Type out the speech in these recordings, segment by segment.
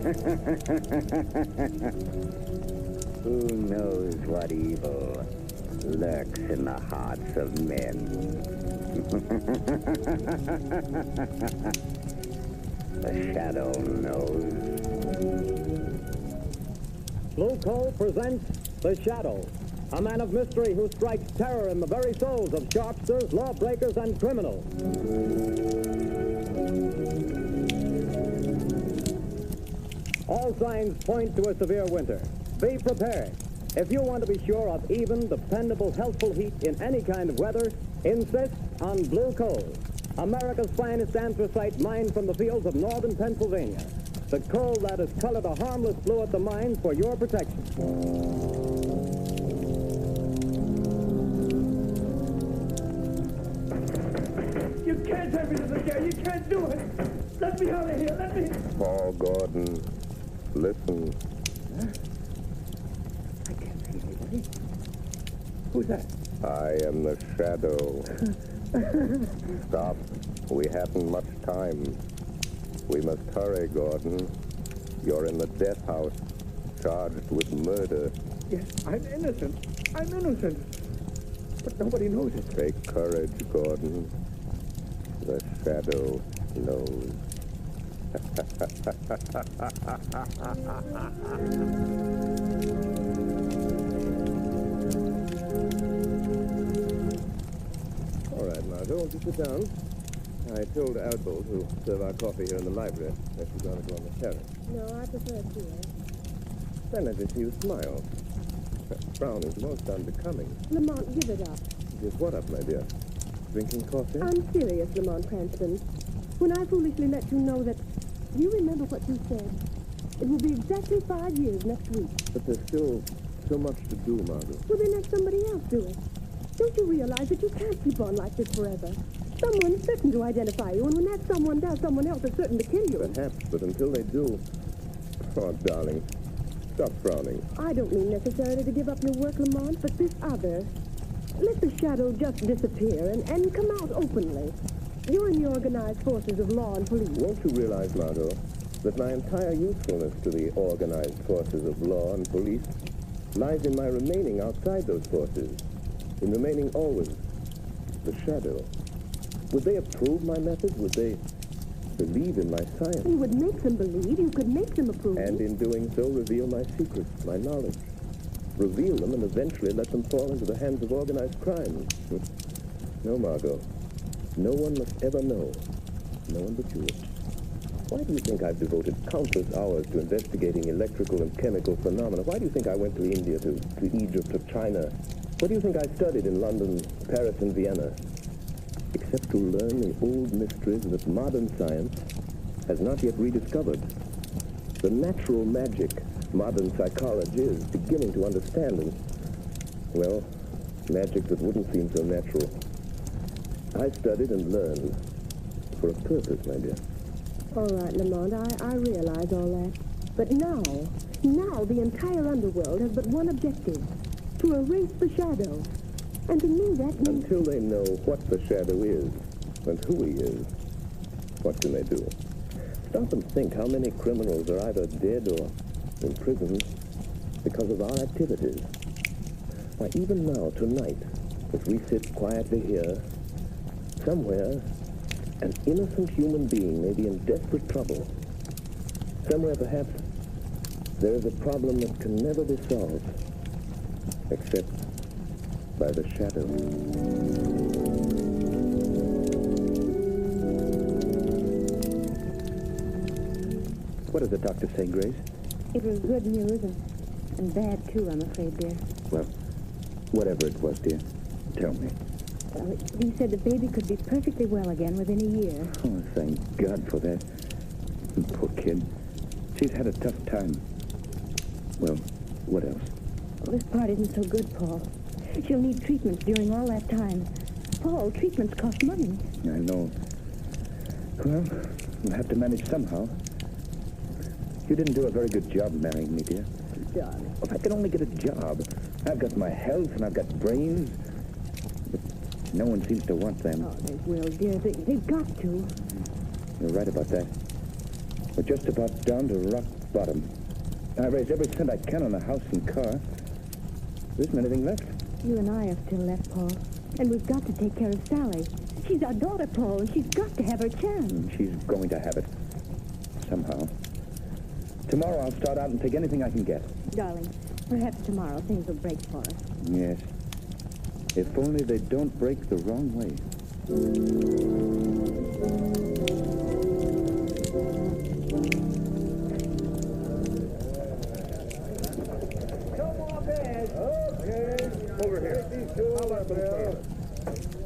Who knows what evil lurks in the hearts of men? The shadow knows. Blue Coal presents The Shadow, a man of mystery who strikes terror in the very souls of sharpsters, lawbreakers, and criminals. All signs point to a severe winter. Be prepared. If you want to be sure of even, dependable, healthful heat in any kind of weather, insist on Blue Coal, America's finest anthracite mined from the fields of northern Pennsylvania. The coal that is colored a harmless blue at the mine for your protection. You can't take me to the jail. You can't do it. Let me out of here. Let me. Paul Gordon, listen. Huh? I can't see anybody. Who's that? I am the Shadow. Stop. We haven't much time. We must hurry, Gordon. You're in the death house, charged with murder. Yes, I'm innocent. I'm innocent. But nobody knows it. Take courage, Gordon. The Shadow knows. All right, Margot, won't you sit down? I told Albo to serve our coffee here in the library. If you're going to go on the terrace. No, I prefer tea. Then let me see you smile. That frown is most unbecoming. Lamont, give it up. Just what up, my dear? Drinking coffee? I'm serious, Lamont Cranston. When I foolishly let you know that... You remember what you said? It will be exactly 5 years next week. But there's still so much to do, Margot. Well, then let somebody else do it. Don't you realize that you can't keep on like this forever? Someone's certain to identify you, and when that someone does, someone else is certain to kill you. Perhaps, but until they do... Oh, darling, stop frowning. I don't mean necessarily to give up your work, Lamont, but this other. Let the shadow just disappear and come out openly. You're in the organized forces of law and police. Won't you realize, Margot, that my entire usefulness to the organized forces of law and police lies in my remaining outside those forces, in remaining always the shadow? Would they approve my methods? Would they believe in my science? You would make them believe. You could make them approve. And in doing so, reveal my secrets, my knowledge. Reveal them and eventually let them fall into the hands of organized crime. No, Margot. No one must ever know. No one but you. Why do you think I've devoted countless hours to investigating electrical and chemical phenomena? Why do you think I went to India, to Egypt, to China? What do you think I studied in London, Paris, and Vienna? Except to learn the old mysteries that modern science has not yet rediscovered. The natural magic modern psychology is beginning to understand, and, well, magic that wouldn't seem so natural. I studied and learned for a purpose, my dear. All right, Lamont, I realize all that. But now the entire underworld has but one objective, to erase the shadow. And to me that means... Until they know what the shadow is and who he is, what can they do? Stop and think how many criminals are either dead or in prison because of our activities. Why, even now, tonight, as we sit quietly here, somewhere, an innocent human being may be in desperate trouble. Somewhere, perhaps, there is a problem that can never be solved, except by the shadow. What did the doctor say, Grace? It was good news and bad, too, I'm afraid, dear. Well, whatever it was, dear, tell me. He said the baby could be perfectly well again within a year. Oh, thank God for that. Poor kid. She's had a tough time. Well, what else? Well, this part isn't so good, Paul. She'll need treatments during all that time. Paul, treatments cost money. I know. Well, we'll have to manage somehow. You didn't do a very good job marrying me, dear. Darling. If I could only get a job. I've got my health and I've got brains. But no one seems to want them. Oh, they will, dear. They've got to. You're right about that. We're just about down to rock bottom. I raised every cent I can on a house and car. There isn't anything left. You and I are still left, Paul. And we've got to take care of Sally. She's our daughter, Paul, and she's got to have her chance. She's going to have it. Somehow. Tomorrow I'll start out and take anything I can get. Darling, perhaps tomorrow things will break for us. Yes. If only they don't break the wrong way. Over here.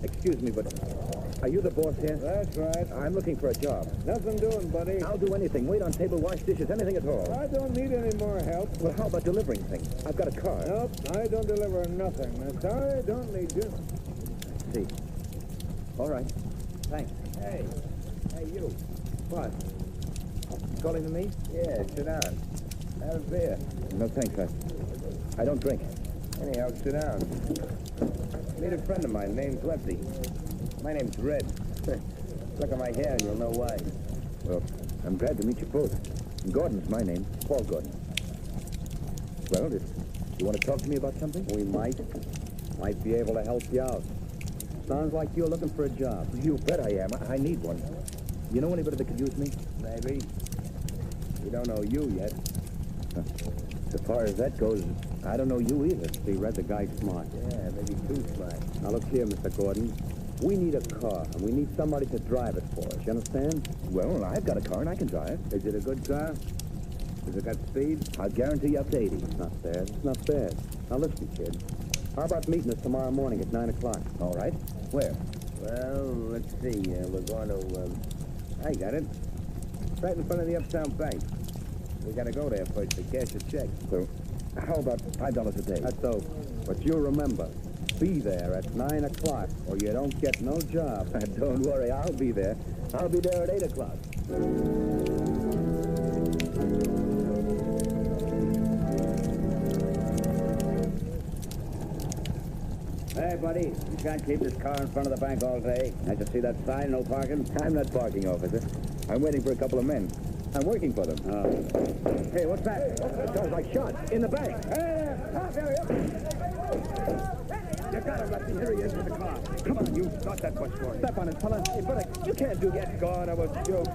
Excuse me, but are you the boss here? That's right. I'm looking for a job. Nothing doing, buddy. I'll do anything. Wait on table, wash dishes, anything at all. I don't need any more help. Well, how about delivering things? I've got a car. Nope, I don't deliver nothing. Miss. I don't need you. See. All right. Thanks. Hey, you. What? Calling to me? Yeah, sit down. Have a beer. No, thanks. I don't drink. Anyhow, sit down. Meet a friend of mine, name's Lefty. My name's Red. Look at my hair and you'll know why. Well, I'm glad to meet you both. Gordon's my name. Paul Gordon. Well, you want to talk to me about something? We might be able to help you out. Sounds like you're looking for a job. You bet I am. I need one. You know anybody that could use me? Maybe. We don't know you yet. As far as that goes, I don't know you either. See, Red, the guy's smart. Yeah, maybe too smart. Now, look here, Mr. Gordon. We need a car, and we need somebody to drive it for us. You understand? Well, I've got a car and I can drive. Is it a good car? Has it got speed? I'll guarantee you up to 80. It's not bad. It's not bad. Now, listen, kid. How about meeting us tomorrow morning at 9 o'clock? All right. Where? Well, let's see. We're going to, I got it. Right in front of the Uptown Bank. We got to go there first to cash a check. So, how about $5 a day? That's so. But you remember, be there at 9 o'clock, or you don't get no job. Don't worry, I'll be there. I'll be there at 8 o'clock. Hey, buddy, you can't keep this car in front of the bank all day. I just see that sign, no parking. I'm not parking, officer. I'm waiting for a couple of men. I'm working for them. Hey, what's that? That sounds like shots. In the bank. Hey, you got him, Lefty. Here he is with the car. Come on, you. Not that much more. Step on it, fella. Hey, brother, you can't do that. God, I was joke.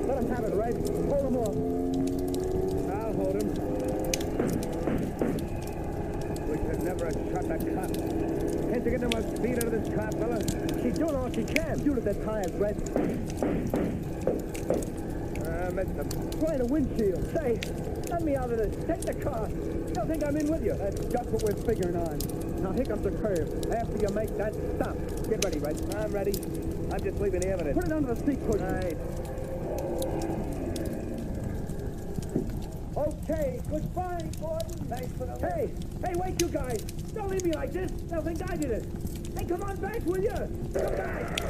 Let him have it, Red. Hold him off. I'll hold him. We should never have shot that cop. Can't you get no more speed out of this car, fella? She's doing all she can. Shoot at that tires, Red. Missed him. Right a windshield. Say, let me out of this. Take the car. Don't think I'm in with you. That's just what we're figuring on. Now, here comes the curve. After you make that stop. Get ready, Red. I'm ready. I'm just leaving the evidence. Put it under the seat cushion. Right. Okay, goodbye, Gordon. Thanks for the... Hey, wait, you guys. Don't leave me like this. They'll think I did it. Hey, come on back, will you? Come back.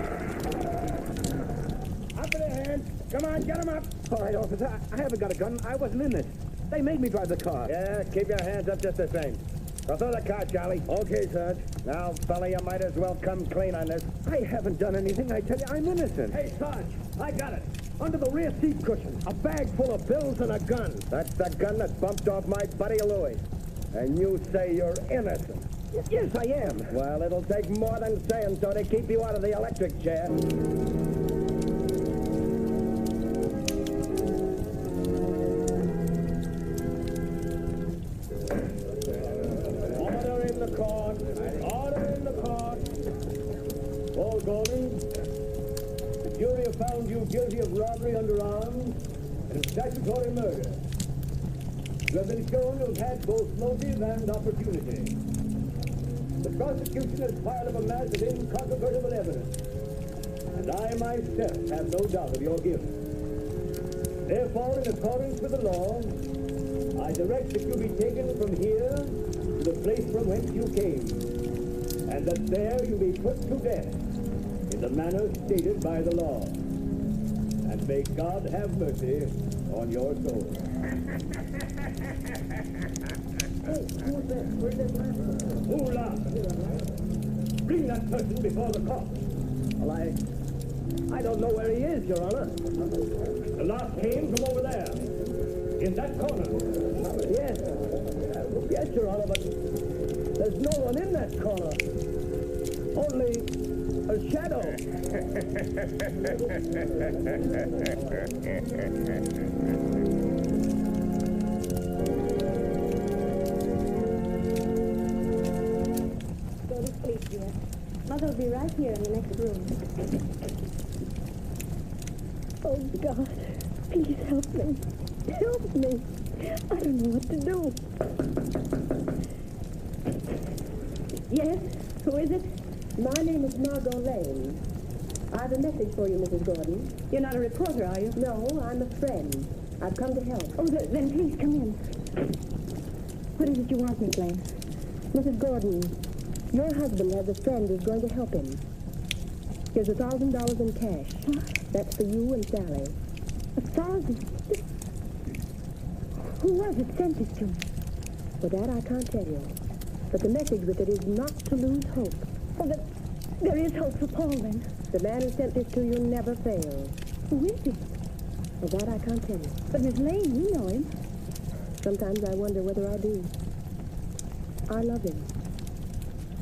Up in the hands. Come on, get him up. All right, officer. I haven't got a gun. I wasn't in this. They made me drive the car. Yeah, keep your hands up just the same. Now throw the car, Charlie. Okay, Sarge. Now, fella, you might as well come clean on this. I haven't done anything. I tell you, I'm innocent. Hey, Sarge, I got it. Under the rear seat cushion, a bag full of bills and a gun. That's the gun that bumped off my buddy Louis. And you say you're innocent. Yes, I am. Well, it'll take more than saying so to keep you out of the electric chair. Order in the court. Order in the court. Paul Gordon, the jury have found you guilty of robbery under arms and statutory murder. You have been shown to have had both motive and opportunity. The prosecution has piled up a mass of incontrovertible evidence, and I myself have no doubt of your guilt. Therefore, in accordance with the law, I direct that you be taken from here to the place from whence you came, and that there you be put to death in the manner stated by the law. And may God have mercy on your soul. Who laughed? Bring that person before the court. Well, I don't know where he is, Your Honor. The laugh came from over there, in that corner. Yes. Yes, Your Honor, but there's no one in that corner. Only a shadow. Go to sleep, dear. Mother'll be right here in the next room. Oh, God. Please help me. Help me. I don't know what to do. Yes? Who is it? My name is Margot Lane. I have a message for you, Mrs. Gordon. You're not a reporter, are you? No, I'm a friend. I've come to help. Oh, then please come in. What is it you want, Miss Lane? Mrs. Gordon, your husband has a friend who's going to help him. Here's $1,000 in cash. Huh? That's for you and Sally. 1,000? Who was it sent this to me? For that I can't tell you. But the message with it is not to lose hope. Oh, there is hope for Paul, then. The man who sent this to you never fails. Who is he? For that I can't tell you. But Miss Lane, you know him. Sometimes I wonder whether I do. I love him.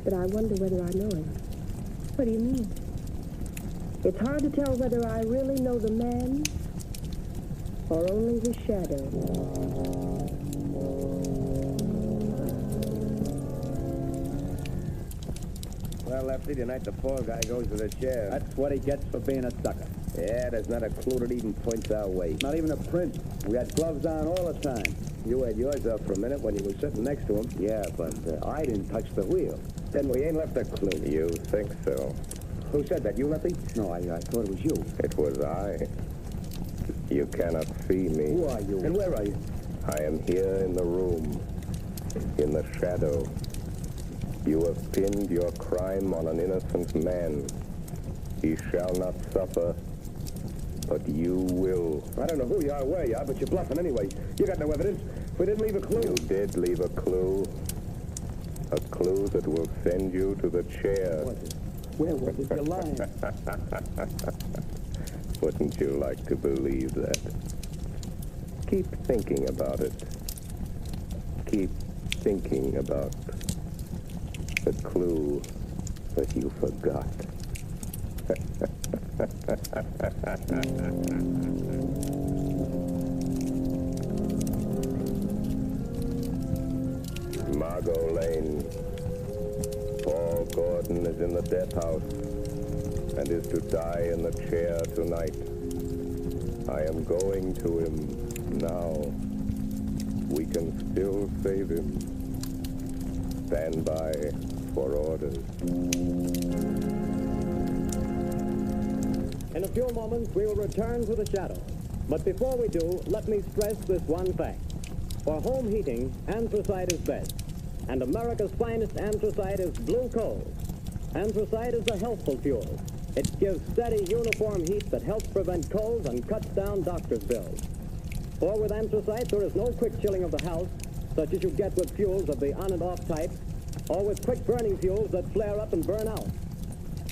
But I wonder whether I know him. What do you mean? It's hard to tell whether I really know the man or only his shadow. Well, Lefty, tonight the fall guy goes to the sheriff. That's what he gets for being a sucker. Yeah, there's not a clue that even points our way. Not even a print. We had gloves on all the time. You had yours up for a minute when you were sitting next to him. Yeah, but I didn't touch the wheel. Then we ain't left a clue. You think so? Who said that? You, Lefty? No, I thought it was you. It was I. You cannot see me. Who are you? And where are you? I am here in the room, in the shadow. You have pinned your crime on an innocent man. He shall not suffer, but you will. I don't know who you are, where you are, but you're bluffing anyway. You got no evidence. We didn't leave a clue. You did leave a clue. A clue that will send you to the chair. What was it? Where was it? You're lying. Wouldn't you like to believe that? Keep thinking about it. Keep thinking about the clue that you forgot. Margot Lane. Paul Gordon is in the death house and is to die in the chair tonight. I am going to him now. We can still save him. Stand by for orders. In a few moments, we will return to the shadow. But before we do, let me stress this one fact. For home heating, anthracite is best. And America's finest anthracite is blue coal. Anthracite is a healthful fuel. It gives steady, uniform heat that helps prevent colds and cuts down doctor's bills. For with anthracite, there is no quick chilling of the house, such as you get with fuels of the on and off type, or with quick burning fuels that flare up and burn out.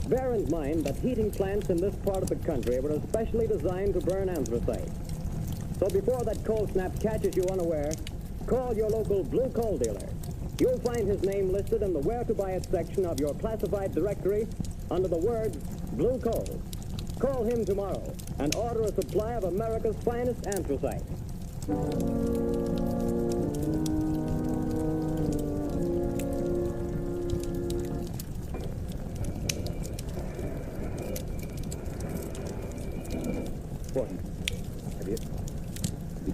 Bear in mind that heating plants in this part of the country were especially designed to burn anthracite. So before that cold snap catches you unaware, call your local blue coal dealer. You'll find his name listed in the Where to Buy It section of your classified directory under the words Blue Coal. Call him tomorrow and order a supply of America's finest anthracite. Gordon, have you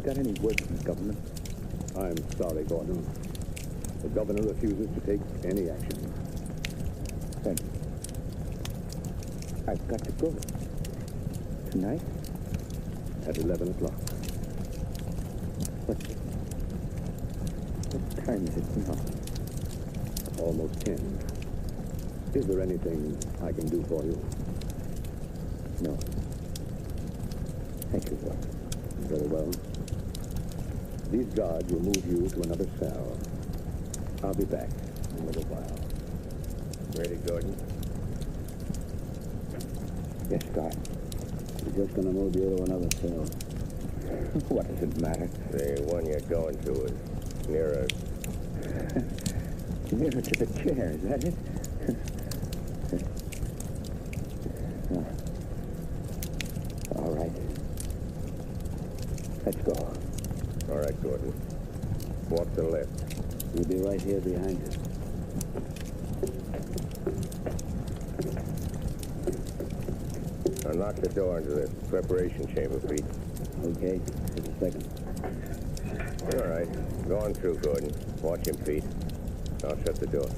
got any word from the government? I'm sorry, Gordon. The governor refuses to take any action. Thank you. I've got to go. Tonight? At 11 o'clock. What time is it now? Almost 10. Is there anything I can do for you? No. Thank you, Gordon. Very well. These guards will move you to another cell. I'll be back in a little while. Ready, Gordon? Yes, Scott. We're just going to move you to another cell. What does it matter? The one you're going to is nearer. Nearer to the chair, is that it? All right. Let's go. All right, Gordon. Walk to the left. We'll be right here behind you. Unlock the door into the preparation chamber, Pete. Okay, just a second. All right. Go on through, Gordon. Watch him, Pete. I'll shut the door.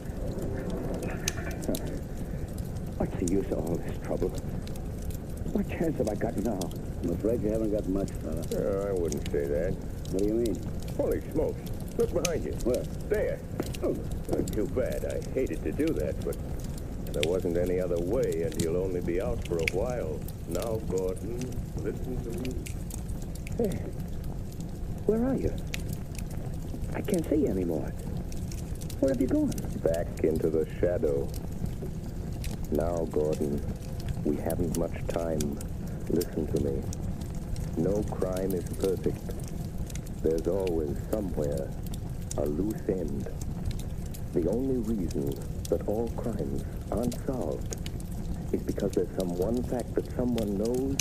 What's the use of all this trouble? What chance have I got now? I'm afraid you haven't got much, fella. I wouldn't say that. What do you mean? Holy smokes. Look behind you. Where? There. Oh. Too bad. I hated to do that, but there wasn't any other way, and he'll only be out for a while. Now, Gordon, listen to me. Hey, where are you? I can't see you anymore. Where have you gone? Back into the shadow. Now, Gordon, we haven't much time. Listen to me. No crime is perfect. There's always somewhere a loose end. The only reason that all crimes aren't solved is because there's some one fact that someone knows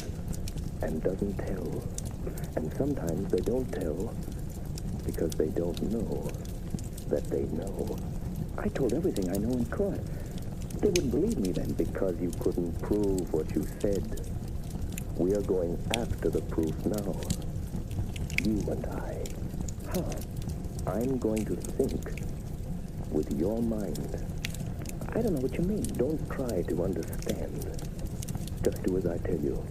and doesn't tell. And sometimes they don't tell because they don't know that they know. I told everything I know in court. They wouldn't believe me then. Because you couldn't prove what you said. We are going after the proof now. You and I. How? I'm going to think with your mind. I don't know what you mean. Don't try to understand. Just do as I tell you.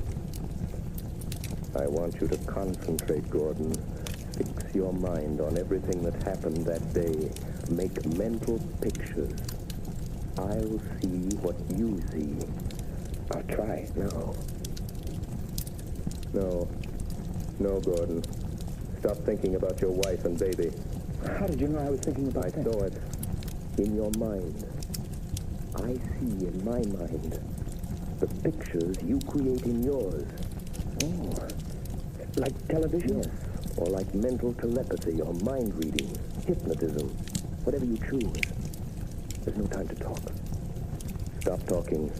I want you to concentrate, Gordon. Fix your mind on everything that happened that day. Make mental pictures. I'll see what you see. I'll try. No, Gordon. Stop thinking about your wife and baby. How did you know I was thinking about I that? saw it in your mind. I see in my mind the pictures you create in yours. Oh, like television? Yes, or like mental telepathy or mind reading, hypnotism, whatever you choose. There's no time to talk. Stop talking.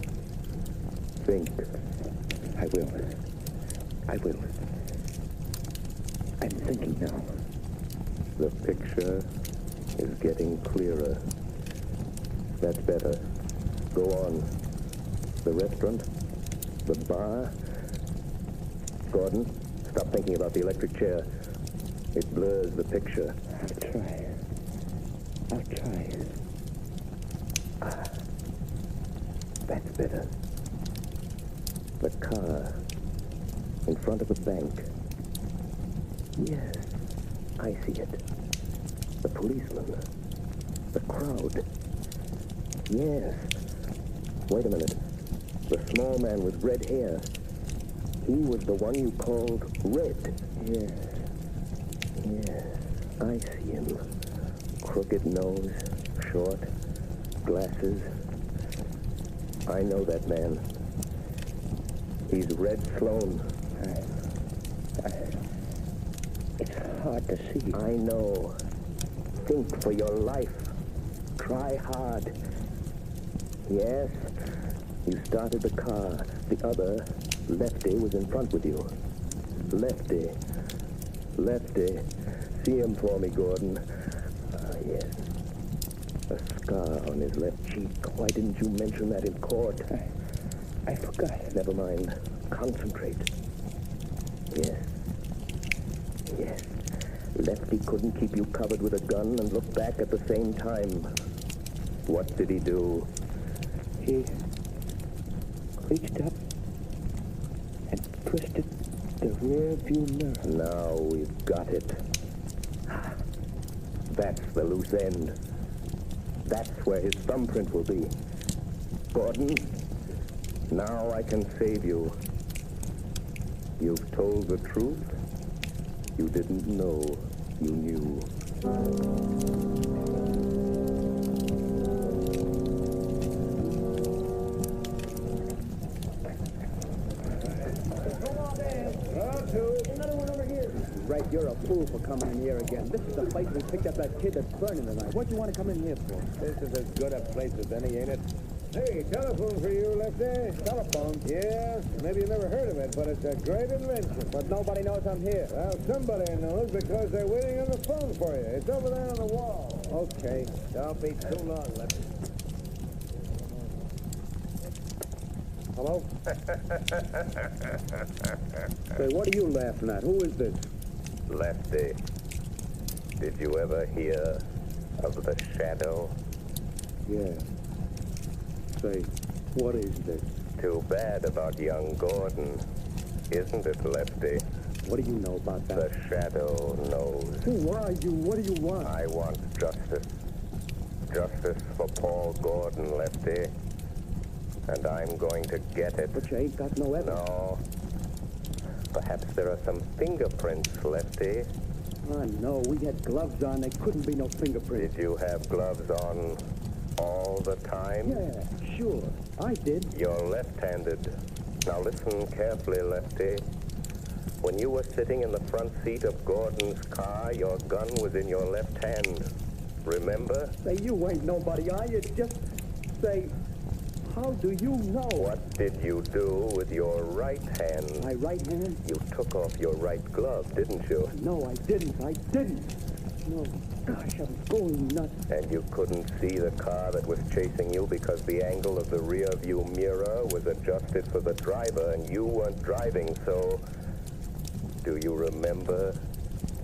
Think. I will. I'm thinking now. The picture is getting clearer. That's better. Go on. The restaurant? The bar? Gordon, stop thinking about the electric chair. It blurs the picture. I'll try. That's better. The car in front of the bank. Yes, I see it. The policeman. The crowd. Yes. Wait a minute. The small man with red hair. He was the one you called Red. Yes. I see him. Crooked nose, short, glasses. I know that man. He's Red Sloan. It's hard to see. I know. Think for your life. Try hard. Yes, you started the car. The other, Lefty, was in front with you. Lefty. See him for me, Gordon. Yes. A scar on his left cheek. Why didn't you mention that in court? I forgot. Never mind. Concentrate. Yes. Lefty couldn't keep you covered with a gun and look back at the same time. What did he do? He reached up and twisted the rear view mirror. Now we've got it. That's the loose end. That's where his thumbprint will be. Gordon, now I can save you. You've told the truth. You didn't know you knew. You're a fool for coming in here again. This is the place we picked up that kid that's burning tonight. What'd you want to come in here for? This is as good a place as any, ain't it? Hey, telephone for you, Lefty. Telephone. Yeah, maybe you never heard of it, but it's a great invention. But nobody knows I'm here. Well, somebody knows because they're waiting on the phone for you. It's over there on the wall. Okay. Don't be too long, Lefty. Hello? Say, what are you laughing at? Who is this? Lefty, did you ever hear of the shadow? Yeah. Say, what is this? Too bad about young Gordon, isn't it, Lefty? What do you know about The that? shadow knows. Who are you? What do you want? I want justice. Justice for Paul Gordon, Lefty. And I'm going to get it. But you ain't got no evidence. No. Perhaps there are some fingerprints, Lefty. Oh, no, we had gloves on. There couldn't be no fingerprints. Did you have gloves on all the time? Yeah, sure. I did. You're left-handed. Now listen carefully, Lefty. When you were sitting in the front seat of Gordon's car, your gun was in your left hand. Remember? Say, you ain't nobody, are you? Just say, how do you know? What did you do with your right hand? My right hand? You took off your right glove, didn't you? No, I didn't. I didn't. No. Gosh, I'm going nuts. And you couldn't see the car that was chasing you because the angle of the rear view mirror was adjusted for the driver and you weren't driving, so... Do you remember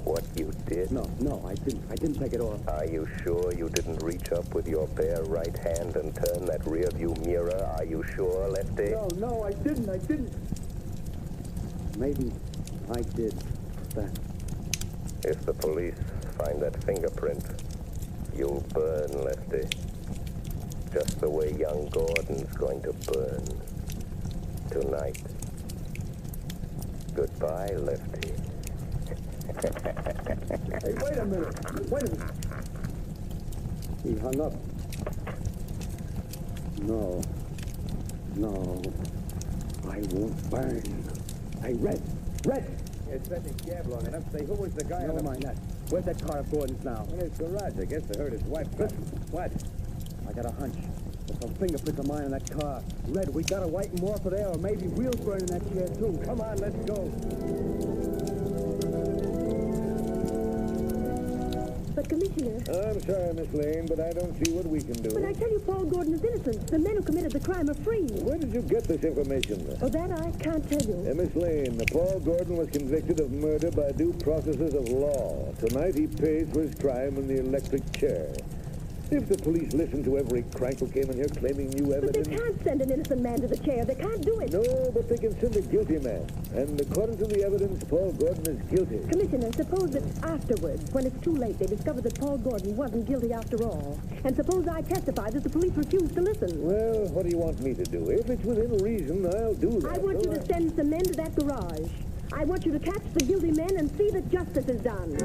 what you did? No, I didn't. I didn't take it off. Are you sure you didn't reach up with your bare right hand and turn that rear view mirror? Are you sure, Lefty? No, I didn't. I didn't. Maybe I did that. If the police find that fingerprint, you'll burn, Lefty. Just the way young Gordon's going to burn tonight. Goodbye, Lefty. Hey, wait a minute. Wait a minute. He hung up. No. I won't burn. Hey, Red. It's set the gavel on it. I'll say, who was the guy Never mind that. Where's that car of Gordon's now? In his garage? I guess I heard his wife. Listen. What? I got a hunch. There's some fingerprints of mine in that car. Red, we gotta wipe them off of there, or maybe we'll burn in that chair, too. Come on, let's go. But, Commissioner, I'm sorry, Miss Lane, but I don't see what we can do. but I tell you Paul Gordon is innocent. The men who committed the crime are free. Where did you get this information? Oh, that I can't tell you. Miss Lane, Paul Gordon was convicted of murder by due processes of law. Tonight he pays for his crime in the electric chair. If the police listen to every crank who came in here claiming new But evidence... they can't send an innocent man to the chair. They can't do it. No, but they can send a guilty man. And according to the evidence, Paul Gordon is guilty. Commissioner, suppose that afterwards, when it's too late, they discover that Paul Gordon wasn't guilty after all. And suppose I testify that the police refuse to listen. Well, what do you want me to do? If it's within reason, I'll do that. I want you to send some men to that garage. I want you to catch the guilty men and see that justice is done.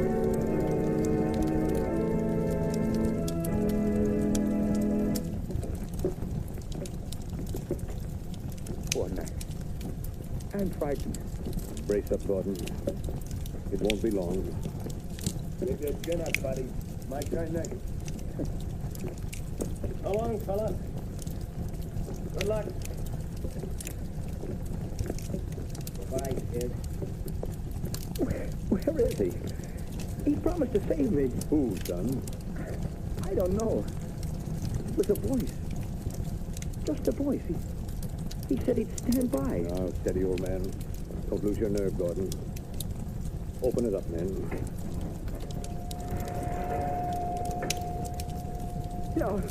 Poor man. I'm frightened. Brace up, Gordon. It won't be long. Keep your chin up, buddy. My turn next. So long, fella. Good luck. Goodbye, kid. Where is he? He promised to save me. Who, son? I don't know. It was a voice. Just a voice. He said he'd stand by. Now, steady, old man. Don't lose your nerve, Gordon. Open it up, men. No,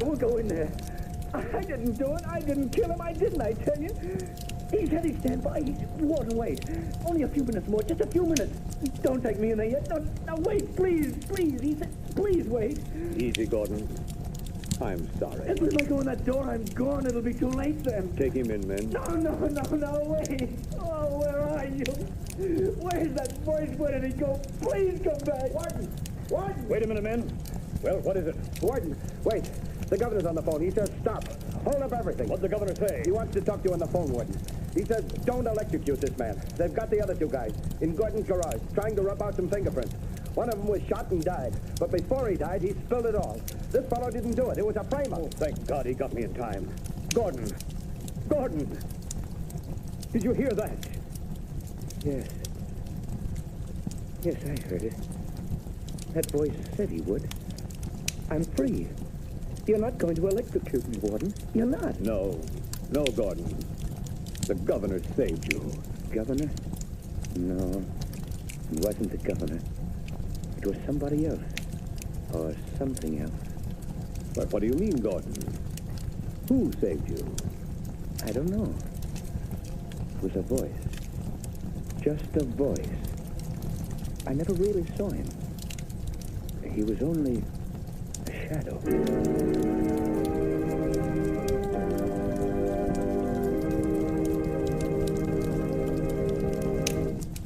we'll go in there. I didn't do it. I didn't kill him. I didn't, I tell you. He said he'd stand by. He won't wait. Only a few minutes more. Just a few minutes. Don't take me in there yet. No, wait, please. He said, please wait. Easy, Gordon. I'm sorry. If I go in that door, I'm gone. It'll be too late then. Take him in, men. No, wait. Oh, where are you? Where's that voice? Where did he go? Please come back. Warden! Wait a minute, men. Well, what is it? Warden, wait. The governor's on the phone. He says stop. Hold up everything. What'd the governor say? He wants to talk to you on the phone, Warden. He says don't electrocute this man. They've got the other two guys in Gordon's garage trying to rub out some fingerprints. One of them was shot and died. But before he died, he spilled it all. This fellow didn't do it. It was a frame-up. Oh, thank God he got me in time. Gordon! Gordon! Did you hear that? Yes. Yes, I heard it. That voice said he would. I'm free. You're not going to electrocute me, Warden. You're not. No. No, Gordon. The governor saved you. Governor? No. He wasn't the governor. It was somebody else. Or something else. But what do you mean, Gordon? Who saved you? I don't know. It was a voice. Just a voice. I never really saw him. He was only a shadow.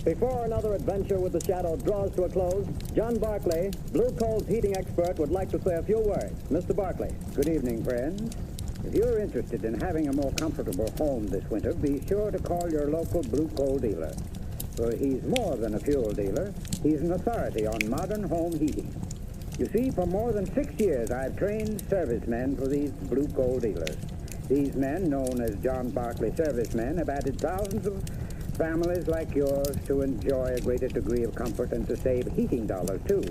Before another adventure with the Shadow draws to a close, John Barclay, Blue Coal's heating expert, would like to say a few words. Mr. Barclay. Good evening, friends. If you're interested in having a more comfortable home this winter, be sure to call your local Blue Coal dealer. For he's more than a fuel dealer. He's an authority on modern home heating. You see, for more than 6 years, I've trained servicemen for these Blue Coal dealers. These men, known as John Barclay servicemen, have added thousands of families like yours to enjoy a greater degree of comfort and to save heating dollars, too.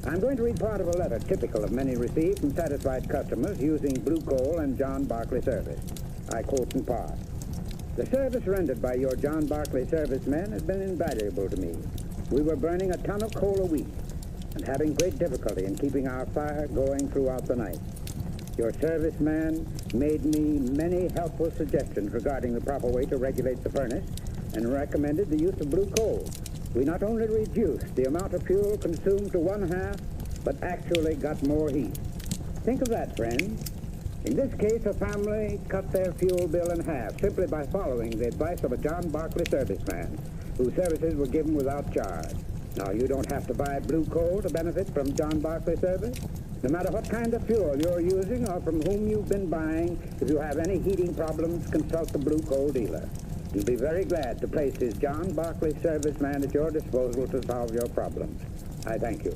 I'm going to read part of a letter typical of many received from satisfied customers using Blue Coal and John Barclay service. I quote in part. The service rendered by your John Barclay servicemen has been invaluable to me. We were burning a ton of coal a week and having great difficulty in keeping our fire going throughout the night. Your serviceman made me many helpful suggestions regarding the proper way to regulate the furnace and recommended the use of Blue Coal. We not only reduced the amount of fuel consumed to 1/2, but actually got more heat. Think of that, friends. In this case, a family cut their fuel bill in half simply by following the advice of a John Barclay serviceman, whose services were given without charge. Now, you don't have to buy Blue Coal to benefit from John Barclay service. No matter what kind of fuel you're using or from whom you've been buying, if you have any heating problems, consult the Blue Coal dealer. He'll be very glad to place his John Barclay serviceman at your disposal to solve your problems. I thank you.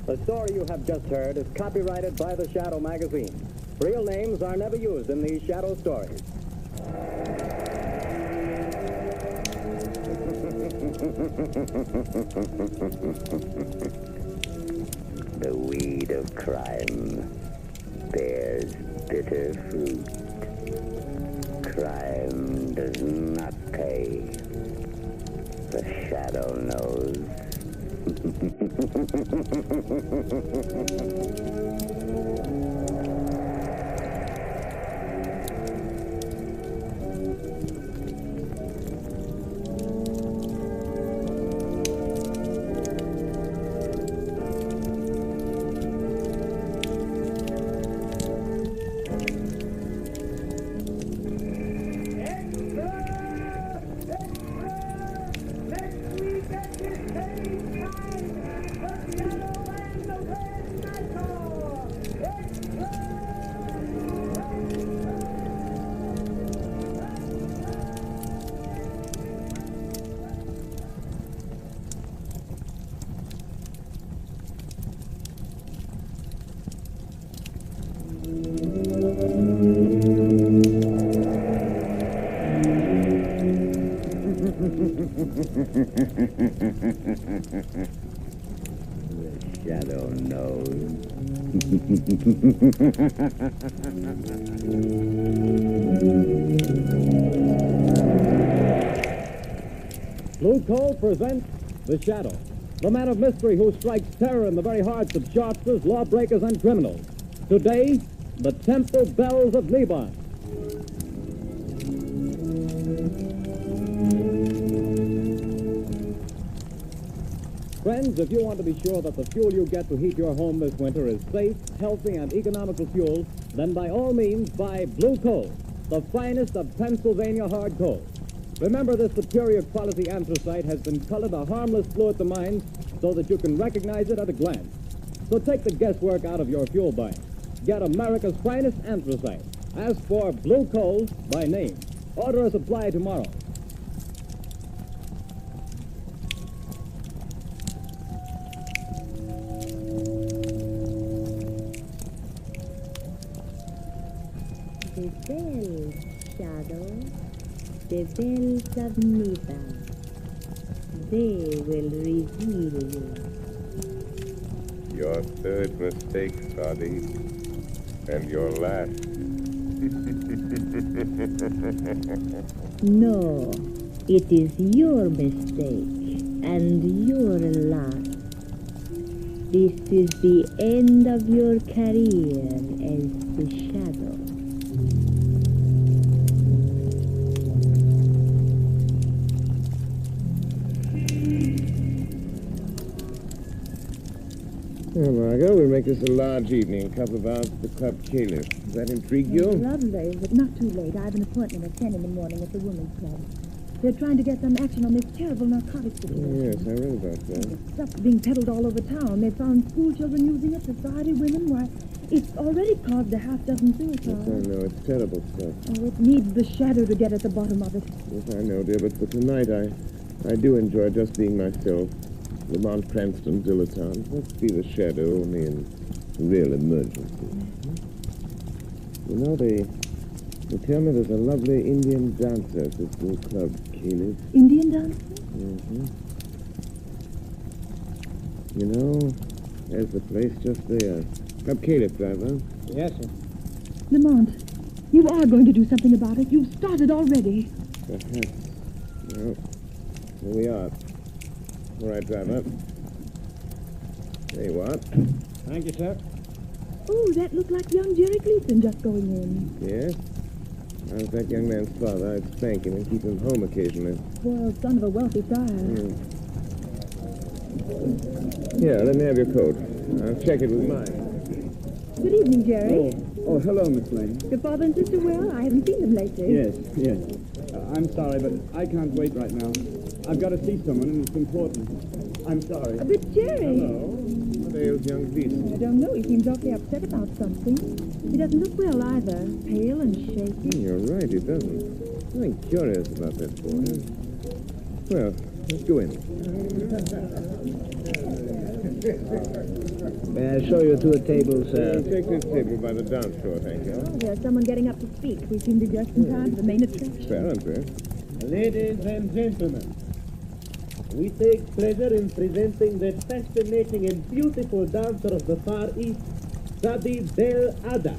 The story you have just heard is copyrighted by the Shadow magazine. Real names are never used in these Shadow stories. The weed of crime bears bitter fruit. Crime does not pay. The Shadow knows. The Shadow knows. Blue Coal presents The Shadow, the man of mystery who strikes terror in the very hearts of sharpsters, lawbreakers, and criminals. Today, the Temple Bells of Lebanon. Friends, if you want to be sure that the fuel you get to heat your home this winter is safe, healthy, and economical fuel, then by all means buy Blue Coal, the finest of Pennsylvania hard coal. Remember, this superior quality anthracite has been colored a harmless blue at the mines so that you can recognize it at a glance. So take the guesswork out of your fuel buying. Get America's finest anthracite. Ask for Blue Coal by name. Order a supply tomorrow. The bells, Shadow. The bells of Neva. They will reveal you. Your third mistake, Sadi. And your last. No, it is your mistake and your last. This is the end of your career as the Shadow. Well, Margot, we'll make this a large evening. A couple of hours at the Club Caliph. Does that intrigue you? Lovely, but not too late. I have an appointment at 10 in the morning at the Women's Club. They're trying to get some action on this terrible narcotics situation. Yes, I read about that. The stuff's being peddled all over town. They found school children using it, society women. Why, it's already caused a half-dozen suicides. Yes, I know. It's terrible stuff. Oh, it needs the Shadow to get at the bottom of it. Yes, I know, dear, but for tonight I do enjoy just being myself. Lamont Cranston, dilettante. Let's be the Shadow only in real emergency. You know, they tell me there's a lovely Indian dancer at this new Club Caliph. Indian dancer? Mm-hmm. You know, there's the place just there. Club Caliph, driver. Yes, sir. Lamont, you are going to do something about it. You've started already. Perhaps. Well, here we are. All right, driver. Say what? Thank you, sir. Oh, that looked like young Jerry Gleason just going in. Yes? How's that young man's father? I'd spank him and keep him home occasionally. Well, son of a wealthy sire. Here, let me have your coat. I'll check it with mine. Good evening, Jerry. Oh, hello, Miss Lane. Your father and sister well? I haven't seen them lately. Yes. I'm sorry, but I can't wait right now. I've got to see someone, and it's important. I'm sorry. But Jerry... What ails young Gleason? I don't know. He seems awfully upset about something. He doesn't look well either. Pale and shaky. You're right, he doesn't. Something curious about that boy. Well, let's go in. May I show you to a table, sir? Take this table by the dance floor, thank you. Oh, there's someone getting up to speak. We seem to be just in time for the main attraction. Apparently. Ladies and gentlemen, we take pleasure in presenting the fascinating and beautiful dancer of the Far East, Sadi Bel Ada.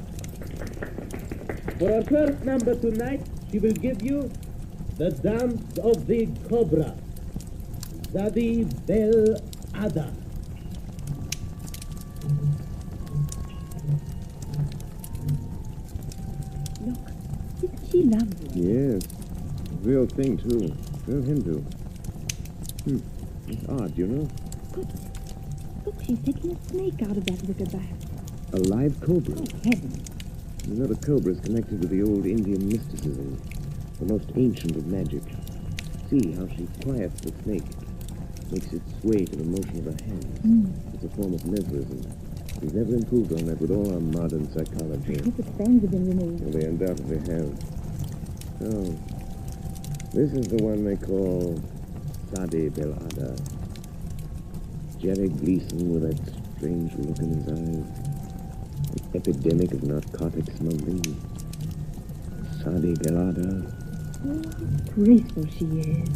For our first number tonight, she will give you the dance of the cobra, Sadi Bel Ada. Look, isn't she lovely? Yes. Real thing, too. Real Hindu. It's odd, you know? Look, she's taking a snake out of that wicker bag. A live cobra. Oh, heavens. You know, the cobra is connected with the old Indian mysticism, the most ancient of magic. See how she quiets the snake, makes it sway to the motion of her hands. It's a form of mesmerism. We've never improved on that with all our modern psychology. I hope its fangs have been removed. Well, they undoubtedly have. So, this is the one they call Sadi Bel Ada. Jerry Gleason with that strange look in his eyes. An epidemic of narcotic smuggling. Sadi Bel Ada. Oh, how graceful she is.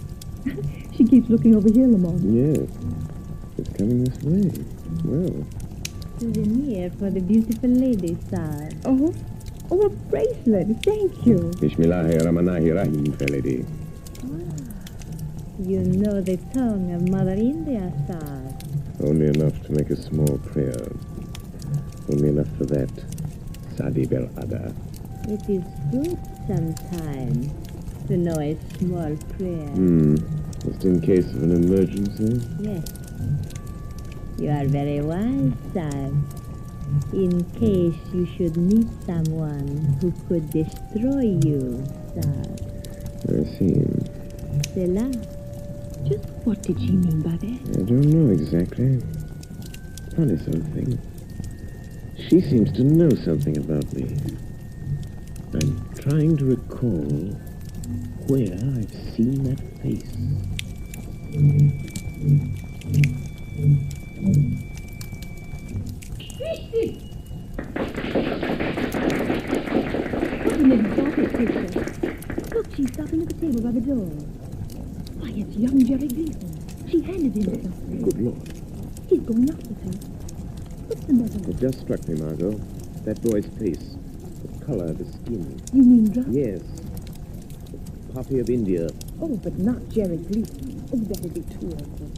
She keeps looking over here, Lamont. Yes. It's coming this way. Well. Souvenir for the beautiful lady, sir. Oh, a bracelet. Thank you. Bismillahirrahmanirrahim, fair lady. You know the tongue of Mother India, sir. Only enough to make a small prayer. Only enough for that. Sadi Bel Ada. It is good sometimes to know a small prayer. Just in case of an emergency? Yes. You are very wise, sir. In case you should meet someone who could destroy you, sir. I see. Cela. Just what did she mean by that? I don't know exactly. Funny something. She seems to know something about me. I'm trying to recall where I've seen that face. What in exotic picture? Look, she's stopping at the table by the door. Why, it's young Jerry Gleason. She handed him something. Good Lord. He's going up with her. What's the matter? It just struck me, Margot. That boy's face. The color, the skin. You mean drunk? Yes. The poppy of India. Oh, but not Jerry Gleason. Oh, that'd be too awful.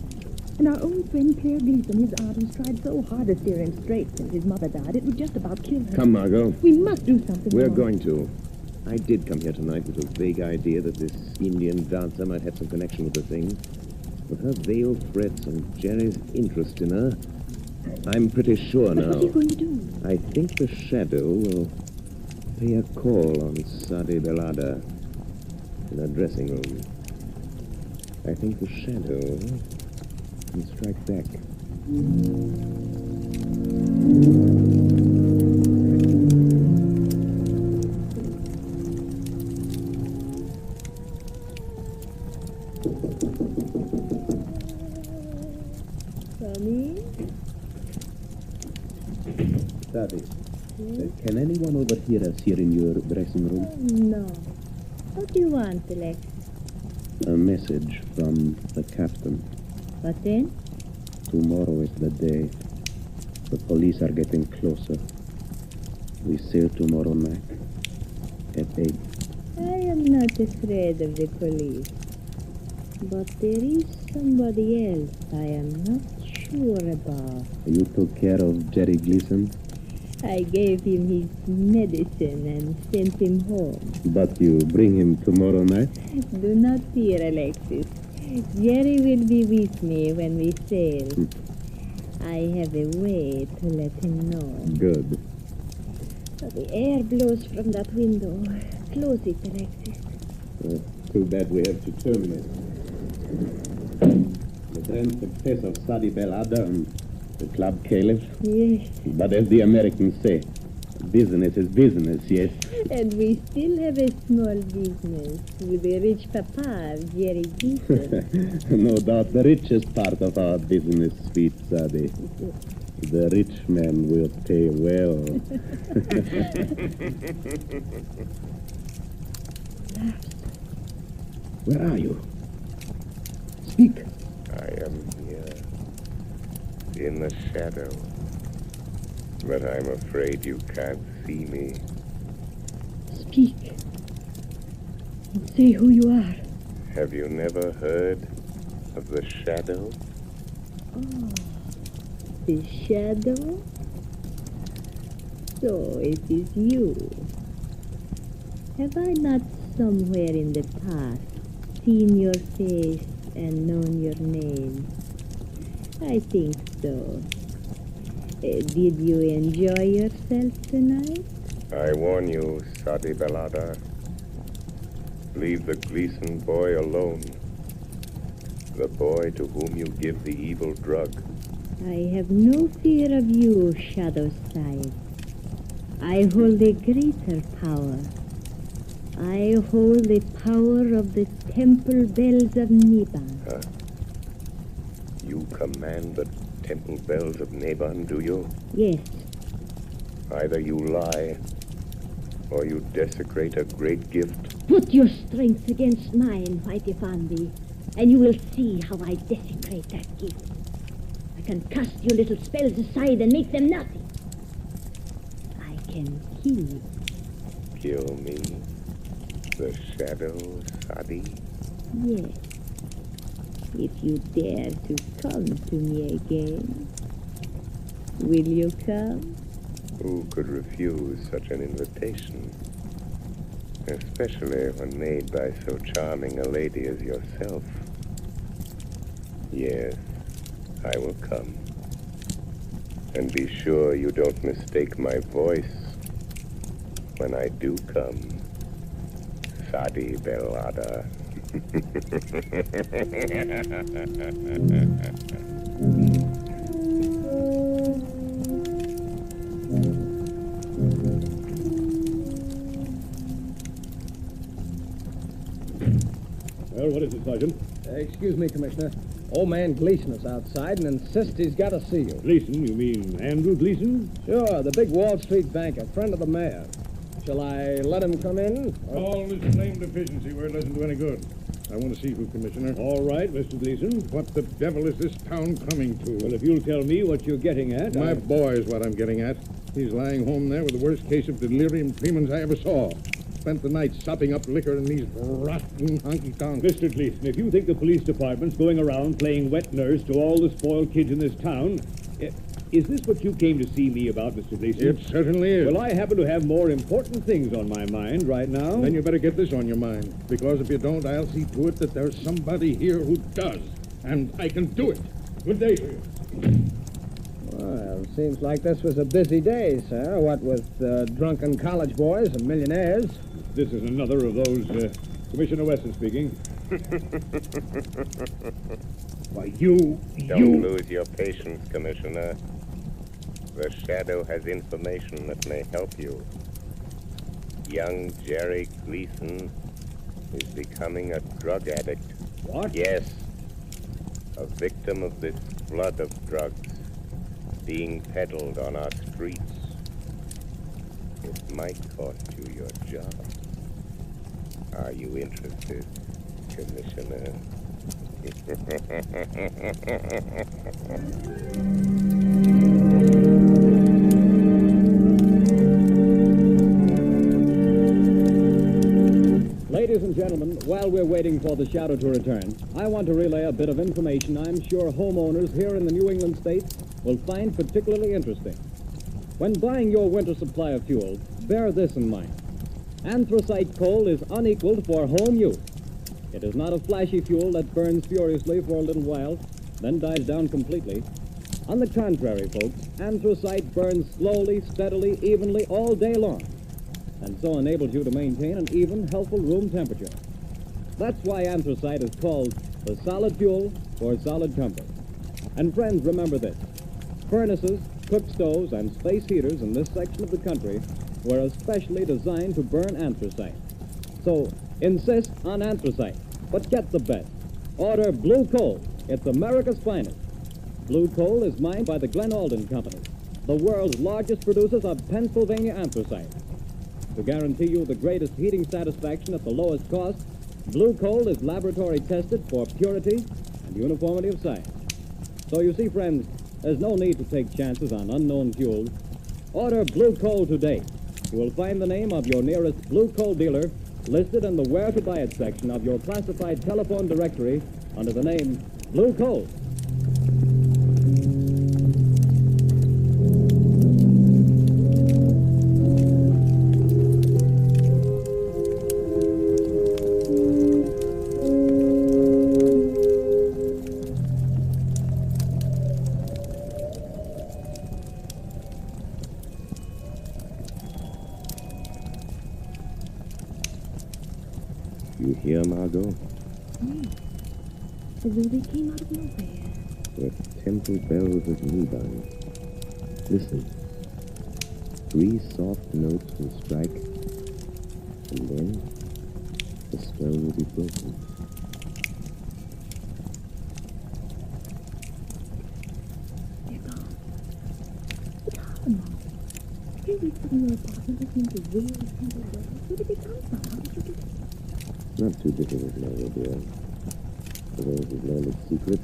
And our old friend Claire Gleason, his aunt, who's tried so hard to steer him straight since his mother died, it would just about kill her. Come, Margot. We must do something. We're more. going to. I did come here tonight with a vague idea that this Indian dancer might have some connection with the thing. With her veiled threats and Jerry's interest in her, I'm pretty sure But now. what are you going to do? I think the Shadow will pay a call on Sadi Belada in her dressing room. I think the Shadow can strike back. Sadi, can anyone overhear us here in your dressing room? No. What do you want, Alex? A message from the captain. What then? Tomorrow is the day. The police are getting closer. We sail tomorrow night at 8. I am not afraid of the police. But there is somebody else I am not sure about. You took care of Jerry Gleason, I gave him his medicine and sent him home. but you bring him tomorrow night? Do not fear, Alexis. Jerry will be with me when we sail. I have a way to let him know. Good. The air blows from that window. Close it, Alexis. Too bad we have to terminate. The grand success of Sadi Belada and the Club Caliph. Yes, But as the Americans say, business is business, yes? and we still have a small business with the rich papa of Jerry Gleason. No doubt the richest part of our business, sweet Sadi. The rich man will pay well. Where are you? Speak. I am here, in the shadow. But I'm afraid you can't see me. Speak. And say who you are. Have you never heard of the shadow? Oh, the shadow? So it is you. Have I not somewhere in the past seen your face and known your name? I think so. Did you enjoy yourself tonight? I warn you, Sadi Belada. Leave the Gleason boy alone. The boy to whom you give the evil drug. I have no fear of you, Shadow Side. I hold a greater power. I hold the power of the temple bells of Niban. Huh? You command the temple bells of Naban, do you? Yes, Either you lie, or you desecrate a great gift. put your strength against mine, Whitey Fandy, and you will see how I desecrate that gift. I can cast your little spells aside and make them nothing. I can kill you. Kill me, the shadow, Sadi? Yes. If you dare to come to me again, will you come? Who could refuse such an invitation? Especially when made by so charming a lady as yourself. Yes, I will come. And be sure you don't mistake my voice when I do come, Sadi Belada. Well, what is it, Sergeant? Excuse me, Commissioner. Old man Gleason is outside and insists he's got to see you. Gleason? You mean Andrew Gleason? Sure, the big Wall Street banker, friend of the mayor. Shall I let him come in? All this claim deficiency where it doesn't do any good. I want to see you, Commissioner. All right, Mr. Gleason. What the devil is this town coming to? Well, if you'll tell me what you're getting at... My boy is what I'm getting at. He's lying home there with the worst case of delirium tremens I ever saw. Spent the night sopping up liquor in these rotten honky-tonks. Mr. Gleason, if you think the police department's going around playing wet nurse to all the spoiled kids in this town... Is this what you came to see me about, Mr. Gleason? It certainly is. Well, I happen to have more important things on my mind right now. Then you better get this on your mind, because if you don't, I'll see to it that there's somebody here who does, and I can do it. Good day to you. Well, seems like this was a busy day, sir, what with drunken college boys and millionaires. This is another of those, Commissioner Weston speaking. Why, Don't lose your patience, Commissioner. The Shadow has information that may help you. Young Jerry Gleason is becoming a drug addict. What? Yes. A victim of this flood of drugs being peddled on our streets. It might cost you your job. Are you interested, Commissioner? Ladies and gentlemen, while we're waiting for the Shadow to return, I want to relay a bit of information I'm sure homeowners here in the New England states will find particularly interesting. When buying your winter supply of fuel, bear this in mind. Anthracite coal is unequaled for home use. It is not a flashy fuel that burns furiously for a little while, then dies down completely. On the contrary, folks, anthracite burns slowly, steadily, evenly all day long, and so enables you to maintain an even, healthful room temperature. That's why anthracite is called the solid fuel for solid comfort. And friends, remember this. Furnaces, cook stoves, and space heaters in this section of the country were especially designed to burn anthracite. So, insist on anthracite, but get the best. Order blue coal. It's America's finest. Blue coal is mined by the Glen Alden Company, the world's largest producers of Pennsylvania anthracite. To guarantee you the greatest heating satisfaction at the lowest cost, blue coal is laboratory tested for purity and uniformity of science. So you see, friends, there's no need to take chances on unknown fuels. Order blue coal today. You will find the name of your nearest blue coal dealer listed in the Where to Buy It section of your classified telephone directory under the name Blue Coal. You hear, Margot? As though they came out of nowhere. The temple bells of Niban. Listen. 3 soft notes will strike, and then the spell will be broken. They're gone. But how long? 3 weeks in your apartment listening to weird temple bells. Where did they come from? How did you get it? Not too difficult, Margot, dear. For those who've learned its secret,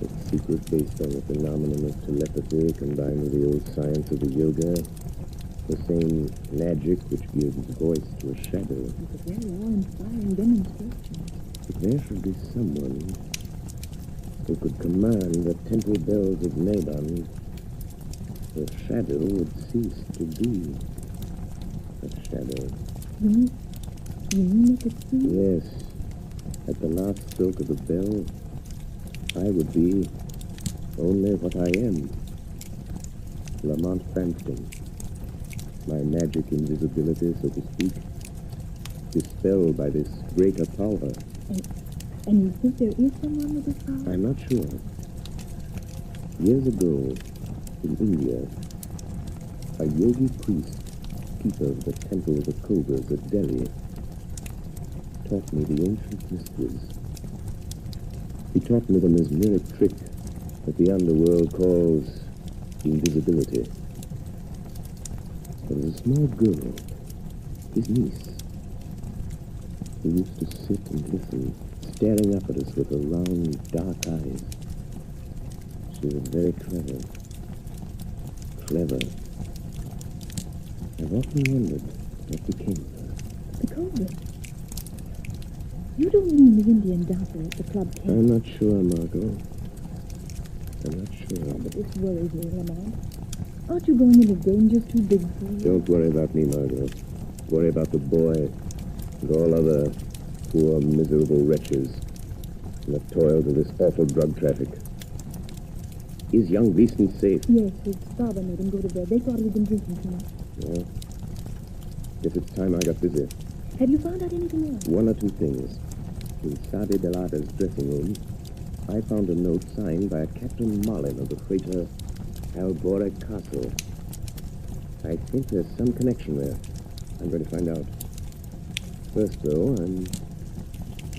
it's secret based on the phenomenon of telepathy combined with the old science of the yoga, the same magic which gives voice to a shadow. It's a very awe-inspiring demonstration. If there should be someone who could command the temple bells of Naban, the shadow would cease to be a shadow. You make it see? Yes. At the last stroke of the bell, I would be only what I am. Lamont Cranston. My magic invisibility, so to speak, dispelled by this greater power. And you think there is someone with this power? I'm not sure. Years ago, in India, a yogi priest, keeper of the temple of the cobras at Delhi, taught me the ancient mysteries. He taught me the mesmeric trick that the underworld calls invisibility. There was a small girl, his niece, who used to sit and listen, staring up at us with her round, dark eyes. She was very clever. Clever. I've often wondered what became of her. The cobra. You don't mean the Indian dancer at the club tent? I'm not sure, Margot. I'm not sure. But this worries me, Lamont. Aren't you going into danger too big for you? Don't worry about me, Margot. Worry about the boy and all other poor, miserable wretches in the toils of this awful drug traffic. Is young Gleason safe? Yes, his father made him go to bed. They thought he'd been drinking too much. Well, guess it's time I got busy. Have you found out anything else? One or two things. In Sadi Delata's dressing room, I found a note signed by Captain Marlin of the freighter Albora Castle. I think there's some connection there. I'm going to find out. First, though, I'm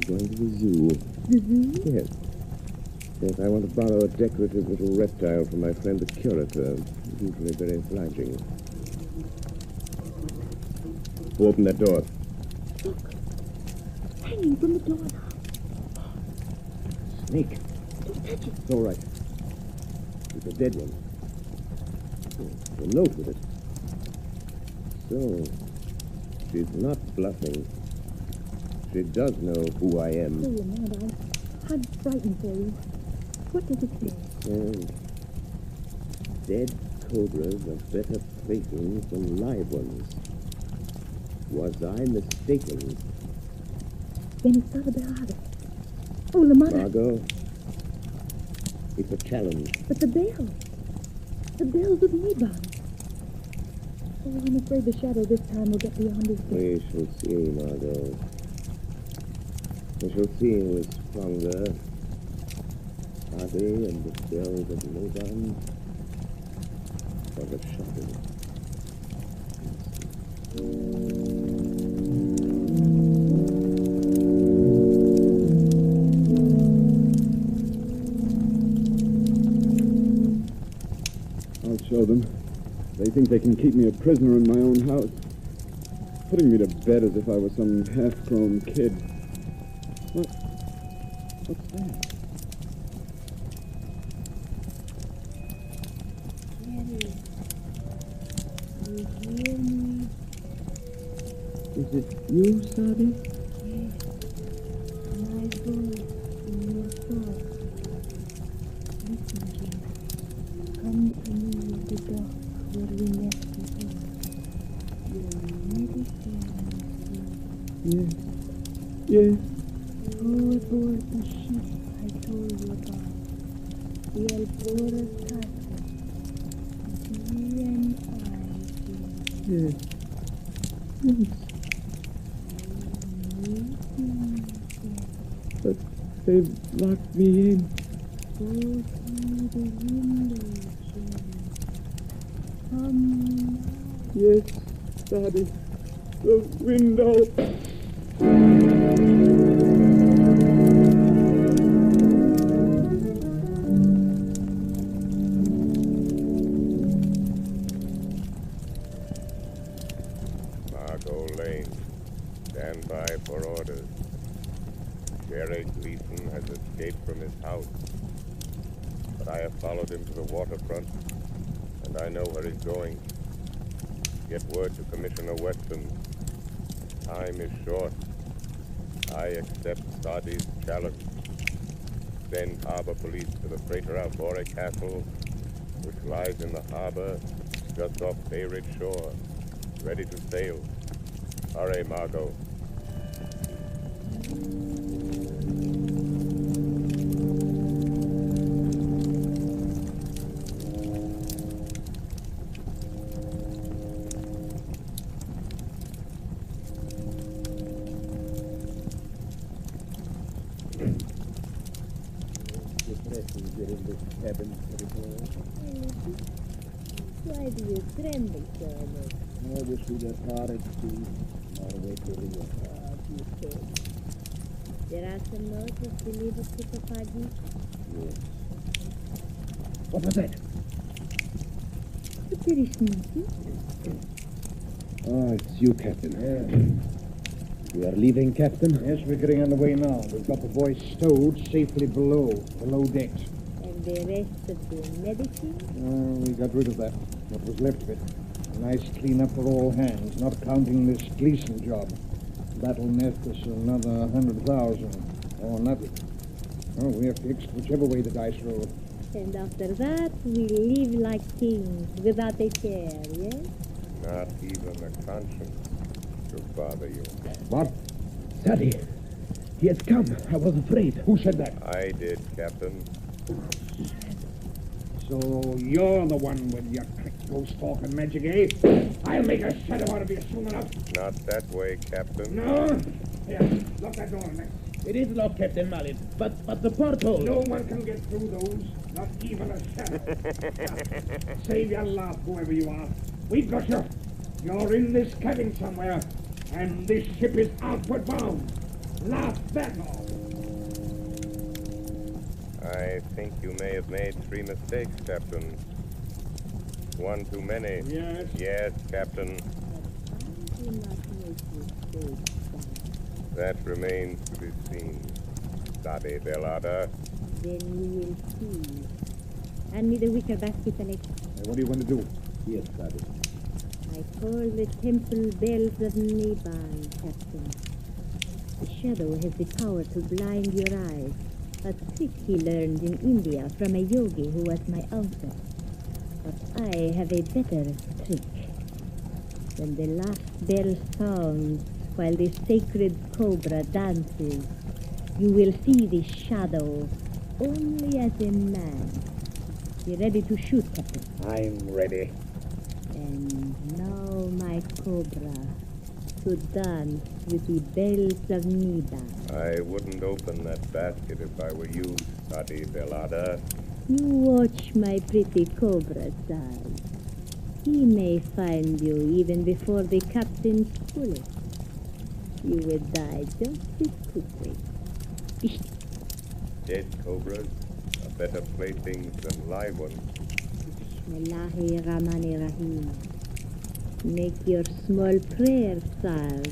going to the zoo. The zoo? Yes. Yes, I want to borrow a decorative little reptile from my friend the curator. He's usually very obliging. Who opened that door? Look. Hanging from the doorknob. Snake. Don't touch it. It's all right. It's a dead one. A note with it. So, she's not bluffing. She does know who I am. Oh, Lamont, I'm frightened for you. What does it say? Dead cobras are better playthings than live ones. Was I mistaken? Then it's Sadi Delata. Oh, Lamont. Margot, it's a challenge. But the bell. The bell's with me bound. Oh, I'm afraid the shadow this time will get beyond his grip. We shall see, Margot. We shall see who is stronger. Sadi and the bells of Loban, or the shadow. I'll show them. They think they can keep me a prisoner in my own house, putting me to bed as if I was some half-grown kid. What's that? Jerry, you hear me? Is it you, Sadi? Yes. My voice in your thoughts. Listen, Jim. Come to me at the dock where we met before. Your medicine. Yes. Yes. Go aboard the ship I told you about. The Albora Castle. You and I, Jim. Yes. Yes. But they've locked me in. Go through the window, Jim. Come now. Yes, Daddy. The window. Margot Lane, stand by for orders. Jerry Gleason has escaped from his house, but I have followed him to the waterfront, and I know where he's going. Get word to Commissioner Weston. Time is short. I accept Sadi's challenge. Send harbor police to the freighter Albora Castle, which lies in the harbor just off Bay Ridge shore, ready to sail. Hurry, Margot. Why do you tremble so much? I wish we'd have thought it too. All the way to Rio. You said. There are some notes delivered to Papagi. Yes. What was that? But there is nothing. Oh, it's you, Captain. We are leaving, Captain? Yes, we're getting on the way now. We've got the boys stowed safely below decks. And the rest of the medicine? We got rid of that, what was left of it. A nice clean-up for all hands, not counting this Gleason job. That'll net us another 100,000, or nothing. Oh, we have fixed whichever way the dice roll. And after that, we live like kings, without a care, yes? Not even a conscience to bother you. What? Daddy, he has come. I was afraid. Who said that? I did, Captain. So you're the one with your ghost talk and magic, eh? I'll make a shadow out of you soon enough. Not that way, Captain. No? Here, lock that door, man. It is locked, Captain Mallet, but the porthole. No one can get through those, not even a shadow. Save your laugh, whoever you are. We've got you. You're in this cabin somewhere, and this ship is outward bound. Laugh back. I think you may have made 3 mistakes, Captain. One too many. Yes? Yes, Captain. I do not make mistakes, son. That remains to be seen. Sade Velada. Then we will see. Hand me the wicker basket, Alex. What are you going to do? Yes, Daddy. I call the temple bells of Niban, Captain. The shadow has the power to blind your eyes. A trick he learned in India from a yogi who was my uncle. But I have a better trick. When the last bell sounds while the sacred cobra dances, you will see the shadow only as a man. Be ready to shoot, Captain. I'm ready. And now, my cobra, to dance with the bells of Nida. I wouldn't open that basket if I were you, Sade Velada. You watch my pretty cobra, son. He may find you even before the captain's bullet. You will die just as quickly. Dead cobras are better playthings than live ones. Bismillahi Rahmani Rahim. Make your small prayer, son.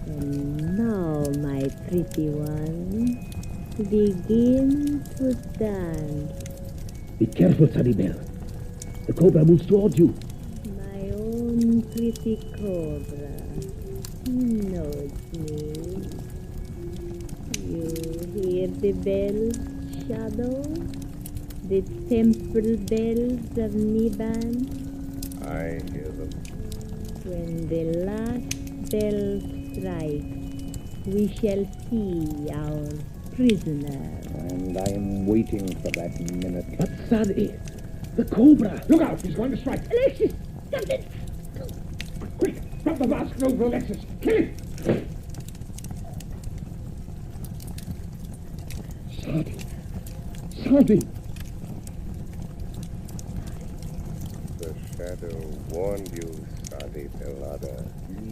And now, my pretty one, begin to dance. Be careful, Sadibel. The cobra moves toward you. My own pretty cobra. He knows me. You hear the bells, Shadow? The temple bells of Niban? I hear them. When the last bell strikes, we shall see our prisoner. And I'm waiting for that minute. But, Sadi, the cobra. Look out! He's going to strike. Alexis! Captain! Quick! Drop the basket over Alexis. Kill him! Sadi. The shadow warned you, Sade Velada.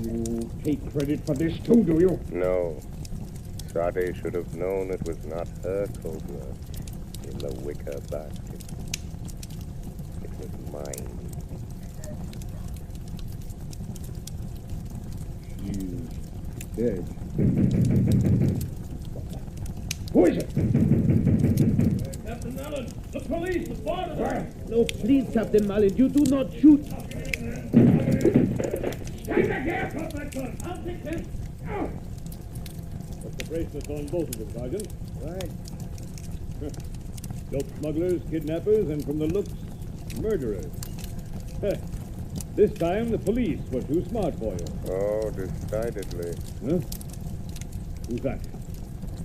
You take credit for this too, do you? No. Sade should have known it was not her cobra in the wicker basket. It was mine. She's dead. Who is it? Captain Allen, the police, the border. No, please, Captain Mallet, you do not shoot. Stand back here! Drop that gun. I'll take this. Out! What's the bracelets on both of them, Sergeant? Right. Dope smugglers, kidnappers, and from the looks, murderers. This time the police were too smart for you. Oh, decidedly. Huh? Who's that?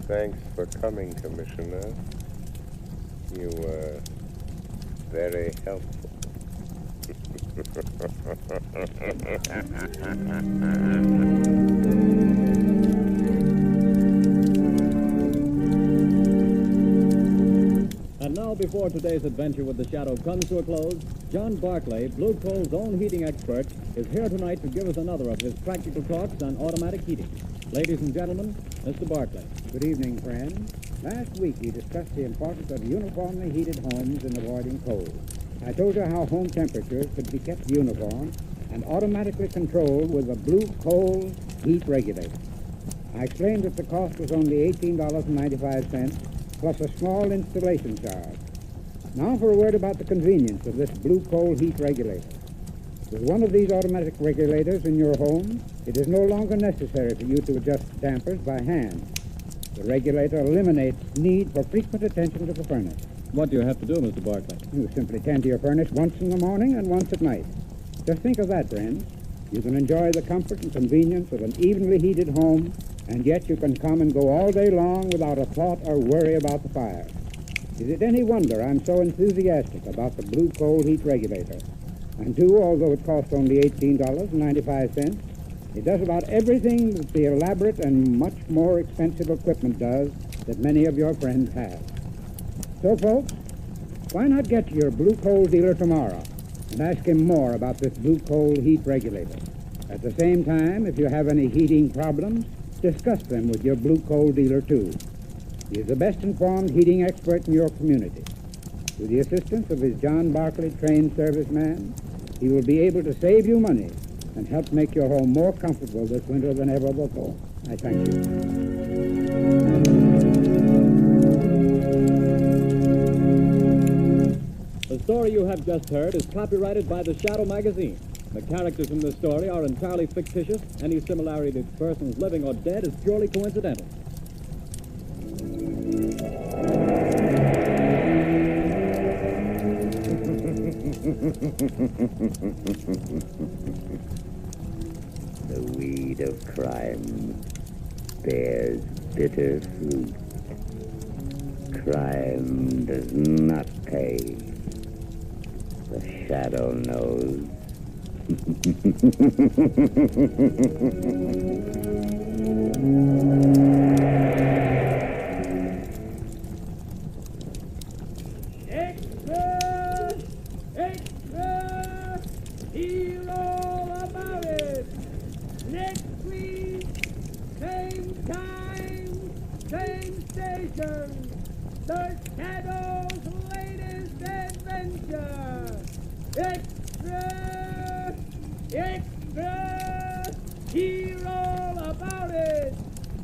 Thanks for coming, Commissioner. You were very helpful. before today's adventure with the Shadow comes to a close, John Barclay, Blue Coal's own heating expert, is here tonight to give us another of his practical talks on automatic heating. Ladies and gentlemen, Mr. Barclay. Good evening, friends. Last week we discussed the importance of uniformly heated homes in avoiding cold. I told you how home temperatures could be kept uniform and automatically controlled with a Blue Coal heat regulator. I explained that the cost was only $18.95 plus a small installation charge. Now for a word about the convenience of this Blue Coal heat regulator. With one of these automatic regulators in your home, it is no longer necessary for you to adjust dampers by hand. The regulator eliminates need for frequent attention to the furnace. What do you have to do, Mr. Barclay? You simply tend to your furnace once in the morning and once at night. Just think of that, friends. You can enjoy the comfort and convenience of an evenly heated home, and yet you can come and go all day long without a thought or worry about the fire. Is it any wonder I'm so enthusiastic about the Blue Coal heat regulator? And too, although it costs only $18.95, it does about everything that the elaborate and much more expensive equipment does that many of your friends have. So, folks, why not get to your Blue Coal dealer tomorrow and ask him more about this Blue Coal heat regulator? At the same time, if you have any heating problems, discuss them with your Blue Coal dealer, too. He is the best-informed heating expert in your community. With the assistance of his John Barclay trained serviceman, he will be able to save you money and help make your home more comfortable this winter than ever before. I thank you. The story you have just heard is copyrighted by the Shadow magazine. The characters in this story are entirely fictitious. Any similarity to persons living or dead is purely coincidental. The weed of crime bears bitter fruit. Crime does not pay. The Shadow knows. Hear all about it. Next week, same time, same station. The Shadow's latest adventure. Extra! Extra! Hear all about it.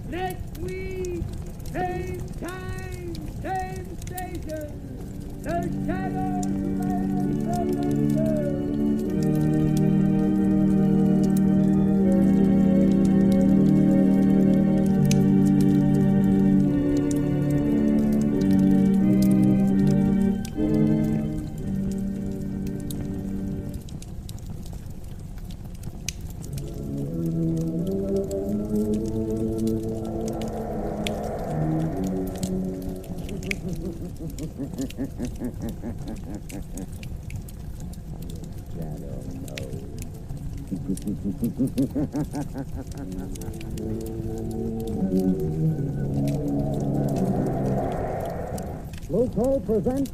Next week, same time, same station. The Shadow's latest adventure. Blue Coal presents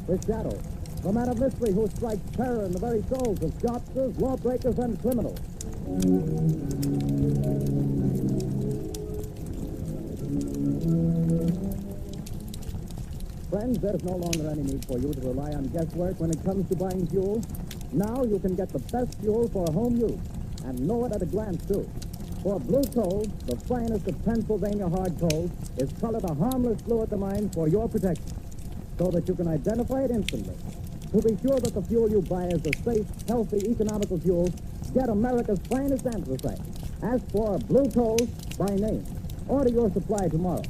The Shadow, the man of mystery who strikes terror in the very souls of shopsters, lawbreakers, and criminals. Friends, there's no longer any need for you to rely on guesswork when it comes to buying fuel. Now you can get the best fuel for home use, and know it at a glance, too. For Blue Coal, the finest of Pennsylvania hard coal, is colored a harmless blue at the mine for your protection, so that you can identify it instantly. To be sure that the fuel you buy is a safe, healthy, economical fuel, get America's finest anthracite. Ask for Blue Coal by name. Order your supply tomorrow.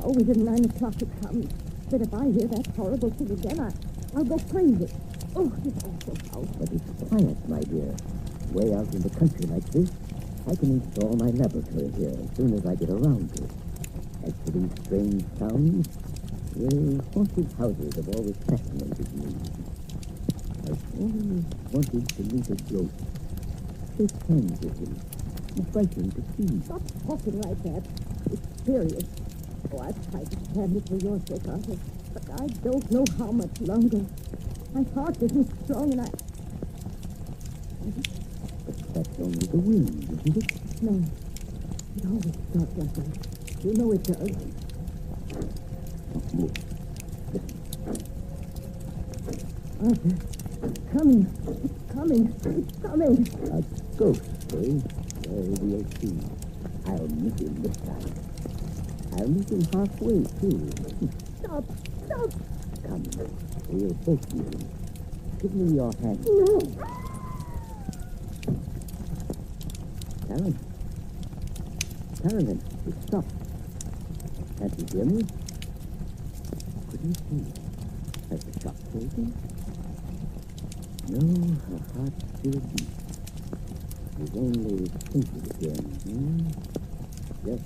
Oh, we didn't 9 o'clock to come. But if I hear that horrible thing again, I'll go crazy. Oh, this awful house. But it's quiet, my dear. way out in the country like this, I can install my laboratory here as soon as I get around to it. As for these strange sounds, well, haunted houses have always fascinated me. I've always wanted to meet a ghost. Shake hands with him. It's frightening to see. Stop talking like that. It's serious. Oh, I've tried to stand it for your sake, Arthur, but I don't know how much longer. My heart isn't strong, and But that's only the wind, isn't it? No. It always starts like that. You know it does. Look. Arthur, it's coming. It's coming. It's coming. A ghost, eh? Well, we'll see. I'll meet him this time. I'll meet him halfway, too. Stop. Stop. Come, we'll both meet him. Give me your hand. No. Carolyn, stop. Can't you hear me? Could you see? Has the shot taken? No, her heart still beats. She's only thinking again, Yes.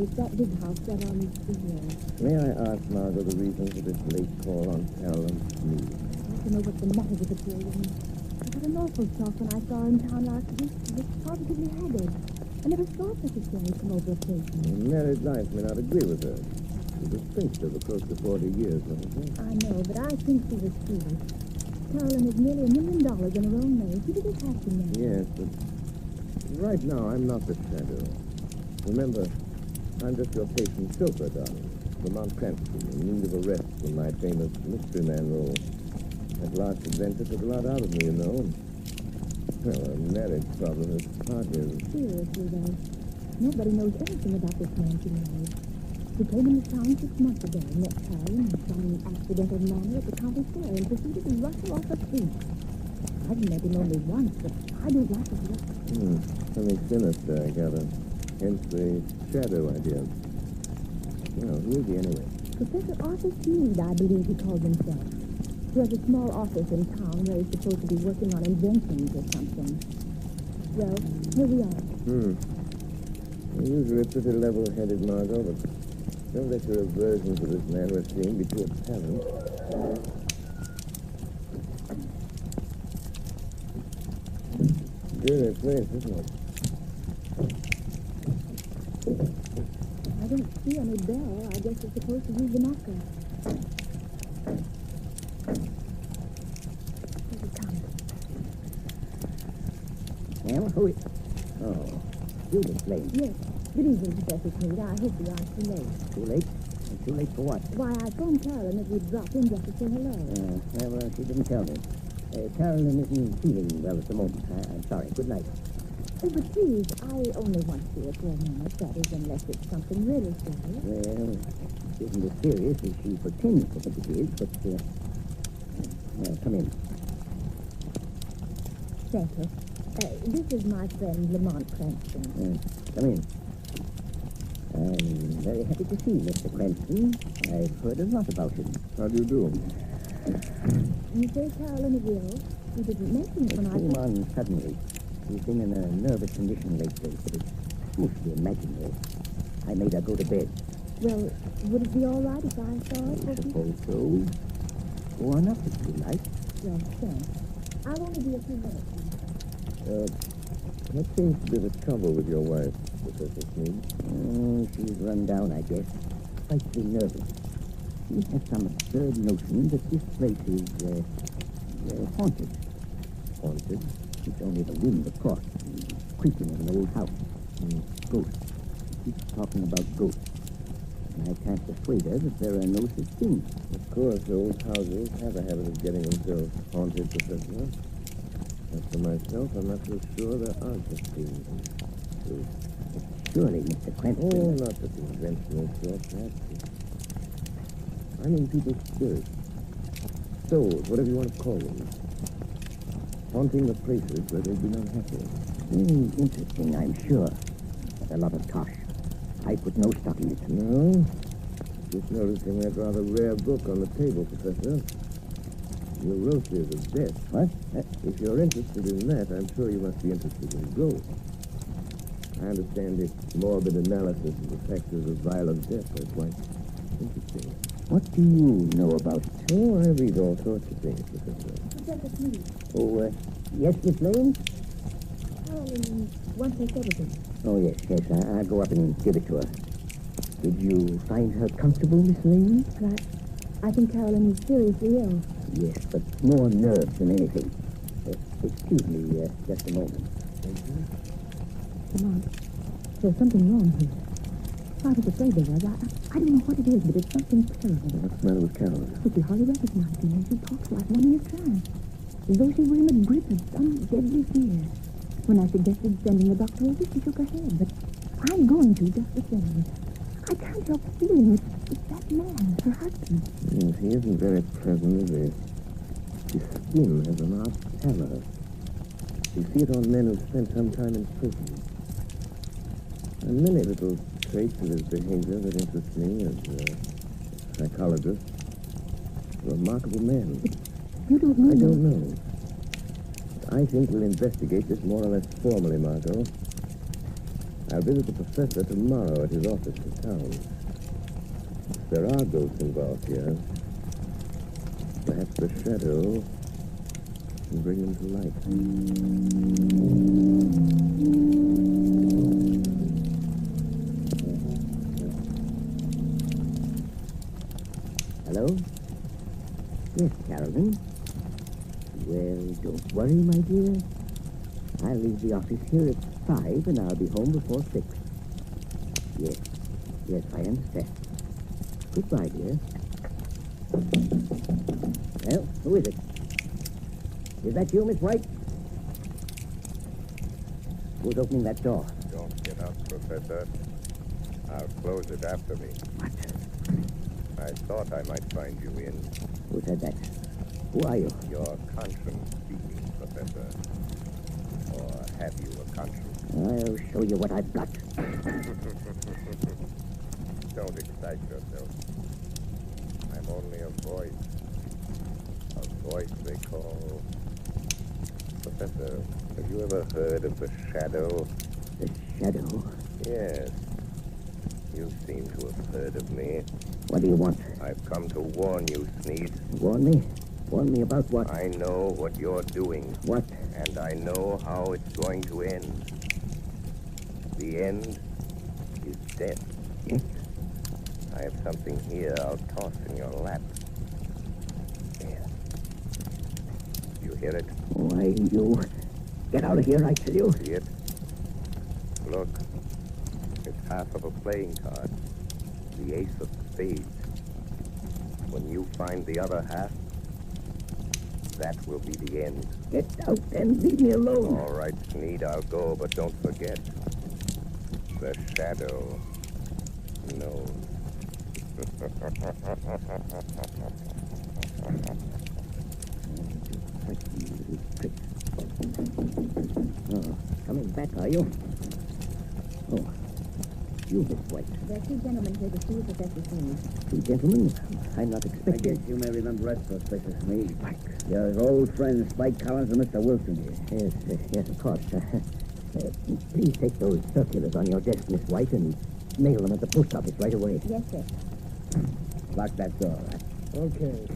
Is that big house that on the hill? May I ask, Margot, the reason for this late call on Carolyn's me? I want to know what's the matter with the poor woman. I got an awful shock when I saw her in town last week. She was positively haggard. I never saw such a thing come over a patient. Married life may not agree with her. She was spinster for close to 40 years, wasn't she? I know, but I think she was foolish. Carolyn has nearly $1 million in her own name. She didn't have to marry. Yes, but right now I'm not the shadow. Remember, I'm just your patient chauffeur, darling. Lamont Cranston, in need of a rest from my famous mystery man role. That last adventure took a lot out of me, you know. Well, a marriage problem is hardly... Seriously, though. Nobody knows anything about this man she married. He came into town 6 months ago, met Carolyn in some accidental manner at the county fair and proceeded to rush her off her feet. I've met him only once, but I don't like his look. Something sinister, I gather. Hence the shadow idea. Well, who is he anyway? Professor Arthur Smead, I believe he calls himself. He has a small office in town where he's supposed to be working on inventions or something. Well, here we are. You're usually pretty level-headed, Margot, but don't let your aversion to this man we're seeing be too apparent. Good place, isn't it? I don't see any bell. I guess you're supposed to use the knocker. Here it comes. Well, who is... Oh, Judith Lane. Yes. Good evening, Professor Smead. I hope you aren't too late. Too late? And too late for what? Why, I phoned Carolyn that we'd drop in just to say hello. Well, she didn't tell me. Carolyn isn't feeling well at the moment. I'm sorry. Good night. Oh, but please, I only want to see her for a minute. That is, unless it's something really serious. Well, it isn't as serious as she pretends to think it is, but, come in. Thank you. This is my friend Lamont Cranston. Come in. I'm very happy to see Mr. Cranston. I've heard a lot about him. How do you do? You say Carolyn is ill? You didn't mention it when I came on suddenly. She's been in a nervous condition lately, but it's mostly imaginary. I made her go to bed. Well, would it be all right if I saw it? I suppose so. Go on up if you like. Well, thanks. I'll only be a few minutes. What seems to be the trouble with your wife, Professor Smead? Oh, she's run down, I guess. Slightly nervous. She has some absurd notion that this place is, haunted. Haunted? It's only the wind, of course. Creaking of an old house. Ghosts. She keeps talking about ghosts. And I can't persuade her that there are no such things. Of course, old houses have a habit of getting themselves haunted, Professor. As for myself, I'm not so sure there are such things. Surely, Mr. Cranston. Oh, not the conventional sort, perhaps. I mean people's spirits. Souls, whatever you want to call them. haunting the places where they've been unhappy. Very interesting, I'm sure. But a lot of tosh. I put no stock in it. No? Just noticing that rather rare book on the table, Professor. Neuroses of death. What? If you're interested in that, I'm sure you must be interested in growth. I understand its morbid analysis of the factors of violent death are quite interesting. What do you know about it? Oh, I read all sorts of things, Professor. Professor, please. Oh, yes, Miss Lane? Carolyn wants her everything. Oh, yes. I'll go up and give it to her. Did you find her comfortable, Miss Lane? But I think Carolyn is seriously ill. Yes, but more nerves than anything. Excuse me, just a moment. Come on. There's something wrong here. I was afraid there was. I don't know what it is, but it's something terrible. What's the matter with Carolyn? But you hardly recognize me, and she talks like one of your kind. As though she were in a grip of some deadly fear. When I suggested sending the doctor over, she shook her head. But I'm going to just the same. I can't help feeling it's that man, her husband. Yes, he isn't very pleasant, is he? His skin has an odd pallor. You see it on men who've spent some time in prison. There are many little traits of his behavior that interest me as a psychologist. A remarkable man. You don't know. I don't know. I think we'll investigate this more or less formally, Margot. I'll visit the professor tomorrow at his office in town. If there are ghosts involved here, perhaps the shadow can bring them to light. Hello? Yes, Carolyn. Well, don't worry, my dear. I'll leave the office here at 5, and I'll be home before 6. Yes, I understand. Goodbye, dear. Well, who is it? Is that you, Miss White? Who's opening that door? Don't get up, Professor. I'll close it after me. What? I thought I might find you in. Who said that? Who are you? Your conscience speaking, Professor. Or have you a conscience? I'll show you what I've got. Don't excite yourself. I'm only a voice. A voice they call... Professor, have you ever heard of the shadow? The shadow? Yes. You seem to have heard of me. What do you want? I've come to warn you, Sneed. Warn me? Warn me about what? I know what you're doing. What? And I know how it's going to end. The end is death. Yes? I have something here I'll toss in your lap. There. You hear it? Why, you... Get out of here, I tell you. See it? Look. It's half of a playing card. The ace of spades. When you find the other half, that will be the end. Get out and leave me alone. All right, Sneed, I'll go, but don't forget. The shadow knows. Oh, coming back, are you? Oh, you, Miss White. There are 2 gentlemen here to see you, Professor Sneed. 2 gentlemen? I'm not I expecting... guess you may remember us, Professor Sneed. Your old friends, Spike Collins and Mr. Wilson here. Yes, of course. Please take those circulars on your desk, Miss White, and mail them at the post office right away. Yes, sir. Lock that door, right? Okay.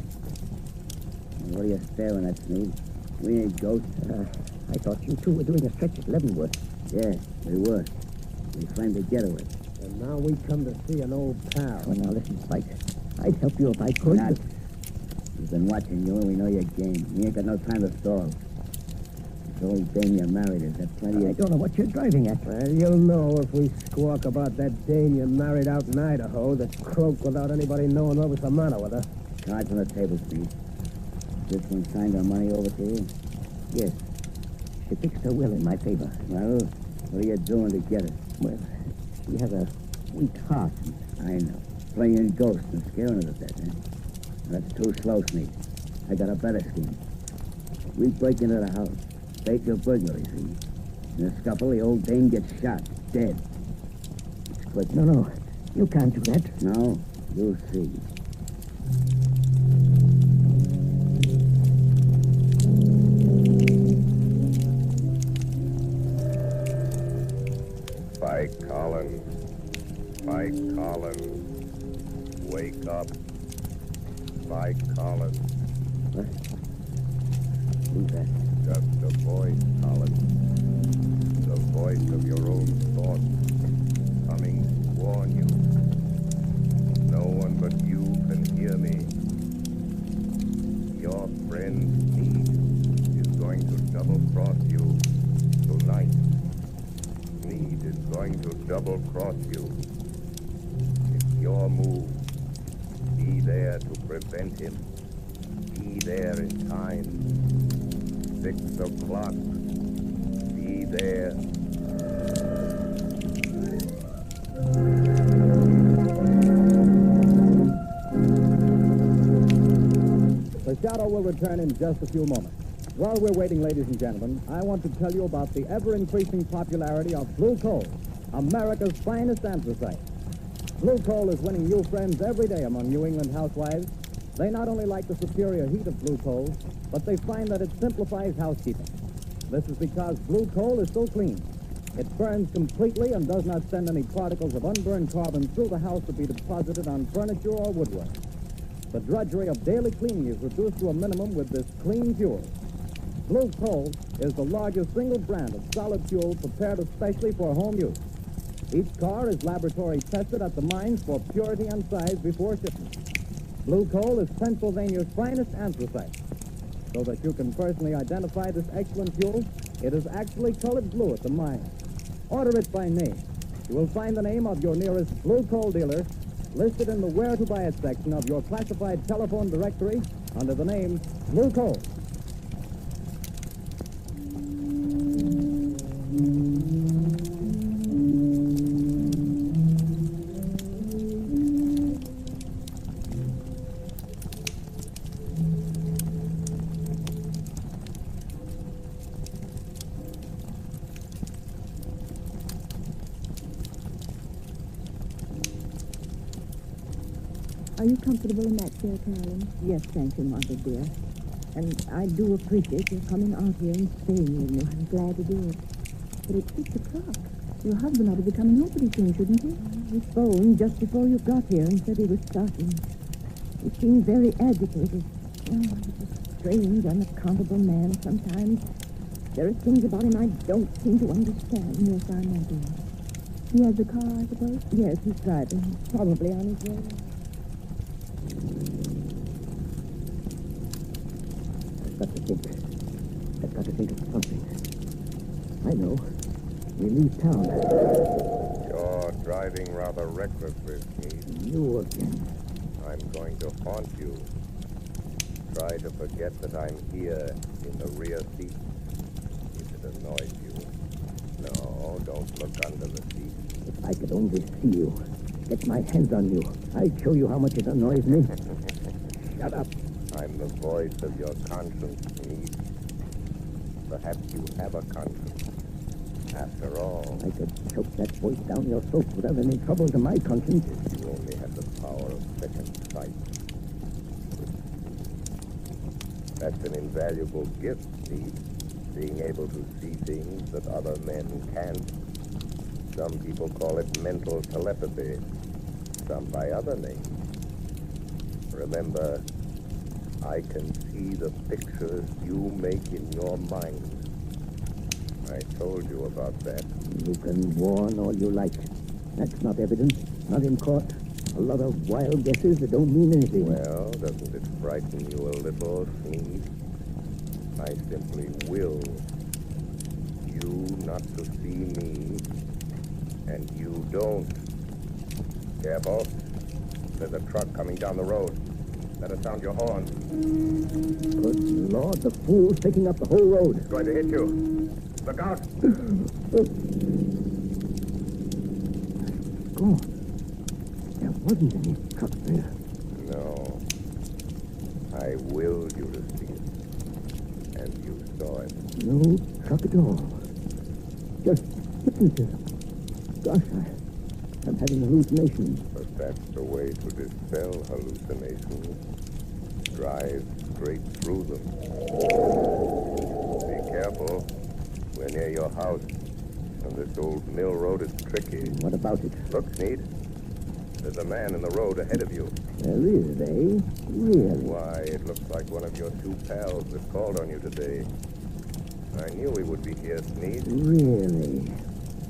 What are you staring at, Sneed? We ain't ghosts. I thought you two were doing a stretch at Leavenworth. Yeah, we were. We framed a getaway. And now we come to see an old pal. Oh, now listen, Spike. I'd help you if I could. Not. But... We've been watching you and we know your game. We ain't got no time to stall. The old dame you married is there plenty I of... don't know what you're driving at. Well, you'll know if we squawk about that dame you married out in Idaho that croaked without anybody knowing what was the matter with her. Cards on the table, Steve. This one signed our money over to you? Yes. She fixed her will in my favor. Well, what are you doing to get it? Well, she has a weak heart. I know. Playing ghosts and scaring her to death, eh? That's too slow, Sneak. I got a better scheme. We break into the house. Fatal burglary, see? In a scuffle, the old dame gets shot. Dead. It's quick. No. You can't do that. No. You'll see. Spike Collins. Spike Collins. Wake up. Spike Collins. What? Who's that? Just a voice, Collins. The voice of your own thoughts, coming to warn you. No one but you can hear me. Your friend Sneed is going to double-cross you tonight. Sneed is going to double-cross you. It's your move. Be there to prevent him. Be there in time. 6 o'clock. Be there. The Shadow will return in just a few moments. While we're waiting, ladies and gentlemen, I want to tell you about the ever-increasing popularity of blue coal, America's finest anthracite. Blue coal is winning new friends every day among New England housewives. They not only like the superior heat of blue coal, but they find that it simplifies housekeeping. This is because blue coal is so clean. It burns completely and does not send any particles of unburned carbon through the house to be deposited on furniture or woodwork. The drudgery of daily cleaning is reduced to a minimum with this clean fuel. Blue coal is the largest single brand of solid fuel prepared especially for home use. Each car is laboratory tested at the mines for purity and size before shipment. Blue coal is Pennsylvania's finest anthracite. So that you can personally identify this excellent fuel, it is actually colored blue at the mine. Order it by name. You will find the name of your nearest blue coal dealer listed in the Where to Buy It section of your classified telephone directory under the name Blue Coal. Are you comfortable in that chair, Carolyn? Yes, thank you, Mother dear. And I do appreciate your coming out here and staying with me. I'm glad to do it. But it's 6 o'clock. Your husband ought to be coming home pretty soon, shouldn't he? He phoned just before you got here and said he was starting. He seemed very agitated. Oh, he's a strange, unaccountable man sometimes. There are things about him I don't seem to understand. Yes, I know, dear. He has a car, I suppose? Yes, he's driving. He's probably on his way. I've got to think of something. I know. We leave town. You're driving rather recklessly, Sneed. You again. I'm going to haunt you. Try to forget that I'm here in the rear seat. If it annoys you. No, don't look under the seat. If I could only see you, get my hands on you, I'd show you how much it annoys me. Shut up. I'm the voice of your conscience, Sneed. Perhaps you have a conscience. After all, I could choke that voice down your throat without any trouble to my conscience. You only have the power of second sight. That's an invaluable gift, Sneed. Being able to see things that other men can't. Some people call it mental telepathy. Some by other names. Remember, I can see the pictures you make in your mind. I told you about that. You can warn all you like. That's not evidence, not in court. A lot of wild guesses that don't mean anything. Well, doesn't it frighten you a little, Sneed? I simply will you not to see me, and you don't. Careful. There's a truck coming down the road. Better sound your horn. Good Lord, the fool's taking up the whole road. It's going to hit you. Look out. Gone. There wasn't any truck there. No. I willed you to see it. And you saw it. No truck at all. Just hypnotism. Gosh, I'm having hallucinations. But that's the way to dispel hallucinations. Drive straight through them. Be careful. We're near your house. And this old mill road is tricky. What about it? Look, Sneed. There's a man in the road ahead of you. There is, eh? Really? Why, it looks like one of your two pals that called on you today. I knew he would be here, Sneed. Really?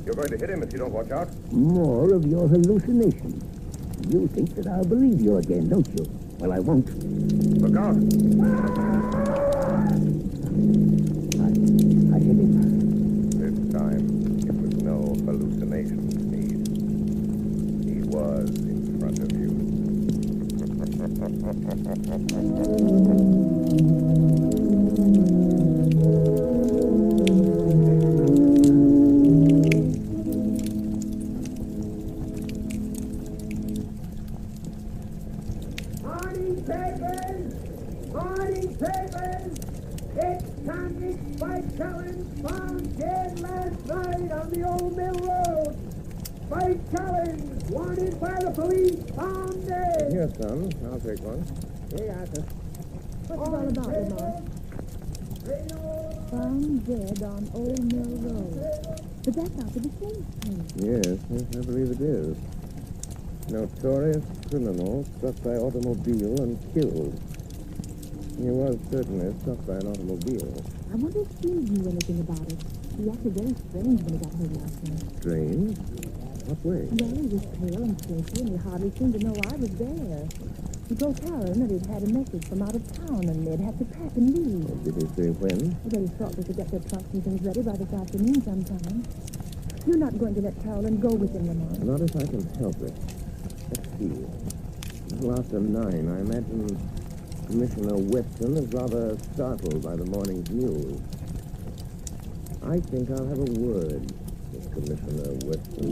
You're going to hit him if you don't watch out. More of your hallucinations. You think that I'll believe you again, don't you? Well, I won't. Look out! I hit him. This time, it was no hallucination, Sneed. He was in front of you. Morning papers! Morning papers! It's convict Spike Collins found dead last night on the old mill road. Spike Collins, wanted by the police, found dead. Here, son. I'll take one. Here you are, sir. What's it all about, Lamar? Found dead on Old Mill Road. But that's out of the same place. Yes, I believe it is. Notorious criminal struck by automobile and killed. He was certainly struck by an automobile. I wonder if Steve knew anything about it. He acted very strange when he got hurt last night. Strange? What way? Well, he was pale and shaky, and he hardly seemed to know I was there. He told Karen that he'd had a message from out of town, and they'd have to pack and leave. Oh, did he say when? Well, they thought they could get their trucks and things ready by this afternoon sometime. You're not going to let Carolyn go with him, Lamar. Not if I can help it. Let's see. A little after 9, I imagine Commissioner Weston is rather startled by the morning's news. I think I'll have a word with Commissioner Weston.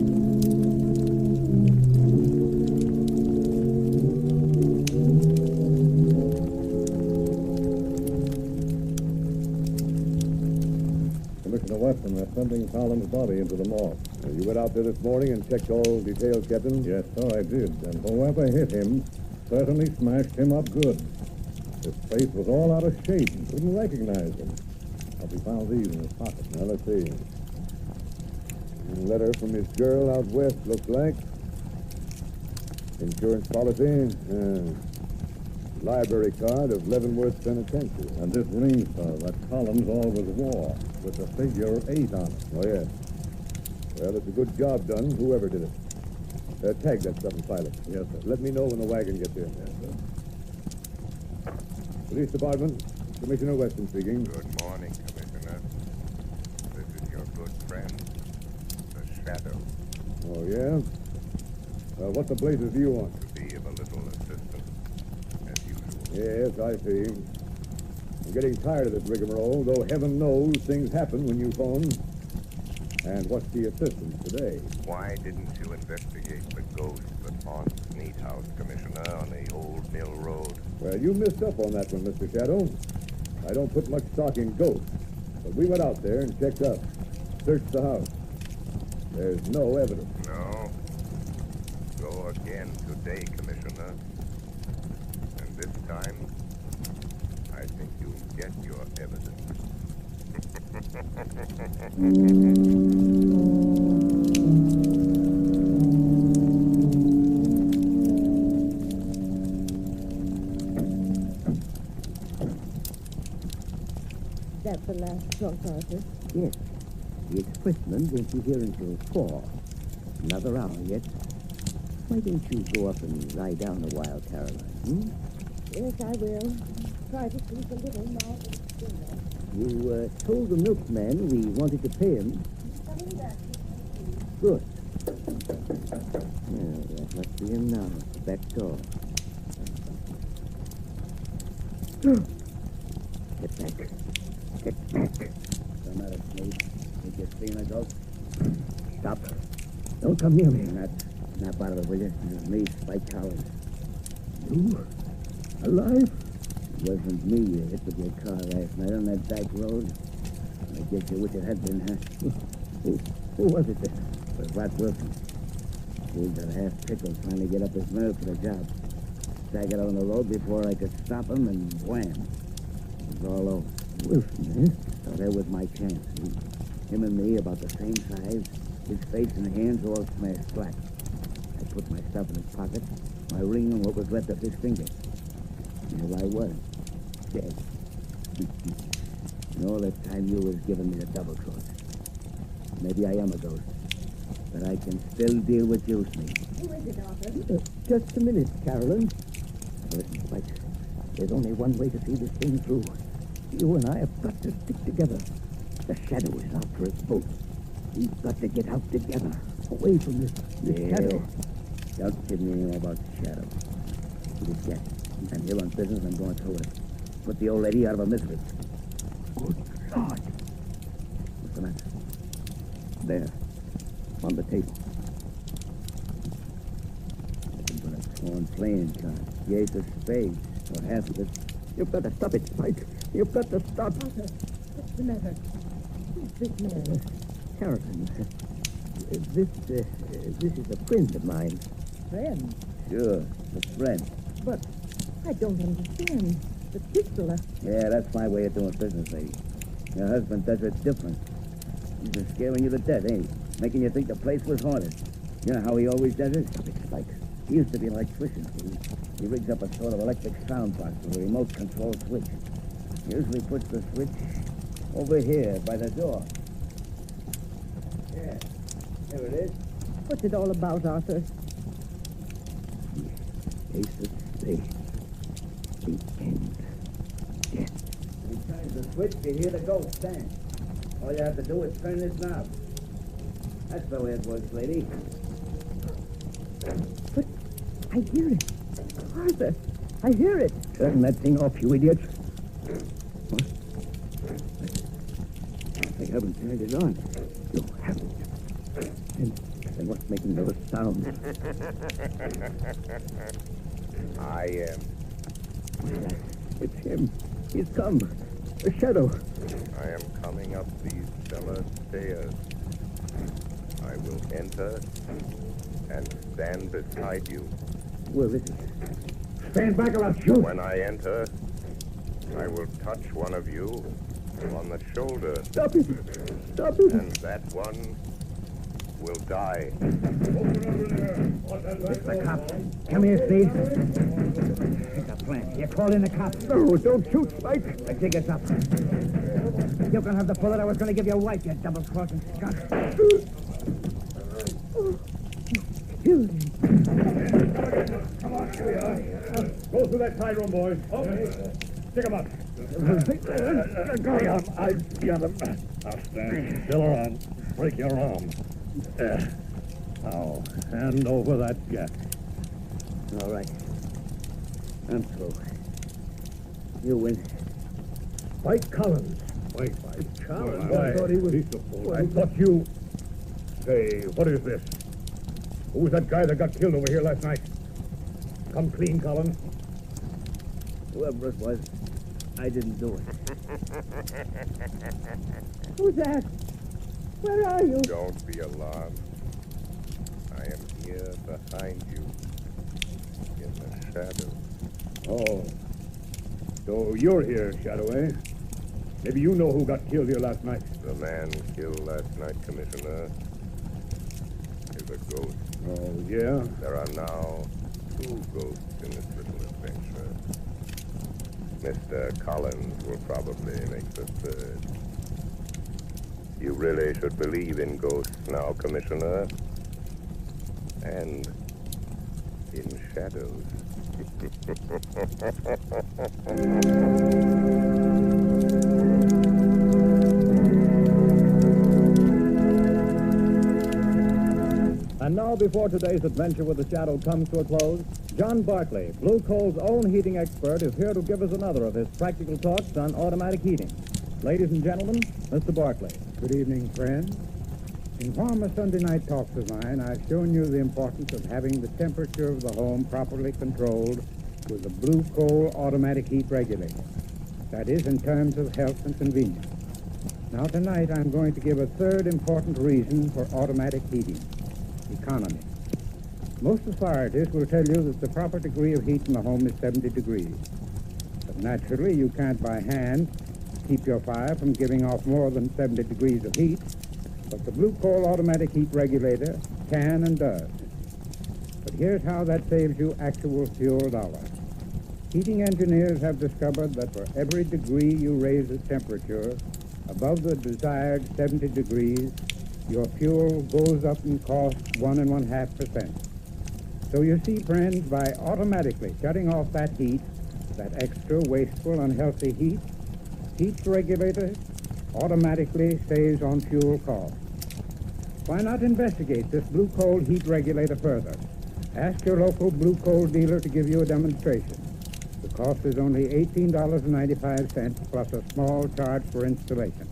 Commissioner Weston, they're sending Collins' body into the morgue. You went out there this morning and checked all details, Captain? Yes, sir, I did. And whoever hit him certainly smashed him up good. His face was all out of shape. You couldn't recognize him. But we found these in his pocket. Now, let's see. A letter from his girl out west, looks like. Insurance policy. Library card of Leavenworth Penitentiary. And this ring, sir, that Collins always wore, with the figure 8 on it. Oh, yes. Well, it's a good job done, whoever did it. Tag that stuff and file it. Yes, sir. Let me know when the wagon gets here. Yes, sir. Police Department, Commissioner Weston speaking. Good morning, Commissioner. This is your good friend, the Shadow. Oh, yeah? What the blazes do you want? To be of a little assistance, as usual. Yes, I see. I'm getting tired of this rigmarole, though heaven knows things happen when you phone. And what's the assistance today? Why didn't you investigate the ghost that haunts Sneed House, Commissioner, on the old mill road? Well, you missed up on that one, Mr. Shadow. I don't put much stock in ghosts, but we went out there and checked up, searched the house. There's no evidence. No. Go again today, Commissioner. And this time, I think you'll get your evidence. That's the last truck, Arthur. Yes. The expressman won't be here until 4. Another hour yet. Why don't you go up and lie down a while, Caroline? Yes, I will. Try to sleep a little now. You told the milkman we wanted to pay him. Coming back. Good. Well, that must be him now. Back door. Get back. Get back. What's the matter, Sneed? You just seen a ghost? Stop. Don't come near me. Snap out of it, will you? This is me, Spike Collins. You? Alive? wasn't me you hit with your car last night on that back road. I guess you wish it had been, huh? Who was it then? It was Rat Wilson. He got half tickled trying to get up his nerve for the job. Staggered out on the road before I could stop him, and wham! It was all over. Wilson, eh? So there was my chance. Him and me about the same size, his face and hands all smashed flat. I put my stuff in his pocket, my ring and what was left of his finger. There I was, dead. And all that time you was giving me the double cross. Maybe I am a ghost, but I can still deal with you, Snake. Who is it, Arthur? Just a minute, Carolyn. Listen, Spike, there's only one way to see this thing through. You and I have got to stick together. The Shadow is out for us both. We've got to get out together, away from this Shadow. Don't give me any more about the Shadow. You just get. I'm here on business. I'm going through it. Put the old lady out of her misery. Good Lord. What's the matter? There. On the table. Nothing but a torn playing card. The ace of spades. Or half of it. You've got to stop it, Spike. You've got to stop. Arthur, what's the matter? Who's this man? Carolyn. This is a friend of mine. Friend? Sure, a friend. But I don't understand. The pistol. Yeah, that's my way of doing business, lady. Your husband does it different. He's been scaring you to death, ain't he? Making you think the place was haunted. You know how he always does it? Stop it, Spike. He used to be an electrician. He rigs up a sort of electric sound box with a remote control switch. He usually puts the switch over here by the door. Yeah, there it is. What's it all about, Arthur? Ace of spades. The end. Death. When he turns the switch, you hear the ghost stand. All you have to do is turn this knob. That's the way it works, lady. But I hear it. Arthur, I hear it. Turn that thing off, you idiots. What? I haven't turned it on. You haven't. And what's making those sounds? I am. It's him. He's come. The Shadow. I am coming up these cellar stairs. I will enter and stand beside you. Where is he? Stand back or I'll shoot. When I enter, I will touch one of you on the shoulder. Stop it! Stop it! And that one will die. It's the cops. Come here, Steve. It's a plant. You call in the cops. No, don't shoot, Spike. I dig us up. You can have the bullet I was going to give your wife, you double-crossing skunk. Killed him. Come on, here we are. Go through that side room, boys. Okay. Stick him up. I got him. Now stand still on. Break your arm. Now, hand over that gat. All right. I'm through. You win. Spike Collins. Wait, Spike Collins? I thought he was... I thought you... Say, what is this? Who was that guy that got killed over here last night? Come clean, Collins. Whoever it was, I didn't do it. Who's that? Where are you? Don't be alarmed. I am here behind you, in the shadow. Oh. So you're here, Shadow, eh? Maybe you know who got killed here last night. The man killed last night, Commissioner, is a ghost. Oh, yeah? There are now 2 ghosts in this little adventure. Mr. Collins will probably make the 3rd. You really should believe in ghosts now, Commissioner. And in shadows. And now, before today's adventure with the Shadow comes to a close, John Barclay, Blue Coal's own heating expert, is here to give us another of his practical talks on automatic heating. Ladies and gentlemen, Mr. Barclay. Good evening, friends. In former Sunday night talks of mine, I've shown you the importance of having the temperature of the home properly controlled with a blue coal automatic heat regulator. That is, in terms of health and convenience. Now, tonight, I'm going to give a third important reason for automatic heating: economy. Most authorities will tell you that the proper degree of heat in the home is 70 degrees. But naturally, you can't by hand keep your fire from giving off more than 70 degrees of heat, but the blue coal automatic heat regulator can and does. But here's how that saves you actual fuel dollars. Heating engineers have discovered that for every degree you raise the temperature above the desired 70 degrees, your fuel goes up in cost 1.5%. So you see, friends, by automatically shutting off that heat, that extra wasteful, unhealthy heat regulator automatically saves on fuel costs. Why not investigate this blue coal heat regulator further? Ask your local blue coal dealer to give you a demonstration. The cost is only $18.95 plus a small charge for installation.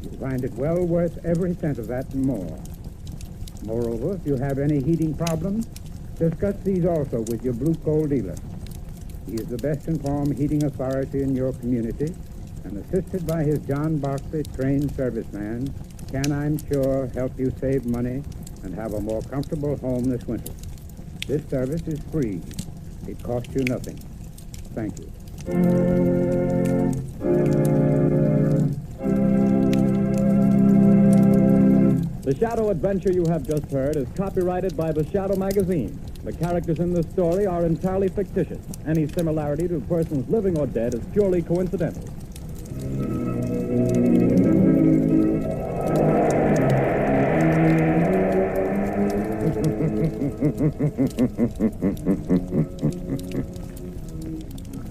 You'll find it well worth every cent of that and more. Moreover, if you have any heating problems, discuss these also with your blue coal dealer. He is the best informed heating authority in your community, and assisted by his John Barkley trained serviceman, can, I'm sure, help you save money and have a more comfortable home this winter. This service is free. It costs you nothing. Thank you. The Shadow adventure you have just heard is copyrighted by the Shadow magazine. The characters in this story are entirely fictitious. Any similarity to persons living or dead is purely coincidental.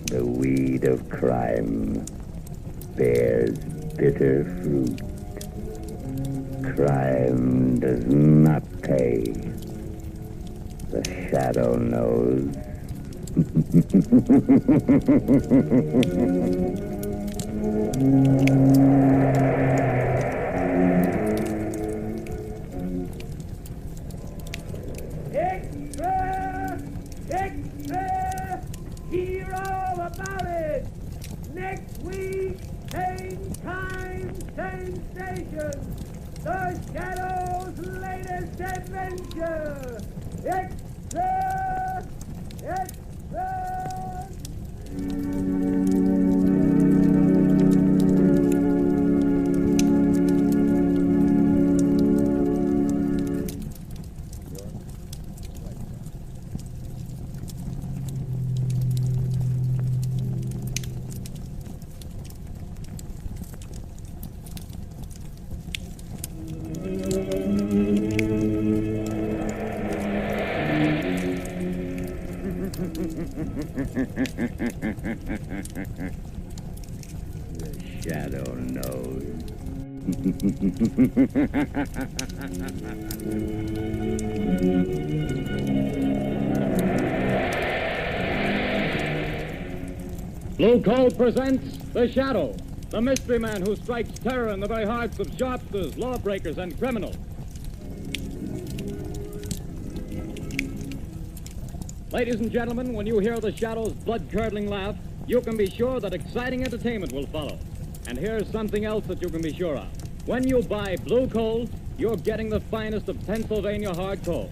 The weed of crime bears bitter fruit. Crime does not pay. The Shadow knows. Extra! Extra! Hear all about it! Next week, same time, same station. The Shadow's latest adventure! Extra! Extra! The Shadow knows. Blue Coal presents The Shadow, the mystery man who strikes terror in the very hearts of shopsters, lawbreakers, and criminals. Ladies and gentlemen, when you hear the Shadow's blood-curdling laugh, you can be sure that exciting entertainment will follow. And here's something else that you can be sure of. When you buy Blue Coal, you're getting the finest of Pennsylvania hard coal.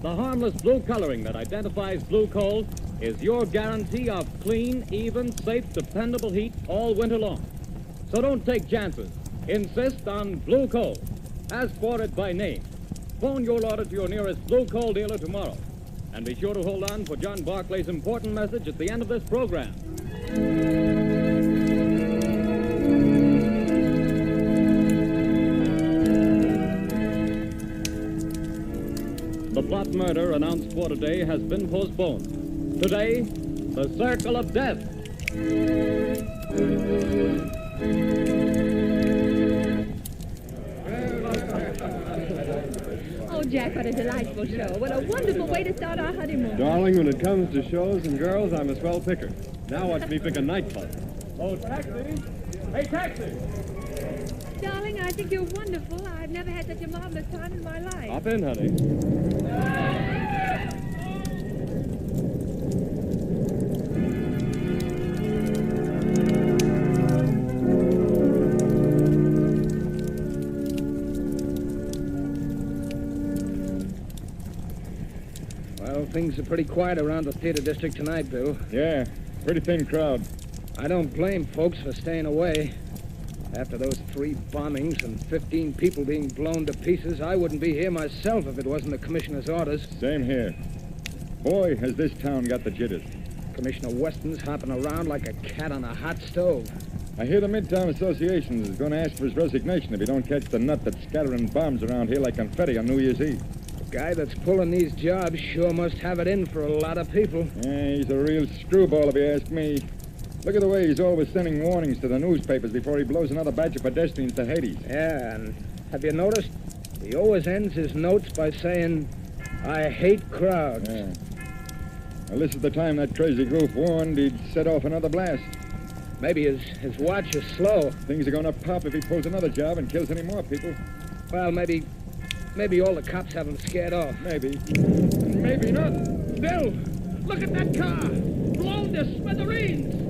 The harmless blue coloring that identifies Blue Coal is your guarantee of clean, even, safe, dependable heat all winter long. So don't take chances. Insist on Blue Coal. Ask for it by name. Phone your order to your nearest Blue Coal dealer tomorrow. And be sure to hold on for John Barclay's important message at the end of this program. The plot murder announced for today has been postponed. Today, the Circle of Death. Oh, Jack, what a delightful show. What a wonderful way to start our honeymoon. Darling, when it comes to shows and girls, I'm a swell picker. Now watch me pick a nightclub. Oh, taxi! Hey, taxi! Darling, I think you're wonderful. I've never had such a marvelous time in my life. Hop in, honey. things are pretty quiet around the theater district tonight, Bill. Yeah, pretty thin crowd. I don't blame folks for staying away. After those 3 bombings and 15 people being blown to pieces, I wouldn't be here myself if it wasn't the commissioner's orders. Same here. Boy, has this town got the jitters. Commissioner Weston's hopping around like a cat on a hot stove. I hear the Midtown Association is going to ask for his resignation if he don't catch the nut that's scattering bombs around here like confetti on New Year's Eve. The guy that's pulling these jobs sure must have it in for a lot of people. Yeah, he's a real screwball if you ask me. Look at the way he's always sending warnings to the newspapers before he blows another batch of pedestrians to Hades. Yeah, and have you noticed? He always ends his notes by saying, I hate crowds. Yeah. Well, this is the time that crazy goof warned he'd set off another blast. Maybe his watch is slow. Things are going to pop if he pulls another job and kills any more people. Well, maybe all the cops have him scared off. Maybe. Maybe not. Bill, look at that car. Blown to smithereens.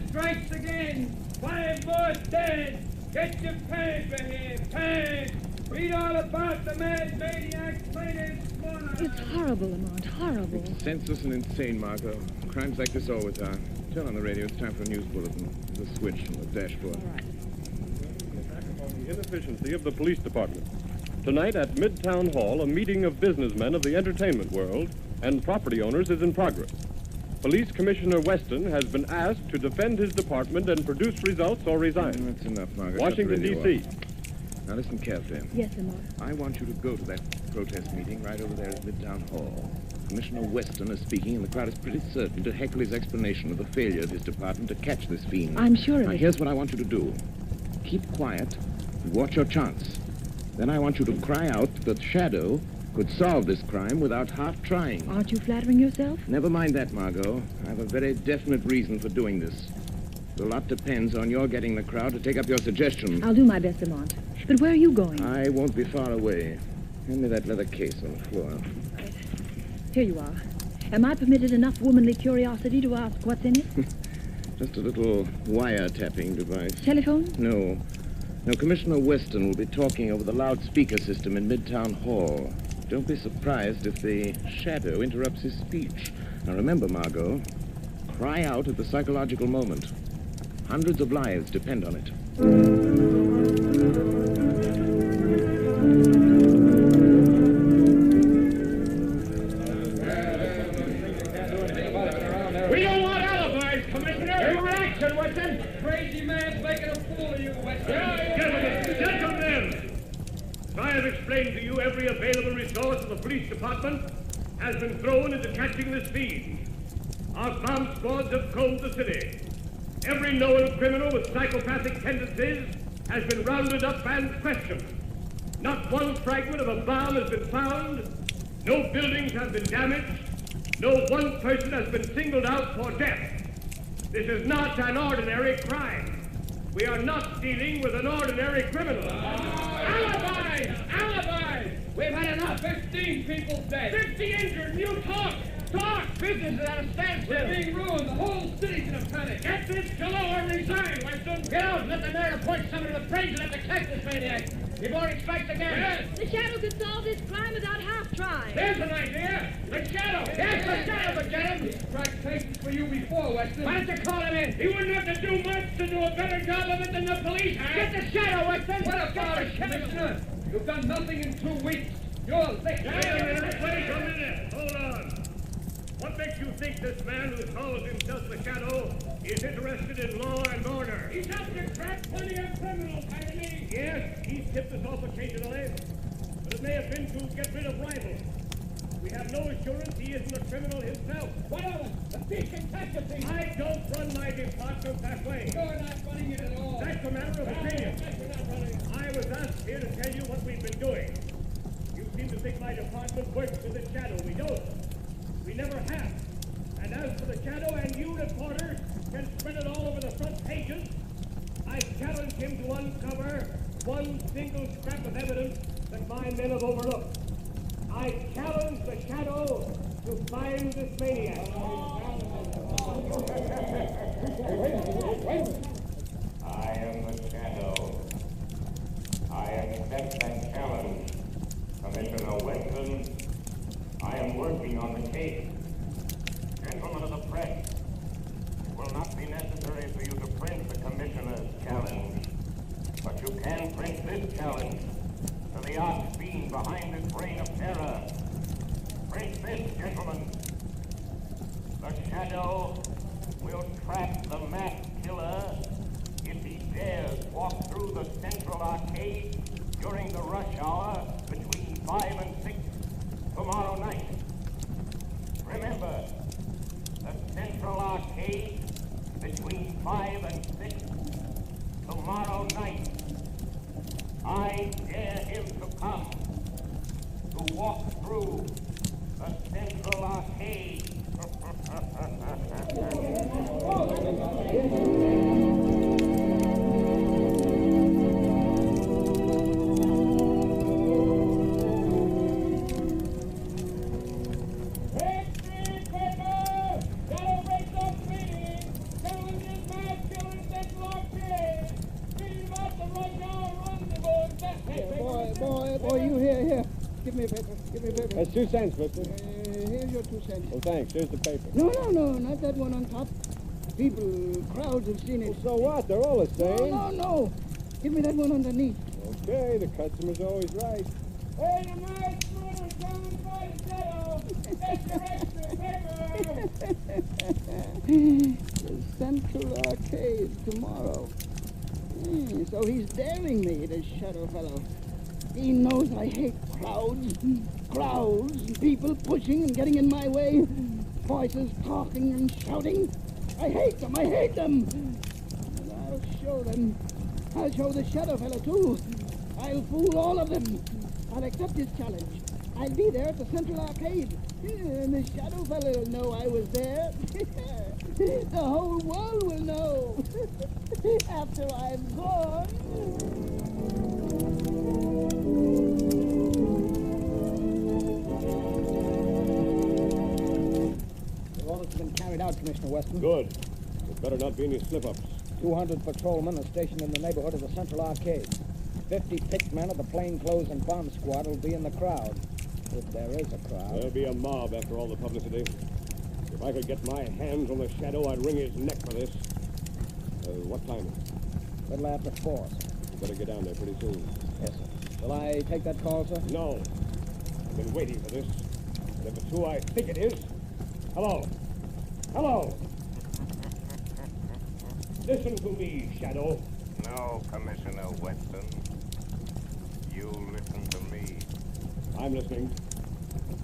Strikes again. 5 more dead. Get your paper here. Pants. Read all about the mad maniac's latest one. It's horrible, Lamont. Horrible. It's senseless and insane, Margot. Crimes like this always are. Turn on the radio. It's time for a news bulletin. There's a switch on the dashboard. All right. On the inefficiency of the police department. Tonight at Midtown Hall, a meeting of businessmen of the entertainment world and property owners is in progress. Police Commissioner Weston has been asked to defend his department and produce results or resign. That's enough, Margaret. Washington, D.C. Now listen carefully. Yes, Lamont. I want you to go to that protest meeting right over there at Midtown Hall. Commissioner Weston is speaking, and the crowd is pretty certain to heckle his explanation of the failure of his department to catch this fiend. I'm sure of Now, it. here's what I want you to do. Keep quiet and watch your chance. Then I want you to cry out that Shadow could solve this crime without half trying. Aren't you flattering yourself? Never mind that, Margot. I have a very definite reason for doing this. A lot depends on your getting the crowd to take up your suggestion. I'll do my best, Lamont. But where are you going? I won't be far away. Hand me that leather case on the floor. Right. Here you are. Am I permitted enough womanly curiosity to ask what's in it? Just a little wiretapping device. Telephone? No. No, Commissioner Weston will be talking over the loudspeaker system in Midtown Hall. Don't be surprised if the Shadow interrupts his speech. Now remember, Margot, cry out at the psychological moment. Hundreds of lives depend on it. We don't want alibis, Commissioner. We want action, Weston. Crazy man's making a fool of you, Weston. Gentlemen, as I have explained to you, every available resource of the police department has been thrown into catching this fiend. Our bomb squads have combed the city. Every known criminal with psychopathic tendencies has been rounded up and questioned. Not one fragment of a bomb has been found. No buildings have been damaged. No one person has been singled out for death. This is not an ordinary crime. We are not dealing with an ordinary criminal. Alibis! Alibis! We've had enough. 15 people dead. 50 injured. You talk! Talk! Business is at a standstill. We're being ruined. The whole city's in a panic. Get this killer or resign, Weston. Get out and let the mayor point someone to the brains and let the catch this maniac. You've already strikes again. Yes. The Shadow could solve this crime without half trying. There's an idea. The Shadow. Yes, the Shadow could get him. He's cracked cases for you before, Weston. Why don't you call him in? He wouldn't have to do much to do a better job of it than the police have. Get the Shadow, Weston. What about it, Commissioner? You've done nothing in 2 weeks. You're licked. Wait a minute. Hold on. What makes you think this man who calls himself the Shadow is interested in law and order? He's out to trap plenty of criminals, I mean. Yes, he's tipped us off occasionally, but it may have been to get rid of rivals. We have no assurance he isn't a criminal himself. What of it? The thief can catch a thief. I don't run my department that way. You're not running it at all. That's a matter of opinion. You're not running. I was asked here to tell you what we've been doing. You seem to think my department works with the Shadow. We don't. We never have. And as for the Shadow, and you reporters can spread it all over the front pages, I challenge him to uncover one single scrap of evidence that my men have overlooked. I challenge the Shadow to find this maniac. I am the Shadow. I accept that challenge. Commissioner Wasteland, I am working on the case. Gentlemen of the press, it will not be necessary for you to print the Commissioner's challenge, but you can print this challenge to the arch fiend behind this reign of terror. Print this, gentlemen. The Shadow will trap the mass killer if he dares walk through the Central Arcade during the rush hour between 5 and 6 tomorrow night. Remember, the Central Arcade between 5 and 6 tomorrow night. I dare him to come, to walk through the Central Arcade. Boy, you here. Give me a paper. That's 2 cents, mister. Here's your 2 cents. Well, thanks. Here's the paper. No, not that one on top. Crowds have seen it. Well, so what? They're all the same. No. Give me that one underneath. Okay, the customer's always right. Hey, the nice moon coming by the Shadow. That's your extra paper. The Central Arcade tomorrow. So he's daring me, this Shadow fellow. He knows I hate crowds, people pushing and getting in my way, voices talking and shouting. I hate them. And I'll show them. I'll show the Shadow fellow, too. I'll fool all of them. I'll accept his challenge. I'll be there at the Central Arcade. And the Shadow fellow will know I was there. The whole world will know. After I'm gone. The orders have been carried out, Commissioner Weston. Good. There better not be any slip-ups. 200 patrolmen are stationed in the neighborhood of the Central Arcade. 50 picked men of the plainclothes and bomb squad will be in the crowd. If there is a crowd. There'll be a mob after all the publicity. If I could get my hands on the Shadow, I'd wring his neck for this. What time is it? Little after 4. You better get down there pretty soon. Yes, sir. Will I take that call, sir? No. I've been waiting for this. And if it's who I think it is... Hello. Listen to me, Shadow. No, Commissioner Weston. You listen to me. I'm listening.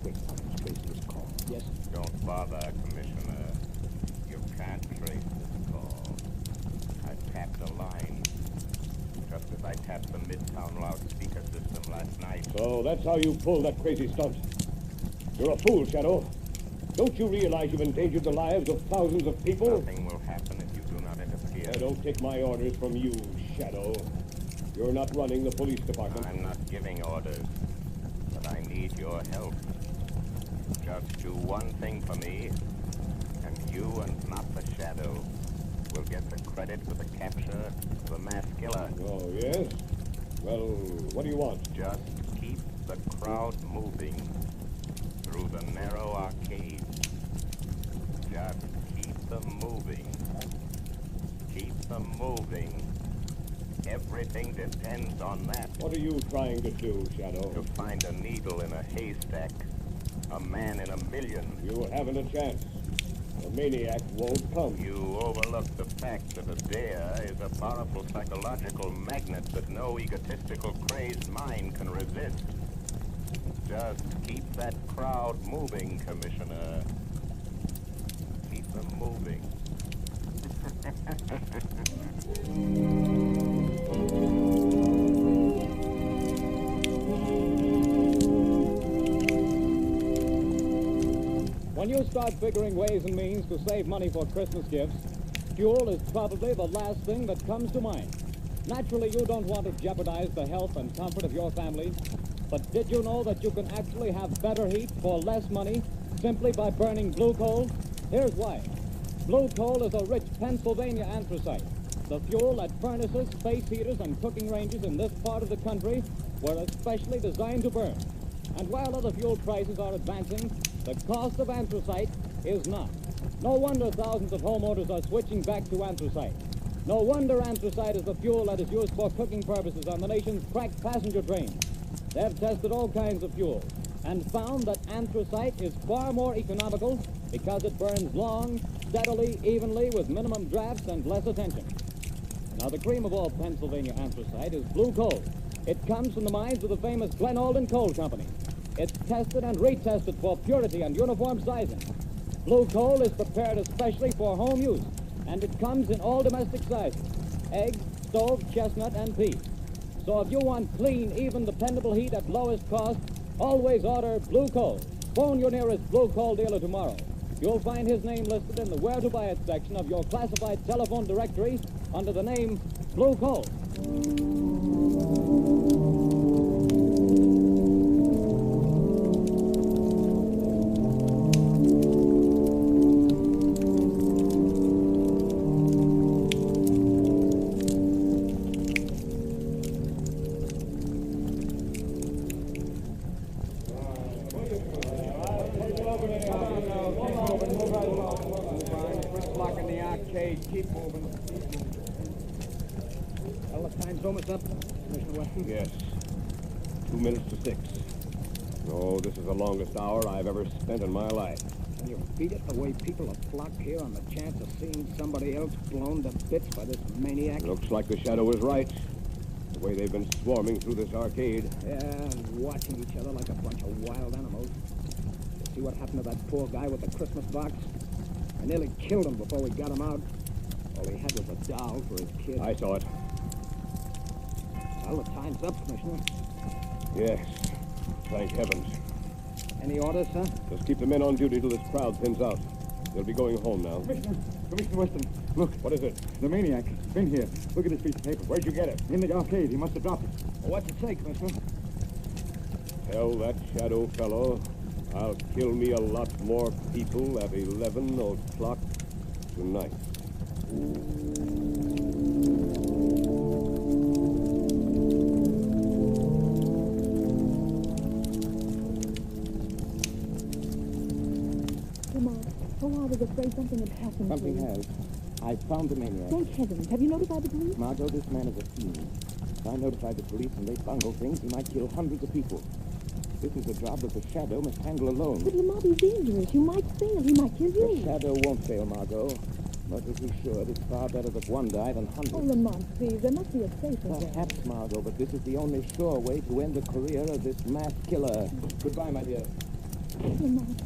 Wait, I'll trace this call. Yes. Don't bother, Commissioner. You can't trace this call. I tapped a line. Just as I tapped the Midtown loudspeaker system last night. So that's how you pulled that crazy stunt. You're a fool, Shadow. Don't you realize you've endangered the lives of thousands of people? Nothing will happen if you do not interfere. I don't take my orders from you, Shadow. You're not running the police department. I'm not giving orders, but I need your help. Just do one thing for me, and you and not the Shadow will get the credit for the capture of the mass killer. Oh, yes? Well, what do you want? Just keep the crowd moving through the narrow arcade. Just keep them moving. Keep them moving. Everything depends on that. What are you trying to do, Shadow? To find a needle in a haystack. A man in a million. You haven't a chance. The maniac won't come. You overlook the fact that a dare is a powerful psychological magnet that no egotistical, crazed mind can resist. Just keep that crowd moving, Commissioner. Keep them moving. When you start figuring ways and means to save money for Christmas gifts, fuel is probably the last thing that comes to mind. Naturally, you don't want to jeopardize the health and comfort of your family, but did you know that you can actually have better heat for less money simply by burning blue coal? Here's why. Blue coal is a rich Pennsylvania anthracite, the fuel that furnaces, space heaters, and cooking ranges in this part of the country were especially designed to burn. And while other fuel prices are advancing, the cost of anthracite is not. No wonder thousands of homeowners are switching back to anthracite. No wonder anthracite is the fuel that is used for cooking purposes on the nation's cracked passenger trains. They've tested all kinds of fuels and found that anthracite is far more economical because it burns long, steadily, evenly, with minimum drafts and less attention. Now, the cream of all Pennsylvania anthracite is blue coal. It comes from the mines of the famous Glen Alden Coal Company. It's tested and retested for purity and uniform sizing. Blue coal is prepared especially for home use, and it comes in all domestic sizes: egg, stove, chestnut, and pea. So if you want clean, even, dependable heat at lowest cost, always order blue coal. Phone your nearest blue coal dealer tomorrow. You'll find his name listed in the Where to Buy It section of your classified telephone directory under the name Blue Coal. Keep moving. Well, the time's almost up, Commissioner Weston. Yes. 2 minutes to 6. No, this is the longest hour I've ever spent in my life. Can you beat it, the way people have flocked here on the chance of seeing somebody else blown to bits by this maniac? Looks like the Shadow was right. The way they've been swarming through this arcade. Yeah, and watching each other like a bunch of wild animals. You see what happened to that poor guy with the Christmas box? I nearly killed him before we got him out. All he had was a doll for his kid. I saw it. Well, the time's up, Commissioner. Yes. Thank heavens. Any orders, sir? Just keep the men on duty till this crowd thins out. They'll be going home now. Commissioner Weston, look. What is it? The maniac. He's been here. Look at this piece of paper. Where'd you get it? In the arcade. He must have dropped it. Well, what's it say, Commissioner? Tell that Shadow fellow I'll kill me a lot more people at 11 o'clock tonight. Come on. Oh, I was afraid something had happened. Something has. I found the maniac. Thank heavens. Have you notified the police? Margot, this man is a fiend. If I notify the police and they bungle things, he might kill hundreds of people. This is a job that the Shadow must handle alone. But Lamont is dangerous. You might fail. He might kill you. The Shadow won't fail, Margot. But if he should, it's far better that one die than hundreds. Oh, Lamont, please. There must be a safer way. Perhaps, Margot, but this is the only sure way to end the career of this mass killer. Goodbye, my dear. Lamont.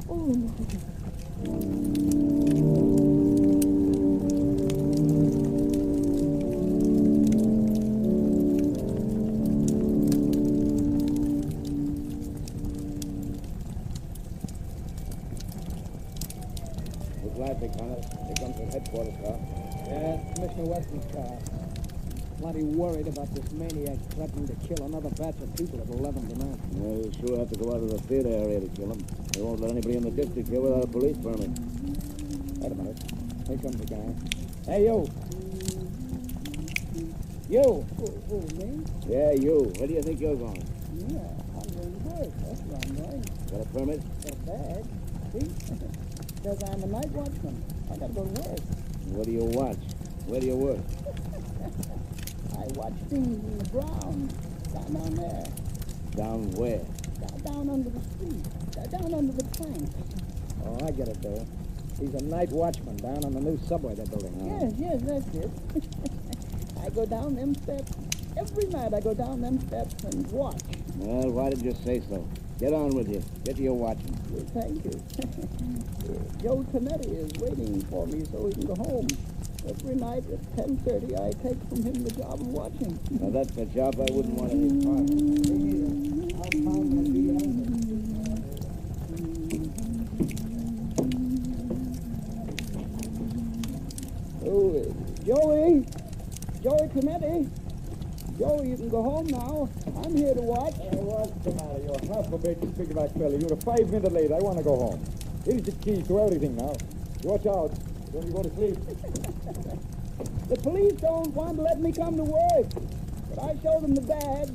Oh, Lamont. Here comes the headquarters car. Yeah, Commissioner Weston's car. Plenty worried about this maniac threatening to kill another batch of people at 11 tonight. Yeah, you sure have to go out of the theater area to kill him. They won't let anybody in the district here without a police permit. Wait a minute. Here comes the guy. Hey, you! You! Oh, me? Yeah, you. Where do you think you're going? Yeah, I'm going to work. That's where I'm going. Got a permit? Got a bag. See? Says I'm a night watchman. I got to go to work. What do you watch? Where do you work? I watch things in the ground. Down there. Down where? Down under the street. Down under the planks. Oh, I get it, though. He's a night watchman down on the new subway they're building. Yes, that's it. I go down them steps. Every night I go down them steps and watch. Well, why did you say so? Get on with you. Get to your watching. Well, thank you. Joe Tonetti is waiting for me so he can go home. Every night at 10:30, I take from him the job of watching. Now, that's a job I wouldn't want to be part of. I'll find one beyond it. Oh, Joey Tonetti. Joey, you can go home now. I'm here to watch. Hey, what's the matter? You're half a big piggyback fella. You're 5 minutes late. I want to go home. Here's the key to everything now. Watch out. Then you go to sleep. The police don't want to let me come to work, but I show them the badge.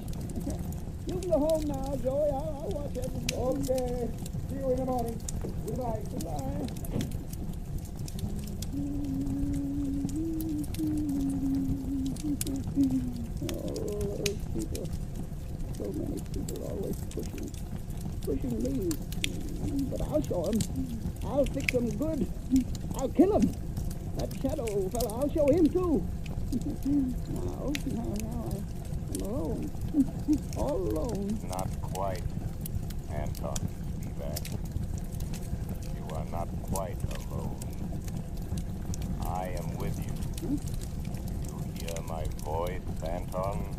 You can go home now, Joey. I'll watch everything. Okay. See you in the morning. Goodbye. Goodbye. Oh, those people. So many people always pushing me. But I'll show them. I'll fix them good. I'll kill them. That shadow fella, I'll show him too. Now I'm alone. All alone. Not quite, Anton Spivak. You are not quite alone. I am with you. You hear my voice, Anton?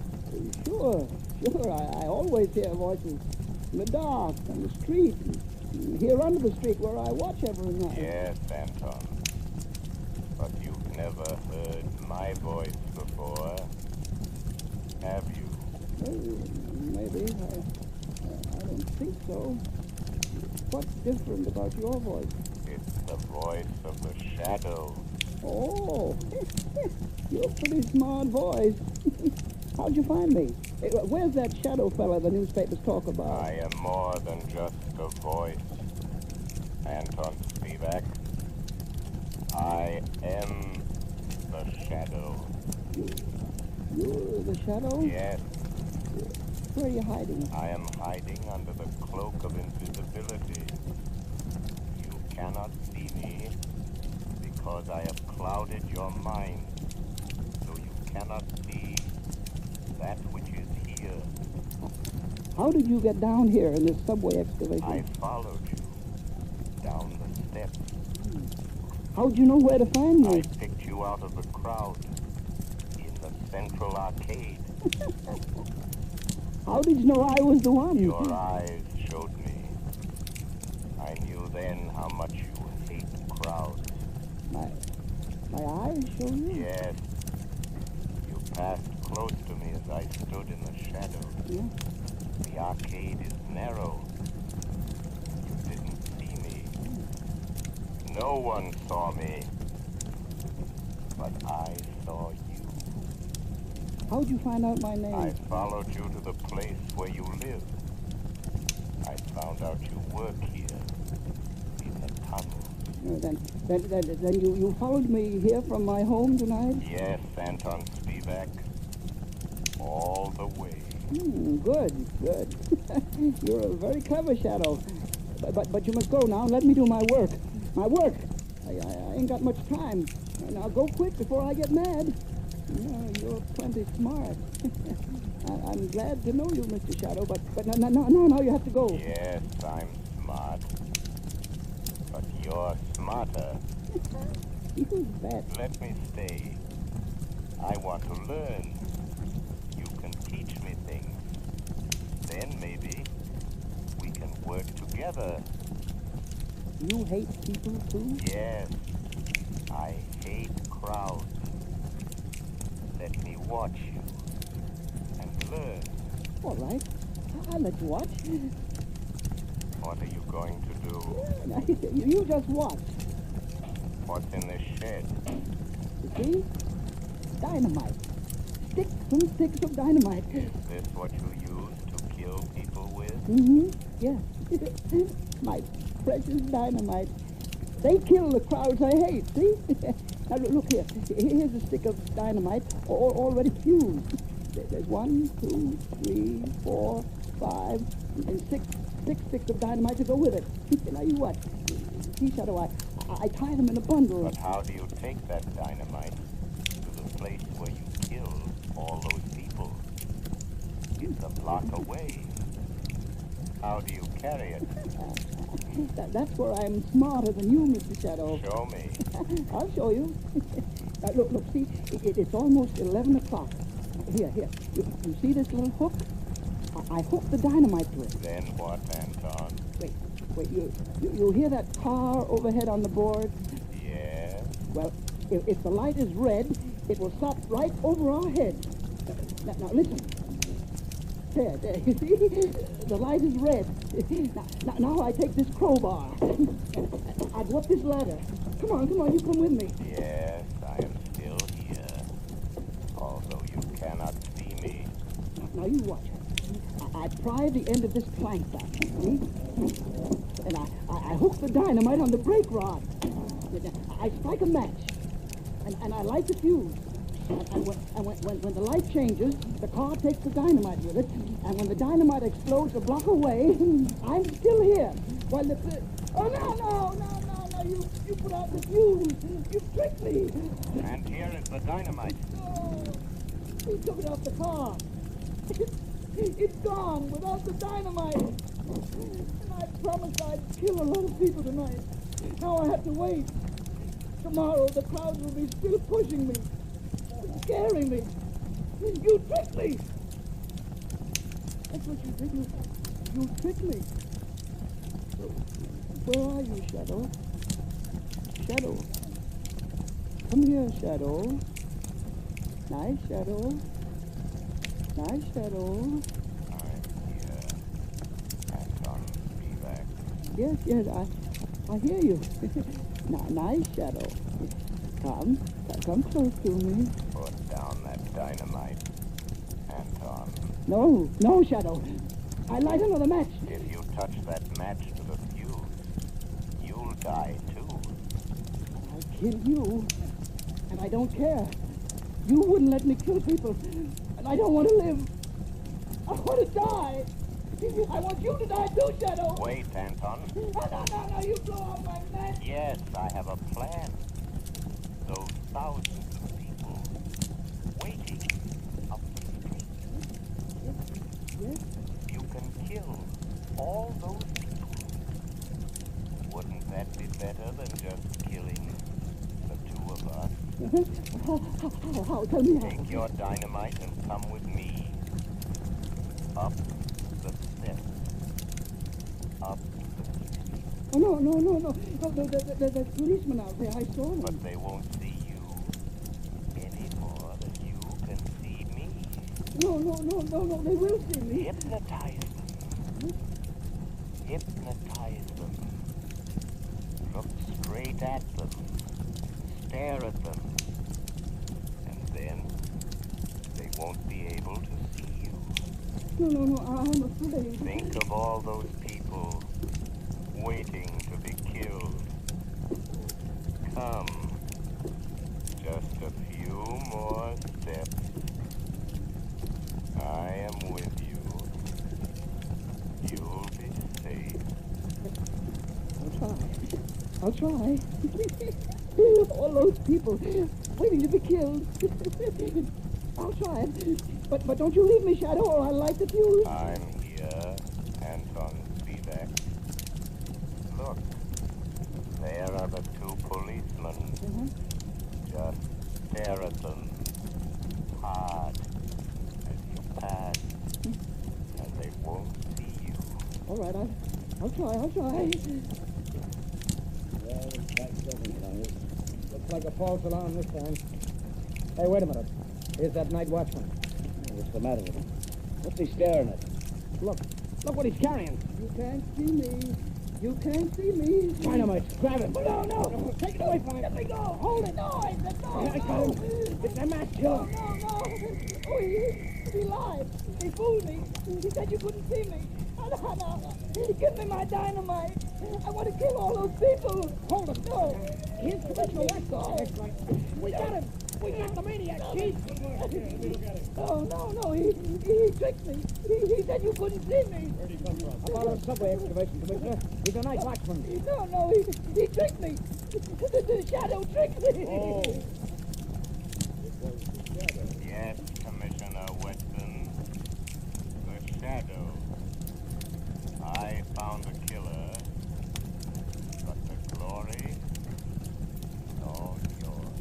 Sure. I always hear voices in the dark, on the street, and here under the street where I watch every night. Yes, Anton. But you've never heard my voice before, have you? Well, maybe. I don't think so. What's different about your voice? It's the voice of the shadow. Oh, you're a pretty smart voice. How'd you find me? Where's that shadow fella the newspapers talk about? I am more than just a voice, Anton Spivak. I am the shadow. You're the shadow? Yes. Where are you hiding? I am hiding under the cloak of invisibility. You cannot see me because I have clouded your mind, so you cannot see that which is here. How did you get down here in this subway excavation? I followed you down the steps. How'd you know where to find me? I picked you out of the crowd in the central arcade. How did you know I was the one? Your eyes showed me. I knew then how much you hate crowds. My eyes showed you? Yes. You passed close to me as I stood in the shadows. Yeah. The arcade is narrow. You didn't see me. No one saw me. But I saw you. How'd you find out my name? I followed you to the place where you live. I found out you work here, in the tunnel. Then you followed me here from my home tonight? Yes, Anton Spivak. All the way. Good. You're a very clever shadow. But you must go now and let me do my work. My work! I ain't got much time. Now go quick before I get mad. You're plenty smart. I'm glad to know you, Mr. Shadow, but no, you have to go. Yes, I'm smart. But you're smarter. You bet. Let me stay. I want to learn. You can teach me things. Then maybe we can work together. You hate people too? Yes. I hate crowds. Let me watch you and learn. All right. I'll let you watch. What are you going to do? You just watch. What's in this shed? You see? Dynamite. Some sticks of dynamite. Is this what you use to kill people with? Mm-hmm. Yeah. My precious dynamite. They kill the crowds I hate, see? Now, look here. Here's a stick of dynamite already fused. There's 1, 2, 3, 4, 5, and 6 sticks of dynamite to go with it. Now, you what? See, Shadow, I tie them in a bundle. But how do you take that dynamite to the place where you killed all those people? It's a block away. How do you carry it? That's where I'm smarter than you, Mr. Shadow. Show me. I'll show you. Look, see, it's almost 11 o'clock. Here. You see this little hook? I hooked the dynamite to it. Then what, Anton? Wait, you hear that car overhead on the board? Yes. Well, if the light is red, it will stop right over our heads. Now listen. There, you see? The light is red. Now I take this crowbar. I go up this ladder. Come on, you come with me. Yes, I am still here. Although you cannot see me. Now you watch. I pry the end of this plank back, see? And I hook the dynamite on the brake rod. I strike a match. And I light the fuse. And when the light changes, the car takes the dynamite with it. And when the dynamite explodes a block away, I'm still here. While the... Oh, no, you put out the fuse. You tricked me. And here is the dynamite. No, he took it off the car. It's gone without the dynamite. And I promised I'd kill a lot of people tonight. Now I have to wait. Tomorrow the crowds will be still pushing me, scaring me. You tricked me. That's what you did. You tricked me. Where are you, Shadow? Shadow. Come here, Shadow. Nice, Shadow. Nice, Shadow. Yes, I hear you. Nice, Shadow. Come close to me. Put down that dynamite, Anton. No, Shadow. I light another match. If you touch that match to the fuse, you'll die too. I'll kill you, and I don't care. You wouldn't let me kill people, and I don't want to live. I want to die. I want you to die too, Shadow. Wait, Anton. No, you blow out my match. Yes, I have a plan. Those thousands of people waiting up the street. Yes? You can kill all those people. Wouldn't that be better than just killing the two of us? How? Tell me how. Take your dynamite and come with me. Up the steps. Up the street. Oh, no. There's policemen out there. I saw them. But they won't see you any more than you can see me. No. They will see me. Hypnotize them. Hypnotize them. Look straight at them. Stare at them. And then they won't be able to see you. No, I'm afraid. Think of all those people waiting to be killed. Come. Just a few more steps. I am with you. You'll be safe. I'll try. All those people waiting to be killed. I'll try. But don't you leave me, Shadow, or I'll light the fuse. I'm here, Anton Spivak. Look, there are the two policemen. Just stare at them hard as you pass, and they won't see you. All right, I'll try. Well, that's different, Johnny. Looks like a false alarm this time. Hey, wait a minute. Here's that night watchman. What's the matter with him? What's he staring at? Look what he's carrying. You can't see me. You can't see me. Dynamite, grab it. No. Take it away from me. Let me go. Hold it. No, I said no. I got him. It's a match killer. No. Oh, he lied. He fooled me. He said you couldn't see me. No. Give me my dynamite. I want to kill all those people. Hold him. No. Here's Commissioner Weston. We got him. We got the maniac, Chief. No. He tricked me. He said you couldn't see me. Where'd he come from? I followed subway excavation, Commissioner. He's a night watchman. No. He tricked me. The Shadow tricked me. Oh. Yes, Commissioner Weston. The Shadow. I found the killer, but the glory is all yours.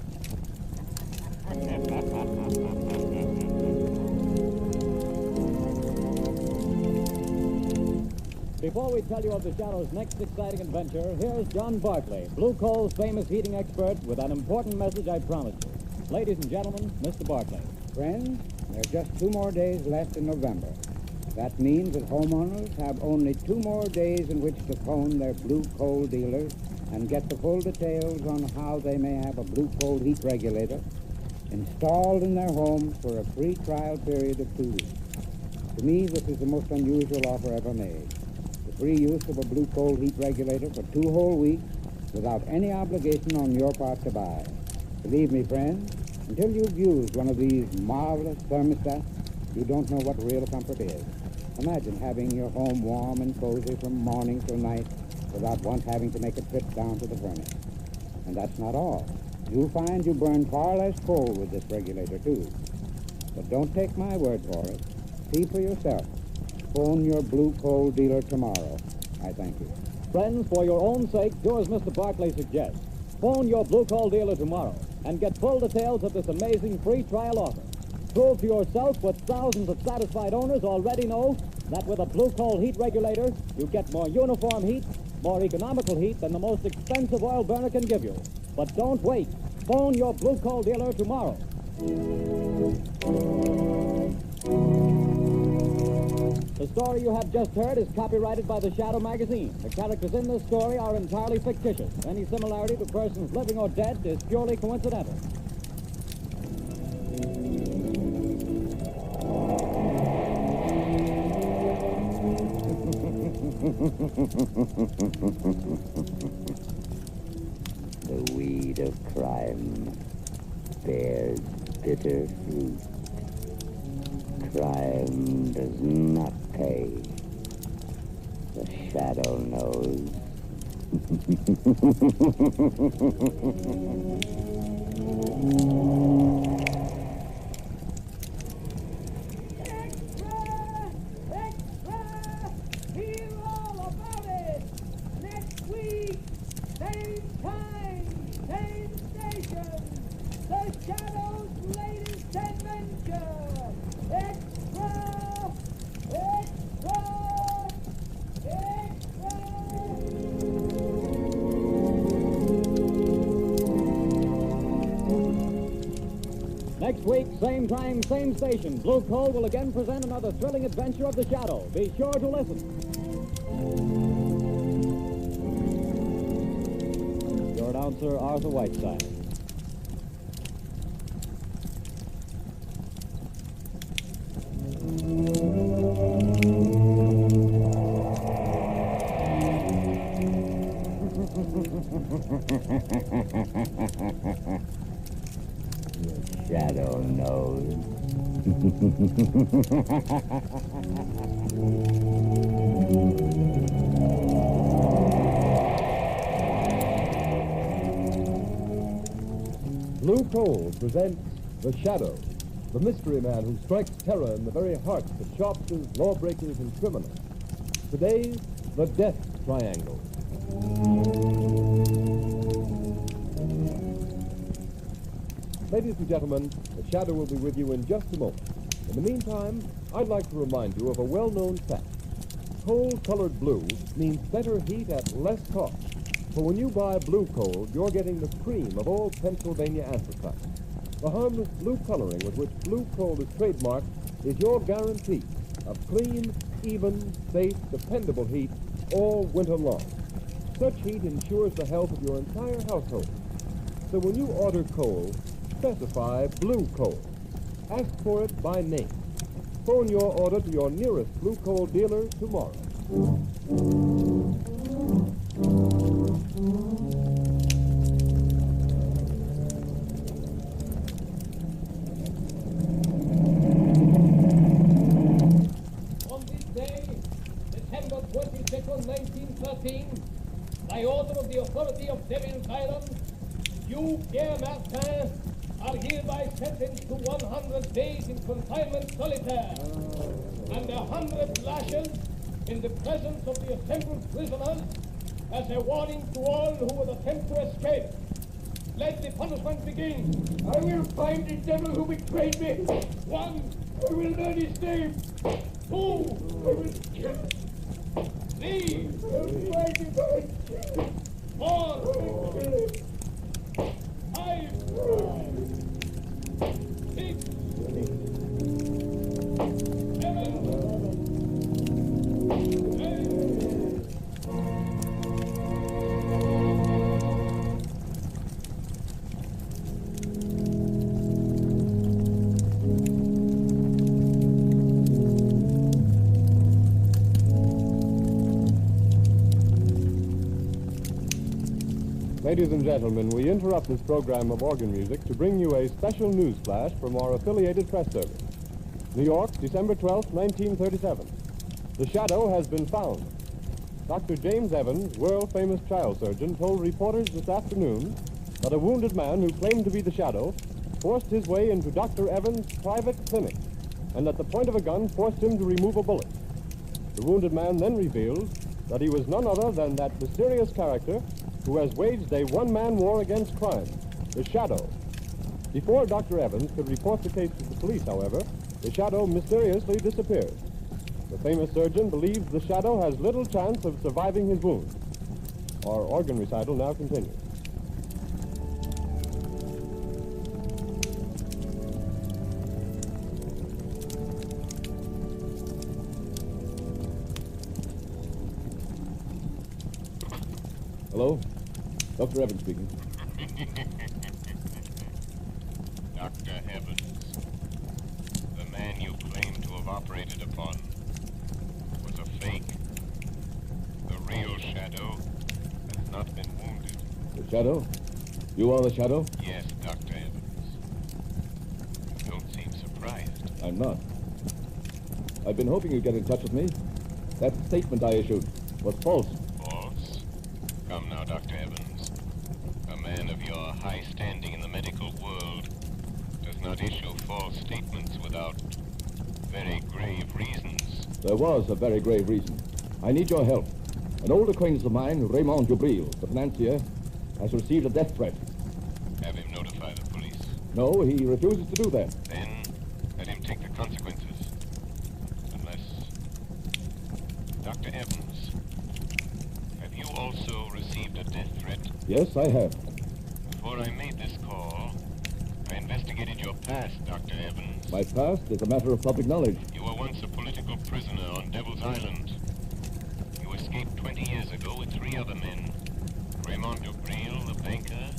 Before we tell you of the Shadow's next exciting adventure, here's John Barclay, Blue Coal's famous heating expert, with an important message I promised you. Ladies and gentlemen, Mr. Barclay. Friends, there are just 2 more days left in November. That means that homeowners have only 2 more days in which to phone their blue coal dealers and get the full details on how they may have a blue coal heat regulator installed in their homes for a free trial period of 2 weeks. To me, this is the most unusual offer ever made. The free use of a blue coal heat regulator for 2 whole weeks without any obligation on your part to buy. Believe me, friends, until you've used one of these marvelous thermostats, you don't know what real comfort is. Imagine having your home warm and cozy from morning till night without once having to make a trip down to the furnace. And that's not all. You'll find you burn far less coal with this regulator, too. But don't take my word for it. See for yourself. Phone your blue coal dealer tomorrow. I thank you. Friends, for your own sake, do as Mr. Barclay suggests. Phone your blue coal dealer tomorrow and get full details of this amazing free trial offer. Prove to yourself what thousands of satisfied owners already know, that with a blue coal heat regulator, you get more uniform heat, more economical heat than the most expensive oil burner can give you. But don't wait. Phone your blue coal dealer tomorrow. The story you have just heard is copyrighted by the Shadow magazine. The characters in this story are entirely fictitious. Any similarity to persons living or dead is purely coincidental. The weed of crime bears bitter fruit. Crime does not pay. The Shadow knows. Next week, same time, same station, Blue Coal will again present another thrilling adventure of the Shadow. Be sure to listen. Your announcer, Arthur Whiteside. Shadow knows. Blue Coal presents The Shadow, the mystery man who strikes terror in the very hearts of shopkeepers, lawbreakers, and criminals. Today, the Death Triangle. Ladies and gentlemen, The Shadow will be with you in just a moment. In the meantime, I'd like to remind you of a well-known fact. Coal-colored blue means better heat at less cost. For when you buy blue coal, you're getting the cream of old Pennsylvania anthracite. The harmless blue coloring with which blue coal is trademarked is your guarantee of clean, even, safe, dependable heat all winter long. Such heat ensures the health of your entire household. So when you order coal, specify blue coal. Ask for it by name. Phone your order to your nearest blue coal dealer tomorrow. On this day, December 22nd, 1913, by order of the authority of Devil's Island, you, Pierre Martin, are hereby sentenced to 100 days in confinement solitaire and 100 lashes in the presence of the assembled prisoners as a warning to all who would attempt to escape. Let the punishment begin. I will find the devil who betrayed me. 1, I will learn his name. 2, I will kill him. 3, I will find him. 4, I will kill him. 5, 6, 7, Ladies and gentlemen, we interrupt this program of organ music to bring you a special news flash from our affiliated press service. New York, December 12, 1937. The shadow has been found. Dr. James Evans, world-famous child surgeon, told reporters this afternoon that a wounded man who claimed to be the shadow forced his way into Dr. Evans' private clinic and at the point of a gun forced him to remove a bullet. The wounded man then revealed that he was none other than that mysterious character who has waged a one-man war against crime, the Shadow. Before Dr. Evans could report the case to the police, however, the Shadow mysteriously disappeared. The famous surgeon believes the Shadow has little chance of surviving his wounds. Our organ recital now continues. Hello? Dr. Evans speaking. Dr. Evans, the man you claim to have operated upon was a fake. The real Shadow has not been wounded. The Shadow? You are the Shadow? Yes, Dr. Evans. You don't seem surprised. I'm not. I've been hoping you'd get in touch with me. That statement I issued was false. False? Come now, Dr. Evans. A man of your high standing in the medical world does not issue false statements without very grave reasons. There was a very grave reason. I need your help. An old acquaintance of mine, Raymond Dubril, the financier, has received a death threat. Have him notify the police. No, he refuses to do that. Then let him take the consequences. Unless... Dr. Evans, have you also received a death threat? Yes, I have. Before I made this call, I investigated your past, Dr. Evans. My past is a matter of public knowledge. You were once a political prisoner on Devil's Island. You escaped 20 years ago with 3 other men. Raymond Dubril, the banker,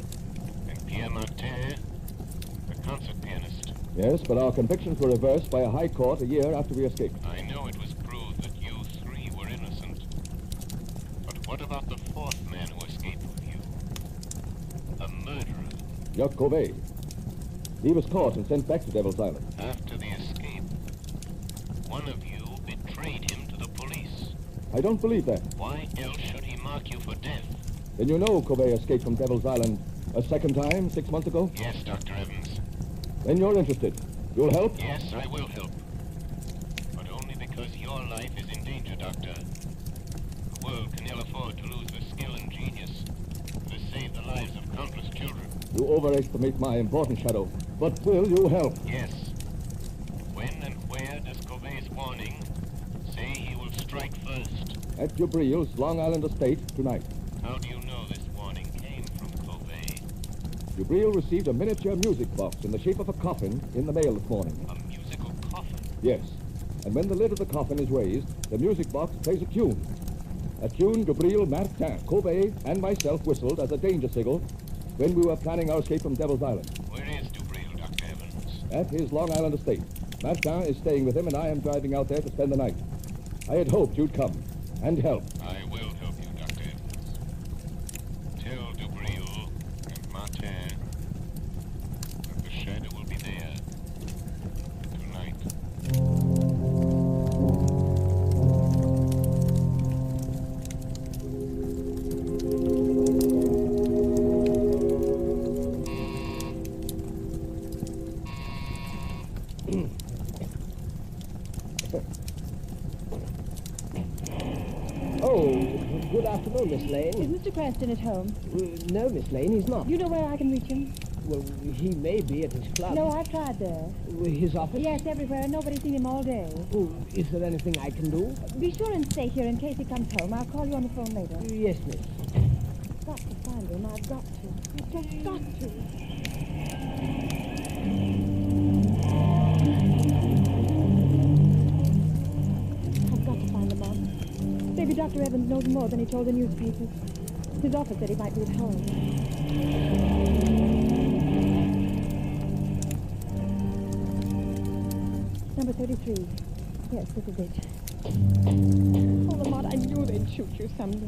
and Pierre Martin, the concert pianist. Yes, but our convictions were reversed by a high court a year after we escaped. I know it was proved that you 3 were innocent. But what about the 4th man who escaped with you? A murderer. Jacques Cauvet. He was caught and sent back to Devil's Island. After the escape, one of you betrayed him to the police. I don't believe that. Why else should he mark you for death? Then you know Cauvet escaped from Devil's Island a second time 6 months ago? Yes, Dr. Evans. Then you're interested. You'll help? Yes, I will help. But only because your life is in danger, Doctor. The world can ill afford to lose the skill and genius to save the lives of countless children. You overestimate my importance, Shadow. But will you help? Yes. When and where does Cauvet's warning say he will strike first? At Jubril's Long Island estate tonight. How do you know this warning came from Cauvet? Jubril received a miniature music box in the shape of a coffin in the mail this morning. A musical coffin? Yes. And when the lid of the coffin is raised, the music box plays a tune. A tune Jubril, Martin, Cauvet, and myself whistled as a danger signal when we were planning our escape from Devil's Island. Where is Dubril, Dr. Evans? At his Long Island estate. Martin is staying with him, and I am driving out there to spend the night. I had hoped you'd come and help. I will help you, Dr. Evans. Tell Dubril and Martin that the Shadow will be there tonight. Good afternoon, Miss Lane. Is Mr. Cranston at home? No, Miss Lane, he's not. You know where I can reach him? Well, he may be at his club. No, I've tried there. His office? Yes, everywhere. Nobody's seen him all day. Oh, is there anything I can do? Be sure and stay here in case he comes home. I'll call you on the phone later. Yes, miss. I've got to find him. I've got to. I've just got to. I've got to find him, Mom. Maybe Dr. Evans knows more than he told the newspapers. His office said he might be at home. Number 33. Yes, this is it. Oh, Lamont, I knew they'd shoot you someday.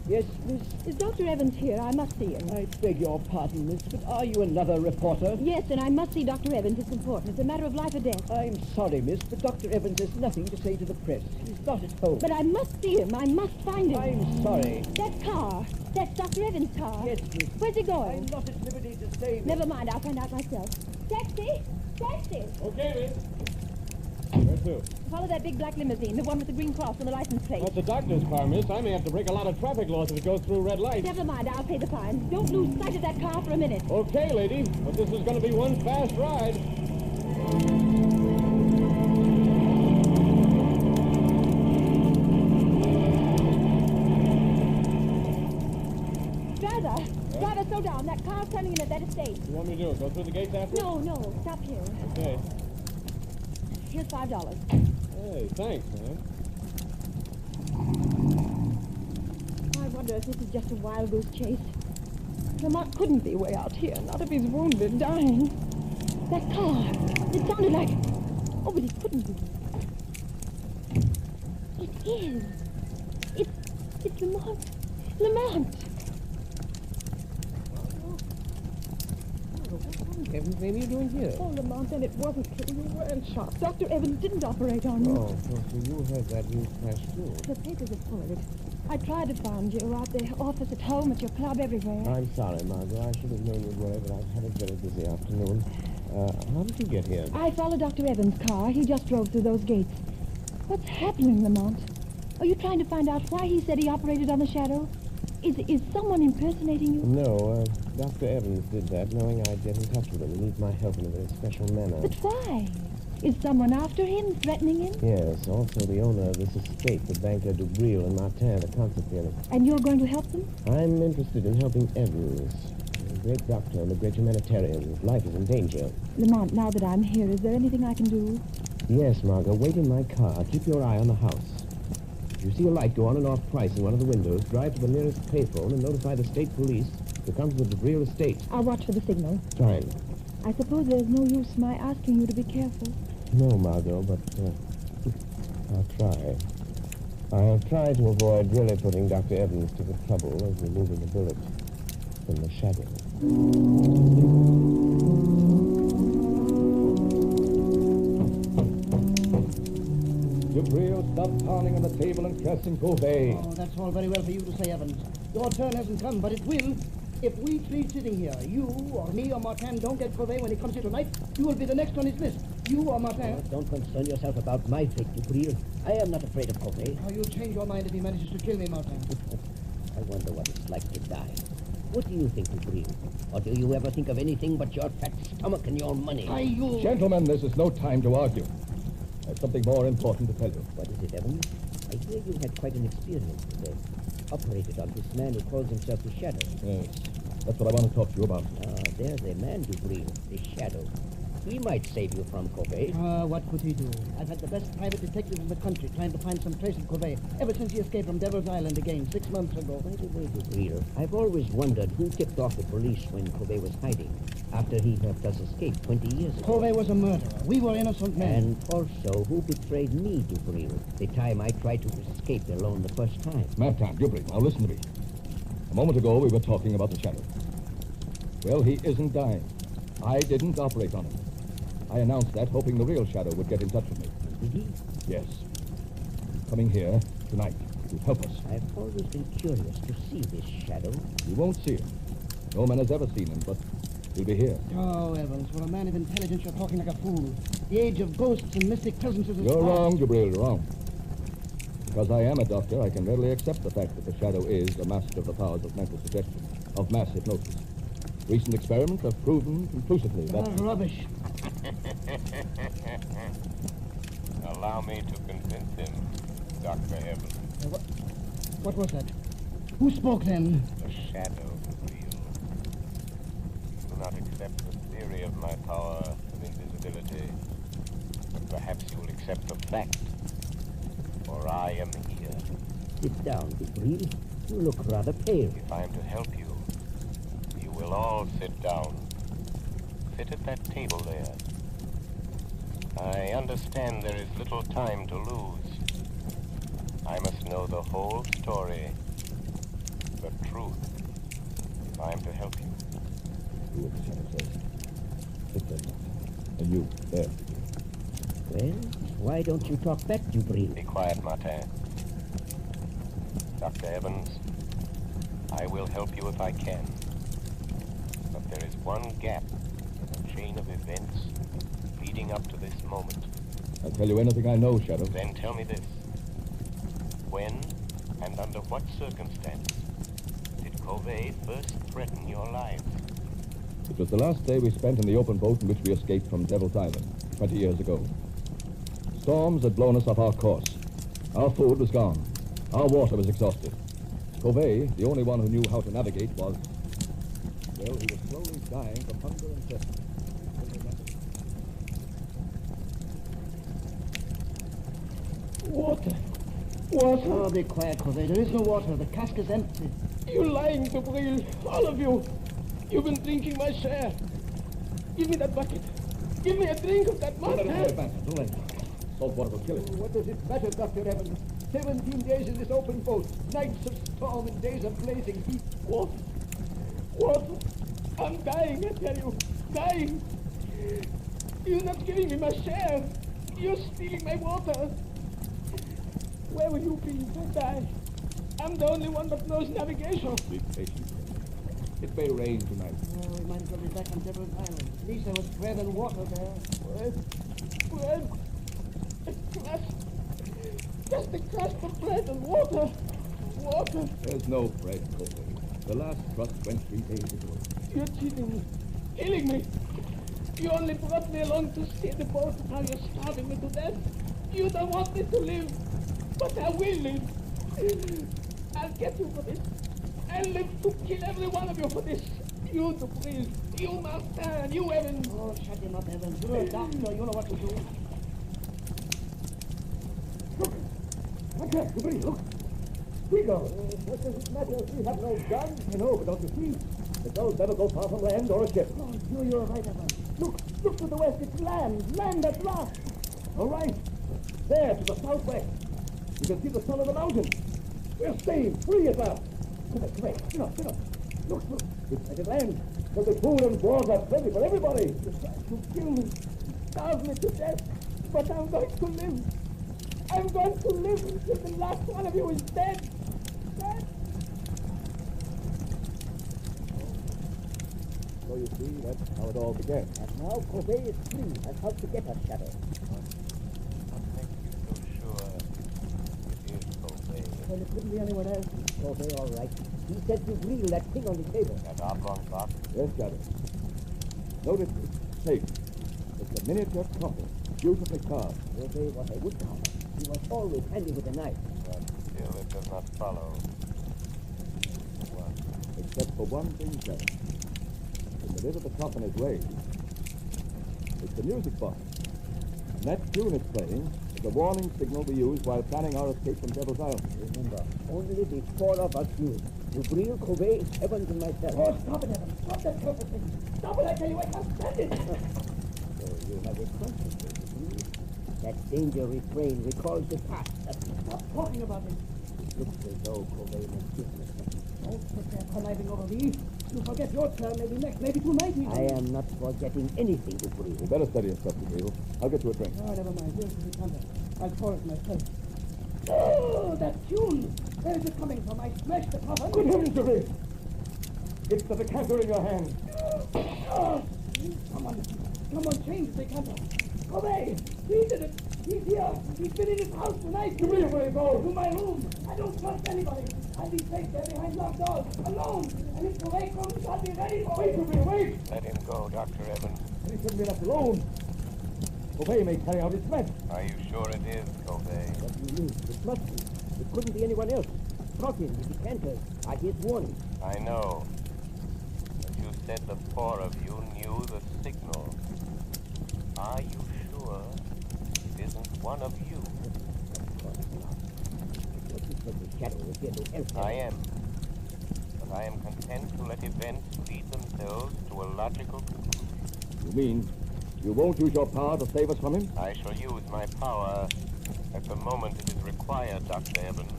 Yes, miss? Is Dr. Evans here? I must see him. I beg your pardon, miss, but are you another reporter? Yes, and I must see Dr. Evans. It's important. It's a matter of life or death. I'm sorry, miss, but Dr. Evans has nothing to say to the press. He's not at home. But I must see him. I must find him. I'm sorry. That car. That's Dr. Evans' car. Yes, miss. Where's he going? I'm not at liberty to say, miss. Never mind. I'll find out myself. Taxi! Taxi! Okay, miss. Where to? Follow that big black limousine, the one with the green cross on the license plate. That's a doctor's car, miss. I may have to break a lot of traffic laws if it goes through red lights. Never mind. I'll pay the fine. Don't lose sight of that car for a minute. Okay, lady. But this is going to be one fast ride. Driver, slow down. That car's turning in at that estate. What do you want me to do? Go through the gates after? No. Stop here. Okay. Here's $5. Hey, thanks, man. I wonder if this is just a wild goose chase. Lamont couldn't be way out here. Not if he's wounded, dying. That car. It sounded like... Oh, but it couldn't be. It is. It's Lamont. Lamont! Evans, maybe you're doing here? Oh, Lamont, then it wasn't true. You weren't shot. Dr. Evans didn't operate on you. Oh, so you heard that news flash through. The papers are full of it. I tried to find you out the office, at home, at your club, everywhere. I'm sorry, Margot. I should have known you were, but I've had a very busy afternoon. How did you get here? I followed Dr. Evans' car. He just drove through those gates. What's happening, Lamont? Are you trying to find out why he said he operated on the shadow? Is someone impersonating you? No, Dr. Evans did that, knowing I'd get in touch with him. He needs my help in a very special manner. But why? Is someone after him, threatening him? Yes, also the owner of this estate, the banker Dubril and Martin, the concert pianist. And you're going to help them? I'm interested in helping Evans, a great doctor and a great humanitarian. His life is in danger. Lamont, now that I'm here, is there anything I can do? Yes, Margot. Wait in my car. Keep your eye on the house. If you see a light go on and off twice in one of the windows, drive to the nearest payphone and notify the state police to come to the Dubril estate. I'll watch for the signal. Fine. I suppose there's no use my asking you to be careful. No, Margot, but I'll try. I'll try to avoid really putting Dr. Evans to the trouble of removing a bullet from the shadow. Dubril, stop pounding on the table and pressing Covey. Oh, that's all very well for you to say, Evans. Your turn hasn't come, but it will. If we three sitting here, you or me or Martin, don't get Covey when he comes here tonight, you will be the next on his list. You or Martin. Don't concern yourself about my fate, Dubril. I am not afraid of Covey. Oh, you'll change your mind if he manages to kill me, Martin. I wonder what it's like to die. What do you think, Dubril? Or do you ever think of anything but your fat stomach and your money? Gentlemen, this is no time to argue. I have something more important to tell you. What is it, Evans? I hear you had quite an experience today. Operated on this man who calls himself the Shadow. Yes, that's what I want to talk to you about. Ah, there's a man, Dubril, the Shadow. He might save you from Covey. What could he do? I've had the best private detectives in the country trying to find some trace of Covey ever since he escaped from Devil's Island again 6 months ago. By the way, Dubril, I've always wondered who tipped off the police when Covey was hiding, after he helped us escape 20 years ago. Covey was a murderer. We were innocent men. And also, who betrayed me, Dubril, the time I tried to escape alone the first time? Martin, Dubril, now listen to me. A moment ago, we were talking about the Shadow. Well, he isn't dying. I didn't operate on him. I announced that, hoping the real Shadow would get in touch with me. Did he? Yes. He's coming here tonight to help us. I've always been curious to see this Shadow. You won't see him. No man has ever seen him, but he'll be here. Oh, Evans, for a man of intelligence, you're talking like a fool. The age of ghosts and mystic presences is You're past. wrong, Dubril, you're wrong. Because I am a doctor, I can readily accept the fact that the Shadow is a master of the powers of mental suggestion, of mass hypnosis. Recent experiments have proven conclusively that... rubbish. Allow me to convince him, Dr. Evans. What was that? Who spoke then? The Shadow revealed. Do not accept the theory of my power of invisibility, but perhaps you will accept the fact, for I am here. Sit down, Dubril. You look rather pale. If I am to help you, you will all sit down. Sit at that table there. I understand there is little time to lose. I must know the whole story. the truth. If I am to help you. Do what the shadow says. Sit there, Doctor. And you, there. Well, why don't you talk back, Dubril? Be quiet, Martin. Dr. Evans, I will help you if I can. But there is one gap in the chain of events leading up to this moment. I'll tell you anything I know, Shadow. Then tell me this. When and under what circumstances did Covey first threaten your lives? It was the last day we spent in the open boat in which we escaped from Devil's Island 20 years ago. Storms had blown us off our course. Our food was gone. Our water was exhausted. Covey, the only one who knew how to navigate, was... Well, he was slowly dying from hunger and thirst. Water. Water. Oh, be quiet, Covey. There is no water. The cask is empty. You lying, Dubril. All of you. You've been drinking my share. Give me that bucket. Give me a drink of that water. Don't let it Don't let it. Salt water will kill it. What does it matter, Dr. Evans? 17 days in this open boat. Nights of storm and days of blazing heat. Water. Water. I'm dying, I tell you. Dying. You're not giving me my share. You're stealing my water. Where will you be if I die? I'm the only one that knows navigation. Be patient. It may rain tonight. Oh, we might as well be back on Devil's Island. At least there was bread and water there. Bread. A crust. Just a crust of bread and water. Water. There's no bread, Covey. The last crust went 3 days ago. You're cheating me. Killing me. You only brought me along to see the boat, and now you're starving me to death. You don't want me to live. But I will live. I'll get you for this. I'll live to kill every one of you for this. You, Dubril. You, Martin. You, Evans. Oh, shut him up, Evans. You're a doctor. You know what to do. Look. Okay, Dubril, look. We go. What does it matter if we have no guns? I know, but don't you see? The gulls never go far from land or a ship. Oh, you're right, Evans. Look to the west. It's land. Land at last. All right. There, to the southwest. You can see the sun of the mountain. We're saved. Free at last. Come on. Sit up. Look. It's like a land. There'll be food and water plenty for everybody. You're trying to kill me. Starve me to death. But I'm going to live. I'm going to live until the last one of you is dead. Dead. So you see, that's how it all began. And now Covey is free and how to get us, Shadow. Well, it couldn't be anyone else. Covey, all right. He said to reel that thing on the table. That oblong box? Yes, Shadow. Notice it's safe. It's a miniature coffin, beautifully carved. Covey, what I would call it. He was always handy with a knife. But still it does not follow. What? Except for one thing, Shadow. When the lid of the coffin is raised, it's the music box. And that tune it's playing is a warning signal we use while planning our escape from Devil's Island. Remember, only the 4 of us use. Dubril, Covey, Evans, and myself. Oh, stop it, Evans. Stop that purple thing. Stop it, I tell you. I can't stand it. So you have a conscience, Dubril. That danger refrain recalls the past. Stop talking about it. It looks as though Covey must give me something. Don't put that conniving over me. You forget your turn, maybe next, maybe tonight. I am not forgetting anything, Dubril. You better study yourself, Dubril. I'll get you a drink. Oh, never mind. Here's the decanter. I'll pour it myself. Oh, that tune! Where is it coming from? I smashed the coffin. Good heavens, Dubril! It's the decanter in your hand. Oh, come on, change the decanter. Covey, he did it. He's here. He's been in his house tonight. Dubril, where you go? To my room. I don't trust anybody. I'll be safe there behind locked doors, alone. And if Covey comes, I'll be ready for Wait, Dubril, wait! Let him go, Dr. Evans. He shouldn't be left alone. Covey may carry out his threat. Are you sure it is, Covey? What do you mean? It must be. It couldn't be anyone else. Coffin, the decanter, are his warning. I know. But you said the 4 of you knew the signal. Are you sure it isn't one of you? Of course not. What you said the Shadow is here to help. I am. But I am content to let events lead themselves to a logical conclusion. You mean you won't use your power to save us from him? I shall use my power at the moment it is required, Dr. Evans.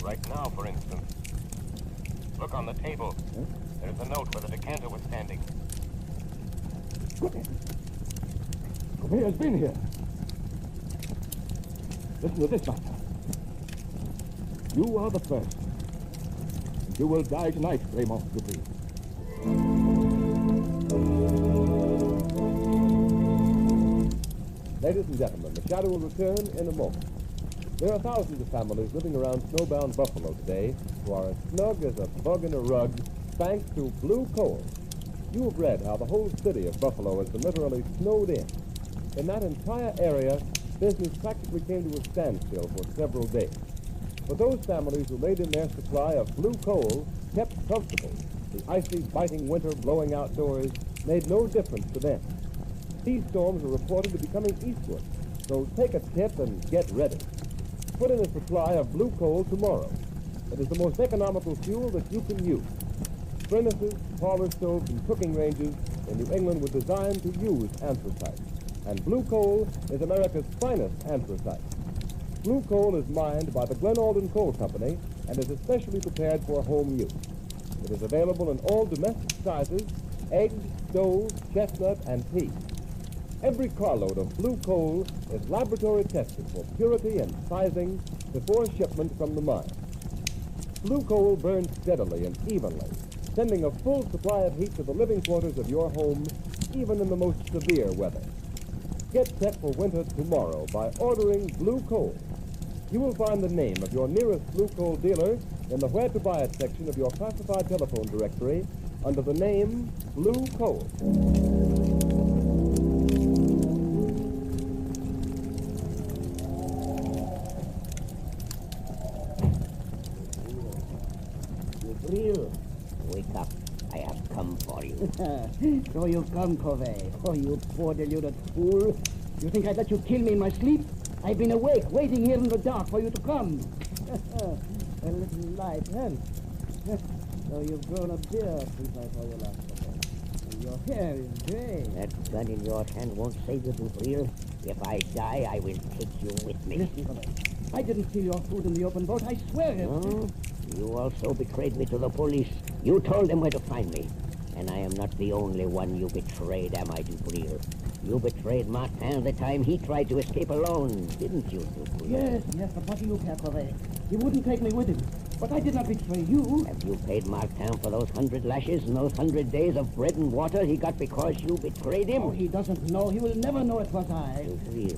Right now, for instance. Look on the table. There's a note where the decanter was standing. He has been here. Listen to this, Doctor. You are the first. And you will die tonight, Raymond Dupree. Ladies and gentlemen, the shadow will return in a moment. There are thousands of families living around snowbound Buffalo today who are as snug as a bug in a rug thanks to blue coal. You have read how the whole city of Buffalo has been literally snowed in. In that entire area, business practically came to a standstill for several days. But those families who laid in their supply of blue coal kept comfortable. The icy, biting winter blowing outdoors made no difference to them. These storms are reported to be coming eastward, so take a tip and get ready. Put in a supply of blue coal tomorrow. It is the most economical fuel that you can use. Furnaces, parlor stoves, and cooking ranges in New England were designed to use anthracite. And blue coal is America's finest anthracite. Blue coal is mined by the Glen Alden Coal Company and is especially prepared for home use. It is available in all domestic sizes: eggs, stoves, chestnut, and tea. Every carload of blue coal is laboratory tested for purity and sizing before shipment from the mine. Blue coal burns steadily and evenly, sending a full supply of heat to the living quarters of your home, even in the most severe weather. Get set for winter tomorrow by ordering blue coal. You will find the name of your nearest blue coal dealer in the Where to Buy It section of your classified telephone directory under the name Blue Coal. Real. Wake up. I have come for you. So you come, Covey. Oh, you poor deluded fool. You think I'd let you kill me in my sleep? I've been awake, waiting here in the dark for you to come. A little light, huh? So you've grown a beard since I saw you last, Covey. Your hair is gray. That gun in your hand won't save you, Dupree. If I die, I will take you with me. Listen, Covey. I didn't steal your food in the open boat. I swear it. No? You also betrayed me to the police. You told them where to find me. And I am not the only one you betrayed, am I, Dupree? You betrayed Martin the time he tried to escape alone, didn't you, Dupree? Yes, but what do you care, Covey? He wouldn't take me with him. But I did not betray you. Have you paid Martin for those 100 lashes and those 100 days of bread and water he got because you betrayed him? Oh, he doesn't know. He will never know it was I. Dupree,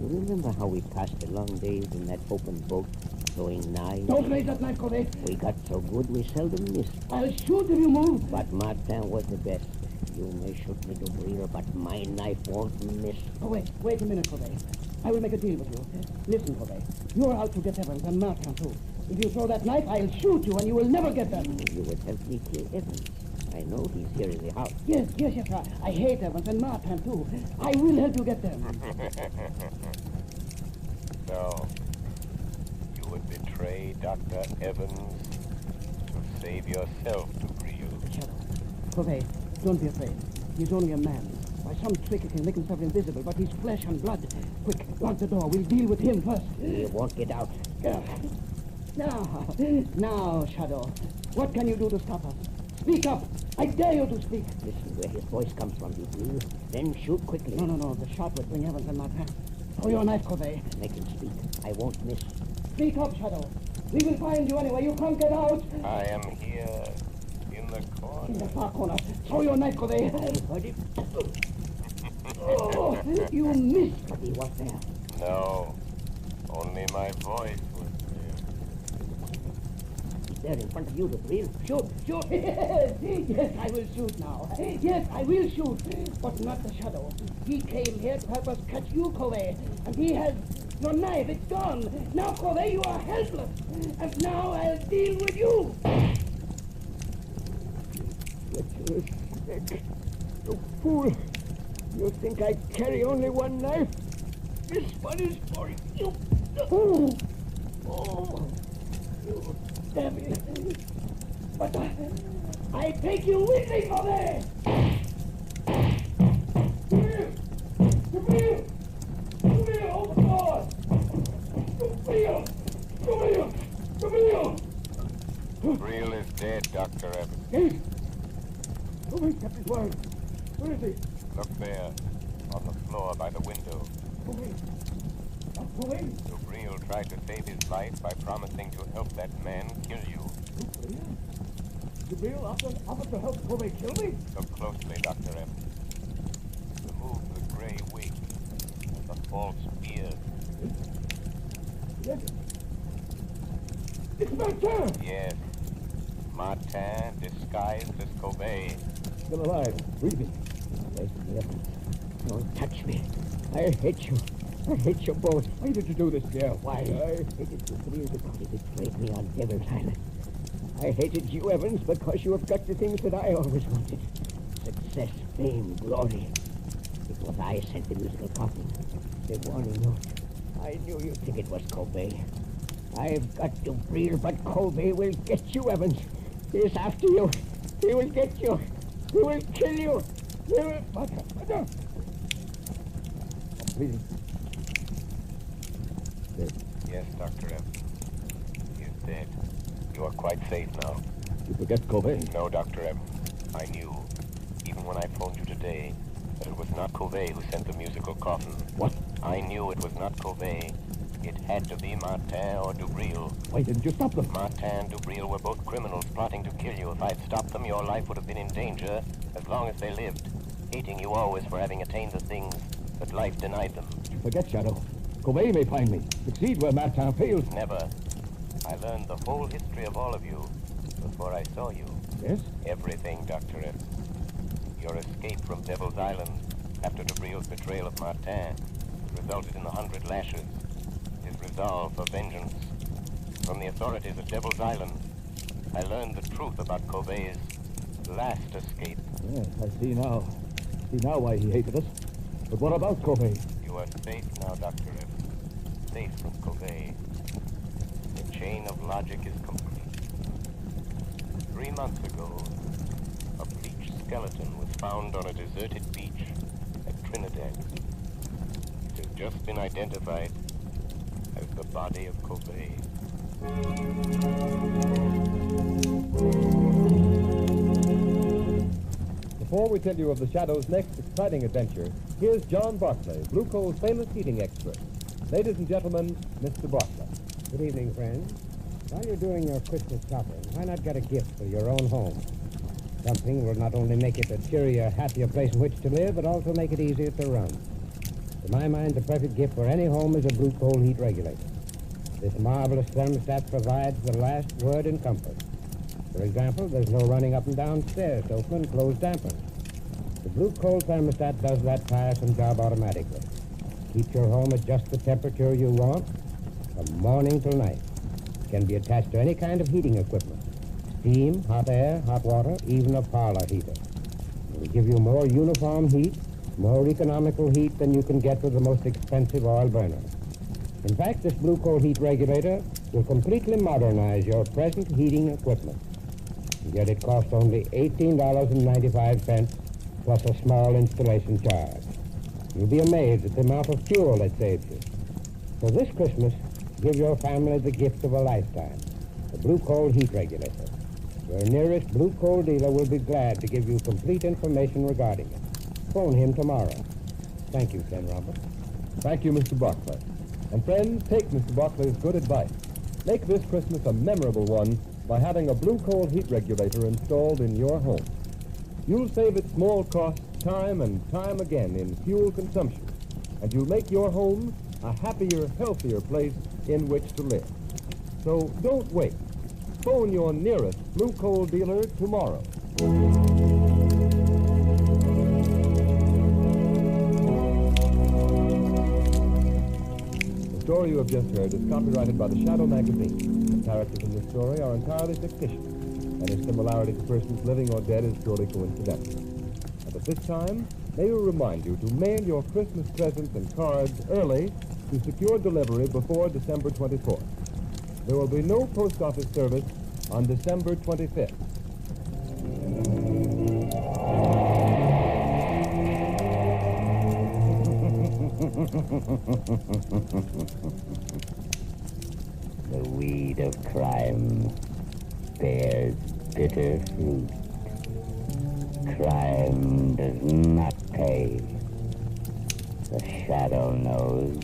you remember how we passed the long days in that open boat, throwing knives? Don't raise that knife, Covey. We got so good we seldom missed. I'll shoot if you move. But Martin was the best. You may shoot me, Dupree, but my knife won't miss. Oh, wait a minute, Covey. I will make a deal with you. Listen, Covey. You're out to get Evans and Martin, too. If you throw that knife, I'll shoot you and you will never get them. You would help me kill Evans. I know he's here in the house. Yes. I hate Evans and Martin, too. I will help you get them. So, you would betray Dr. Evans to save yourself, Dupree. Covey, don't be afraid. He's only a man. By some trick he can make himself invisible, but he's flesh and blood. Quick, lock the door. We'll deal with him first. He won't get out. Now, Shadow. What can you do to stop us? Speak up. I dare you to speak. Listen where his voice comes from, Dupree. Then shoot quickly. No. The shot will bring Evans and Martin. Throw your knife, Covey. Make him speak. I won't miss. Speak up, Shadow. We will find you anyway. You can't get out. I am here in the corner. In the far corner. Throw your knife, Covey. I heard it. Oh, you missed. But he was there. No. Only my voice was He's there in front of you, Dupree. Shoot. Yes, I will shoot now. Yes, I will shoot. But not the Shadow. He came here to help us catch you, Covey. And he has your knife. It's gone. Now, Covey, you are helpless. And now I'll deal with you. Treacherous stick. You fool. You think I carry only one knife? This one is for you. Oh, you devil. But I take you with me, Covey. Come here, open the door. Come here. Breel is dead, Dr. Evans. Yes. Kobe kept his word. Where is he? Look there, on the floor by the window. Kobe. Not Kobe. Breel tried to save his life by promising to help that man kill you. Breel offered to help Kobe kill me? Look closely, Dr. Evans. Remove the gray wig and the false beard. Yes. It's Martin! Yes. Martin disguised as Kobe. Still alive, breathing. Wait, Evans. Don't touch me. I hate you. I hate you both. Why did you do this, Pierre? Why? I hated you, Breel, because you betrayed me on Devil's Island. I hated you, Evans, because you have got the things that I always wanted. Success, fame, glory. It was I sent the musical coffin. The warning note. I knew you'd think it was Kobe. I've got you, Breel, but Kobe will get you, Evans. He's after you. He will get you. He will kill you. He will... Mother! I'm bleeding. Dead. Yes, Dr. Evans. He is dead. You are quite safe now. You forget Kobe? No, Dr. Evans. I knew, even when I phoned you today, that it was not Kobe who sent the musical coffin. What? I knew it was not Kobe. It had to be Martin or Dubril. Why didn't you stop them? Martin and Dubril were both criminals plotting to kill you. If I'd stopped them, your life would have been in danger as long as they lived, hating you always for having attained the things that life denied them. You forget, Shadow. Kobe may find me. Succeed where Martin failed. Never. I learned the whole history of all of you before I saw you. Yes? Everything, Dr. Evans. Your escape from Devil's Island after Dubril's betrayal of Martin resulted in the 100 lashes. His resolve for vengeance. From the authorities at Devil's Island, I learned the truth about Kobe's last escape. Yes, I see now. See now why he hated us. But what about Kobe? You are safe now, Dr. Evans. Safe from Kobe. The chain of logic is complete. 3 months ago, a bleached skeleton was found on a deserted beach at Trinidad. It has just been identified as the body of Kobe. Before we tell you of the Shadow's next exciting adventure, here's John Barclay, Blue Coal's famous heating expert. Ladies and gentlemen, Mr. Barclay. Good evening, friends. While you're doing your Christmas shopping, why not get a gift for your own home? Something will not only make it a cheerier, happier place in which to live, but also make it easier to run. To my mind, the perfect gift for any home is a Blue Coal heat regulator. This marvelous thermostat provides the last word in comfort. For example, there's no running up and down stairs to open and close dampers. The Blue Coal thermostat does that tiresome job automatically. Keeps your home at just the temperature you want, from morning till night. It can be attached to any kind of heating equipment. Steam, hot air, hot water, even a parlor heater. It will give you more uniform heat, more economical heat than you can get with the most expensive oil burner. In fact, this Blue Coal heat regulator will completely modernize your present heating equipment. Yet it costs only $18.95 plus a small installation charge. You'll be amazed at the amount of fuel it saves you. So this Christmas, give your family the gift of a lifetime, the Blue Coal heat regulator. Your nearest Blue Coal dealer will be glad to give you complete information regarding it. Phone him tomorrow. Thank you, Ken Robert. Thank you, Mr. Barclay. And friends, take Mr. Barclay's good advice. Make this Christmas a memorable one by having a Blue Coal heat regulator installed in your home. You'll save at small cost time and time again in fuel consumption, and you'll make your home a happier, healthier place in which to live. So don't wait. Phone your nearest Blue Coal dealer tomorrow. The story you have just heard is copyrighted by the Shadow magazine. The characters in this story are entirely fictitious. Any similarity to persons living or dead is purely coincidental. And at this time, may we remind you to mail your Christmas presents and cards early to secure delivery before December 24th. There will be no post office service on December 25th. The weed of crime bears bitter fruit. Crime does not pay. The shadow knows.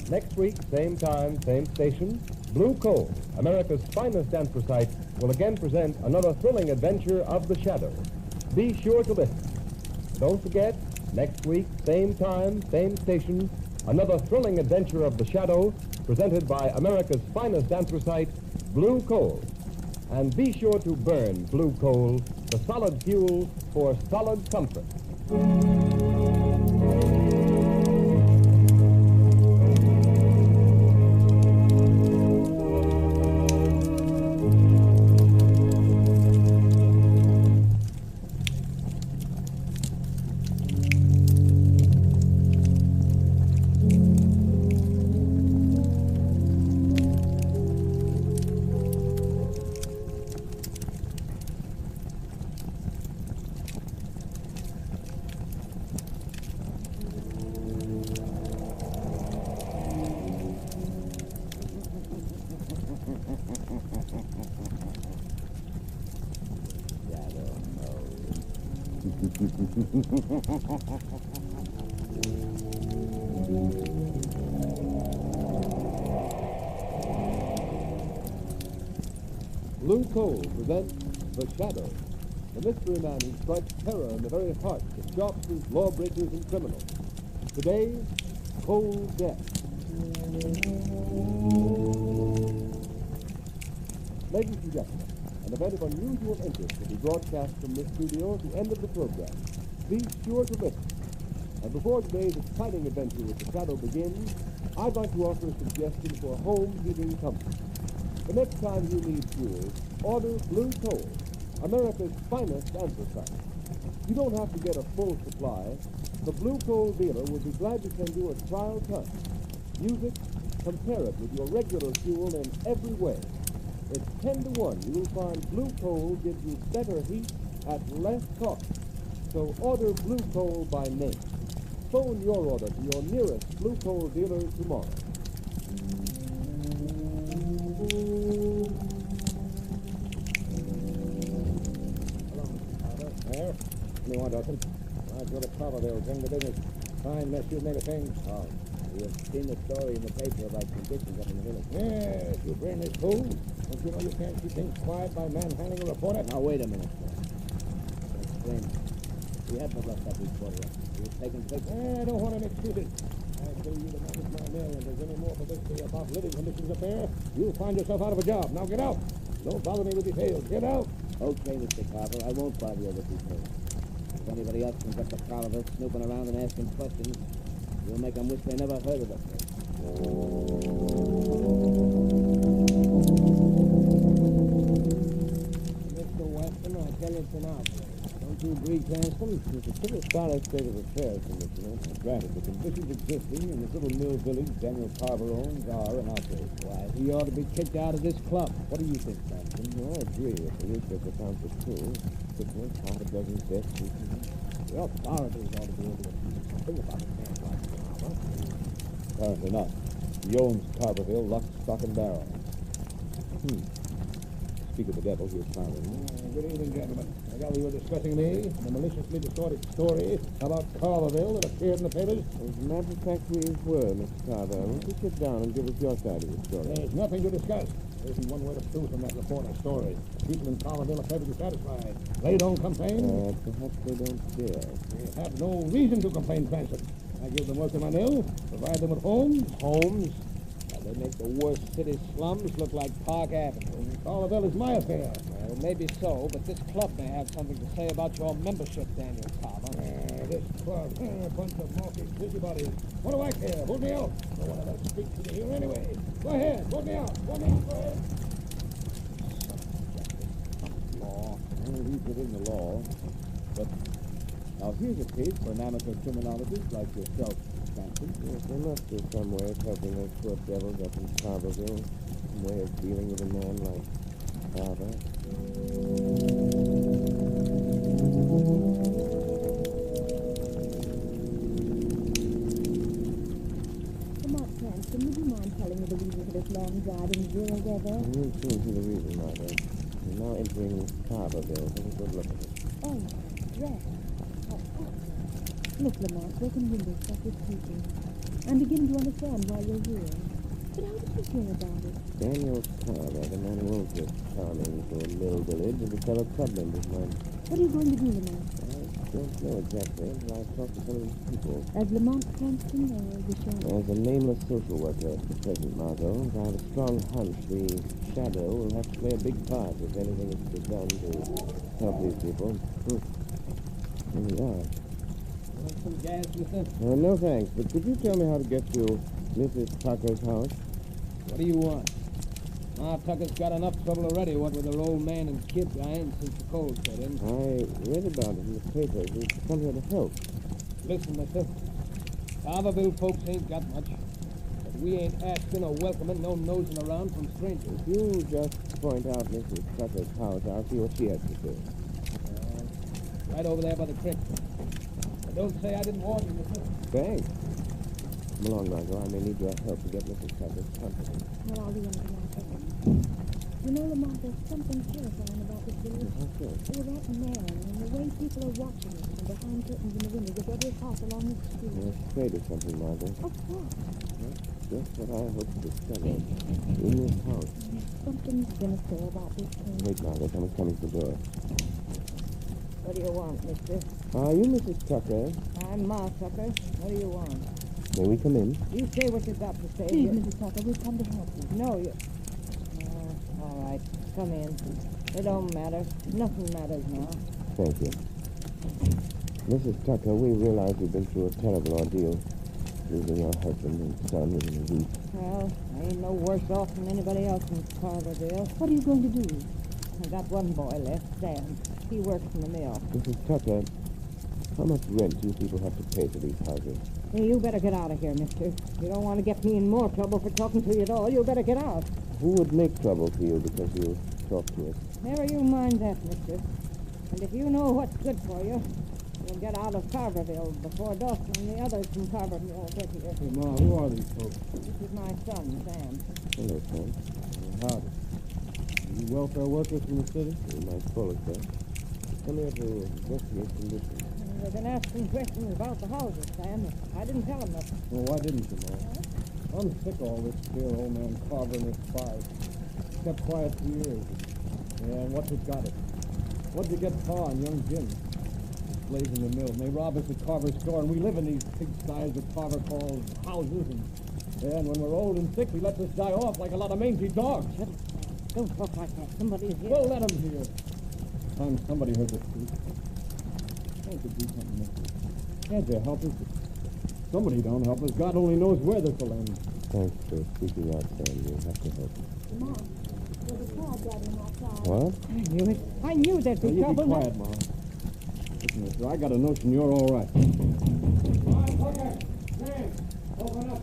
Next week, same time, same station, Blue Coal, America's finest anthracite, will again present another thrilling adventure of the Shadow. Be sure to listen. Don't forget, next week, same time, same station, another thrilling adventure of the Shadow, presented by America's finest anthracite, Blue Coal. And be sure to burn Blue Coal, the solid fuel for solid comfort. Blue Coal presents The Shadow, the mystery man who strikes terror in the very hearts of sharpshooters, lawbreakers, and criminals. Today, Cold Death. Ladies and gentlemen, an event of unusual interest will be broadcast from this studio at the end of the program. Be sure to listen. And before today's exciting adventure with the Shadow begins, I'd like to offer a suggestion for home heating comfort. The next time you need fuel, order Blue Coal, America's finest anthracite. You don't have to get a full supply. The Blue Coal dealer will be glad to send you a trial ton. Use it, compare it with your regular fuel in every way. It's 10 to 1. You'll find Blue Coal gives you better heat at less cost. So order Blue Coal by name. Phone your order to your nearest Blue Coal dealer tomorrow. There. What do you want, Dawson? I'd go to Carverville, bring the business. Fine mess you've made of things. Oh, you've seen the story in the paper about conditions up in the village. Yes, you bring this fool. Don't you know you can't keep things quiet by manhandling a reporter? Now, wait a minute, sir. Explain. We haven't left that reporter up. He was taking pictures. I don't want any excuses. I tell you to manage my mill, and there's any more publicity about living conditions up there, you'll find yourself out of a job. Now get out. Don't bother me with details. Get out. Okay, Mr. Carver, I won't bother you with details. If anybody else comes up to Carver snooping around and asking questions, you'll make them wish they never heard of it. Mr. Weston, I tell you it's an outbreak. Don't you agree, Cranston? It's a pretty sorry state of affairs, Commissioner. Granted, the conditions existing in this little mill village Daniel Carver owns are an outrage. Why, he ought to be kicked out of this club. What do you think, Cranston? No, I agree. If the research accounts are true, sickness, half a dozen deaths recently. The authorities ought to be able to do something about it. Apparently not. He owns Carverville, lock, stock, and barrel. Speak of the devil, here's Carver. Good evening, gentlemen. I gather you were discussing me, the maliciously distorted story about Carverville that appeared in the papers? As a matter of fact, we were, Mr. Carver. Won't you sit down and give us your side of the story? There's nothing to discuss. There isn't one word of truth in that reporter's story. People in Carverville are perfectly satisfied. They don't complain. Perhaps they don't dare. They have no reason to complain, Cranston. I give them work in my mill, provide them with homes. Homes? They make the worst city slums look like Park Avenue. Carverville is my affair. Well, maybe so, but this club may have something to say about your membership, Daniel Carver. This club, a bunch of mawkish busybodies. What do I care? Hold me out. No one ever speaks to me here anyway. Go ahead, hold me out. Hold me out, go ahead. Law. Well, he's within the law. But now here's a case for an amateur criminologist like yourself, Cranston. Yes, there must be some way of helping those poor devils up in Carverville. Some way of dealing with a man like Carver. zero weather. We'll soon see the reason, Margot. We're now entering Carverville. Take a good look at it. Oh, dress. Look, Lamont, broken windows stuck with people. I'm beginning to understand why you're here. But how did you hear about it? Daniel Carver, the man who owns this charming little mill village, is a fellow club member of mine. What are you going to do, Lamont? I don't know exactly until I've talked to some of these people. As Lamont Cranston or the Shadow? As a nameless social worker at the present, Margot, I have a strong hunch the Shadow will have to play a big part if anything is to be done to help these people. Here we are. Want some gas, mister? No thanks, but could you tell me how to get to Mrs. Tucker's house? What do you want? Ma Tucker's got enough trouble already, what with her old man and kid dying since the cold set in. I read about it in the papers. We've come here to help. Listen, mister. Carverville folks ain't got much. But we ain't asking or welcoming no nosing around from strangers. If you just point out Mrs. Tucker's house, I'll see what she has to say. Right over there by the creek. But don't say I didn't warn you, mister. Thanks. Come along, Margot. I may need your help to get Mrs. Tucker's company. Well, I'll do anything I can. You know, Lamont, there's something terrifying about this village. How so? Oh, that man, and the way people are watching it, and behind curtains in the windows of every house along the street. You're afraid of something, Margot. Of course. Just what I hope to discover. In this house. Something's sinister about this place. Wait, Margot. Someone's coming to the door. What do you want, mister? Are you Mrs. Tucker? I'm Ma Tucker. What do you want? May we come in? You say what you've got to say. Please, Mrs. Tucker, we've come to help you. No, you... all right. Come in. It don't matter. Nothing matters now. Thank you. Mrs. Tucker, we realize you've been through a terrible ordeal. Losing your husband and son within a week. Well, I ain't no worse off than anybody else in Carverville. What are you going to do? I got one boy left, Sam. He works in the mill. Mrs. Tucker, how much rent do you people have to pay for these houses? Hey, you better get out of here, mister. You don't want to get me in more trouble for talking to you at all. You better get out. Who would make trouble for you because you talk to us? Never you mind that, mister. And if you know what's good for you, you'll get out of Carverville before Dawson and the others from Carverville get here. Hey, Ma, who are these folks? This is my son, Sam. Hello, Sam. Howdy. You welfare workers from the city? You might call it that. Come here to investigate conditions. They've been asking questions about the houses, Sam. I didn't tell them nothing. Well, why didn't you, Ma? I'm sick of all this dear old man Carver and his spies. Kept quiet for years. Yeah, and what's it got it? What'd you get Pa and young Jim? Slaves in the mill, and they rob us at Carver's store, and we live in these pigsties that Carver calls houses, and when we're old and sick, he lets us die off like a lot of mangy dogs. Shut up. Don't talk like that. Somebody's here. Well, let him hear. Time somebody heard the truth. Can't you do something, mister? Can't you help us? Somebody don't help us. God only knows where this will end. Thanks for speaking out, Sam. You have to help. Mom, there's a car driving outside. What? I knew it. I knew there'd be You trouble. be quiet, Ma. Listen, mister, I got a notion you're all right. Tucker! Sam! Open up!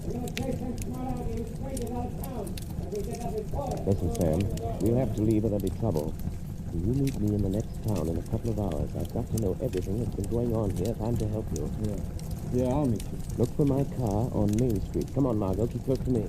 We're gonna chase them smart out of you straight out of town. And we get up his quarter. Listen, Sam. We'll have to leave or there'll be trouble. Will you meet me in the next town in a couple of hours? I've got to know everything that's been going on here if I'm to help you. Yeah, I'll meet you. Look for my car on Main Street. Come on, Margot. Keep close to me.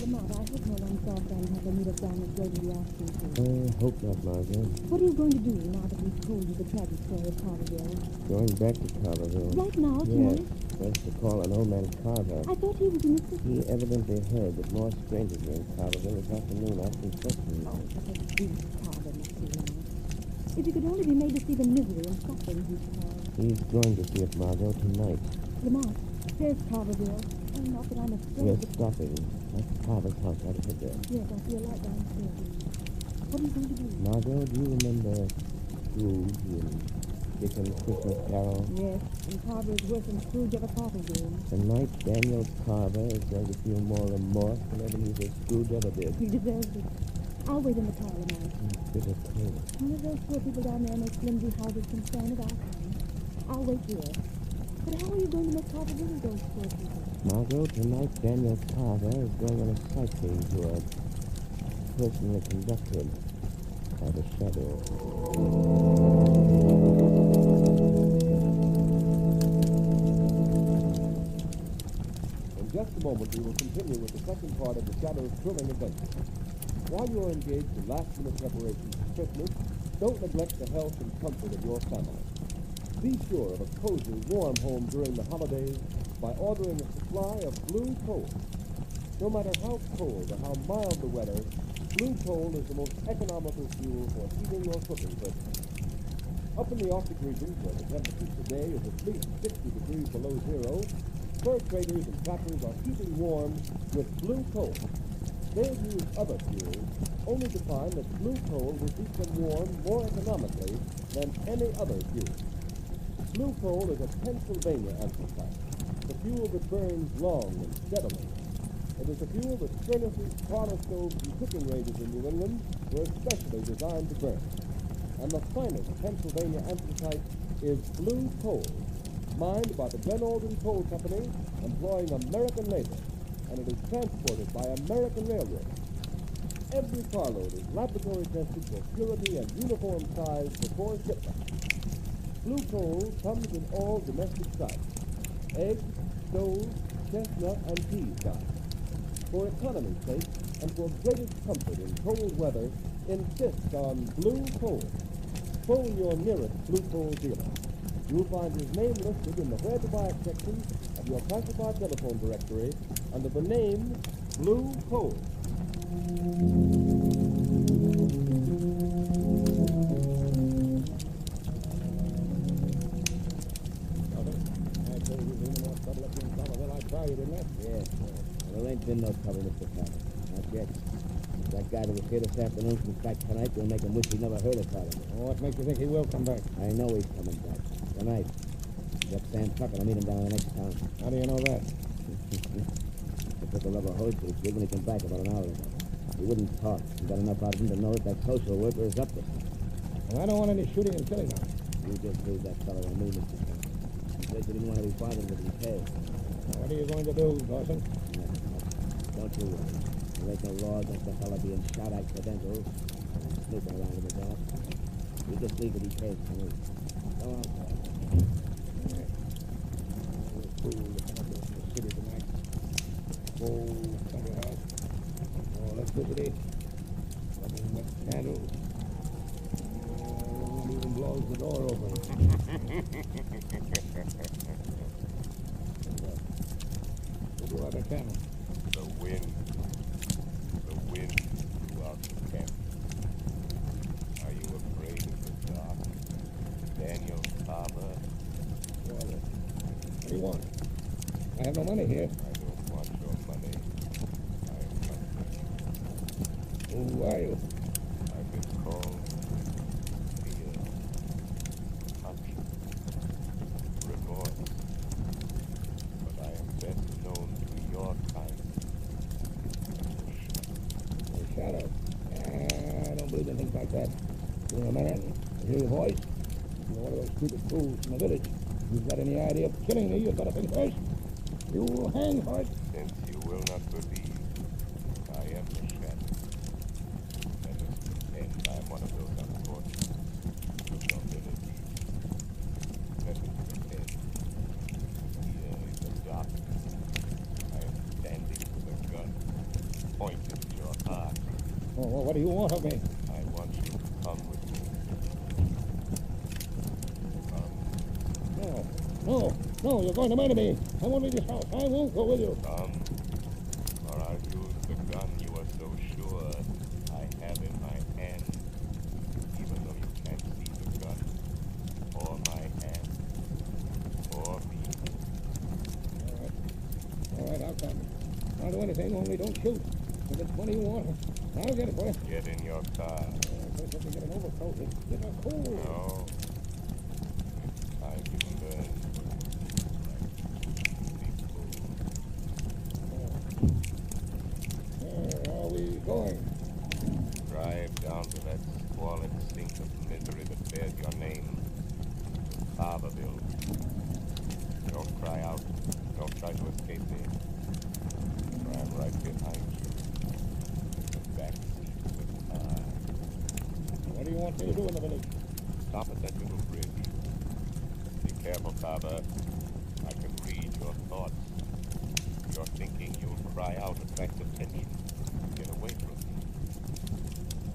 Lamont, I hope no one saw Sam have a meet up down at Gregory asking for. I hope not, Margot. What are you going to do now that we've told you the tragic story of Carverville? Going back to Carverville. Right now, Yes. tonight? First to call an old man Carver. I thought he was in the city. He evidently heard that more strangers were in Carverville this afternoon asking questions. Oh, what a beast Carver must be, Lamont. If you could only be made to see the misery and suffering he's caused. He's going to see it, Margot, tonight. Lamont, there's Carverville. Oh, not that I'm afraid. We're stopping. That's Carver's house right ahead there. Yes, I see a light downstairs. What are you going to do? Margot, do you remember Scrooge in Dickens' Christmas Carol? Yes, and Carver is worse than Scrooge ever thought of doing. Tonight, Daniel Carver is going to feel more remorse than Ebenezer Scrooge ever did. He deserves it. I'll wait in the car, Lamont. Bitter cold. None of those poor people down there in those flimsy houses can stand it. I'll wait here. But how are you going to make Carver with those poor people? Margot, tonight Daniel Carver is going on a sightseeing tour, personally conducted by the Shadow. In just a moment, we will continue with the second part of the Shadow's thrilling adventure. While you are engaged in last-minute preparations for Christmas, don't neglect the health and comfort of your family. Be sure of a cozy, warm home during the holidays by ordering a supply of blue coal. No matter how cold or how mild the weather, blue coal is the most economical fuel for heating your cooking purposes. Up in the Arctic regions, where the temperature today is at least 60 degrees below zero, fur traders and trappers are keeping warm with blue coal. They'll use other fuels, only to find that blue coal will keep them warm more economically than any other fuel. Blue coal is a Pennsylvania anthracite, the fuel that burns long and steadily. It is a fuel that furnaces, parlor stoves, and cooking ranges in New England were especially designed to burn. And the finest Pennsylvania anthracite is blue coal, mined by the Glen Alden Coal Company, employing American labor, and it is transported by American railroads. Every carload is laboratory tested for purity and uniform size before shipment. Blue coal comes in all domestic types: egg, stove, chestnut, and pea style. For economy's sake and for greatest comfort in cold weather, insist on blue coal. Phone your nearest blue coal dealer. You'll find his name listed in the Where to Buy It section of your classified telephone directory under the name Blue Coal. Yes, well, there ain't been no trouble, Mr. Carter. Not yet. That guy that was here this afternoon comes back tonight, we'll make him wish he never heard of Carter. Oh, what makes you think he will come back? I know he's coming back. Tonight. Get Sam Tucker. I'll meet him down in the next town. How do you know that? I took a rubber hose to his gig when he came back about an hour ago. He wouldn't talk. He got enough out of him to know that social worker is up to something. Well, I don't want any shooting and killing now. You just leave that fellow on me, Mr. Carter. He says he didn't want to be bothered with his head. What are you going to do, Dawson? Don't you worry. There ain't no law against the fellow being shot accidental and snooping around in the dark. You just leave what he says to me. Go on, sir. Fool to come up in the city tonight. Old country house. No electricity. Nothing but candles. Won't even blows the door open. What do you have a candle? The wind throughout the camp. Are you afraid of the dark, Daniel Carver? What do you want? I have no money here. I don't want your money. I am not. Who are you? I've been called fear, conscience, remorse. But I am best known to your kind. The shadow. I don't believe in things like that. You're a man. I hear your voice. You're one of those stupid fools in the village. If you've got any idea of killing me, you'd better think first. You will hang for it. Since you will not believe, I am the shadow. Let us pretend I am one of those unfortunates who don't live. Let us pretend. Here in the darkness, I am standing with a gun pointed at your heart. Oh, well, what do you want of me? I want you to come with me. No, you're going to murder me. I won't leave this house. I won't go with you. Come, or I'll use the gun you are so sure I have in my hand, even though you can't see the gun, or my hand, or me. All right, I'll come. I'll do anything, only don't shoot. If it's money you want, I'll get it for you. Get in your car. First, let me get an overcoat. It's getting cold. No. It's time you learn. Where are we going? Drive down to that squalid sink of misery that bears your name, Carverville. Don't cry out. Don't try to escape me. For I'm right behind you. In the back seat of the car. What do you want me to do in the village? Stop at that little bridge. Be careful, Carver. I can read your thoughts. You're thinking cry out, attract attention, get away from me.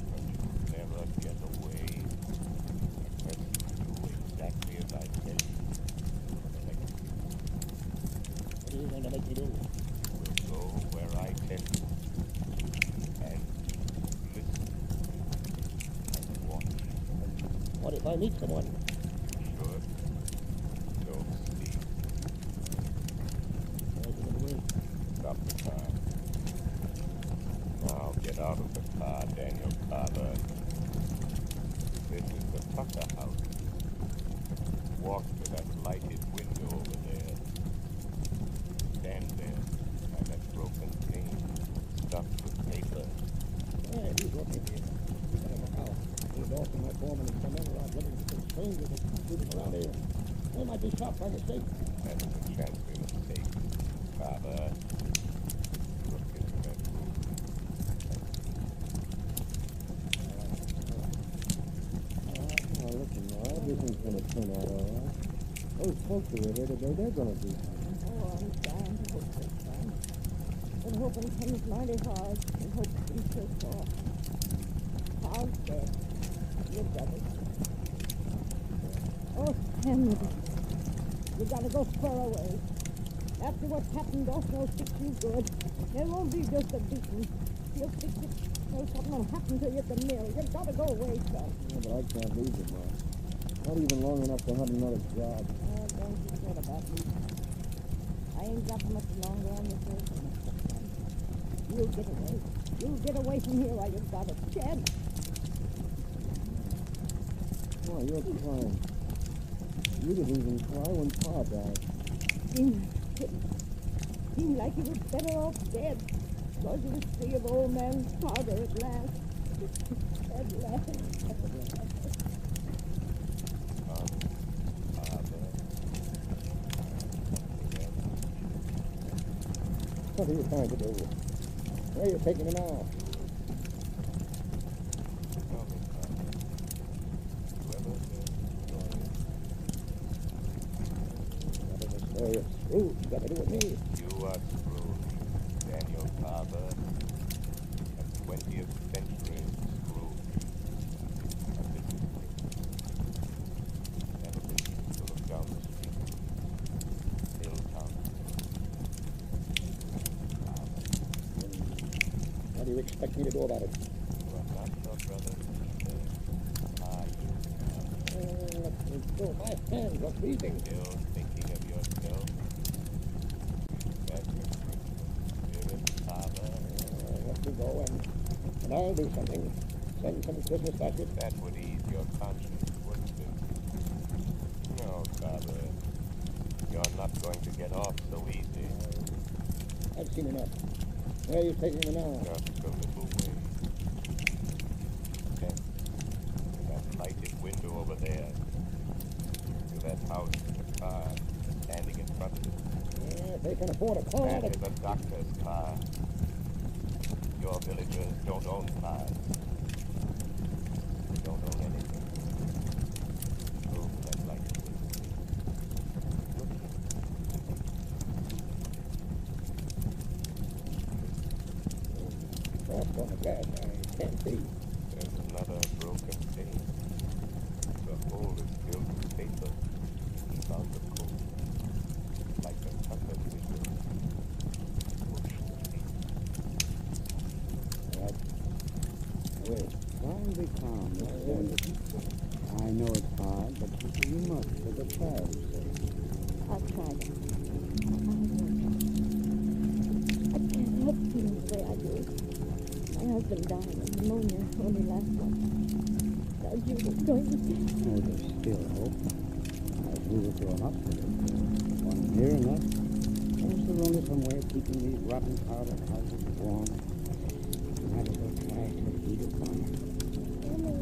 But you never get away unless you do exactly as I tell you. What are you going to make me do? We'll go where I tell you. And listen. And watch. What if I meet someone? Sure. Don't speak. Stop the car. Now get out of the car, Daniel Carver. This is the Tucker house. Walk to that lighted window over there. Stand there by that broken pane stuffed with paper. Yeah, he's looking here. Better look out. There's also my foreman and some other out looking for some strangers that come shooting around here. They might be shot by mistake. That is a chance we mistake. Carver, look into that room. Oh, listen, now, everything's going to turn out all right. Those folks who were here today, they're going to do something. Oh, I'm trying to hope this time. But hoping comes mighty hard, and hope he's so far. Paul's dead. Your brother. Oh, Henry, you gotta go far away. After what happened, Dawson fix you good. It won't be just a beating. He'll fix it. So something will happen to you at the mill. You gotta go away, son. Yeah, but I can't leave it, Mom. Not even long enough to have another job. Oh, don't you fret about me. I ain't got much longer on this earth than this son. You'll get away. You'll get away from here while you've got a chance. Why, you're crying. You didn't even cry when Pa died. Seemed like he was better off dead. Because he was free of old man's father at last. At last. What are you trying to do? Where are you taking me now? Scrooge, got to do with me. You are Scrooge, Daniel Carver, a 20th century Scrooge. And this is me. Never been used to look down the street. Hilltown. What do you expect me to do about it? You are not your brother either, are you? Let me go. My hands are freezing. Still thinking of yourself? That's a Christmas spirit, Carver. Let me go and I'll do something. Send some Christmas baskets. That would ease your conscience, wouldn't it? No, Carver. You're not going to get off so easy. I've seen enough. Where are you taking me now? Just a little way. Then, to that lighted window over there. To that house with a car standing in front of it. If they can afford a car. That is a doctor's car. Your villagers don't own cars. They don't own anything. Go to that lighted window. Look here. Off on the grass, I can't see. There's another broken pane. The hole is filled with paper. Keep out the cold. Like a tucker window. Push the pane. Well, try and be calm, Miss Anderson. I know it's hard, but you must for the child's sake. I'll try it. I can't help feeling the way I do. My husband died of pneumonia only last month. Thought you were going to see. Oh, there's still hope. I've moved to a hospital. One near enough. There's only some way of keeping these rotten powder houses warm. You might as well try to heat a fire. Mommy.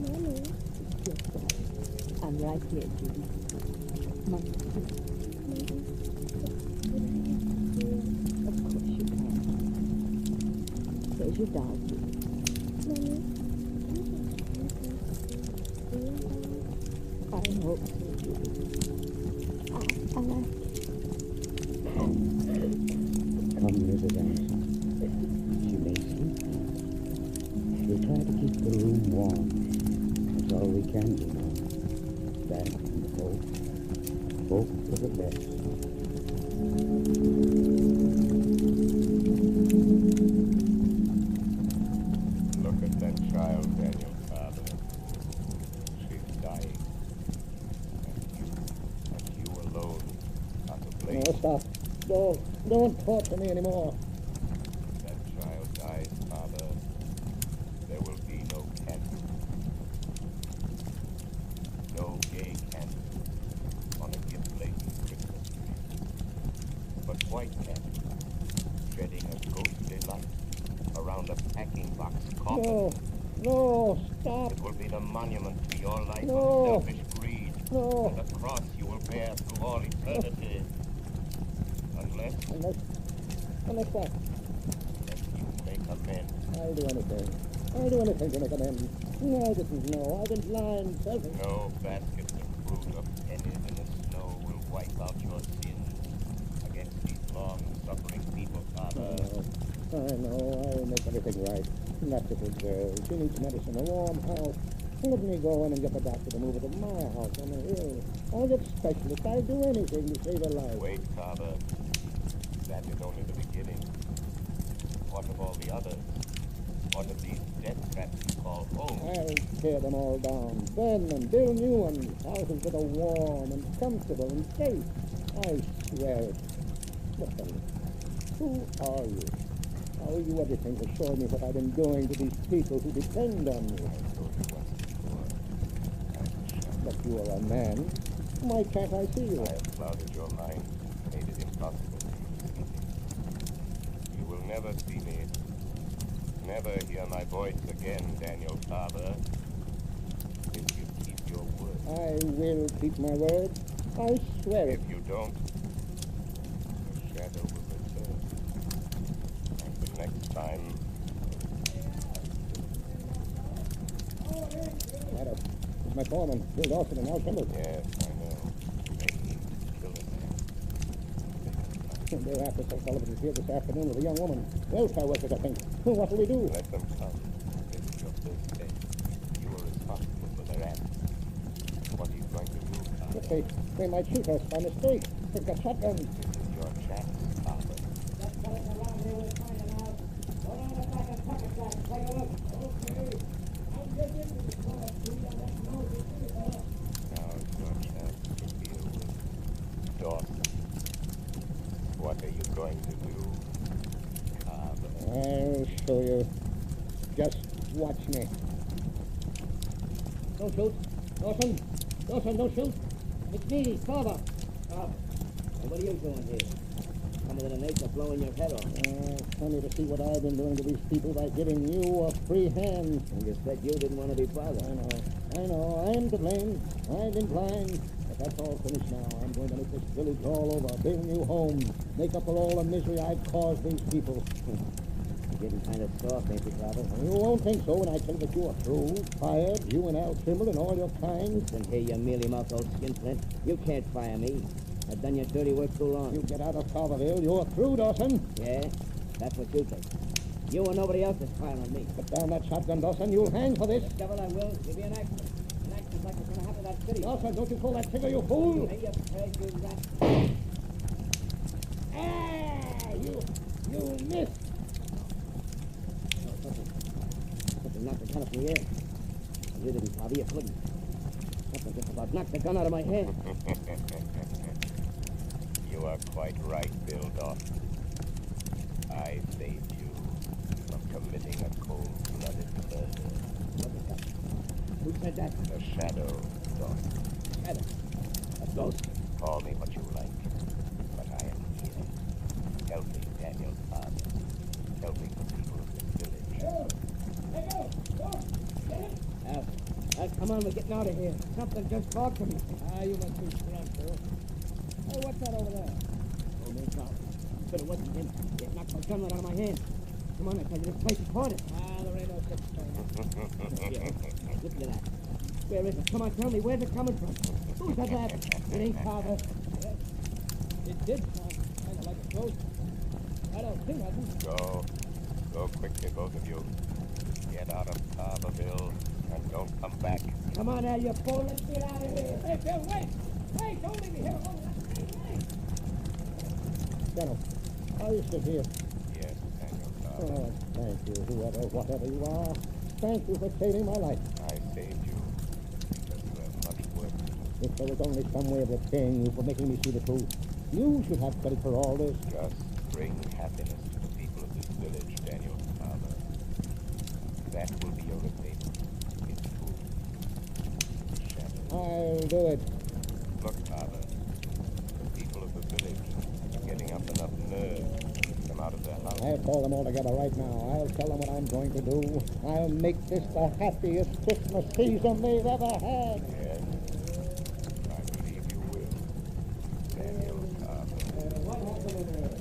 Mommy. Yes, Daddy. I'm right here, Judy. Mommy. Of course you can. There's your doll, Judy. Mommy. I hope so, Judy. I'll ask you. come, Mrs. Anderson. She may sleep. We'll try to keep the room warm. That's all we can do now. That and hope. Hope for the best. Look at that child, Daniel Father. She's dying. And you alone are to blame. No, stop. Don't talk to me anymore. That child dies, Father. There will be no candle. No gay candle on a gift-laden Christmas tree. But white candle, shedding a ghostly light around a packing box coffin. No, stop. It will be the monument to your life No. of selfish greed. No. And the cross you will bear through all eternity. Unless what? you make amends. I'll do anything. I'll do anything to make amends. I didn't know. I've been blind, selfish. No baskets of fruit or pennies in the snow will wipe out your sins against these long-suffering people, Father. I know. I'll make everything right. That little girl. She needs medicine, a warm house. Let me go in and get the doctor to move her to my house on the hill. I'll get specialists. I'll do anything to save her life. Wait, Father. That is only the beginning. What of all the others? What of these death traps you call home? I'll tear them all down, burn them, build new ones, houses that are warm and comfortable and safe. I swear it. Listen, who are you? How are you everything to show me what I've been doing to these people who depend on me? But you are a man. Why can't I see you? I have clouded your mind, made it impossible for you to see me. You will never see me. Never hear my voice again, Daniel Father. If you keep your word. I will keep my word. I swear it. If you don't, the shadow will return. And the next time... Shadow. It's my foreman, Bill Dawson, and Al Kimball. Yes, I know. They need to kill him. They're after Sir Sullivan is here this afternoon with a young woman. Welfare workers, I think. What will we do? Let them come. This is your first day. You are responsible for their acts. What are you going to do, Father? If they might shoot us by mistake. They've got shotguns. This is your chance, Father. Now is your chance to deal with Dawson. What are you going to do, Father? I'll show you. Just watch me. Don't shoot. Dawson, don't shoot. It's me, Father. What are you doing here? Coming to the nature blowing your head off. Funny to see what I've been doing to these people by giving you a free hand. And you said you didn't want to be father. I know. I'm to blame. I've been blind. But that's all finished now. I'm going to make this village all over, build new homes, make up for all the misery I've caused these people. You're getting kind of soft, ain't you, Father? You won't think so when I tell you that you are through, fired, you and Al Trimble and all your kind. Listen here, you mealy-mouthed old skinflint. You can't fire me. I've done your dirty work too long. You get out of Carverville, you're through, Dawson. Yeah? That's what you think. You and nobody else is firing on me. Put down that shotgun, Dawson. You'll hang for this. The devil I will. It'll be an accident. An accident like what's going to happen to that city. Dawson, don't you pull that trigger, you fool. Hey, you peg, you rat. You missed. Something knocked the gun up in the air. You didn't, Bobby. You couldn't. Something just about knocked the gun out of my hand. You are quite right, Bill Dawson. I saved you from committing a cold-blooded murder. What was that? Who said that? The shadow, Dawson. Shadow? A ghost? Call me what you like, but I am here, helping Daniel's father, helping the people of this village. Al, come on, we're getting out of here. Something just talked to me. You must be drunk, sir. Hey, what's that over there? Oh, no problem. But it wasn't him. It knocked my gun right out of my hand. Come on, I tell you, this place is haunted. There ain't no such thing. Listen to that. Where is it? Come on, tell me, where's it coming from? Who said that? It ain't Father. It did sound kind of like a ghost. I don't see nothing. Go quickly, both of you. Get out of Carverville and don't come back. Come on now, you fool. Let's get out of here. Hey, Bill, wait. Wait, don't leave me here alone. General, how you sit here? Yes, Daniel Carver. Oh, thank you, whatever you are. Thank you for saving my life. I saved you because you have much work to do. If there was only some way of repaying you for making me see the truth, you should have credit for all this. Just bring happiness to the people of this village, Daniel Carver. That will be your repayment. It's true. I'll do it. Look, Carver, the people of the village are getting up enough nerve to come out of their house. I'll call them all together right now. I'll tell them what I'm going to do. I'll make this the happiest Christmas season they've ever had. Yes, I believe you will, Daniel Carver. What happened in there?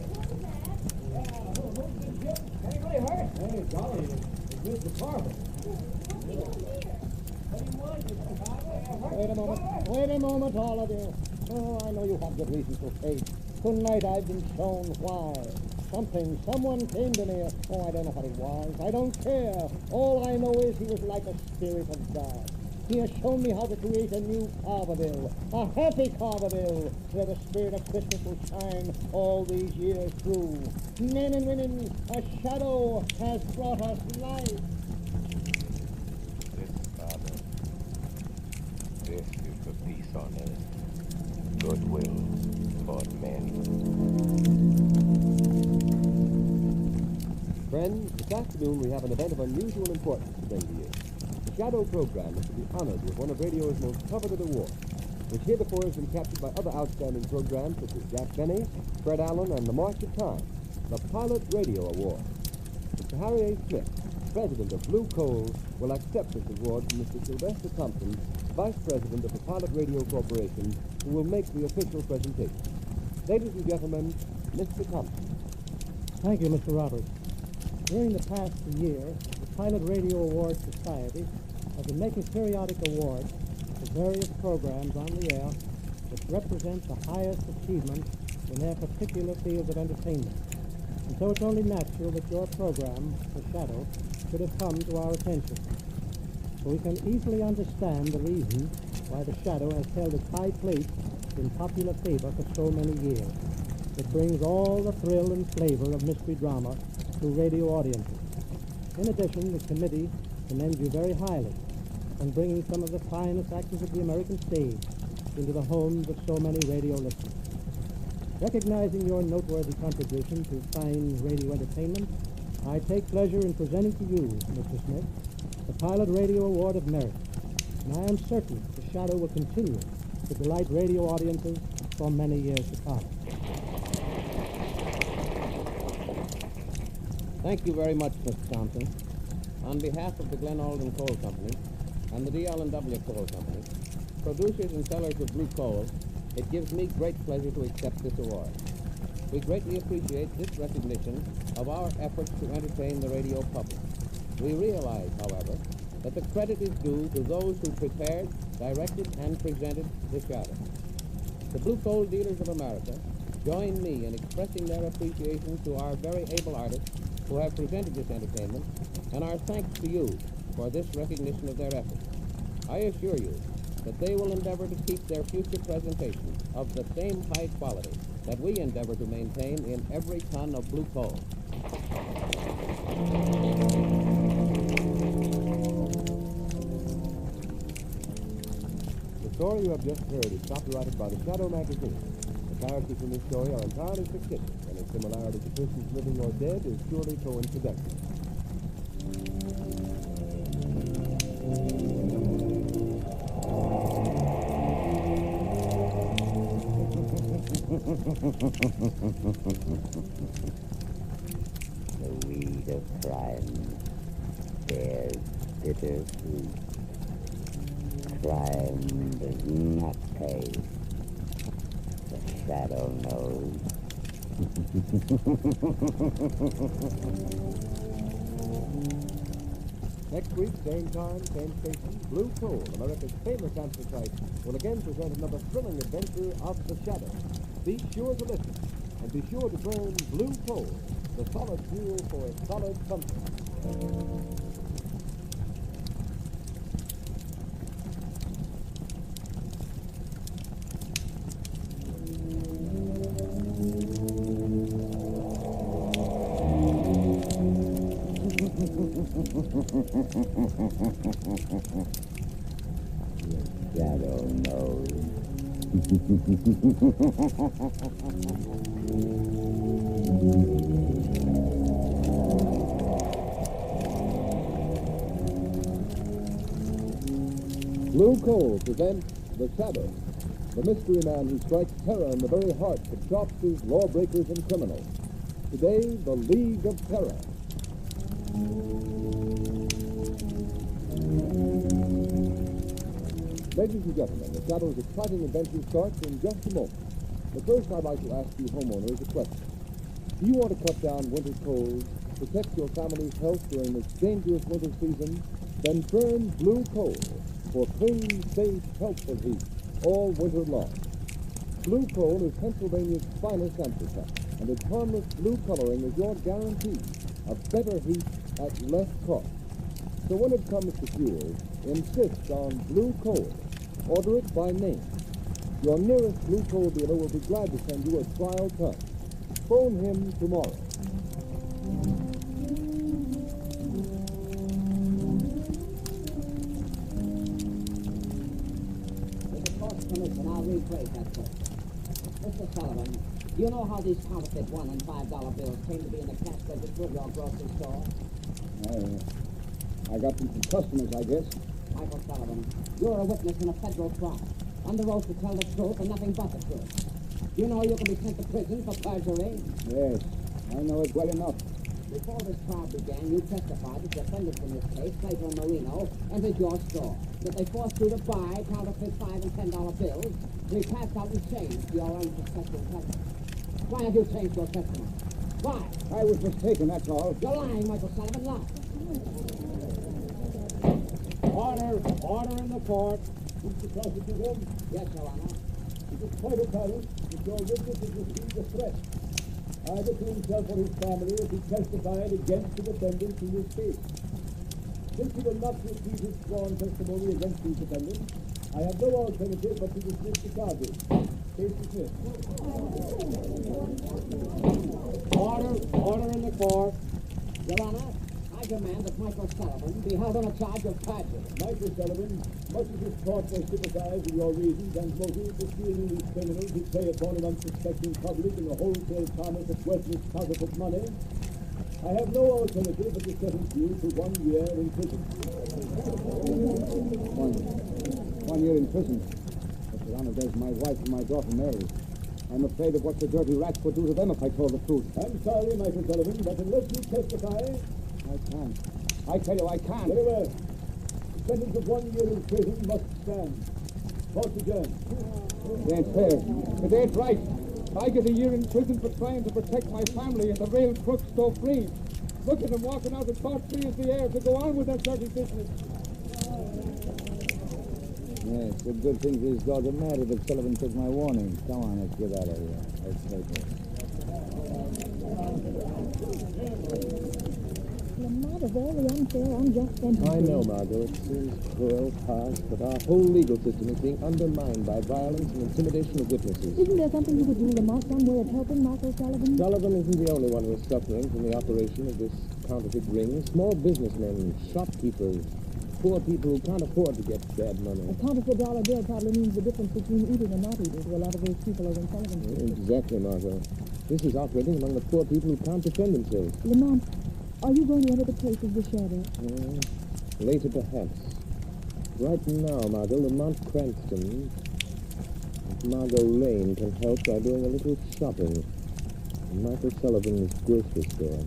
Anybody hurt? Hey, golly, it's Mr. Carver. Wait a moment, all of you. Oh, I know you have good reasons for faith. Tonight I've been shown why. Someone came to me. Oh, I don't know what it was. I don't care. All I know is he was like a spirit of God. He has shown me how to create a new Carverville, a happy Carverville, where the spirit of Christmas will shine all these years through. Men and women, a shadow has brought us light. This is the peace on earth, goodwill toward men. Friends, this afternoon we have an event of unusual importance to bring to you. The Shadow program is to be honored with one of radio's most coveted awards, which heretofore has been captured by other outstanding programs such as Jack Benny, Fred Allen, and The March of Time, the Pilot Radio Award. Mr. Harry A. Smith, President of Blue Coal, will accept this award from Mr. Sylvester Thompson, Vice President of the Pilot Radio Corporation, who will make the official presentation. Ladies and gentlemen, Mr. Thompson. Thank you, Mr. Roberts. During the past year, the Pilot Radio Award Society has been making periodic awards for various programs on the air which represent the highest achievement in their particular fields of entertainment. And so it's only natural that your program, The Shadow, should have come to our attention. So we can easily understand the reason why The Shadow has held its high place in popular favor for so many years. It brings all the thrill and flavor of mystery drama to radio audiences. In addition, the committee commends you very highly on bringing some of the finest actors of the American stage into the homes of so many radio listeners. Recognizing your noteworthy contribution to fine radio entertainment, I take pleasure in presenting to you, Mr. Smith, the Pilot Radio Award of Merit. And I am certain The Shadow will continue to delight radio audiences for many years to come. Thank you very much, Mr. Thompson. On behalf of the Glen Alden Coal Company and the D.L.W. Coal Company, producers and sellers of blue coal, it gives me great pleasure to accept this award. We greatly appreciate this recognition of our efforts to entertain the radio public. We realize, however, that the credit is due to those who prepared, directed, and presented The Shadow. The Blue Coal Dealers of America join me in expressing their appreciation to our very able artists who have presented this entertainment, and our thanks to you for this recognition of their efforts. I assure you that they will endeavor to keep their future presentations of the same high quality that we endeavor to maintain in every ton of blue coal. The story you have just heard is copyrighted by the Shadow magazine. The characters in this story are entirely fictitious, and its similarity to persons living or dead is purely coincidental. The weed of crime bears bitter fruit. Crime does not pay. The Shadow knows. Next week, same time, same station, Blue Coal, America's famous anthracite, will again present another thrilling adventure of The Shadow. Be sure to listen. And be sure to burn blue coal, the solid fuel for a solid something. Shadow knows. Blue Coal presents The Shadow, the mystery man who strikes terror in the very hearts of shopkeepers, lawbreakers, and criminals. Today, the League of Terror. Ladies and gentlemen, The Shadow's exciting adventure starts in just a moment. But first, I'd like to ask you homeowners a question. Do you want to cut down winter colds, protect your family's health during this dangerous winter season? Then burn Blue Coal for clean, safe, helpful heat all winter long. Blue Coal is Pennsylvania's finest anthracite, and its harmless blue coloring is your guarantee of better heat at less cost. So when it comes to fuel, insist on Blue Coal. Order it by name. Your nearest Blue Coal dealer will be glad to send you a trial ton. Phone him tomorrow. With the court's permission, I'll rephrase that question. Mr. Sullivan, do you know how these counterfeit $1 and $5 bills came to be in the cash register of your grocery store? I got them from customers, I guess. Michael Sullivan, you're a witness in a federal trial, under oath to tell the truth and nothing but the truth. You know you can be sent to prison for perjury? Yes, I know it well enough. Before this trial began, you testified that defendants in this case, Slater and Marino, entered your store, that they forced you to buy counterfeit $5 and $10 bills, and you passed out and changed your unsuspecting customers. Why have you changed your testimony? Why? I was mistaken, that's all. You're lying, Michael Sullivan, lie. Order in the court. Mr. Prosecutor. Yes, Your Honor. It is quite apparent that your witness has received a threat, either to himself or his family, if he testified against the defendants in this case. Since he will not repeat his sworn testimony against these defendants, I have no alternative but to dismiss the charges. Case dismissed. Order in the court. Your Honor, I demand that Michael Sullivan be held on a charge of perjury. Michael Sullivan, much as this court may sympathize with your reasons and motives for stealing these criminals who prey upon an unsuspecting public in the wholesale commerce of worthless counterfeit money, I have no alternative but to sentence you to 1 year in prison. 1 year in prison. But, Your Honor, there's my wife and my daughter, Mary. I'm afraid of what the dirty rats would do to them if I told the truth. I'm sorry, Michael Sullivan, but unless you testify... I can't. I tell you, I can't. Very well. The sentence of 1 year in prison must stand. Court adjourned. It ain't fair. It ain't right. I get a year in prison for trying to protect my family and the rail crooks go free. Look at them walking out of court free as the air to go on with their dirty business. Yes, the good thing these dogs are mad that Sullivan took my warning. Come on, let's get out of here. Let's take it. Lamont, of all the unfair, unjust sentences. I know, Margot. It seems cruel, harsh, but our whole legal system is being undermined by violence and intimidation of witnesses. Isn't there something you could do, Lamont, some way of helping Michael Sullivan? Sullivan isn't the only one who is suffering from the operation of this counterfeit ring. Small businessmen, shopkeepers, poor people who can't afford to get bad money. A counterfeit dollar bill probably means the difference between eating and not eating to a lot of those people over in Sullivan's. Exactly, Margot. This is operating among the poor people who can't defend themselves. Lamont, are you going to enter the place of the shadow? Later, perhaps. Right now, Margot, Lamont Cranston and Margot Lane can help by doing a little shopping in Michael Sullivan's grocery store.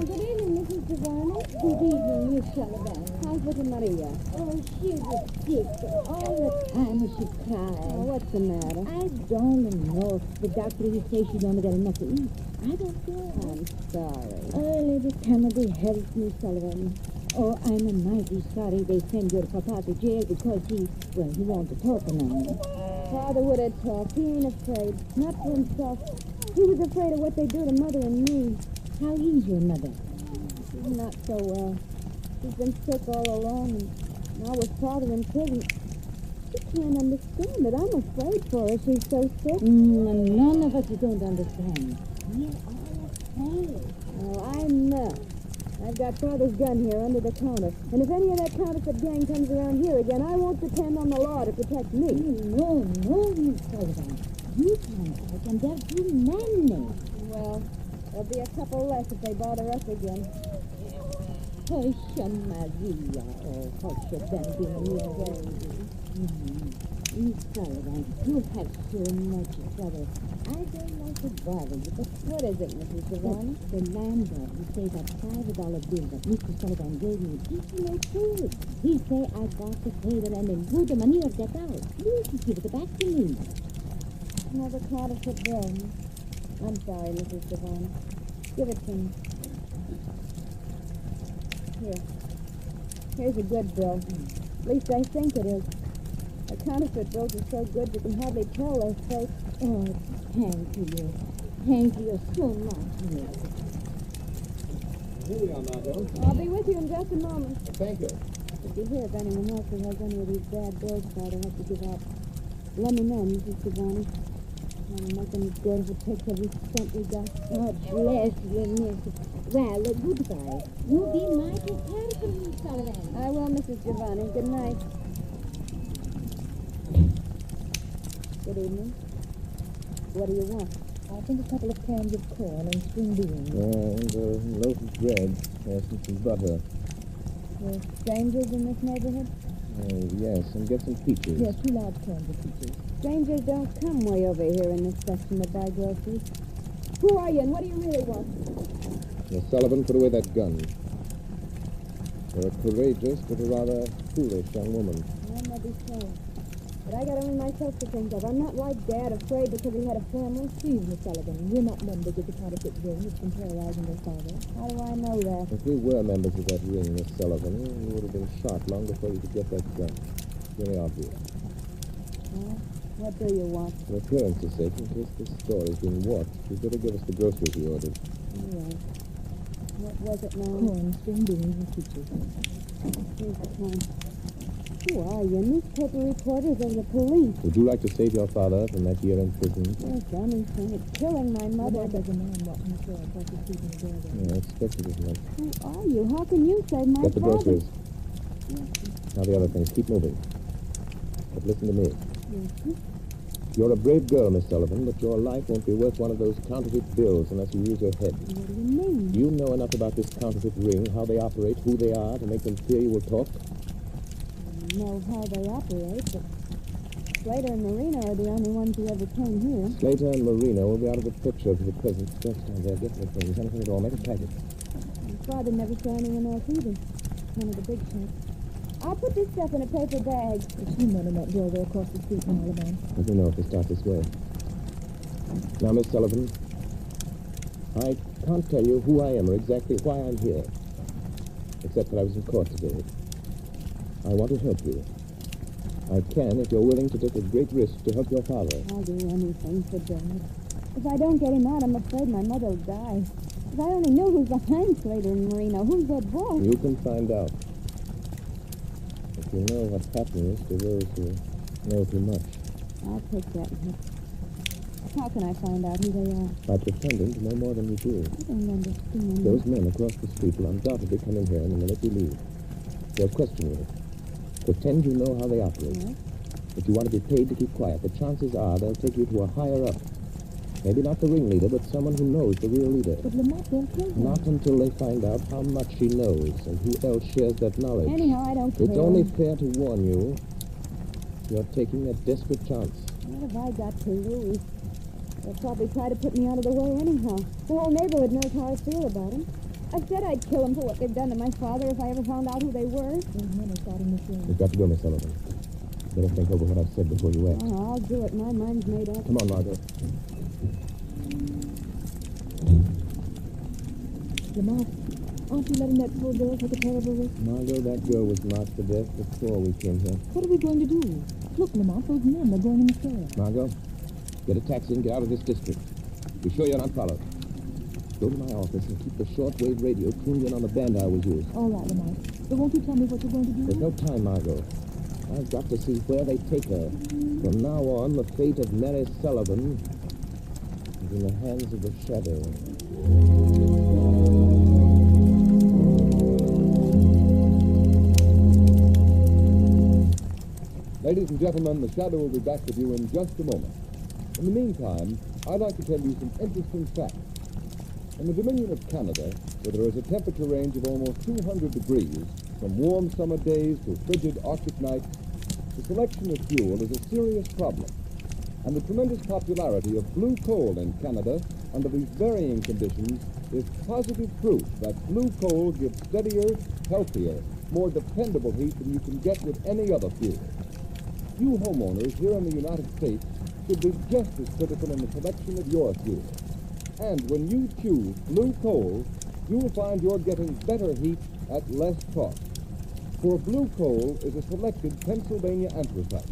Good evening, Mrs. Devine. Good evening, Miss Sullivan. How's little Maria? Oh, she's sick. All the time she cries. Oh, what's the matter? I don't know. The doctor will say she's only got enough to eat. I don't know. I'm sorry. Oh, Lady Kennedy help me, Sullivan. Oh, I'm mighty sorry they send your papa to jail because he wants to talk now. Father would have talked. He ain't afraid. Not for himself. He was afraid of what they do to Mother and me. How is your mother? She's not so well. She's been sick all along, and now with Father in prison. She can't understand it. I'm afraid for her. She's so sick. None of us don't understand. We're all afraid. Oh, I'm not. I've got Father's gun here under the counter. And if any of that counterfeit gang comes around here again, I won't depend on the law to protect me. No, Miss Sullivan. You can't fight, and they're too many. Well, there'll be a couple less if they bother us again. Hush, Maria. Oh, hush, don't be in your way. Miss Sullivan, you have so much trouble. I don't like to bother you, but what is it, Mrs. Giovanni? The landlord, he say that $5 bill that Mr. Sullivan gave me, it's no good. He say I got to pay it and then put the money or get out. Please give it back to me. Another counterfeit bill. I'm sorry, Mrs. Giovanni. Give it to me. Here. Here's a good bill. At least I think it is. The counterfeit bills are so good you can hardly tell they're fake. Oh, thank you. Thank you so much, miss. Here we are, Margot. I'll be with you in just a moment. Thank you. If you hear of anyone else who has any of these bad bills Father has to give out, let me know, Mrs. Giovanni. I'm not going to go if it takes every cent we got. God bless you, miss. Well, goodbye. You be mighty careful, Miss Sullivan. I will, Mrs. Giovanni. Good night. Good evening. What do you want? I think a couple of cans of corn and string beans. And a loaf of bread. Yes, and some butter. There are strangers in this neighborhood? Yes, and get some peaches. Yes, 2 large cans of peaches. Strangers don't come way over here in this section to buy groceries. Who are you and what do you really want? Miss Sullivan, put away that gun. You're a courageous but a rather foolish young woman. Well, maybe so. But I got only myself to think of. I'm not like Dad, afraid because he had a family. Please, Miss Sullivan, we're not members of the counterfeit ring. It's been terrorizing their father. How do I know that? If we were members of that ring, Miss Sullivan, you would have been shot long before you could get that gun. It's very obvious. Well, what do you want? For appearance's sake, in case this store is being watched, you'd better give us the groceries you ordered. All right. What was it now? Corn, string beans, and peaches. Here's the corn. Who are you? Newspaper reporters or the police? Would you like to save your father from that year in prison? Yes, anything. It's killing my mother. There's a man walking the floor across the street in the doorway. Yeah, I expected it, man. Who are you? How can you save my Get the father? groceries. Now the other things. Keep moving. But listen to me. Yes. You're a brave girl, Miss Sullivan, but your life won't be worth one of those counterfeit bills unless you use your head. What do you mean? You know enough about this counterfeit ring, how they operate, who they are, to make them fear you will talk? I know how they operate, but Slater and Marina are the only ones who ever came here. Slater and Marina will be out of the picture for the present. Just stand there, get the things, anything at all, make a packet. My father never saw anyone else either. One of the big shops. I'll put this stuff in a paper bag. There's 2 men in that doorway across the street from Alabama. Let me know if we start this way. Now, Miss Sullivan, I can't tell you who I am or exactly why I'm here, except that I was in court today. I want to help you. I can if you're willing to take a great risk to help your father. I'll do anything for Dad. If I don't get him out, I'm afraid my mother will die. If I only knew who's behind Slater and Marino, who's their boss. You can find out. If you know what happens to those who know too much. I'll take that hit. How can I find out who they are? By pretending to know more than you do. I don't understand. Those men across the street will undoubtedly come in here in the minute you leave. They'll question you. Pretend you know how they operate. Yes? If you want to be paid to keep quiet, the chances are they'll take you to a higher up. Maybe not the ringleader, but someone who knows the real leader. But Lamont won't kill him. Not until they find out how much she knows and who else shares that knowledge. Anyhow, I don't care. It's only fair to warn you. You're taking a desperate chance. What have I got to lose? They'll probably try to put me out of the way anyhow. The whole neighborhood knows how I feel about them. I said I'd kill them for what they've done to my father if I ever found out who they were. Those men are starting this room. You've got to go, Miss Sullivan. Better think over what I've said before you act. Oh, I'll do it. My mind's made up. Come on, Margot. Lamont, Aren't you letting that poor girl take a terrible risk? Margot, that girl was marked to death before we came here. What are we going to do? Look, Lamont, those men are going in the store. Margot, get a taxi and get out of this district. Be sure you're not followed. Go to my office and keep the shortwave radio tuned in on the band I was using. All right, Lamont. But won't you tell me what you're going to do? There's no time, Margot. I've got to see where they take her. From now on, the fate of Mary Sullivan is in the hands of the Shadow. Ladies and gentlemen, the Shadow will be back with you in just a moment. In the meantime, I'd like to tell you some interesting facts. In the Dominion of Canada, where there is a temperature range of almost 200 degrees, from warm summer days to frigid Arctic nights, the selection of fuel is a serious problem. And the tremendous popularity of blue coal in Canada under these varying conditions is positive proof that blue coal gives steadier, healthier, more dependable heat than you can get with any other fuel. You homeowners here in the United States should be just as critical in the selection of your fuel. And when you choose blue coal, you will find you're getting better heat at less cost. For blue coal is a selected Pennsylvania anthracite,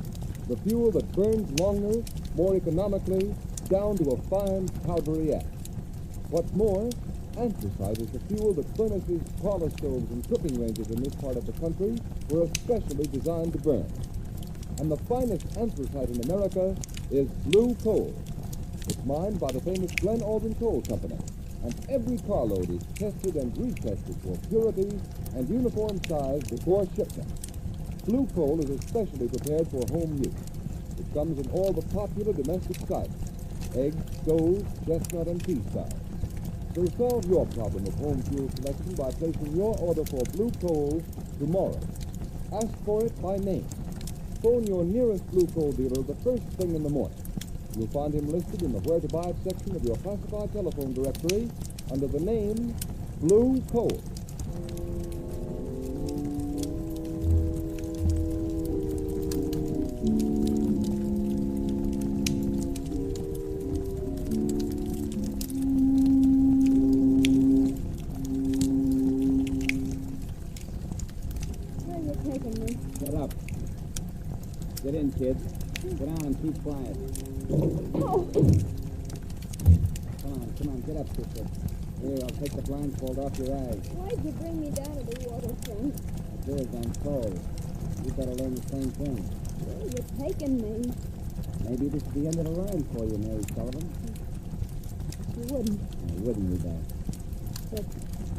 the fuel that burns longer, more economically, down to a fine powdery ash. What's more, anthracite is the fuel that furnaces, parlor stoves, and cooking ranges in this part of the country were especially designed to burn. And the finest anthracite in America is blue coal. It's mined by the famous Glen Alden Coal Company, and every carload is tested and retested for purity and uniform size before shipment. Blue coal is especially prepared for home use. It comes in all the popular domestic types: egg, stove, chestnut, and tea style. So solve your problem of home fuel selection by placing your order for blue coal tomorrow. Ask for it by name. Phone your nearest blue coal dealer the first thing in the morning. You'll find him listed in the Where to Buy It section of your classified telephone directory under the name Blue Coal. Where are you taking me? Get up. Get in, kid. Sit down and keep quiet. Oh! Come on, get up, sister. Here, I'll take the blindfold off your eyes. Why'd you bring me down to the waterfront? Because I'm cold. You better learn the same thing. Where are you taking me? Maybe this is the end of the line for you, Mary Sullivan. You wouldn't, Wouldn't you, Dad? but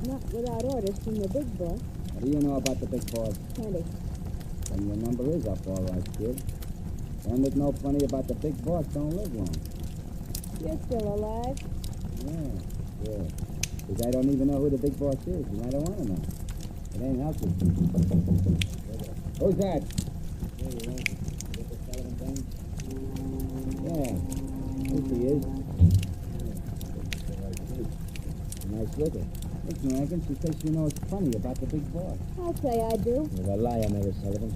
not without orders from the big boss. What do you know about the big boss? Plenty. Then your number is up all right, kid. And there's no funny about the big boss don't live long. You're still alive. Yeah. Because I don't even know who the big boss is, and I don't want to know. It ain't helping. Who's that? There you are. You get the Sullivan thing? Yeah. There she is. Nice looker. Listen, Rankin, she says she knows plenty about the big boss. I'll say I do. You're a liar, Mary Sullivan.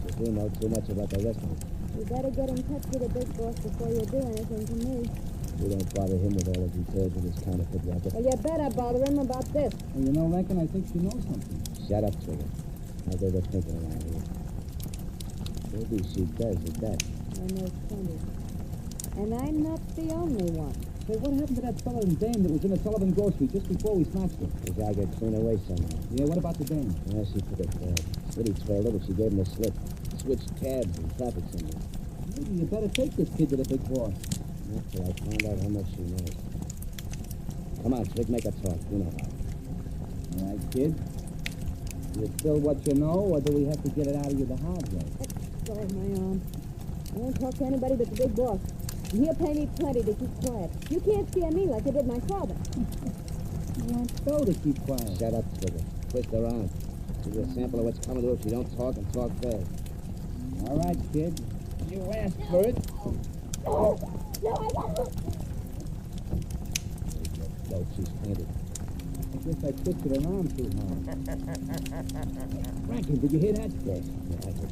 You do know too much about the rest of us. You better get in touch with the big boss before you do anything to me. We don't bother him with all his details of his counterfeit racket. Well, you better bother him about this. And you know, Rankin, I think she knows something. Shut up, Trigger. I'll go get thinking around here. Maybe she does at that. I know plenty. And I'm not the only one. Say, what happened to that Sullivan dame that was in the Sullivan grocery just before we snatched her? The guy got clean away somehow. Yeah, what about the dame? Yeah, she took it bad. City trailed her, but she gave him a slip. Switched cabs and traffic signals. Maybe you better take this kid to the big boss. Not till I find out how much she knows. Come on, Slick, make a talk. You know how. All right, kid. You still what you know, or do we have to get it out of you the hard way? Go of my arm. I won't talk to anybody but the big boss. And he'll pay me plenty to keep quiet. You can't scare me like you did my father. You want Bo to keep quiet. Shut up, Trigger. Twist her arm. Give you a sample of what's coming to her if you don't talk and talk fast. All right, kid. You asked for it. No, I won't. No, she's fainted. I guess I twisted her arm too hard. Frankie, did you hear that? Yes. Yeah, I heard.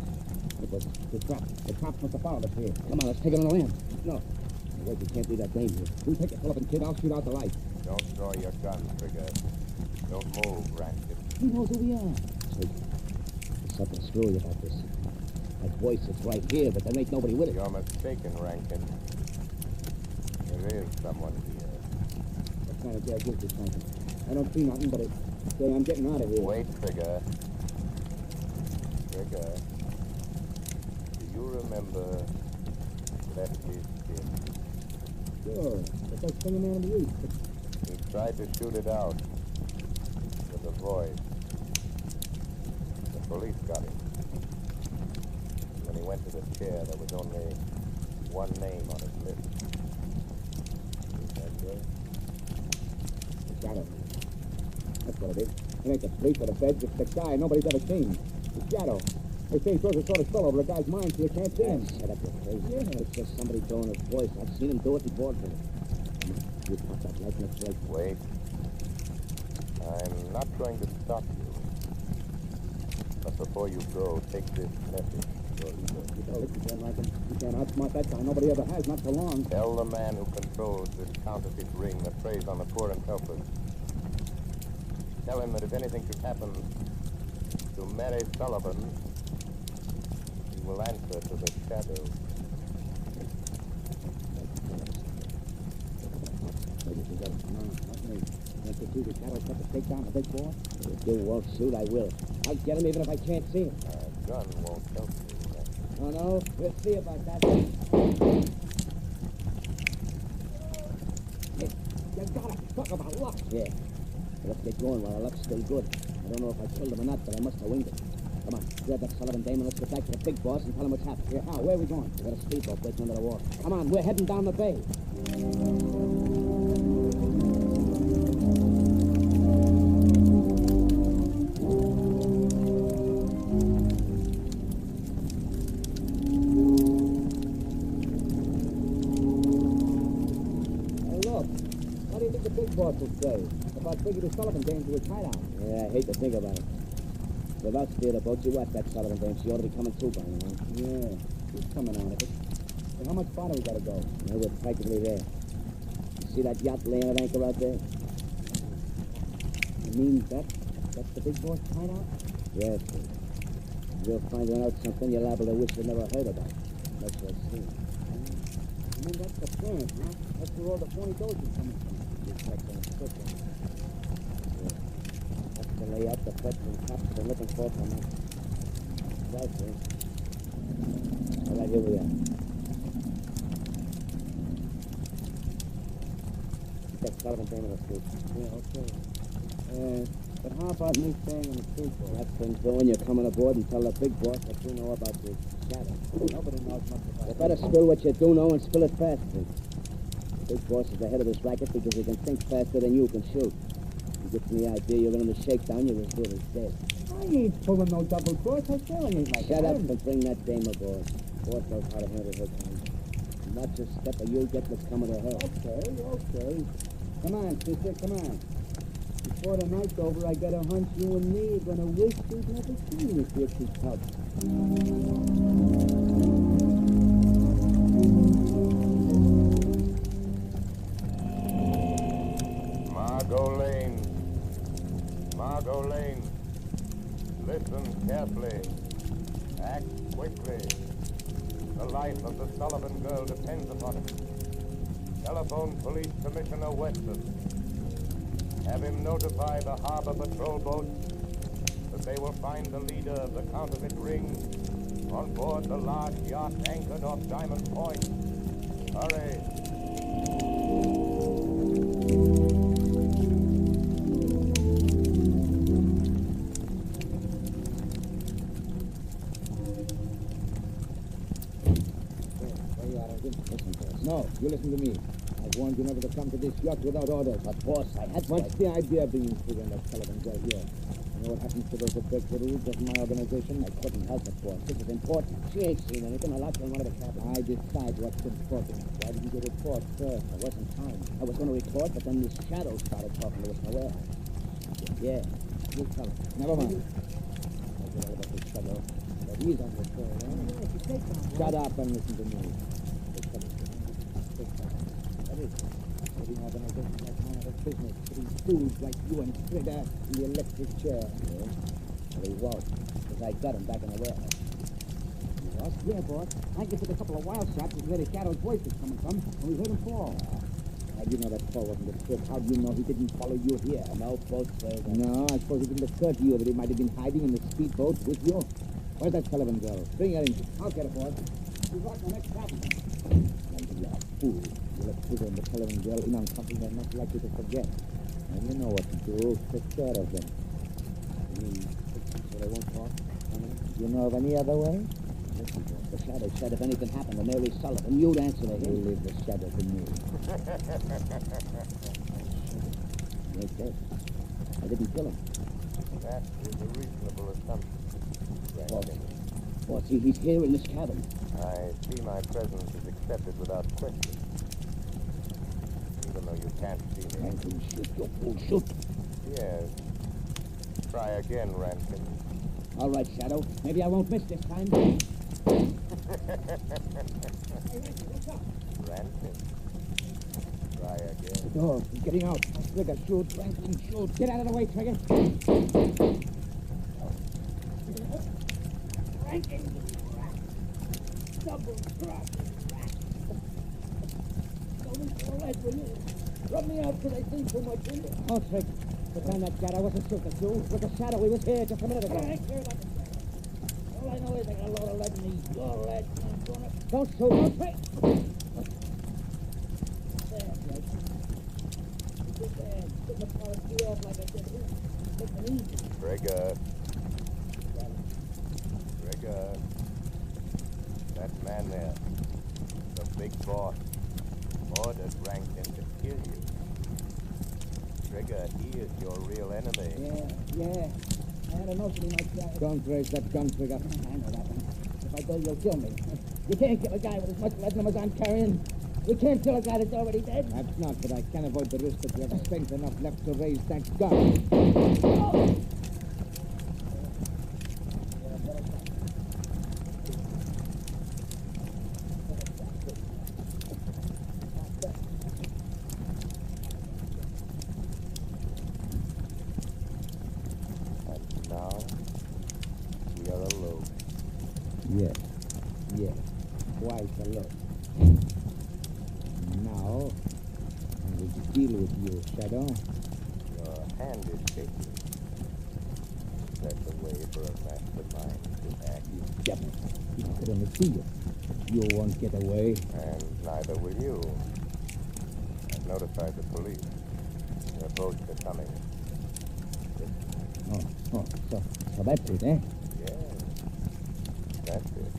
It was the drop. The cops must have followed us here. Come on, let's take it on the lamb. No. Wait, you can't leave that dame here. You take it, Sullivan, kid. I'll shoot out the light. Don't draw your gun, Trigger. Don't move, Rankin. He knows who we are. There's something screwy about this. That voice is right here, but there ain't nobody with it. You're mistaken, Rankin. There is someone here. What kind of gag is this, Rankin? I don't see nothing, but say I'm getting out of here. Wait, Trigger. Trigger. Do you remember Lefty's kid? Sure. But that's thing a man in the east. He tried to shoot it out with a voice. The police got him. When he went to the chair, there was only one name on his list. Remember? The Shadow. That's what it is. It ain't the police or the feds, it's the guy nobody's ever seen. The Shadow. They say he throws a sort of spell over a guy's mind so you can't see him. Shut up, you're crazy. Yeah. It's just somebody throwing his voice. I've seen him do it before. You pop that light in the place. Wait. I'm not going to stop you. But before you go, take this message. You can't outsmart that guy. Nobody ever has, not for long. Tell the man who controls this counterfeit ring that preys on the poor and helpless. Tell him that if anything should happen to Mary Sullivan, he will answer to the Shadow. Can't you see the Shadow set to take down the big boss? If you won't shoot, I will. I'll get him even if I can't see him. A gun won't help you. Oh, no? We'll see about that. You got it. Talk about luck. Yeah. Let's get going while our luck's still good. I don't know if I killed him or not, but I must have winged it. Come on, grab that Sullivan dame and let's get back to the big boss and tell him what's happened. Here, how? Where are we going? We got a speedboat waiting under the water. Come on, we're heading down the bay. Boss will say about bringing the Sullivan dame to his hideout. Yeah, I hate to think about it. Without steer the boat, you watch that Sullivan dame. She ought to be coming through by now. Yeah, she's coming out of it. So how much farther we gotta go? Yeah, we're practically there. You see that yacht laying at anchor out there? You mean that's the big boss hideout? Yes, sir. You'll find out something you're liable to wish you never heard about. That's what I see. You mean that's the plan, huh? That's where all the phony gold is coming from. That's to lay out the feds and cops that are looking for from us. Right, sir. All right, here we are. Get Sullivan dame in the street. Yeah, okay. But how about me staying in the street, boy? That's been doing. You're coming aboard and tell the big boss what you know about this Shadow. Nobody knows much about it. You better spill what you do know and spill it fast, please. The big boss is the head of this racket because he can think faster than you can shoot. You get the idea you're going to shakedown, you're as good as dead. I ain't pulling no double cross. I certainly ain't like that. Shut up and bring that dame aboard. Boss knows how to handle her kind. Not just step of you get what's coming to her. Okay. Come on, sister, come on. Before the night's over, I got a hunch you and me are going to wish we'd never seen this Dixie Tub. Margot Lane, listen carefully, act quickly. The life of the Sullivan girl depends upon it. Telephone Police Commissioner Weston. Have him notify the harbor patrol boats that they will find the leader of the counterfeit ring on board the large yacht anchored off Diamond Point. Hurry. No, you listen to me. I warned you never to come to this yacht without orders. But, boss, I had to. What's the idea of being free on that Sullivan girl here? You know what happens to those that break the rules of my organization? I couldn't help it, boss. This is important. She ain't seen anything. I locked her in one of the cabins. I decide what's important. Why didn't you report first? I wasn't time. I was going to report, but then this Shadow started talking to us in the warehouse. Yeah, you tell him. Never mind. I get all about this Shadow. But he's on the trail, huh? Shut up and listen to me. What is it? putting organizations like mine out of business, putting fools like you and Trigger in the electric chair. Yeah. Well, he won't, because I got him back in the warehouse. You lost? Yeah, boss. I took a couple of wild shots at where the Shadow's voice was coming from, and we heard him fall. How do you know that fall wasn't a trick? How do you know he didn't follow you here? No boat sailed. No, I suppose it didn't occur to you that he might have been hiding in the speedboat with you. Where's that Sullivan girl? Bring her in. I'll get her, boss. She's right in the next cabin. You're a fool. You let Trigger and the Sullivan girl in on something they're not likely to forget. And you know what to do. Take care of them. You mean, so they won't talk? Do you know of any other way? Listen, boss, the Shadow said if anything happened to Mary Sullivan, you'd answer to him. You leave the Shadow to me. Yes, yes. I didn't kill him. That is a reasonable assumption. Boss, he's here in this cabin. I see my presence is accepted without question. Even though you can't see me. Rankin, shoot, you fool, shoot. Yes. Try again, Rankin. All right, Shadow. Maybe I won't miss this time. Rankin. Try again. The door. He's getting out. Trigger, shoot. Rankin, shoot. Get out of the way, Trigger. Rankin, double drop. Don't eat the lead, will you? Rub me out because I think too much in it. Oh, Trigger. Pretend that Shadow wasn't shooting at you. With the Shadow, he was here just a minute ago. I don't care about the Shadow. All I know is I got a load of lead in me. Your lead, and I'm gonna... Don't shoot. Don't shoot. There, Jake. Good man. Put the policy off like I said. Take it easy. Trigger. Trigger. That man there, the big boss, ordered Rankin to kill you. Trigger, he is your real enemy. Yeah. I had a notion he might die. Don't raise that gun, Trigger. I know that one. If I go, you'll kill me. You can't kill a guy with as much lead as I'm carrying. You can't kill a guy that's already dead. Perhaps not, but I can't avoid the risk that you have strength enough left to raise that gun. Oh. Yes, quite alone. Now, I'm going to deal with you, Shadow. Your hand is shaking. That's a way for a mastermind to act. You devil. I could only see you. You won't get away. And neither will you. I've notified the police. Their boats are coming. So that's it, eh? Yes, that's it.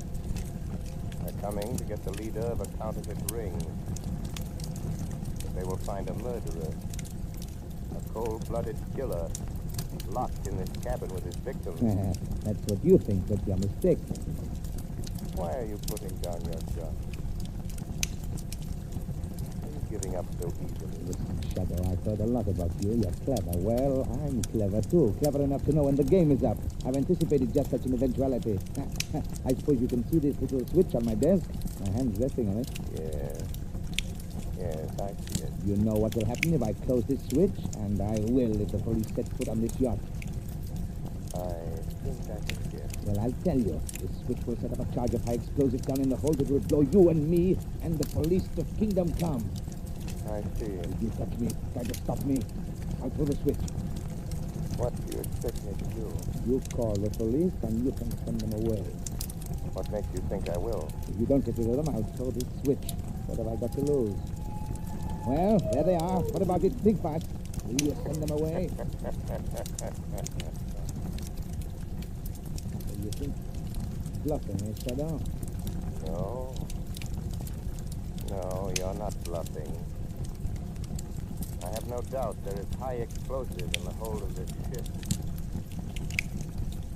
They're coming to get the leader of a counterfeit ring. But they will find a murderer, a cold-blooded killer, locked in this cabin with his victims. That's what you think, but you're mistaken. Why are you putting down your gun? Why are you giving up so easily? Listen, Shadow, I've heard a lot about you. You're clever. Well, I'm clever, too. Clever enough to know when the game is up. I've anticipated just such an eventuality. I suppose you can see this little switch on my desk. My hand's resting on it. Yes, I see it. You know what will happen if I close this switch? And I will if the police set foot on this yacht. I think I can guess. Well, I'll tell you. This switch will set up a charge of high explosive down in the hold that will blow you and me and the police to Kingdom Come. I see. If you touch me, try to stop me, I'll pull the switch. What do you expect me to do? You call the police and you can send them away. What makes you think I will? If you don't get rid of them, I'll throw this switch. What have I got to lose? Well, there they are. What about it? Think fast. Will you send them away? So you think bluffing, eh, Shadow? No. No, you're not bluffing. I have no doubt there is high explosive in the hold of this ship.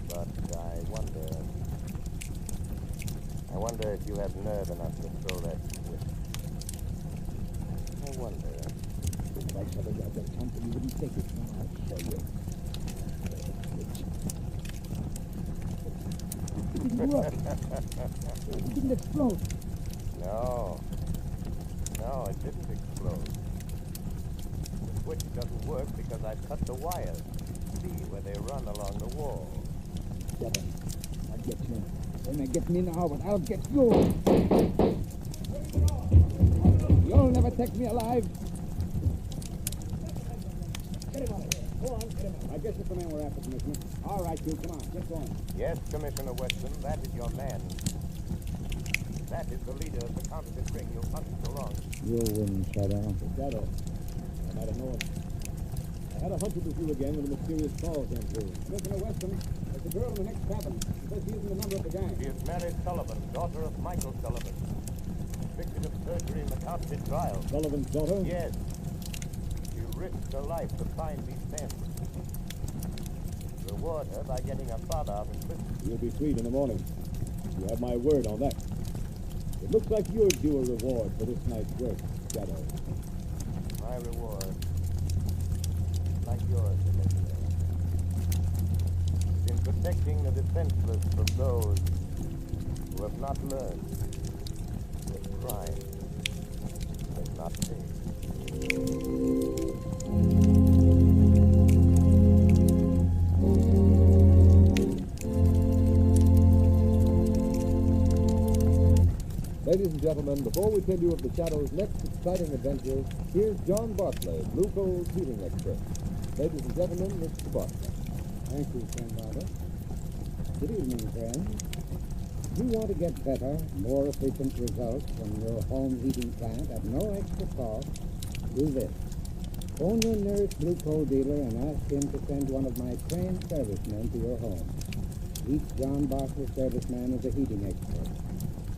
But I wonder if you have nerve enough to throw that switch. I wonder. If I shut it out that temple, you wouldn't take it. Now I'll show you. It didn't work. It didn't explode. No, it didn't explode. switch doesn't work because I've cut the wires. See where they run along the wall. Devil, I'll get you. They may get me now, but I'll get you. You'll never take me alive. Get him out of here. Go on, get him out. I guess it's the man we're after, Commissioner. All right, you, come on, get going. Yes, Commissioner Wasteland, that is your man. That is the leader of the counterfeit ring you hunted so long. You'll win, Shadow. Shadow. I might have known. I had a hunch it was you again when the mysterious call came through. Commissioner Weston, there's a girl in the next cabin. She says she isn't a member of the gang. She is Mary Sullivan, daughter of Michael Sullivan. Convicted of perjury in the counterfeit trial. Sullivan's daughter? Yes. She risked her life to find these men. Reward her by getting her father out of prison. You'll be freed in the morning. You have my word on that. It looks like you're due a reward for this night's work, Shadow. My reward, like yours, Commissioner, is in protecting the defenseless from those who have not learned that crime does not pay. Ladies and gentlemen, before we tell you of the Shadow's next exciting adventure, here's John Barclay, Blue Coal's heating expert. Ladies and gentlemen, Mr. Barclay. Thank you, friend Robert. Good evening, friends. You want to get better, more efficient results from your home heating plant at no extra cost? Do this. Phone your nearest Blue Coal dealer and ask him to send one of my trained servicemen to your home. Each John Barclay serviceman is a heating expert.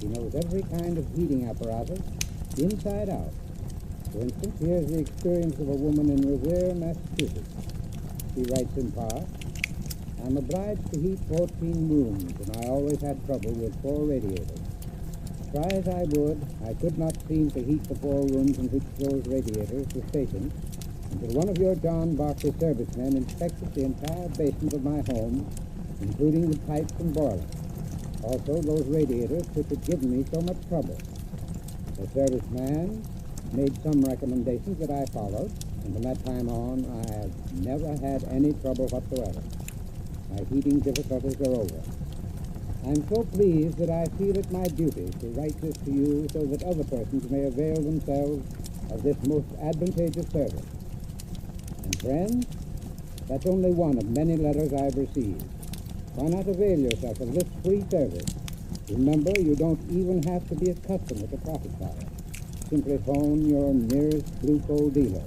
He knows every kind of heating apparatus, inside out. For instance, here's the experience of a woman in Revere, Massachusetts. She writes in part, I'm obliged to heat 14 rooms, and I always had trouble with 4 radiators. Try as I would, I could not seem to heat the 4 rooms in which those radiators were stationed until one of your John Barclay servicemen inspected the entire basement of my home, including the pipes and boiler. Also, those radiators which had given me so much trouble. The serviceman made some recommendations that I followed, and from that time on, I have never had any trouble whatsoever. My heating difficulties are over. I'm so pleased that I feel it my duty to write this to you so that other persons may avail themselves of this most advantageous service. And friends, that's only one of many letters I've received. Why not avail yourself of this free service? Remember, you don't even have to be a customer to profit by it. Simply phone your nearest Blue Coal dealer.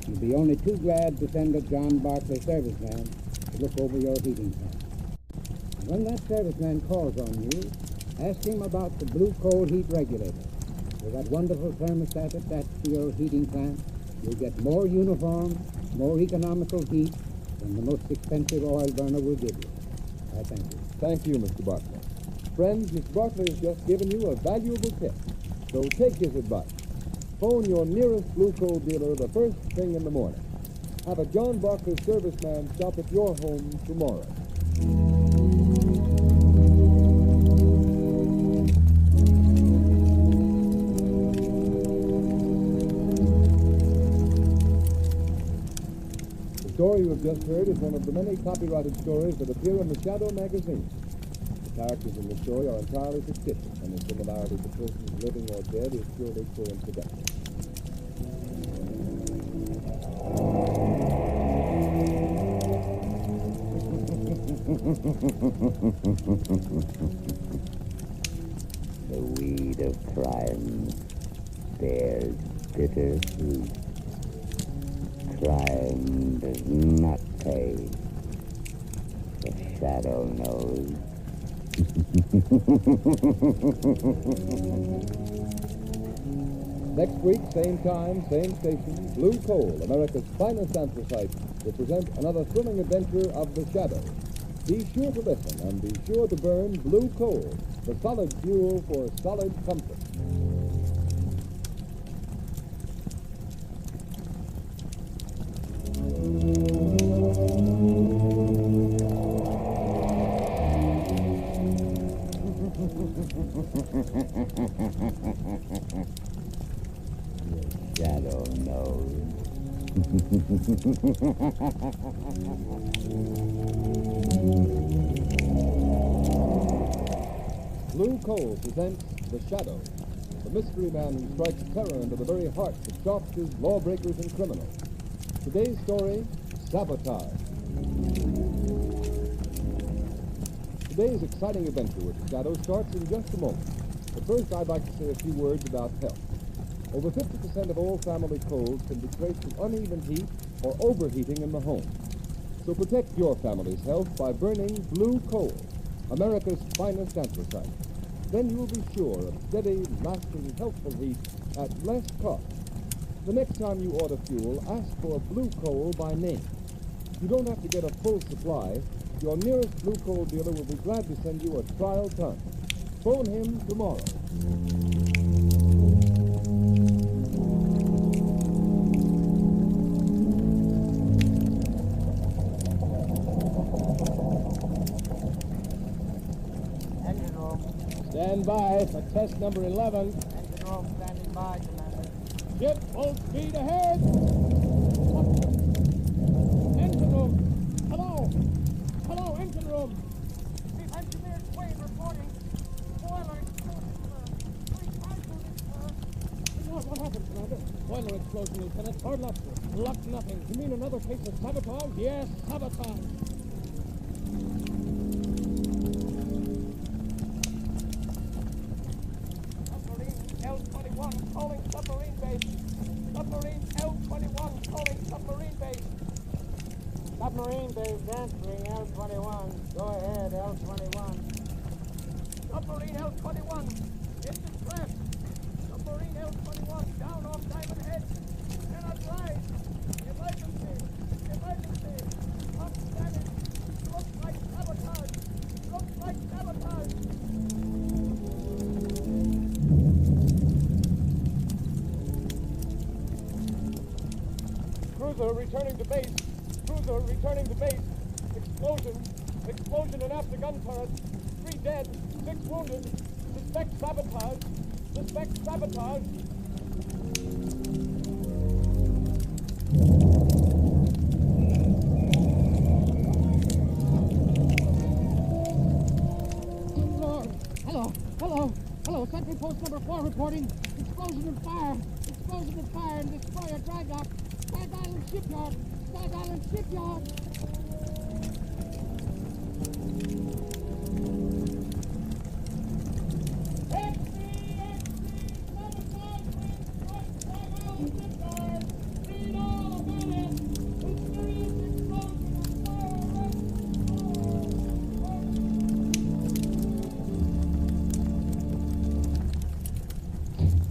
You'll be only too glad to send a John Barclay serviceman to look over your heating plant. And when that serviceman calls on you, ask him about the Blue Coal heat regulator. With that wonderful thermostat attached to your heating plant, you'll get more uniform, more economical heat than the most expensive oil burner will give you. I thank you. Thank you, Mr. Barclay. Friends, Mr. Barclay has just given you a valuable tip. So take his advice. Phone your nearest Blue Coal dealer the first thing in the morning. Have a John Barclay serviceman stop at your home tomorrow. The story you have just heard is one of the many copyrighted stories that appear in the Shadow magazine. The characters in the story are entirely fictitious, and the similarity to persons living or dead is purely coincidental. The weed of crime bears bitter fruit. Crime does not pay. The Shadow knows. Next week, same time, same station, Blue Coal, America's finest anthracite, will present another thrilling adventure of the Shadow. Be sure to listen and be sure to burn Blue Coal, the solid fuel for solid comfort. The Shadow knows. Blue Coal presents The Shadow, the mystery man who strikes terror into the very hearts of shopkeepers, lawbreakers, and criminals. Today's story, Sabotage. Today's exciting adventure with The Shadow starts in just a moment. But first, I'd like to say a few words about health. Over 50% of all family colds can be traced to uneven heat or overheating in the home. So protect your family's health by burning Blue Coal, America's finest anthracite. Then you will be sure of steady, lasting, healthful heat at less cost. The next time you order fuel, ask for Blue Coal by name. You don't have to get a full supply. Your nearest Blue Coal dealer will be glad to send you a trial ton. Phone him tomorrow. Engine room. Stand by for test number 11. Engine room standing by, Commander. Ship full speed ahead. Engine room. Hello. Hello, engine room. Chief Engineer Swain reporting. Boiler What happened, Commander? Boiler explosion, Lieutenant. Hard luck, sir. Luck nothing. You mean another case of sabotage? Yes, sabotage. Submarine L-21 calling submarine base. Submarine L-21 calling submarine base. Submarine base answering L-21. Go ahead, L-21. Submarine L-21 in distress. Submarine L-21 down off Diamond Head. Cannot rise. Emergency. Emergency. Pump damage. Looks like sabotage. Looks like sabotage. Cruiser returning to base. Cruiser returning to base. Explosion. Explosion in after gun turret. 3 dead. 6 wounded. Suspect sabotage. Suspect sabotage. Lord. Hello. Hello. Hello. Sentry post number 4 reporting. Explosion and fire. Explosion and fire in destroyer dry dock. Stag Island Shipyard. Stag Island Shipyard.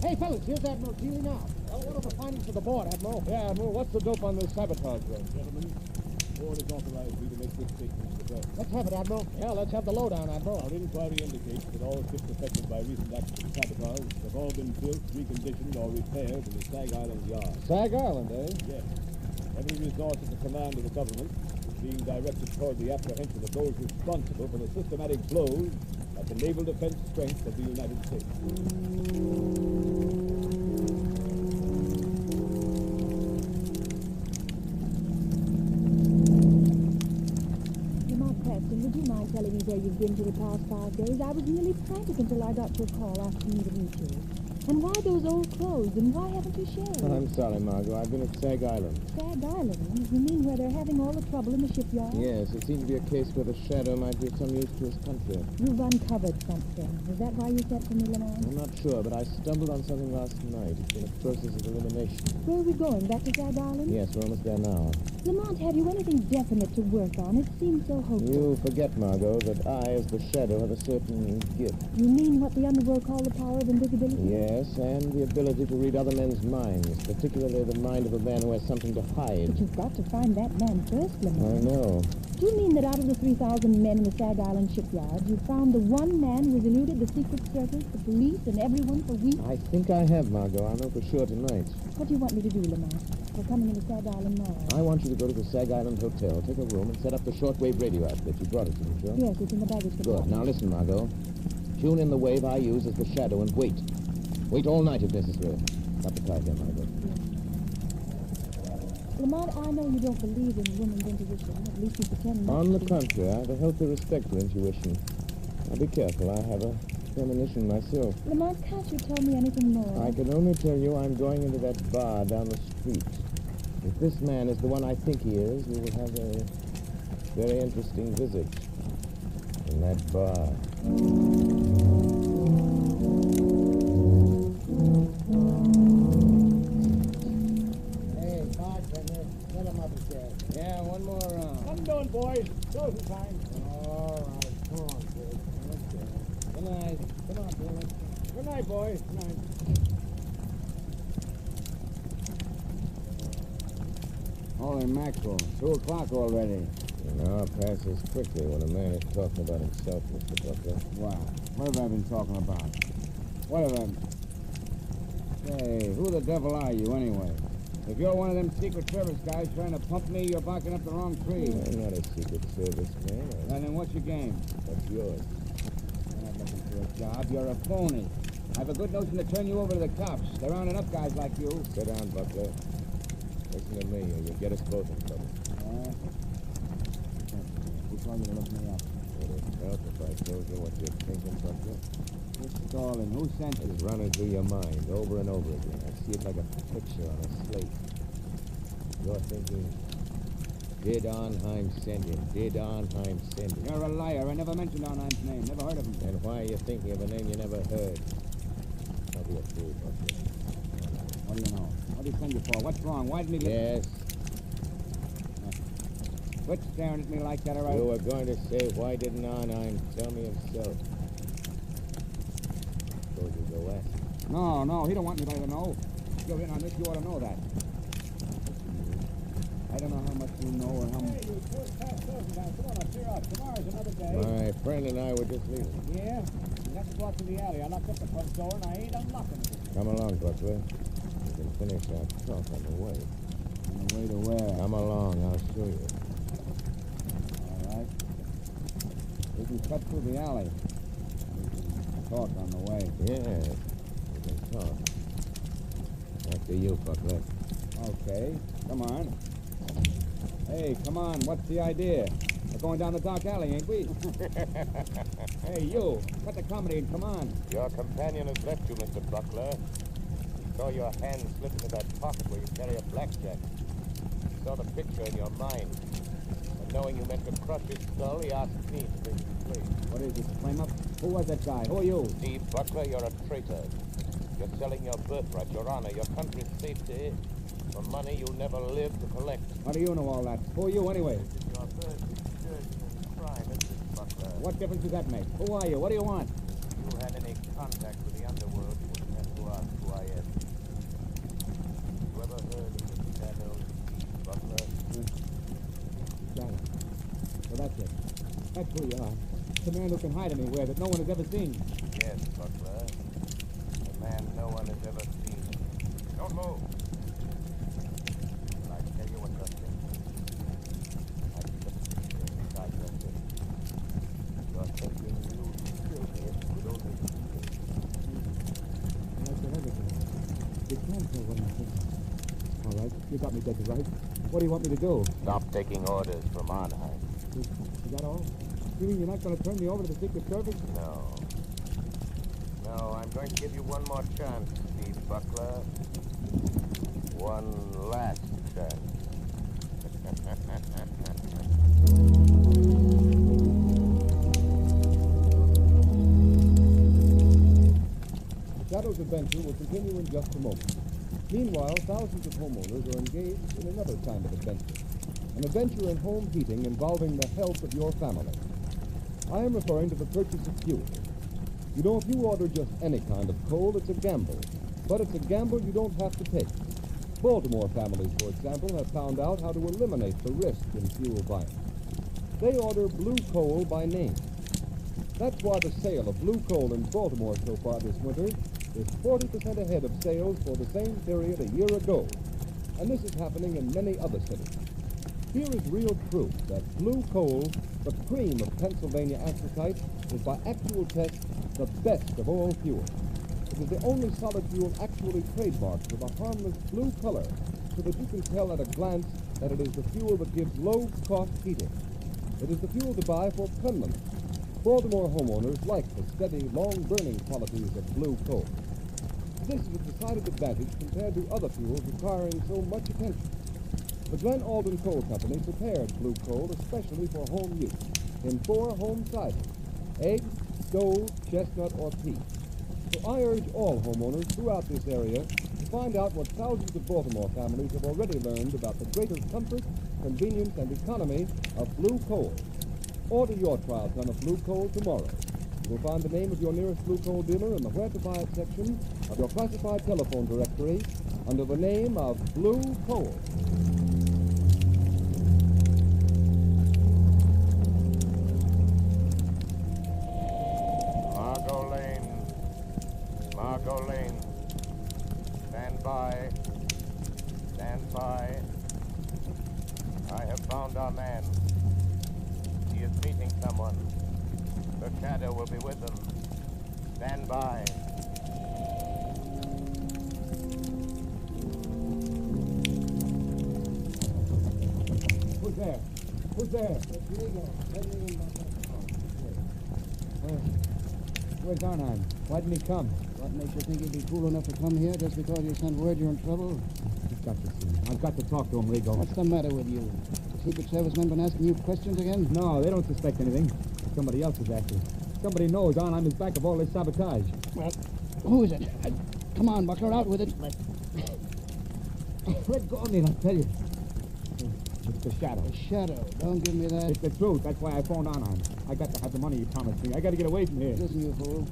Hey, fellas, here's Admiral Keeley now. What are the findings of the board, Admiral? Yeah, Admiral, what's the dope on this sabotage run? Gentlemen, the board has authorized me to make this statement to the press. Let's have it, Admiral. Yeah, let's have the lowdown, Admiral. Our inquiry indicates that all ships affected by recent acts of sabotage have all been built, reconditioned, or repaired in the Stag Island yard. Stag Island, eh? Yes. Every resource at the command of the government is being directed toward the apprehension of those responsible for the systematic blows at the naval defense strength of the United States. Would you mind telling me where you've been for the past 5 days? I was nearly frantic until I got your call asking me to meet you. And why those old clothes? And why haven't you shaved? I'm sorry, Margot. I've been at Stag Island. Stag Island? You mean where they're having all the trouble in the shipyard? Yes, it seems to be a case where the Shadow might be of some use to his country. You've uncovered something. Is that why you sent for me, Lamont? I'm not sure, but I stumbled on something last night. It's been a process of elimination. Where are we going? Back to Stag Island? Yes, we're almost there now. Lamont, have you anything definite to work on? It seems so hopeless. You forget, Margot, that I, as the Shadow, have a certain gift. You mean what the underworld call the power of invisibility? Yes, and the ability to read other men's minds, particularly the mind of a man who has something to hide. But you've got to find that man first, Lamont. I know. Do you mean that out of the 3,000 men in the Stag Island shipyard, you found the one man who has eluded the Secret Service, the police, and everyone for weeks? I think I have, Margot. I'll know for sure tonight. What do you want me to do, Lamont? We're coming into Stag Island now. I want you to go to the Stag Island Hotel, take a room, and set up the shortwave radio outfit. You brought it, didn't you? Yes, it's in the baggage compartment. Good. Now listen, Margot. Tune in the wave I use as the Shadow and wait. Wait all night if necessary. Got the car here, Margot. Lamont, I know you don't believe in woman's intuition. At least you pretend not On the to. contrary, I have a healthy respect for intuition. Now be careful, I have a premonition myself. Lamont, can't you tell me anything more? I can only tell you I'm going into that bar down the street. If this man is the one I think he is, we will have a very interesting visit in that bar. Hey, bartender, let him up again. Yeah, one more round. I'm done, boys. Closing time. All right, come on, kid. Okay. Good night. Come on, Billy. Good night, boys. Good night. Holy mackerel. 2 o'clock already. An hour passes quickly when a man is talking about himself, Mr. Butler. Wow. What have I been talking about? What have I... Say, who the devil are you, anyway? If you're one of them Secret Service guys trying to pump me, you're barking up the wrong tree. I'm not a Secret Service man. Then what's your game? What's yours? You're not looking for a job. You're a phony. I have a good notion to turn you over to the cops. They're rounding up guys like you. Sit down, Butler. Listen to me, or you'll get us both in trouble. Who told you to look me up? Would it help if I told you what you're thinking, Butler? You're stalling. Who sent you? It's running through your mind over and over again. I see it like a picture on a slate. You're thinking, did Arnheim send him? Did Arnheim send him? You're a liar. I never mentioned Arnheim's name. Never heard of him. And why are you thinking of a name you never heard? I'll be a fool, Butler. What do you know? What did he send you for? What's wrong? Why didn't he... Yes. Quit staring at me like that, all right? You were going to say, why didn't Arnheim tell me himself? Suppose you go ask him. No, he don't want anybody to know. You're in on this, you ought to know that. I don't know how much you know or how much... Hey, you just passed those guys. Come on, cheer up. Tomorrow's another day. My friend and I were just leaving. Yeah? You have to go out to the alley. I locked up the front door, and I ain't unlocking it. Come along, Butler. We can finish our talk on the way. On the way to where? Come along, I'll show you. All right. We can cut through the alley. We can talk on the way. Yes, we can talk. After you, Butler. Okay, come on. Hey, come on, what's the idea? We're going down the dark alley, ain't we? Hey, you, cut the comedy and come on. Your companion has left you, Mr. Buckler. He saw your hand slip into that pocket where you carry a blackjack. He saw the picture in your mind. And knowing you meant to crush his skull, he asked me to bring you to place. What is this, flame up? Who was that guy? Who are you? Steve Buckler, you're a traitor. You're selling your birthright, your honor, your country's safety for money you'll never live to collect. How do you know all that? Who are you, anyway? This is your first excursion in crime, isn't it, Buckler? What difference does that make? Who are you? What do you want? If you had any contact with the underworld, you wouldn't have to ask who I am. You ever heard of the Shadow, Steve Buckler? Shadow. So that's it. That's who you are. The man who can hide anywhere that no one has ever seen. Yes, Buckler. The man no one has ever seen. Don't move. Will I tell you what you're thinking? I see the picture inside your head. You're thinking you kill me if you would only see me. I said everything. You can't tell what I'm thinking. All right, you got me dead to rights. What do you want me to do? Stop taking orders from Arnheim. Is that all? You mean you're not going to turn me over to the Secret Service? No. No, I'm going to give you one more chance, Steve Buckler. One last chance. The Shadow's adventure will continue in just a moment. Meanwhile, thousands of homeowners are engaged in another kind of adventure. An adventure in home heating involving the health of your family. I am referring to the purchase of fuel. You know, if you order just any kind of coal, it's a gamble. But it's a gamble you don't have to take. Baltimore families, for example, have found out how to eliminate the risk in fuel buying. They order blue coal by name. That's why the sale of blue coal in Baltimore so far this winter is 40% ahead of sales for the same period a year ago. And this is happening in many other cities. Here is real proof that blue coal, the cream of Pennsylvania anthracite, is by actual test the best of all fuels. It is the only solid fuel actually trademarked with a harmless blue color so that you can tell at a glance that it is the fuel that gives low-cost heating. It is the fuel to buy for cleanliness. Baltimore homeowners like the steady, long-burning qualities of blue coal. This is a decided advantage compared to other fuels requiring so much attention. The Glen Alden Coal Company prepared blue coal especially for home use in 4 home sizes: egg, stove, chestnut, or peat. So I urge all homeowners throughout this area to find out what thousands of Baltimore families have already learned about the greater comfort, convenience, and economy of blue coal. Order your trial ton of blue coal tomorrow. You will find the name of your nearest blue coal dealer in the Where to Buy It section of your classified telephone directory under the name of Blue Coal. Margot Lane. Stand by. Stand by. I have found our man. He is meeting someone. The shadow will be with them. Stand by. Who's there? Who's there? Where's Arnheim? Why didn't he come? What makes you think he'd be fool enough to come here just because you sent word you're in trouble? I've got to see him. I've got to talk to him, Rigo. What's the matter with you? Secret Service men been asking you questions again? No, they don't suspect anything. Somebody else is after. Somebody knows Arnheim is back of all this sabotage. Well, who is it? Come on, Buckler, out with it. Let go of me, I'll tell you. It's the shadow. The shadow. Don't give me that. It's the truth. That's why I phoned Arnheim. I got to have the money you promised me. I got to get away from here. Listen, you fool.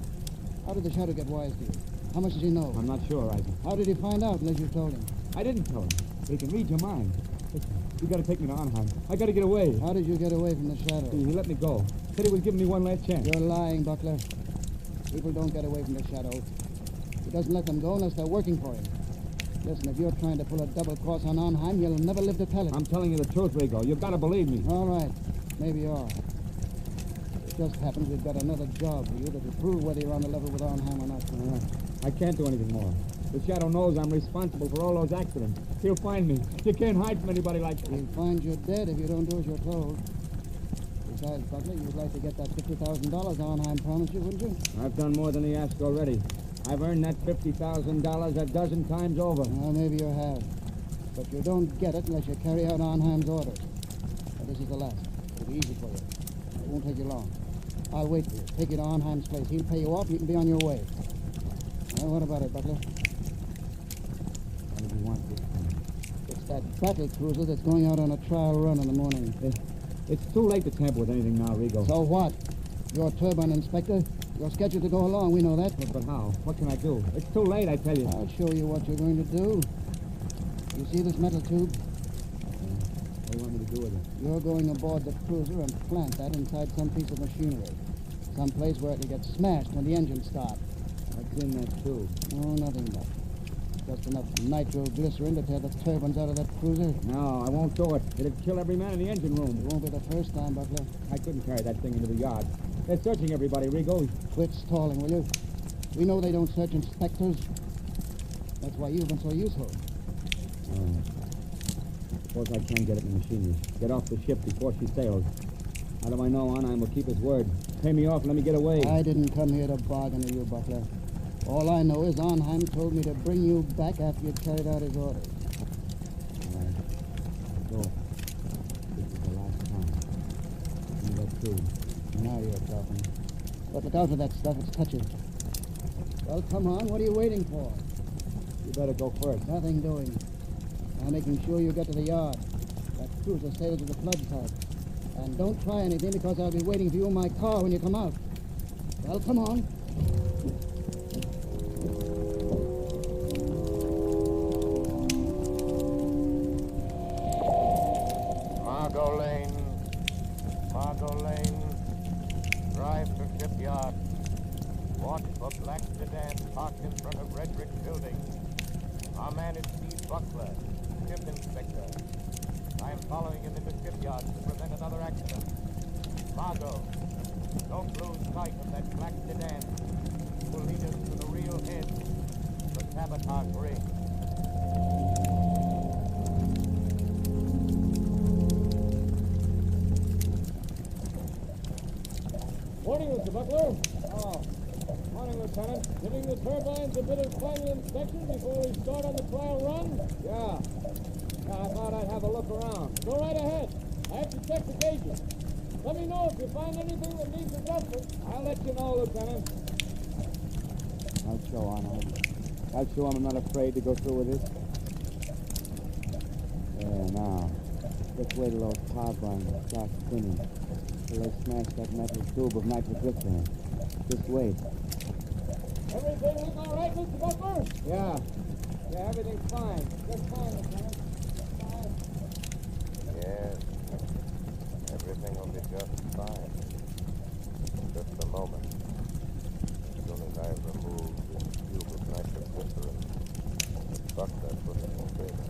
How did the shadow get wise to you? How much does he know? I'm not sure, Isaac. How did he find out unless you told him? I didn't tell him. But he can read your mind. Listen, you got to take me to Arnheim. I got to get away. How did you get away from the shadow? He let me go. Said he was giving me one last chance. You're lying, Buckler. People don't get away from the shadow. He doesn't let them go unless they're working for him. Listen, if you're trying to pull a double cross on Arnheim, you'll never live to tell it. I'm telling you the truth, Rigo. You've got to believe me. All right. Maybe you are. It just happens we've got another job for you that will prove whether you're on the level with Arnheim or not. I can't do anything more. The shadow knows I'm responsible for all those accidents. He'll find me. You can't hide from anybody like that. He'll find you dead if you don't do as you're told. Besides, Buckley, you'd like to get that $50,000 Arnheim promised you, wouldn't you? I've done more than he asked already. I've earned that $50,000 a dozen times over. Well, maybe you have. But you don't get it unless you carry out Arnheim's orders. Now, this is the last. It'll be easy for you. It won't take you long. I'll wait for you. Take you to Arnheim's place. He'll pay you off. You can be on your way. Well, what about it, Buckler? What do you want this time? It's that battle cruiser that's going out on a trial run in the morning. It's too late to tamper with anything now, Rigo. So what? You're turbine inspector. You're scheduled to go along. We know that. But how? What can I do? It's too late, I tell you. I'll show you what you're going to do. You see this metal tube? What do you want me to do with it? You're going aboard the cruiser and plant that inside some piece of machinery. Some place where it'll get smashed when the engine starts. What's in that tube? Oh, nothing much. Just enough nitroglycerin to tear the turbines out of that cruiser. No, I won't do it. It'll kill every man in the engine room. It won't be the first time, Buckler. I couldn't carry that thing into the yard. They're searching everybody, Rigo. Quit stalling, will you? We know they don't search inspectors. That's why you've been so useful. Suppose I can get it in the machinery. Get off the ship before she sails. How do I know Arnheim will keep his word? Pay me off and let me get away. I didn't come here to bargain with you, Buckler. All I know is Arnheim told me to bring you back after you'd carried out his orders. All right. Go. This is the last time. Give me that tube. Now you're talking. But look out for that stuff. It's touchy. Well, come on. What are you waiting for? You better go first. Nothing doing. I'm making sure you get to the yard. That cruiser sails to the flood side. And don't try anything because I'll be waiting for you in my car when you come out. Well, come on. Margot Lane. Drive to shipyard. Watch for black sedan parked in front of Red Brick Building. Our man is Steve Buckler, ship inspector. I am following him into shipyard to prevent another accident. Margot, don't lose sight of that black sedan. It will lead us to the real head, the sabotage ring. Morning, Mr. Buckler. Oh, morning, Lieutenant. Giving the turbines a bit of final inspection before we start on the trial run? Yeah, I thought I'd have a look around. Go right ahead. I have to check the gauges. Let me know if you find anything that needs adjustment. I'll let you know, Lieutenant. I'll show on. I'll show him I'm not afraid to go through with this. Yeah, now. Just wait till those turbines start spinning. Till they smash that metal tube of nitroglycerin. Just wait. Everything look all right, Mr. Buckler? Yeah, everything's fine. Just fine, Lieutenant. Yes. Everything will be just fine. Just a moment. As soon as I've removed this tube of nitroglycerin, the Buckler put it in favor.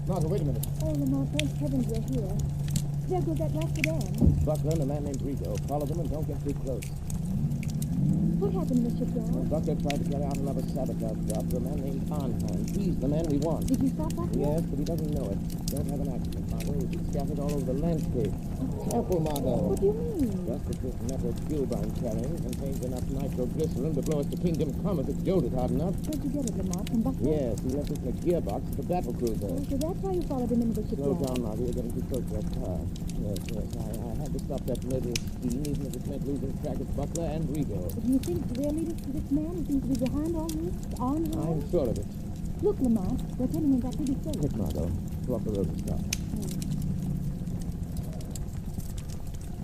Margot, wait a minute. Oh, Lamont, thank heavens you're here. There goes that last sedan. Buckler and a man named Rigo. Follow them and don't get too close. What happened, Mr. Brown? Buckler tried to carry out another sabotage job for a man named Arnheim. He's the man we want. Did you stop Buckler? Yes, but he doesn't know it. Don't have an accident, Margot. He's scattered all over the landscape. Careful, Margot. What do you mean? Just as this metal tube I'm carrying contains enough nitroglycerin to blow us to Kingdom Come if it's jolted hard enough. Where'd you get it, Lamont? From Buckler? Yes, he left it in a gearbox of the battle cruiser. Oh, so that's why you followed him into the shipyard. Slow down, Margot. You're getting too close to that car. Yes, I had to stop that murderous scheme, even if it meant losing track of Buckler and Rigo. But do you think they're leading to this man who seems to be behind all this? I'm sure of it. Look, Lamont, they're telling him that pretty safe. Quick, Margot. Go up the road and stop.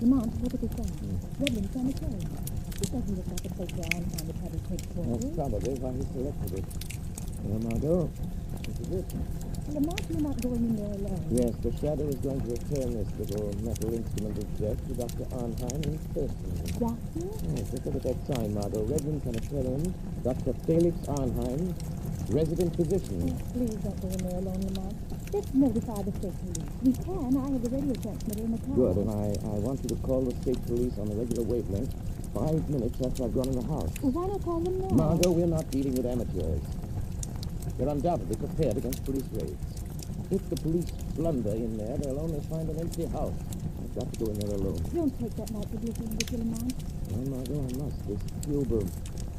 Lamont, look at this sign. Redland Sanitarium. This doesn't look like a place where Arnheim would have his headquarters. That's probably why he selected it. Well, Margot, this is it. Lamont, you're not going in there alone. Yes, the Shadow is going to return this little metal instrument of death to Dr. Arnheim in person. Doctor? Yes, just look at that sign, Margot. Redmond Sanitarium, Dr. Felix Arnheim, resident physician. Please don't go in there alone, Lamont. Let's notify the state police. We can. I have the radio transmitter in the car. Good, and I want you to call the state police on the regular wavelength 5 minutes after I've gone in the house. Well, why not call them now? Margot, we're not dealing with amateurs. They're undoubtedly prepared against police raids. If the police blunder in there, they'll only find an empty house. I've got to go in there alone. Don't take that nitroglycerin with you, Lamont. Well, Margot, I must. This tube of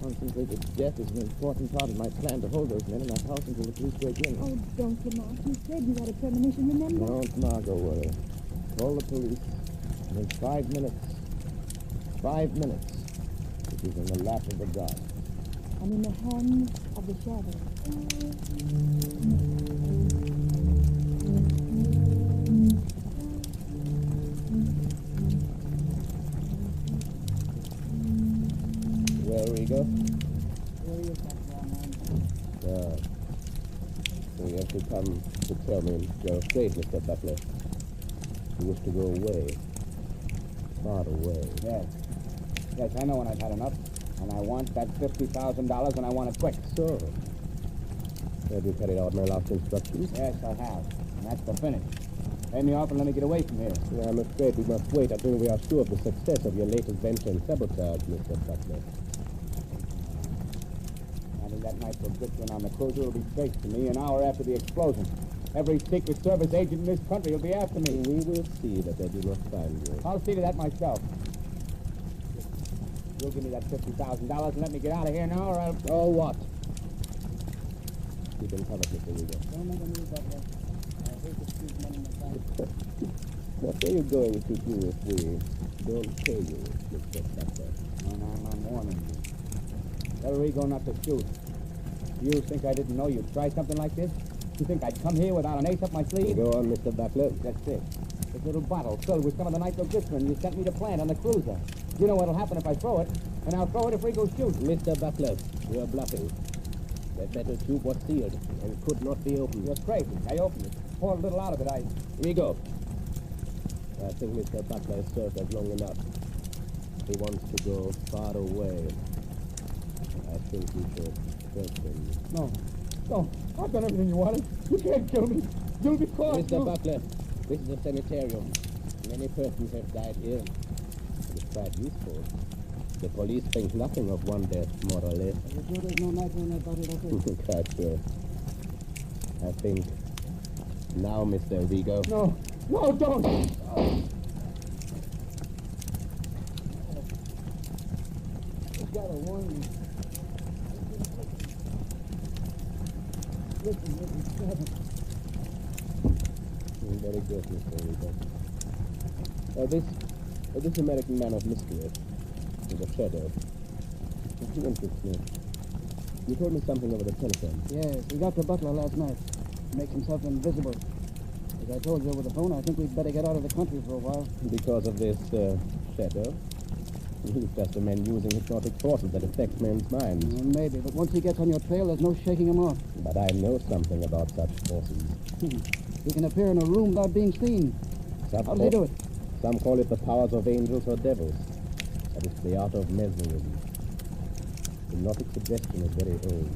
concentrated death is an important part of my plan to hold those men in that house until the police break in. Oh, don't, Lamont. You said you had a premonition, remember? Don't, Margot, worry. Call the police, and in 5 minutes, it is in the lap of the gods. And in the hands of the Shadow. Well, Rigo? Where is that man? So you have to come to tell me you're afraid, Mr. Butler. You wish to go away. Far away. Yes, I know when I've had enough. And I want that $50,000, and I want it quick. So, have you carried out my last instructions? Yes, I have. And that's the finish. Pay me off and let me get away from here. Yeah, I'm afraid we must wait until we are sure of the success of your latest venture in sabotage, Mr. Butler. Having that nitroglycerin on the cruiser will be traced to me an hour after the explosion. Every Secret Service agent in this country will be after me. We will see that they do not find you. I'll see to that myself. You'll give me that $50,000 and let me get out of here now, or I'll... Oh, what? Keep in cover, Mr. Rigo. Don't make a move, Butler. I hate to squeeze money in the bank. What are you going to do if we don't pay you, Mr. Butler? I'm warning you. Tell Rigo not to shoot. You think I didn't know you'd try something like this? You think I'd come here without an ace up my sleeve? Go on, Mr. Butler. That's it. This little bottle filled with some of the nitroglycerin you sent me to plant on the cruiser. You know what'll happen if I throw it, and I'll throw it if Rigo shoots. Mr. Butler, you're bluffing. That metal tube was sealed and could not be opened. You're crazy. I opened it. Poured a little out of it. Rigo. I think Mr. Butler has served us long enough. He wants to go far away. I think we should trust him. No. I've done everything you wanted. You can't kill me. You'll be caught. Mr. Butler, this is a sanitarium. Many persons have died here. It's quite useful. The police think nothing of one death, more or less. Are you sure there's no knife in that body, Doctor? Quite sure. I think now, Mr. Vigo. No. No, don't! He's got a warning. Listen, Sheriff. Very good, Mr. Vigo. This American man of mystery is a shadow. He interests me. You told me something over the telephone. Yes, he got the butler last night. Makes himself invisible. As I told you over the phone, I think we'd better get out of the country for a while. Because of this shadow? He's just a man using hypnotic forces that affect men's minds. Maybe, but once he gets on your trail, there's no shaking him off. But I know something about such forces. He can appear in a room without being seen. How does he do it? Some call it the powers of angels or devils. But it's the art of mesmerism. Hypnotic suggestion is very old.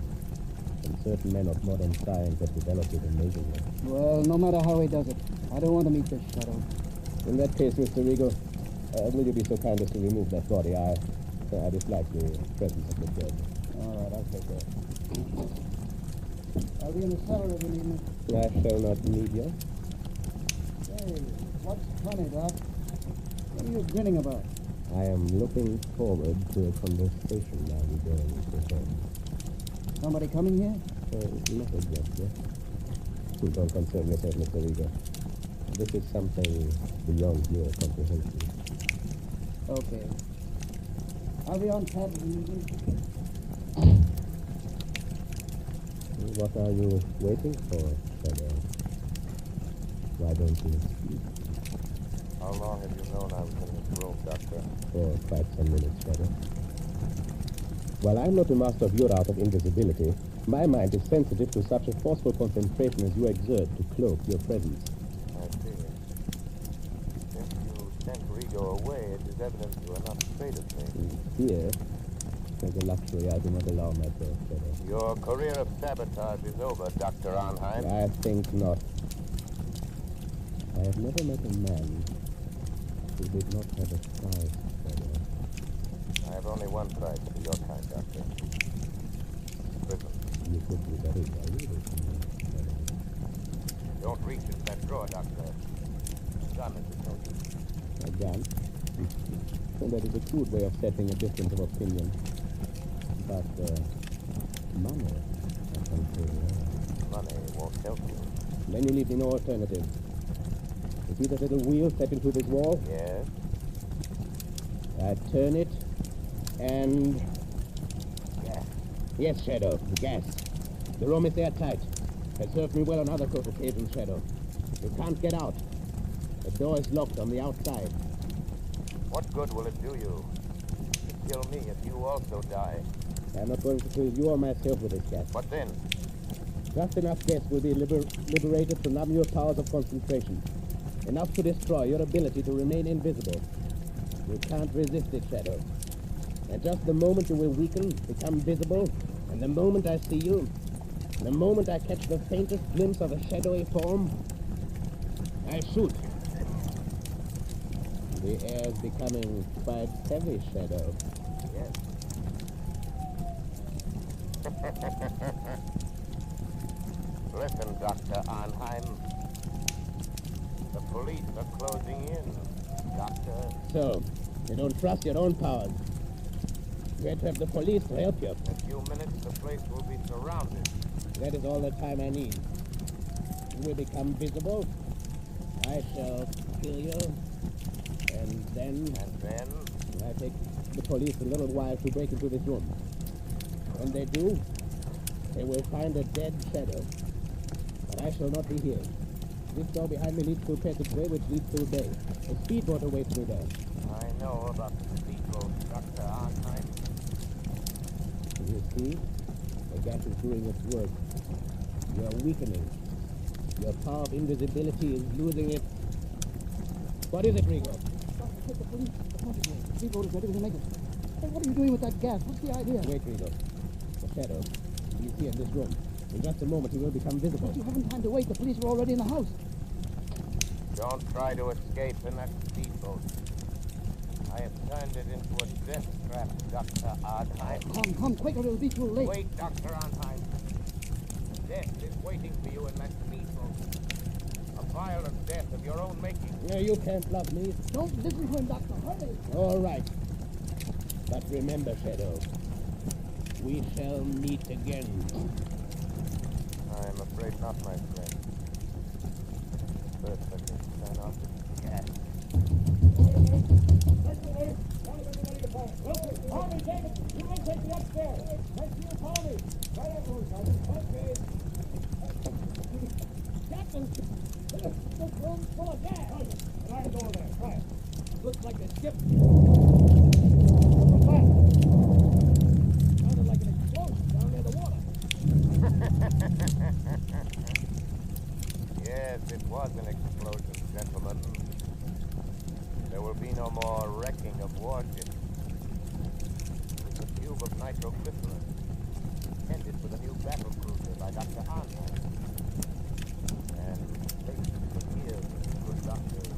And certain men of modern science have developed it amazingly. Well, no matter how he does it, I don't want to meet this shadow. In that case, Mr. Rigo, will you be so kind as to remove that body? I dislike the presence of the dead. All right, I'll take that. I'll be in the cellar if you need me. I shall not need you. Hey, what's funny, Doc? What are you grinning about? I am looking forward to a conversation now we're going to home. Somebody coming here? Not exactly. Don't concern yourself, Mr. Rigo. This is something beyond your comprehension. Okay. I'll be on tap if you need me. What are you waiting for, Shadow? Why don't you speak? How long have you known I was in this room, Doctor? For quite some minutes, Shadow. While I'm not a master of your art of invisibility, my mind is sensitive to such a forceful concentration as you exert to cloak your presence. I see. Since you sent Rigo away, it is evident you are not afraid of me. Here is a luxury I do not allow myself, Shadow. Your career of sabotage is over, Dr. Arnheim. I think not. I have never met a man who did not have a price, Shadow. I have only one price for your kind, Doctor. Prison. You could be very valuable to me, Shadow. Don't reach into that drawer, Doctor. Gun, as I told you. A gun? And that is a crude way of settling a difference of opinion. But, money, I can say, Money won't help you. Then you leave me no alternative. You see that little wheel set into this wall? Yes? I turn it, and... Gas. Yes, Shadow, gas. The room is airtight. Has served me well on other occasions, Shadow. You can't get out. The door is locked on the outside. What good will it do you? To kill me if you also die. I'm not going to kill you or myself with this gas. What then? Just enough gas will be liberated to numb your powers of concentration. Enough to destroy your ability to remain invisible. You can't resist it, Shadow. And just the moment you will weaken, become visible, and the moment I see you, the moment I catch the faintest glimpse of a shadowy form, I shoot. The air is becoming quite heavy, Shadow. Yes. Listen, Dr. Arnheim. The police are closing in, Doctor. So, you don't trust your own powers. You have to have the police to help you. In a few minutes, the place will be surrounded. That is all the time I need. You will become visible. I shall kill you. And then... I take the police a little while to break into this room. When they do, they will find a dead Shadow. But I shall not be here. This door behind me leads to a passageway which leads to a bay. A speedboat awaits me there. I know about the speedboat, Dr. Arnheim. You see? The gas is doing its work. You are weakening. Your power of invisibility is losing its... What is it, Rigo? Take the police. The passageway. The speedboat is ready to make it. Hey, what are you doing with that gas? What's the idea? Wait, Rigo. The Shadow. He's here in this room. In just a moment, he will become visible. But you haven't time to wait. The police are already in the house. Don't try to escape in that speedboat. I have turned it into a death trap, Dr. Arnheim. Come, quick, or it'll be too late. Wait, Dr. Arnheim. Death is waiting for you in that lethal, a violent death of your own making. No, you can't love me. Don't listen to him, Doctor. Hurry. All right. But remember, Shadow, we shall meet again. I'm afraid not, my friend. First, let me turn off the gas. Tommy, David, you may take me upstairs. Thank you, Tommy. Right over, Sergeant. Okay. Captain, this room's full of gas. An iron door there. Try it. Looks like a ship. Sounded like an explosion down near the water. Yes, it was an explosion, gentlemen. There will be no more wrecking of warships. It's a tube of nitroglycerin, intended for the new battle cruiser by Dr. Arnheim. And patients of years of good doctors,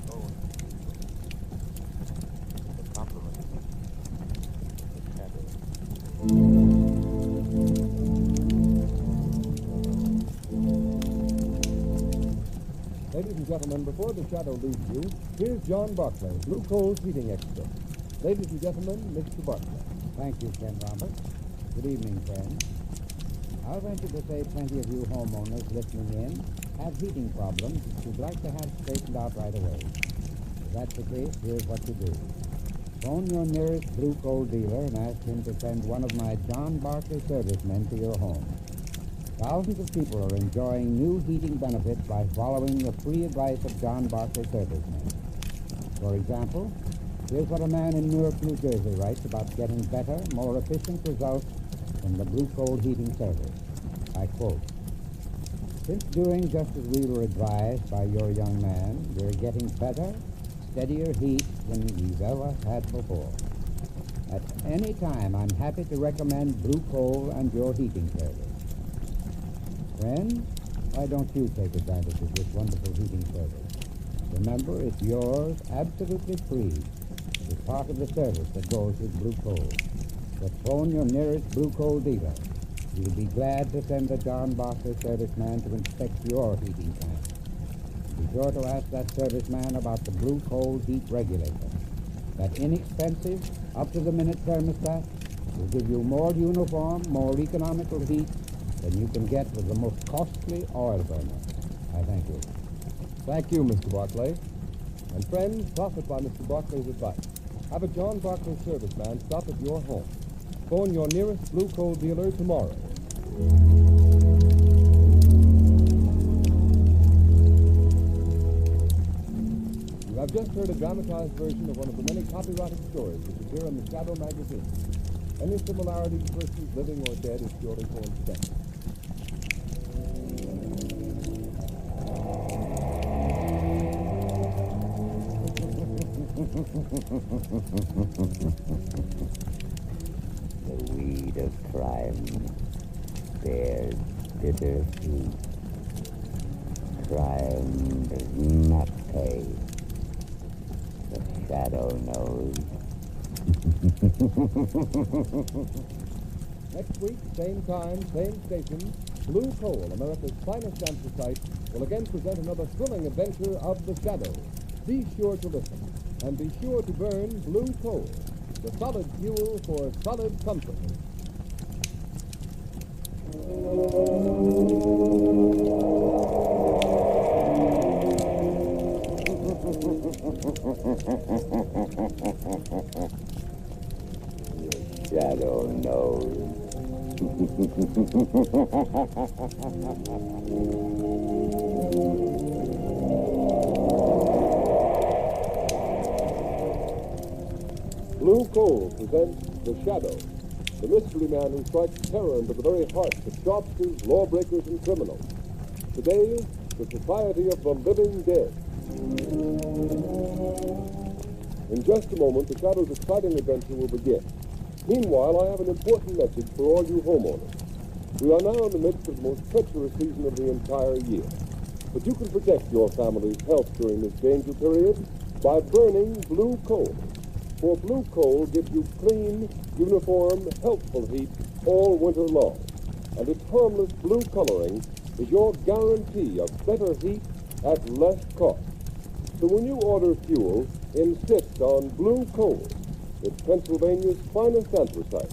bones, the compliment of the shadow. Ladies and gentlemen, before the shadow leaves you, here's John Barclay, Blue Coal's heating expert. Ladies and gentlemen, Mr. Barclay. Thank you, Ken Roberts. Good evening, friends. I'll venture to say plenty of you homeowners listening in have heating problems that you'd like to have straightened out right away. If that's the case, here's what to do. Phone your nearest Blue Coal dealer and ask him to send one of my John Barclay servicemen to your home. Thousands of people are enjoying new heating benefits by following the free advice of John Barclay servicemen. For example, here's what a man in Newark, New Jersey writes about getting better, more efficient results from the Blue Coal heating service. I quote, "Since doing just as we were advised by your young man, we're getting better, steadier heat than we've ever had before. At any time, I'm happy to recommend Blue Coal and your heating service. Friends, why don't you take advantage of this wonderful heating service? Remember, it's yours absolutely free. It's part of the service that goes with Blue Coal. Just phone your nearest Blue Coal dealer. He'll be glad to send the John Barclay serviceman to inspect your heating tank. Be sure to ask that serviceman about the Blue Coal heat regulator. That inexpensive, up-to-the-minute thermostat will give you more uniform, more economical heat than you can get with the most costly oil burner. I thank you." Thank you, Mr. Barclay. And friends, profit by Mr. Barclay's advice. Have a John Barclay serviceman stop at your home. Phone your nearest Blue Coal dealer tomorrow. You have just heard a dramatized version of one of the many copyrighted stories which appear in the Shadow magazine. Any similarity to persons living or dead is purely coincidental. The weed of crime bears bitter fruit. Crime does not pay. The shadow knows. Next week, same time, same station, Blue Coal, America's finest anthracite, will again present another thrilling adventure of the shadow. Be sure to listen, and be sure to burn Blue Coal, the solid fuel for solid comfort. The shadow knows. Blue Coal presents The Shadow, the mystery man who strikes terror into the very hearts of shopsters, lawbreakers, and criminals. Today, the Society of the Living Dead. In just a moment, the Shadow's exciting adventure will begin. Meanwhile, I have an important message for all you homeowners. We are now in the midst of the most treacherous season of the entire year. But you can protect your family's health during this danger period by burning blue coal. For blue coal gives you clean, uniform, healthful heat all winter long. And its harmless blue coloring is your guarantee of better heat at less cost. So when you order fuel, insist on blue coal. It's Pennsylvania's finest anthracite.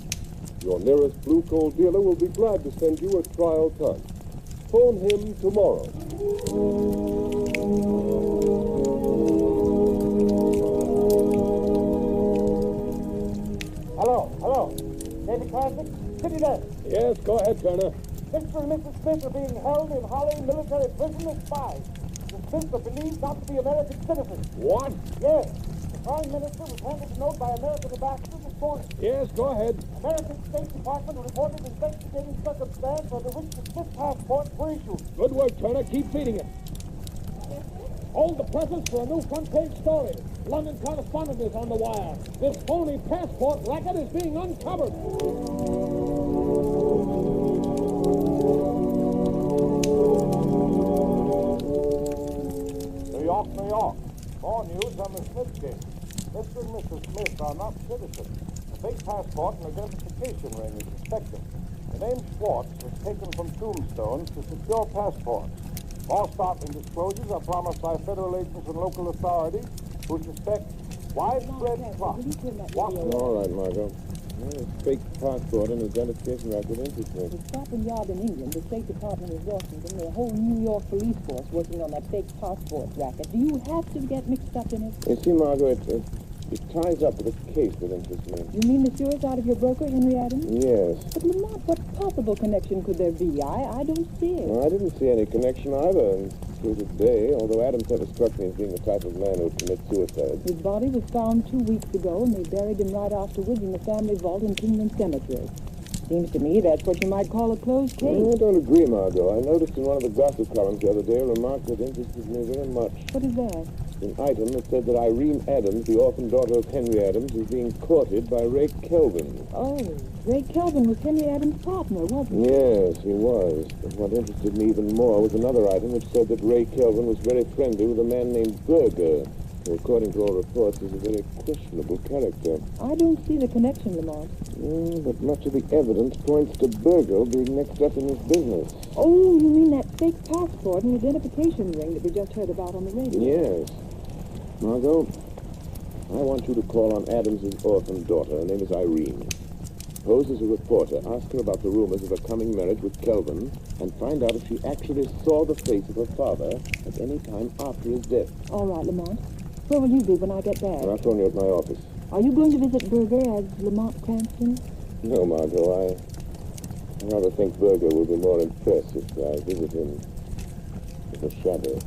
Your nearest blue coal dealer will be glad to send you a trial ton. Phone him tomorrow. Hello. David Carson, city desk. Yes, go ahead, Turner. Mr. and Mrs. Smith are being held in Holly military prison as spies. The Smiths are believed not to be American citizens. What? Yes. The Prime Minister was handed a note by American ambassador this morning. Yes, go ahead. American State Department reported investigating circumstance under which the Smith passports were issued. Good work, Turner. Keep feeding it. Hold the presses for a new front-page story. London correspondent is on the wire. This phony passport racket is being uncovered. New York, New York. More news on the Smith case. Mr. and Mrs. Smith are not citizens. A fake passport and identification ring is suspected. The name Schwartz was taken from tombstones to secure passports. More startling disclosures are promised by federal agents and local authorities who suspect widespread plot. All right, Margot. Well, his fake passport and identification record interests me. At Scotland Yard in England, the State Department of Washington, the whole New York police force working on that fake passport racket. Do you have to get mixed up in it? You see, Margot, it ties up with a case that interests me. You mean the suicide of your broker, Henry Adams? Yes. But Lamont, what possible connection could there be? I don't see it. Well, I didn't see any connection either through today, although Adams never struck me as being the type of man who would commit suicide. His body was found 2 weeks ago, and they buried him right afterwards in the family vault in Kingman Cemetery. Seems to me that's what you might call a closed case. I don't agree, Margot. I noticed in one of the gossip columns the other day a remark that interested me very much. What is that? An item that said that Irene Adams, the orphan daughter of Henry Adams, is being courted by Ray Kelvin. Oh, Ray Kelvin was Henry Adams' partner, wasn't he? Yes, he was. But what interested me even more was another item which said that Ray Kelvin was very friendly with a man named Berger, who, according to all reports, is a very questionable character. I don't see the connection, Lamont. But much of the evidence points to Berger being mixed up in this business. Oh, you mean that fake passport and identification ring that we just heard about on the radio? Yes. Margot, I want you to call on Adams's orphan daughter. Her name is Irene. Pose as a reporter. Ask her about the rumors of her coming marriage with Kelvin and find out if she actually saw the face of her father at any time after his death. All right, Lamont. Where will you be when I get back? I'll phone you at my office. Are you going to visit Berger as Lamont Cranston? No, Margot. I rather think Berger will be more impressed if I visit him with a shadow.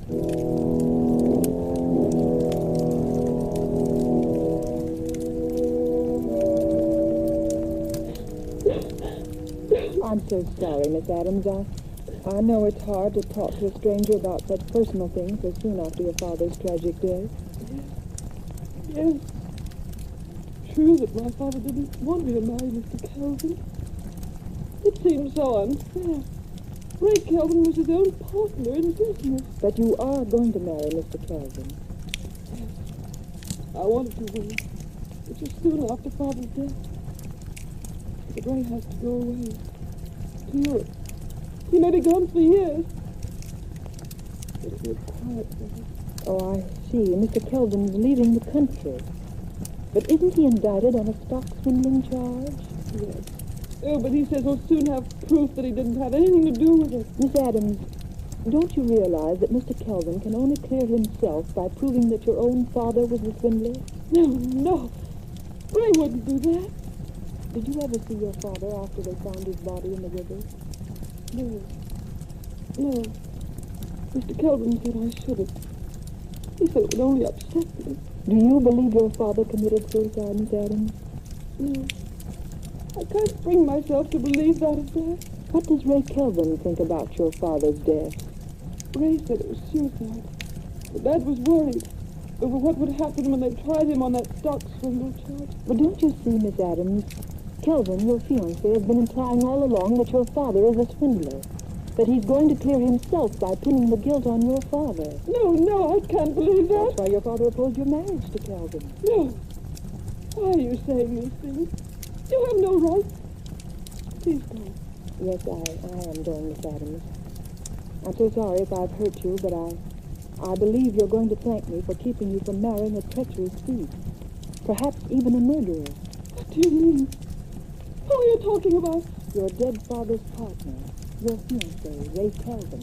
I'm so sorry, Miss Adams. I know it's hard to talk to a stranger about such personal things so soon after your father's tragic death. Yes. True that my father didn't want me to marry Mr. Kelvin. It seems so unfair. Ray Kelvin was his own partner in business. But you are going to marry Mr. Kelvin. I wanted to wait. It was soon after Father's death. But Ray has to go away. To Europe. He may be gone for years. It'll be a quiet day. Oh, I see. Mr. Kelvin's leaving the country. But isn't he indicted on a stock swindling charge? Yes. Oh, but he says he'll soon have proof that he didn't have anything to do with it. Miss Adams, don't you realize that Mr. Kelvin can only clear himself by proving that your own father was the swindler? No. Ray wouldn't do that. Did you ever see your father after they found his body in the river? No. Mr. Kelvin said I shouldn't. He said it would only upset me. Do you believe your father committed suicide, Miss Adams? No. I can't bring myself to believe that of that. What does Ray Kelvin think about your father's death? Ray said it was suicide. But Dad was worried over what would happen when they tried him on that stock swindle charge. But don't you see, Miss Adams, Kelvin, your fiancé, has been implying all along that your father is a swindler. But he's going to clear himself by pinning the guilt on your father. No, I can't believe that. That's why your father opposed your marriage to Calvin. No. Why are you saying these things? You have no right. Please go. Yes, I am going, Miss Adams. I'm so sorry if I've hurt you, but I believe you're going to thank me for keeping you from marrying a treacherous thief. Perhaps even a murderer. What do you mean? Who are you talking about? Your dead father's partner, your fiancé, Ray Calvin.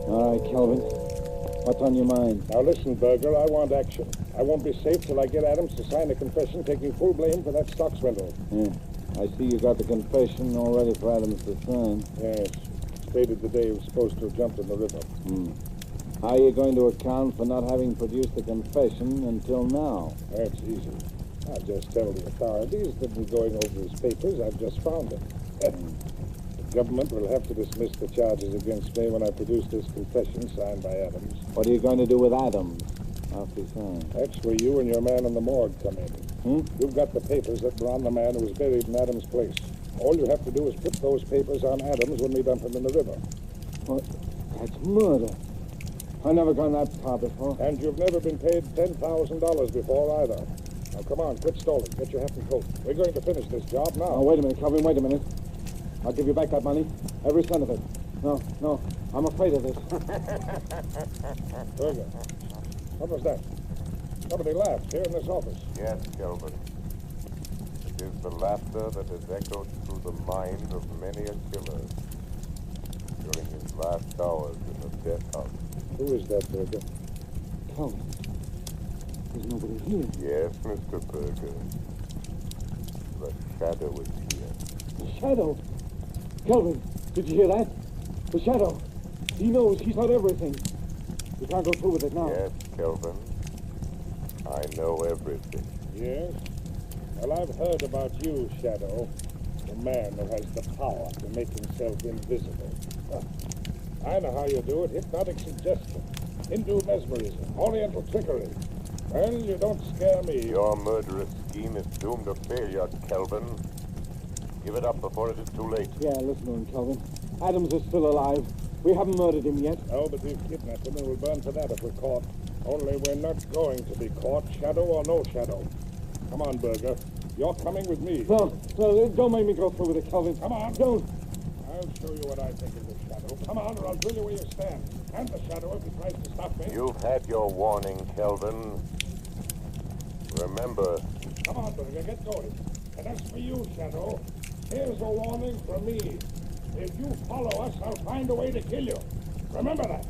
All right, Calvin. What's on your mind? Now listen, Burger, I want action. I won't be safe till I get Adams to sign a confession taking full blame for that stock swindle. Yeah. I see you got the confession all ready for Adams to sign. Yes. Stated the day he was supposed to have jumped in the river. How are you going to account for not having produced the confession until now? That's easy. I'll just tell the authorities that in going over his papers, I've just found it. The government will have to dismiss the charges against me when I produce this confession signed by Adams. What are you going to do with Adams after he signs? That's where you and your man in the morgue come in. You've got the papers that were on the man who was buried in Adams' place. All you have to do is put those papers on Adams when we dump him in the river. What? That's murder. I've never gone that far before. And you've never been paid $10,000 before either. Now, come on, quit stalling. Get your hat and coat. We're going to finish this job now. Oh, wait a minute, Calvin, wait a minute. I'll give you back that money. Every cent of it. No, I'm afraid of this. Burger, what was that? Somebody laughed here in this office. Yes, Kelvin. It is the laughter that has echoed through the mind of many a killer during his last hours in the death house. Who is that, Burger? Calvin. There's nobody here. Yes, Mr. Burger. The shadow is here. The shadow? Kelvin, did you hear that? The shadow. He knows. He's heard everything. We can't go through with it now. Yes, Kelvin. I know everything. Yes? Well, I've heard about you, Shadow. The man who has the power to make himself invisible. I know how you do it. Hypnotic suggestion. Hindu mesmerism. Oriental trickery. Well, you don't scare me. Your murderous scheme is doomed to failure, Kelvin. Give it up before it is too late. Yeah, listen to him, Kelvin. Adams is still alive. We haven't murdered him yet. No, but we've kidnapped him and we'll burn for that if we're caught. Only we're not going to be caught, Shadow or no Shadow. Come on, Burger. You're coming with me. No, don't make me go through with it, Kelvin. Come on. Don't. I'll show you what I think of the Shadow. Come on, or I'll drill you where you stand. And the Shadow if he tries to stop me. You've had your warning, Kelvin. Remember. Come on, Burger, get going. And as for you, Shadow, here's a warning from me. If you follow us, I'll find a way to kill you. Remember that.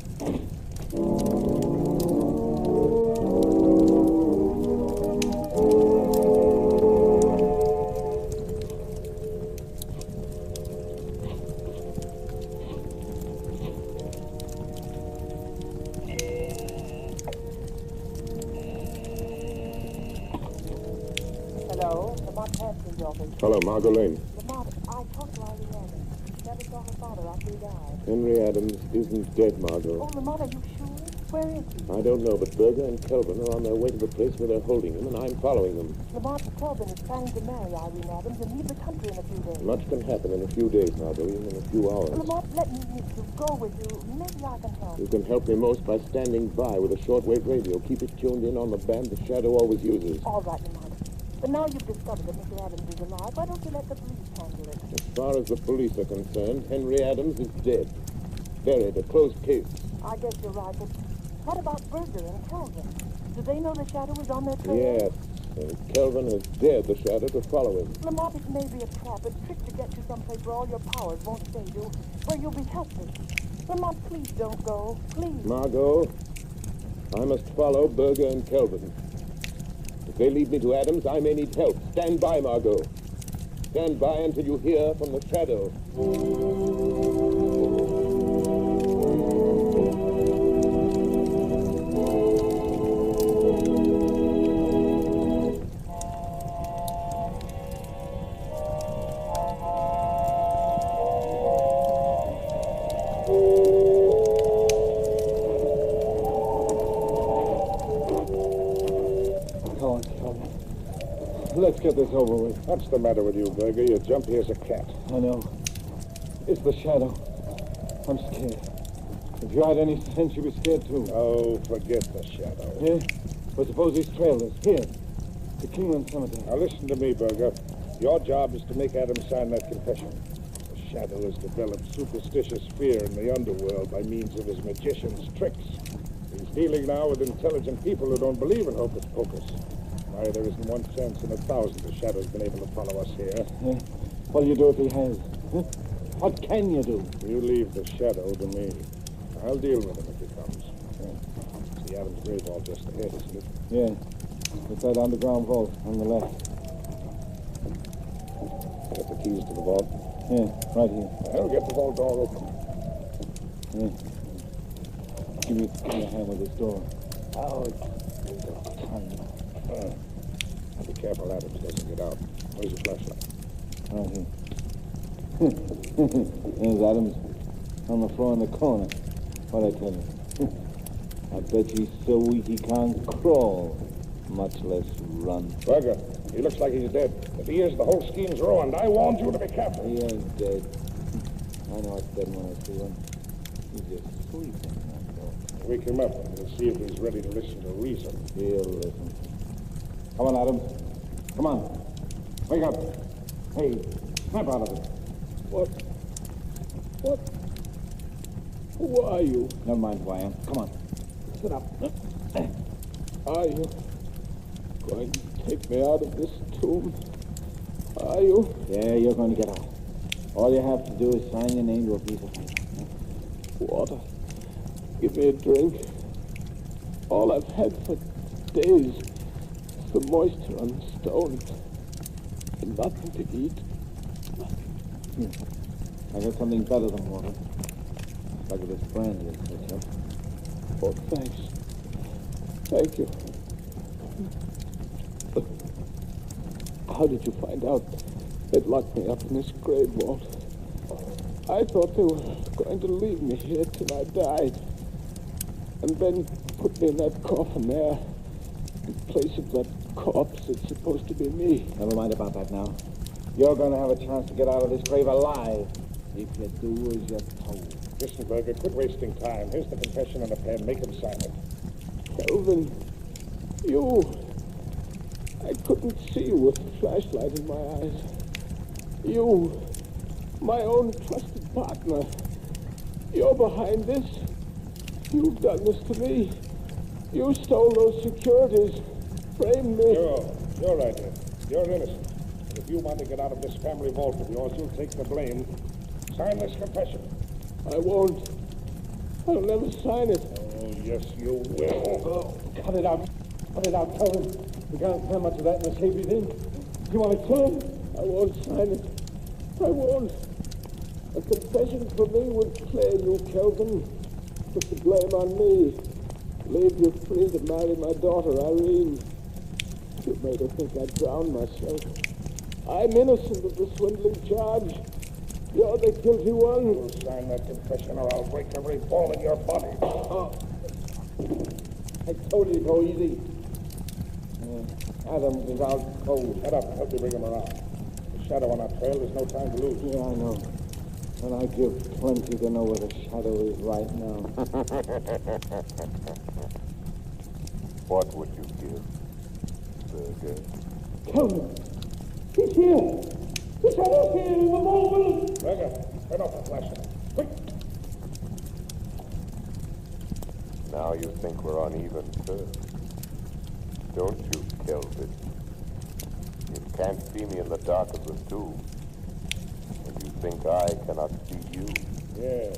Hello, Lamont Hanson's office. Hello, Margot Lane. Lamont, I talked to Henry Adams. Never saw her father after he died. Henry Adams isn't dead, Margot. Oh, Lamont, are you sure? Where is he? I don't know, but Berger and Kelvin are on their way to the place where they're holding him, and I'm following them. Lamont, Kelvin is planning to marry Irene Adams and leave the country in a few days. Much can happen in a few days, Margot, even in a few hours. Lamont, let me meet you. Go with you. Maybe I can help. You can help me most by standing by with a shortwave radio. Keep it tuned in on the band the Shadow always uses. All right, Lamont. But now you've discovered that Mr. Adams is alive, why don't you let the police handle it? As far as the police are concerned, Henry Adams is dead. Buried, a closed case. I guess you're right, but what about Berger and Kelvin? Do they know the Shadow is on their trail? Yes, and Kelvin has dared the Shadow to follow him. Lamont, it may be a trap, a trick to get you someplace where all your powers won't save you, where you'll be helpless. Lamont, please don't go. Please. Margot, I must follow Berger and Kelvin. If they lead me to Adams, I may need help. Stand by, Margot. Stand by until you hear from the Shadow. let's get this over with. What's the matter with you, Berger? You jumpy as a cat. I know. It's the shadow. I'm scared. If you had any sense, you'd be scared too. Oh, forget the shadow. Yeah? But suppose he's trailed us. Here. The Kingland Cemetery. Now listen to me, Berger. Your job is to make Adam sign that confession. The shadow has developed superstitious fear in the underworld by means of his magician's tricks. He's dealing now with intelligent people who don't believe in hocus pocus. Why, there isn't one chance in 1,000 the shadow's been able to follow us here. Yeah. What'll you do if he has? Huh? What can you do? You leave the shadow to me. I'll deal with him if he comes. Yeah. See Adam's grave vault just ahead, isn't it? Yeah. It's that underground vault on the left. Got the keys to the vault? Yeah, right here. I'll get the vault door open. Yeah. Give me a hand with this door. Oh, tiny. Be careful Adams doesn't get out. Where's your flashlight? Right here. There's Adams on the floor in the corner. What'd I tell you? I bet he's so weak he can't crawl, much less run. Berger, he looks like he's dead. If he is, the whole scheme's ruined. I warned you to be careful. He ain't dead. I know it's dead when I see one. He's just sleeping. Wake him up and we'll see if he's ready to listen to reason. He'll listen. Come on, Adams. Come on. Wake up. Hey, snap out of it. What? Who are you? Never mind who I am. Come on. Sit up. Are you going to take me out of this tomb? Are you? Yeah, you're going to get out. All you have to do is sign your name to a piece of paper. Water. Give me a drink. All I've had for days is the moisture on the stones. And nothing to eat. Nothing. I got something better than water. Like this brandy and such. Oh, thanks. Thank you. How did you find out they'd locked me up in this grave vault? I thought they were going to leave me here till I died. And then put me in that coffin there, in place of that corpse that's supposed to be me. Never mind about that now. You're going to have a chance to get out of this grave alive if you do as you're told. Listen, Berger, quit wasting time. Here's the confession on a pen. Make him sign it. Kelvin, you... I couldn't see you with the flashlight in my eyes. You, my own trusted partner. You're behind this. You've done this to me. You stole those securities. Framed me. You're right, Ed. You're innocent. And if you want to get out of this family vault of yours, you'll take the blame. Sign this confession. I won't. I'll never sign it. Oh, yes, you will. Oh, cut it out. Cut it out. Tell him. We can't find much of that in the shape he's in. You want to kill him? I won't sign it. I won't. A confession for me would clear you, Kelvin. Put the blame on me. Leave you free to marry my daughter, Irene. You made her think I drowned myself. I'm innocent of the swindling charge. You're the guilty one. You'll sign that confession or I'll break every bone in your body. Oh. I told you to go easy. Adams is out cold. Shut up. Help me bring him around. The shadow on our trail, there's no time to lose. Yeah, I know. And I give plenty to know where the shadow is right now. What would you give, Berger? Kelvin! He's here! The shadow's here in the vault! Berger, turn off the flashlight. Quick! Now you think we're on even terms. Don't you, Kelvin? You can't see me in the dark of the tomb. And you think I cannot see you? Yes.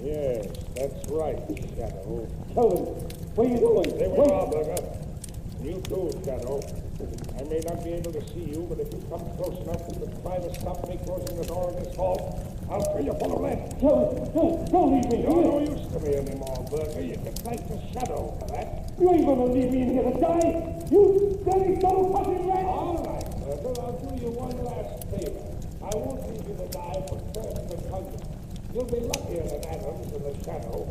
Yes, that's right, Shadow. Kelvin, what are you doing? Stay where you are, Berger. You too, Shadow. I may not be able to see you, but if you come close enough and try to stop me closing the door of this vault, I'll fill you full of lead. Kelvin, don't leave me. You're no use to me anymore, Berger. You can thank the Shadow for that. You ain't gonna leave me in here to die. You dirty, double-fucking rat. All right, Berger. I'll do you one last favor. I won't leave you to die from thirst and hunger. You'll be luckier than Adams in the Shadow.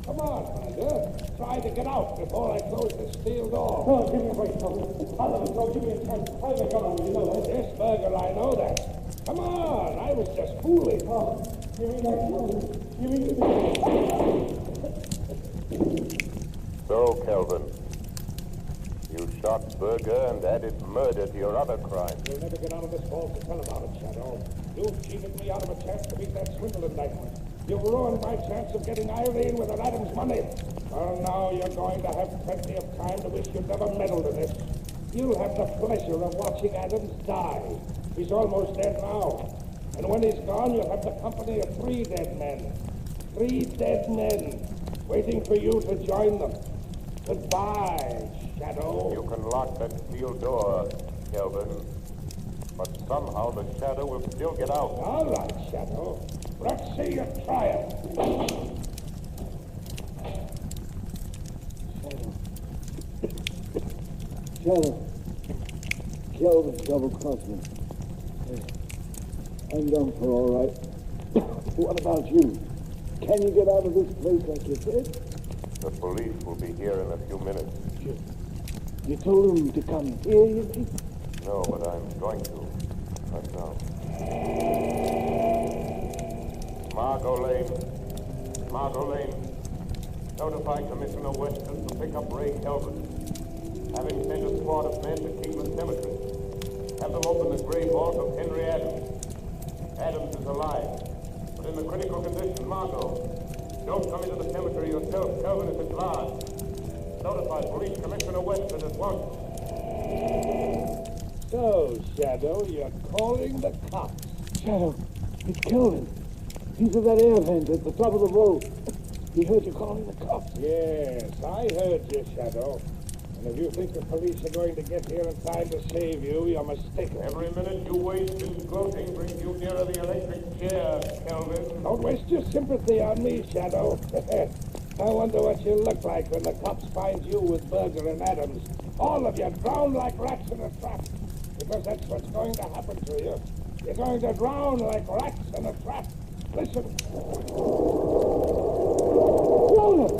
Come on, Burger. Try to get out before I close this steel door. Oh, give me a break, Tony. I'll let him go. Give me a chance. I'll make on him, you know that. Yes, Burger, I know that. Come on, I was just fooling. Oh, you mean I killed him? You mean So, Kelvin, you shot Burger and added murder to your other crime. You'll never get out of this hole to tell about it, Shadow. You've cheated me out of a chance to beat that swindle indictment. You've ruined my chance of getting Irene with her Adams money. Well, now you're going to have plenty of time to wish you'd never meddled in this. You'll have the pleasure of watching Adams die. He's almost dead now. And when he's gone, you'll have the company of 3 dead men. 3 dead men waiting for you to join them. Goodbye, Shadow. You can lock that steel door, Kelvin. But somehow the Shadow will still get out. All right, Shadow. Let's see you try it. Shadow. Kelvin double-crossed me. I'm done for all right. What about you? Can you get out of this place like you said? The police will be here in a few minutes. You told them to come here, you think? No, but I'm going to. Right now. Margot Lane. Notify Commissioner Weston to pick up Ray Kelvin. Having sent a squad of men to Kingman Cemetery. Have them open the grave vault of Henry Adams. Adams is alive, but in a critical condition. Margot, don't come into the cemetery yourself. Kelvin is at large. Notify Police Commissioner Weston at once. So, Shadow, you're calling the cops. Shadow, it's Kelvin. He's at that air vent at the top of the road. He heard you calling the cops. Yes, I heard you, Shadow. And if you think the police are going to get here in time to save you, you're mistaken. Every minute you waste in gloating brings you nearer the electric chair, Kelvin. Don't waste your sympathy on me, Shadow. I wonder what you'll look like when the cops find you with Burger and Adams. All of you drown like rats in a trap. Because that's what's going to happen to you. You're going to drown like rats in a trap. Listen. Water!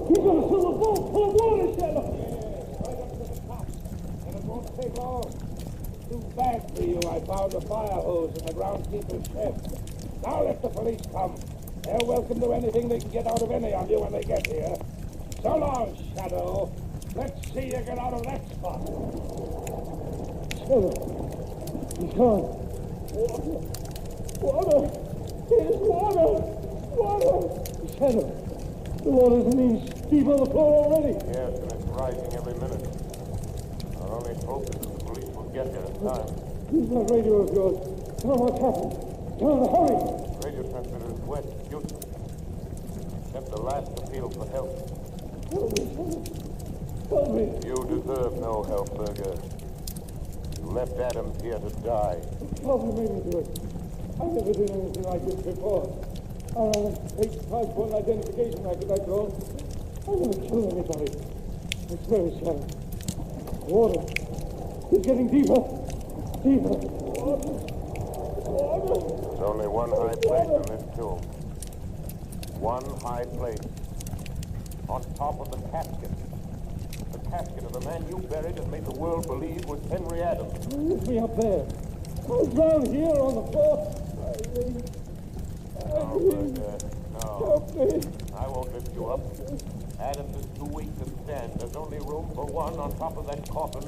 He's going to fill the boat full of water, Shadow! And it won't take long. Too bad for you, I found a fire hose in the groundskeeper's shed. Now let the police come. They're welcome to anything they can get out of any of you when they get here. So long, Shadow. Let's see you get out of that spot. Shadow, he's gone. Water! Water! Here's water! Water! Shadow, the water's an inch deep on the floor already. Yes, and it's rising every minute. Our only hope is that the police will get here in time. Use that radio of yours. Tell them what's happened. Tell them to hurry. Radio transmitter is west, useless. Sent the last appeal for help. Help me, Shadow. Help me. You deserve no help, Burger. You left Adams here to die. Help me made me do it. I've never done anything like this before. I ran a fake passport and identification record, that's all. I never killed anybody. I swear it, Shadow. Water. It's getting deeper. Deeper. Water. Water. There's only one high place in this tomb. One high place. On top of the casket. The casket of the man you buried and made the world believe was Henry Adams. Lift me up there. I was down here on the floor. No, Burger, no. Help me. I won't lift you up. Adams is too weak to stand. There's only room for one on top of that coffin.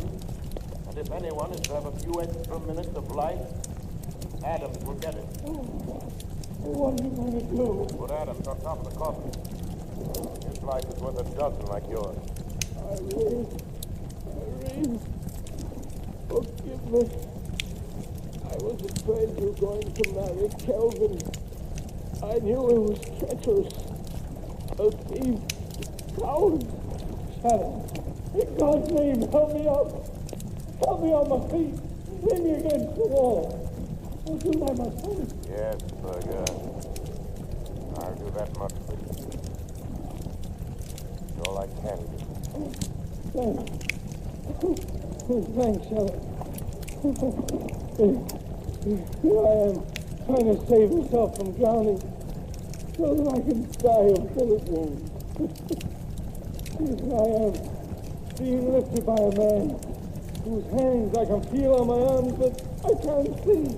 And if anyone is to have a few extra minutes of life, Adams will get it. What are you going to do? Put Adams on top of the coffin. His life is worth a dozen like yours. Irene, forgive me. I was afraid you were going to marry Kelvin. I knew he was treacherous. A thief. Coward. Shadow, in God's name, help me up. Help me on my feet. Lean me against the wall. I'll do by myself. Yes, Burger. I'll do that much for you. It's all I can do. Thanks, Shadow. Here I am, trying to save myself from drowning. so that I can die of bullet wounds. Here I am, being lifted by a man whose hands I can feel on my arms, but I can't see.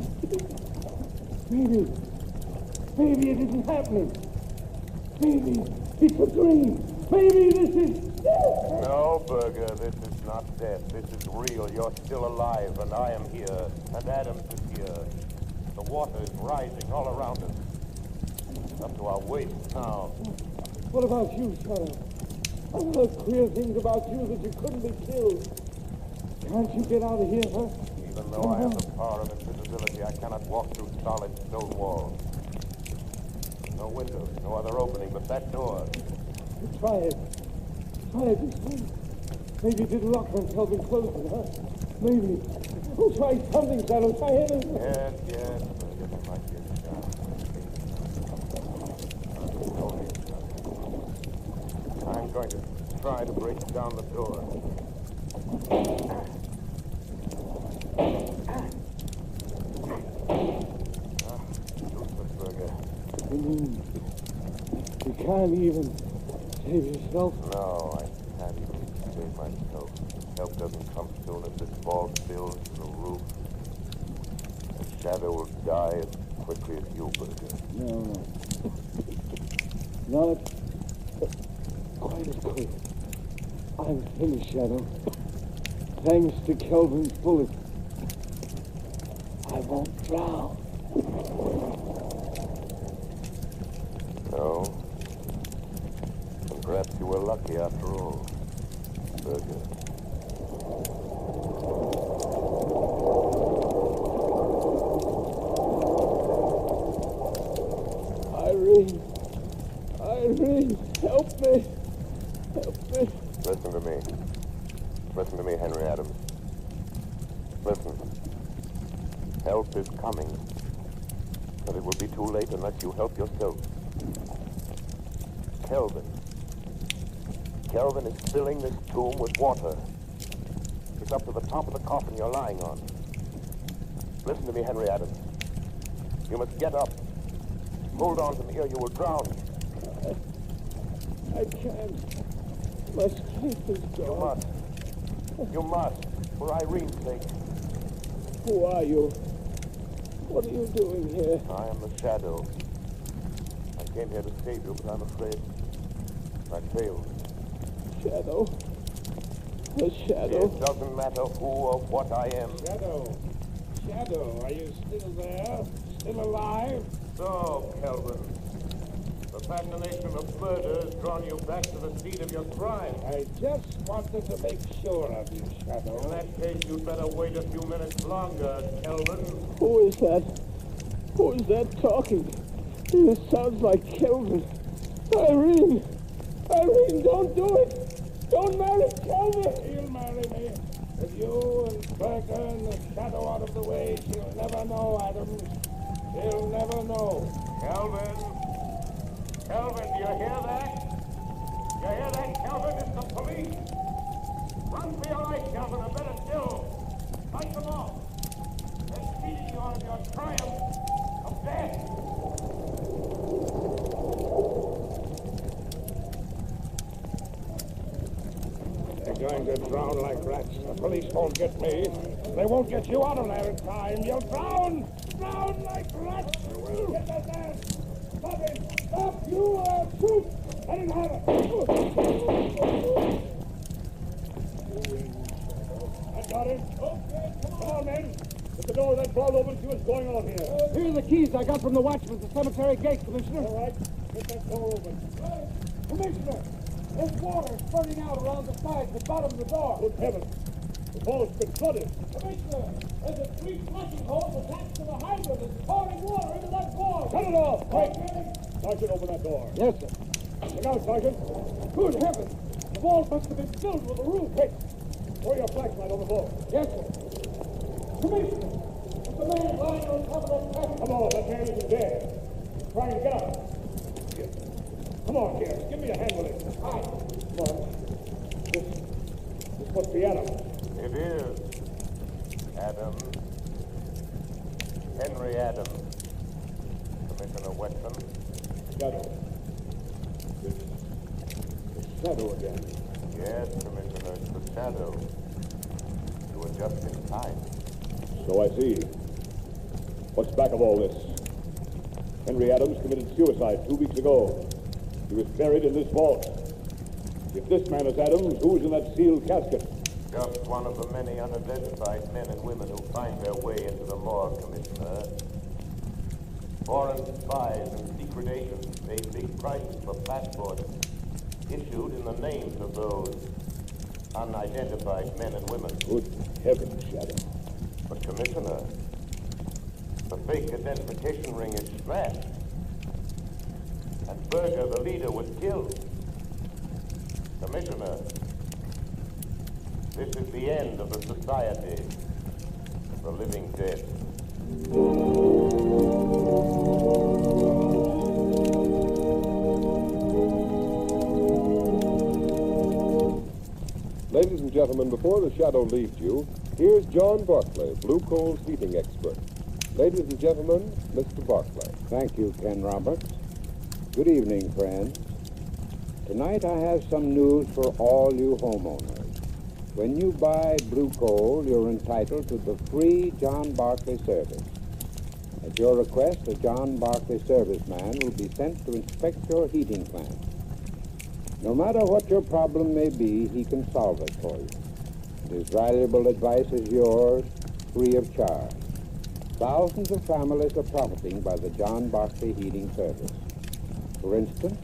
Maybe it isn't happening. Maybe it's a dream. Maybe this is death. No, Berger, this is not death. This is real. You're still alive, and I am here, and Adams is here. The water is rising all around us. It's up to our waists now. What about you, Shadow? I've heard queer things about you that you couldn't be killed. Can't you get out of here, huh? Even though I have the power of invisibility, I cannot walk through solid stone walls. No windows, no other opening but that door. Try it. Try it this way. Maybe it didn't lock when Kelvin closed it, huh? Maybe. Oh, try something, Shadow. Try anything. Yes, yes. There might be a chance. I'm going to try to break down the door. You can't even save yourself? No, I can't even save myself. Help doesn't come soon as this ball spills to the roof. The Shadow will die as quickly as you, Berger. No. Not quite as quick. I'm finished, Shadow. Thanks to Kelvin's bullet. I won't drown. No. And perhaps you were lucky after all, Berger. Irene, help me. Help me. Listen to me. Listen to me, Henry Adams. Listen. Help is coming. But it will be too late unless you help yourself. Kelvin is filling this tomb with water. It's up to the top of the coffin you're lying on. Listen to me, Henry Adams. You must get up. Hold on to me or you will drown. I can't. My strength is gone. You must. For Irene's sake. Who are you? What are you doing here? I am the Shadow. I came here to save you, but I'm afraid I failed. Shadow? The Shadow? It doesn't matter who or what I am. Shadow, are you still there? Still alive? So, Kelvin, the fascination of murder has drawn you back to the scene of your crime. I just wanted to make sure of you, Shadow. In that case, you'd better wait a few minutes longer, Kelvin. Who is that? Who is that talking? It sounds like Kelvin. Irene! Irene, don't do it! Don't marry Kelvin! He'll marry me. With you and Berger and the Shadow out of the way, she'll never know, Adams. She'll never know. Kelvin, do you hear that? You hear that, Kelvin? It's the police. Run for your life, Kelvin, or better still, fight them off. They're cheating you out of your triumph of death. They're going to drown like rats. The police won't get me. They won't get you out of there in time. You'll drown! Drown like rats! Get that man! Stop him! Stop! You shoot! Let him have it! I got him. Okay, come on, men. Get the door of that vault open, see what's going on here. Here are the keys I got from the watchman at the cemetery gate, Commissioner. All right. Get that door open. Commissioner, there's water spurting out around the sides and bottom of the door. Good heavens. The vault's been flooded. Commissioner, there's a 3 flushing hose attached to the hydrant that's pouring water into that vault. Cut it off! Quick! Sergeant, open that door. Yes, sir. Look out, Sergeant. Good heavens! The vault must have been filled with the roof. Quick! Throw your flashlight on the vault. Yes, sir. Commissioner, there's a man lying on top of that traffic. Come on, that man isn't dead. He's trying to get up. Here. Come on, here. Give me a hand with it. Aye. Come on. This must be Adam. It is Adams. Henry Adams. Commissioner Weston. Shadow. It's the Shadow again. Yes, Commissioner, it's the Shadow. You were just in time. So I see. What's back of all this? Henry Adams committed suicide 2 weeks ago. He was buried in this vault. If this man is Adams, who's in that sealed casket? Just one of the many unidentified men and women who find their way into the morgue, Commissioner. Foreign spies and secret agents paid big prices for passports issued in the names of those unidentified men and women. Good heavens, Shadow. But, Commissioner, the fake identification ring is smashed. And Berger, the leader, was killed. Commissioner, this is the end of the Society of the Living Dead. Ladies and gentlemen, before the Shadow leaves you, here's John Barclay, Blue Coal's heating expert. Ladies and gentlemen, Mr. Barclay. Thank you, Ken Roberts. Good evening, friends. Tonight I have some news for all you homeowners. When you buy Blue Coal, you're entitled to the free John Barclay service. At your request, a John Barclay serviceman will be sent to inspect your heating plant. No matter what your problem may be, he can solve it for you. His valuable advice is yours, free of charge. Thousands of families are profiting by the John Barclay heating service. For instance,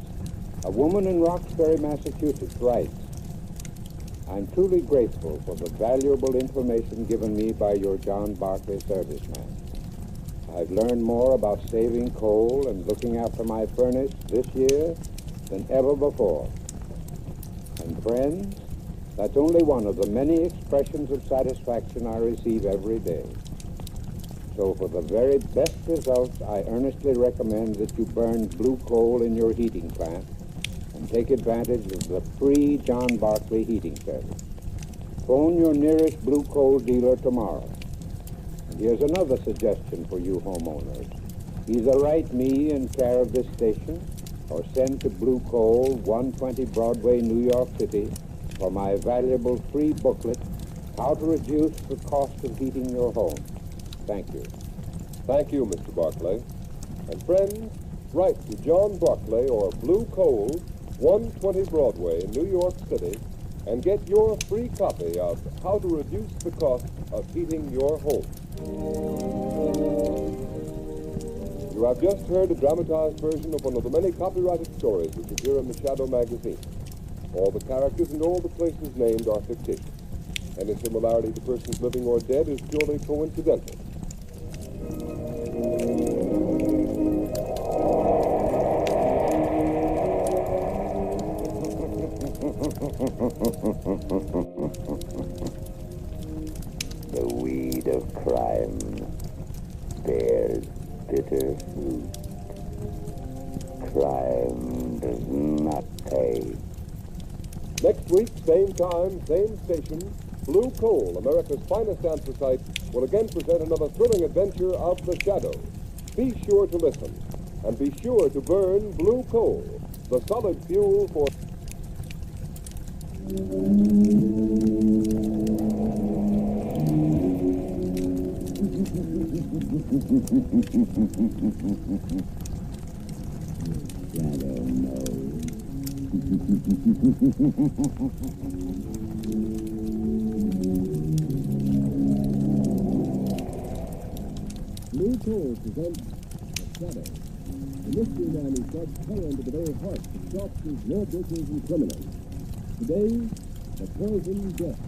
a woman in Roxbury, Massachusetts writes, I'm truly grateful for the valuable information given me by your John Barclay serviceman. I've learned more about saving coal and looking after my furnace this year than ever before. And friends, that's only one of the many expressions of satisfaction I receive every day. So for the very best results, I earnestly recommend that you burn Blue Coal in your heating plant and take advantage of the free John Barclay heating service. Phone your nearest Blue Coal dealer tomorrow. And here's another suggestion for you homeowners. Either write me in care of this station or send to Blue Coal, 120 Broadway, New York City, for my valuable free booklet, How to Reduce the Cost of Heating Your Home. Thank you. Thank you, Mr. Barclay. And friends, write to John Barclay or Blue Coal, 120 Broadway, New York City, and get your free copy of How to Reduce the Cost of Heating Your Home. You have just heard a dramatized version of one of the many copyrighted stories which appear in the Shadow magazine. All the characters and all the places named are fictitious. Any similarity to persons living or dead is purely coincidental. The weed of crime bears bitter fruit. Crime does not pay. Next week, same time, same station, Blue Coal, America's finest anthracite, will again present another thrilling adventure of the Shadow. Be sure to listen, and be sure to burn Blue Coal, the solid fuel for... Shadow knows. Blue Coal presents The Shadow, the mystery man who strikes terror into the very hearts of shopkeepers, lawbreakers, and criminals. Today, the poison death.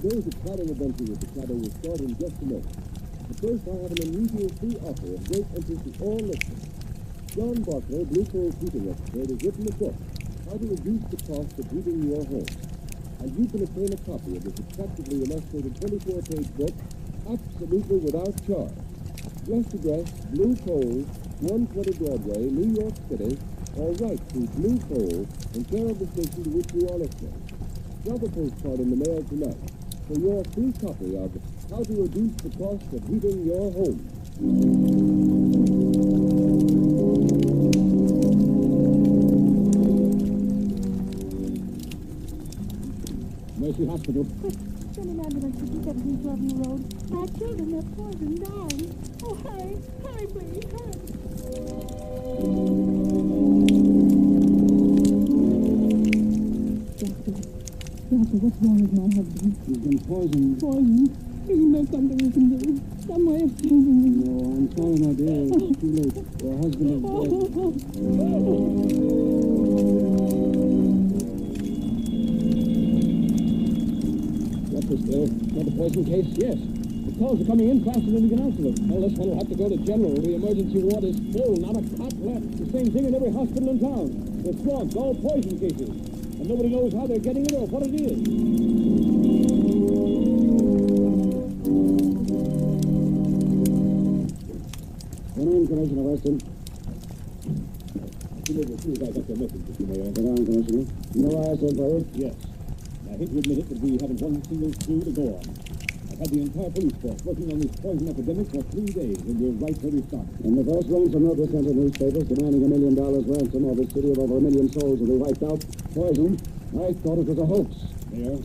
Today's exciting adventure with The Shadow will start in just a moment. But first, I have an unusual free offer of great interest to all listeners. John Barclay, Blue Coal's heating expert, has written a book, How to Reduce the Cost of Heating Your Home. And you can obtain a copy of this attractively illustrated 24-page book absolutely without charge. Just address Blue Coal, 120 Broadway, New York City, or write to Blue Coal in care of the station to which you are listening. Drop a postcard in the mail tonight for your free copy of How to Reduce the Cost of Heating Your Home. Tracy Hospital. Quick, send an ambulance to 1712 Road. My children are poisoned, dying. Oh, hurry, hurry, please, hurry. Doctor, what's wrong with my husband? He's been poisoned. Poisoned? You know something we can do. Some way of saving him. No, I'm sorry, my dear. It's too late. Your husband is dead. What's this, Bill? Not the poison case? Yes. The calls are coming in faster than we can answer them. Well, this one will have to go to General. The emergency ward is full. Not a cot left. The same thing in every hospital in town. The swabs, all poison cases. And nobody knows how they're getting it or what it is. Your name, Commissioner Weston? I got your message, Mr. Mayor. Sit down, Commissioner. You know why I sent for you? Yes. I hate to admit it, but we haven't one single clue to go on. I've had the entire police force working on this poison epidemic for 3 days, and we're right where we started. And the first ransom note was sent to newspapers demanding $1 million ransom of a city of over 1 million souls will be wiped out. Poison. I thought it was a hoax. Mayor,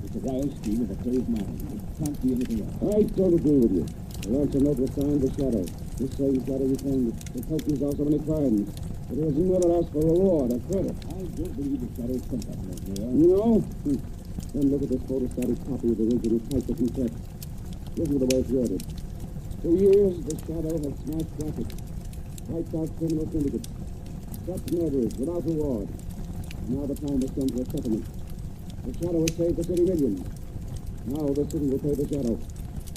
it's a wild scheme of a crazed mind. It can't be anything else. I don't agree with you. The ransom note was signed the Shadow. This same Shadow you claimed the Pope resolved so many crimes. But it was never asked for reward or credit. I don't believe the Shadow sent that note, Mayor. No? Then look at this photostatic copy of the original type that you sent. Listen to the way it's worded. For years, the Shadow has smashed rackets, wiped out criminal syndicates, stopped murderers without reward. Now the time has come for a settlement. The Shadow has saved the city millions. Now the city will pay the Shadow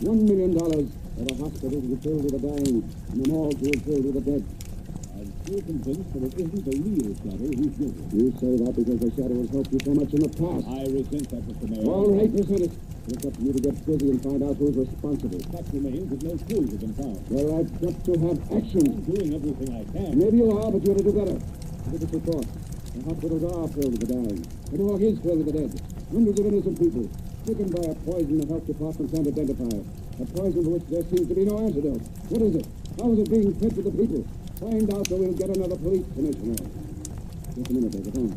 $1 million for the hospitals to be filled with the dying and the malls to be filled with the dead. I'm still convinced that it isn't the real Shadow who's guilty. You say that because the Shadow has helped you so much in the past. I resent that, Mr. Mayor. All right, resent it. It's up to you to get busy and find out who's responsible. The fact remains that no clues have been found. Well, I've got to have action. I'm doing everything I can. Maybe you are, but you ought to do better. Look at this report. The hospitals are filled with the dying. The morgue is filled with the dead. Hundreds of innocent people stricken by a poison the health department can't identify. A poison for which there seems to be no antidote. What is it? How is it being fed to the people? Find out so we'll get another police commissioner. Just a minute, there's a phone.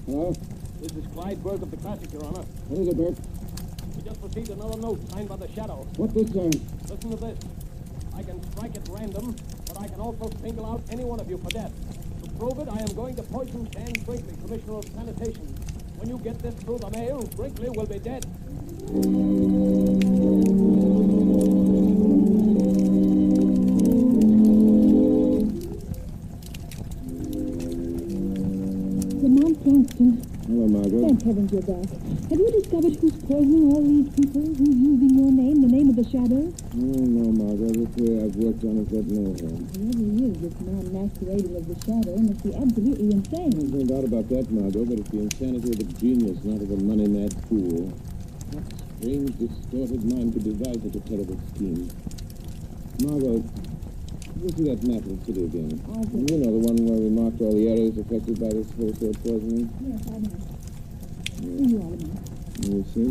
Hello? This is Clyde Burke of the Classic, Your Honor. What is it, Burke? We just received another note signed by the Shadow. What this time? Listen to this. I can strike at random, but I can also single out any one of you for death. To prove it, I am going to poison Dan Brinkley, Commissioner of Sanitation. When you get this through the mail, Brinkley will be dead. Lamont Cranston. Hello, Margot. Thank heavens you're back. Have you discovered who's poisoning all these people? Who's using your name, the name of the Shadow? No, Margot. This way I've worked on it, but no one. Whoever he is, this man masquerading as the Shadow must be absolutely insane. There's no doubt about that, Margot, but it's the insanity of a genius, not of a money-mad fool. What strange, distorted mind could devise such a terrible scheme? Margot, you see that map of the city again? You know, the one where we marked all the areas affected by this wholesale poisoning? Yes, I know. Yeah. You are the man. You see?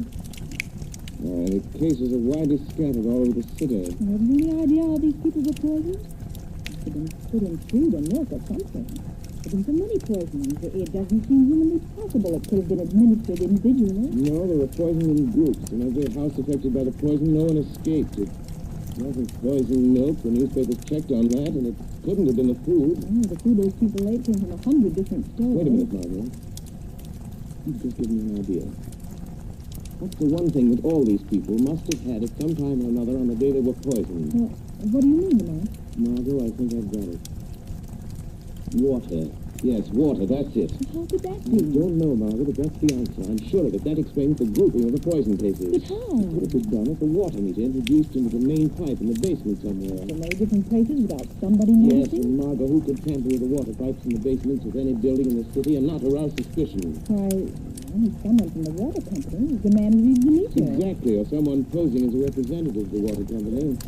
The cases are widely scattered all over the city. Have you any idea how these people were poisoned? Must have been put in food or milk or something. There have been so many poisonings. It doesn't seem humanly possible it could have been administered individually. No, they were poisoned in groups. In every house affected by the poison, no one escaped. It wasn't poisoned milk. The newspapers checked on that, and it couldn't have been the food. Oh, the food those people ate came from 100 different stores. Wait a minute, Margot. You've just given me an idea. What's the one thing that all these people must have had at some time or another on the day they were poisoned? Well, what do you mean, man? Margot, I think I've got it. Water. Yes, water, that's it. How could that I be? don't know, Margot, but that's the answer. I'm sure of it. That explains the grouping of the poison cases. But how? It could have been done if the water meter introduced into the main pipe in the basement somewhere. So many different places without somebody Yes, noticing? and Margot, who could tamper with the water pipes in the basements of any building in the city and not arouse suspicion? Why, only someone from the water company, the man who reads the meter. Exactly, or someone posing as a representative of the water company.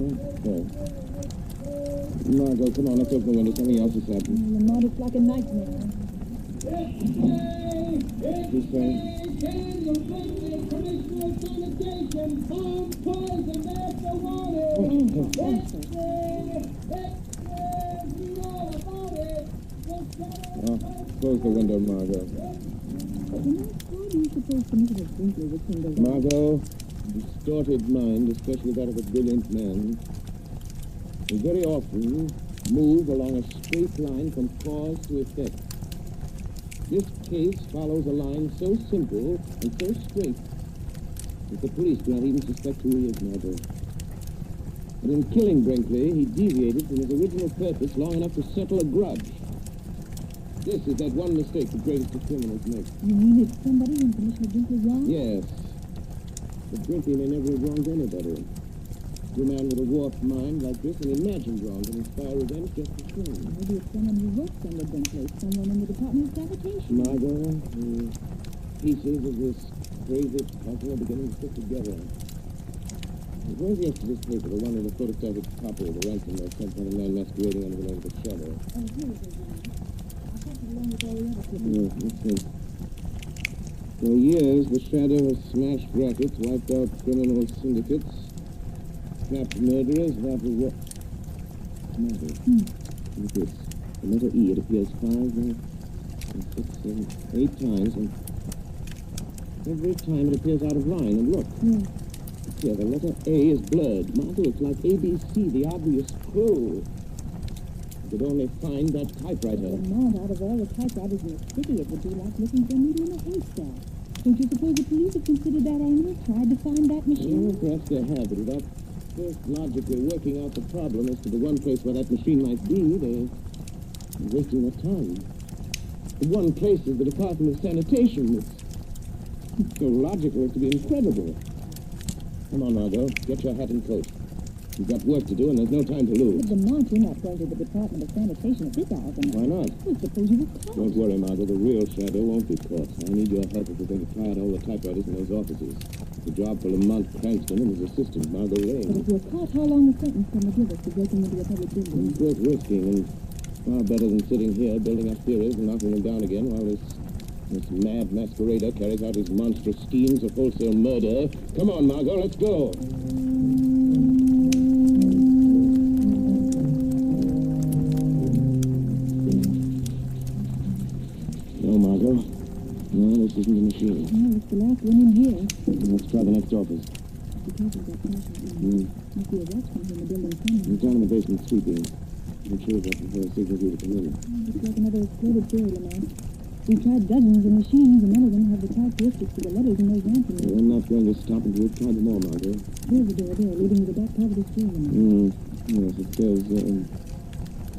Okay. Margot, come on, let's open the window. Something else has happened. Lamont, it's like a nightmare. Who's saying? Oh, close the window, Margot. Why do you suppose Commissioner Brinkley was singled out? Margot, distorted mind, especially that of a brilliant man, will very often move along a straight line from cause to effect. This case follows a line so simple and so straight that the police do not even suspect who he is, Margot. But in killing Brinkley, he deviated from his original purpose long enough to settle a grudge. This is that one mistake the greatest of criminals make. You mean it's somebody when Commissioner Brinkley wrong? Yes. But Brinkley may never have wronged anybody. To a man with a warped mind like this, an imagined wrong can inspire revenge just the same. Maybe it's someone who works under Brinkley, someone in the Department of Sanitation. Margot, the pieces of this crazy puzzle are beginning to fit together. Where's yesterday's paper, the one with the photographic copy of the ransom of some kind of man masquerading under the name of the Shadow? Oh, here it is, I'll pass it along with all the other people. Yeah, let's see. For years, the Shadow has smashed rackets, wiped out criminal syndicates, trapped murderers without a what? Murder. Look at this. The letter E, it appears 5, 6, 7, 8 times, and every time it appears out of line. And look. Yeah. Here, the letter A is blurred. Margot, it's like ABC, the obvious clue. You could only find that typewriter. Lamont, out of all the typewriters in the city, it would be like looking for a needle in a haystack. Don't you suppose the police have considered that angle, tried to find that machine? Well, perhaps they have, but without first logically working out the problem as to the one place where that machine might be, they're wasting their time. The one place is the Department of Sanitation. It's so logical as to be incredible. Come on, Margot. Get your hat and coat. You've got work to do, and there's no time to lose. But Lamont, you're not going to the Department of Sanitation at this hour. Why not? Well, suppose you were caught. Don't worry, Margot. The real Shadow won't be caught. I need your help if we're going to clear out all the typewriters in those offices. It's a job for Lamont Cranston and his assistant, Margot Lane. But if you're caught, how long a sentence can they give us for breaking into a public building? It's worth risking, and far better than sitting here building up theories and knocking them down again while this mad masquerader carries out his monstrous schemes of wholesale murder. Come on, Margot, let's go. No, Margot. No, this isn't the machine. No, it's the last one in here. Let's try the next office. Because of that commission. Must be a watchman in the building somewhere. He's down in the basement sweeping. Make sure that before a signal you to come in. Looks like another exploded theory, Lamont. We've tried dozens of machines, and none of them have the characteristics of the letters in those ransoms. Well, I'm not going to stop until we've tried them all, Margot. There's a door there, leading to the back part of the store, Lamont. Yes, it says,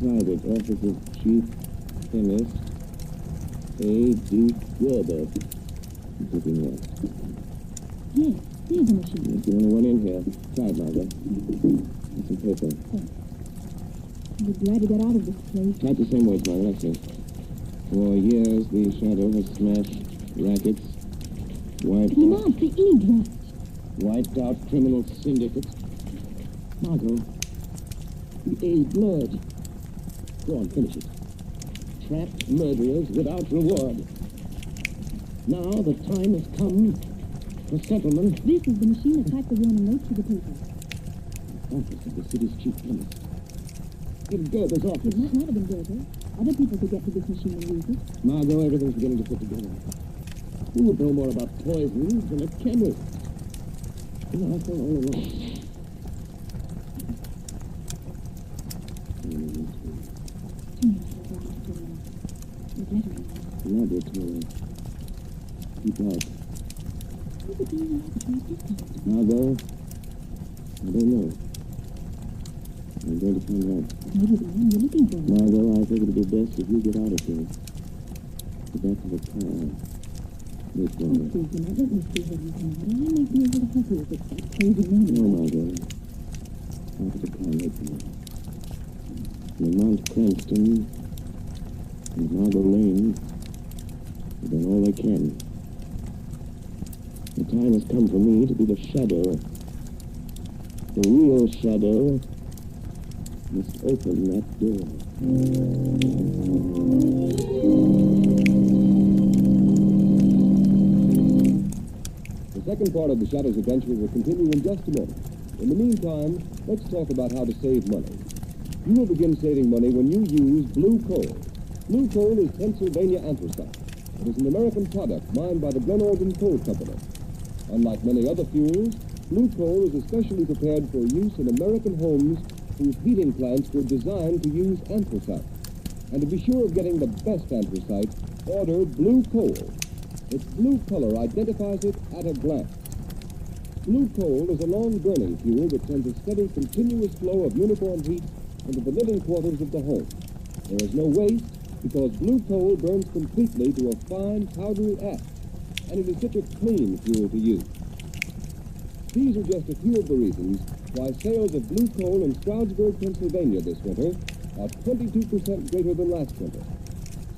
private office of chief chemist A.D. Gerber. It's looking there. Yes, there's a machine. It's the only one in here. Try it, Margot. That's some paper. Thanks. I'll be glad to get out of this place. Type the same words, Margot. Let's see. For years, the Shadow has smashed rackets, Lamont, the ink dropped. wiped out criminal syndicates. Margot, the A blurred. Go on, finish it. Trapped murderers without reward. Now the time has come for settlement. This is the machine that typed the warning notes to the paper. Office of the city's chief chemist. In Gerber's office. It might not have been Gerber. Other people could get to this machine and use it. Margot, everything's beginning to fit together. Who would know more about poisons than a chemist? You know, I thought all along. Laboratory. Keep out. Margot, I don't know. I'm going to find out. Maybe the man you're looking for. Margot, I think it'll be best if you get out of here. Get back to the car. This one. Oh, please, do not let me see what you can do. I might be able to help you with this crazy man. No, Margot. Out to the car, wait for me. Lamont Cranston and Margot Lane have done all they can. The time has come for me to be the Shadow. The real Shadow must open that door. The second part of the Shadow's adventure will continue in just a moment. In the meantime, let's talk about how to save money. You will begin saving money when you use blue coal. Blue coal is Pennsylvania anthracite. It is an American product mined by the Glenolden Coal Company. Unlike many other fuels, blue coal is especially prepared for use in American homes whose heating plants were designed to use anthracite. And to be sure of getting the best anthracite, order blue coal. Its blue color identifies it at a glance. Blue coal is a long-burning fuel that sends a steady, continuous flow of uniform heat into the living quarters of the home. There is no waste because blue coal burns completely to a fine, powdery ash, and it is such a clean fuel to use. These are just a few of the reasons why sales of blue coal in Stroudsburg, Pennsylvania this winter are 22% greater than last winter.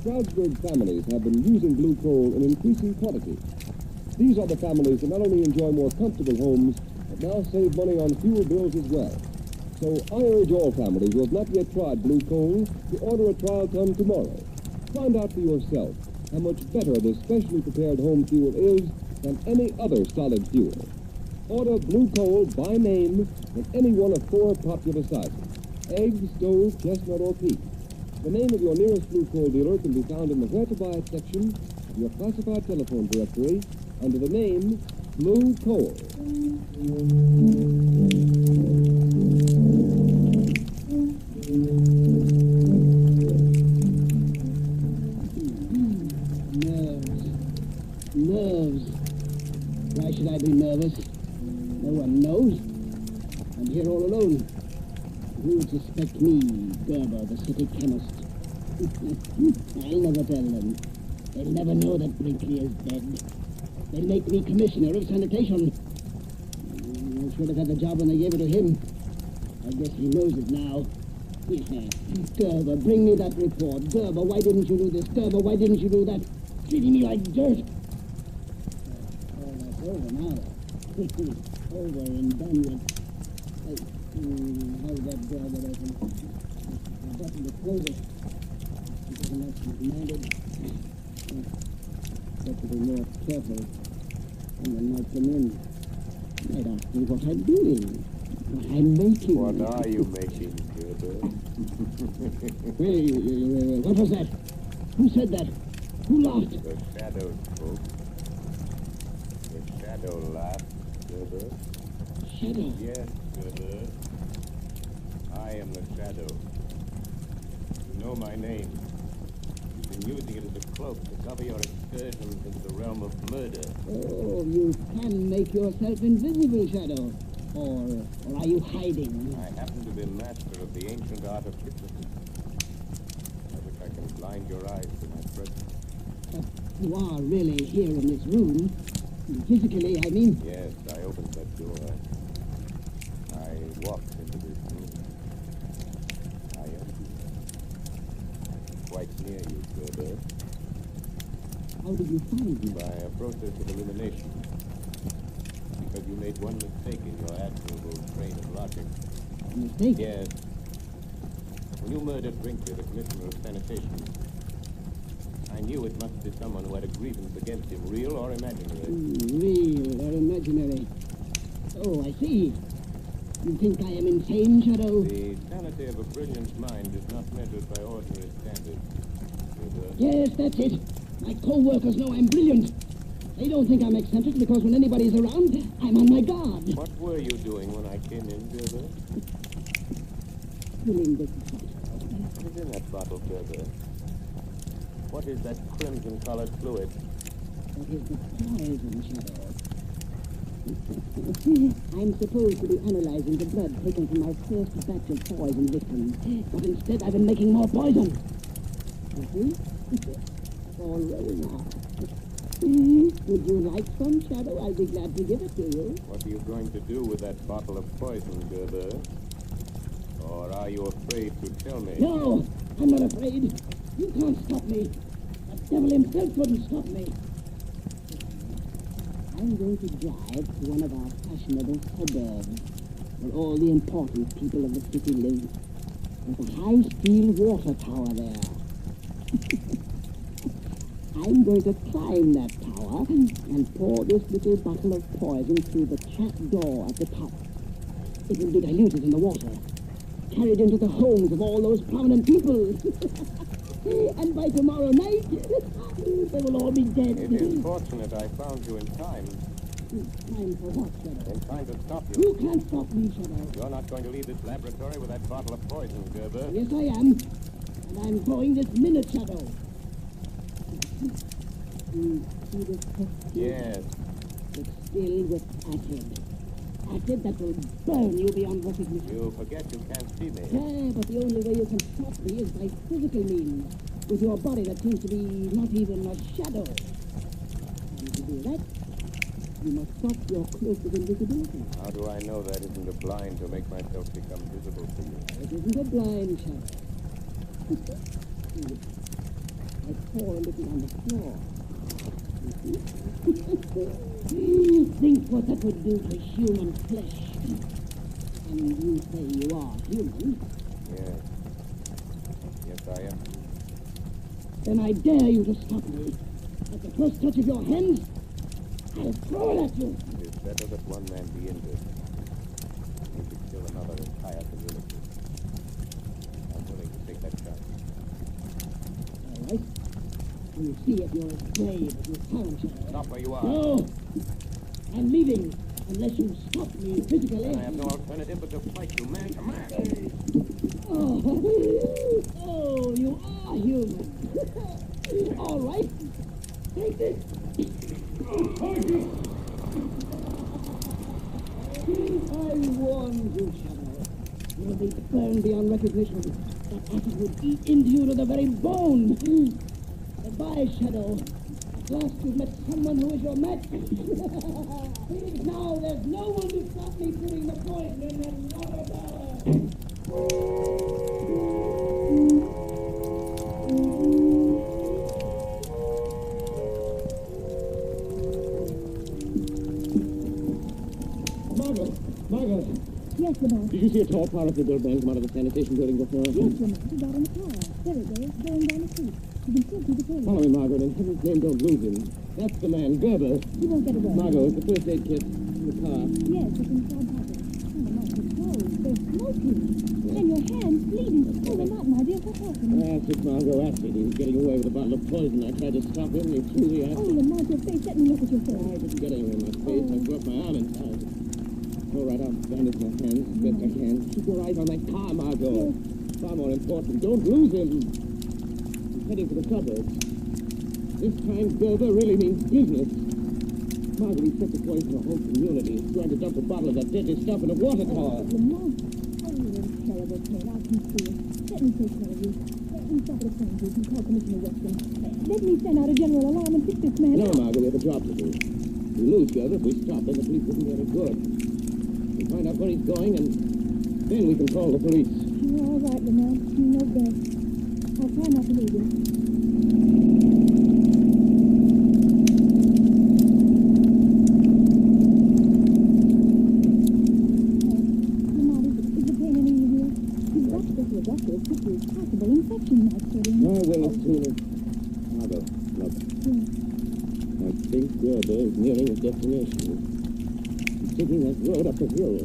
Stroudsburg families have been using blue coal in increasing quantities. These are the families that not only enjoy more comfortable homes, but now save money on fuel bills as well. So I urge all families who have not yet tried blue coal to order a trial ton tomorrow. Find out for yourself how much better this specially prepared home fuel is than any other solid fuel. Order blue coal by name in any one of 4 popular sizes: egg, stove, chestnut, or peat. The name of your nearest blue coal dealer can be found in the Where to Buy It section of your classified telephone directory under the name Blue Coal. Nerves. Why should I be nervous? No one knows. I'm here all alone. Who would suspect me, Gerber, the city chemist? I'll never tell them. They'll never know that Brinkley is dead. They'll make me commissioner of sanitation. I should have had the job when they gave it to him. I guess he knows it now. Gerber, bring me that report. Gerber, why didn't you do this? Gerber, why didn't you do that? Treating me like dirt. Oh, that's over now. Over and done with. How's that door that open? The button to close it. It doesn't have to be commanded. Got to be more careful. And then might come in. Might ask me what I'm doing. What I'm making. What are you making, Gerber? Wait, what was that? Who said that? Who laughed? The shadow spoke. The shadow laughed, Gerber. Shadow? Yes, Gerber. I am the shadow. You know my name. You've been using it as a cloak to cover your excursions into the realm of murder. Oh, you can make yourself invisible, Shadow. Or are you hiding? I happen to be master of the ancient art of hypnosis. I wish I can blind your eyes to my presence. But you are really here in this room. Physically, I mean. Yes, I opened that door. I walked into this room. I am quite near you, Gerber. How did you find me? By a process of elimination. Because you made one mistake in your admirable train of logic. A mistake? Yes. When you murdered Brinkley, the commissioner of sanitation, I knew it must be someone who had a grievance against him, real or imaginary. Real or imaginary. Oh, I see. You think I am insane, Shadow? The sanity of a brilliant mind is not measured by ordinary standards. Yes, that's it. My co-workers know I'm brilliant. They don't think I'm eccentric because when anybody's around, I'm on my guard. What were you doing when I came in, Gerber? Filling this What is in that bottle, Gerber? What is that crimson-colored fluid? That is the poison, Shadow. I'm supposed to be analyzing the blood taken from my first batch of poison victims, but instead I've been making more poison. You see? All ready now. Would you like some, Shadow? I'll be glad to give it to you. What are you going to do with that bottle of poison, Gerber? Or are you afraid to tell me? No, I'm not afraid. You can't stop me. The devil himself wouldn't stop me. I'm going to drive to one of our fashionable suburbs, where all the important people of the city live. There's a high steel water tower there. I'm going to climb that tower and pour this little bottle of poison through the trap door at the top. It will be diluted in the water, carried into the homes of all those prominent people. And by tomorrow night, they will all be dead. It is fortunate I found you in time. Time for what, Shadow? In time to stop you. You can't stop me, Shadow. You're not going to leave this laboratory with that bottle of poison, Gerber. Yes, I am. And I'm going this minute, Shadow. You see this test? Yes. It's filled with acid. Acid that will burn you beyond recognition. You forget you can't see me. Yeah, but the only way you can stop me is by physical means. With your body that seems to be not even a shadow. And to do that, you must stop your cloak of invisibility. How do I know that isn't a blind to make myself become visible to you? It isn't a blind shadow. I saw a little on the floor. Think what that would do to human flesh. And you say you are human. Yes. Yes, I am. Then I dare you to stop me. At the first touch of your hands, I'll throw at you. It is better that one man be injured. You could kill another entire community. I'm willing to take that chance. All right. You see if you're as brave as you sound, Shadow. Stop where you are. No! I'm leaving, unless you stop me physically. I have no alternative but to fight you man to man. Oh, you are human. All right. Take this. I warned you, Shadow. You'll be burned beyond recognition. That acid would eat into you to the very bone. Goodbye, Shadow. At last you've met someone who is your match. Now there's no one to stop me putting the poison in that water bottle. Margot. Yes, Lamont. Did you see a tall, powerful building come out of the sanitation building before? Yes, Lamont. He got in the car. There it goes, going down the street. You can still see the trail. Follow me, Margot. In heaven's name, don't lose him. That's the man, Gerber. You won't get away. Margot, it's the first aid kit in the car. Yes, it's inside pocket. Oh, Lamont, your clothes. They're smoking. And your hands bleeding. Oh, Lamont, my dear, what happened? Acid, Margot, acid. He was getting away with a bottle of poison. I tried to stop him, and he threw the acid. Oh, Lamont, your face. Let me look at your face. I didn't get anywhere in my face. I broke my arm inside. All right, I'll bandage my hands as best I can. Keep your eyes on that car, Margot. Yes. Far more important. Don't lose him. He's heading for the cupboards. This time, Gerber really means business. Margot, he set the poison for the whole community. He's trying to dump a bottle of that deadly stuff in a water tower. Lamont. Oh, you're in terrible pain. I can see it. Let me take care of you. Let me stop at a phone booth and call Commissioner Weston. Let me send out a general alarm and pick this man No, up. Margot, we have a job to do. We lose Gerber. If we stop, then the police wouldn't be any good. We find out where he's going, and then we can call the police. You're all right, Lamont. You know best. I'll try not to leave you. Lamont, is the pain any easier? You've got to go to a doctor as quickly as possible. Infection might set in. I will as soon as... Margot, look. Yes. I think Gerber is nearing his destination. He's taking that road up the hill.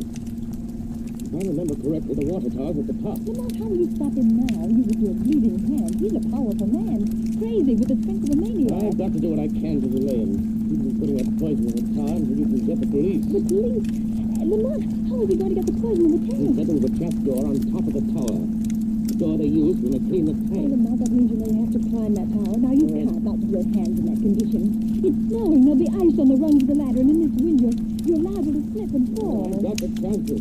If I remember correctly, the water tower's at the top. Lamont, how will you stop him now? You with your bleeding hands. He's a powerful man. Crazy with the strength of a maniac. I've got to do what I can to delay him. He's been putting that poison in the car until you can get the police. The police? Lamont, how is he going to get the poison in the tank? He said there was a trap door on top of the tower. The door they used when they cleaned the Oh, tank. Lamont, that means you may have to climb that tower. Now, you can't out with your hands in that condition. It's snowing. There'll be ice on the rungs of the ladder, and in this wind, you're liable to slip and fall. I've got the chances.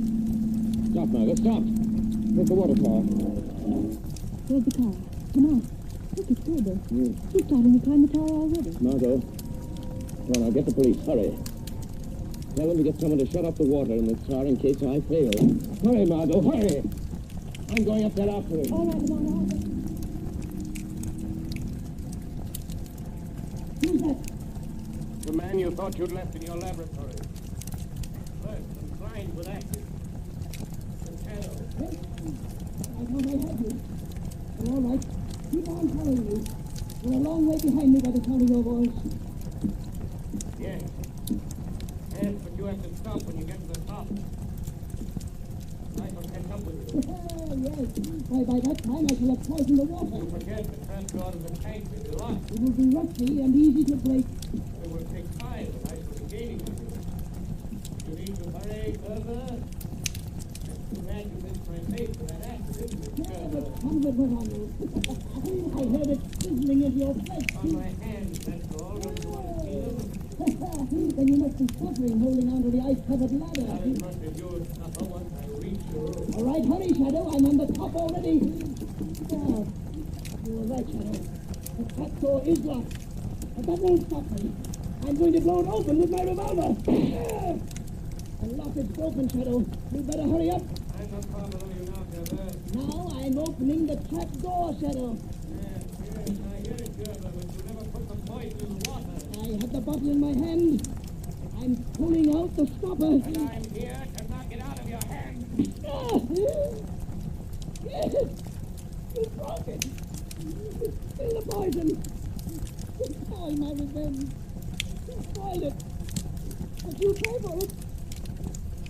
Stop, Margot, stop. There's the water tower. There's the car. Lamont, look, it's Gerber. He's starting to climb the tower already. Margot, come on, I'll get the police. Hurry. Tell them to get someone to shut off the water in the car in case I fail. Hurry, Margot, hurry! I'm going up there after him. All right, Lamont, Who's that? The man you thought you'd left in your laboratory. Hurt and blind with acid. And shadow. I thought I had you. All right. Keep on following you. You're a long way behind me by the sound of your voice. Yes. Yes, but you have to stop when you get to the top. I shall catch up with you. Yes. By that time I shall have poisoned the water. You forget the transport of the tank is lost. It will be rusty and easy to break. It will take time, and I shall be gaining on you. You need to hurry, Gerber. It's too bad you missed my face for that accident, Miss Gerber. Come with me on you. I heard it sizzling into your flesh. On my hands, that's all. Don't you want to feel? Then you must be suffering holding onto the ice-covered ladder. Not as much as you suffer once I reach you. All right, hurry, Shadow. I'm on the top already. Yeah, you were right, Shadow. The trap door is locked. But that won't stop me. I'm going to blow it open with my revolver. The lock is broken, Shadow. You better hurry up. I'm not far below you now, Gerber. Now I'm opening the trap door, Shadow. Yes, I hear it, Gerber, but you never put the poison in the water. I have the bottle in my hand. I'm pulling out the stopper. And I'm here to knock it out of your hand. Yes! You broke it! You spilled the poison! You spoiled my revenge! You spoiled it! But you pay for it!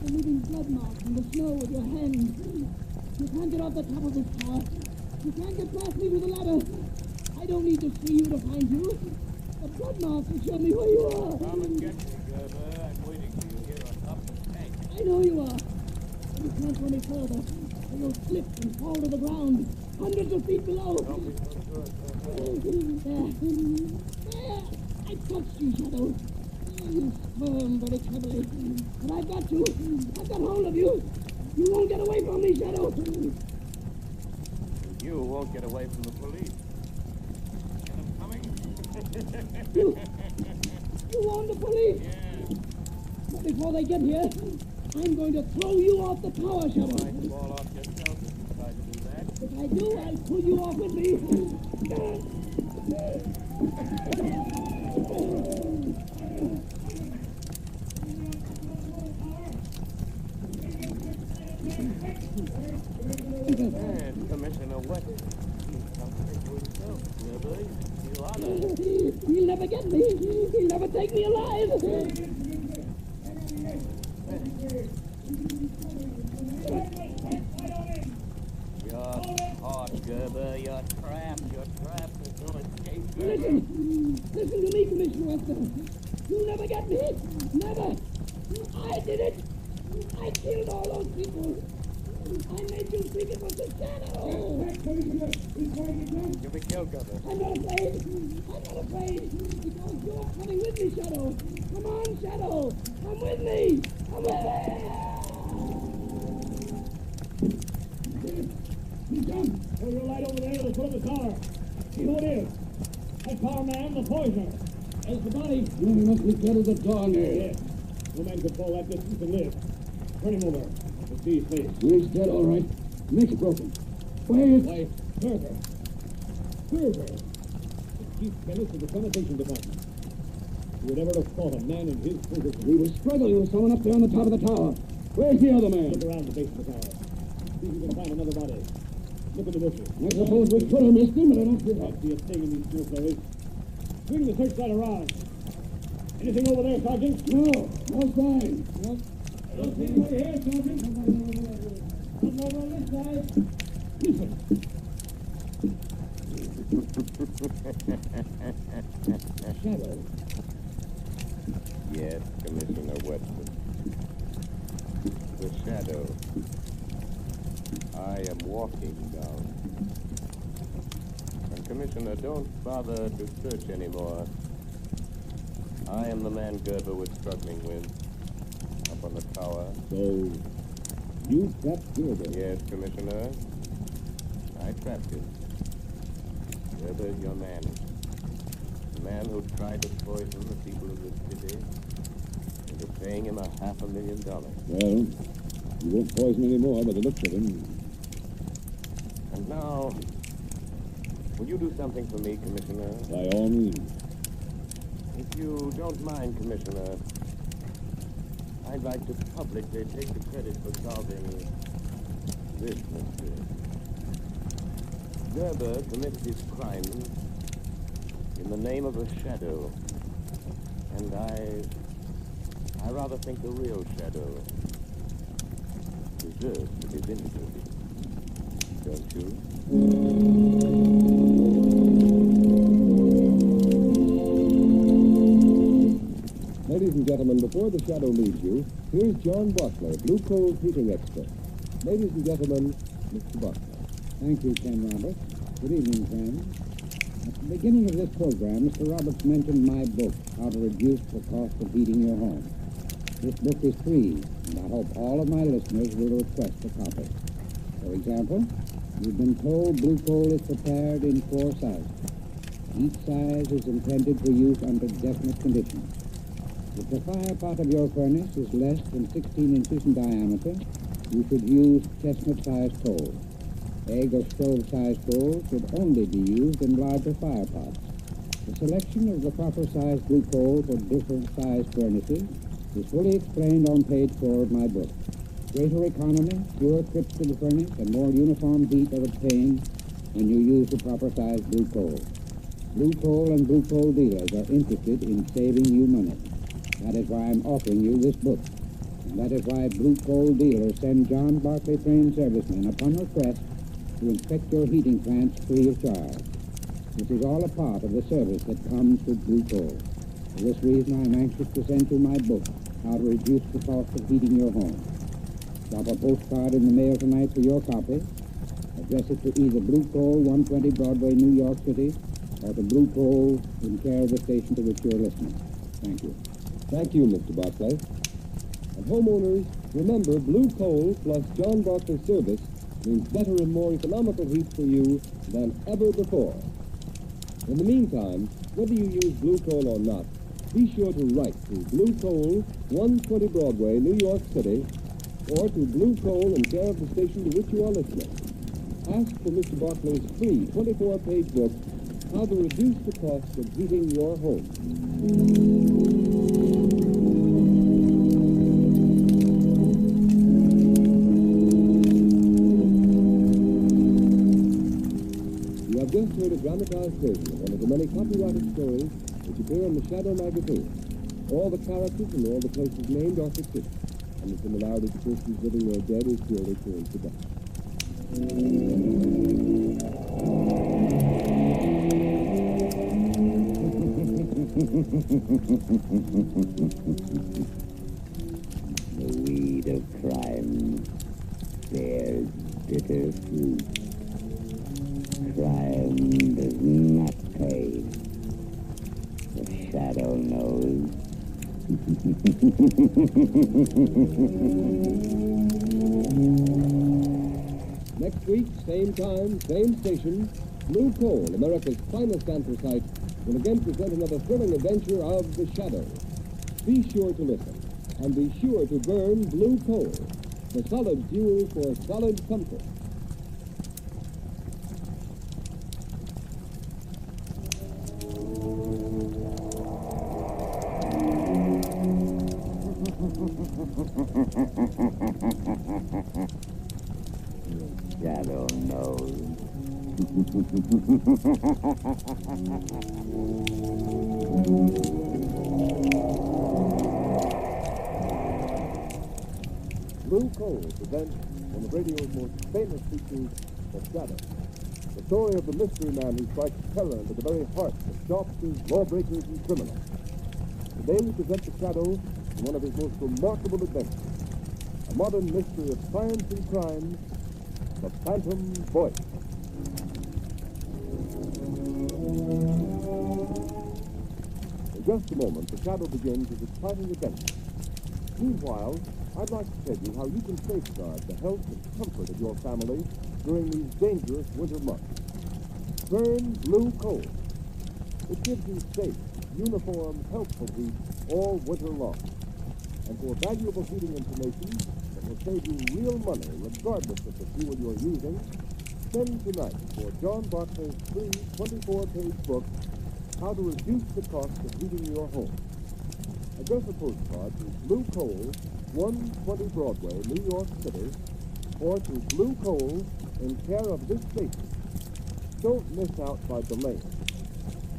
You're leaving blood marks on the snow with your hand. You can't get off the top of this tower. You can't get past me with the ladder. I don't need to see you to find you. The blood marks will show me where you are. Come and get me, Gerber. I'm waiting for you here on top of the tank. I know you are. You can't go any further. Or you'll slip and fall to the ground, hundreds of feet below. Don't be so sure, There. There. I touched you, Shadow. You squirm very cleverly. But I've got you. I've got hold of you. You won't get away from me, Shadow. You won't get away from the police. And I'm coming. You warned the police. Yeah. But before they get here, I'm going to throw you off the tower, Shadow. You might fall off yourself if you try to do that. If I do, I'll pull you off with me. And Commissioner West. He's something to himself, Gerber. You honor. He'll never get me. He'll never take me alive. You're caught, Gerber. You're trapped. You're trapped. There's no escape. Listen to me, Commissioner Weston. You'll never get me. Never. I did it. I killed all those people. I made you think it was the Shadow. You'll be killed, Gerber. I'm not afraid. I'm not afraid. Because you're coming with me, Shadow. Come on, Shadow. Come with me. Come with me. Jump! Throw your light over there to the foot of the car. See who it is. That car man, the poisoner. There's the body. You must be dead as a dog here. Yes. No man could fall that distance and live. Turn him over. Let's see his face. He's dead, all right. Neck's broken. Why is... Why, Gerber. Gerber. The chief chemist of the sanitation department. Who would ever have thought a man in his position? We were struggling with someone up there on the top of the tower. Where's the other man? Look around the base of the tower. See if you can find another body. Look in the bushes. I suppose we could have missed him, but I don't see Can't see a thing in these snow flurries. Swing the searchlight around. Anything over there, Sergeant? No, no sign. No. I don't see anybody here, Sergeant. Nothing over on this side. Listen. Shadow. Yes, Commissioner Weston. The Shadow. I am walking down. And Commissioner, don't bother to search anymore. I am the man Gerber was struggling with up on the tower. So, you trapped Gerber? Yes, Commissioner. I trapped him. Gerber is your man. The man who tried to poison the people of this city into paying him $500,000. Well, you won't poison any more by the looks of him. And now, will you do something for me, Commissioner? By all means. If you don't mind, Commissioner, I'd like to publicly take the credit for solving this mystery. Gerber committed his crime in the name of a shadow, and I rather think the real shadow is deserves to be vindicated. Don't you? Ladies and gentlemen, before the shadow leaves you, here's John Barclay, Blue Coal heating expert. Ladies and gentlemen, Mr. Barclay. Thank you, Ken Roberts. Good evening, friends. At the beginning of this program, Mr. Roberts mentioned my book, How to Reduce the Cost of Heating Your Home. This book is free, and I hope all of my listeners will request a copy. For example, you've been told blue coal is prepared in 4 sizes. Each size is intended for use under definite conditions. If the fire pot of your furnace is less than 16 inches in diameter, you should use chestnut-sized coal. Egg or stove-sized coal should only be used in larger fire pots. The selection of the proper size blue coal for different sized furnaces is fully explained on page 4 of my book. Greater economy, fewer trips to the furnace, and more uniform heat are obtained when you use the proper size blue coal. Blue coal and blue coal dealers are interested in saving you money. That is why I'm offering you this book. And that is why blue coal dealers send John Barclay trained servicemen upon request to inspect your heating plants free of charge. This is all a part of the service that comes with blue coal. For this reason, I'm anxious to send you my book, How to Reduce the Cost of Heating Your Home. Drop a postcard in the mail tonight for your copy. Address it to either Blue Coal, 120 Broadway, New York City, or to Blue Coal in care of the station to which you're listening. Thank you. Thank you, Mr. Barclay. And homeowners, remember, blue coal plus John Barclay service means better and more economical heat for you than ever before. In the meantime, whether you use blue coal or not, be sure to write to Blue Coal, 120 Broadway, New York City, or to Blue Coal in care of the station to which you are listening. Ask for Mr. Barclay's free 24-page book, How to Reduce the Cost of Heating Your Home. You have just heard a dramatized version of one of the many copyrighted stories which appear in the Shadow magazine. All the characters and all the places named are fictitious, and the similarity to persons living or dead is purely coincidental. The weed of crime bears bitter fruit. Crime does not pay. The shadow knows. Next week, same time, same station, Blue Coal, America's finest anthracite, will again present another thrilling adventure of the shadow. Be sure to listen, and be sure to burn blue coal, the solid fuel for solid comfort. Shadow knows. Blue Coal presents one of radio's most famous features, The Shadow. The story of the mystery man who strikes terror into the very hearts of shopkeepers, lawbreakers, and criminals. Today we present The Shadow in one of his most remarkable adventures. A modern mystery of science and crime, The Phantom Voice. In just a moment, The Shadow begins his exciting adventure. Meanwhile, I'd like to tell you how you can safeguard the health and comfort of your family during these dangerous winter months. Burn blue coal. It gives you safe, uniform, healthful heat all winter long. And for valuable heating information that will save you real money regardless of the fuel you're using, send tonight for John Barclay's free 24-page book, How to Reduce the Cost of Heating Your Home. Address a postcard to Blue Coal, 120 Broadway, New York City, or to Blue Coal in care of this station. Don't miss out by delaying.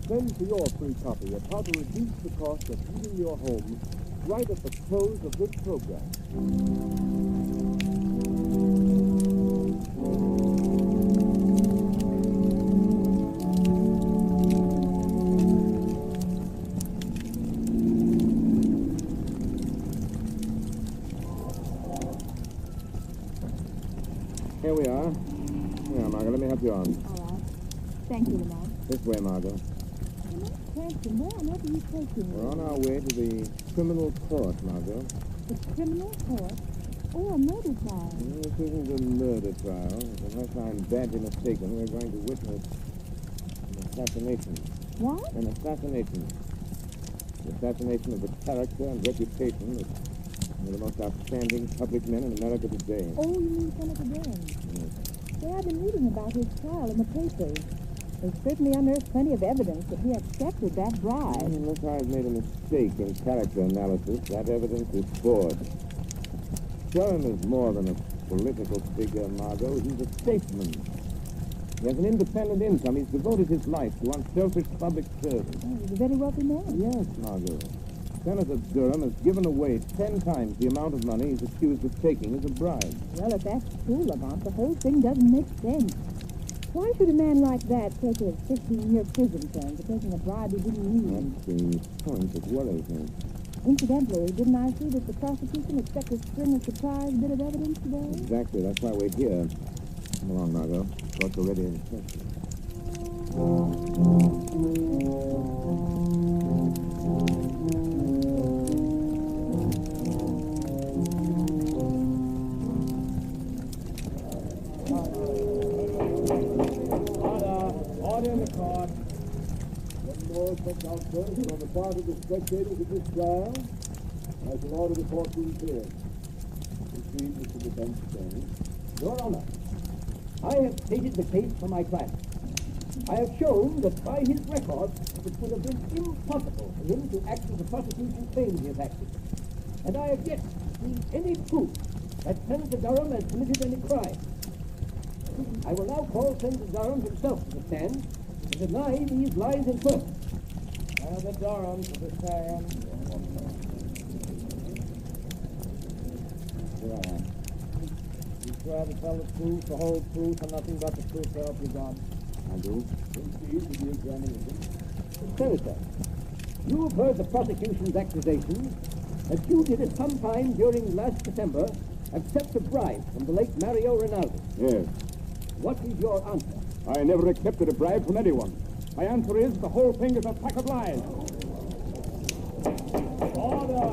Send for your free copy of How to Reduce the Cost of Heating Your Home right at the close of this program. John. All right. Thank you, Lamont. This way, Margot. Lamont Cranston, where on earth are you taking me? We're on our way to the criminal court, Margot. The criminal court? Oh, a murder trial. This isn't a murder trial. Unless I'm badly mistaken, we're going to witness an assassination. What? An assassination. The assassination of the character and reputation of one of the most outstanding public men in America today. Oh, you mean Senator Durham? Yes. Yeah, I've been reading about his trial in the papers. They've certainly unearthed plenty of evidence that he accepted that bribe. Unless I've made a mistake in character analysis, that evidence is forged. Durham is more than a political figure, Margot. He's a statesman. He has an independent income. He's devoted his life to unselfish public service. Oh, he's a very wealthy man. Yes, Margot. Senator Durham has given away 10 times the amount of money he's accused of taking as a bribe. Well, if that's true, Lamont, the whole thing doesn't make sense. Why should a man like that take a 15-year prison term for taking a bribe he didn't need? That's the point that worries me. Incidentally, didn't I see that the prosecution expected to bring a surprise bit of evidence today? Exactly. That's why we're here. Come along, Margot. Court's already in session. Order in the court. One more set out first on the part of the spectators of this trial. I shall order the courtroom cleared. Proceed, Mr. Defense Attorney. Your Honor, I have stated the case for my client. I have shown that by his record it would have been impossible for him to act as the prosecution claims he has acted. And I have yet to see any proof that Senator Durham has committed any crime. I will now call Senator Durham himself to the stand to deny these lies in person. Senator Durham to the stand. Right. You swear to tell the truth, the whole truth, and nothing but the truth, so help you God? I do. Proceed with the examination. Senator, you have heard the prosecution's accusation that you did at some time during last December accept a bribe from the late Mario Rinaldi. Yes. What is your answer? I never accepted a bribe from anyone. My answer is the whole thing is a pack of lies. Order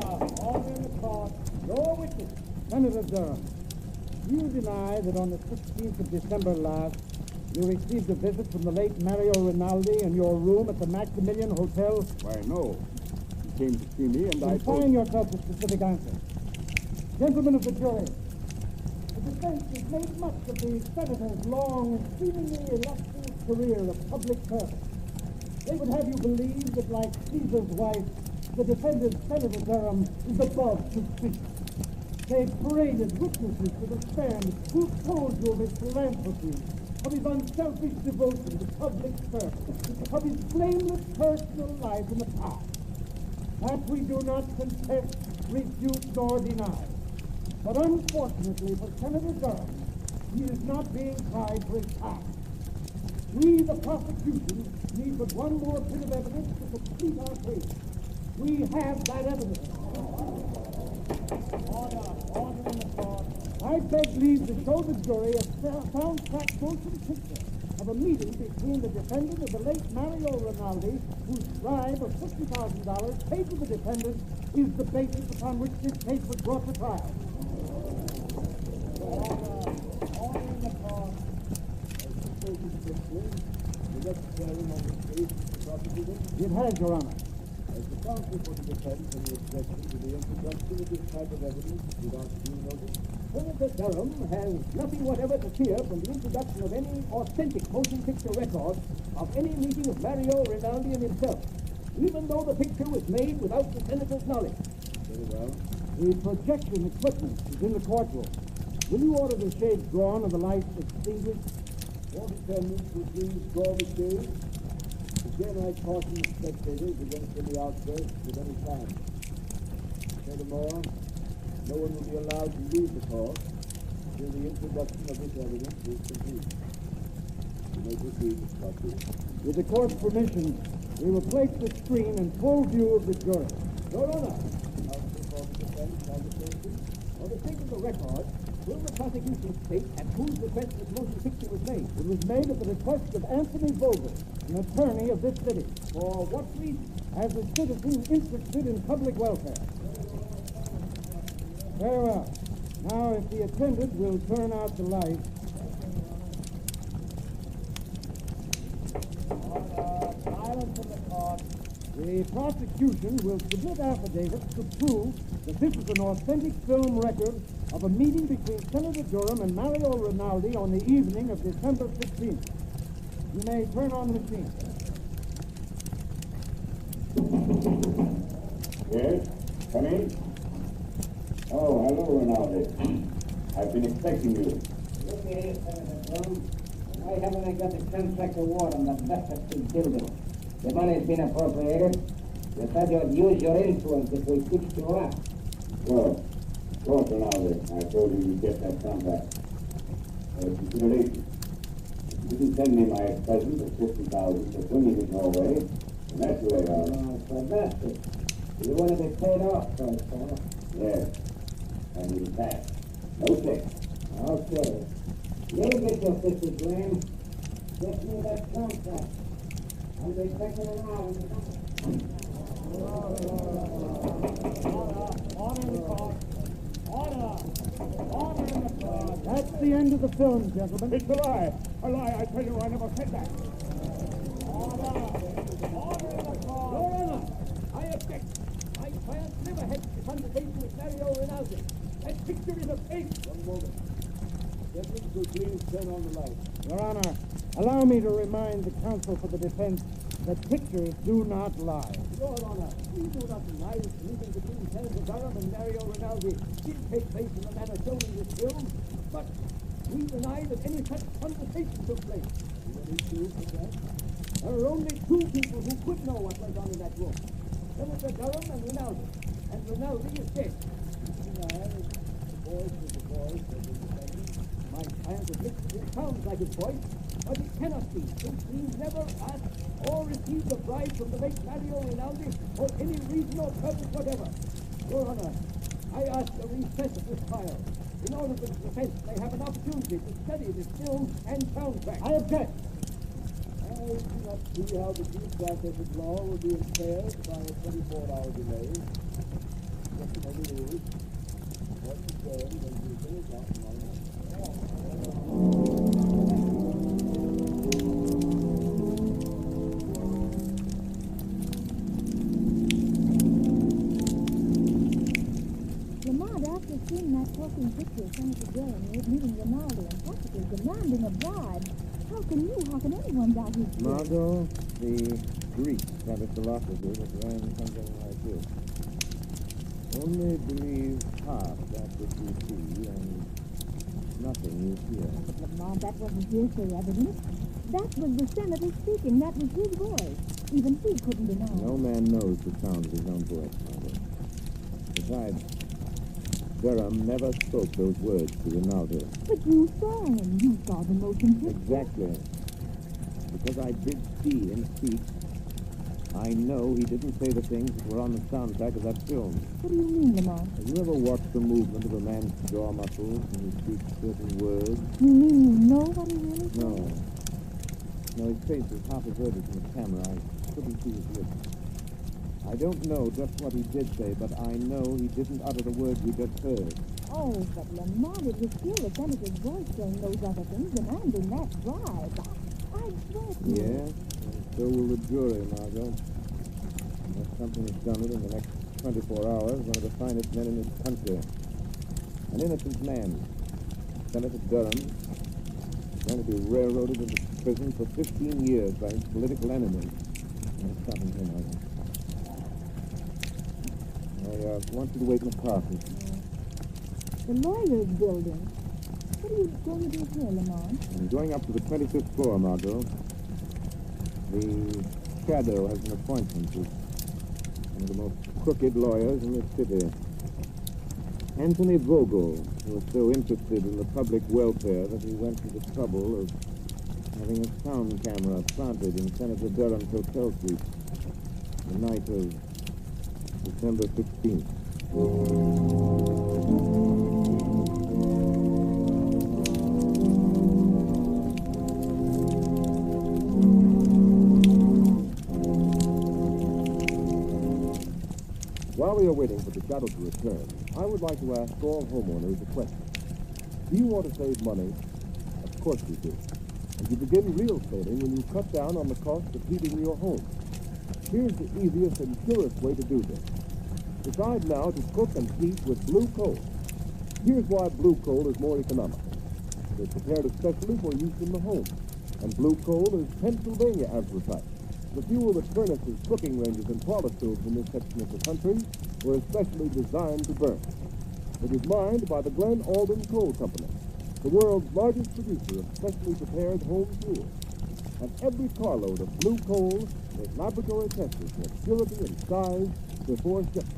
in the court. Your witness, Senator Durham. You deny that on the 16th of December last, you received a visit from the late Mario Rinaldi in your room at the Maximilian Hotel? Why, no. He came to see me and I told... Confine yourself to specific answers. Gentlemen of the jury, the defense has made much of the senator's long, seemingly illustrious career of public service. They would have you believe that, like Caesar's wife, the defendant, Senator Durham, is above suspicion. They paraded witnesses to the stand who told you of his philanthropy, of his unselfish devotion to public service, of his blameless personal life in the past. That we do not contest, refute, nor deny. But unfortunately for Senator Durham, he is not being tried for his past. We, the prosecution, need but one more bit of evidence to complete our case. We have that evidence. Order in the court. I beg leave to show the jury a soundtrack motion picture of a meeting between the defendant and the late Mario Rinaldi, whose bribe of $50,000 paid to the defendant is the basis upon which this case was brought to trial. Order in the court. It has, Your Honor. As the counsel for the defense and the objection to the introduction of this type of evidence without due notice, Senator Durham has nothing whatever to fear from the introduction of any authentic motion picture record of any meeting of Mario Rinaldi and himself, even though the picture was made without the senator's knowledge. Very well. The projection equipment is in the courtroom. Will you order the shades drawn and the lights extinguished? All defendants will please draw the shades. Again, I caution the spectators against any outbursts at any time. Furthermore, no one will be allowed to leave the court until the introduction of this evidence is complete. You may proceed, Mr. Prosecutor. With the court's permission, we will place the screen in full view of the jury. Your Honor, Counsel for the defense has a question. for the sake of the record, Will the prosecution state at whose request this motion picture was made? It was made at the request of Anthony Vogel, an attorney of this city. For what reason? As a citizen interested in public welfare. Very well. Now, if the attendant will turn out the light. Silence in the court. The prosecution will submit affidavits to prove that this is an authentic film record of a meeting between Senator Durham and Mario Rinaldi on the evening of December 16th. You may turn on the machine. Yes? Come in? Oh, hello, Rinaldi. I've been expecting you. Look here, Senator Durham. Why haven't I got the contract award on the Battlefield building? The money's been appropriated. You said you'd use your influence if we fixed you up. Well, of course, Rinaldi. I told you you'd get that contract. Consideration. If you didn't send me my present of 50,000 for swinging it your way, and that's the way out. Oh, so that's it. You want to be paid off first, huh? Yes. And in fact, no check. Okay. You'll get your 50 grand. Get me that contract. I'll be expecting an hour. Order in the court. Order in the court. That's the end of the film, gentlemen. It's a lie. A lie. I tell you, I never said that. Order in the court. Your Honor, I object. My client never had a conversation with Mario Rinaldi. That picture is a fake. One moment. Gentlemen, will please turn on the light. Your Honor, allow me to remind the counsel for the defense that pictures do not lie. Your Honor, we do not deny that the meeting between Senator Durham and Mario Rinaldi did take place in the manner shown in this film, but we deny that any such conversation took place. Any proof of that? There are only two people who could know what went on in that room. Senator Durham and Rinaldi. And Rinaldi is dead. The voice is the voice of the defendant. My client admits that it sounds like his voice, but it cannot be, since he never asked or received a bribe from the late Mario Rinaldi for any reason or purpose whatever. Your Honor, I ask a recess of this trial in order that the defense may have an opportunity to study this film and soundtrack. I object. I do not see how the due process of law will be impaired by a 24-hour delay. Just another rule. What's the term when people is not Lamont, after seeing that talking picture of Senator Durham meeting Rinaldi and possibly demanding a bribe, how can anyone doubt his guilt? Margot, the Greeks have a philosophy that ran something like this. Only believe half that which you see and nothing you hear. But Lamont, that wasn't hearsay evidence. That was the senator speaking. That was his voice. Even he couldn't deny it. No man knows the sound of his own voice, Margot. Besides, Durham never spoke those words to Rinaldi. But you saw him. You saw the motion picture. Exactly. Because I did see him speak, I know he didn't say the things that were on the soundtrack of that film. What do you mean, Lamont? Have you ever watched the movement of a man's jaw muscles when he speaks certain words? You mean you know what he really said? No. No, his face was half averted from the camera. I couldn't see his lips. I don't know just what he did say, but I know he didn't utter the words we just heard. Oh, but Lamont, it was still the senator's voice saying those other things, demanding that bribe. I swear to you. Yes, and so will the jury, Margot. Unless something is done in the next 24 hours, one of the finest men in this country. An innocent man, Senator Durham, is going to be railroaded into prison for 15 years by his political enemies. I'm stopping here, Margot. I want you to wait in the car, please. The lawyer's building. What are you going to do here, Lamont? I'm going up to the 25th floor, Margot. The Shadow has an appointment with one of the most crooked lawyers in the city. Anthony Vogel, who was so interested in the public welfare that he went to the trouble of having a sound camera planted in Senator Durham's hotel suite the night of December 16th. While we are waiting for the shadow to return, I would like to ask all homeowners a question. Do you want to save money? Of course you do. And you begin real saving when you cut down on the cost of heating your home. Here's the easiest and surest way to do this. Decide now to cook and heat with blue coal. Here's why blue coal is more economical. It is prepared especially for use in the home. And blue coal is Pennsylvania anthracite, the fuel that furnaces, cooking ranges, and parlor stoves in this section of the country were especially designed to burn. It is mined by the Glen Alden Coal Company, the world's largest producer of specially prepared home fuel. And every carload of blue coal is laboratory tested for purity and size before shipment.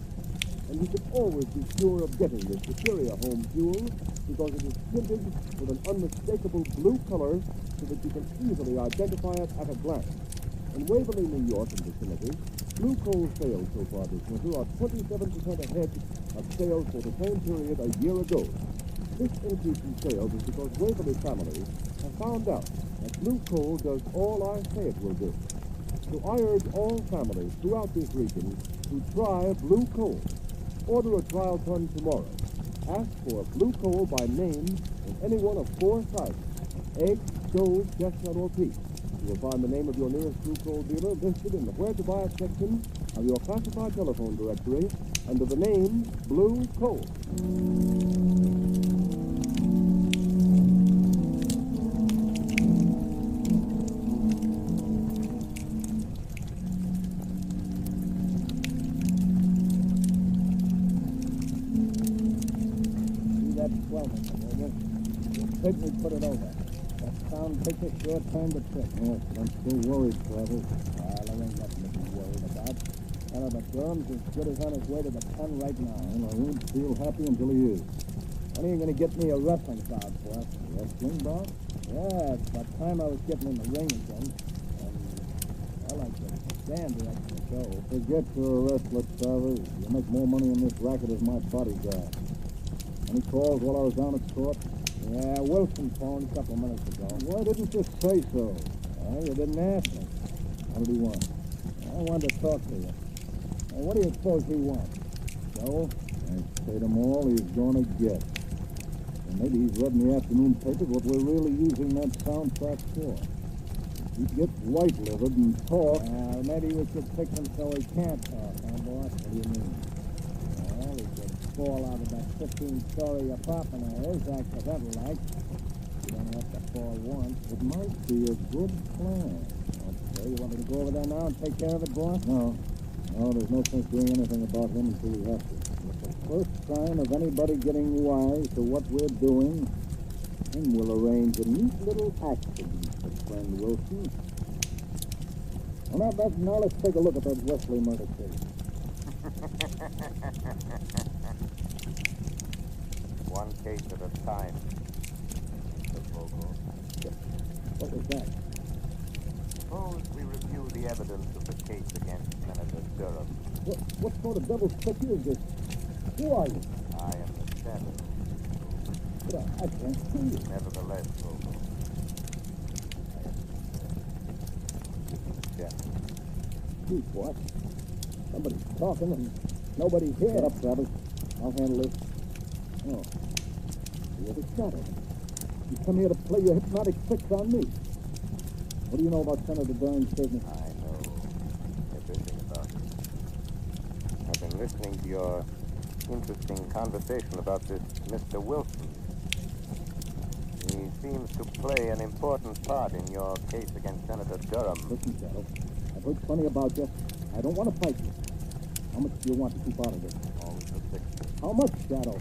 And you can always be sure of getting this superior home fuel because it is tinted with an unmistakable blue color so that you can easily identify it at a glance. In Waverly, New York and vicinity, blue coal sales so far this winter are 27% ahead of sales for the same period a year ago. This increase in sales is because Waverly families have found out that blue coal does all I say it will do. So I urge all families throughout this region to try blue coal. Order a trial ton tomorrow. Ask for blue coal by name in any one of 4 sizes: egg, stove, chestnut, or peach. You will find the name of your nearest blue coal dealer listed in the Where to Buy It section of your classified telephone directory under the name Blue Coal. Quickly put it over. That sound picture sure turned the trick. Yes, but I'm still worried, Travers. Well, there ain't nothing to be worried about. Senator Durham's as good as on his way to the pen right now. Well, I won't feel happy until he is. When are you going to get me a wrestling bout, boss? Wrestling bout? Yeah, it's about time I was getting in the ring again. And I like to stand directing the show. Forget you're a wrestler, Travers. You make more money in this racket as my bodyguard. Any calls while I was down at court? Yeah, Wilson phoned a couple of minutes ago. Why didn't you say so? Well, you didn't ask me. What did he want? I wanted to talk to you. Hey, what do you suppose he wants? Joe? I paid him all he's gonna get. And maybe he's read in the afternoon paper what we're really using that soundtrack for. He gets white-livered and talk. Maybe we should fix him so he can't talk, huh, boss? What do you mean? Well, he could fall out of that 15-story apartment of his accidental-like. You don't have to fall once. It might be a good plan. Okay, you want me to go over there now and take care of it, boss? No, there's no sense doing anything about him until we have to. It's the first sign of anybody getting wise to what we're doing, and we'll arrange a neat little accident for friend Wilson. Well, now let's take a look at that Wesley murder case. One case at a time, Mr. Vogel. What was that? Suppose we review the evidence of the case against Senator Durham. What sort of devil's trick is this? Who are you? I am the shadow. But I can't see you. Nevertheless, Vogel, I am the shadow. Gee, what? Somebody's talking and nobody's here. Shut up, Travis. I'll handle this. Oh. You're the shadow. You come here to play your hypnotic tricks on me. What do you know about Senator Durham's business? I know everything about it. I've been listening to your interesting conversation about this Mr. Wilson. He seems to play an important part in your case against Senator Durham. Listen, Shadow, I've heard plenty about you. I don't want to fight you. How much do you want to keep out of this? Always the 60. How much, Shadow?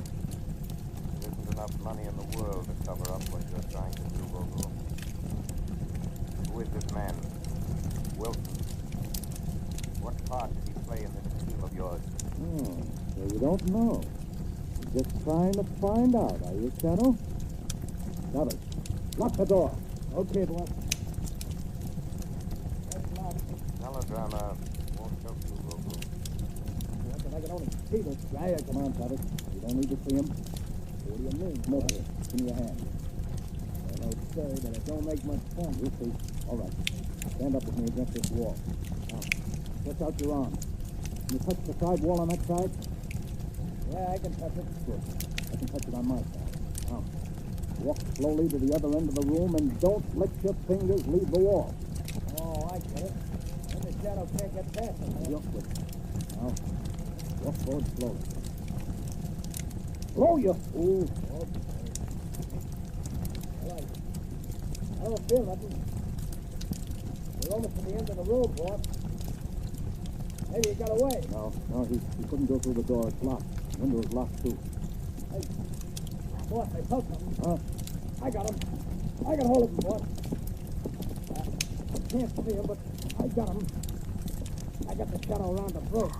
There isn't enough money in the world to cover up what you're trying to do, Vogel. Who is this man, Wilson? What part did he play in this scheme of yours? So you don't know. You're just trying to find out, are you, Shadow? Shadow, lock the door. Okay, boss. Melodrama won't help you, Vogel. I can only see this guy. Come on, Travis. You don't need to see him. What do you mean? Come over here. Give me your hand. I know, sir, but it don't make much sense. You'll see. All right. Stand up with me against this wall. Now, stretch out your arm. Can you touch the side wall on that side? Yeah, I can touch it. Good. I can touch it on my side. Now, walk slowly to the other end of the room and don't let your fingers leave the wall. Oh, I get it. Then the shadow can't get past it. You're quick. Now, walk forward slowly. Slow, you fool. I don't feel nothing. We're almost at the end of the road, boss. Maybe he got away. No, he couldn't go through the door. It's locked. The window is locked, too. Hey, boss, I felt something. I got him. I got hold of him, boss. I can't see him, but I got him. I got the shadow around the throat.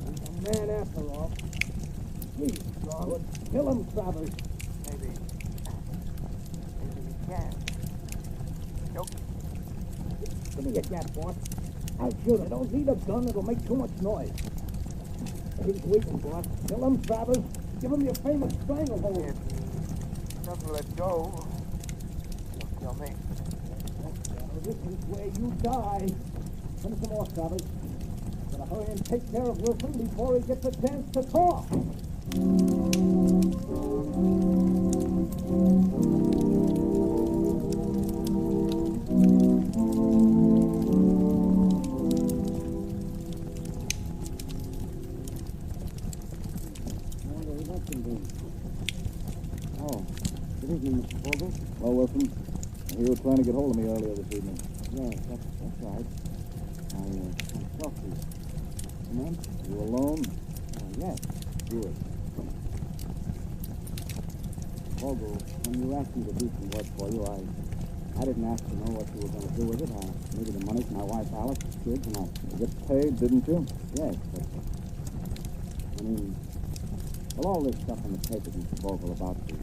He's a man after all. He's strong. Kill him, Travers. Maybe we can. Nope. Give me your gat, boss. I'll shoot it. Don't need a gun. It'll make too much noise. He's weakened, boss. Kill him, Travers. Give him your famous stranglehold. If he doesn't let go, he'll kill me. This is where you die. Finish him off, Travers. Gotta hurry and take care of Wilson before he gets a chance to talk. Good evening, Mr. Vogel. Well, Wilson, you were trying to get hold of me earlier this evening. Yes, that's right. I'm talk to you. Come in. You alone? Yes. Good. Vogel, when you asked me to do some work for you, I didn't ask to know what you were going to do with it. I needed the money for my wife, Alice, kids, and I get paid, didn't you? Yes, but I mean, well, all this stuff in the papers, Mr. Vogel, about the...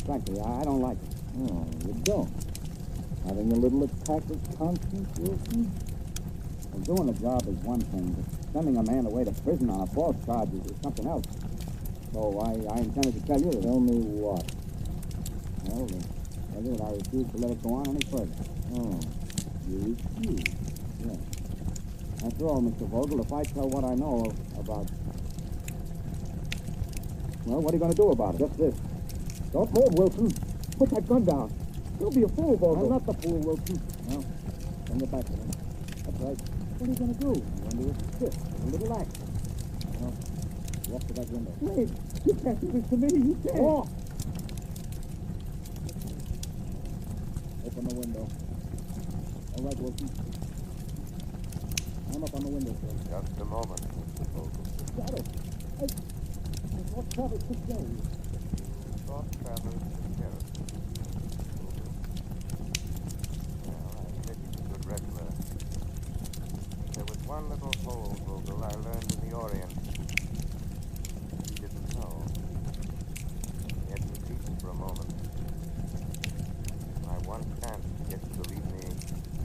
Frankly, I don't like it. Oh, you don't? Having a little attack of conscience, Wilson? Well, doing a job is one thing, but sending a man away to prison on a false charge is something else. So I intended to tell you. Tell me what? Well, tell you that I refuse to let it go on any further. Oh, you refuse? Yes. After all, Mr. Vogel, if I tell what I know about... Well, what are you going to do about it? Just this. Don't move, Wilson. Put that gun down. You'll be a fool, Vogel. I'm not the fool, Wilson. No. Bring it back to me. That's right. What are you going to do? I'm going to assist with a little action. No. Walk to that window. Wait. You can't do this to me. You can't. Oh. Open the window. All right, Wilson. I'm up on the window, sir. Just a moment, Mr. Vogel. Shadow. I thought Travers could kill you. Thought Travers could kill us. Well, I admit he's a good wrestler. There was one little hole, Vogel, I learned in the Orient. You didn't know. He had me beaten for a moment. My one chance to get you to leave me,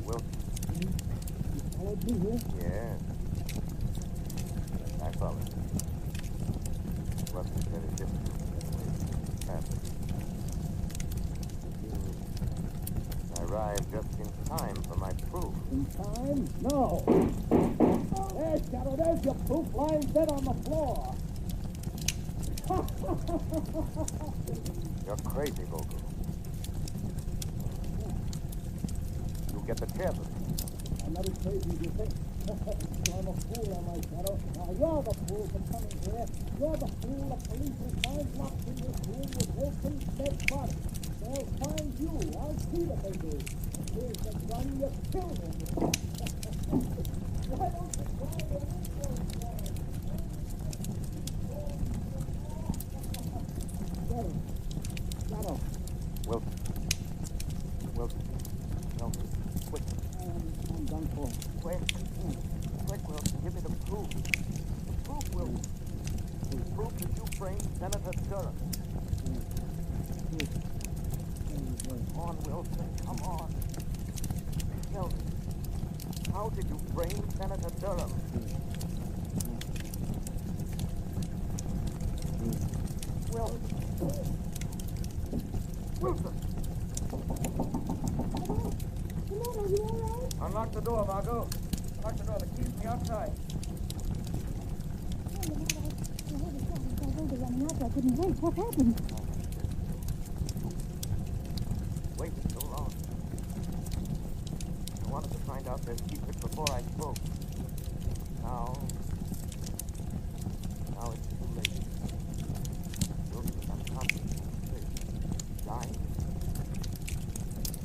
Wilson. You followed me here? Yes. I followed. It wasn't very difficult. I arrived just in time for my proof. In time? No. There, Shadow, there's your proof lying dead on the floor. You're crazy, Vogel. You get the chair. I'm not as crazy as you think. I'm a fool, am I, Shadow? Now, you're the fool for coming here. You're the fool the police will find locked in this room with Wilson's dead body. They'll find you. I'll see what they do. Here's the gun you killed him. Why don't you try the window? Shadow. Wilson. Wilson. No. Quick. I'm done for. Quick. Quick, Wilson. Give me the proof. The proof, Wilson. The proof that you framed Senator Durham. Come on, Wilson. Come on. Tell me. How did you frame Senator Durham? Wilson. Wilson. Come on, are you all right? Unlock the door, Margot. Unlock the door. the keys from the outside. Running out, I couldn't wait. What happened? Waited so long. I wanted to find out their secret before I spoke. Now it's too late. Wilson is unconscious in the street. Dying.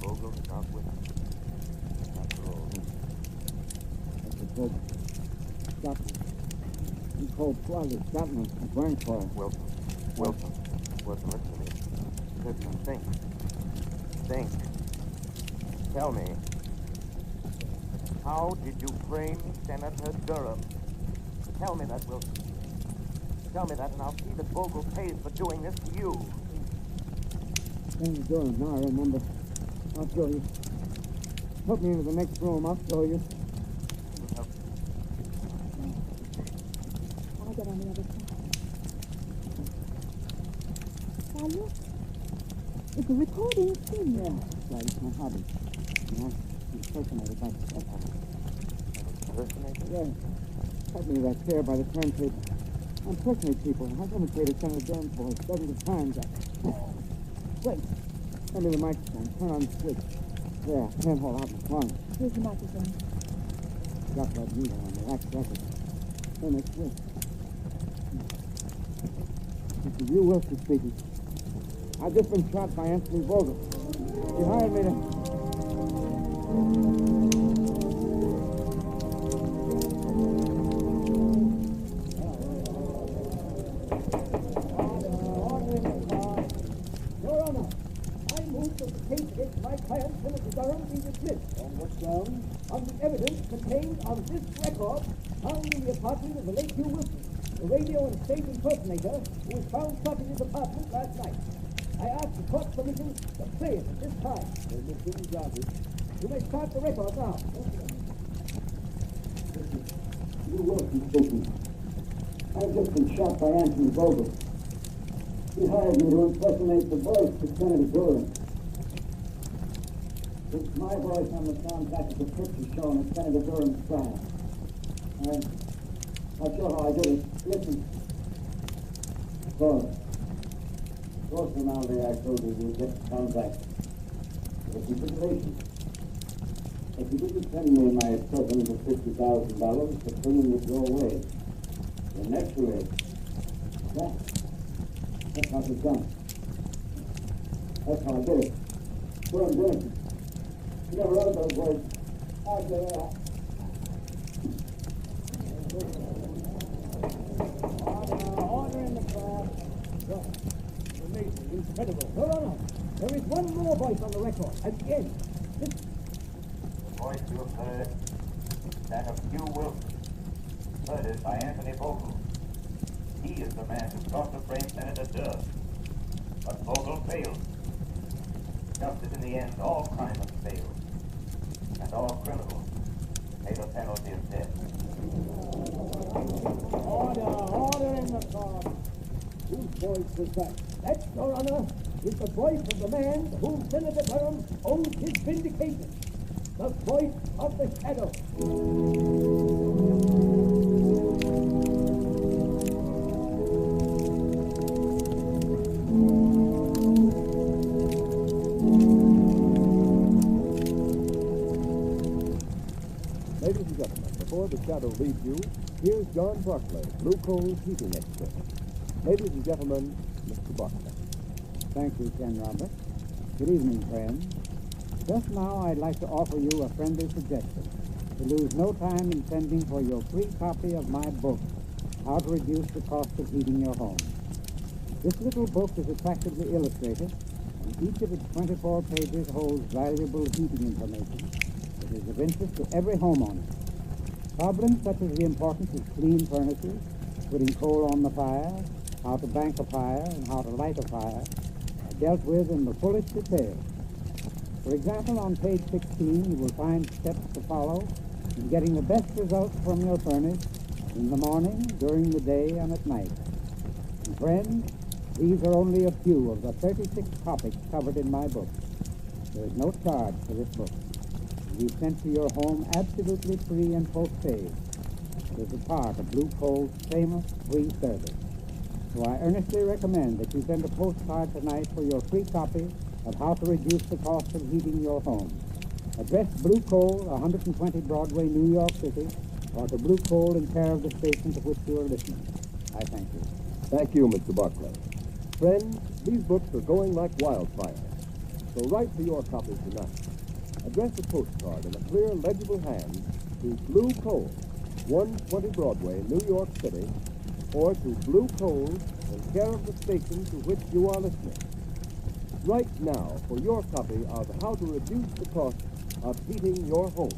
Vogel is out with him. After all. Mr. Vogel. Stop me. You cold blooded. Stop me. I'm going for it. Wilson, listen to me. Listen, think. Tell me, how did you frame Senator Durham? Tell me that, Wilson. Tell me that, and I'll see that Vogel pays for doing this to you. Senator Durham, now I remember. I'll show you. Put me into the next room. I'll show you. I'll get on the other side. Now look. It's a recording thing. Yeah, that's right. It's my hobby. You know, impersonated by the stepfather. Impersonated? Yeah. Cut me that chair by the turntable. I impersonate people. I've imitated Senator Durham's voice dozens of times. Wait. Hand me the microphone. Turn on the switch. There, can't hold out the phone. Here's the microphone. Got that needle on the wax record. Turn the switch. This is you, Wilson speaking. I've just been shot by Anthony Vogel. He hired me to... Your Honor, I move that the case against my client, Senator Durham, be dismissed. On what grounds? On the evidence contained on this record found in the apartment of the late Hugh Wilson, the radio and stage impersonator who was found shot in his apartment last night. I ask the court's permission to play it at this time. You may start the record now. You Wilson speaking. I've just been shot by Anthony Vogel. He hired me to impersonate the voice of Senator Durham. It's my voice on the soundtrack of the picture shown at Senator Durham's trial. I'll show how I did it. Listen. Close now there, I told you you'll get the soundtrack. For consideration. If you didn't send me my present of $50,000, the criminal would go away. The next way. That's how it's done. That's how I did it. What I'm doing. You never heard those words. Order in the car. Amazing, incredible. Your Honor, there is one more voice on the record at the end. Listen. The voice you have heard, that of Hugh Wilson, murdered by Anthony Vogel. He is the man who sought to frame Senator Durham. But Vogel failed. Just as in the end all crime must fail, and all criminals pay the penalty of death. Order in the car. Whose voice was that? That, Your Honor, is the voice of the man to whom Senator Durham owes his vindication. The voice of the shadow. Ladies and gentlemen, before the shadow leaves you, here's John Barclay, Blue Coal heating expert. Ladies and gentlemen, Mr. Barclay. Thank you, Ken Robert. Good evening, friends. Just now, I'd like to offer you a friendly suggestion to lose no time in sending for your free copy of my book, How to Reduce the Cost of Heating Your Home. This little book is attractively illustrated, and each of its 24 pages holds valuable heating information that is of interest to every homeowner. Problems such as the importance of clean furnaces, putting coal on the fire, how to bank a fire, and how to light a fire are dealt with in the fullest detail. For example, on page 16, you will find steps to follow in getting the best results from your furnace in the morning, during the day, and at night. And friends, these are only a few of the 36 topics covered in my book. There is no charge for this book. will be sent to your home absolutely free and postpaid. It is a part of Blue Coal's famous free service. So I earnestly recommend that you send a postcard tonight for your free copy of How to Reduce the Cost of Heating Your Home. Address Blue Coal, 120 Broadway, New York City, or to Blue Coal in care of the station to which you are listening. I thank you. Thank you, Mr. Barclay. Friends, these books are going like wildfire. So write for your copy tonight. Address a postcard in a clear, legible hand to Blue Coal, 120 Broadway, New York City, or to Blue Coal in care of the station to which you are listening. Write now for your copy of How to Reduce the Cost of Heating Your Home.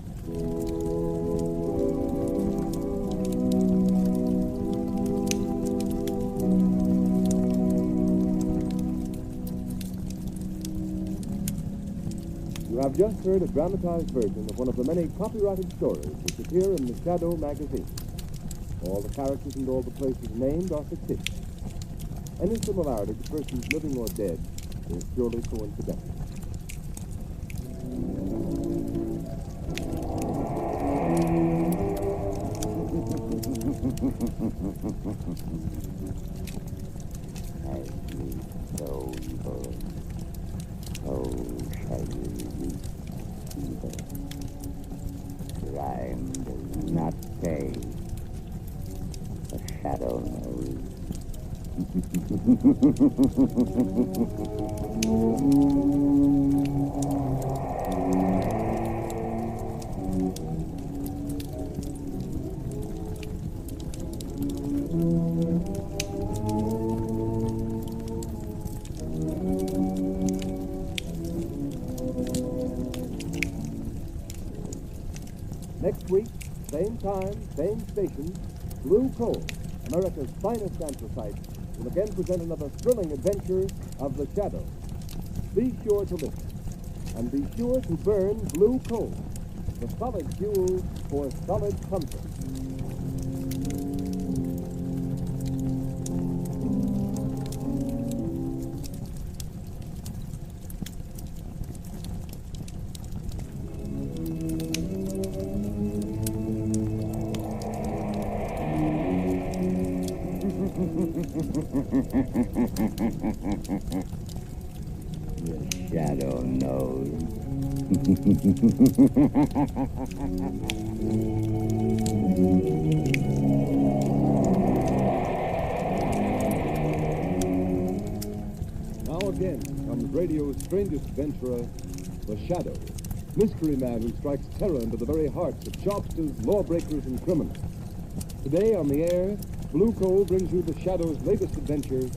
You have just heard a dramatized version of one of the many copyrighted stories which appear in the Shadow magazine. All the characters and all the places named are fictitious. Any similarity to persons living or dead is purely coincidental. As you so evil, so shall you release evil. Crime does not pay. The shadow knows. Next week, same time, same station, Blue Coal, America's finest anthracite, will again present another thrilling adventure of the Shadow. Be sure to listen, and be sure to burn Blue Coal, the solid fuel for solid comfort. The shadow knows. Now again comes radio's strangest adventurer, the Shadow, mystery man who strikes terror into the very hearts of shopsters, lawbreakers, and criminals. Today on the air, Blue Coal brings you the Shadow's latest adventure,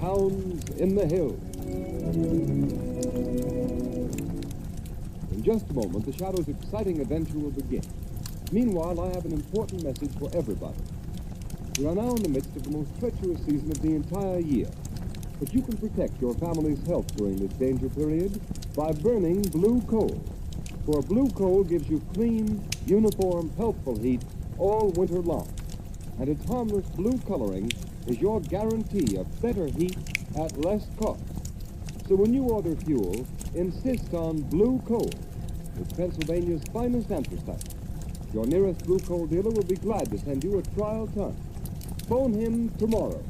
Hounds in the Hills. In just a moment, the Shadow's exciting adventure will begin. Meanwhile, I have an important message for everybody. We are now in the midst of the most treacherous season of the entire year. But you can protect your family's health during this danger period by burning Blue Coal. For Blue Coal gives you clean, uniform, healthful heat all winter long. And its harmless blue coloring is your guarantee of better heat at less cost. So when you order fuel, insist on Blue Coal. It's Pennsylvania's finest anthracite. Your nearest Blue Coal dealer will be glad to send you a trial ton. Phone him tomorrow.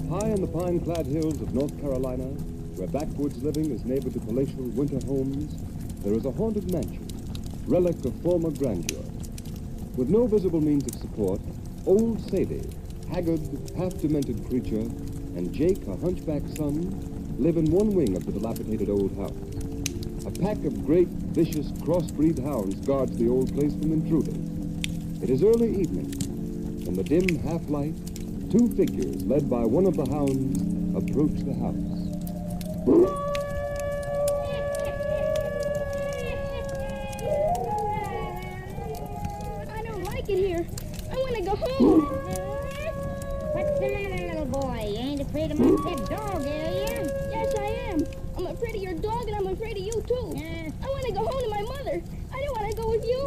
High in the pine-clad hills of North Carolina, where backwoods living is neighbored to palatial winter homes, there is a haunted mansion, relic of former grandeur. With no visible means of support, old Sadie, haggard, half-demented creature, and Jake, a hunchback son, live in one wing of the dilapidated old house. A pack of great, vicious, crossbreed hounds guards the old place from intruders. It is early evening. In the dim half-light, two figures, led by one of the hounds, approach the house. I don't like it here. I want to go home. What's the matter, little boy? You ain't afraid of my pet dog, are you? Yes, I am. I'm afraid of your dog, and I'm afraid of you, too. I want to go home to my mother. I don't want to go with you.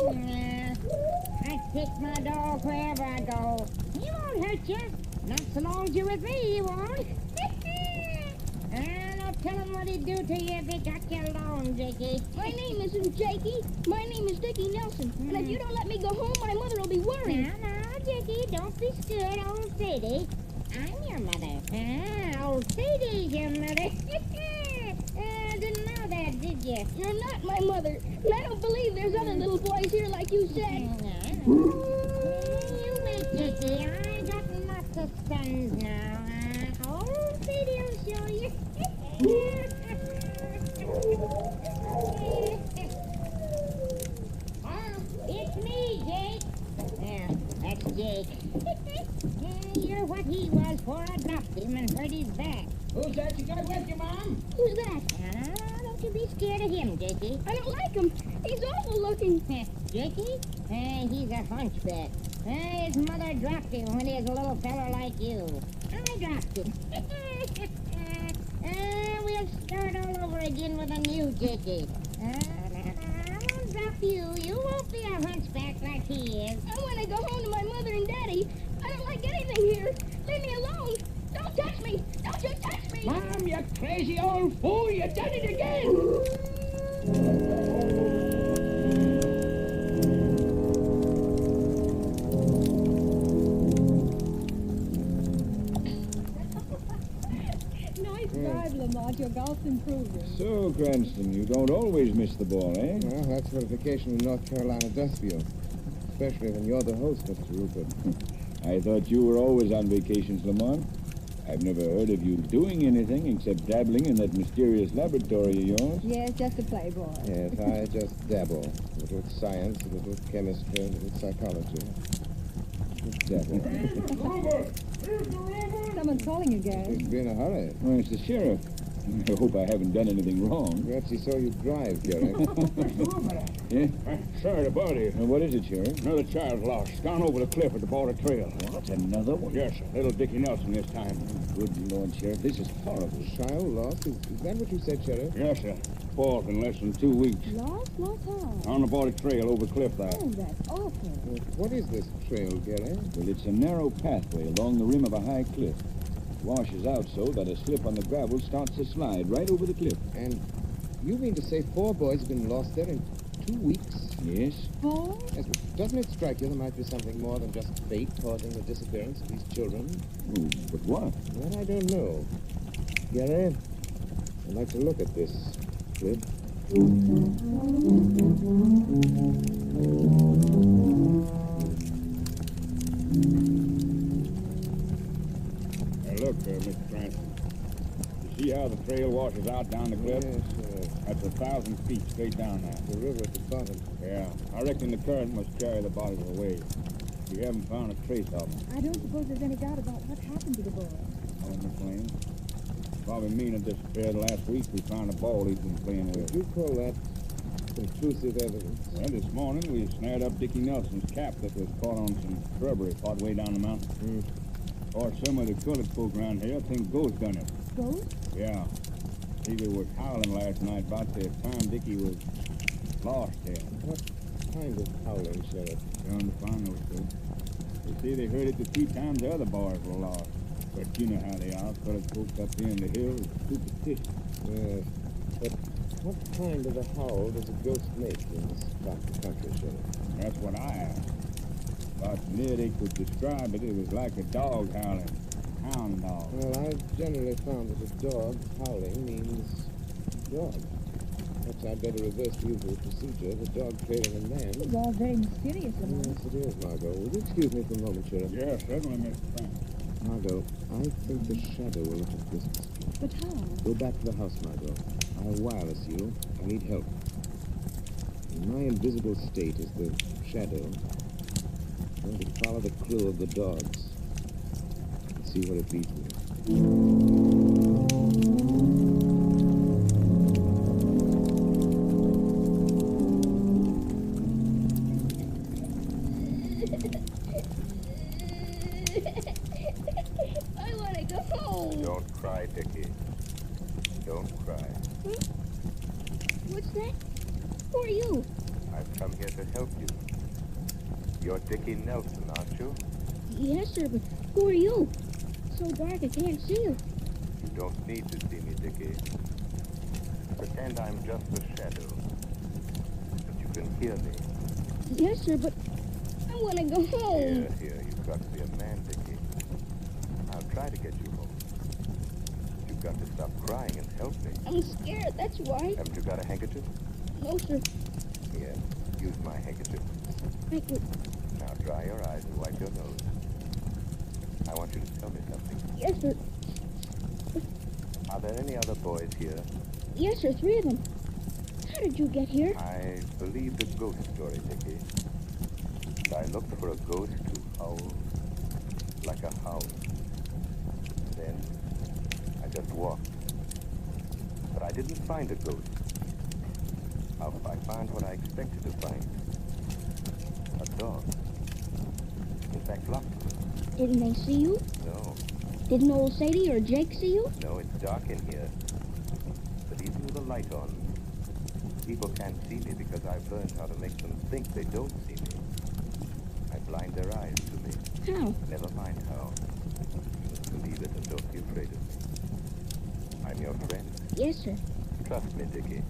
I take my dog wherever I go. He won't hurt you. Not so long as you're with me, you won't. And I'll tell him what he'd do to you if he got you alone, Jakey. My name isn't Jakey. My name is Dickie Nelson. And if you don't let me go home, my mother will be worried. Now, Jakey, don't be scared, old Sadie. I'm your mother. Old Sadie's your mother. Didn't know that, did you? You're not my mother. And I don't believe there's other little boys here like you said. You wait, Jakey. I got lots of sons now. Old Sadie will show you. It's me, Jake. Yeah, that's Jake. You're what he was before I dropped him and hurt his back. Who's that you got with you, Mom? Who's that? Don't you be scared of him, Jakey. I don't like him. He's awful looking. Jakey? He's a hunchback. His mother dropped him when he was a little fella like you. I dropped him. We'll start all over again with a new Jakey. I won't drop you. You won't be a hunchback like he is. I want to go home to my mother and daddy. I don't like anything here. Leave me alone. Don't touch me. Don't you touch me. Mom, you crazy old fool. You done it again. Nice drive, Lamont. Your golf's improving. So, Cranston, you don't always miss the ball, eh? Well, that's what a vacation in North Carolina does for you. Especially when you're the host, Mr. Rupert. I thought you were always on vacations, Lamont. I've never heard of you doing anything except dabbling in that mysterious laboratory of yours. Yes, just a playboy. Yes, I just dabble. A little science, a little chemistry, a little psychology. Just dabble. Someone's calling again. He's in a hurry. Well, it's the sheriff. I hope I haven't done anything wrong. Perhaps he saw you drive, Gary. Yeah? Sorry about it. What is it, Sheriff? Another child's lost. Gone over the cliff at the border trail. What, another one? Yes, sir. Little Dickie Nelson this time. Good Lord, Sheriff, this is horrible. Child lost? Is that what you said, Sheriff? Yes, sir. Fourth in less than 2 weeks. Lost? How? On the border trail over the cliff there. Oh, that's awful. What is this trail, Gary? Well, it's a narrow pathway along the rim of a high cliff. Washes out so that a slip on the gravel starts to slide right over the cliff. And you mean to say 4 boys have been lost there in 2 weeks? Yes. 4? Yes, but doesn't it strike you there might be something more than just fate causing the disappearance of these children? Oh, but what? That I don't know. Gary, I'd like to look at this cliff. Look, Mr. Cranston. You see how the trail washes out down the cliff? Yes, That's 1,000 feet straight down there. the river at the bottom. Yeah, I reckon the current must carry the bodies away. We haven't found a trace of them. I don't suppose there's any doubt about what happened to the boy. Oh, McLean. Probably Mina disappeared last week. We found a ball he's been playing with. Would you call that conclusive evidence? Well, this morning we snared up Dickie Nelson's cap that was caught on some shrubbery part way down the mountain. Or some of the colored folk around here think ghosts done it. Ghosts? Yeah. See, they was howling last night about the time Dickie was lost there. What kind of howling, Sheriff? Trying to find those two. They say they heard it the 3 times the other boys were lost. But you know how they are. Colored folks up here in the hills, superstitious. Yes. But what kind of a howl does a ghost make in this part of the country, Sheriff? That's what I asked. About near they could describe it, it was like a dog howling. Hound dog. Well, I've generally found that a dog howling means dog. Perhaps I'd better reverse the usual procedure. The dog trailing a man. It's all very mysterious, Lamont. Yes, it is, Margot. Would you excuse me for a moment, Sheriff? Yes, certainly, Mr. Frank. Margot, I think the shadow will look at this. But how? Go back to the house, Margot. I'll wireless you. I need help. In my invisible state is the shadow. I'm going to follow the clue of the dogs. And see what it leads me. I want to go home. Don't cry, Dickie. Don't cry. What's that? Who are you? I've come here to help you. You're Dickie Nelson, aren't you? Yes, sir, but who are you? It's so dark I can't see you. You don't need to see me, Dickie. Pretend I'm just a shadow. But you can hear me. Yes, sir, but I want to go home. Here, you've got to be a man, Dickie. I'll try to get you home. You've got to stop crying and help me. I'm scared, that's why. Haven't you got a handkerchief? No, sir. Here, use my handkerchief. Thank you. Now dry your eyes and wipe your nose. I want you to tell me something. Yes, sir. Are there any other boys here? Yes, sir, 3 of them. How did you get here? I believe the ghost story, Dickie. I looked for a ghost to howl like a hound. Then I just walked. But I didn't find a ghost. I found what I expected to find. A dog. In fact, lots of them. Didn't they see you? No. Didn't old Sadie or Jake see you? No, it's dark in here. But even with the light on, people can't see me because I've learned how to make them think they don't see me. I blind their eyes to me. How? Never mind how. Just believe it and don't be afraid of me. I'm your friend. Yes, sir. Trust me, Dickie.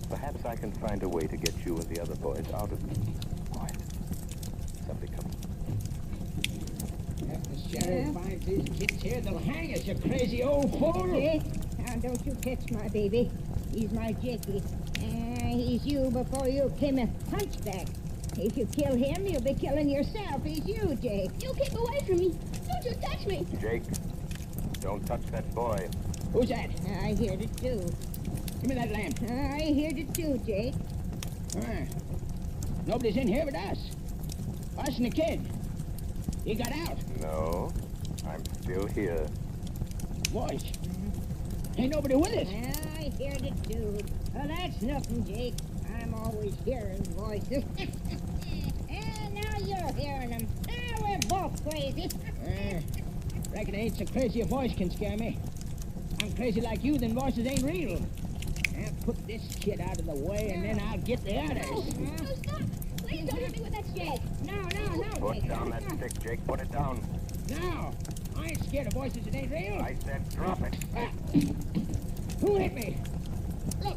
Perhaps I can find a way to get you and the other boys out of this. Quiet. Somebody coming. If the sheriff finds these kids here, they'll hang us, you crazy old fool. Jake, now don't you catch my baby. He's my Jakey. He's you before you came a hunchback. If you kill him, you'll be killing yourself. He's you, Jake. You keep away from me. Don't you touch me. Jake, don't touch that boy. Who's that? I heard it too. Give me that lamp. I heard it too, Jake. Nobody's in here but us. Us and the kid. He got out. No, I'm still here. Boys, ain't nobody with us. I heard it too. Well, that's nothing, Jake. I'm always hearing voices. And now you're hearing them. Now we're both crazy. Reckon it ain't so crazy a voice can scare me. I'm crazy like you, then voices ain't real. Now put this kid out of the way, and then I'll get the others. No, stop. Please don't hit me with that stick. No, Put Jake. down that stick, Jake. Put it down. No, I ain't scared of voices that ain't real. I said drop it. Who hit me? Look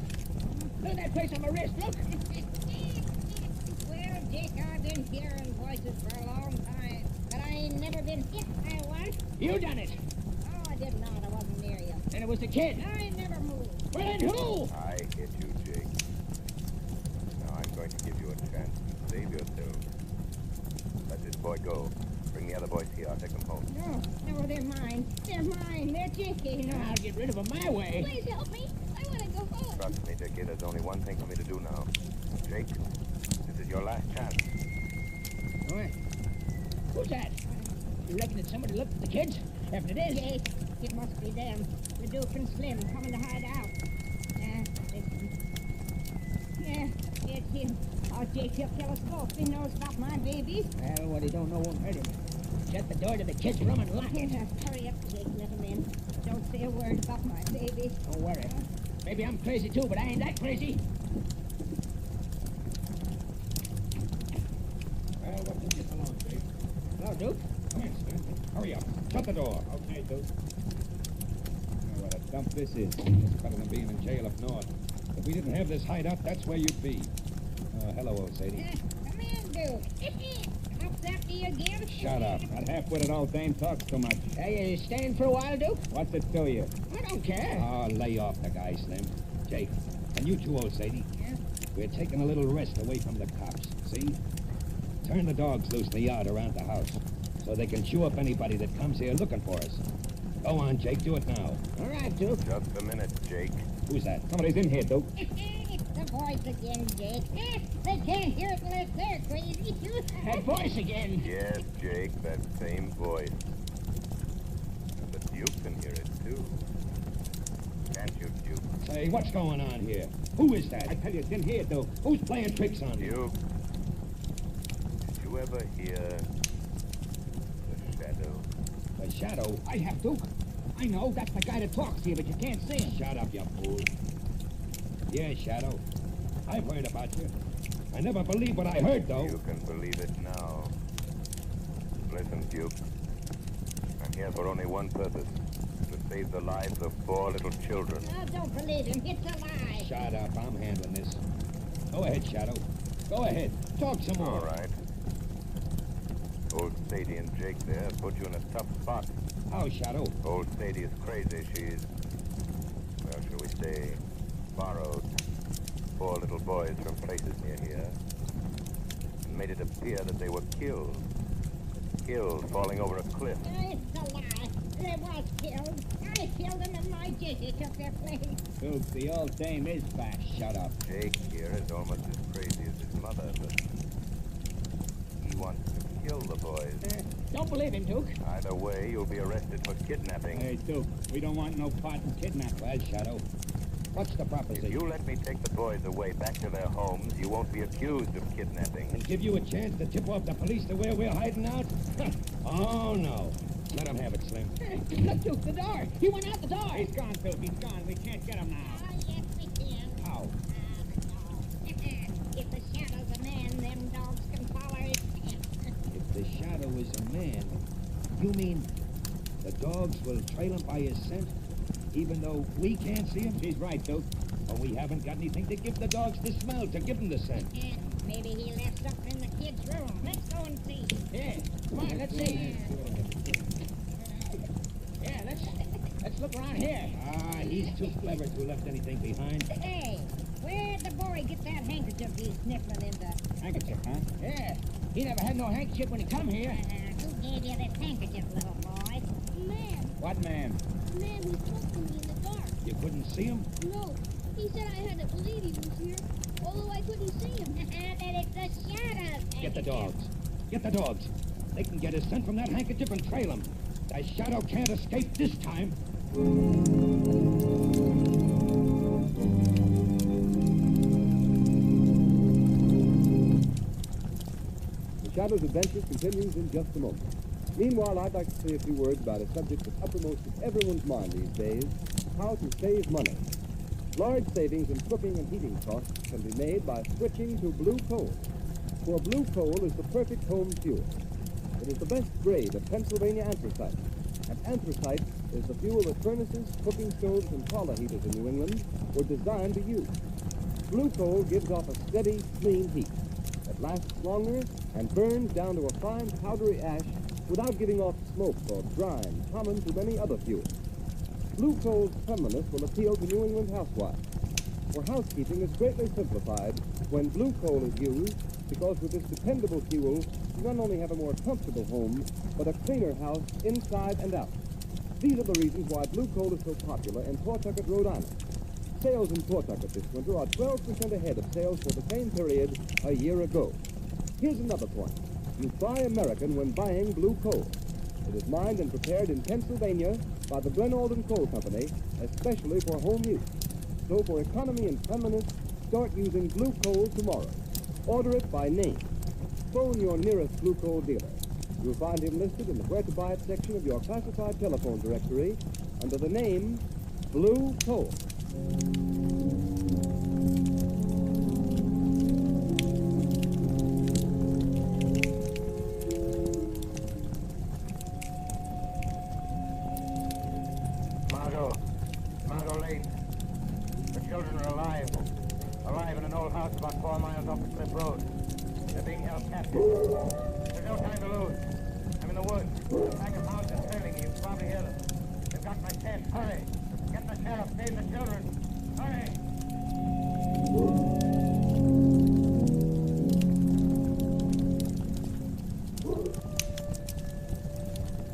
at that place on my wrist. Look. Well, Jake, I've been hearing voices for a long time, but I ain't never been hit by one. You done it. Oh, I did not. I wasn't near you. And it was the kid. I never moved. Well, then who? I hit you, Jake. Now I'm going to give you a chance to save yourself. Let this boy go. Bring the other boys here. I'll take them home. No, they're mine. They're mine. They're Jakey. No. I'll get rid of them my way. Please help me. I want to go home. Trust me, Dickie. There's only one thing for me to do now. Jake, this is your last chance. All right. Who's that? You reckon it's somebody looked at the kids? If it is... Jake, it must be them. The Duke and Slim coming to hide out. Listen. Yeah, it's him. Oh, Jake, he'll kill us both. He knows about my babies. Well, what he don't know won't hurt him. Shut the door to the kids' room and lock it. Hurry up, Jake, little man. Don't say a word about my baby. Don't worry. Maybe I'm crazy too, but I ain't that crazy. Well, what took you so long, Jake? Hello, Duke. Come in, Slim. Hurry up. Shut the door. Okay, Duke. Oh, what a dump this is. It's better than being in jail up north. If we didn't have this hideout, that's where you'd be. Hello, old Sadie. Come in, Duke. Up after you again. Shut up. That half-witted old dame talks too much. Hey, you staying for a while, Duke? What's it to you? I don't care. Oh, lay off the guy, Slim. Jake, and you too, old Sadie. Yeah? We're taking a little rest away from the cops, see? Turn the dogs loose in the yard around the house so they can chew up anybody that comes here looking for us. Go on, Jake, do it now. All right, Duke. Just a minute, Jake. Who's that? Somebody's in here, Duke. The voice again, Jake. They can't hear it unless they're crazy. That voice again. Yes, Jake, that same voice. And the Duke can hear it, too. Can't you, Duke? Say, what's going on here? Who is that? I tell you, it's in here, Duke. Who's playing tricks on you? Duke, did you ever hear the shadow? The shadow? I have, Duke. I know, that's the guy that talks to you, but you can't see him. Shut up, you fool. Yeah, Shadow. I've heard about you. I never believed what I heard, though. You can believe it now. Listen, Duke. I'm here for only one purpose. To save the lives of 4 little children. Oh, don't believe him. It's a lie. Shut up. I'm handling this. Go ahead, Shadow. Go ahead. Talk some more. All right. Old Sadie and Jake there put you in a tough spot. How, Shadow? Old Sadie is crazy. She's, well, shall we say, borrowed 4 little boys from places near here and made it appear that they were killed. Killed falling over a cliff. It's a lie. They was killed. I killed them and my Jiggy took their place. Duke, the old dame is back. Shut up. Jake here is almost as crazy as his mother, but he wants to kill the boys. Don't believe him, Duke. Either way, you'll be arrested for kidnapping. Hey, Duke, we don't want no part in kidnapping. Well, Shadow, what's the proposition? If you let me take the boys away back to their homes, you won't be accused of kidnapping. And give you a chance to tip off the police to where we're hiding out? Oh, no. Let him have it, Slim. Look, Duke, the door. He went out the door. He's gone, Duke. He's gone. We can't get him now. Oh, yes, we can. How? If the Shadow's a man, them dogs can follow his scent. If the Shadow is a man, you mean the dogs will trail him by his scent, even though we can't see him? She's right, Duke. But we haven't got anything to give the dogs to smell, to give them the scent. Maybe he left something in the kid's room. Let's go and see. Yeah, come on, let's see. Yeah, let's look around here. Ah, he's too clever to have left anything behind. Hey, where'd the boy get that handkerchief he's sniffling in the... Handkerchief, huh? Yeah, he never had no handkerchief when he come here. Who gave you this handkerchief, little boy? Man, What man? the man who spoke to me in the dark. You couldn't see him? No, he said I had to believe he was here, although I couldn't see him. Then it's the Shadow's Get the dogs. Get the dogs. They can get his scent from that handkerchief and trail him. The Shadow can't escape this time. The Shadow's adventure continues in just a moment. Meanwhile, I'd like to say a few words about a subject that's uppermost of everyone's mind these days, how to save money. Large savings in cooking and heating costs can be made by switching to blue coal. For blue coal is the perfect home fuel. It is the best grade of Pennsylvania anthracite, and anthracite is the fuel that furnaces, cooking stoves, and parlor heaters in New England were designed to use. Blue coal gives off a steady, clean heat that lasts longer and burns down to a fine powdery ash without giving off smoke or brine common to many other fuels. Blue coal's cleanliness will appeal to New England housewives, for housekeeping is greatly simplified when blue coal is used, because with this dependable fuel, you not only have a more comfortable home, but a cleaner house inside and out. These are the reasons why blue coal is so popular in Pawtucket, Rhode Island. Sales in Pawtucket this winter are 12% ahead of sales for the same period a year ago. Here's another point. You buy American when buying blue coal. It is mined and prepared in Pennsylvania by the Glen Alden Coal Company, especially for home use. So for economy and cleanliness, start using blue coal tomorrow. Order it by name. Phone your nearest blue coal dealer. You'll find him listed in the Where to Buy It section of your classified telephone directory under the name Blue Coal. Margot Lane. The children are alive. Alive in an old house about 4 miles off the Cliff Road. They're being held captive. There's no time to lose. I'm in the woods. A pack of hounds is trailing me. You can probably hear them. They've got my scent. Hurry. Get the sheriff. Save the children. Hurry.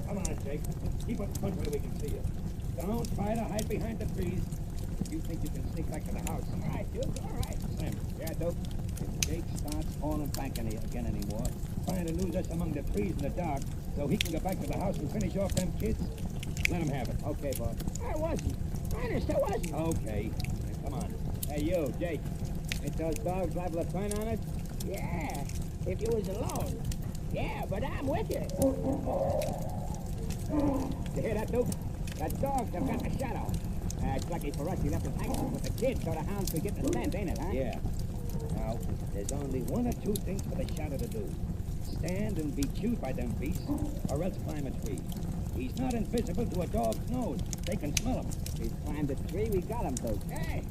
Come on, Jake. Keep up front where we can see you. Don't try to hide behind the trees. If you think you can sneak back to the house. All right, Duke. All right. Slim. Yeah, Duke. If Jake starts falling back again anymore, trying to lose us among the trees in the dark so he can go back to the house and finish off them kids, let him have it. Okay, boss. I wasn't. Honest, I wasn't. Okay. Now, come on. Hey, you, Jake. Ain't those dogs liable to turn on us? Yeah, if you was alone. Yeah, but I'm with you. You hear that, Duke? That dog have got the Shadow. It's lucky for us he left his handkerchief with the kids so the hounds could get the scent, ain't it, huh? Yeah. Now, there's only one or two things for the Shadow to do. Stand and be chewed by them beasts, or else climb a tree. He's not invisible to a dog's nose. They can smell him. He climbed the tree. We got him, Duke. Hey,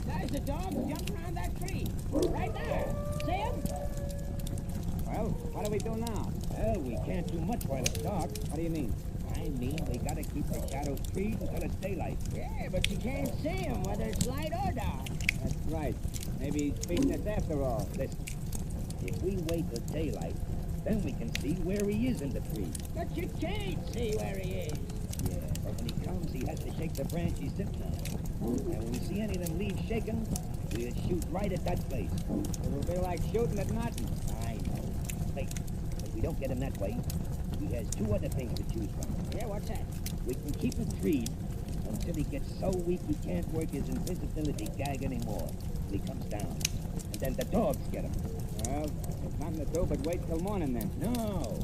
there's the dog jumping around that tree. Right there. See him? Well, what do we do now? Well, we can't do much while it's dark. What do you mean? I mean, we gotta keep the shadows treed until it's daylight. Yeah, but you can't see him, whether it's light or dark. That's right. Maybe he's feeding us after all. Listen, if we wait till daylight, then we can see where he is in the tree. But you can't see where he is. Yeah, but when he comes, he has to shake the branch he's sitting on. And when we see any of them leaves shaking, we'll shoot right at that place. It'll be like shooting at nothing. I know. Wait, if we don't get him that way, he has two other things to choose from. Yeah, what's that? We can keep him treed until he gets so weak he can't work his invisibility gag anymore. He comes down. And then the dogs get him. Well, there's nothing to do but wait till morning then. No,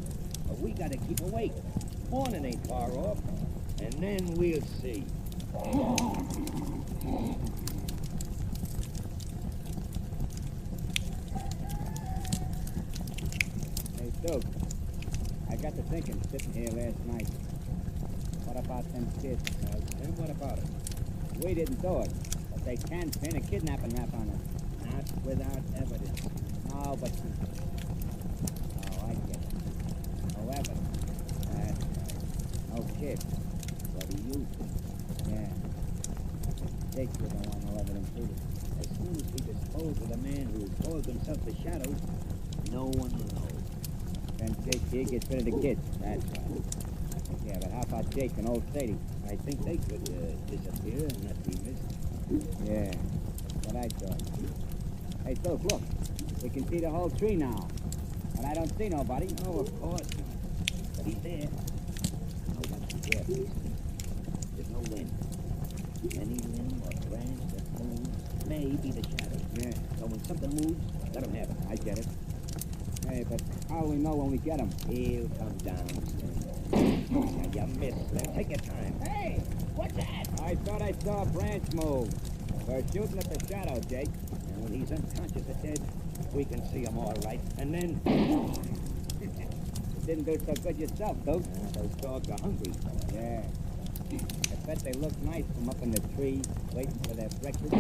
but we gotta keep awake. Morning ain't far off, and then we'll see. Hey, Duke, I got to thinking sitting here last night. What about them kids? Then what about it? We didn't do it, but they can pin a kidnapping rap on us. Not without evidence. No, but... Oh, I get it. No evidence. That's right. No kid. But he used it. Yeah. Jake don't want no evidence either. As soon as we dispose of the man who called himself the Shadow, no one will know. Then Jake here gets rid of the kids. That's right. Yeah, but how about Jake and old Sadie? I think they could disappear and not be missed. Yeah, that's what I thought. Hey, Duke, look. We can see the whole tree now. But I don't see nobody. No, of course not. But he's there. Now watch the air, please. There's no wind. Any limb or branch that moves may be the Shadow. Yeah. So when something moves, let him have it. I get it. Hey, but how do we know when we get him? He'll come down, Slim. Now, you missed, Slim. Take your time. Hey, what's that? I thought I saw a branch move. We're shooting at the Shadow, Jake. And when he's unconscious or dead, we can see him all right. And then... You didn't do so good yourself, Duke. Those dogs are hungry. Yeah. I bet they look nice from up in the tree, waiting for their breakfast.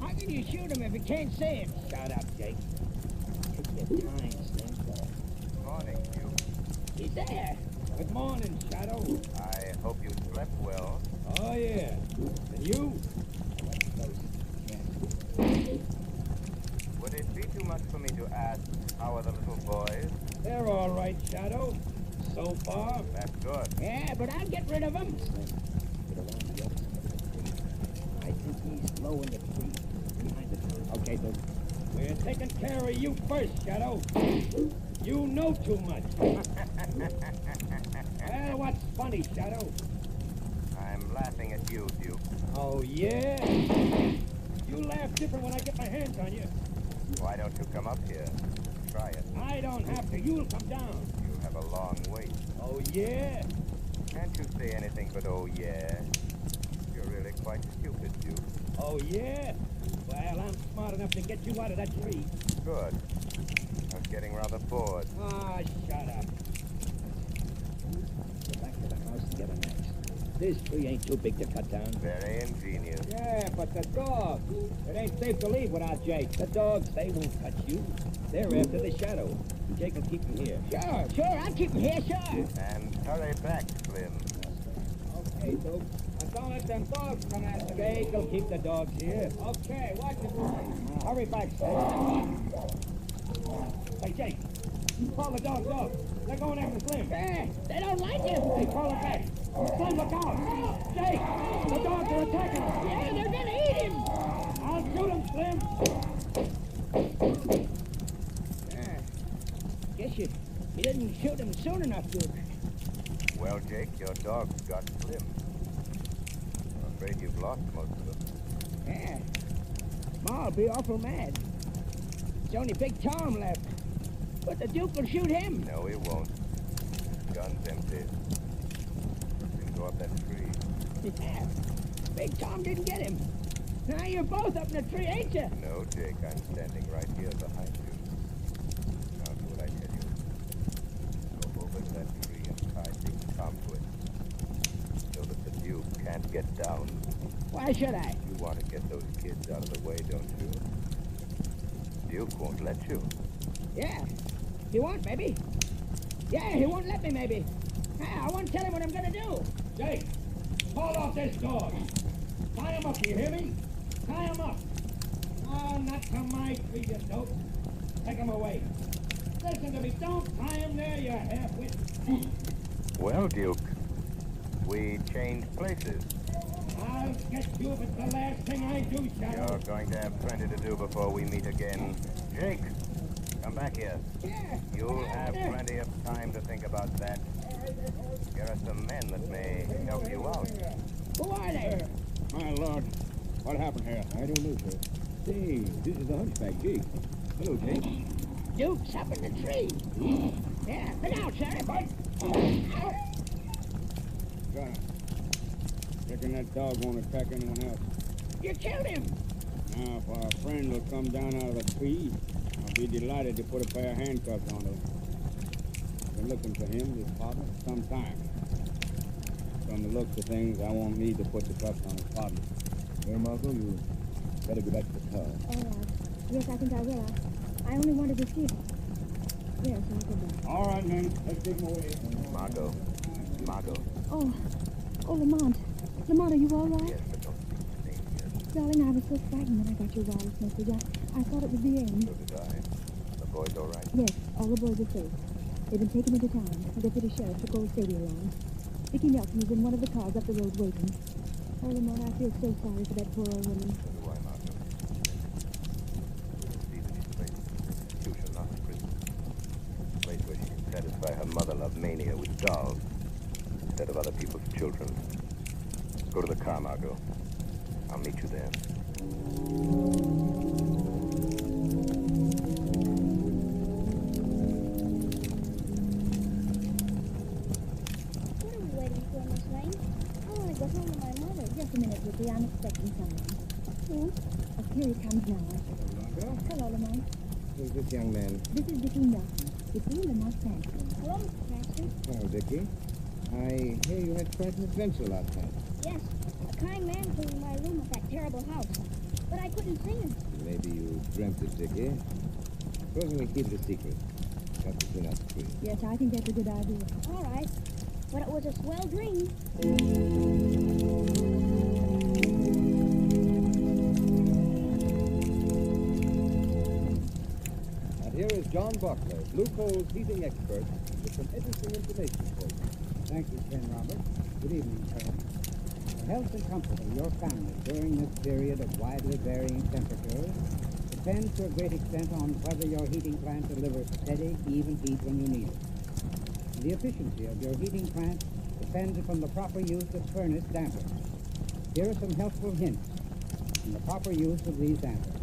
How can you shoot him if you can't see him? Shut up, Jake. Take your time, Slim. Morning, you. He's there. Good morning, Shadow. I hope you slept well. Oh, yeah. And you? Would it be too much for me to ask, how are the little boys? They're all right, Shadow. So far. That's good. Yeah, but I'll get rid of him. Get around the other side of the tree. I think he's low in the tree, behind the tree. Okay, Duke. We're taking care of you first, Shadow. You know too much. Well, what's funny, Shadow? I'm laughing at you, Duke. Oh, yeah? You laugh different when I get my hands on you. Why don't you come up here? Try it. I don't have to. You'll come down. You have a long wait. Oh, yeah? Can't you say anything but oh, yeah? You're really quite stupid, Duke. Oh, yeah? Well, I'm smart enough to get you out of that tree. Good. I was getting rather bored. Ah, shut up. Go back to the house and get a match. This tree ain't too big to cut down. Very ingenious. Yeah, but the dogs. It ain't safe to leave without Jake. The dogs, they won't cut you. They're after the Shadow. Jake will keep him here. Sure, I'll keep him here, sure. And hurry back, Slim. Okay, Duke. And don't let them dogs come after me. Jake will keep the dogs here. Okay, watch it. Hurry back, Slim. Hey, Jake. Call the dogs off. They're going after Slim. They don't like him. Hey, call it back. Slim, look out. Jake, the dogs are attacking us. Yeah, they're gonna eat him. I'll shoot him, Slim. Guess you didn't shoot him soon enough, Duke. Well, Jake, your dogs got Slim. I'm afraid you've lost most of them. Yeah. Ma'll be awful mad. It's only Big Tom left. But the Duke will shoot him. No, he won't. Gun's empty. You can go up that tree. Yeah. Big Tom didn't get him. Now you're both up in the tree, ain't you? No, Jake, I'm standing right here behind you. Now do what I tell you. Go over to that tree and tie Big Tom to a You can't get down. Why should I? You want to get those kids out of the way, don't you? Duke won't let you. Yeah. He won't, maybe. Yeah, he won't let me, maybe. I won't tell him what I'm gonna do. Jake, haul off this dog. Tie him up, you hear me? Tie him up. Oh, not to my tree, you dope. Take him away. Listen to me, don't tie him there, you half-wit. Well, Duke, we changed places. I'll get you if it's the last thing I do, Shadow. You're going to have plenty to do before we meet again. Jake, come back here. Yeah. You'll have plenty of time to think about that. Here are some men that may help you out. Who are they? My lord, what happened here? I don't know, sir. Say, this is the hunchback, Jake. Hello, Jake. Duke's up in the tree. Yeah, look out, Sheriff. Got him. Reckon that dog won't attack anyone else. You killed him. Now, if our friend will come down out of the tree, I'll be delighted to put a pair of handcuffs on him. I've been looking for him, his partner, for some time. From the looks of things, I won't need to put the cuffs on his partner. Well, Marco, you better go back to the car. All right. Yes, I think I will. I only wanted to see it. Yes, I'll go back. All right, men. Let's take him away. Margot. Oh, Lamont. Lamont, are you all right? Yes, but don't speak to me. Yes, Darling, I was so frightened when I got your wireless message. I thought it was the end. so did I. The boys all right? Yes, all the boys are safe. They've been taken into town. The deputy sheriff took old Sadie along. Dickie Nelson is in one of the cars up the road waiting. Oh, Lamont, I feel so sorry for that poor old woman. So do I, Margot. We will see that he's placed in an institution, not a prison. A place where she can satisfy her mother-love mania with dolls instead of other people's children. Go to the car, Margot. I'll meet you there. What are we waiting for, Miss Lane? I want to go home to my mother. Just a minute, Ricky. I'm expecting someone. Who? Oh, here he comes now. Hello, Lamont. Who's this young man? This is Dickie Nelson. Dickie Lamont Cranston. Hello, Mr. Cranston. Well, Dickie, I hear you had quite an adventure last night. Yes, a kind man came in my room at that terrible house. But I couldn't see him. Maybe you dreamt it, Dickie. Supposing we keep it a secret. Just between us three. Yes, I think that's a good idea. All right. But it was a swell dream. And here is John Barclay, Blue Coal's heating expert, with some interesting information for you. Thank you, friend Robert. Good evening, friend. The health and comfort of your family during this period of widely varying temperatures depends to a great extent on whether your heating plant delivers steady, even heat when you need it. The efficiency of your heating plant depends upon the proper use of furnace dampers. Here are some helpful hints on the proper use of these dampers.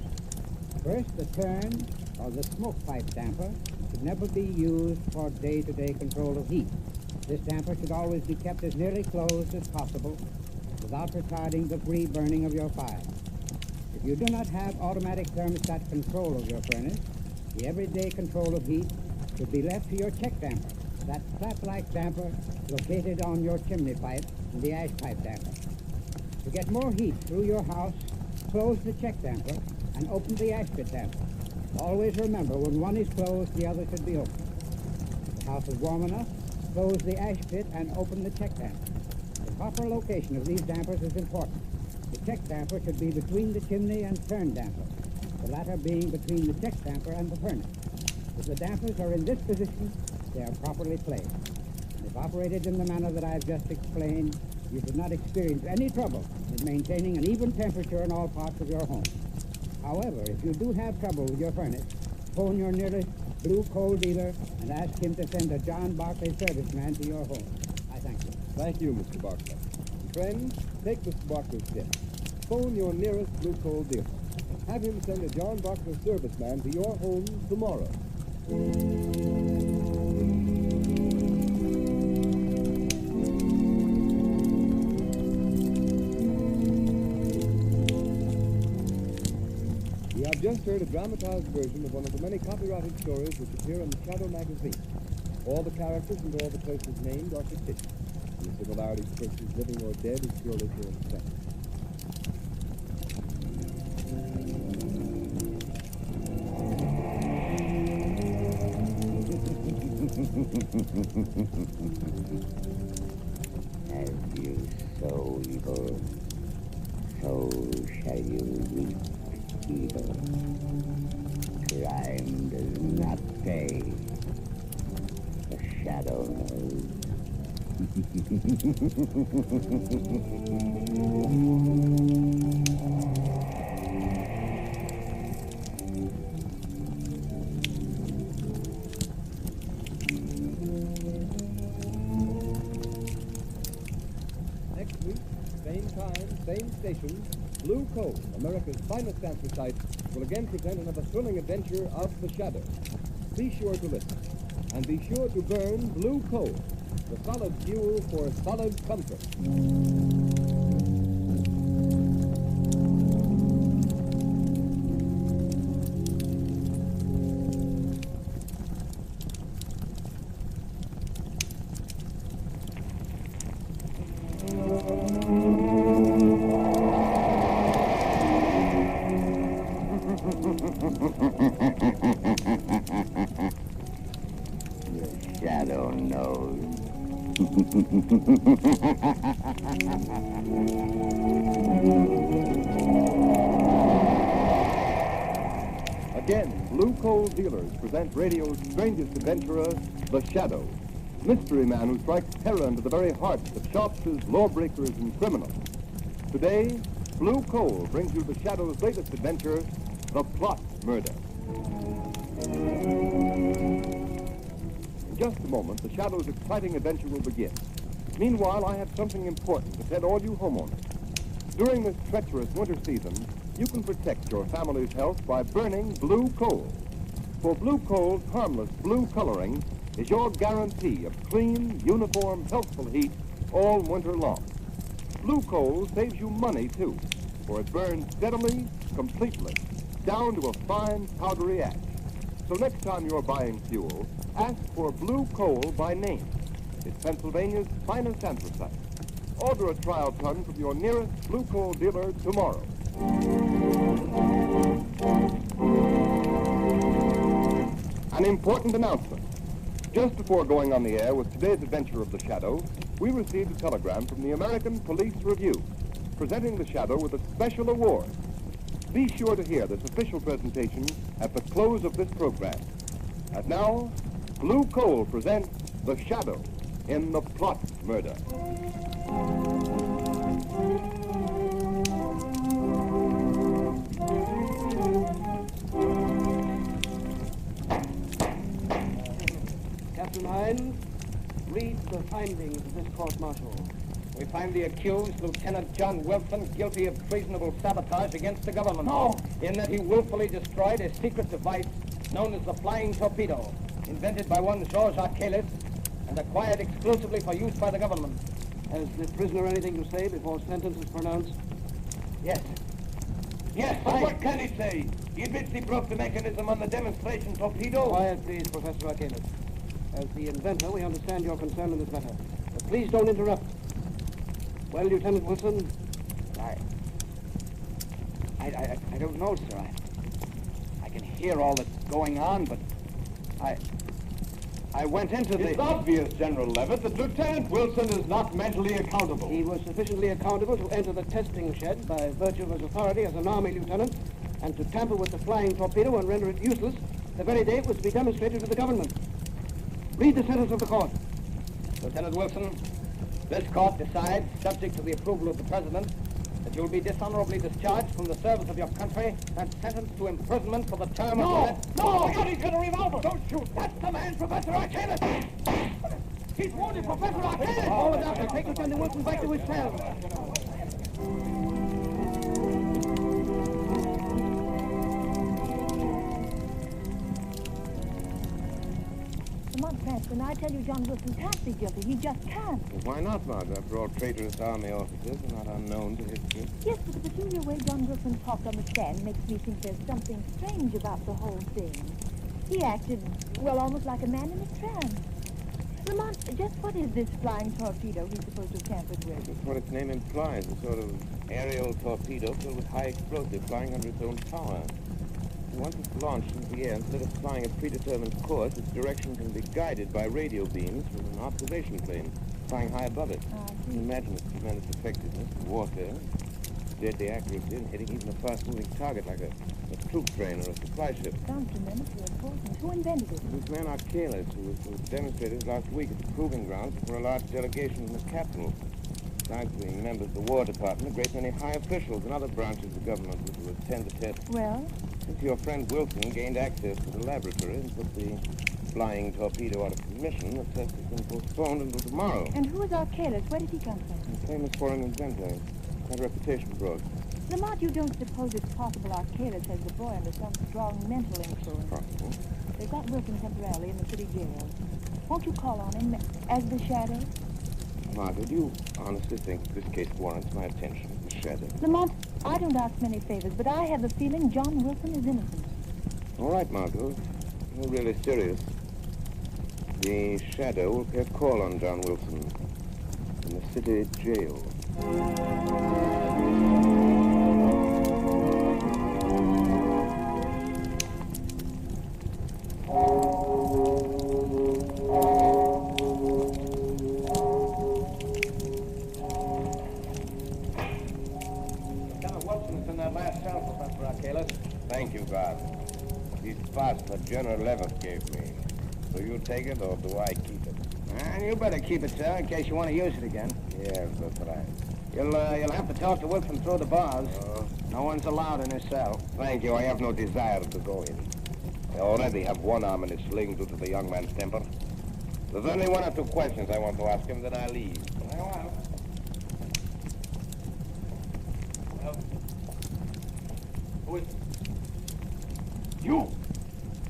First, the turn or the smoke pipe damper should never be used for day-to-day control of heat. This damper should always be kept as nearly closed as possible without retarding the free burning of your fire. If you do not have automatic thermostat control of your furnace, the everyday control of heat should be left to your check damper, that flap-like damper located on your chimney pipe and the ash pipe damper. To get more heat through your house, close the check damper and open the ash pit damper. Always remember, when one is closed, the other should be open. If the house is warm enough, close the ash pit and open the check damper. The proper location of these dampers is important. The check damper should be between the chimney and turn damper, the latter being between the check damper and the furnace. If the dampers are in this position, they are properly placed. And if operated in the manner that I've just explained, you should not experience any trouble in maintaining an even temperature in all parts of your home. However, if you do have trouble with your furnace, phone your nearest Blue Coal dealer and ask him to send a John Barclay serviceman to your home. I thank you. Thank you, Mr. Barclay. Friends, take Mr. Barclay's tip. Phone your nearest Blue Coal dealer. Have him send a John Barclay serviceman to your home tomorrow. We have just heard a dramatized version of one of the many copyrighted stories which appear in the Shadow magazine. All the characters and all the places named are fictitious. the similarity to persons living or dead is purely coincidental. As you sow evil, so shall you reap evil. Crime does not pay. The shadow knows. Next week, same time, same station, Blue Cove, America's finest dancer site, will again present another thrilling adventure of the shadow. Be sure to listen, and be sure to burn Blue Cove, the solid fuel for solid comfort. The shadow knows. Again, Blue Coal Dealers present radio's strangest adventurer, the Shadow, mystery man who strikes terror into the very hearts of shopsters, lawbreakers, and criminals. Today, Blue Coal brings you the Shadow's latest adventure, the plot murder. In just a moment, the Shadow's exciting adventure will begin. Meanwhile, I have something important to tell all you homeowners. During this treacherous winter season, you can protect your family's health by burning blue coal. For blue coal's harmless blue coloring is your guarantee of clean, uniform, healthful heat all winter long. Blue coal saves you money, too, for it burns steadily, completely, down to a fine, powdery ash. So next time you're buying fuel, ask for blue coal by name. It's Pennsylvania's finest anthracite. Order a trial ton from your nearest blue coal dealer tomorrow. An important announcement. Just before going on the air with today's adventure of the Shadow, we received a telegram from the American Police Review, presenting the Shadow with a special award. Be sure to hear this official presentation at the close of this program. And now, Blue Coal presents the Shadow in the plot murder. Captain Hines, read the findings of this court-martial. We find the accused, Lieutenant John Wilson, guilty of treasonable sabotage against the government. No! In that he willfully destroyed a secret device known as the flying torpedo, invented by one Georges Archelis and acquired exclusively for use by the government. Has the prisoner anything to say before sentence is pronounced? Yes. Yes, but what can he say? He admits he broke the mechanism on the demonstration torpedo. Quiet, please, Professor Archelis. As the inventor, we understand your concern in this matter. But please don't interrupt. Well, Lieutenant Wilson? I don't know, sir. I can hear all that's going on, but I went into the... It's obvious, General Levitt, that Lieutenant Wilson is not mentally accountable. He was sufficiently accountable to enter the testing shed by virtue of his authority as an Army lieutenant and to tamper with the flying torpedo and render it useless the very day it was to be demonstrated to the government. Read the sentence of the court. Lieutenant Wilson, this court decides, subject to the approval of the President, that you'll be dishonorably discharged from the service of your country and sentenced to imprisonment for the term of... No! He's got a revolver! Don't shoot! That's the man, Professor Archelis! He's wounded, Professor Archelis! All the doctor, take Lieutenant Wilson back to his cell. Come on, Cranston, I tell you John Wilson can't be guilty. He just can't. Well, why not, Margaret? After all, traitorous army officers are not unknown to history. Yes, but the peculiar way John Wilson talked on the stand makes me think there's something strange about the whole thing. He acted, well, almost like a man in a trance. Lamont, just what is this flying torpedo he's supposed to have tampered with? That's what its name implies, a sort of aerial torpedo filled with high explosive flying under its own power. Once it's launched into the air, instead of flying a predetermined course, its direction can be guided by radio beams from an observation plane flying high above it. You can imagine its tremendous effectiveness in warfare, deadly accuracy in hitting even a fast-moving target like a troop train or a supply ship. Sounds tremendously important. Who invented it? This man Arcalis, who was demonstrated last week at the proving grounds before a large delegation from the capital. Besides being members of the War Department, a great many high officials and other branches of the government were to attend the test. Well? Since your friend Wilson gained access to the laboratory and put the flying torpedo out of commission, the test has been postponed until tomorrow. And who is Arcalis? Where did he come from? A famous foreign inventor. Had a reputation abroad. Lamont, you don't suppose it's possible Arcalis has the boy under some strong mental influence? Possible. They've got Wilson temporarily in the city jail. Won't you call on him as the Shadow? Margot, do you honestly think this case warrants my attention, the Shadow? Lamont, I don't ask many favors, but I have the feeling John Wilson is innocent. All right, Margot. You're really serious. The Shadow will pay a call on John Wilson in the city jail. Thank you, God. This pass that General Levitt gave me. Do you take it or do I keep it? You better keep it, sir, in case you want to use it again. Yes, that's right. You'll have to talk to Wilson through the bars. No one's allowed in his cell. Thank you. I have no desire to go in. I already have one arm in a sling due to the young man's temper. There's only one or two questions I want to ask him, then I leave. Well, who is it? You!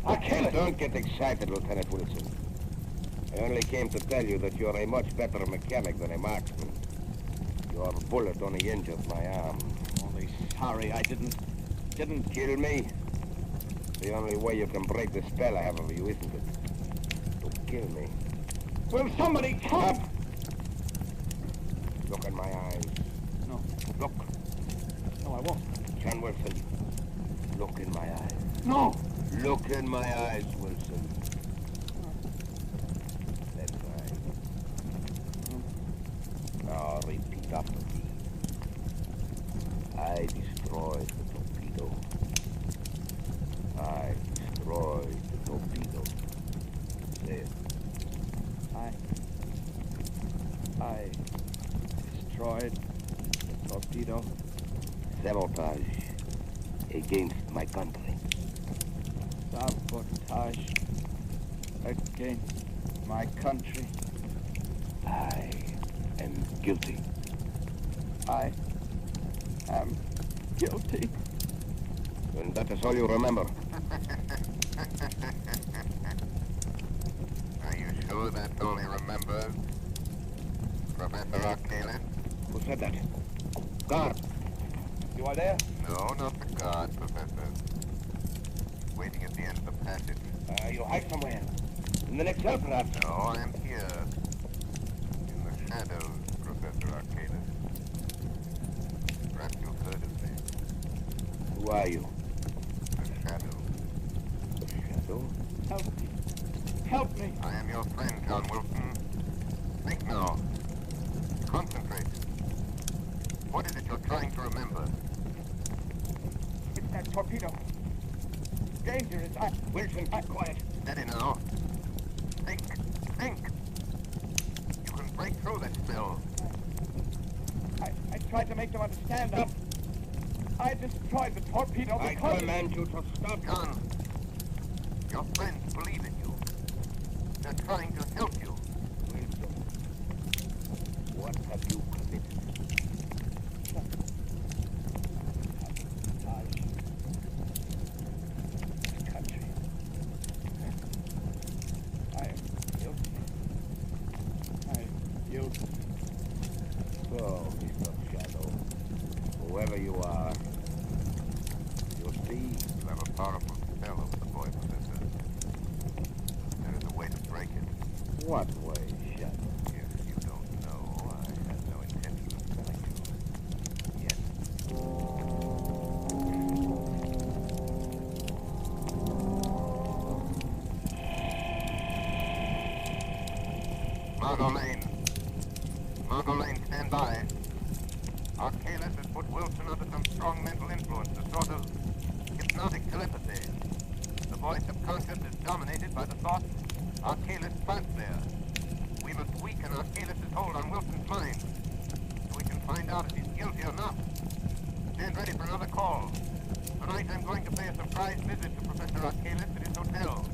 Arcalis! Don't get excited, Lieutenant Wilson. I only came to tell you that you're a much better mechanic than a marksman. Your bullet only injured my arm. Only sorry I didn't kill me. The only way you can break the spell I have over you, isn't it? To kill me. Will somebody come? Look in my eyes. No. Look. No, I won't. John Wilson, look in my eyes. No! Look in my eyes, Wilson. That's right. Now repeat after me. I destroyed the torpedo. I destroyed the torpedo. Say it. I destroyed the torpedo. Sabotage against my country. Sabotage against my country. I am guilty. I am guilty. And that is all you remember. Are you sure that's all he remembers, Professor Arcalis? Who said that? Guard. You are there? No, not the guard, Professor. Waiting at the end of the passage. You hide somewhere. In the next cell, perhaps. No, I am here. In the shadows, Professor Arcalis. Perhaps you've heard of me. Who are you? The Shadow. The Shadow? Help me. Help me. I am your friend, John Wilson. Think now. Concentrate. What is it you're trying to remember? It's that torpedo. Dangerous. Wilson, keep quiet. Steady now. Think. Think. You can break through that spell. I tried to make them understand that I destroyed the torpedo I because... command you to stop. John, your friends believe in you. They're trying to help you. Wilson, what have you committed? Country. I am guilty. I am guilty. So, Mr. Shadow, whoever you are, you see, You have a powerful spell over the boy, Professor. There is a way to break it. what way? Margot Lane. Margot Lane, stand by. Arcalis has put Wilson under some strong mental influence, a sort of hypnotic telepathy. The boy's subconscious is dominated by the thought Arcalis plants there. We must weaken Arcalis' hold on Wilson's mind so we can find out if he's guilty or not. Stand ready for another call. Tonight I'm going to pay a surprise visit to Professor Arcalis at his hotel.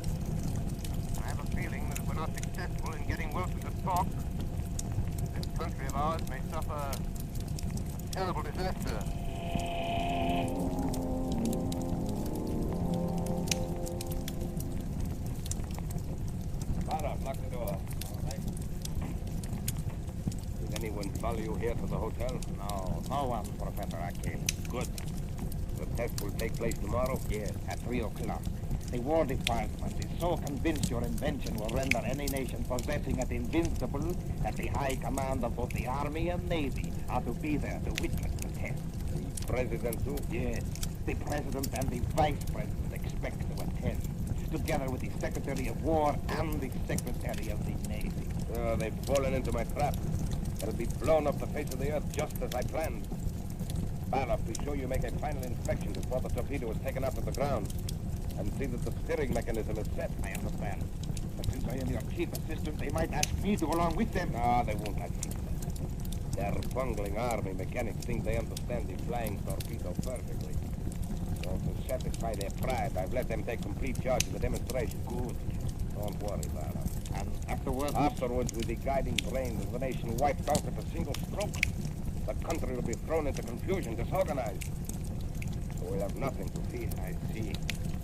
I have a feeling that if we're not successful in getting Wilson to talk, this country of ours may suffer a terrible disaster. Barra, lock the door. All right. Did anyone follow you here to the hotel? No one, Professor Arcalis. Good. The test will take place tomorrow? Yes, at 3 o'clock. The War Department is so convinced your invention will render any nation possessing it invincible that the high command of both the Army and Navy are to be there to witness the test. The President, too? Yes. The President and the Vice President expect to attend, together with the Secretary of War and the Secretary of the Navy. Oh, they've fallen into my trap. They'll be blown off the face of the earth just as I planned. Barloff, be sure you make a final inspection before the torpedo is taken up to the ground. And see that the steering mechanism is set. I understand. But since I am your chief assistant, they might ask me to go along with them. No, they won't ask you. Their bungling army mechanics think they understand the flying torpedo perfectly. So to satisfy their pride, I've let them take complete charge of the demonstration. Good. Don't worry, Barloff. And afterwards? Afterwards, with the guiding brains of the nation wiped out at a single stroke, the country will be thrown into confusion, disorganized. So we'll have nothing to fear. I see.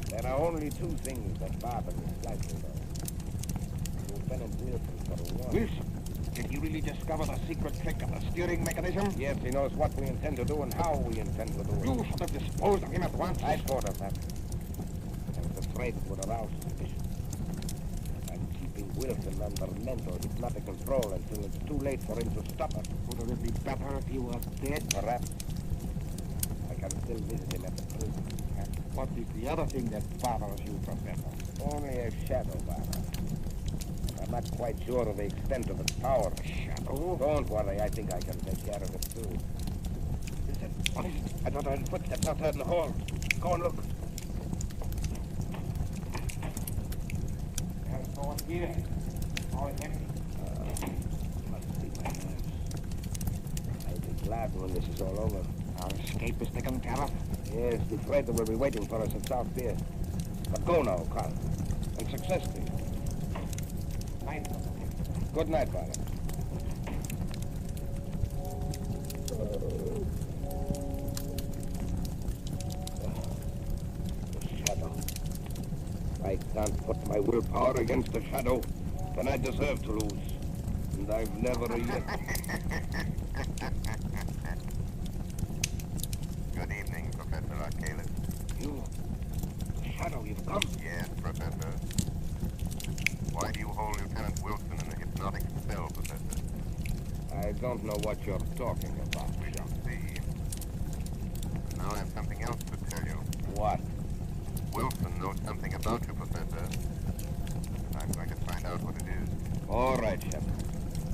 There are only two things that bother me slightly, though. Lieutenant Wilson, for one. Wilson? Did he really discover the secret trick of the steering mechanism? Yes, he knows what we intend to do and how we intend to do it. You should have disposed of him at once. I thought of that. I was afraid it would arouse suspicion. I'm keeping Wilson under mental hypnotic control until it's too late for him to stop us. Would it be better if he was dead? Perhaps. I can still visit him at the prison. What is the other thing that bothers you, Professor? Only a shadow, Barloff. I'm not quite sure of the extent of its power. A shadow? Don't worry, I think I can take care of it, too. Listen, what is it? I thought I heard footsteps outside in the hall. Go and look. There's no one here. All is empty. Must be my nerves. I'll be glad when this is all over. Our escape is taken care of? Yes, the freighter will be waiting for us at South Pier. But go now, Carl. And success to you. Night. Good night, Barloff. The shadow. I can't put my willpower against the shadow, then I deserve to lose. And I've never yet... Good evening, Professor Arcalis. You... Shadow, you've come? Yes, Professor. Why do you hold Lieutenant Wilson in a hypnotic spell, Professor? I don't know what you're talking about. We shall see. Now I have something else to tell you. What? Wilson knows something about you, Professor. I'm going to find out what it is. All right, Shep.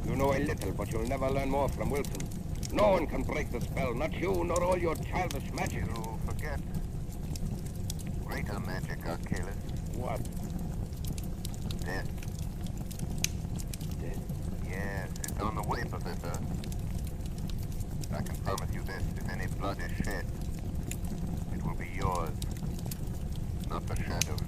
You know a little, but you'll never learn more from Wilson. No one can break the spell, not you, nor all your childish magic. You forget. Greater magic, Arcalis. What? Death. Death? Yes, it's on the way, Professor. I can promise you this, if any blood is shed, it will be yours, not the Shadow's.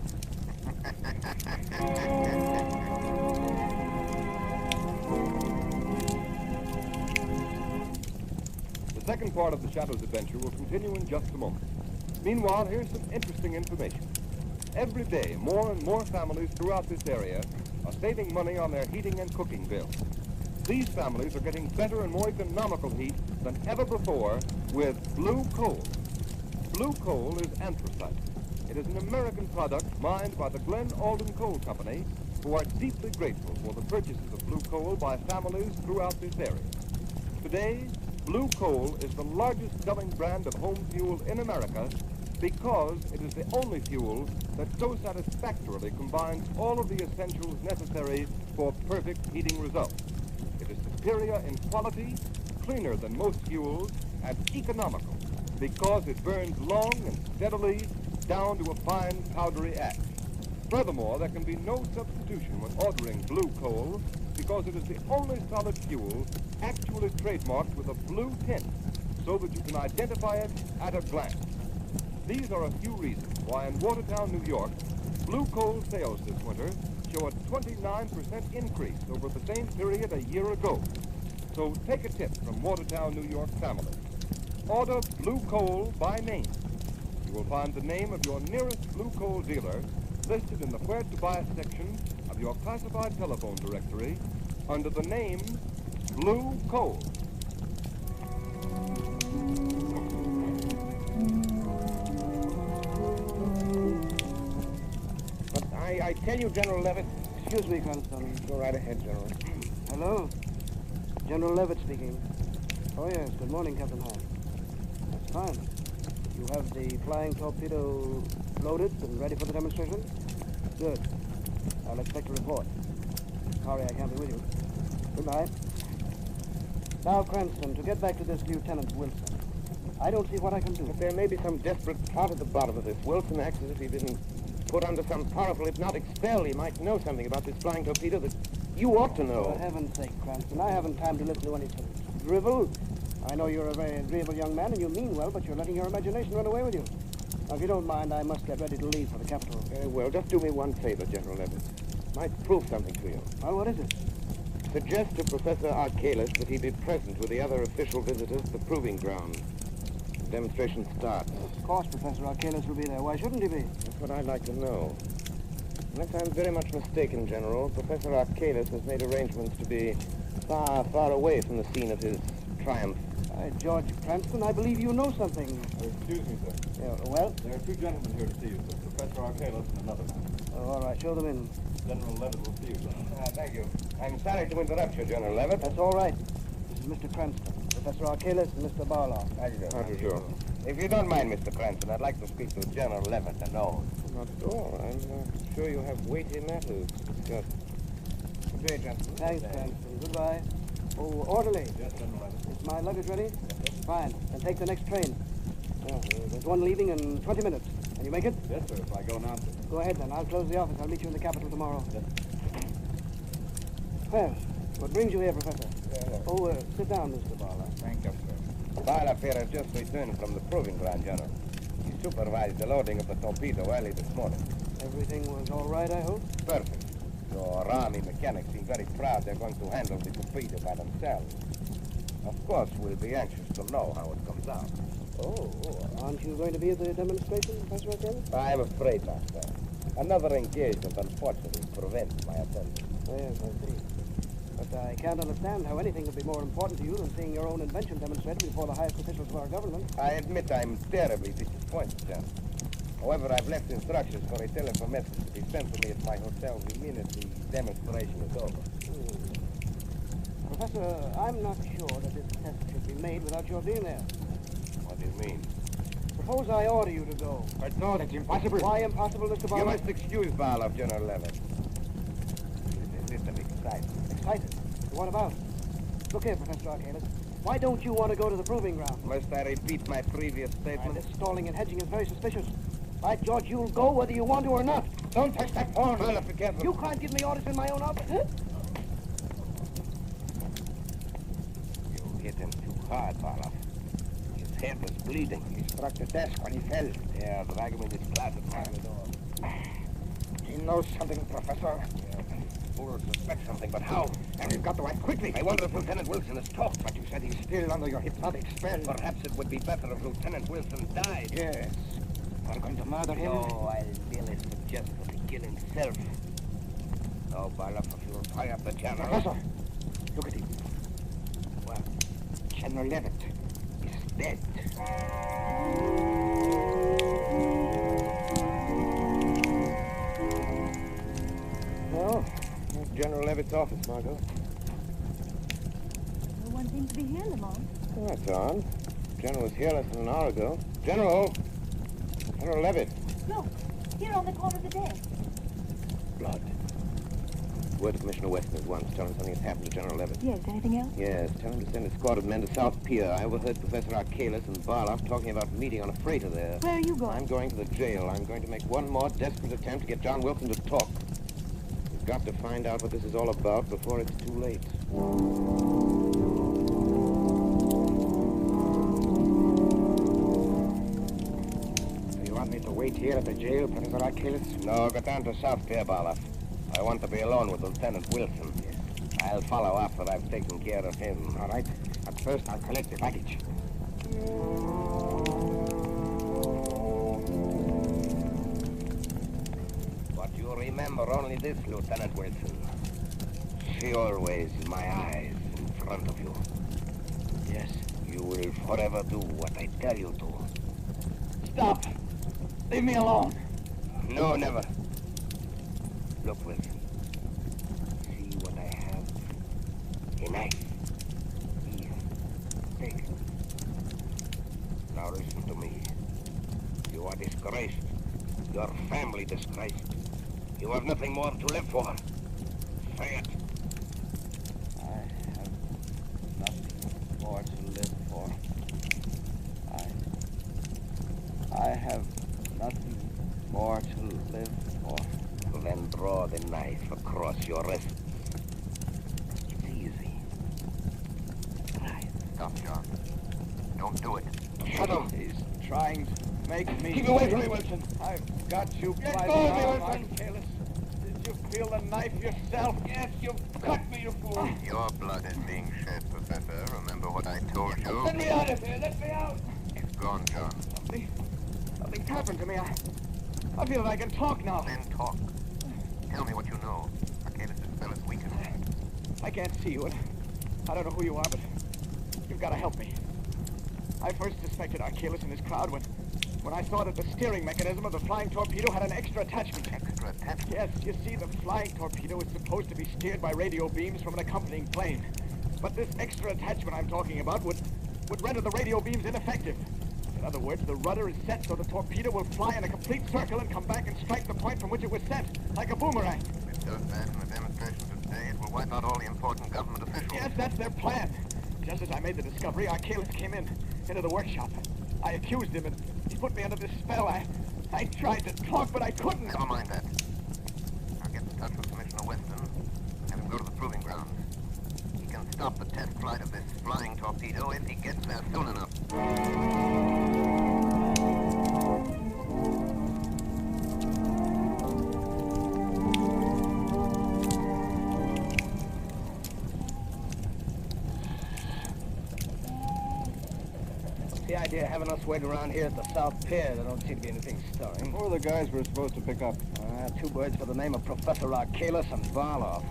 The second part of the Shadow's adventure will continue in just a moment. Meanwhile, here's some interesting information. Every day, more and more families throughout this area are saving money on their heating and cooking bills. These families are getting better and more economical heat than ever before with blue coal. Blue coal is anthracite. It is an American product mined by the Glen Alden Coal Company, who are deeply grateful for the purchases of blue coal by families throughout this area. Today, blue coal is the largest selling brand of home fuel in America because it is the only fuel that so satisfactorily combines all of the essentials necessary for perfect heating results. superior in quality, cleaner than most fuels, and economical because it burns long and steadily down to a fine powdery ash. Furthermore, there can be no substitution when ordering blue coal because it is the only solid fuel actually trademarked with a blue tint so that you can identify it at a glance. These are a few reasons why in Watertown, New York, blue coal sales this winter show a 29% increase over the same period a year ago. So take a tip from Watertown, New York family. Order blue coal by name. You will find the name of your nearest blue coal dealer listed in the Where to Buy It section of your classified telephone directory under the name Blue Coal. But I tell you, General Levitt. Excuse me, Cranston. Go right ahead, General. Hello? General Levitt speaking. Oh, yes. Good morning, Captain Hyde. That's fine. You have the flying torpedo loaded and ready for the demonstration? Good. I'll expect a report. Sorry I can't be with you. Goodbye. Now, Cranston, to get back to this Lieutenant Wilson, I don't see what I can do. But there may be some desperate plot at the bottom of this. Wilson acts as if he'd been put under some powerful hypnotic spell. He might know something about this flying torpedo that you ought to know. For heaven's sake, Cranston, I haven't time to listen to any drivel. I know you're a very agreeable young man and you mean well, but you're letting your imagination run away with you. Now, if you don't mind, I must get ready to leave for the capital. Very well. Just do me one favor, General Levitt. Might prove something to you. Well, what is it? Suggest to Professor Arcalis that he be present with the other official visitors at the proving ground. The demonstration starts. Of course, Professor Arcalis will be there. Why shouldn't he be? That's what I'd like to know. Unless I'm very much mistaken, General, Professor Arcalis has made arrangements to be far, far away from the scene of his triumph. George Cranston, I believe you know something. Excuse me, sir. Yeah, well? There are two gentlemen here to see you, sir. Professor Arcalis and another man. Oh, all right. Show them in. General Levitt will see you, sir. Thank you. I'm sorry to interrupt you, General Levitt. That's all right. This is Mr. Cranston, Professor Arcalis, and Mr. Barlow. How do you do? If you don't mind, Mr. Cranston, I'd like to speak to General Levitt alone. Not at all. I'm sure you have weighty matters to discuss. Good day, gentlemen. Thanks, Cranston. Goodbye. Oh, orderly. Yes, General Levitt. Is my luggage ready? Yes. Fine. And take the next train. There's one leaving in 20 minutes. Can you make it? Yes, sir, if I go now, sir. Go ahead, then. I'll close the office. I'll meet you in the capital tomorrow. Yes. Well, what brings you here, Professor? Sit down, Mr. Barlow. Thank you, sir. Barlow here has just returned from the proving ground, General. He supervised the loading of the torpedo early this morning. Everything was all right, I hope? Perfect. Your army mechanics seem very proud they're going to handle the torpedo by themselves. Of course, we'll be anxious to know how it comes out. Oh, aren't you going to be at the demonstration, Professor Arcalis? I'm afraid not, sir. Another engagement, unfortunately, prevents my attendance. Yes, I see. But I can't understand how anything could be more important to you than seeing your own invention demonstrated before the highest officials of our government. I admit I'm terribly disappointed, General. However, I've left instructions for a telephone message to be sent to me at my hotel the minute the demonstration is over. Professor, I'm not sure that this test should be made without your being there. What do you mean? Suppose I order you to go. But no, that's impossible. Why impossible, Mr. Barlow? You must excuse Barlow, General Levitt. He's a little excited. Excited? What about? Look here, Professor Arcalis. Why don't you want to go to the proving ground? Must I repeat my previous statement? This stalling and hedging is very suspicious. By George, you'll go whether you want to or not. Don't touch that phone. Barlow, be careful. You can't give me orders in my own office. You hit him too hard, Barlow. His head was bleeding. He struck the desk when he fell. Yeah, drag him in his closet by the door. He knows something, Professor. Yeah, fools suspect something, but how? And we've got to act quickly. I wonder if Lieutenant Wilson has talked. But you said he's still under your hypnotic spell. Perhaps it would be better if Lieutenant Wilson died. Yes. We're going to murder him? No, I'll merely suggest that he kill himself. No, Barlow, if you'll fire up the general. Professor, look at him. Well, General Levitt is dead. Well, that's General Levitt's office, Margot. No one seems to be here, Lamont. Oh, that's odd. General was here less than an hour ago. General! General Levitt. Look, here on the corner of the desk. Blood. Word to Commissioner Weston at once. Tell him something has happened to General Levitt. Yes, anything else? Yes, tell him to send a squad of men to South Pier. I overheard Professor Arkalis and Barloff talking about meeting on a freighter there. Where are you going? I'm going to the jail. I'm going to make one more desperate attempt to get John Wilson to talk. We've got to find out what this is all about before it's too late. You want me to wait here at the jail, Professor Arkalis? No, go down to South Pier, Barloff. I want to be alone with Lieutenant Wilson. Yes. I'll follow after I've taken care of him. All right. But first, I'll collect the package. But you remember only this, Lieutenant Wilson. See always my eyes in front of you. Yes, you will forever do what I tell you to. Stop! Leave me alone! No, never. Look, Wilson. See what I have? A knife. Here. Take it. Now listen to me. You are disgraced. Your family disgraced. You have nothing more to live for. Say it. I have nothing more to live for. I have nothing more to live for. Then draw the knife across your wrist. It's easy. Try it. Stop, John. Don't do it. Shut him. He's trying to make me... Keep away from me, Wilson. I've got you Let by go the of me, arm, Wilson. Arkalis. Did you feel the knife yourself? Yes, you cut me, you fool. Your blood is being shed, Professor. Remember what I told you? Let me out of here. Let me out. It's gone, John. Something's happened to me. I feel that I can talk now. Then talk. Tell me what you know. Arkalis' spell is weakened. I can't see you, and I don't know who you are, but you've got to help me. I first suspected Arkalis and his crowd when I saw that the steering mechanism of the flying torpedo had an extra attachment. Extra attachment? Yes, you see, the flying torpedo is supposed to be steered by radio beams from an accompanying plane. But this extra attachment I'm talking about would render the radio beams ineffective. In other words, the rudder is set so the torpedo will fly in a complete circle and come back and strike the point from which it was sent, like a boomerang. If it does that in the demonstration today, it will wipe out all the important government officials. Yes, that's their plan. Just as I made the discovery, Arkalis came into the workshop. I accused him, and he put me under this spell. I tried to talk, but I couldn't. Never mind that. I'll get in touch with Commissioner Weston, have him go to the proving grounds. He can stop the test flight of this flying torpedo if he gets there soon enough. The idea of having us wait around here at the South Pier, there don't seem to be anything stirring. Who are the guys we're supposed to pick up? Two birds for the name of Professor Arkalis and Barloff.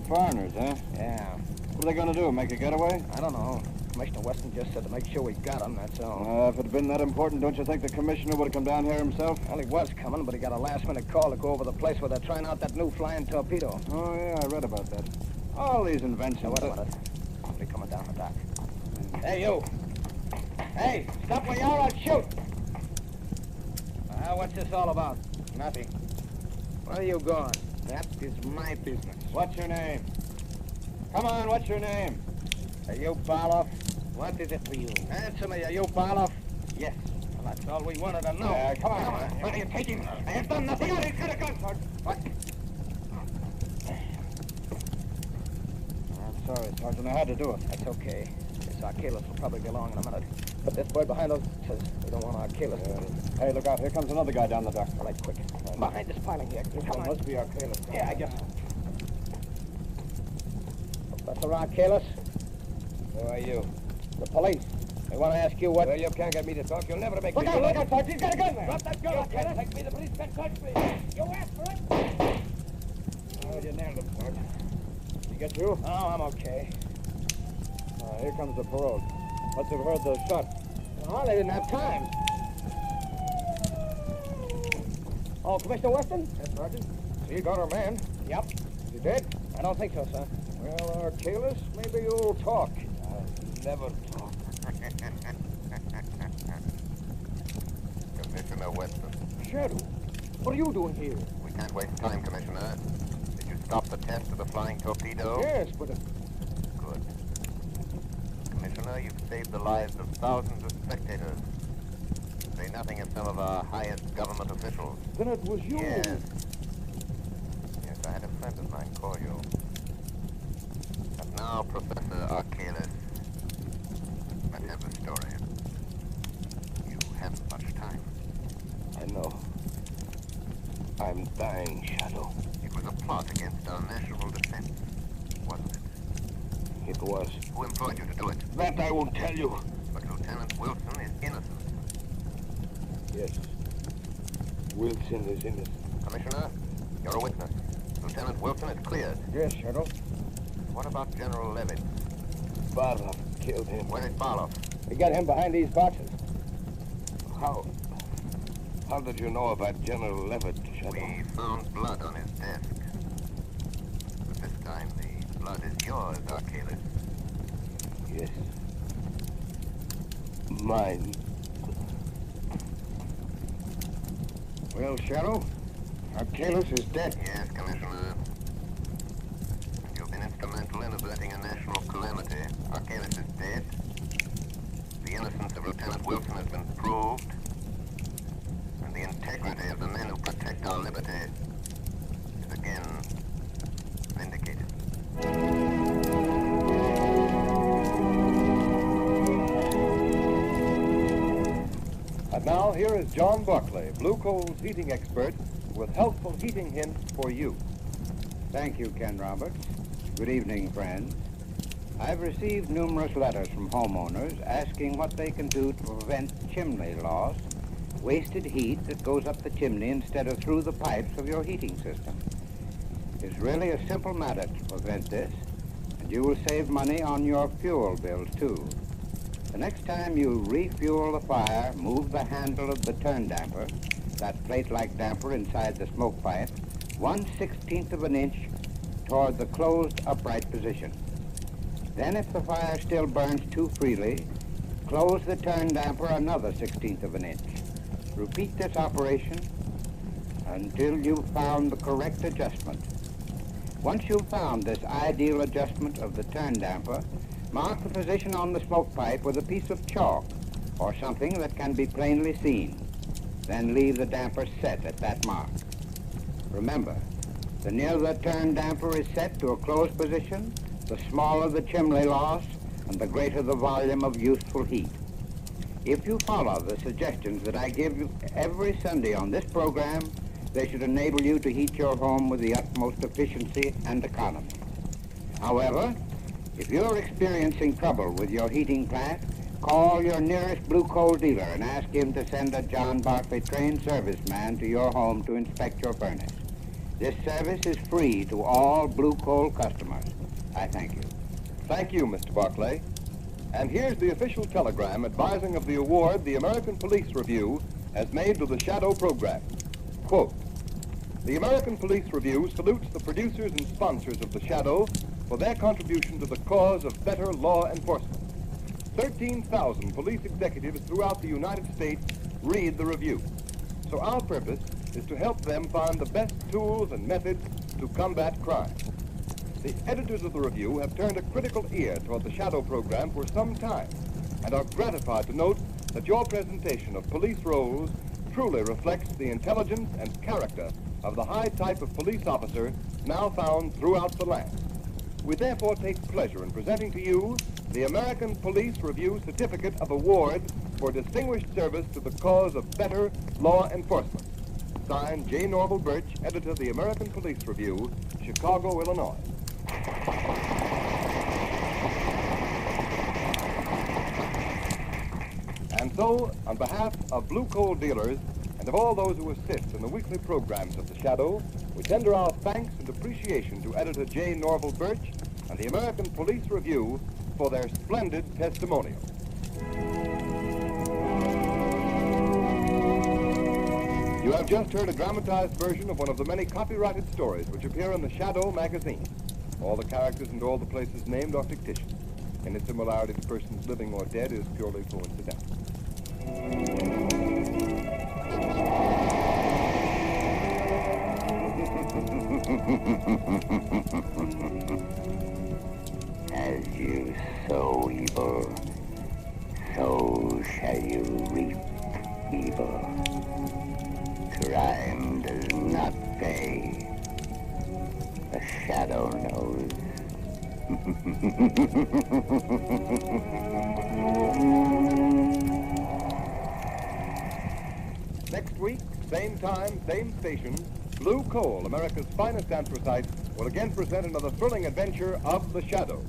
Foreigners, huh? Yeah. What are they going to do, make a getaway? I don't know. Commissioner Weston just said to make sure we got them, that's all. If it had been that important, don't you think the commissioner would have come down here himself? Well, he was coming, but he got a last-minute call to go over the place where they're trying out that new flying torpedo. Oh, yeah, I read about that. All these inventions... Now, wait a minute. Somebody coming down the dock. Hey, you! Hey, stop where you are, I'll shoot! What's this all about? Nothing. Where are you going? That is my business. What's your name? Come on, what's your name? Are you Barloff? What is it for you? Answer me, are you Barloff? Yes. Well, that's all we wanted to know. Come on. Where are you taking? I have done nothing. He's got a gun, Sergeant. What? I'm sorry, Sergeant. I had to do it. That's okay. This Arkalis will probably be along in a minute. But this bird behind us says we don't want Arkalis. Hey, look out. Here comes another guy down the dock. All right, quick. Behind this piling here. Come on. Must be Arkalis. Yeah, I guess so. Professor Arkalis? Who are you? The police. They want to ask you what... Well, you can't get me to talk. You'll never make Look me... out, Sergeant. He's got a gun there. Drop that gun, You Arkalis. can't take me. The police can't touch me. You asked for it. Oh, you nailed him, Sergeant. He get you? Oh, I'm okay. Here comes the parole. Must have heard the shot. Oh, they didn't have time. Oh, Commissioner Weston? Yes, Sergeant. So you got our man? Yep. You did? I don't think so, sir. Well, Arkalis, maybe you'll talk. I'll never talk. Commissioner Weston. Shadow, what are you doing here? We can't waste time, Commissioner. Did you stop the test of the flying torpedo? Yes, but... Good. Commissioner, you've saved the lives of thousands of spectators. Say nothing of some of our highest government officials. Then it was you. Yes. Yes, I had a friend of mine call you. And now, Professor Arcalis, let's have the story. You haven't much time. I know. I'm dying, Shadow. It was a plot against our national defense, wasn't it? It was. Who employed you to do it? That I won't tell you. But Lieutenant Wilson is innocent. Yes. Wilson is innocent. Commissioner, you're a witness. Lieutenant Wilson is cleared. Yes, Shadow. What about General Levitt? Barloff killed him. Where is Barloff? We got him behind these boxes. How did you know about General Levitt, Shadow? We found blood on his desk. But this time the blood is yours, Arcalis. Yes. Mine. Well, Shadow, Arcalis is dead. Yes, Commissioner. You've been instrumental in averting a national calamity. Arcalis is dead. The innocence of Lieutenant Wilson has been proved. And the integrity of the men who protect our liberty is again vindicated. And now here is John Buckley, Blue Coal's heating expert, with helpful heating hints for you. Thank you, Ken Roberts. Good evening, friends. I've received numerous letters from homeowners asking what they can do to prevent chimney loss, wasted heat that goes up the chimney instead of through the pipes of your heating system. It's really a simple matter to prevent this, and you will save money on your fuel bills, too. The next time you refuel the fire, move the handle of the turn damper, that plate-like damper inside the smoke pipe, 1/16 of an inch toward the closed upright position. Then if the fire still burns too freely, close the turn damper another 1/16 of an inch. Repeat this operation until you've found the correct adjustment. Once you've found this ideal adjustment of the turn damper, mark the position on the smoke pipe with a piece of chalk or something that can be plainly seen. Then leave the damper set at that mark. Remember, the nearer the turn damper is set to a closed position, the smaller the chimney loss and the greater the volume of useful heat. If you follow the suggestions that I give you every Sunday on this program, they should enable you to heat your home with the utmost efficiency and economy. However, if you're experiencing trouble with your heating plant, call your nearest Blue Coal dealer and ask him to send a John Barclay trained serviceman to your home to inspect your furnace. This service is free to all Blue Coal customers. I thank you. Thank you, Mr. Barclay. And here's the official telegram advising of the award the American Police Review has made to the Shadow program. Quote, the American Police Review salutes the producers and sponsors of the Shadow for their contribution to the cause of better law enforcement. 13,000 police executives throughout the United States read the review. So our purpose is to help them find the best tools and methods to combat crime. The editors of the review have turned a critical ear toward the Shadow program for some time and are gratified to note that your presentation of police roles truly reflects the intelligence and character of the high type of police officer now found throughout the land. We therefore take pleasure in presenting to you the American Police Review Certificate of Award for Distinguished Service to the Cause of Better Law Enforcement. Signed, J. Norval Birch, editor of the American Police Review, Chicago, Illinois. And so, on behalf of Blue Coal dealers and of all those who assist in the weekly programs of the Shadow, we tender our thanks and appreciation to editor J. Norval Birch and the American Police Review for their splendid testimonial. You have just heard a dramatized version of one of the many copyrighted stories which appear in the Shadow magazine. All the characters and all the places named are fictitious. Any similarity to persons living or dead is purely coincidental. As you sow evil, so shall you reap evil. Crime does not pay. The shadow knows. Next week, same time, same station, Blue Coal, America's finest anthracite, will again present another thrilling adventure of the Shadow.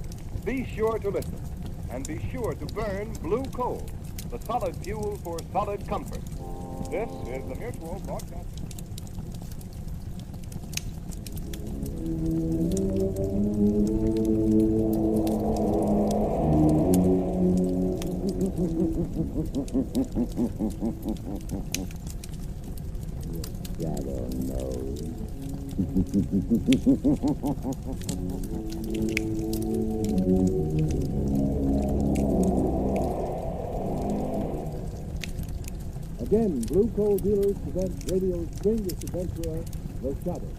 Be sure to listen, and be sure to burn blue coal, the solid fuel for solid comfort. This is the Mutual Broadcast. Shadow knows. Again, Blue Coal Dealers present radio's strangest adventurer, The Shadow.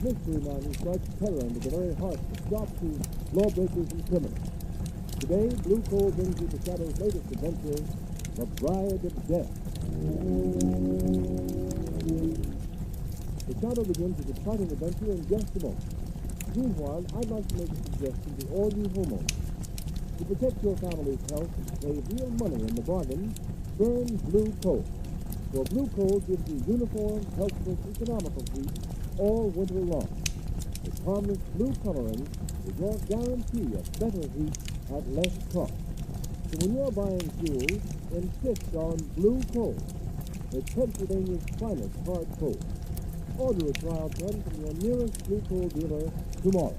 Mystery man who strikes terror into the very heart of sharp thieves, lawbreakers, and criminals. Today, Blue Coal brings you The Shadow's latest adventure, The Bride of Death. The Shadow begins its exciting adventure in just a moment. Meanwhile, I'd like to make a suggestion to all you homeowners. To protect your family's health and save real money in the bargain, burn blue coal. For blue coal gives you uniform, healthful, economical heat all winter long. Its harmless blue coloring is your guarantee of better heat at less cost. So when you're buying fuel, insist on blue coal. It's Pennsylvania's finest hard coal. Order a trial pen from your nearest blue coal dealer tomorrow.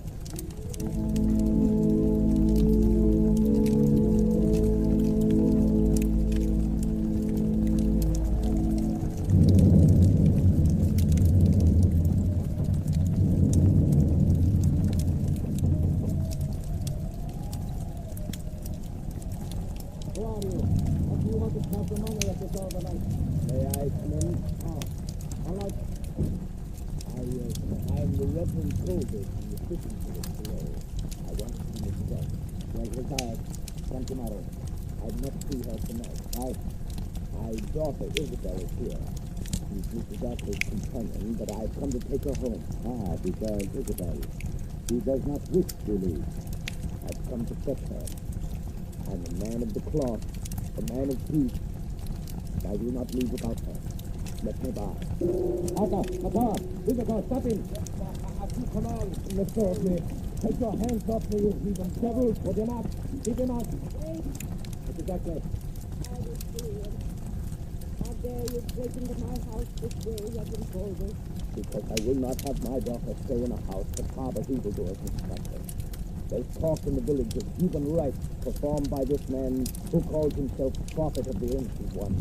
Daughter Isabel is here. She's Mrs. Doctor's companion, but I've come to take her home. Ah, because Isabel, she does not wish to leave. I've come to fetch her. I'm a man of the cloth, a man of peace. I will not leave without her. Let me by. Papa, Isabel, stop him. At your command, Mr. Oakley. Take your hands off me, you heathen devil. Would you not? Did you not? Mrs. Doctor. You break into my house this way, I've been told this. Because I will not have my daughter stay in a house that harbors evildoers and suspects. There's talk in the village of human rites performed by this man who calls himself Prophet of the Ancient One.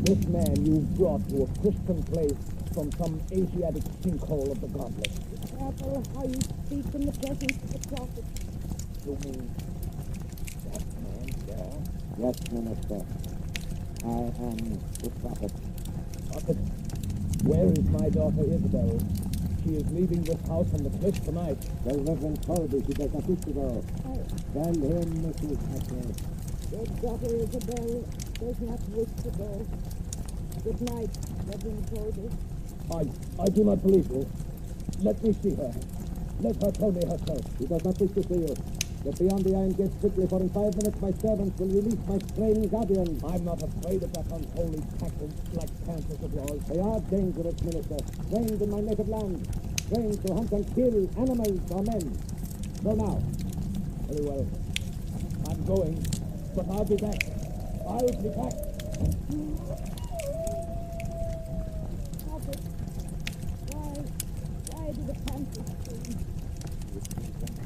This man you've brought to a Christian place from some Asiatic sinkhole of the godless. Careful how you speak in the presence of the prophet. You mean that man there? Yes, Minister. I am the prophet. Prophet, where is my daughter Isabel? She is leaving this house on the cliff tonight. The Reverend Colby, she does not wish to go. Send him, Mrs. Hackney. Your daughter Isabel does not wish to go. Good night, Reverend Colby. I do not believe you. Let me see her. Let her tell me herself. She does not wish to see you. Get beyond the iron gate quickly, for in 5 minutes my servants will release my straying guardian. I'm not afraid of that unholy pack of black panthers of yours. They are dangerous, Minister. Trained in my native land. Trained to hunt and kill animals or men. So now. Very well. I'm going, but I'll be back. I'll be back. Prophet, why do the panthers scream?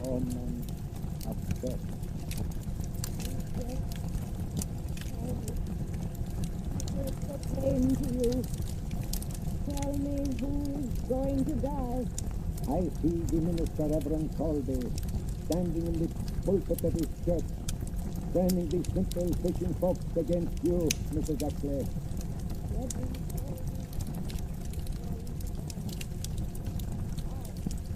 Home upset. It's plain to you. Tell me who's going to die. I see the minister, Reverend Colby, standing in the pulpit of his church, turning the simple fishing folks against you, Mrs. Huxley.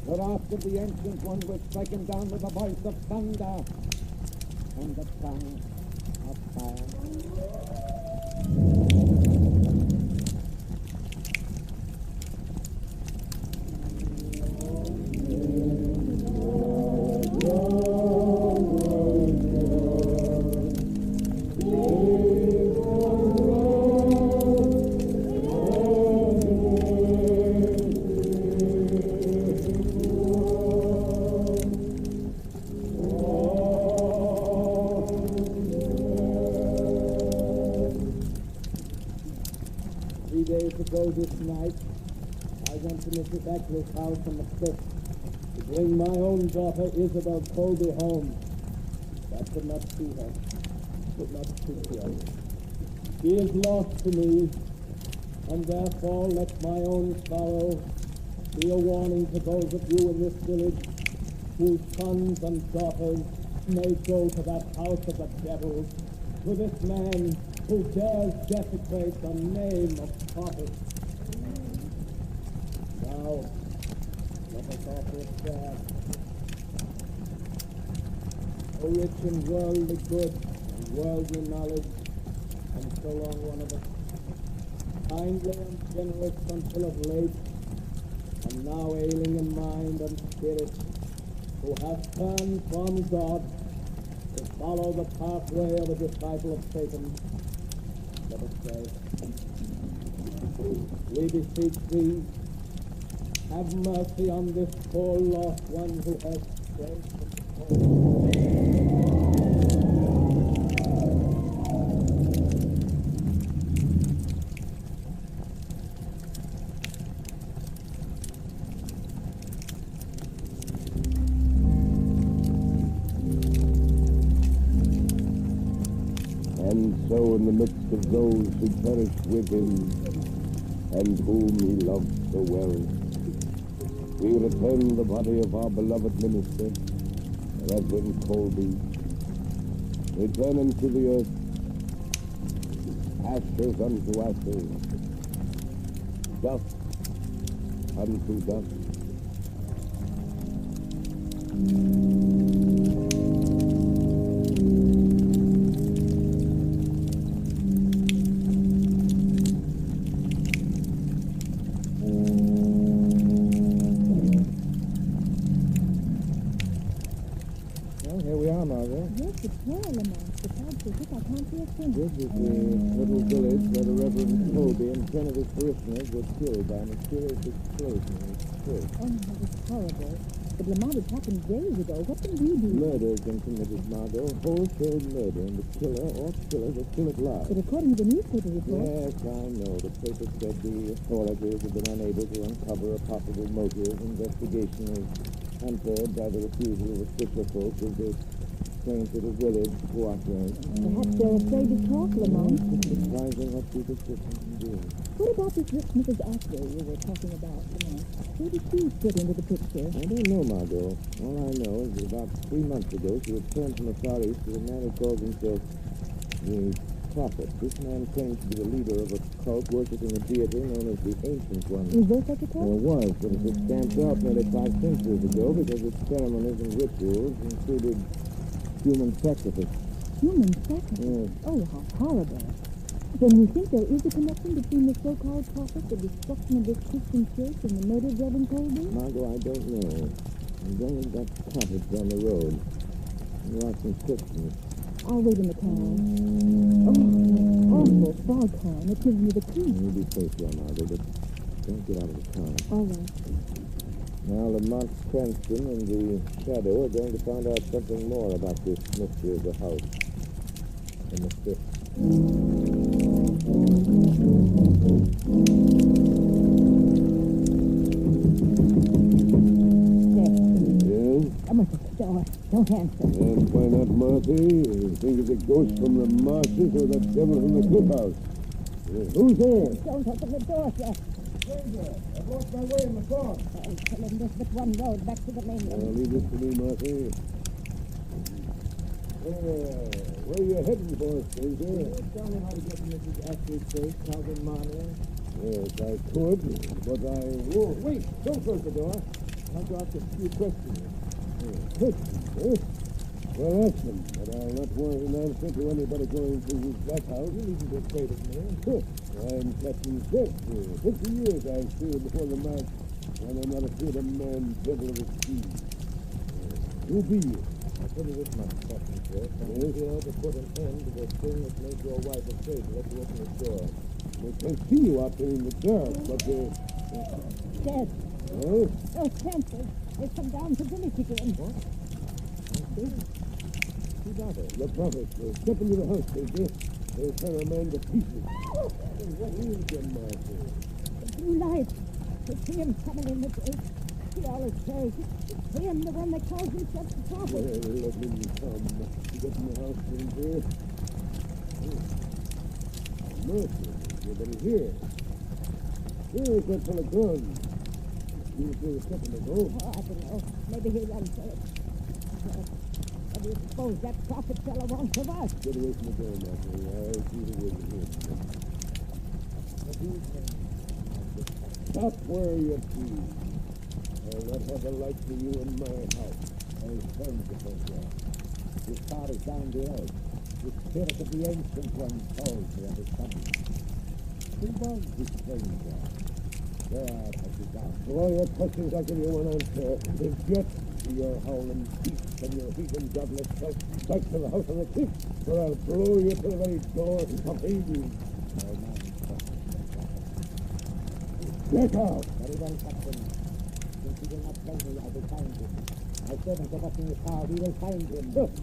The wrath of the Ancient One was stricken down with the voice of thunder and the tongue of fire. This night, I went to Mrs. Eckler's house on the cliff to bring my own daughter, Isabel Colby, home. I could not see her, could not speak to her. She is lost to me, and therefore let my own sorrow be a warning to those of you in this village whose sons and daughters may go to that house of the devil, to this man who dares desecrate the name of prophet. Now, let us offer a prayer. O rich in worldly good and worldly knowledge, and so long one of us, kindly and generous until of late, and now ailing in mind and spirit, who hath turned from God to follow the pathway of a disciple of Satan, let us pray. We beseech thee, have mercy on this poor lost one who has strayed from home. And so in the midst of those who perished with him, and whom he loved so well, we return the body of our beloved minister, Reverend Colby. Return him to the earth, ashes unto ashes, dust unto dust. This is the little village where the Reverend Colby and 10 of his parishioners were killed by a mysterious explosion in his church. Oh, that was horrible. But Lamont, it happened days ago. What can we do? Murder has been committed, Margot. Wholesale murder, and the killer or killers are still at large. But according to the newspaper report... Yes, I know. The paper said the authorities have been unable to uncover a possible motive. Investigation is hampered by the refusal of official folk of this quaint little village to cooperate. Perhaps they're afraid to talk, Lamont. It's surprising what people can do. What about this rich Mrs. Ashley you were talking about, Lamont? Where did she fit into the picture? I don't know, Margot. All I know is that about 3 months ago she returned from the Far East with a man who calls himself the Prophet. This man claims to be the leader of a cult worshipping a deity known as the Ancient One. Is there such a cult? There was, but it was stamped out nearly 5 centuries ago because its ceremonies and rituals included human sacrifice. Human sacrifice? Yes. Oh, how horrible. Then you think there is a connection between the so-called prophet, the destruction of this Christian church, and the murder of Reverend Colby? Margot, I don't know. I'm going to that cottage down the road. There are some Christians. I'll wait in the car. Oh, awful foghorn. It gives me the creeps. You be safe there, Margot, but don't get out of the car. All right. Now, Lamont Cranston and the Shadow are going to find out something more about this mystery of the house and the fifth. Come on, door. Don't answer. And why not, Marthy? You think it's a ghost from the marshes or that devil from the cliff house? Who's there? Don't open the door, sir. Stranger, I've lost my way in the fog. Tell him there's but one road back to the mainland. Leave this to me, Marthy. Where are you heading for, stranger? Tell me how to get to Mrs. Ashley's place, Calvin Manor. Yes, I could, but I... Whoa, wait! Don't close the door. want to ask a few questions. Questions, eh? Well, ask them, but I'll not warrant an answer to anybody going through that house. You needn't be afraid of me. I'm Captain Smith. 50 years I've stood before the mast, and I'm not afraid of man, devil of the sea. Who be you? I tell you this much, Captain Smith. I'm here to put an end to the thing that made your wife afraid to let you open the door. I can see you out there in the dark, but Dad. Huh? Those campers, they've come down to village again. What? Who got it? The prophet. Step into the house, Major. They'll tear a man to pieces. What is the matter? The blue light. It's him coming in the gate. He always says it's him, the one that calls himself the prophet. Well, let him come. You get in the house, Major. Mercy, you better hear. Where is that fellow gone? He was here a second ago. Oh, I don't know. Maybe he runs for it. What do you suppose that prophet fellow wants of us? Get away from the door, Matthew. I'll see the way to him. What do you think? Stop where you please. I'll not have a light for you in my house. I'll send the photograph. This far is down the road. The spirit of the ancient one told me of his coming. Who was this stranger? Where has he gone? To all your questions, I'll give you one answer. If get to your howling beasts and your heathen godless self back to the house on the cliff, or I'll blow you to the very door of Hades. No man Get out! Very well, Captain. Since he will not tell me, I will find him. My servants are watching the car. We will find him. We'll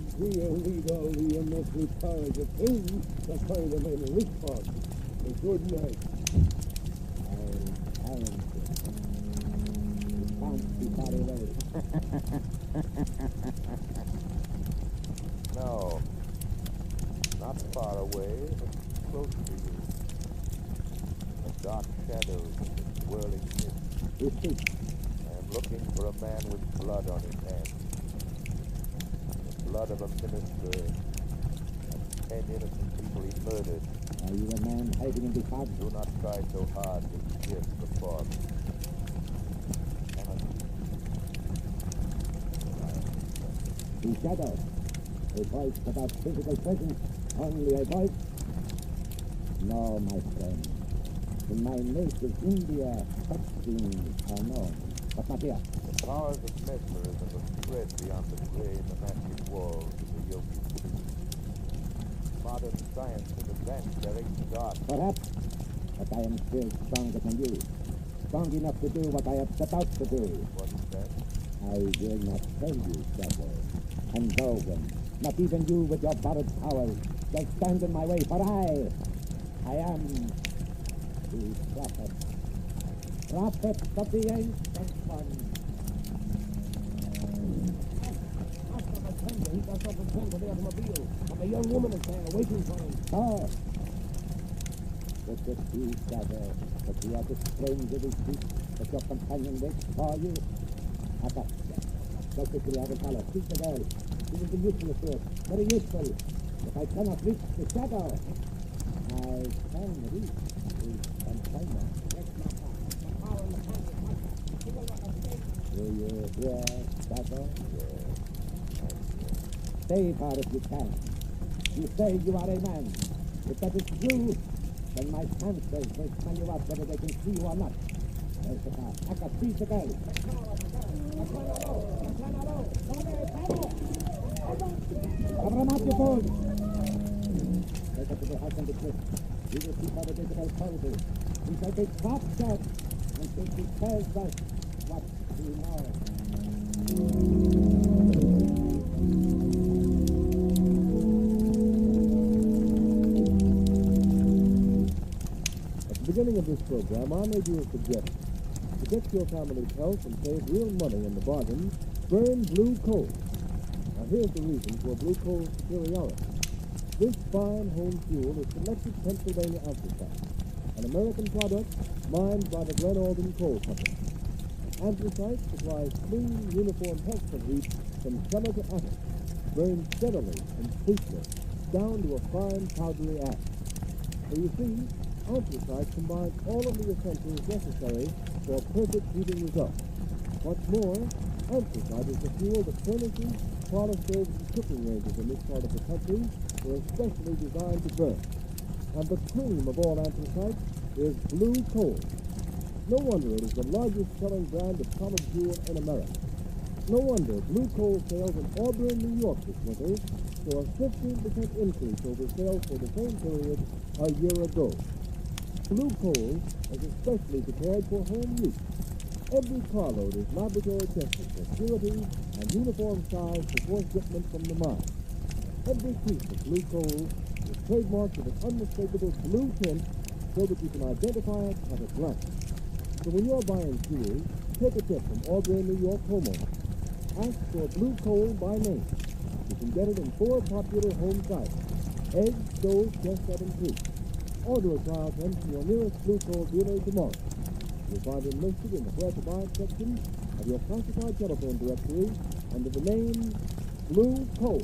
lead all the unnecessary powers of things to find a man in this part. Good night. I'll find him. He can't be far away. No. Not far away, but close to you. The dark shadows of the swirling mist. I am looking for a man with blood on his hands. The blood of a minister and 10 innocent people he murdered. Are you a man hiding in the fog? Do not try so hard to pierce the fog. The shadow. A voice without physical presence. Only a voice. No, my friend. In my native India, such things are known. But not here. The powers of mesmerism have spread beyond the gray monastic walls of the yogi city. Modern science has advanced their ancient art. Perhaps, but I am still stronger than you. Strong enough to do what I have set out to do. What is that? I will not tell you, Shadow. And no one, not even you with your borrowed powers, shall stand in my way, for I am the prophet. Prophet of the ancient one. He got up and turned to the automobile, and the young woman is there waiting for him. Oh! Look at you, Shadow, that you are the stranger who speaks, that your companion waits for you. Abacha. So quickly I will follow. Seek the girl. She will be useful to us. Very useful. If I cannot reach the Shadow, I can reach the container. Do you hear, Shadow? Stay far if you can. You say you are a man. If that is true, then my chancers will smell you out whether they can see you or not. There's the car. Akka, seize the girl. Cover him up, you fool. Take her to the house on the cliff. We will see how the visible poses. We shall be captured until she tells us what she knows. At the beginning of this program, I made you a suggestion. To get your family's health and save real money in the bargain, burn blue coal. Now here's the reason for blue coal's superiority. This fine home fuel is selected Pennsylvania anthracite, an American product mined by the Glen Alden Coal Company. Anthracite supplies clean, uniform health and heat from cellar to attic, burns steadily and sweetly, down to a fine powdery ash. So you see, anthracite combines all of the essentials necessary for perfect heating results. What's more, anthracite is the fuel that furnaces, parlor stoves, and cooking ranges in this part of the country are especially designed to burn. And the cream of all anthracite is blue coal. No wonder it is the largest selling brand of common fuel in America. No wonder blue coal sales in Auburn, New York this winter show a 15% increase over sales for the same period a year ago. Blue coal is especially prepared for home use. Every carload is laboratory tested for purity and uniform size before shipment from the mine. Every piece of blue coal is trademarked with an unmistakable blue tint so that you can identify it at a glance. So when you're buying fuel, take a tip from Auburn, New York homeowners. Ask for blue coal by name. You can get it in 4 popular home sizes: egg, stove, chestnut, and tree. Order a trial tent from your nearest blue coal dealer tomorrow. You'll find it listed in the Where to Buy It section of your classified telephone directory under the name Blue Coal.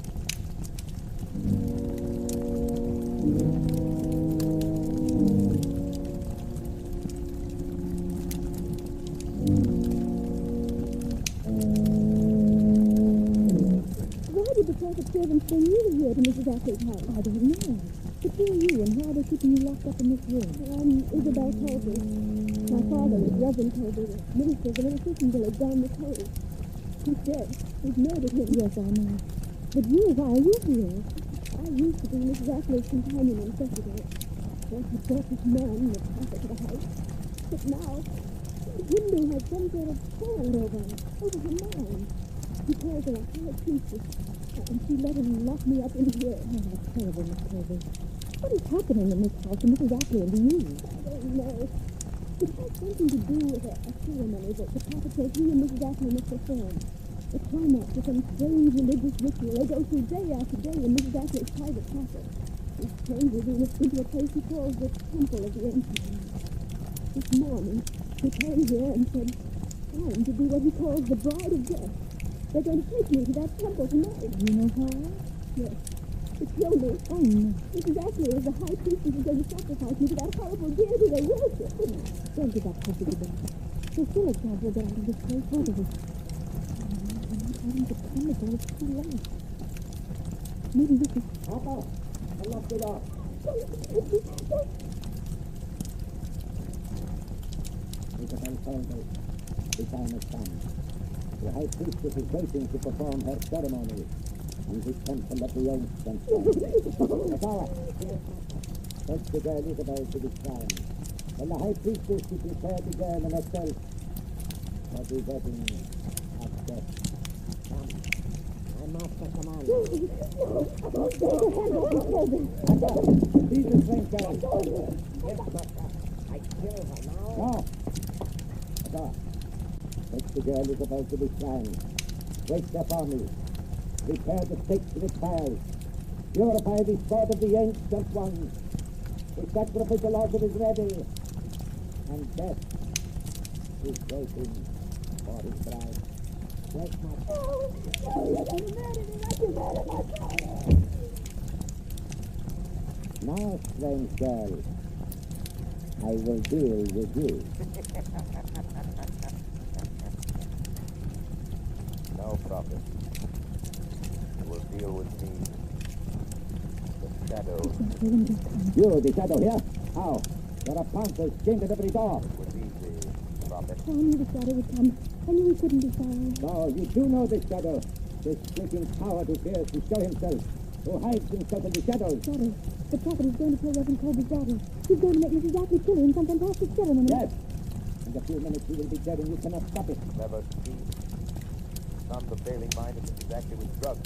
Why did the traffic servants bring you here to Mrs. Apple's house? I don't know. But who are you and why are they keeping you locked up in this room? I'm Isabel Colby. My father is Reverend Colby, the minister of the little fishing village down the coast. He's dead. We've murdered him. Yes, I know. But you, why are you here? I used to be Mrs. Apple's companion and secretary. Then he brought this man, the prophet, to the house. But now, the Hindu has some sort of hold over her mind. He calls her a high priestess, and she let him lock me up into here. Oh, that's terrible, Miss Colby. What is happening in this house to Mrs. Apple and to you? I don't know. It has something to do with a ceremony that the prophet says he and Mrs. Apple must perform. The climax of some strange religious ritual they go through day after day in Mrs. Apple's private chapel. This strange reveal into a place he calls the Temple of the Ancient Ones. This morning, he came here and said, I am to be what he calls the bride of death. They're going to take me to that temple tonight. You know why? Yes. To kill me. Oh, no. Mrs. Ashley is the high priestess is going to sacrifice me to that horrible deity they worship. Don't give up, Cousin Isabel. There's still a chance we'll get out of this place, won't we? I'm not having to come before it's too late. Maybe we could... Papa, unlock the door. Isabel Colby, the time has come. The high priestess is waiting to perform her ceremony in the temple of the ancient ones. Adora, take the girl Isabel to the shrine. And the high priestess to prepare the girl and herself for the wedding of death. Come, my master commands. These are strange girls. Yes, master. I kill her now. No. Adora. Take the girl Isabel to the shrine. Wait there for me. Prepare the sacred fires. Purify the sword of the ancient ones. The sacrificial altar is ready. And death is waiting for his bride. Yes, my... Oh, you're going to murder me like you murdered my father. Now, strange girl, I will deal with you. No problem. You will deal with me. The shadow. You, the shadow here? How? There are panthers chained at every door. It would be the prophet. I knew the shadow would come. I knew he couldn't be found. No, you do know this shadow. This freaking coward who fears to show himself. Who hides himself in the shadows. Shadow. The prophet is going to kill Reverend Colby's daughter. He's going to make Mrs. Ashley kill her in some fantastic ceremony. Yes. In a few minutes he will be dead and you cannot stop it. Never speak. Some the failing mind of Mrs. Ashley with drugs.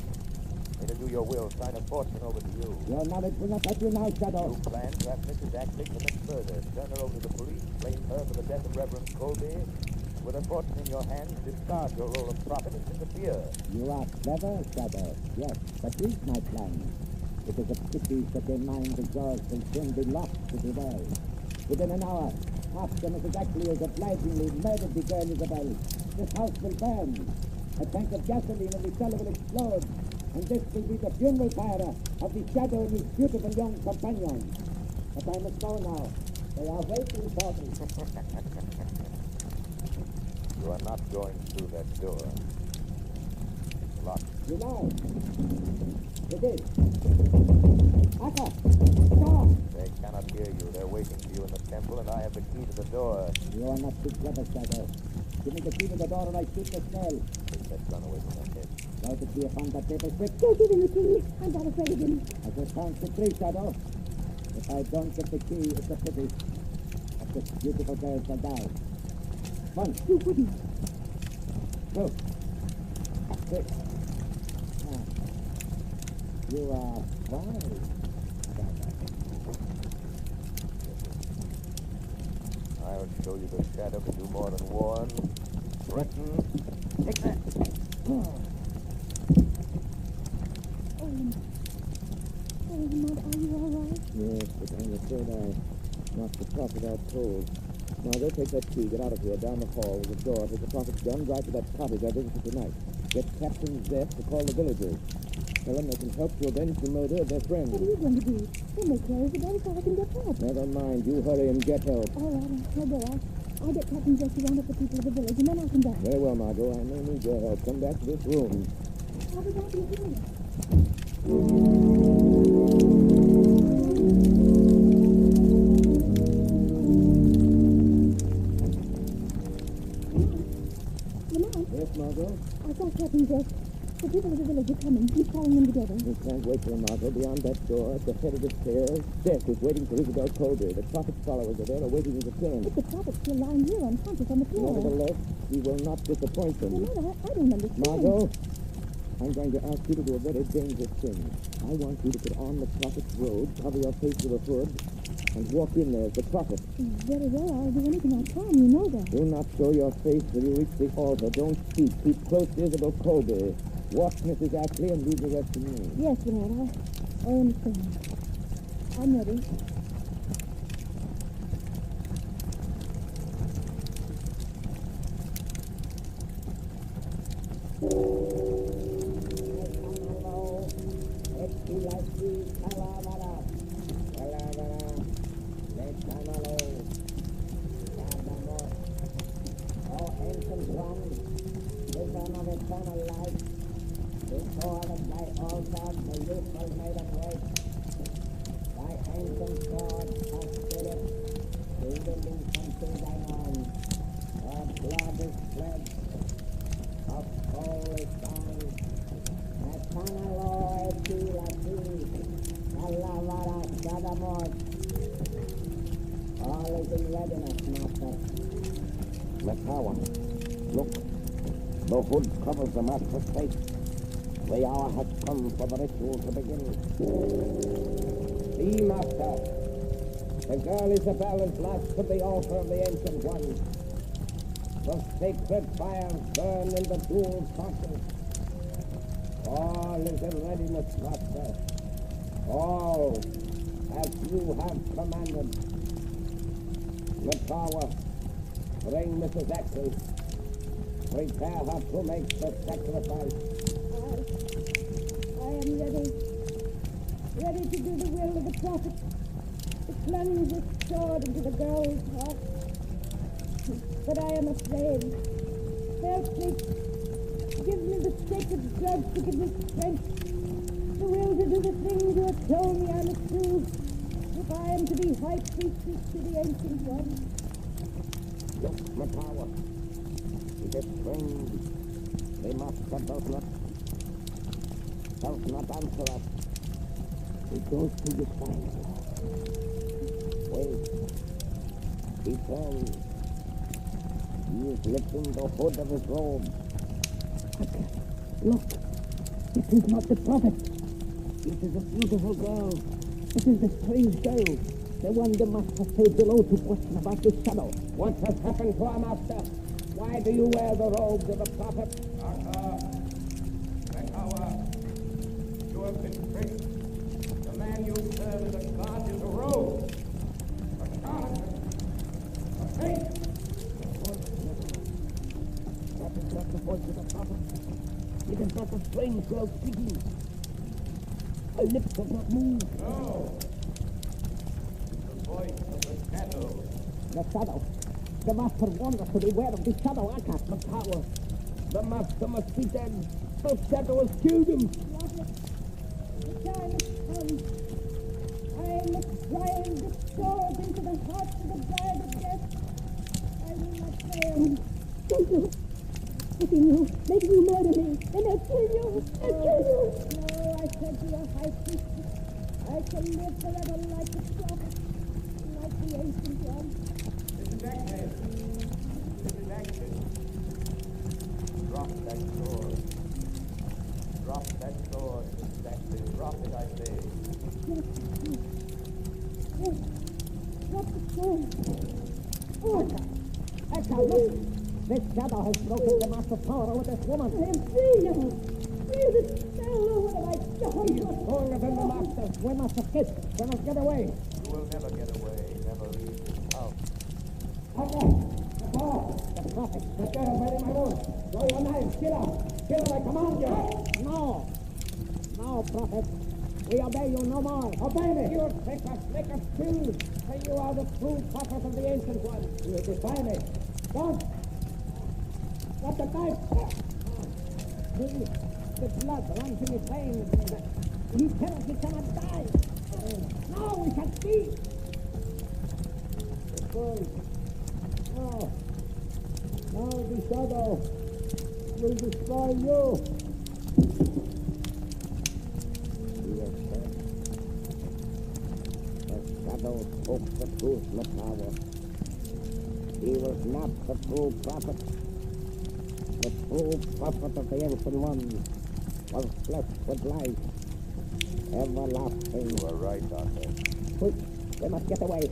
May to do your will, sign a fortune over to you. Your knowledge will not help you now, Shadow. You plan to have Mrs. Ashley commit murder, turn her over to the police, blame her for the death of Reverend Colby. With a fortune in your hands, discard your role of prophet and disappear. You are clever, Shadow. Yes, but here's my plan. It is a pity that their mind of yours will soon be lost to the world. Within an hour, after Mrs. Ashley has obligingly murdered the girl Isabel, this house will burn. A tank of gasoline in the cellar will explode. And this will be the funeral pyre of the Shadow and his beautiful young companion. But I must go now. They are waiting for me. You are not going through that door. Locked. You lie. You did. Aka! Stop! They cannot hear you. They're waiting for you in the temple, and I have the key to the door. You are not too clever, Shadow. Give me the key to the door and I shoot the smell. Take that gun away from my head. Try to see if I'm that paper quick. Don't give him the key. I'm not afraid of him. I shall count to 3, Shadow. If I don't get the key, it's a pity. But this beautiful girl shall die. 1. You wouldn't. 2. 3. Ah. You are wise, Shadow. I'll show you the shadow can do more than warn, threaten. Take that. Mud, are you all right? Yes, but I'm afraid I knocked the prophet out cold. Now, go take that key, get out of here, down the hall with the door, take the prophet's gun, drive to that cottage I visited tonight. Get Captain Zepp to call the villagers. Tell them they can help to avenge the murder of their friend. What are you going to do? They'll make clothes again so I can get help. Never mind, you hurry and get help. All right, I'll go. I'll get Captain Jesse to round up the people of the village, and then I can die. Very well, Margot, I may need your help. Come back to this room. I'll be back in a minute. Yes, Margot? I saw Captain Jesse. The people of the village are coming. Keep calling them together. You can't wait for them, Margot. Beyond that door, at the head of the stairs, Death is waiting for Isabel Colby. The prophet's followers are there, awaiting his return. But the prophet's still lying here unconscious on the floor. Nevertheless, he will not disappoint them. No, I don't understand. Margot, I'm going to ask you to do a very dangerous thing. I want you to put on the prophet's robe, cover your face with a hood, and walk in there as the prophet. Very well, I'll do anything I can. You know that. Do not show your face till you reach the altar. Don't speak. Keep close to Isabel Colby. Watch Mrs. Ashley and leave the rest to me. Yes, Lord, I understand. I'm ready. The hood covers the master's face. The hour has come for the ritual to begin. See, Master. The girl Isabel is last to the altar of the Ancient One. The sacred fires burn in the dual sockets. All is in readiness, Master. All as you have commanded. The tower, bring Mrs. Ashley. Prepare her to make the sacrifice. I am ready. Ready to do the will of the prophet. To plunge this sword into the girl's heart. But I am afraid. Help me. Give me the sacred blood to give me strength. The will to do the things you have told me I must do. If I am to be high priestess to the Ancient One. Look, Matawa. It is strange. The master does not answer us. He goes to his side. Wait. He turns. He is lifting the hood of his robe. Look. It is not the prophet. It is a beautiful girl. It is the strange girl. The one the master stayed below to question about the shadow. What has happened to our master? Why do you wear the robes of a prophet? You have been tricked. The man you serve as a god is a rogue. A charlatan. A fake. That is not the voice of a prophet. It is not the strange girl speaking. Her lips have not moved. No. The voice of the shadow. The shadow. The master warned us to beware of the shadow. I can't. The power. The master must be dead. The shadow has killed him. The time has come. I must drive the sword into the heart of the bride of death. I will not fail. Don't do it. Making you murder me. Then they'll kill you. They'll kill you. No, I said to your high priestess, I shall live forever like the prophet, like the ancient one. Mrs. Axel. Mrs. Axel. Drop that sword. Drop that sword, Mrs. Axel. Drop it, I say. Yes. Drop the sword. Oh, Axel, look. This shadow has broken the master's power over this woman. I am free now. Free of the spell. Oh, what have I done? He is stronger than the master. We must escape. We must get away. You will never get away. Never leave this house. The prophet. The sheriff right in my room. Throw your knives. Kill her. Kill her, I command you. No. No, prophet. We obey you no more. Obey me. You make us choose. For you are the true prophet of the ancient one. You defy me. Don't. Drop the knife. The blood runs in his veins. He cannot die. No, we shall see. No, the shadow will destroy you. Yes, sir. The shadow spoke the truth, Macabre. He was not the true prophet. The true prophet of the ancient one was blessed with life, everlasting. You are right, Arthur. Quick, we must get away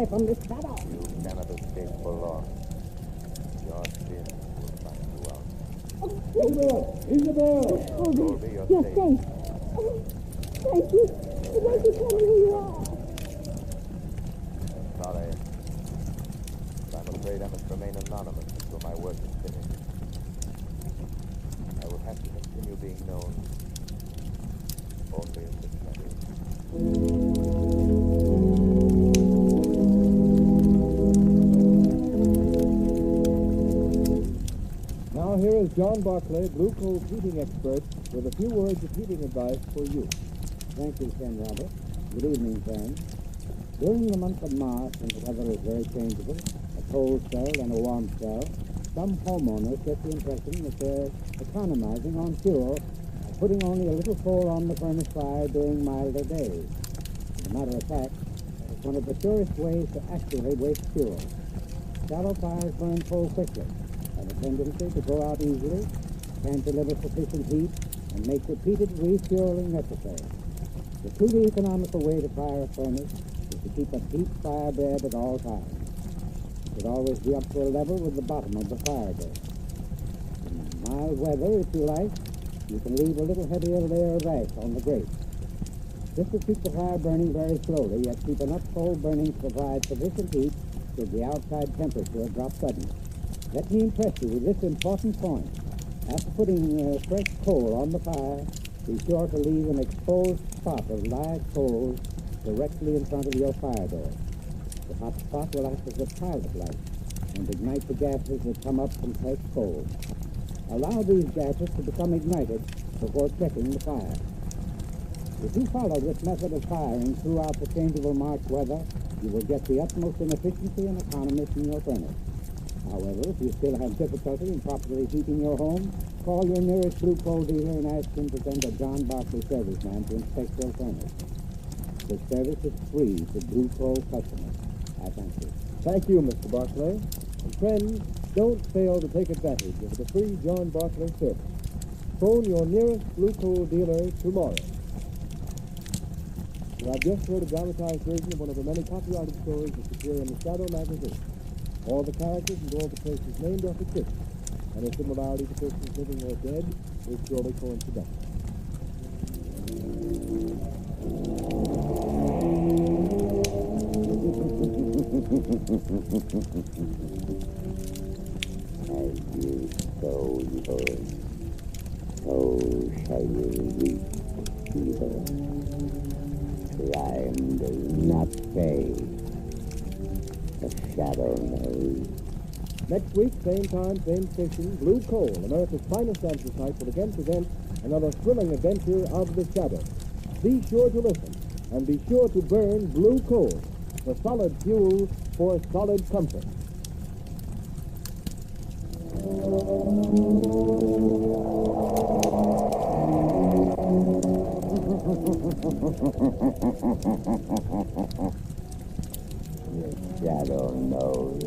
from this shadow. You cannot escape for long. Your sin will find you out. Isabel! Oh, Colby, you're you're safe. safe. Oh, thank you. Won't you tell me who you are? Sorry. I'm afraid I must remain anonymous until my work is finished. I will have to continue being known only as the shadow. Now here is John Barclay, Blue Cove heating expert, with a few words of heating advice for you. Thank you, Ken Robert. Good evening, friends. During the month of March, when the weather is very changeable, a cold spell and a warm spell, some homeowners get the impression that they're economizing on fuel by putting only a little coal on the furnace fire during milder days. As a matter of fact, it's one of the surest ways to actually waste fuel. Shallow fires burn coal quickly, have a tendency to go out easily, can't deliver sufficient heat, and make repeated refueling necessary. The truly economical way to fire a furnace is to keep a deep fire bed at all times. It should always be up to a level with the bottom of the fire bed. In mild weather, if you like, you can leave a little heavier layer of ash on the grate. This will keep the fire burning very slowly, yet keep enough coal burning to provide sufficient heat should the outside temperature drop suddenly. Let me impress you with this important point. After putting fresh coal on the fire, be sure to leave an exposed spot of live coals directly in front of your fire door. The hot spot will act as a pilot light and ignite the gases that come up from fresh coal. Allow these gases to become ignited before checking the fire. If you follow this method of firing throughout the changeable March weather, you will get the utmost in efficiency and economy from your furnace. However, if you still have difficulty in properly heating your home, call your nearest Blue Coal dealer and ask him to send a John Barclay serviceman to inspect your furnace. This service is free to Blue Coal customers. I thank you. Thank you, Mr. Barclay. And friends, don't fail to take advantage of the free John Barclay service. Phone your nearest Blue Coal dealer tomorrow. You have just heard a dramatized version of one of the many copyrighted stories that appear in the Shadow magazine. All the characters and all the places named are fictitious, and their similarity to persons living or dead is purely coincidental. As you sow evil, so shall you reap evil. Crime does not pay. The shadow knows. Next week, same time, same station, Blue Coal, America's finest anthracite, will again present another thrilling adventure of the shadow. Be sure to listen, and be sure to burn Blue Coal, the solid fuel for solid comfort. Shadow knows.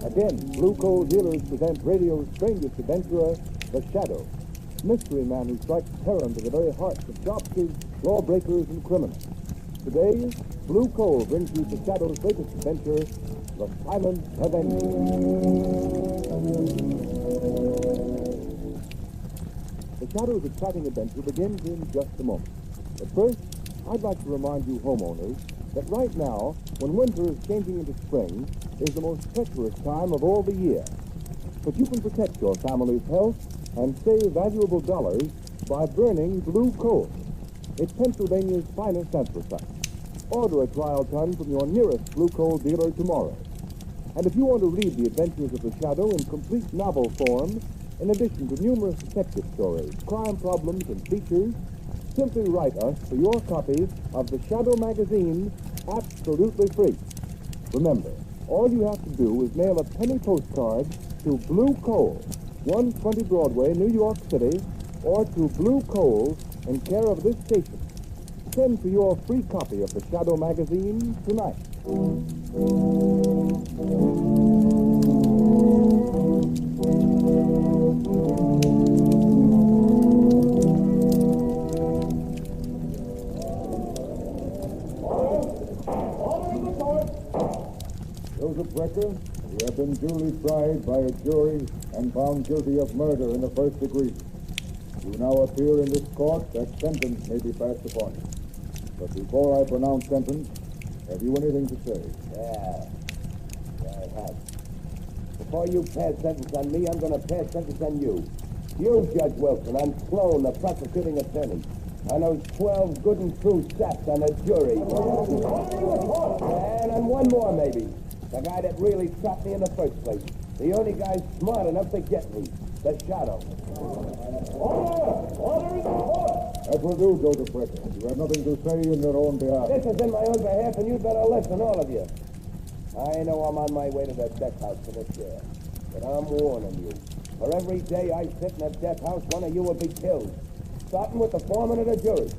Again, Blue Coal Dealers present radio's strangest adventurer, The Shadow, mystery man who strikes terror into the very hearts of shopkeepers, lawbreakers, and criminals. Today, Blue Coal brings you The Shadow's latest adventure, The Silent Avenger. The Shadow's exciting adventure begins in just a moment. But first, I'd like to remind you homeowners that right now, when winter is changing into spring, is the most treacherous time of all the year. But you can protect your family's health and save valuable dollars by burning Blue Coal. It's Pennsylvania's finest anthracite. Order a trial ton from your nearest Blue Coal dealer tomorrow. And if you want to read the adventures of the Shadow in complete novel form, in addition to numerous detective stories, crime problems, and features, simply write us for your copy of the Shadow magazine absolutely free. Remember, all you have to do is mail a penny postcard to Blue Coal, 120 Broadway, New York City, or to Blue Coal in care of this station. Send for your free copy of the Shadow magazine tonight. Joseph Brecker, you have been duly tried by a jury and found guilty of murder in the first degree. You now appear in this court that sentence may be passed upon you. But before I pronounce sentence, have you anything to say? Yeah, I have. Before you pass sentence on me, I'm going to pass sentence on you. You, Judge Wilson, I'm Sloan, the prosecuting attorney. On those 12 good and true saps on the jury. And on one more, maybe. The guy that really stopped me in the first place. The only guy smart enough to get me. The Shadow. Order! Order in the court! That will do, Joseph Brecker. You have nothing to say in your own behalf. This is in my own behalf, and you'd better listen, all of you. I know I'm on my way to the death house for this year. But I'm warning you. For every day I sit in a death house, one of you will be killed. Starting with the foreman of the jury.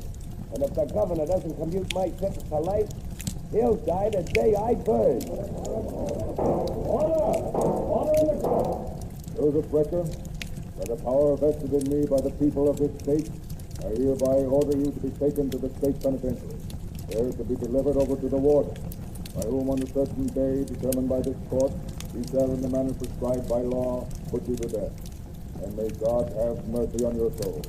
And if the governor doesn't commute my sentence to life, he'll die the day I burn. Order! Order in the court! Joseph Brecker, by the power vested in me by the people of this state, I hereby order you to be taken to the state penitentiary, there to be delivered over to the warden, by whom on a certain day determined by this court, he shall in the manner prescribed by law put you to death. And may God have mercy on your soul.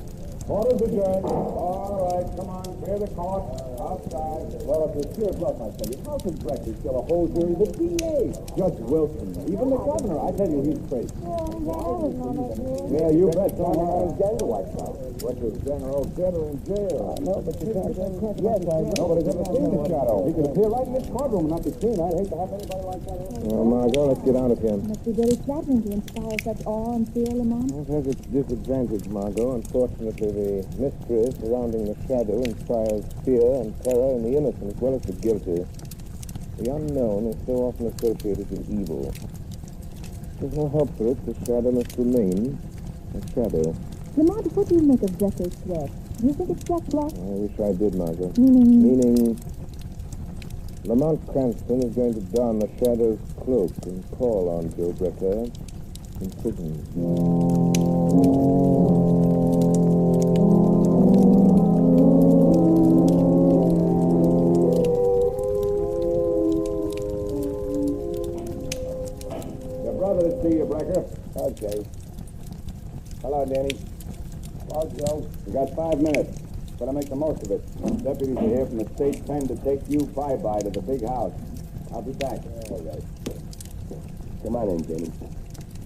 Order's adjourned. All right, come on, clear the court. Outside. Well, if it's sheer bluff, I tell you, how can Brecker kill a whole jury? The DA, Judge Wilson, even the governor, I tell you, he's crazy. Yeah, you bet. Someone jail watch out. Brecker's general dead or in jail. No, but you can't. Yes, I know. Nobody's ever seen the Shadow. He could appear right in this courtroom and not be seen. I'd hate to have anybody like that. Well, Margot, let's get out of here. Must be very flattering to inspire such awe and fear, Lamont. It has its disadvantage, Margot. Unfortunately, the mystery surrounding the Shadow inspires fear and terror in the innocent as well as the guilty. The unknown is so often associated with evil. There's no help for it. The Shadow must remain a shadow. Lamont, what do you make of Brecker's threat? Do you think it's just bluff? I wish I did, Margot. Meaning Lamont Cranston is going to don the Shadow's cloak and call on Joe Brecker in prison. See you, Brecker. Okay. Hello, Danny. Hello, Joe. You got 5 minutes. Better make the most of it. Deputies are here from the state pen to take you bye-bye to the big house. I'll be back. All right. Come on in, Danny.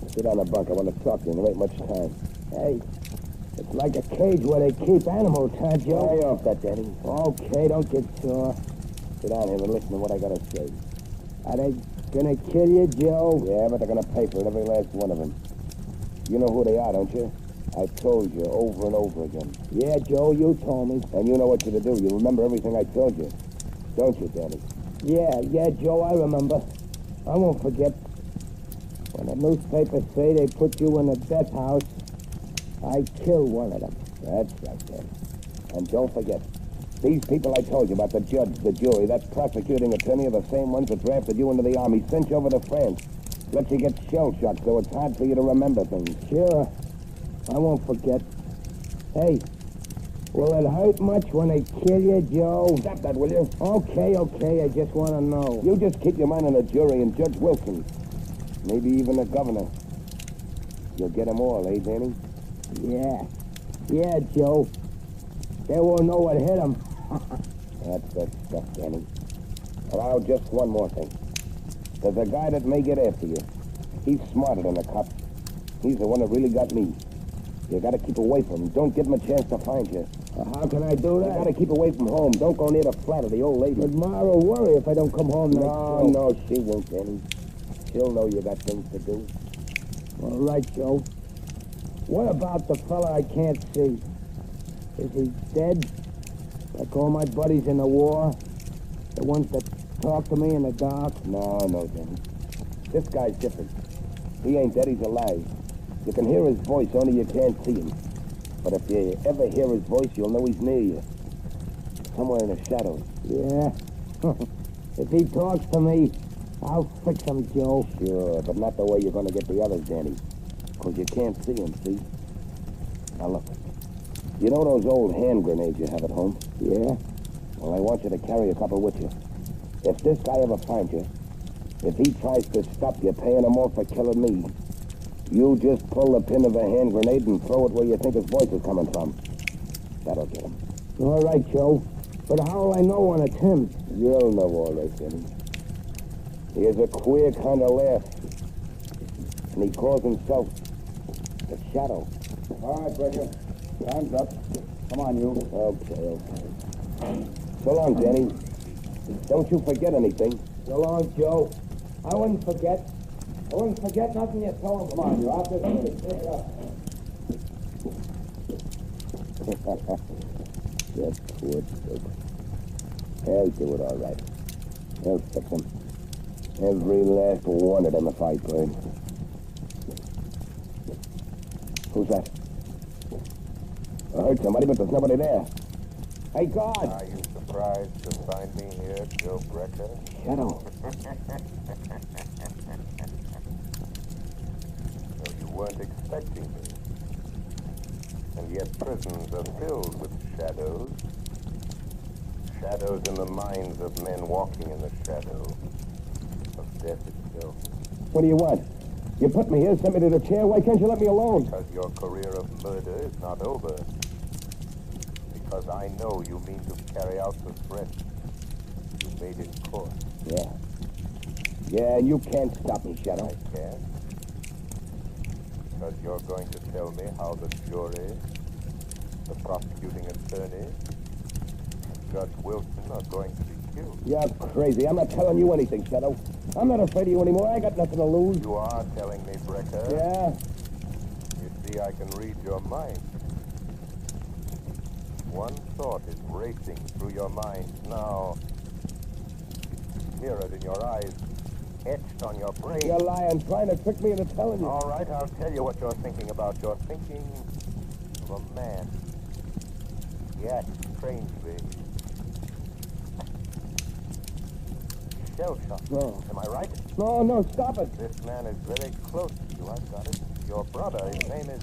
Sit on the bunk. I want to talk to you. There ain't much time. Hey, It's like a cage where they keep animals, huh, Joe? Lay off that, Danny. Okay, don't get sore. Sit down here and listen to what I gotta say. Are they gonna kill you, Joe? Yeah, but they're gonna pay for it, every last one of them. You know who they are, don't you? I told you over and over again. Yeah, Joe, you told me. And you know what you're to do. You remember everything I told you. Don't you, Danny? Yeah, Joe, I remember. I won't forget. When the newspapers say they put you in a death house, I killed one of them. That's right, Danny. And don't forget, these people I told you about, the judge, the jury, that prosecuting attorney are the same ones that drafted you into the army, sent you over to France, let you get shell-shocked so it's hard for you to remember things. Sure. I won't forget. Hey, will it hurt much when they kill you, Joe? Stop that, will you? Okay, I just want to know. You just keep your mind on the jury and Judge Wilson. Maybe even the governor. You'll get them all, eh, Danny? Yeah, Joe. They won't know what hit them. That's that stuff, Danny. Now, just one more thing. There's a guy that may get after you. He's smarter than a cop. He's the one that really got me. You gotta keep away from him. Don't give him a chance to find you. How can I do that? You gotta keep away from home. Don't go near the flat of the old lady. But Ma will worry if I don't come home next week. No, she won't, Danny. She'll know you got things to do. All right, Joe. What about the fella I can't see? Is he dead? Like all my buddies in the war? The ones that talk to me in the dark? No, Danny. This guy's different. He ain't dead, he's alive. You can hear his voice, only you can't see him. But if you ever hear his voice, you'll know he's near you. Somewhere in the shadows. Yeah. If he talks to me, I'll fix him, Joe. Sure, but not the way you're going to get the others, Danny. Because you can't see him, see? Now look. You know those old hand grenades you have at home? Yeah. Well, I want you to carry a couple with you. If this guy ever finds you, if he tries to stop you paying him off for killing me, you just pull the pin of the hand grenade and throw it where you think his voice is coming from. That'll get him. All right, Joe. But how will I know when it's him? You'll know all right, Danny. He has a queer kind of laugh. And he calls himself the Shadow. All right, Breaker. Time's up. Come on, you. Okay. So long, Danny. Don't you forget anything. So long, Joe. I wouldn't forget. I wouldn't forget nothing you told him. Come on, you're out there. Pick it up. That poor kid. He'll do it all right. He'll fix him. Every last one of them if I could. Who's that? I heard somebody, but there's nobody there. Hey, God! Are you surprised to find me here, Joe Brecker? Shadow. So you weren't expecting me. And yet prisons are filled with shadows. Shadows in the minds of men walking in the shadow of death itself. What do you want? You put me here, sent me to the chair. Why can't you let me alone? Because your career of murder is not over. Because I know you mean to carry out the threat you made in court. Yeah. Yeah, and you can't stop me, Shadow. I can't. Because you're going to tell me how the jury, the prosecuting attorney, and Judge Wilson are going to be killed. You're crazy. I'm not telling you anything, Shadow. I'm not afraid of you anymore. I got nothing to lose. You are telling me, Brecker. Yeah? You see, I can read your mind. One thought is racing through your mind now. Hear it in your eyes, etched on your brain. You're lying, trying to trick me into telling you. All right, I'll tell you what you're thinking about. You're thinking of a man. He acts strangely. Shell-shocked. No. Am I right? No, stop it. This man is very close to you. I've got it. Your brother, his name is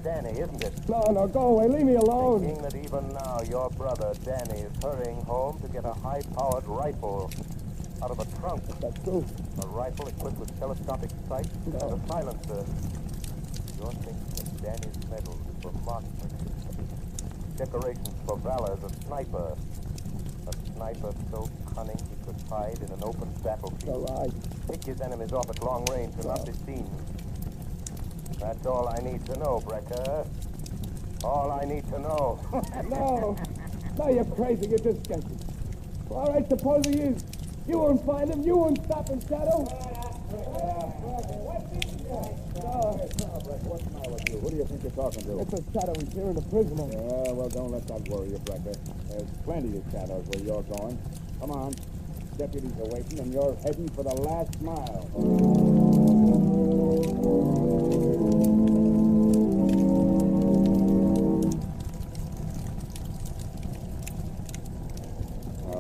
Danny, isn't it? No, go away. Leave me alone. Thinking that even now your brother, Danny, is hurrying home to get a high-powered rifle out of a trunk. That's true. A rifle equipped with telescopic sights and a silencer. You're thinking that Danny's medals were marksmanship. decorations for valor, the sniper. A sniper so cunning he could hide in an open battlefield. Pick his enemies off at long range and not be seen. That's all I need to know, Brecker. All I need to know. No. No, you're crazy. You're just guessing. All right, suppose he is. You won't find him. You won't stop him, Shadow. What's the matter with you? Who do you think you're talking to? It's a Shadow. He's here in the prison. Yeah, well, don't let that worry you, Brecker. There's plenty of shadows where you're going. Come on. Deputies are waiting, and you're heading for the last mile.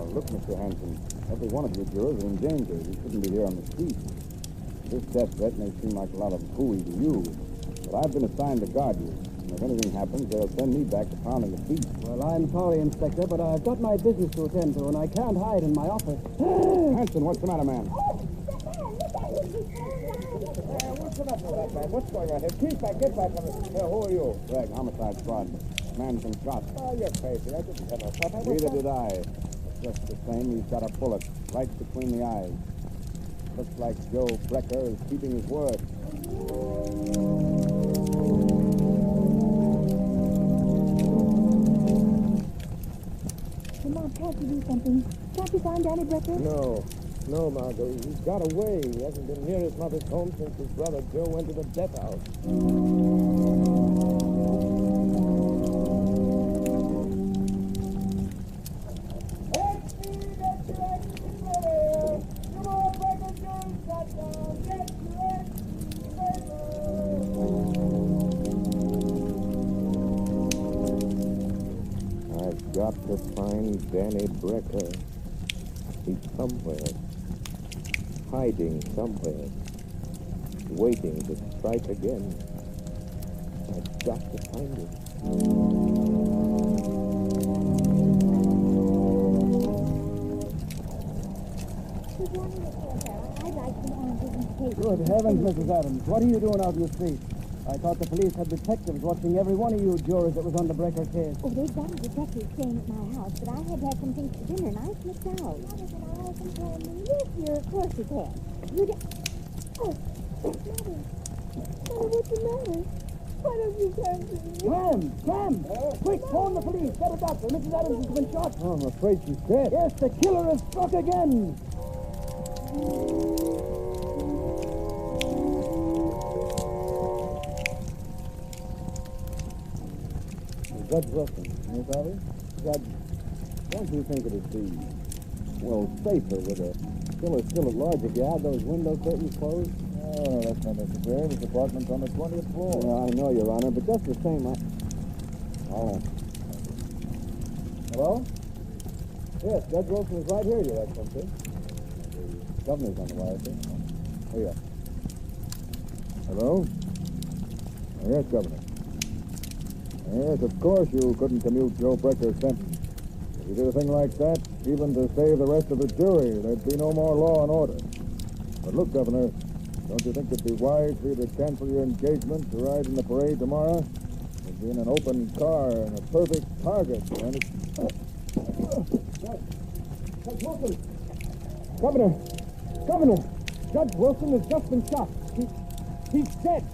Look, Mr. Hanson, every one of you jurors are in danger. You shouldn't be here on the street. This death threat may seem like a lot of hooey to you, but I've been assigned to guard you. And if anything happens, they'll send me back to pounding the beat. Well, I'm sorry, Inspector, but I've got my business to attend to, and I can't hide in my office. Hanson, what's the matter, man? What's the matter with that man? What's going on here? Keep back, get back on the... who are you? Greg, homicide squad. Man's been shot. Oh, you're crazy. I didn't have no shot. Neither did I. Just the same, he's got a bullet right between the eyes. Looks like Joe Brecker is keeping his word. Come on, can't you do something? Can't you find Danny Brecker? No, Margot. He's got away. He hasn't been near his mother's home since his brother Joe went to the death house. Got to find Danny Brecker. He's somewhere. Hiding somewhere. Waiting to strike again. I've got to find him. I'd like some oranges and cake. Good heavens, Mrs. Adams. What are you doing out in the street? I thought the police had detectives watching every one of you jurors that was on the Brecker case. Oh, they've got a detective staying at my house, but I had to have some things for dinner, and I slipped out. Mother, can I have some candy? Yes, dear, of course you can. You did... Oh, Mother. Mother, what's the matter? Why don't you come to me? Sam! Quick, phone the police. Get a doctor. Mrs. Adams has been shot. Oh, I'm afraid she's dead. Yes, the killer has struck again. Judge Wilson, Miss Harvey? Judge, don't you think it'd be, well, safer with a killer still at large if you had those window curtains closed? Oh, that's not necessary. This apartment's on the 20th floor. Yeah, I know, Your Honor, but just the same, I'll answer. Hello? Yes, Judge Wilson is right here, Your Excellency. The governor's on the wire, sir. Here you are. Hello? Yes, Governor. Yes, of course you couldn't commute Joe Brecker's sentence. If you did a thing like that, even to save the rest of the jury, there'd be no more law and order. But look, Governor, don't you think it'd be wise for you to cancel your engagement to ride in the parade tomorrow? It'd be in an open car and a perfect target. And Judge Wilson! Governor! Judge Wilson has just been shot. He's dead.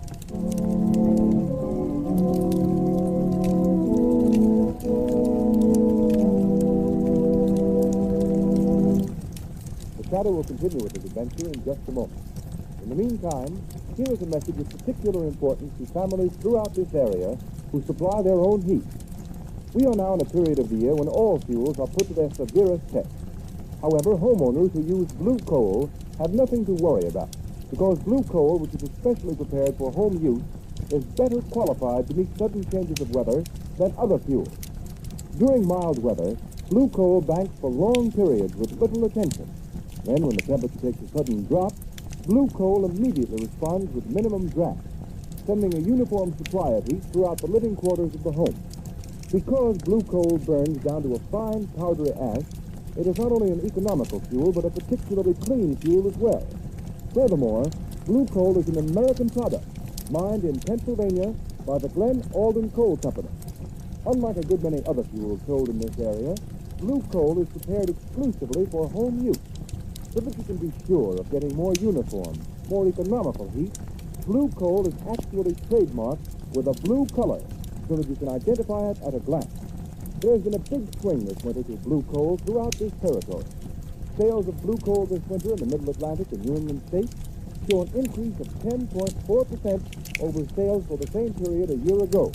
The Shadow will continue with his adventure in just a moment. In the meantime, here is a message of particular importance to families throughout this area who supply their own heat. We are now in a period of the year when all fuels are put to their severest test. However, homeowners who use blue coal have nothing to worry about, because blue coal, which is especially prepared for home use, is better qualified to meet sudden changes of weather than other fuels. During mild weather, blue coal banks for long periods with little attention. Then, when the temperature takes a sudden drop, blue coal immediately responds with minimum draft, sending a uniform supply of heat throughout the living quarters of the home. Because blue coal burns down to a fine, powdery ash, it is not only an economical fuel, but a particularly clean fuel as well. Furthermore, blue coal is an American product, mined in Pennsylvania by the Glen Alden Coal Company. Unlike a good many other fuels sold in this area, blue coal is prepared exclusively for home use. So that you can be sure of getting more uniform, more economical heat, blue coal is actually trademarked with a blue color so that you can identify it at a glance. There's been a big swing this winter to blue coal throughout this territory. Sales of blue coal this winter in the Middle Atlantic and New England states show an increase of 10.4% over sales for the same period a year ago.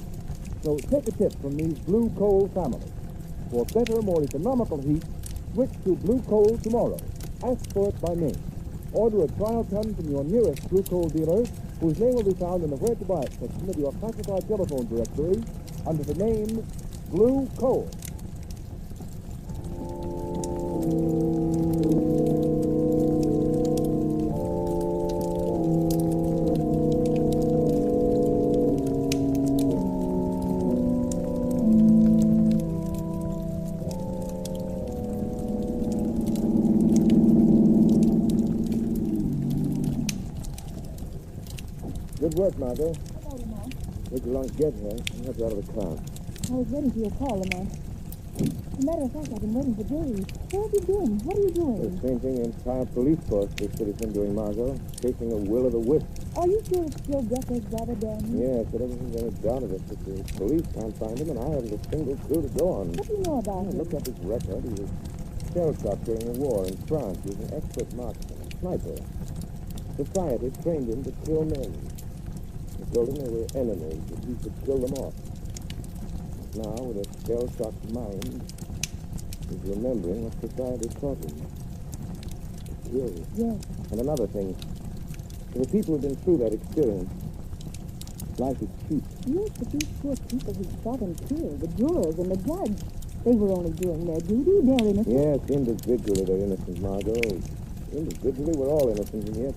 So take a tip from these blue coal families. For better, more economical heat, switch to blue coal tomorrow. Ask for it by name. Order a trial ton from your nearest blue coal dealer, whose name will be found in the Where to Buy It section of your classified telephone directory under the name Blue Coal. Good work, Margot. Hello, Lamont. Took you long to get here. I helped you out of the car. I was waiting for your call, Lamont. As a matter of fact, I've been waiting for days. Where have you been? What are you doing? The same thing the entire police force this city's been doing, Margot. Chasing a will-o'-the-wisp. Are you sure it's still Becker's brother, Danny? Yes, but everything's any doubt of it. But the police can't find him, and I haven't a single clue to go on. What do you know about him? Look up his record. He was shell-shocked during the war in France. He was an expert marksman, a sniper. Society trained him to kill men. They told him they were enemies, that he should kill them off. Now, with a shell-shocked mind, he's remembering what society taught him. To kill. Yes. And another thing, for the people who've been through that experience, life is cheap. Yes, but these poor people who shot and killed, the jurors and the judge, they were only doing their duty. They're innocent. Yes, individually they're innocent, Margot. Individually we're all innocent, and yet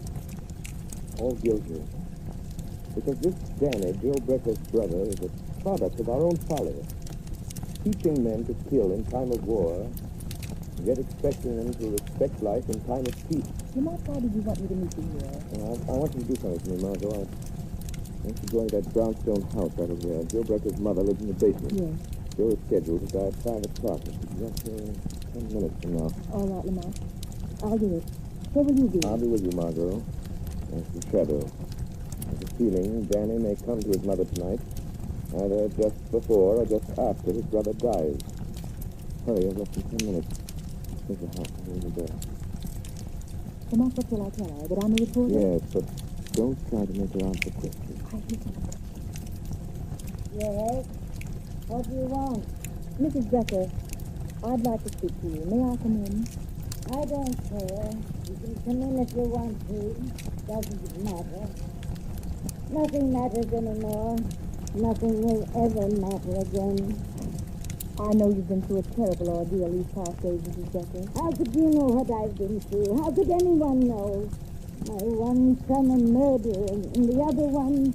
all guilty. Because this Danny, Joe Brecker's brother, is a product of our own folly. Teaching men to kill in time of war, yet expecting them to respect life in time of peace. Lamont, why did you want me to meet you here? I want you to do something for me, Margot. I want you to go into that brownstone house out of there. Joe Brecker's mother lives in the basement. Yes. Joe is scheduled to die at 5 o'clock. It's just 10 minutes from now. All right, Lamont. I'll do it. Where will you be? I'll be with you, Margot. That's the shadow. There's a feeling Danny may come to his mother tonight, either just before or just after his brother dies. Hurry, I've less than 10 minutes. There's the house. There's the door. Lamont, what shall I tell her? That I'm a reporter? Yes, but don't try to make her answer questions. Yes? What do you want? Mrs. Becker, I'd like to speak to you. May I come in? I don't care. You can come in if you want to. Doesn't matter. Nothing matters anymore. Nothing will ever matter again. I know you've been through a terrible ordeal these past days, Mrs. Becker. How could you know what I've been through? How could anyone know? My one son a murderer, and the other one,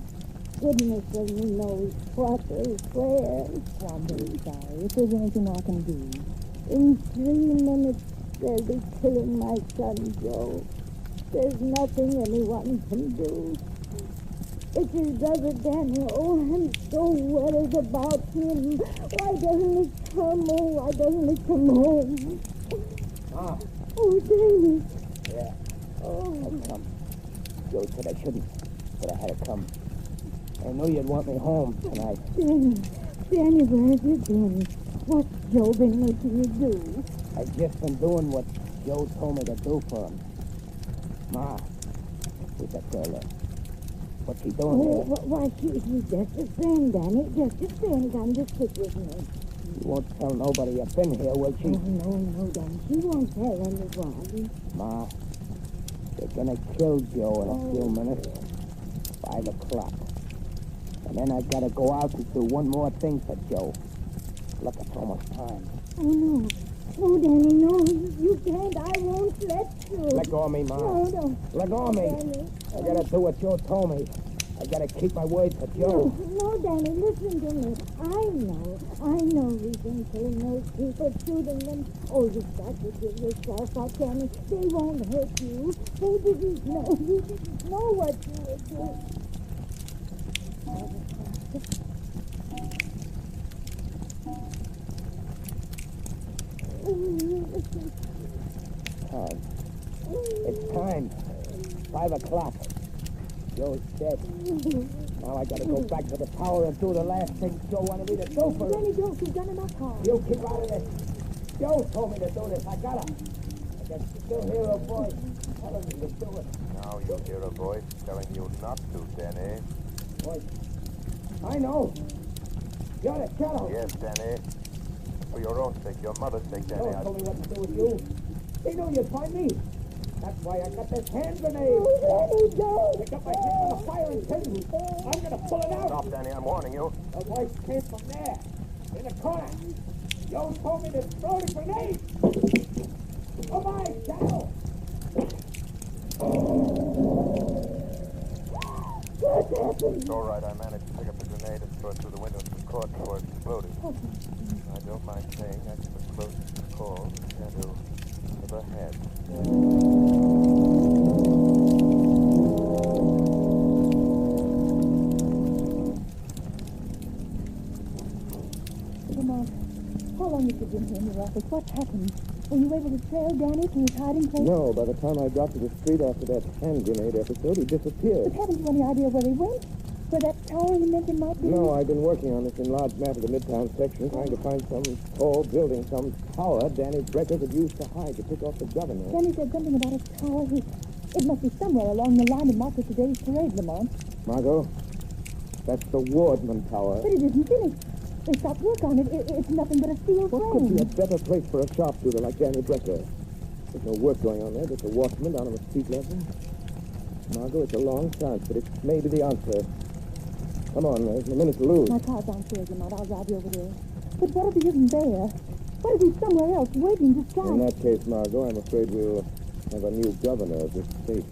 goodness only knows what is where. Oh, I'm very sorry. If there's anything I can do. In 3 minutes, they'll be killing my son, Joe. There's nothing anyone can do. It's his brother Danny. Oh, I'm so worried about him. Why doesn't he come? Oh, why doesn't he come home? Ah. Oh, Danny. Yeah. Oh. I'd come. Joe said I shouldn't, but I had to come. I knew you'd want me home tonight. Danny, where have you been? What's Joe been making you do? I've just been doing what Joe told me to do for him. Ma, who's that girl there? What's she doing Oh, here? why, she's just a friend, Danny. Just a friend. Come to sit with me. You won't tell nobody you've been here, will she? Oh, no, Danny. She won't tell anyone. Ma, they're gonna kill Joe in a few minutes. 5 o'clock. And then I gotta go out and do one more thing for Joe. Look, it's almost time. Oh, no. Oh, Danny, no. You can't. I won't let you. Let go of me, Ma. No. Let go of me. Danny. I gotta do what Joe told me. I gotta keep my word for Joe. No, Danny, listen to me. I know we've been killing those people, shooting them. Oh, you've got to give yourself up, Danny. They won't hurt you. They didn't know. You didn't know what you were doing. Time. It's time. 5 o'clock. Joe's dead. Now I gotta go back to the tower and do the last thing Joe wanted me to do for him. Danny, don't you gun in my car. You keep out of this. Joe told me to do this. I gotta. I can still hear a voice telling me to do it. Now you hear a voice telling you not to, Danny. Voice. I know. You're the shadow. Yes, Danny. For your own sake, your mother's sake, Danny. Joe told me what to do with you. He knew you'd find me. That's why I got this hand grenade. Danny, don't. Pick up my hand on a fire and tell you. I'm gonna pull it out. Stop, Danny. I'm warning you. The voice came from there. In the corner. Joe told me to throw the grenade. Oh, my shadow. It's all right. I managed to pick up the grenade and throw it through the window to the court before it exploded. I don't mind saying that's the closest call the shadow ever had. Lamont, how long have you been here in your office? What's happened? Were you able to trail Danny to his hiding place? No, by the time I got to the street after that hand grenade episode, he disappeared. But haven't you any idea where he went? Where that tower you mentioned might be? No, I've been working on this enlarged map of the Midtown section, trying to find some tall building, some tower Danny Brecker could use to hide to pick off the governor. Danny said something about a tower. It must be somewhere along the line of Martha today's parade, Lamont. Margot, that's the Wardman Tower. But it isn't finished. They stopped work on it. It's nothing but a steel frame. What could be a better place for a sharpshooter like Danny Brecker? There's no work going on there, just a watchman down on the street level. Margot, it's a long shot, but it's maybe the answer. Come on, there's a minute to lose. My car's downstairs, Lamont. I'll drive you over there. But what if he isn't there? What if he's somewhere else, waiting to strike? In that case, Margot, I'm afraid we'll have a new governor of this state.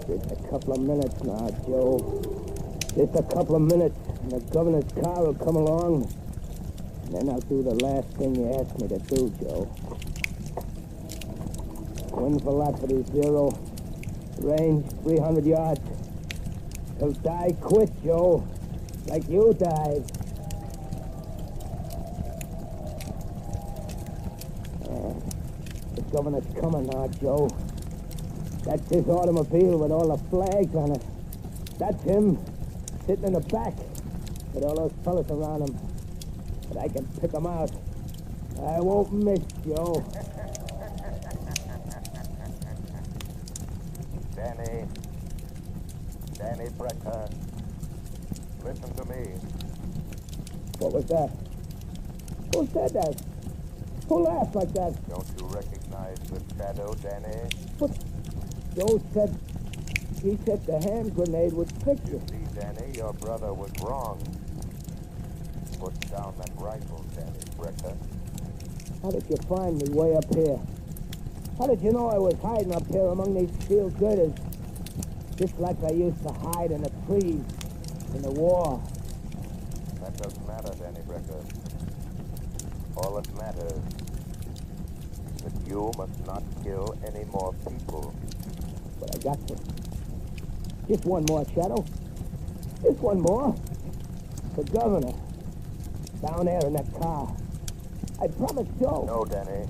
Just a couple of minutes now, Joe. Just a couple of minutes, and the governor's car will come along. And then I'll do the last thing you asked me to do, Joe. Twin velocity 0. Range 300 yards. He'll die quick, Joe. Like you died. The governor's coming now, Joe. That's his automobile with all the flags on it. That's him, sitting in the back with all those fellas around him. But I can pick them out. I won't miss, Joe. Danny Brecker, listen to me. What was that? Who said that? Who laughed like that? Don't you recognize the shadow, Danny? But Joe said, he said the hand grenade would fix you. See, Danny, your brother was wrong. Put down that rifle, Danny Brecker. How did you find me way up here? How did you know I was hiding up here among these steel girders? Just like I used to hide in the trees in the war. That doesn't matter, Danny Brecker. All that matters is that you must not kill any more people. But I got to. Just one more, Shadow. Just one more. The governor. Down there in that car. I promised Joe. No, Danny.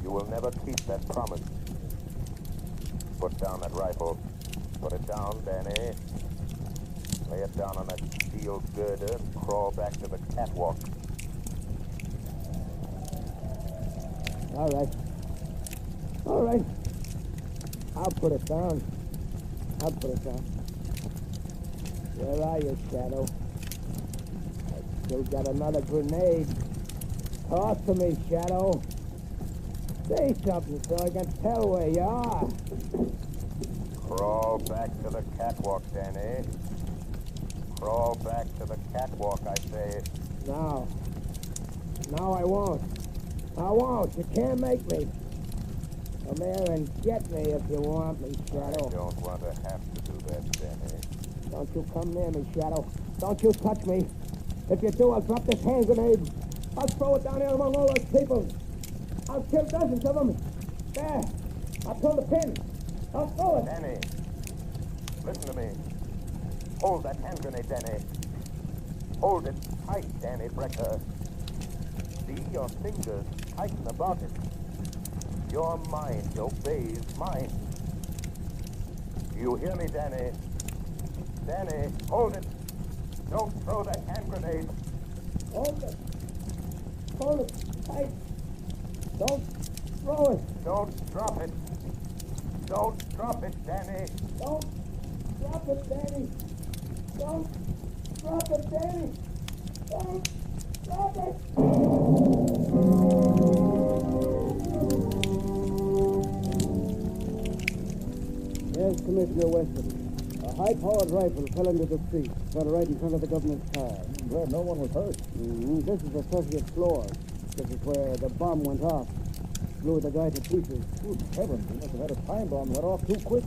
You will never keep that promise. Put down that rifle. Put it down, Danny. Lay it down on that steel girder and crawl back to the catwalk. All right. All right. I'll put it down. I'll put it down. Where are you, Shadow? I still got another grenade. Talk to me, Shadow. Say something so I can tell where you are. Crawl back to the catwalk, Danny. Crawl back to the catwalk, I say. No. No, I won't. I won't. You can't make me. Come here and get me if you want me, Shadow. I don't want to have to do that, Danny. Don't you come near me, Shadow. Don't you touch me. If you do, I'll drop this hand grenade. I'll throw it down there among all those people. I'll kill dozens of them. There. I'll pull the pin. I'll throw it. Danny, listen to me. Hold that hand grenade, Danny. Hold it tight, Danny Brecker. See your fingers tighten about it. Your mind obeys mine. Do you hear me, Danny? Danny, hold it. Don't throw that hand grenade. Hold it. Hold it tight. Don't throw it. Don't drop it. Don't drop it, Danny. Don't drop it, Danny. Don't drop it, Danny. Don't drop it. Yes, Commissioner Wasteland. A high-powered rifle fell into the street, fell right in front of the government's car. Glad no one was hurt. This is the 30th floor. This is where the bomb went off. Blew the guy to pieces. Good heavens, he must have had a time bomb that went off too quick.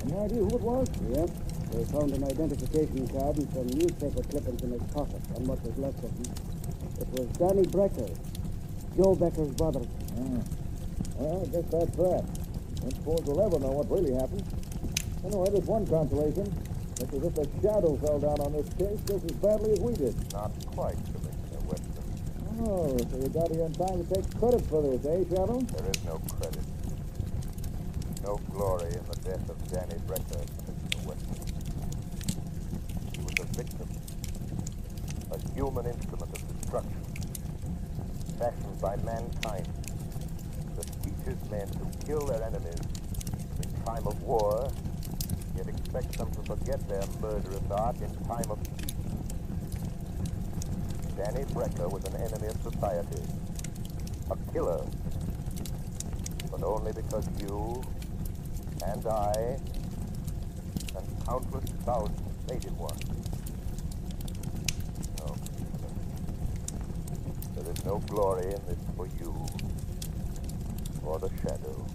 Any idea who it was? Yep. They found an identification card and some newspaper clippings in his pocket and what was left of him. It was Danny Brecker, Joe Becker's brother. Well, I guess that's that. Don't suppose we'll ever know what really happened. Anyway, there's one consolation. It's as if a shadow fell down on this case just as badly as we did. Not quite, Commissioner Weston. Oh, so you got here in time to take credit for this, eh, Shadow? There is no credit. No glory in the death of Danny Brecker, Commissioner Weston. He was a victim. A human instrument of destruction. Fashioned by mankind. That teaches men to kill their enemies in time of war, yet expects them to forget their murderous art in time of peace. Danny Brecker was an enemy of society. A killer. But only because you and I and countless thousands made him one. No, Commissioner. There is no glory in this for you, or the Shadow,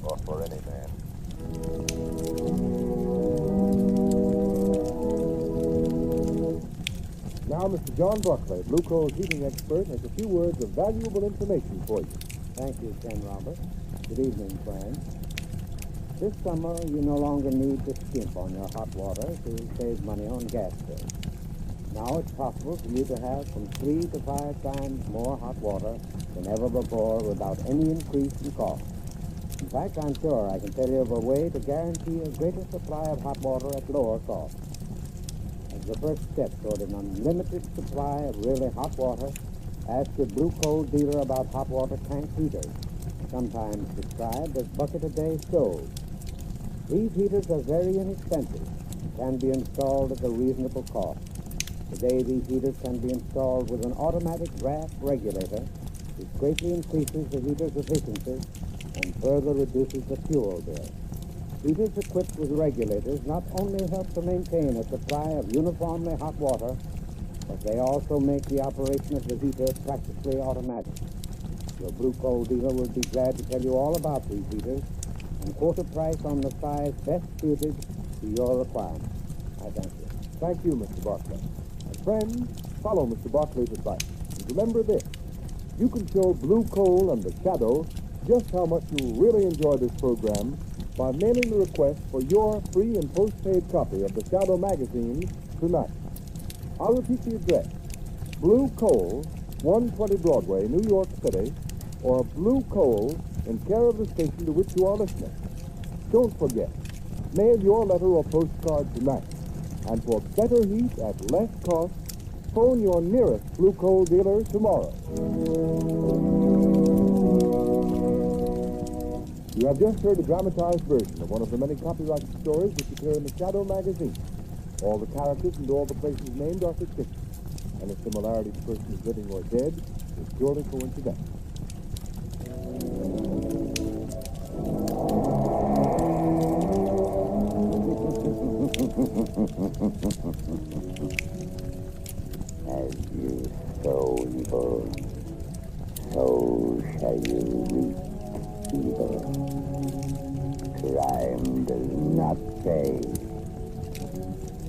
or for any man. Now, Mr. John Buckley, Blue Coal's heating expert, has a few words of valuable information for you. Thank you, Ken Robert. Good evening, friends. This summer, you no longer need to skimp on your hot water to save money on gas bills. Now it's possible for you to have from 3 to 5 times more hot water than ever before without any increase in cost. In fact, I'm sure I can tell you of a way to guarantee a greater supply of hot water at lower cost. As the first step toward an unlimited supply of really hot water, ask your Blue Coal dealer about hot water tank heaters, sometimes described as bucket-a-day stoves. These heaters are very inexpensive and can be installed at a reasonable cost. Today, these heaters can be installed with an automatic draft regulator, which greatly increases the heater's efficiency and further reduces the fuel bill. Heaters equipped with regulators not only help to maintain a supply of uniformly hot water, but they also make the operation of the heater practically automatic. Your Blue Coal dealer will be glad to tell you all about these heaters and quote a price on the size best suited to your requirements. I thank you. Thank you, Mr. Barclay. And friends, follow Mr. Barclay's advice. And remember this, you can show Blue Coal and the Shadow just how much you really enjoy this program by mailing the request for your free and postpaid copy of the Shadow magazine tonight. I'll repeat the address. Blue Coal, 120 Broadway, New York City, or Blue Coal in care of the station to which you are listening. Don't forget, mail your letter or postcard tonight. And for better heat at less cost, phone your nearest Blue Coal dealer tomorrow. You have just heard a dramatized version of one of the many copyrighted stories which appear in the Shadow magazine. All the characters and all the places named are fictitious. Any similarity to persons living or dead is purely coincidental. As you sow evil, so shall you reap evil. Crime does not pay.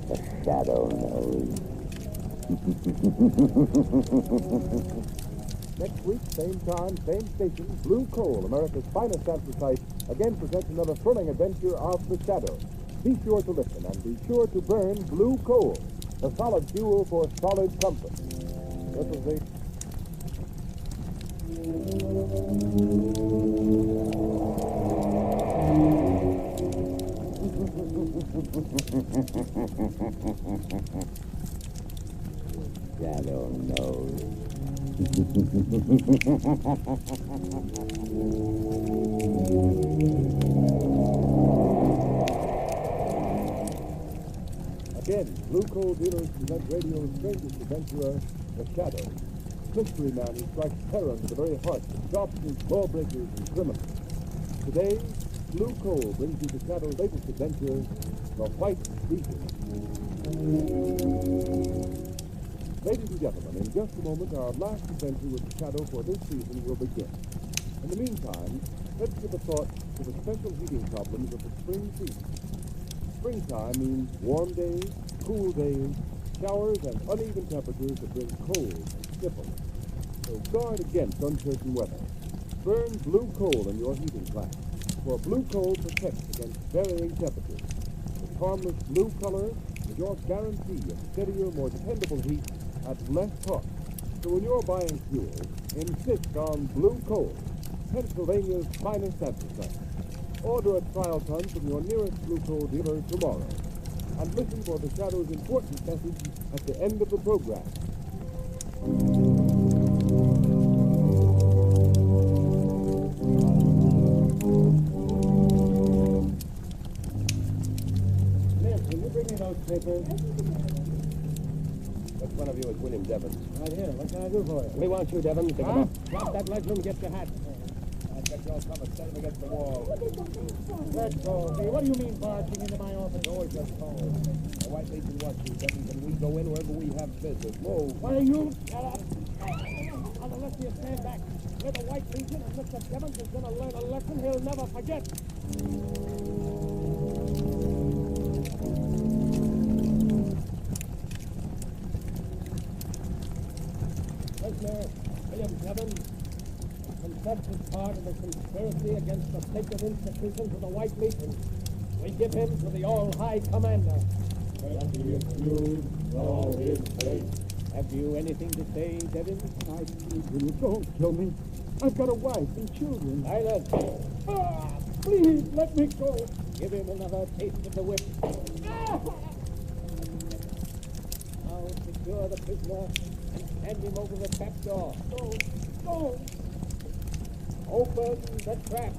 The Shadow knows. Next week, same time, same station, Blue Coal, America's finest anthracite, again presents another thrilling adventure of the Shadow. Be sure to listen and be sure to burn blue coal, the solid fuel for solid comfort. This is the... Shadow knows. Again, Blue Coal Dealers present radio's strangest adventurer, the Shadow. Mystery man who strikes terror into the very hearts of sharpshooters, lawbreakers, and criminals. Today, Blue Coal brings you the Shadow's latest adventure, the White Legion. Ladies and gentlemen, in just a moment, our last adventure with the Shadow for this season will begin. In the meantime, let's give a thought to the special heating problems of the spring season. Springtime means warm days, cool days, showers, and uneven temperatures that bring cold and sniffles. So guard against uncertain weather. Burn blue coal in your heating class, for blue coal protects against varying temperatures. Its harmless blue color is your guarantee of steadier, more dependable heat at less cost. So when you're buying fuel, insist on blue coal, Pennsylvania's finest anthracite. Order a trial ton from your nearest Blue Coal dealer tomorrow. And listen for the Shadow's important message at the end of the program. Miss, will you bring me those papers? Which one of you is William Devon? Right here. What can I do for you? We want you, Devon. Pick him Huh? up. Drop that leg and get your hat. I bet you'll come and set him against the wall. Let's go. Hey, what do you mean barging into my office? Doors are closed. The White Legion wants you, Devon, and we go in wherever we have business. Move. Why are you? Shut up. On the left of you, stand back. We're the White Legion, and Mr. Devons is going to learn a lesson he'll never forget. Prisoner William Devons confessed his part of the conspiracy against the sacred institutions of the White Legion. We give him to the All-High Commander. Have you anything to say, Devon? I plead with you, don't kill me. I've got a wife and children. Silence! Please, let me go. Give him another taste of the whip. Now secure the prisoner and hand him over the trap door. Go! Open the trap.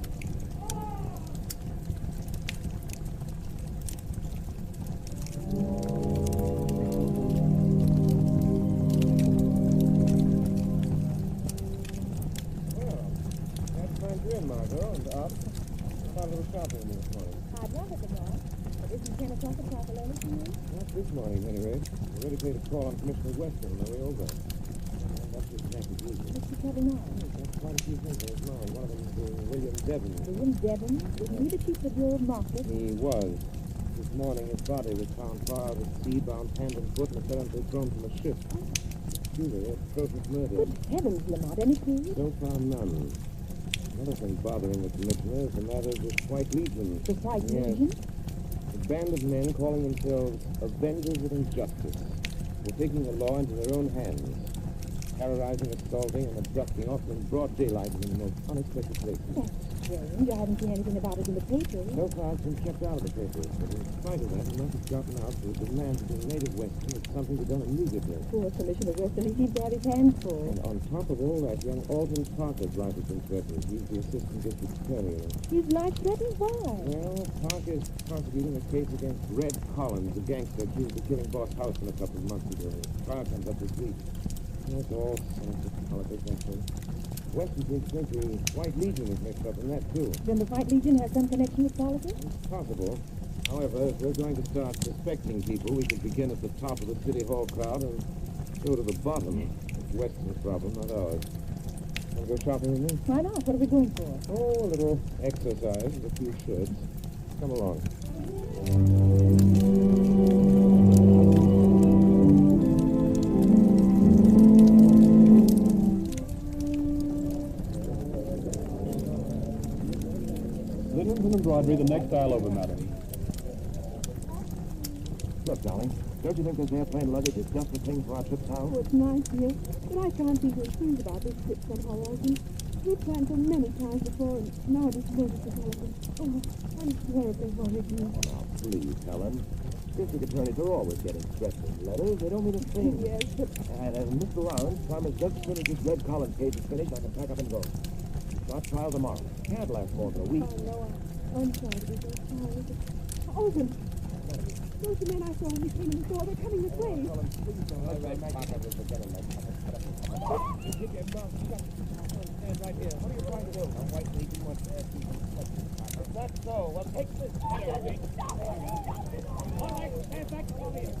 I'd rather the mall. But isn't 10 o'clock a proper early for you? Not this morning, anyway. We already paid a call on Commissioner Wasteland on the way over. That's his message, usually. What's the trouble now? Got quite a few thinkers now. One of them is William Devon. William Devon? Isn't he the chief of your market? He was. This morning, his body was found far out at sea, bound hand and foot, and apparently thrown from a ship. Truly, atrocious murder. Good heavens, Lamont, any clues? So far, none. Another thing bothering the commissioner is the matter of this White Legion. The White Yes. Legion? A band of men calling themselves avengers of injustice. They're taking the law into their own hands, terrorizing, assaulting, and abducting, often in broad daylight and in the most unexpected places. That's strange. I haven't seen anything about it in the papers. So far, it's been kept out of the papers, but in spite of that, enough has gotten out to demand that the native Western is something to be done immediately. Poor Commissioner Weston, he seems to have his hands full. And on top of all that, young Alton Parker's life has been threatened. He's the assistant district attorney. His life threatened? Why? Well, Parker's prosecuting a case against Red Collins, a gangster accused of killing Boss Houseman a couple of months ago. The trial comes up this week. That's all sorts of politics, actually. Weston seems to think the White Legion is mixed up in that, too. Then the White Legion has some connection with politics? It's possible. However, if we're going to start suspecting people, we could begin at the top of the City Hall crowd and go to the bottom. It's Weston's problem, not ours. Want to go shopping with me? Why not? What are we going for? Oh, a little exercise with a few shirts. Come along. embroidery the next aisle over, madam. Look, darling, don't you think this airplane luggage is just the thing for our trip down? Oh, it's nice, dear. But I can't be so enthused about this trip somehow, Alton. We've planned so many times before, and now this moment is happening. Oh, I'm terribly worried now. Oh, now, please, Helen. District attorneys are always getting stressful letters. They don't mean a thing. Yes, but... And Mr. Lawrence promised just as soon as this Red Collins case is finished, I can pack up and go. Start trial tomorrow. Can't last more than a week. I know. I'm sorry to be so tired. Alton! Those men I saw when we came in the door, they're coming this way. Stand right here. What are you trying to do? I'm White Legion wants to ask you some questions. Is that so? Well, take this. All right, stand back over here.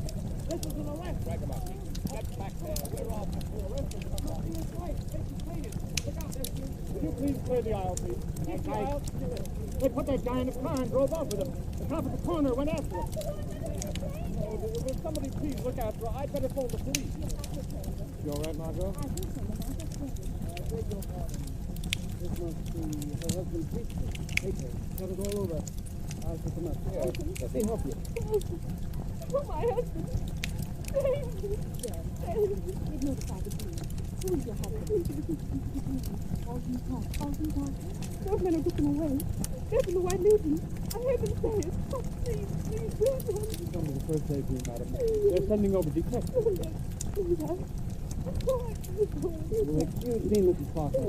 This is an arrest. Drag him out. Get back there. We're all arrested. That's right. Take the cleaners. Look out there, Steve. Would you please clear the aisle, please? That's right. They put that guy in the car and drove off with him. The cop at the corner went after him. Will somebody please look after her? I'd better phone the police. You all right, Margot? I think so, but I beg your pardon. This must be her husband's picture. Paper. Got it all over. I'll pick him up. Here, let me help you. Oh, my husband. Save me. We've notified the police. Who is your husband? Alton Park. Those men are taken away. They're from the White Legion. I heard them say it. Oh, please, bring them. Come to the first aid room, madam. They're sending over detectives. Well, excuse me, Mrs. Parker.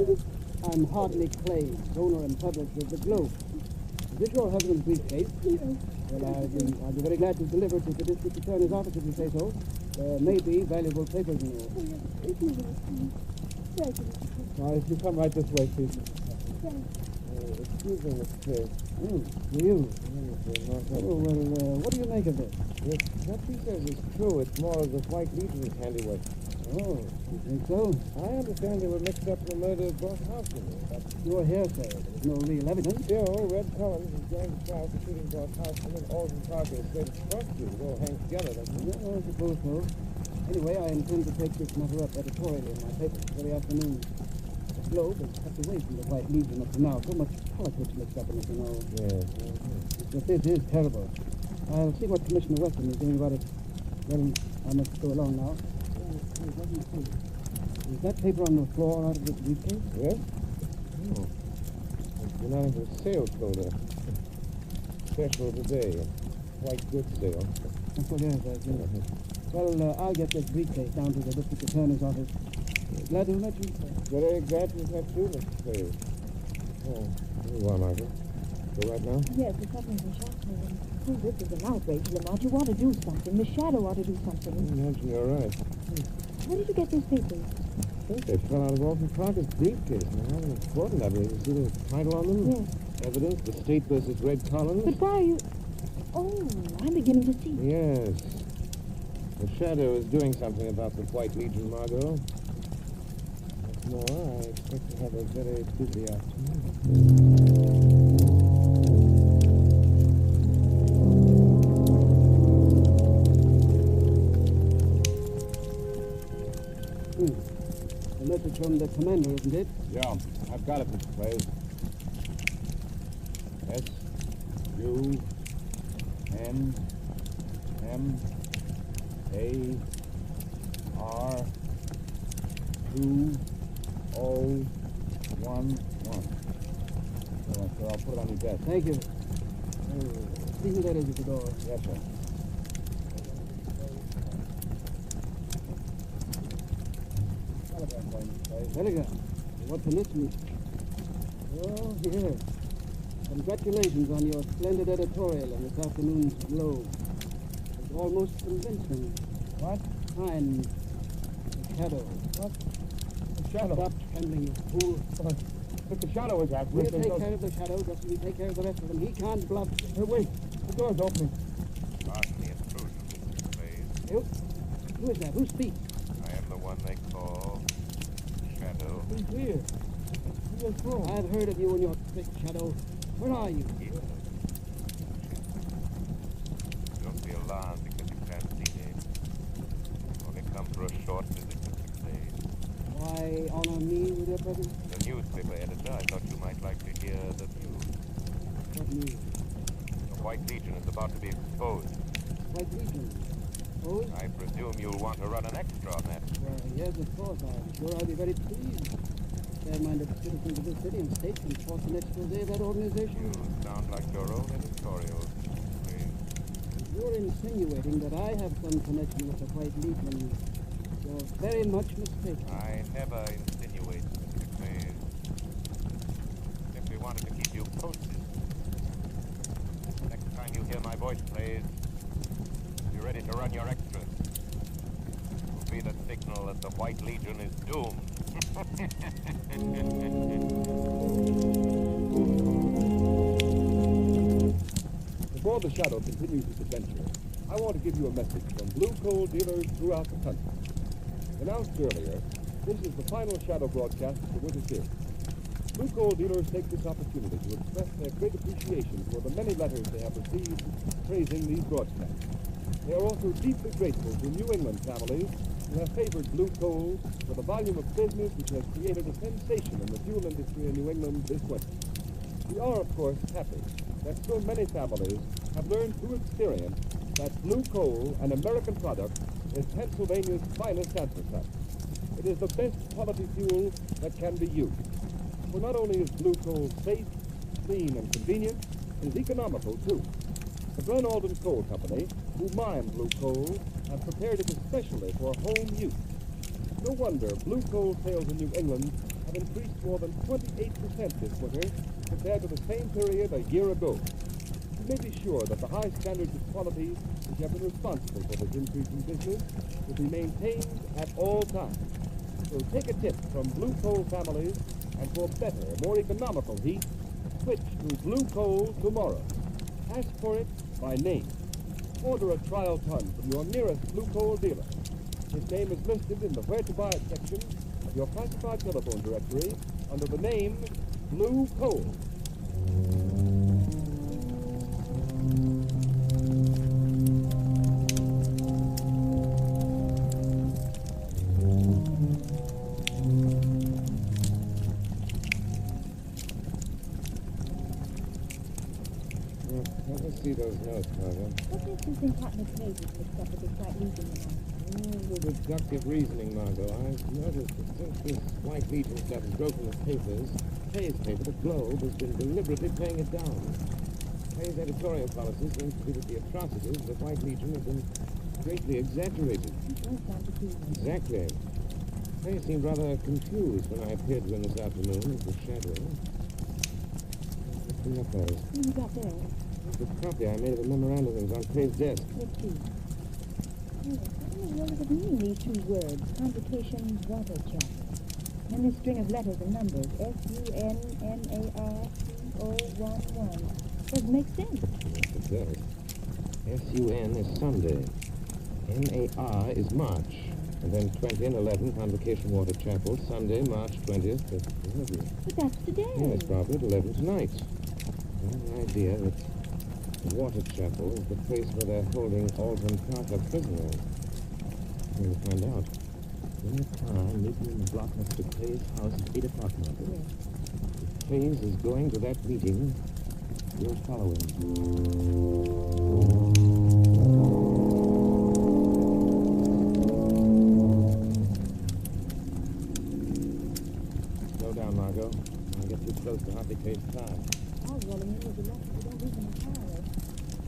I'm Hardley Clay, owner and publisher of the Globe. Is this your husband's briefcase? Yes. Well, I'll be very glad to deliver it to the district attorney's office if you say so. There may be valuable papers in there. If you will, please. Thank you. Now, if you come right this way, please. Thank you. Excuse me, Mr. Clay. You? Oh, well, what do you make of this? What he says is true. It's more of the White Legion's handiwork. Oh, you think so? I understand they were mixed up in the murder of both housemen. That's pure hearsay. There's no real evidence. Still, Red Collins is going to trial for shooting both housemen, and Alton Parker is going to prosecute. It all hangs together, doesn't it? Yeah, I suppose so. Anyway, I intend to take this matter up editorially in my paper this very afternoon. The Globe has kept away from the White Legion up to now. So much politics mixed up in it, you know. Yes. But this is terrible. I'll see what Commissioner Weston is doing about it. Well, I must go along now. Is that paper on the floor out of the briefcase? Yes? Oh. It's been out of the sales folder. Special today. White goods sale. Oh, yes, I see. Well, I'll get this briefcase down to the district attorney's office. Glad to have met you, sir. Very glad to have met you, Mr. Clay. Oh, here you are, Margaret. Go right now? Yes, it's something to shock me. Oh, this is an outrage, Lamont. You ought to do something. The Shadow ought to do something. I imagine you're right. Where did you get these papers? I think they fell out of Alton Parker's briefcase. They're rather important, I believe. You see the title on them? Yes. Evidence, the state versus Red Collins. But why are you... Oh, I'm beginning to see. Yes. The Shadow is doing something about the White Legion, Margot. What's more, I expect to have a very busy afternoon. A message from the commander, isn't it? Yeah, I've got it, Mr. Clay. S-U-N-M-A-R-2-0-1-1. So I'll put it on your desk. Thank you. See who that is at the door. Yes, sir. Telegram. What permission? Oh, here. Congratulations on your splendid editorial in this afternoon's Globe. It's almost convincing. What? Signed, The Shadow. What? The Shadow? Stop trembling, you fool. But the Shadow is after We'll us. take care of the Shadow just as we take care of the rest of them. He can't bluff. Hey, wait. The door's opening. Pardon the intrusion, Mr. Clay. Who is that? Who speaks? I am the one they call Shadow. Who's here? I've heard of you and your trick, Shadow. Where are you? Here. Don't be alarmed because you can't see me. Only come for a short visit, Mr. Clay. Why honor me with your presence? The newspaper editor, I thought you might like to hear the news. What news? The White Legion is about to be exposed. White Legion. Oh? I presume you'll want to run an extra on that. Well, yes, of course. I'm sure I'll be very pleased. Fair-minded citizens of this city and state can force an expose of that organization. You sound like your own editorial. If you're insinuating that I have some connection with the White Legion, you're very much mistaken. I never insinuate, Mr. Clay. Simply wanted to keep you posted. Next time you hear my voice, Blaze, be ready to run your extras. It will be the signal that the White Legion is doomed. Before the Shadow continues its adventure, I want to give you a message from blue coal dealers throughout the country. Announced earlier, this is the final Shadow broadcast of the winter series. Blue coal dealers take this opportunity to express their great appreciation for the many letters they have received praising these broadcasts. They are also deeply grateful to New England families who have favored blue coal for the volume of business which has created a sensation in the fuel industry in New England this winter. We are, of course, happy that so many families have learned through experience that blue coal, an American product, is Pennsylvania's finest anthracite. It is the best quality fuel that can be used. For not only is blue coal safe, clean, and convenient, it is economical, too. The Glen Alden Coal Company, who mine blue coal, have prepared it especially for home use. No wonder blue coal sales in New England have increased more than 28% this winter compared to the same period a year ago. You may be sure that the high standards of quality which have been responsible for this increase in business will be maintained at all times. So take a tip from blue coal families, and for better, more economical heat, switch to blue coal tomorrow. Ask for it by name. Order a trial ton from your nearest blue coal dealer. His name is listed in the Where to Buy It section of your classified telephone directory under the name Blue Coal. Let me see those notes, Margot. What makes you think Cotton and Page is mixed up with this White Legion now? The deductive reasoning, Margot. I've noticed that since this White Legion stuff has broken the papers, Pay's paper, the Globe, has been deliberately playing it down. Pay's editorial policy seems to be that the atrocities of the White Legion have been greatly exaggerated. Exactly. Pay seemed rather confused when I appeared to him this afternoon as the Shadow. Let's see what that is. What you got there? The copy I made of the memorandum that was on Pay's desk. Let's see. What does it mean, these two words? Convocation Water Chapel. And this string of letters and numbers. SUNMARCO11. Doesn't make sense. Yes, it does. SUN is Sunday. MAR is March. And then 20 and 11, Convocation Water Chapel, Sunday, March 20th to 11. But that's today. Yes, probably at 11 tonight. Well, the idea that the Water Chapel is the place where they're holding Alton Carter prisoners. We'll find out. In the car, meeting in the block next to Clay's house at 8 o'clock, Margaret. Yes. If Clay's is going to that meeting, we'll follow him. Slow down, Margot. I'll get too close to Hartley Clay's car. I was rolling in with the left, we don't even car.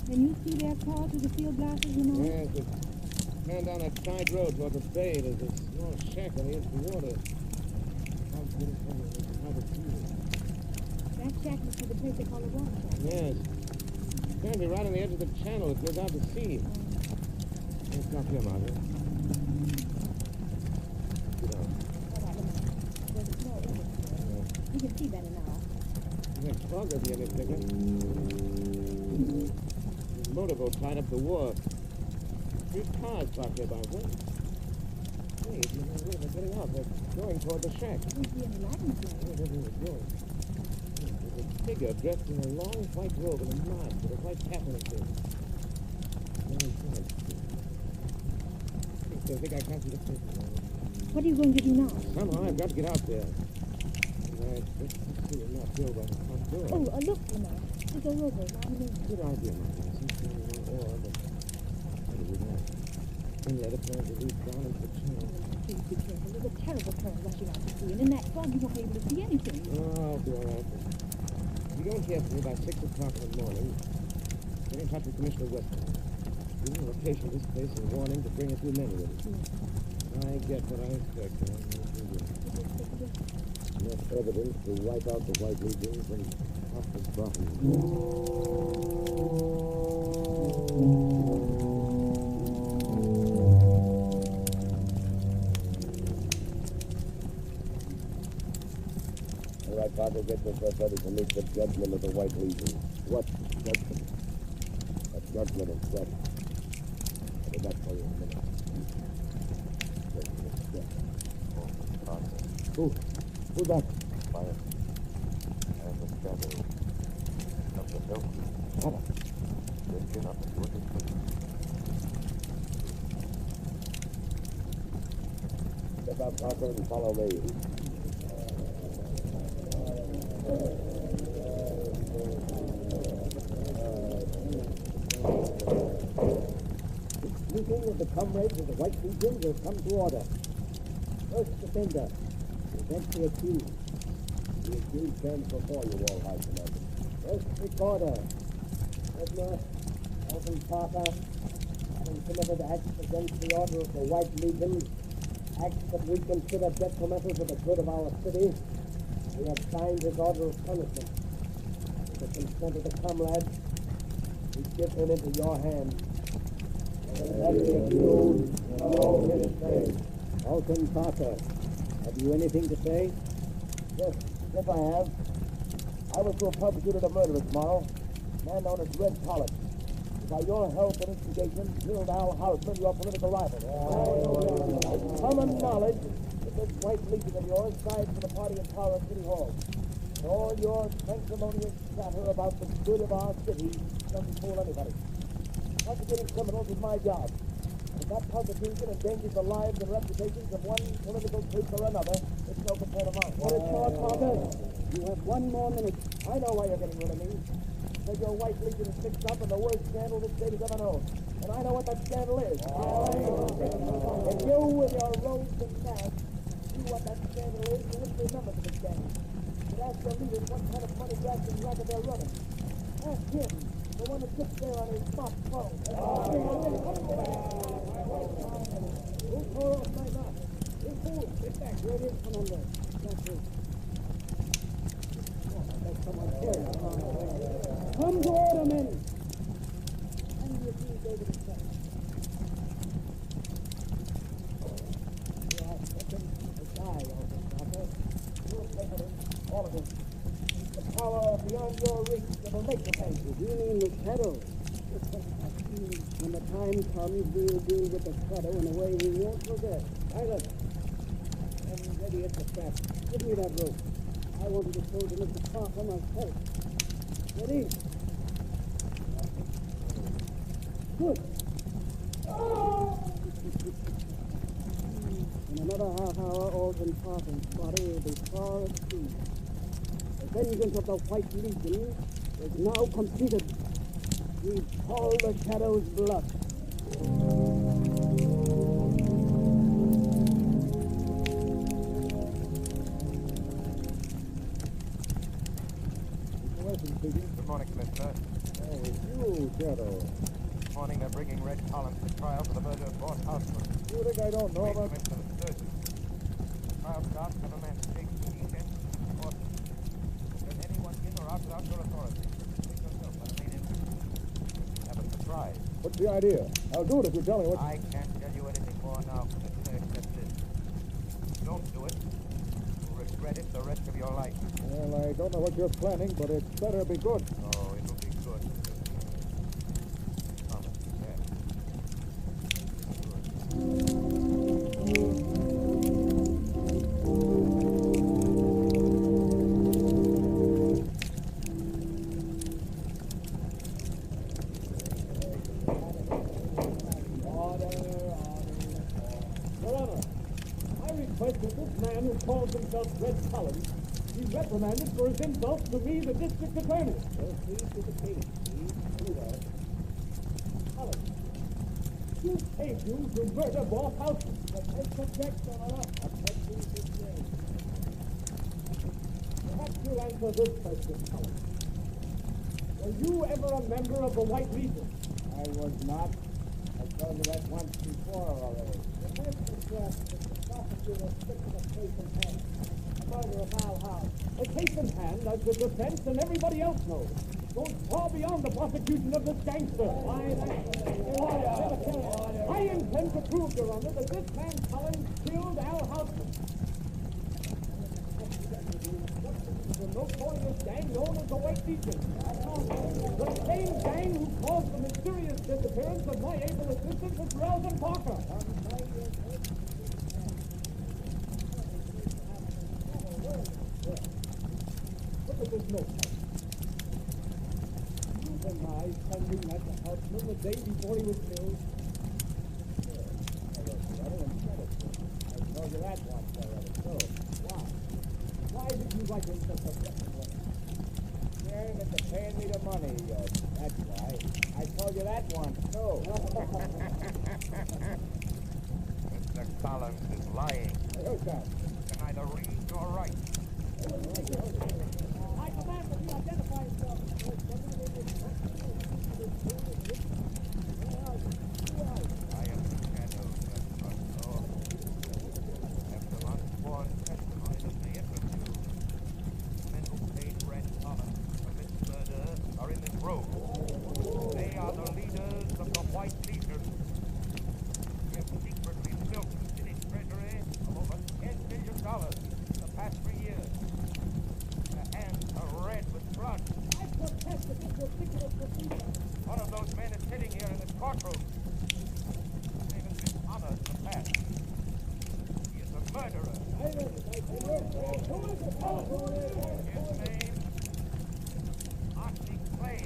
Can you see their car through the field glasses, you know? Yes, it's ran down that side road toward the bay. There's a small shack on the edge of the water. That shack must be the place they call the water shack. Yes. Apparently right on the edge of the channel. It goes out to sea. Let's stop here, Margaret. Sit down. All right, there's a small entrance there. You can see better now. That fog doesn't get any thicker. There's a motorboat tied up the wharf. 3 cars parked there by way. Hey, they're getting off. They're going toward the shack. I don't see any lighting there. Where are they going? There's a figure dressed in a long white robe and a mask with a white cap on his head. I think I can't see the person. What are you going to do now? Somehow I've got to get out there. I right. Let's see him now. Bill by the front door. Oh, look, Lamar. There's a rowboat lying in. Good idea, Martin. Since we only one oar, but what do we know? Inlet apparently leads down into the channel. Please be careful. There's a terrible current rushing out to sea, and in that fog you won't be able to see anything. Oh, I'll be all right. If you don't hear from me by 6 o'clock in the morning, get in touch with Commissioner Wasteland. Give him a location of this place and a warning to bring a few men with us. I get what I expect. Enough evidence to wipe out the White Legion from top to bottom. All right, Parker, get yourself ready to meet the judgment of the White Legion. What judgment? A judgment of death. I'll be back for you in a minute. Judgment of death. Who's that? Quiet. I am the shadow of the hill. Shadow? Get up and look at me. Step out, Parker, and follow me. Meeting of the comrades of the White Legion will come to order. First offender, present the accused. The accused stands before you, all high commander. First recorder, Prisoner Elton Parker, having committed acts against the order of the White Legion, acts that we consider detrimental to the good of our city, we have signed his order of punishment. With the consent of the comrades, we give him into your hands. Let the accused know his name. Elton Parker, have you anything to say? Yes, I have. I was to have perpetrated a murder tomorrow. A man known as Red Collar. By your help and instigation, killed Al Hausman, your political rival. It's common knowledge that this White Legion of yours sides for the party in power at City Hall. And all your sanctimonious chatter about the good of our city doesn't fool anybody. Prosecuting criminals is my job. If that prosecution endangers the lives and reputations of one political troop or another, it's no concern of mine. What is your Parker? You have 1 more minute. I know why you're getting rid of me. Because your White Legion is mixed up in the worst scandal this state has ever known. And I know what that scandal is. If you, with your robes and masks, see what that scandal is, you wouldn't be members of the scandal. But ask your leaders what kind of money grasping racket they're running. Ask him, the one that sits there on his smartphone. Who tore off my mask? You fool! Get back. Here it is, Commander. That's it. Come to order, men! And the accused over the step. You are sentenced to die, Elton Parker. You'll take it in, all of it. The power beyond your reach that will make you pay. You mean the shadow? When the time comes, we'll deal with the shadow in a way we won't forget. Pilot, I'm ready at the strap. Give me that rope. I wanted to show to Mr. Parker myself. Ready? Good. In another half hour, Alton Parker's body will be far at sea. The vengeance of the White Legion is now completed. We've called the shadow's bluff. Good morning, Commissioner. Hey, you, Shadow. This morning they're bringing Red Collins to trial for the murder of Lord Houseman. You think I don't know about... Commissioner of Sturgeon. Trial starts when a man takes the weekend and horses. Does anyone in or out without your authority? Take yourself by the main entrance. Have a surprise. What's the idea? I'll do it if you tell me what... I can't tell you anything more now, Commissioner, except this. Don't do it. You'll regret it the rest of your life. Well, I don't know what you're planning, but it better be good. Oh, it'll be good. Promise, yes. Your Honor, I request that this man man who calls himself Red Collins, he's reprimanded for his insults to me, the district attorney. Proceed to the case, please. Collins, who paid you to murder Boss Houghton? Perhaps you'll answer this question, Collins. Were you ever a member of the White Legion? I was not. I told you that once before already. The first request is the prosecutor stick to the case in hand. The murder of Al Howe. A case in hand, as the defense and everybody else knows, goes far beyond the prosecution of this gangster. I intend to prove, Your Honor, that this man Collins killed Al Houston. The notorious gang known as the White Legion. The same gang who caused the mysterious disappearance of my able assistant, Mr. Alvin Parker. Look at this note. You and I standing at the Houseman the day before he was killed. I told you that once already. So, why? Why did you write in such a threatening way? Scaring that they're paying me the money, that's why. I told you that once, too. Mr. Collins is lying. Who's that? Can either read or write. I command that he identify himself. I am the shadow, Judge Russell. After unsworn testimony that may interest you, the men who paid Red Collins for this murder are in this room. They are the leaders of the White Legion. We have secretly built the city treasury of over $10 million in the past 3 years. Their hands are red with blood. I protest against your ridiculous procedure. One of those men is sitting here in this courtroom. His name has been honored in the past. He is a murderer. His name, Archie Clay.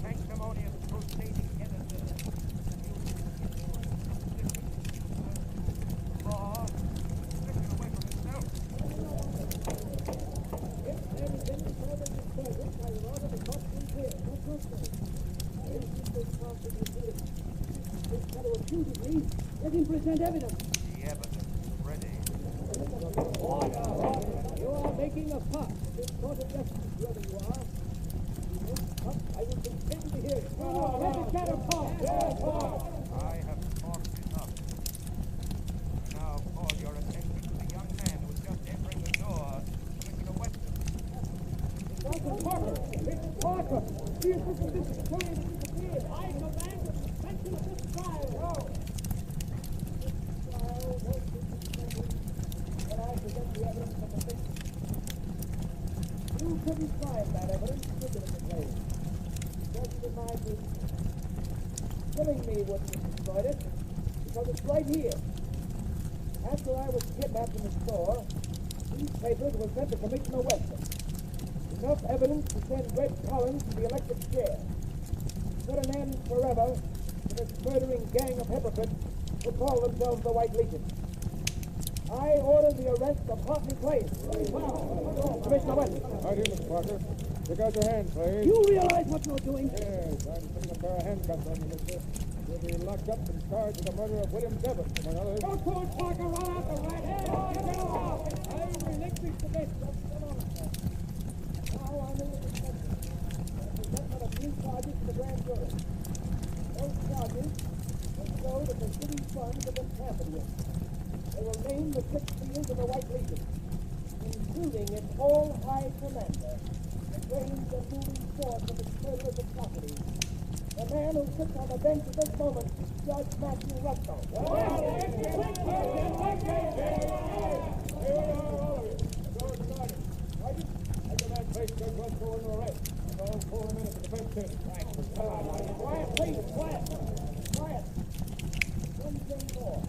Sanctimonious crusading editor. Law, taken away from himself. If there is any further disturbance, I will order the court to clear. No question. I instantly constituted. This fellow accuses me. Let him present evidence. The evidence is ready. You are making a fuss. This court of justice, whoever you are. I will continue to hear it. Let it get a talk. I have talked enough. Now call your attention to the young man who was just entering the door, Commissioner Weston. Dr. Parker! It's Parker! The assistant district attorney has disappeared. I command the suspension of this trial. No! This trial won't be suspended when I present the evidence of the victim. You couldn't find that evidence, could you, Mr. Clay? Just in my business. Killing me wouldn't have destroyed it, because it's right here. After I was kidnapped in the store, these papers were sent to Commissioner Weston. Enough evidence to send Red Collins to the electric chair. Put an end forever to this murdering gang of hypocrites who call themselves the White Legion. I order the arrest of Hartley Clay. Commissioner Weston. Right here, Mr. Parker. Stick out your hand, please. You realize what you're doing? Yes, I'm putting a pair of handcuffs on you, mister. You'll be locked up and charged with the murder of William Devon, among others. Go to it, Parker. Run out the right hand. I relinquish the case. Now I'm in the suspension. Presentment of new charges to the grand jury. Those charges will show that the city's funds have been tampered with. They will name the 6 fields of the White Legion, including its all high commander, the brains and moving force of its murderous atrocities. The man who sits on the bench at this moment, Judge Matthew Russell. Place Judge Russell under arrest. I'll pull him in at the defense table. Quiet, please, quiet. Quiet. One thing more.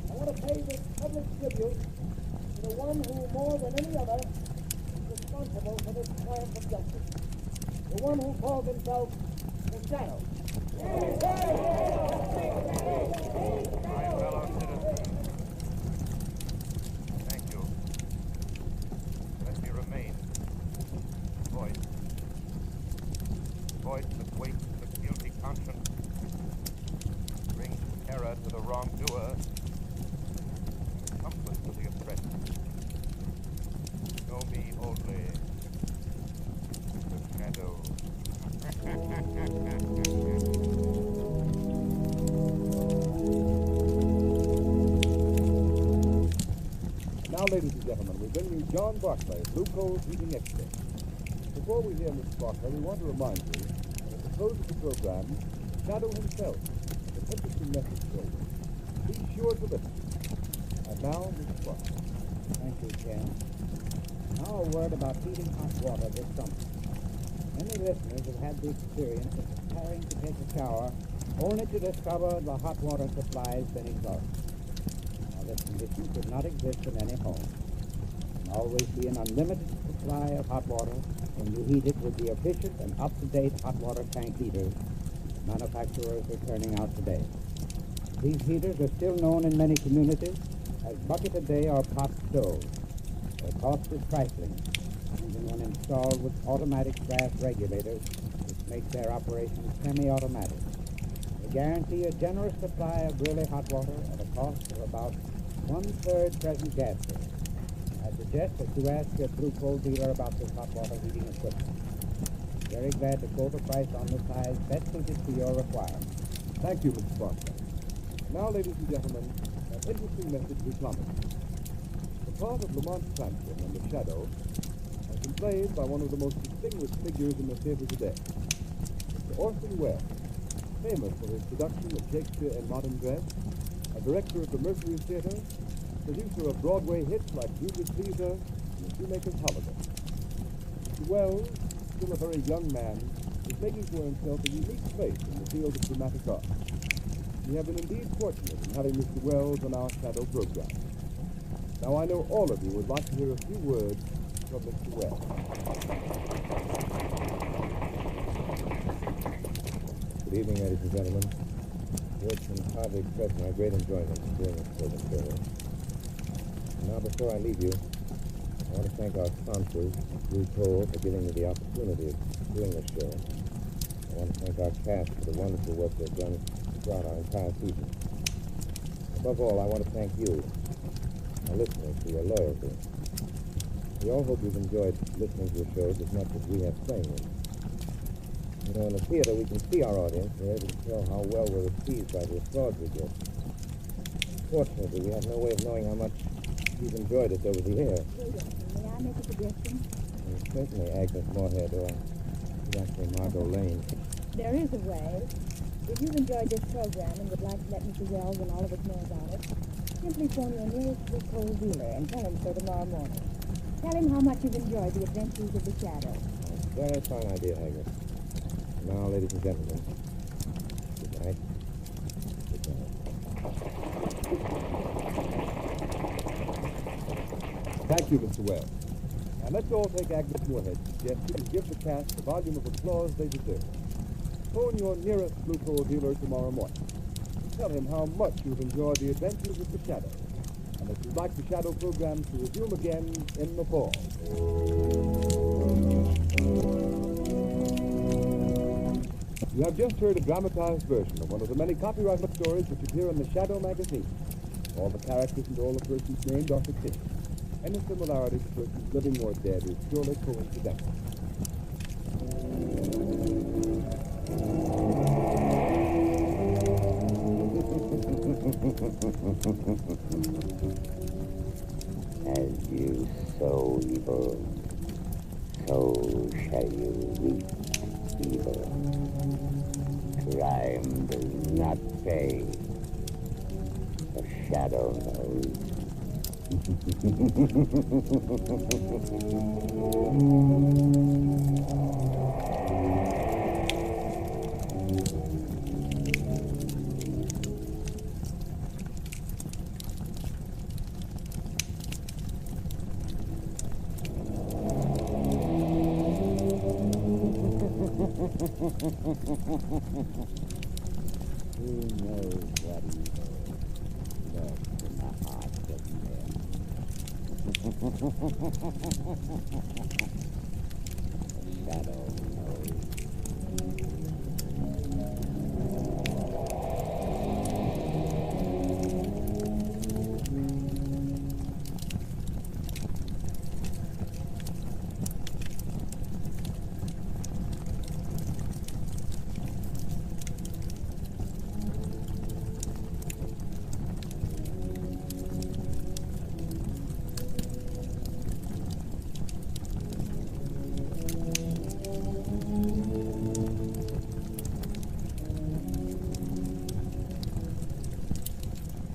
I want to pay this public tribute to the one who, more than any other, is responsible for this triumph of justice. The one who calls himself the Shadow. My fellow citizens, only the shadow. Now, ladies and gentlemen, we bring you John Barclay, Blue Coal's heating expert. Before we hear Mr. Barclay, we want to remind you that at the close of the program, Shadow himself, an interesting message for you. Be sure to listen. And now, Mr. Barclay. Thank you, Ken. Now a word about heating hot water this summer. Many listeners have had the experience of preparing to take a shower only to discover the hot water supply has been exhausted. Now, this condition could not exist in any home. There can always be an unlimited supply of hot water when you heat it with the efficient and up-to-date hot water tank heaters manufacturers are turning out today. These heaters are still known in many communities as bucket-a-day or pot stoves. Their cost is trifling, even when installed with automatic gas regulators, which make their operation semi-automatic. They guarantee a generous supply of really hot water at a cost of about one-third present gas rate. I suggest that you ask your Blue Coal dealer about this hot water heating equipment. Very glad to quote a price on the size best suited to your requirements. Thank you, Mr. Barclay. Now, ladies and gentlemen, an interesting message we promised. The part of Lamont Cranston and the Shadow has been played by one of the most distinguished figures in the theater today, Mr. Orson Welles, famous for his production of Shakespeare in Modern Dress, a director of the Mercury Theater, producer of Broadway hits like Julius Caesar and The Shoemaker's Holiday. Mr. Welles, still a very young man, is making for himself a unique place in the field of dramatic art. We have been indeed fortunate in having Mr. Welles on our Shadow program. Now, I know all of you would like to hear a few words from Mr. Welles. Good evening, ladies and gentlemen. Words can hardly express my great enjoyment in doing this program today. Now, before I leave you, I want to thank our sponsors, Blue Coal, for giving me the opportunity of doing this show. I want to thank our cast for the wonderful work they've done throughout our entire season. Above all, I want to thank you, our listeners, for your loyalty. We all hope you've enjoyed listening to the shows as much as we have playing them. You know, in the theater, we can see our audience. We're able to tell how well we're received by the applause we get. Fortunately, we have no way of knowing how much you've enjoyed us over the air. May I make a suggestion? Certainly, Agnes Moorhead, or actually Margot Lane. There is a way. If you've enjoyed this program and would like to let Mr. Wells and all of us know about it, simply phone your nearest Blue Coal dealer and tell him so tomorrow morning. Tell him how much you've enjoyed the adventures of the Shadow. Very fine idea, Agnes. Now, ladies and gentlemen, good night. Good night. Thank you, Mr. Welles. And let's all take Agnes Moorhead's suggestion and give the cast the volume of applause they deserve. Phone your nearest Blue Coal dealer tomorrow morning. Tell him how much you've enjoyed the adventures of the Shadow, and that you'd like the Shadow program to resume again in the fall. You have just heard a dramatized version of one of the many copyrighted stories which appear in the Shadow magazine. All the characters and all the persons named are fictitious. Any similarity to persons living or dead is purely coincidental. As you sow evil, so shall you reap evil. Crime does not pay. The Shadow knows. Who knows what evil lurks in the hearts of men? The Shadow knows.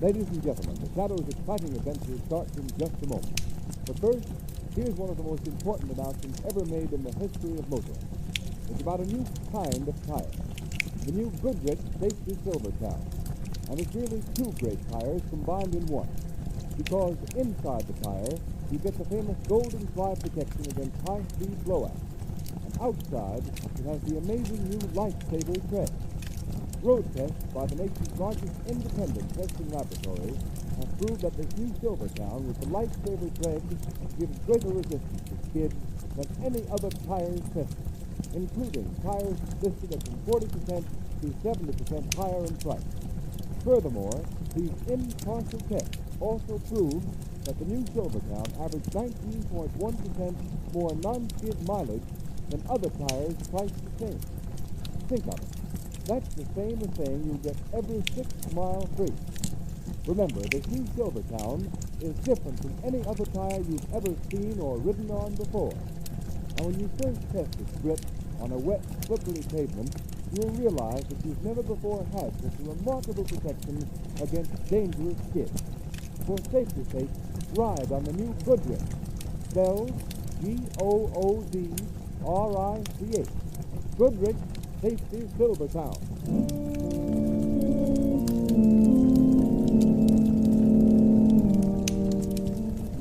Ladies and gentlemen, the Shadow's exciting adventure starts in just a moment. But first, here's one of the most important announcements ever made in the history of motoring. It's about a new kind of tire. The new Goodrich Safety Silvertown. And it's really two great tires combined in one. Because inside the tire, you get the famous golden fly protection against high-speed blowouts. And outside, it has the amazing new Lifesaver tread. Road tests by the nation's largest independent testing laboratory have proved that this new Silvertown with the Lifesaver tread gives greater resistance to skid than any other tires tested, including tires listed at from 40% to 70% higher in price. Furthermore, these impartial tests also prove that the new Silvertown averaged 19.1% more non-skid mileage than other tires priced the same. Think of it. That's the same as saying you'll get every 6 mile free. Remember, this new Silvertown is different from any other tire you've ever seen or ridden on before. And when you first test its grip on a wet, slippery pavement, you'll realize that you've never before had such a remarkable protection against dangerous skids. For safety's sake, ride on the new Goodrich, spelled Goodrich, Goodrich Safety Silvertown.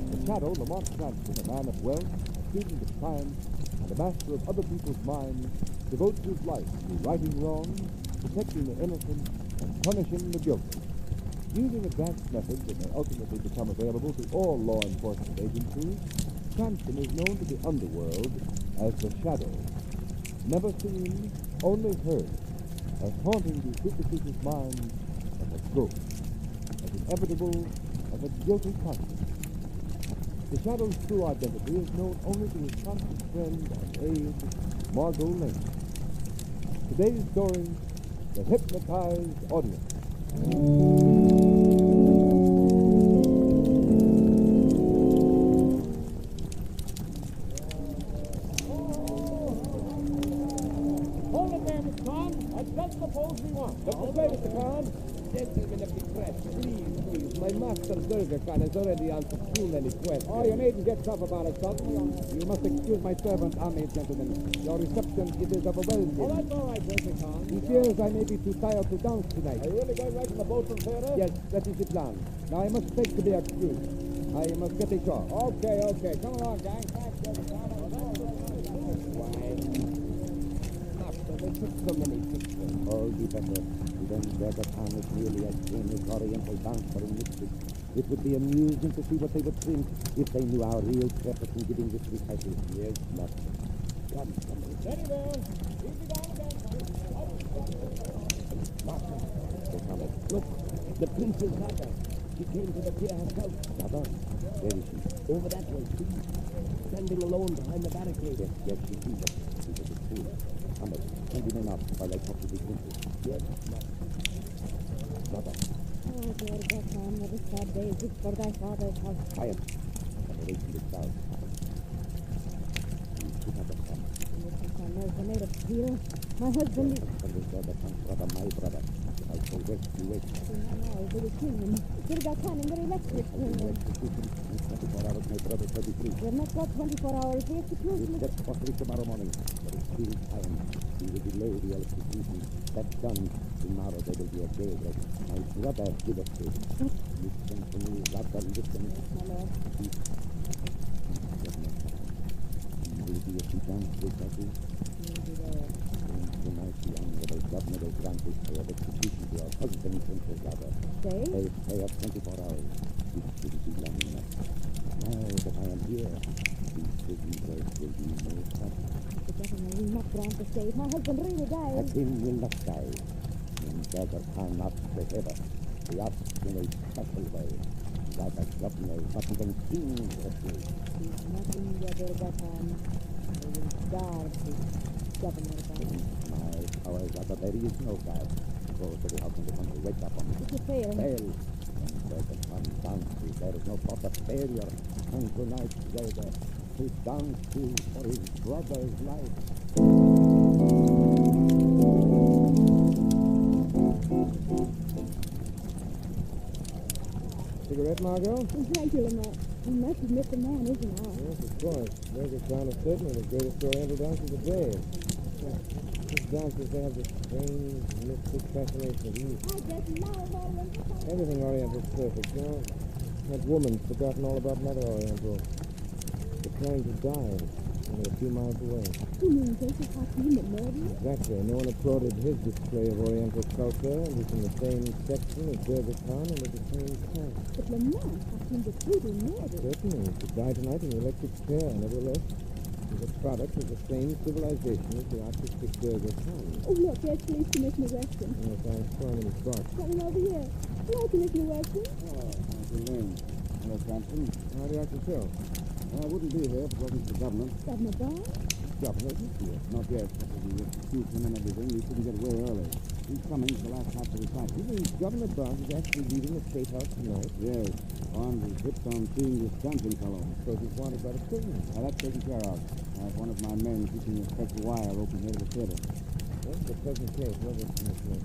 The Shadow, Lamont Cranston, a man of wealth, a student of science, and a master of other people's minds, devotes his life to righting wrongs, protecting the innocent, and punishing the guilty. Using advanced methods that may ultimately become available to all law enforcement agencies, Cranston is known to the underworld as the Shadow. Never seen, only heard, as haunting the superstitious minds as a ghost, as inevitable as a guilty conscience. The Shadow's true identity is known only to his constant friend and aide, Margot Lane. Today's story, The Hypnotized Audience. Hold it there, Mr. Khan. That's just the pose we want. Look this way, Mr. Khan. Gentlemen of the press, please. My master Zerger Khan has already answered too many questions. Oh, you needn't get tough about it, Sultan. You must excuse my servant, Army gentlemen. Your reception, it is overwhelming. Oh, that's all right, Mr. Khan. He fears I may be too tired to dance tonight. Are you really going right in the boat from theater? Yes, that is the plan. Now, I must beg to be excused. I must get ashore. Okay. Come along, gang. Thanks, Mr. Khan. Master, they took so many pictures. All be better. Then Zerger Khan is merely a famous Oriental dancer and mystic. It would be amusing to see what they would think if they knew our real purpose in giving this recital. Yes, Master. Come. Steady there. Easy down again. Master, they come. Look, the Princess Zada. She came to the pier herself. Zada? Where is she? Over that way, see? Standing alone behind the barricade. Yes, she sees us. She was a fool. Come, send him enough while I talk to the Princess. Yes, Master. Zada. Oh, dear Gatan, what a sad day is this for thy father's house. Quiet. Separation is down. You should have a son. My nerves are made of steel. My husband is... Brother, my brother. I shall rescue it. No, they will kill him. Dear Gatan, and they're electric. In 24 hours, my brother shall be free. We have not got 24 hours. We have to close We him. set for free tomorrow morning. There is still time. We will delay the electrocution. That's done. Tomorrow there will be a daybreak. My brother will escape. Listen to me, Zada, listen. My lord. Will be a dance with Zadu. And tonight the honorable governor will grant this day of execution to our husband, Princess Zada. Stay of 24 hours. This will be long enough. Now that I am here, these prison words will be no trouble. The governor will not grant the stay. My husband really died. Hakim will not die. And Zada cannot forever. The act in a special way. Zada's governor is not even king of this. He's not in the Gatan. They will guard this governor. My power, Zada, there is no God. Go to the house in the country. Wake up on me. If you fail. Fail. And Zada can dance. There is no thought of failure. And tonight, Zada, he dances for his brother's life. Cigarette, Margot? Oh, thank you, Lamont. You must admit the man isn't ours. Yes, of course. Burger Town is certainly the greatest Oriental dance of the day. These dances, they have this strange, mystic fascination of youth. I just love Oriental. Everything Oriental's perfect, you know. That woman's forgotten all about another Oriental. They're trying to die, only a few miles away. You mean Joseph Hakeem the murderer? Exactly. No one applauded his display of Oriental culture, and he's in the same section as Burger Town and at the same time. But Lamont Hakeem was brutally murdered. Certainly. He could die tonight in the electric chair, nevertheless. He's a product of the same civilization as the artistic Burger Town. Oh, look, there's Police Commissioner Weston. Yes, I saw him in his box. Coming over here. Hello, Commissioner Weston. Uncle Lane. Hello, Cranston. How do you like to show? I wouldn't be here if it wasn't for the government. Governor Barnes? Governor isn't here. Not yet. We rescued him and everything. We couldn't get away early. He's coming for the last half of the fight. You mean Governor Barnes is actually leaving the State House tonight? Yes. Barnes is hipped on seeing this Johnson fellow. So he's wanted by the prison. Now, that's taken care of. I have one of my men keeping a special wire open here to the theater. What's the present case? Was it, Commissioner?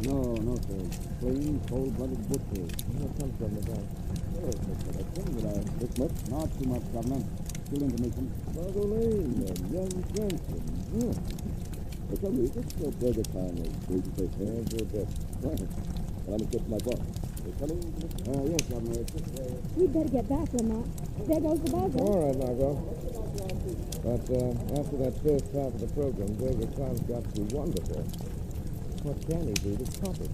No, sir. Plain, cold-blooded butchery. What comes from the bank? Yes, Mr. Weston, but this much? Not too much, Governor. Still information. Margot Lane, young Cranston. Tell me, is this the Burger Town going to take care? Yes, you're dead. Right. Well, I must get to my boss. They coming? Yes, Governor. It's just, We'd better get back, Lamont. There goes the buzzer. All right, Margot. But after that first half of the program, Burger Town's got to be wonderful. What can he do to top it?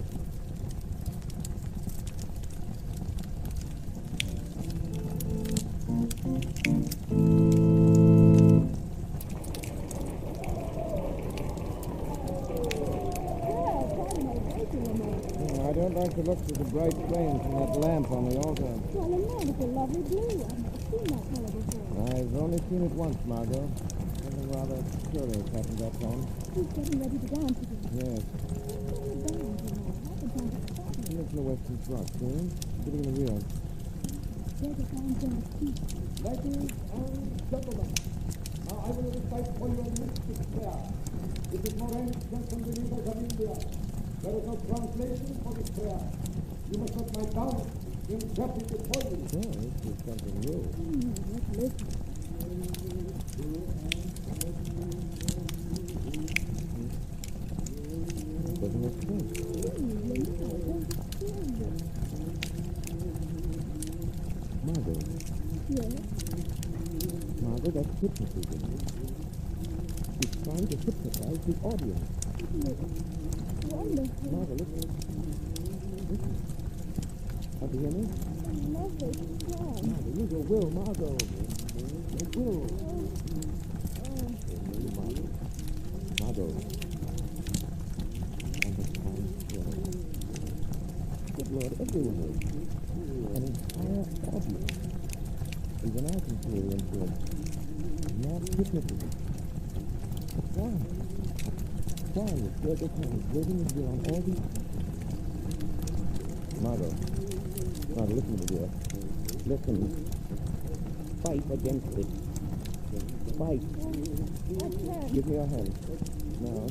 I don't like to look through the bright flames from that lamp on the altar. Well, Lamont, it's a lovely blue one. I've seen that color before. I've only seen it once, Margot. Something rather curious happened that time. He's getting ready to dance again. Yes. Listen to Weston's rock, see? Sitting in the rear. There's a fine dance, too. Ladies and gentlemen, now I will recite for you a mystic prayer. It is for ancient believers of India. There is no translation for this prayer. You must not lie down. Interpret it for you. Oh, this is something new. Let's listen. Doesn't make sense. Margot. Yes? Margot, that's hypnotism. She's trying to hypnotize the audience. Wonderful. Margot, listen. Listen. Have you hear me? Lovely song. Margot, use your will, Margot. Your will. Margot. Margot. Good Lord, everyone is. An entire audience. Even I can feel into it. Not hypnotism. Why? Why is Burger Town waiting in here on all these... Margot, listen to me, dear. Listen. Fight against it. Fight. Give me your hand. Now.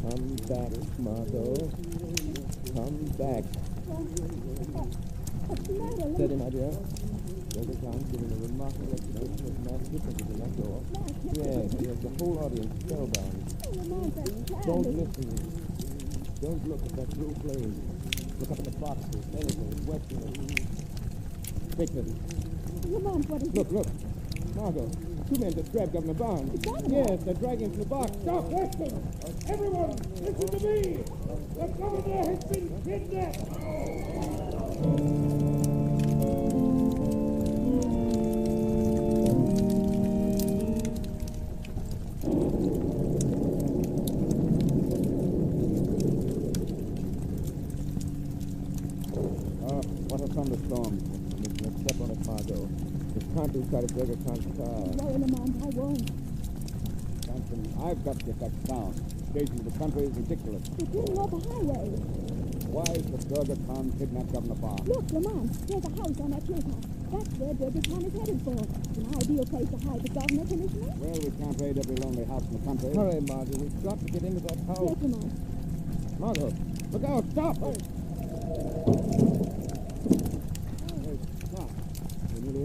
Come back, Margot. Come back. What's the matter? Steady, my dear. Burger Town's giving a remarkable exhibition of mass hypnotism that door. Yes, the whole audience spellbound. Don't listen. Don't look at that blue flame. Look up in the boxes, anything, Western. Dignity. Lamont, what is it? Look. Margot, two men just grabbed Governor Barnes. Yes, they're dragging him from the box. Stop, Weston! Everyone, listen to me! The governor has been kidnapped! What a thunderstorm. Let's step on it, Margot. This can't be inside of Burger Town's car. Sorry, Lamont, I won't. Johnson, I've got to get back to town. Station of the country is ridiculous. We're turning off the highway. Why is the Burger Town kidnap Governor Barnes? Look, Lamont, there's a house on that hilltop. That's where Burger Town is headed for. It's an ideal place to hide the governor, Commissioner. Well, we can't raid every lonely house in the country. Hurry, Margot. We've got to get into that house. Yes, Lamont. Margot, look out. Stop.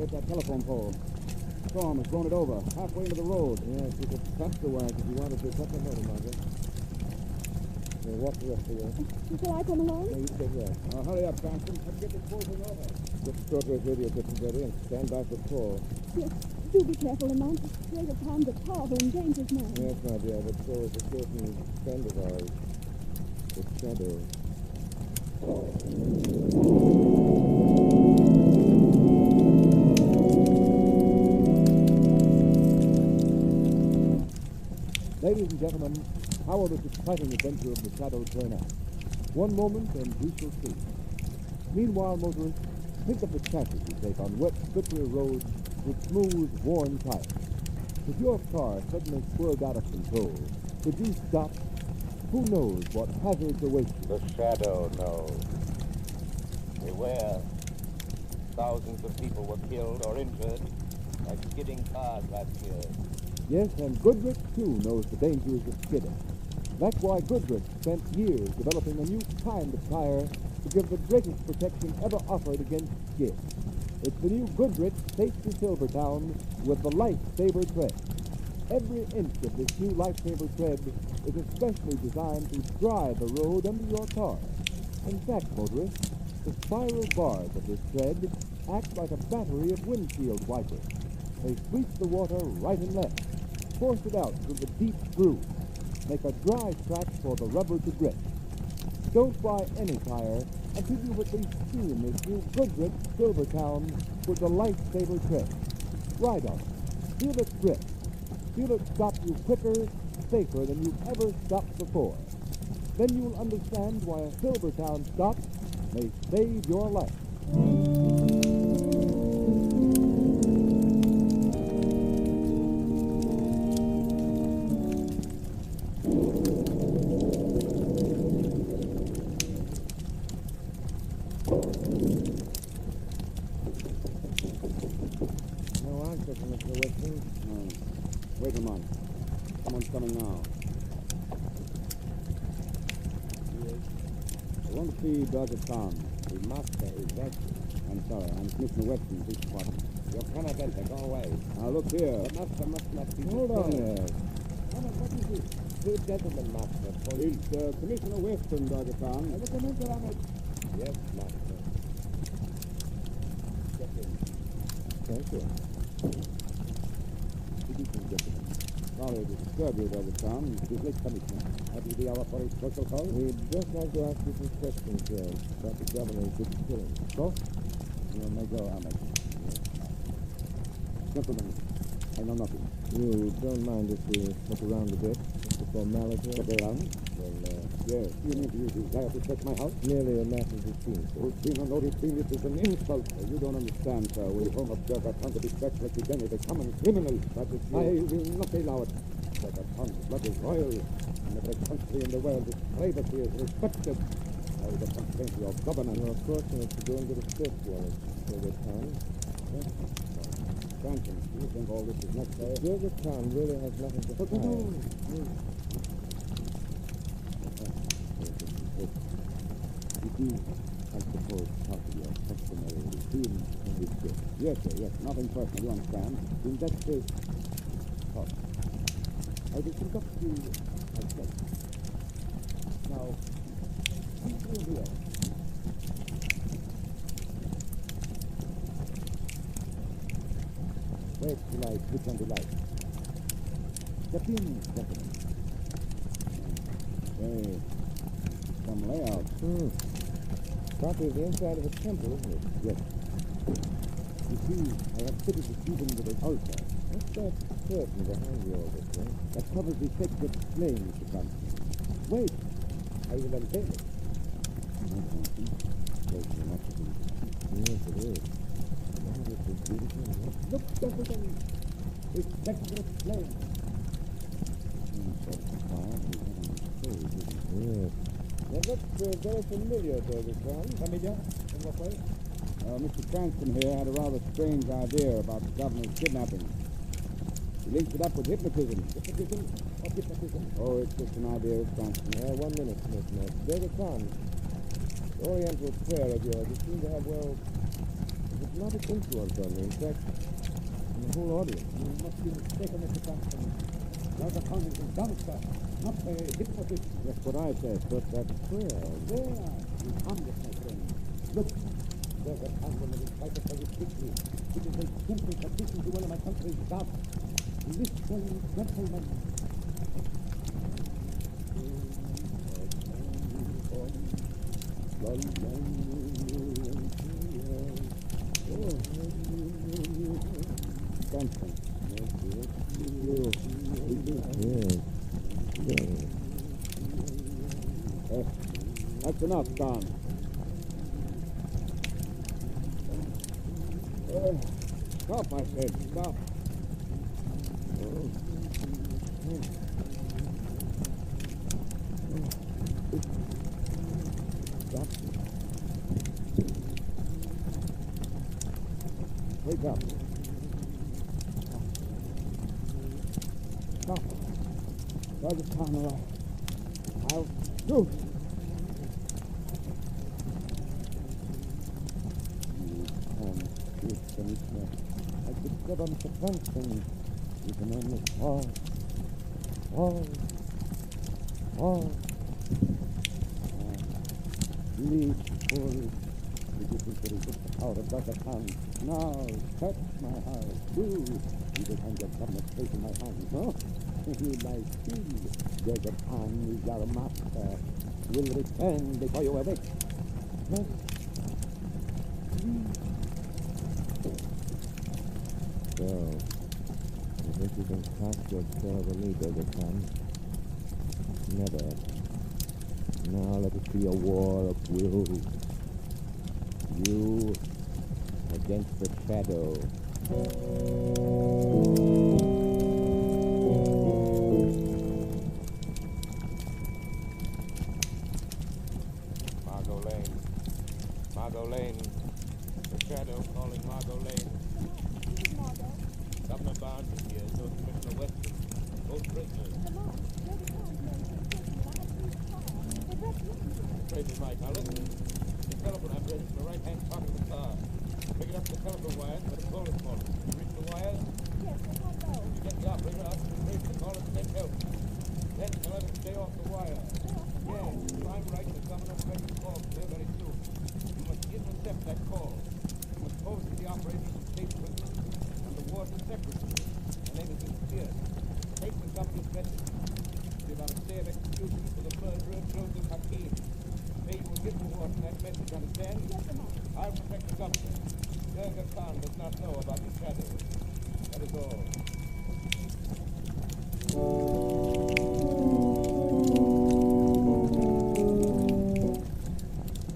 There's that telephone pole. The storm has blown it over, halfway into the road. Yes, you could cut the wires if you wanted to. Cut the motor, Margaret. Here, walk the rest of the way. Shall I come along? No, you stay here. Hurry up, Cranston. Let's get this whole thing over. Get the shortwave radio equipment ready and stand by for call. Yes. Do be careful, Lamont. Greater Tom's a powerful and dangerous man. Yes, my dear, but so is a certain friend of ours, the Shadow. Ladies and gentlemen, how will this exciting adventure of the Shadow turn out? One moment and we shall see. Meanwhile, motorists, think of the chances you take on wet, slippery roads with smooth, worn tires. If your car suddenly swerved out of control, could you stop? Who knows what hazards await you? The Shadow knows. Beware. Thousands of people were killed or injured by skidding cars last year. Yes, and Goodrich, too, knows the dangers of skidding. That's why Goodrich spent years developing a new kind of tire to give the greatest protection ever offered against skid. It's the new Goodrich Safety Silvertown with the Lifesaver tread. Every inch of this new Lifesaver tread is especially designed to dry the road under your car. In fact, motorists, the spiral bars of this tread act like a battery of windshield wipers. They sweep the water right and left, force it out through the deep grooves, make a dry track for the rubber to grip. Don't buy any tire until you've at least seen this new Goodrich Silvertown with the Lifesaver tread. Ride on it. Feel its grip. Feel it stop you quicker, safer than you've ever stopped before. Then you'll understand why a Silvertown stop may save your life. No answer from Mr. Weston. Wait a moment. Someone's coming now. I want to see Dr. Tom. The master is dead. I'm sorry, I'm Commissioner Weston, Police Department. You cannot enter. Go away. Now, look here. The master must not be Hold on disturbed. there. What is it? Two gentlemen, master. Police. It's Commissioner Weston, Dr. Tom. Yes, master. Get in. Thank you. Good evening, gentlemen. Sorry to disturb you, Dr. Tom. Business commissioner. Have you the hour for a special call? We'd just like to ask you some questions here about the governor's good killing. So? You may go, Ahmed. Gentlemen, I know nothing. You don't mind if we look around a bit? Just a formality? Look around? Well, Yes. You mean you desire to search my house? merely a matter of routine, sir. Routine or no routine, it is an insult. You don't understand, sir. We home observers come to be searched like the enemy, the common criminal. That is, I will not allow it. Dr. Tom's blood is royal. In every country in the world, its privacy is respected. I will complain to your governor. You're fortunate to go and get a search warrant for the town. Cranston, do you think all this is necessary? The town really has nothing to hide. You do, I suppose, part of your customary routine in this case. Yes, sir, yes. Nothing personal, you understand. In that case, talk. I will conduct you as such. Now, come through here. Wait till I switch on the light. Step in, gentlemen. Hey, some layout. Copy of the inside of a temple, isn't it? Yes. You see, I have fitted the ceiling with an altar. What's that curtain behind you all this way? That covers the sacred flame, Mr. Cranston. Wait, I will unveil it. No, Cranston. There's so much of it. Yes, it is. Oh, this is beautiful. Look, gentlemen, it's sacred flame. Yes. That looks very familiar, Dr. Tom. Familiar? In what way? Mr. Cranston here had a rather strange idea about the governor's kidnapping. He linked it up with hypnotism. Hypnotism? What hypnotism? Oh, it's just an idea, Cranston. 1 minute, Miss Ness. Dr. Tom, the Oriental prayer of yours, you seem to have, well, is it lot of influence on me. In fact, on the whole audience. You must be mistaken, Mr. Sampson. Dr. Khan is a gangster, not a hypnotist. That's what I said, but that's prayer. There, you harmless, my friend. Look, there's a Khan will try to tell you quickly. It is a simple petition to one of my country's gods. Listen, gentlemen. That's enough, Don. Stop, I said. Stop. Stop. Wake up. Stop. Try to turn away. I'll shoot. I could get on the fence and you can only fall. Leave full. Did you think that he took the power of Dr. Khan? Now, touch my heart, too. You will find your government place in my hands, no? You lie still. Dr. Khan is our master. Will return before you awake. Yes? So, you think you can cast your spell over me, Dr. Khan? Never. Now let it be a war of wills. You against the shadow. Margot Lane. The shadow calling Margot Lane. Governor Barnes is here, so is Commissioner Weston. Both prisoners. Crazy Mike, now listen. The telephone operator is the right-hand part of the car. Pick it up the telephone wires where the call is falling. You reach the wires? Yes, I can't go. You get the operator out and raise the call and send help. Then tell her to stay off the wire. Yes, if I'm right, the governor will make a call here very soon. You must intercept that call. You must pose to the operator of the state prison and the warden's secretary. Her name is Miss Pierce. Take the governor's message. Give out a stay of execution for the murderer, Joseph Hakeem. Say you will give the warden that message, understand? Yes, sir. I'll protect the governor. Durga Khan does not know about the shadow. That is all.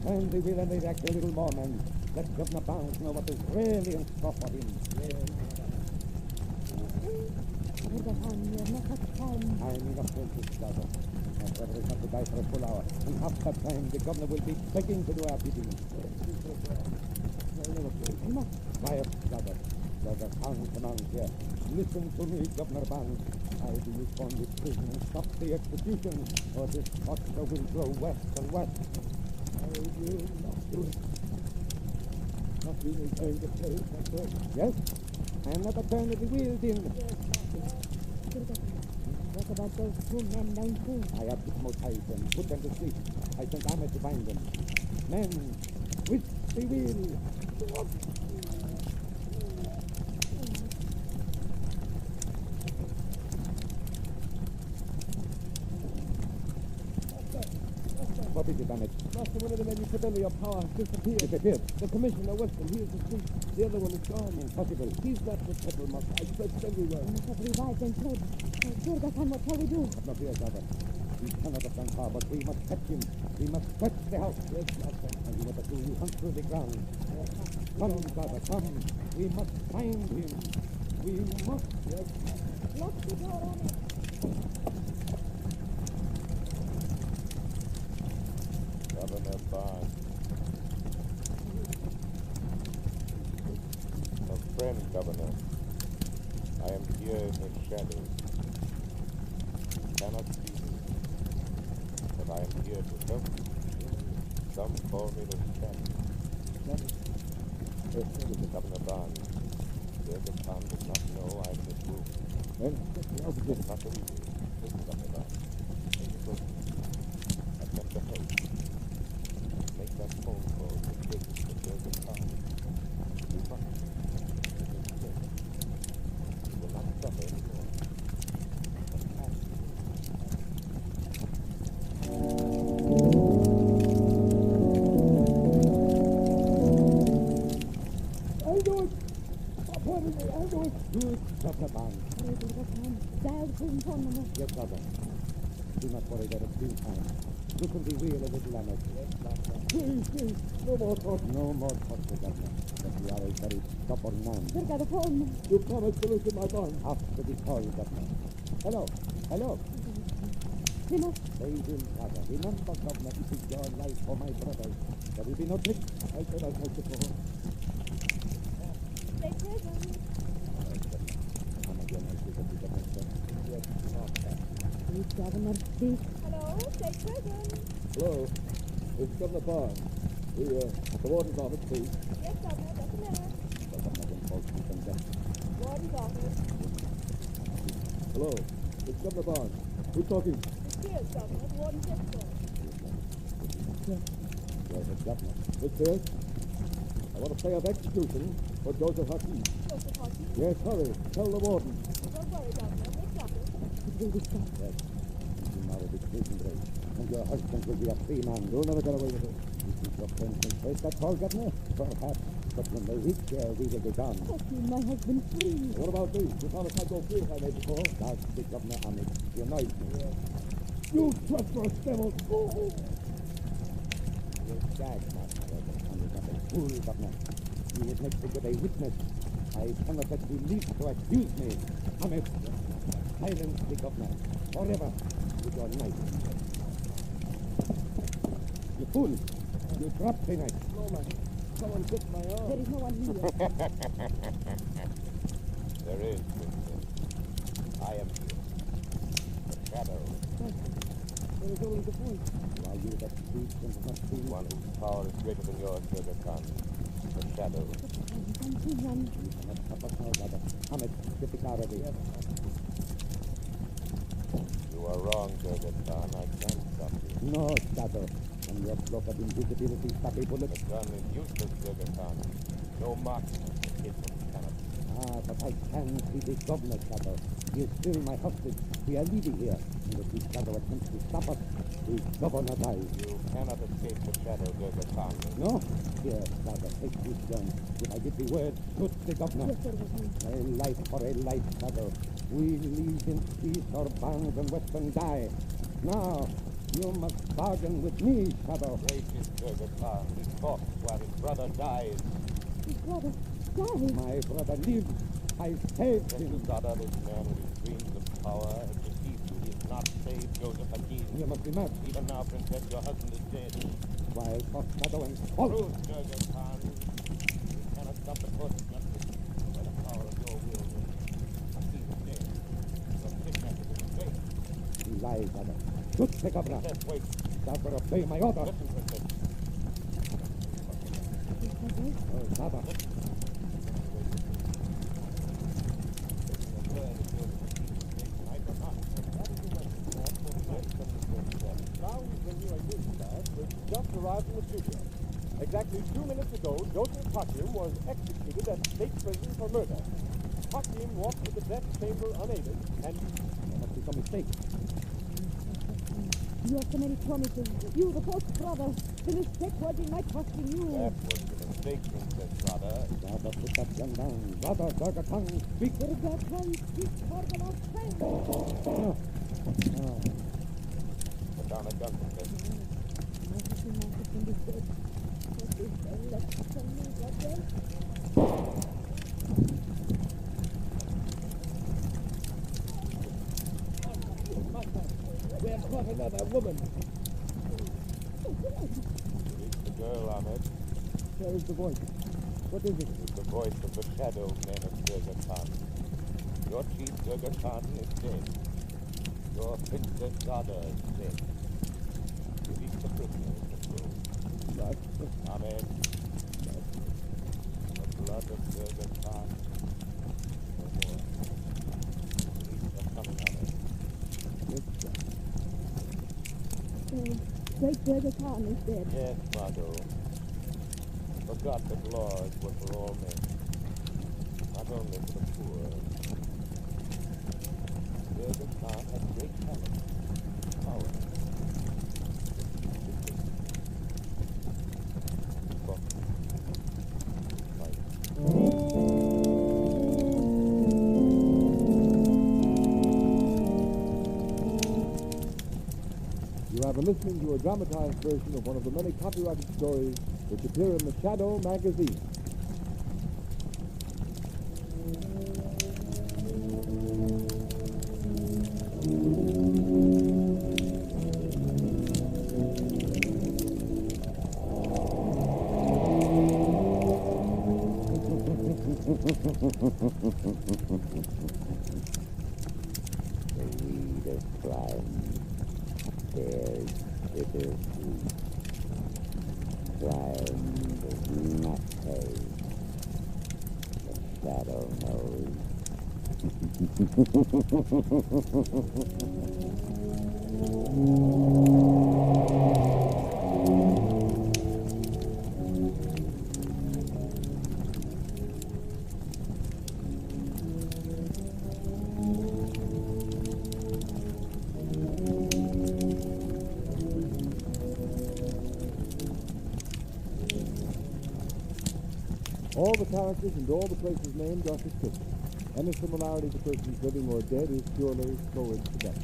And they will react a little more, man. Let Governor Barnes know what is really in store for him. I'm not going to start. My brother is not to die for a full hour. In half that time, the governor will be begging to do our bidding. Quiet, brother. Brother Khan commands here. Listen to me, Governor Barnes. Either you form this prison and stop the execution, or this monster will grow worse and worse. I will not do it. Nothing is going to play my turn. Yes? I am not a turn of the wheels in. What about those two men down there? I have hypnotized them, put them to sleep. I sent Ahmed to find them. Men, with the wheel. What is it, Ahmed? Master, one of the men you put under your power has disappeared. Disappeared? The Commissioner Weston, he is asleep. The other one is gone. Impossible. He's not the pepper muff. I searched everywhere. We must have revived and fled. Durga Khan, what shall we do? No fear, brother. He cannot have gone far, but we must catch him. We must search the house. Yes, Master. And you must do you hunt through the ground. Come, brother, come. We must find him. We must. Yes. Lock the door on it. Governor Barnes. A friend, Governor. I am here in the shadows. You cannot see me, but I am here to help you. Some call me the shadow. Mr. Governor Barnes, Durga Khan does not know I'm in this room. Well, It's not so easy. Listen, Governor Barnes. Take it close. I've got the hope. Make that phone call to take it to Durga Khan. You must. You will not suffer anymore. I'll do it. Pardon me, I'll do it. Good, Dr. Barnes. Dial the phone number. Yes, Doctor. Do not worry, there is still time. You can be real a little, Emmett. Yes, Doctor. Please. No more talk. No more talk, Governor. But you are a very stubborn man. Where got the phone? You promised to listen my gun. After the call, Governor. Hello. Plymouth. Ladies and brother, remember, Governor, this is your life for my brothers. There will be no trick. I said I'll take the phone. Stay present. Come again, I see that you can answer. Yes, Doctor. Please, Governor, speak. Hello, stay present. Hello. It's Governor Barnes. The warden's office, please. Yes, Governor, just a minute. Warden's office. Hello. It's Governor Barnes. Who's talking? It's Pierce, Governor. The warden's secretary. Yes, it's Governor. Miss Pierce, I want a play of execution for Joseph Hakeem. Joseph Hakeem? Yes, hurry. Tell the warden. Don't worry, Governor. We'll stop it. It will be stopped. Yes. You now will be prison break. And your husband will be a free man. You'll never get away with it. You think your friends can face that call, Governor? Perhaps. But when they reach there, we will be gone. Hakeem, my husband, free. What about me? You promised I'd go free if I made the call. That's the Governor Ahmed. You annoyed me. Yes. You treacherous devil! Oh. You're gagged, Master Roger. And you're not a fool, Governor. You would make me good a witness. I cannot let you leave to accuse me. Ahmed, silence the Governor. Forever. With your knife. You fool! You dropped the knife. No, man. Someone bit my arm. There is no one here. There is, Princess. I am here. The shadow. There is only the voice. Are you that speaks and not see? One whose power is greater than yours, Durga Khan. The shadow. You cannot stop us now, brother. Ahmed, get the car ready. You are wrong, Durga Khan. I can't stop you. No, shadow. And your cloak of invisibility stop a bullet. The gun is useless, Durga Khan. No marksman can hit from the cannon. Ah, but I can see the Governor, Shadow. He is still my hostage. We are leaving here. And if the Shadow attempts to stop us, the Governor dies. You cannot escape the shadow, Durga Khan. No? Here, Shadow, take this gun. If I give the word, shoot the Governor. Yes, sir. A life for a life, Shadow. We leave in peace or bound and Western die. Now, you must bargain with me, Shadow. Gracious Durga Khan. He talks while his brother dies. His brother died? My brother lives. I saved him. Sada, this man with his dreams of power has deceived you. He has not saved Joseph Hakeem. You must be mad. Even now, Princess, your husband is dead. While for Shadow and follow. Truth, Durga Khan. You cannot stop the course of justice by the power of your will. Hakeem is dead. Your kidnapper is straight. You lie, Shadow. Shoot the Governor. Princess, wait. Thou will obey my order. Listen, Princess. Oh, Shadow. Now we bring you a news flash which just arrived from the studio. Exactly 2 minutes ago, Joseph Hakeem was executed at state prison for murder. Hakeem walked to the death chamber unaided, and There must be some mistake. You have so many promises. You, the first brother. The mistake was in my trusting you. That was the mistake, Princess Radha. Radha, put that gun down. Radha, Durga Khan, speak. Durga Khan, speak for the last time. Put down a gun, Princess. My husband is dead. What is there left from me, brother? We have caught another woman. It's the girl, Ahmed. Where is the voice? What is it? It's the voice of the shadow men of Durga Khan. Your chief, Durga Khan, is dead. Your Princess Radha is dead. Release the prisoner in the room. What? Ahmed. The blood of Burger Khan. No more. Police are coming on us. So, great Burger Khan is dead. Yes, Margot. Forgot that laws were for all men, not only for the poor. Burger Khan had great talent, power. You have been listening to a dramatized version of one of the many copyrighted stories which appear in the Shadow magazine. The weed of crime bears bitter fruit. Crime does not pay. The shadow knows. All the characters and all the places named are fictitious. Any similarity to persons living or dead is purely coincidental.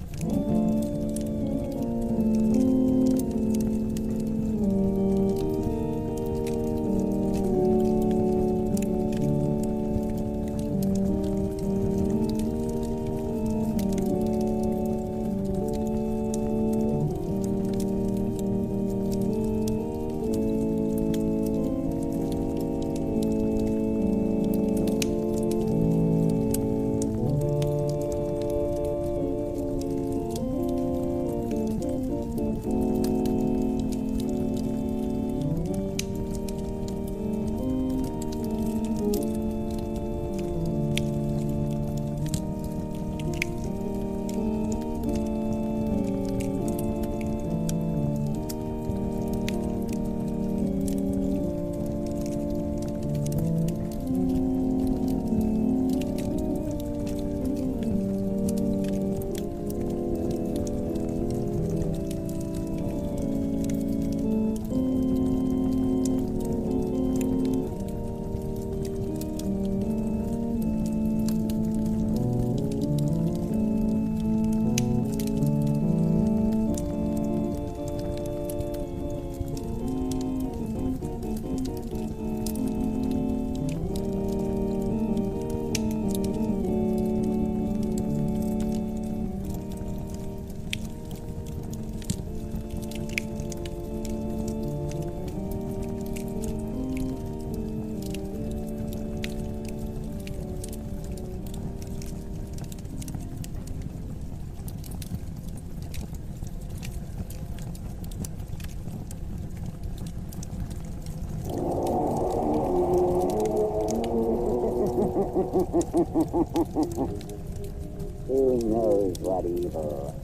Who knows what evil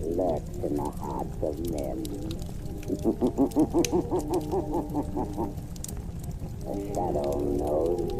lurks in the hearts of men? The shadow knows.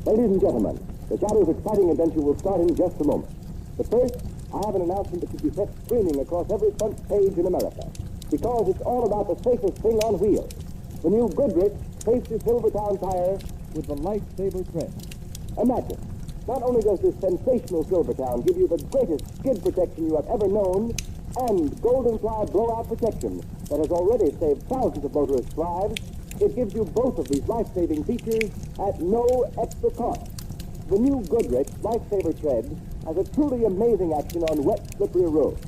Ladies and gentlemen, the Shadow's exciting adventure will start in just a moment. But first, I have an announcement that should be set screaming across every front page in America, because it's all about the safest thing on wheels. The new Goodrich Safety Silvertown tire with the lightsaber tread. Imagine, not only does this sensational Silvertown give you the greatest skid protection you have ever known, and Golden Fly blowout protection that has already saved thousands of motorists' lives. It gives you both of these life-saving features at no extra cost. The new Goodrich Lifesaver Tread has a truly amazing action on wet, slippery roads.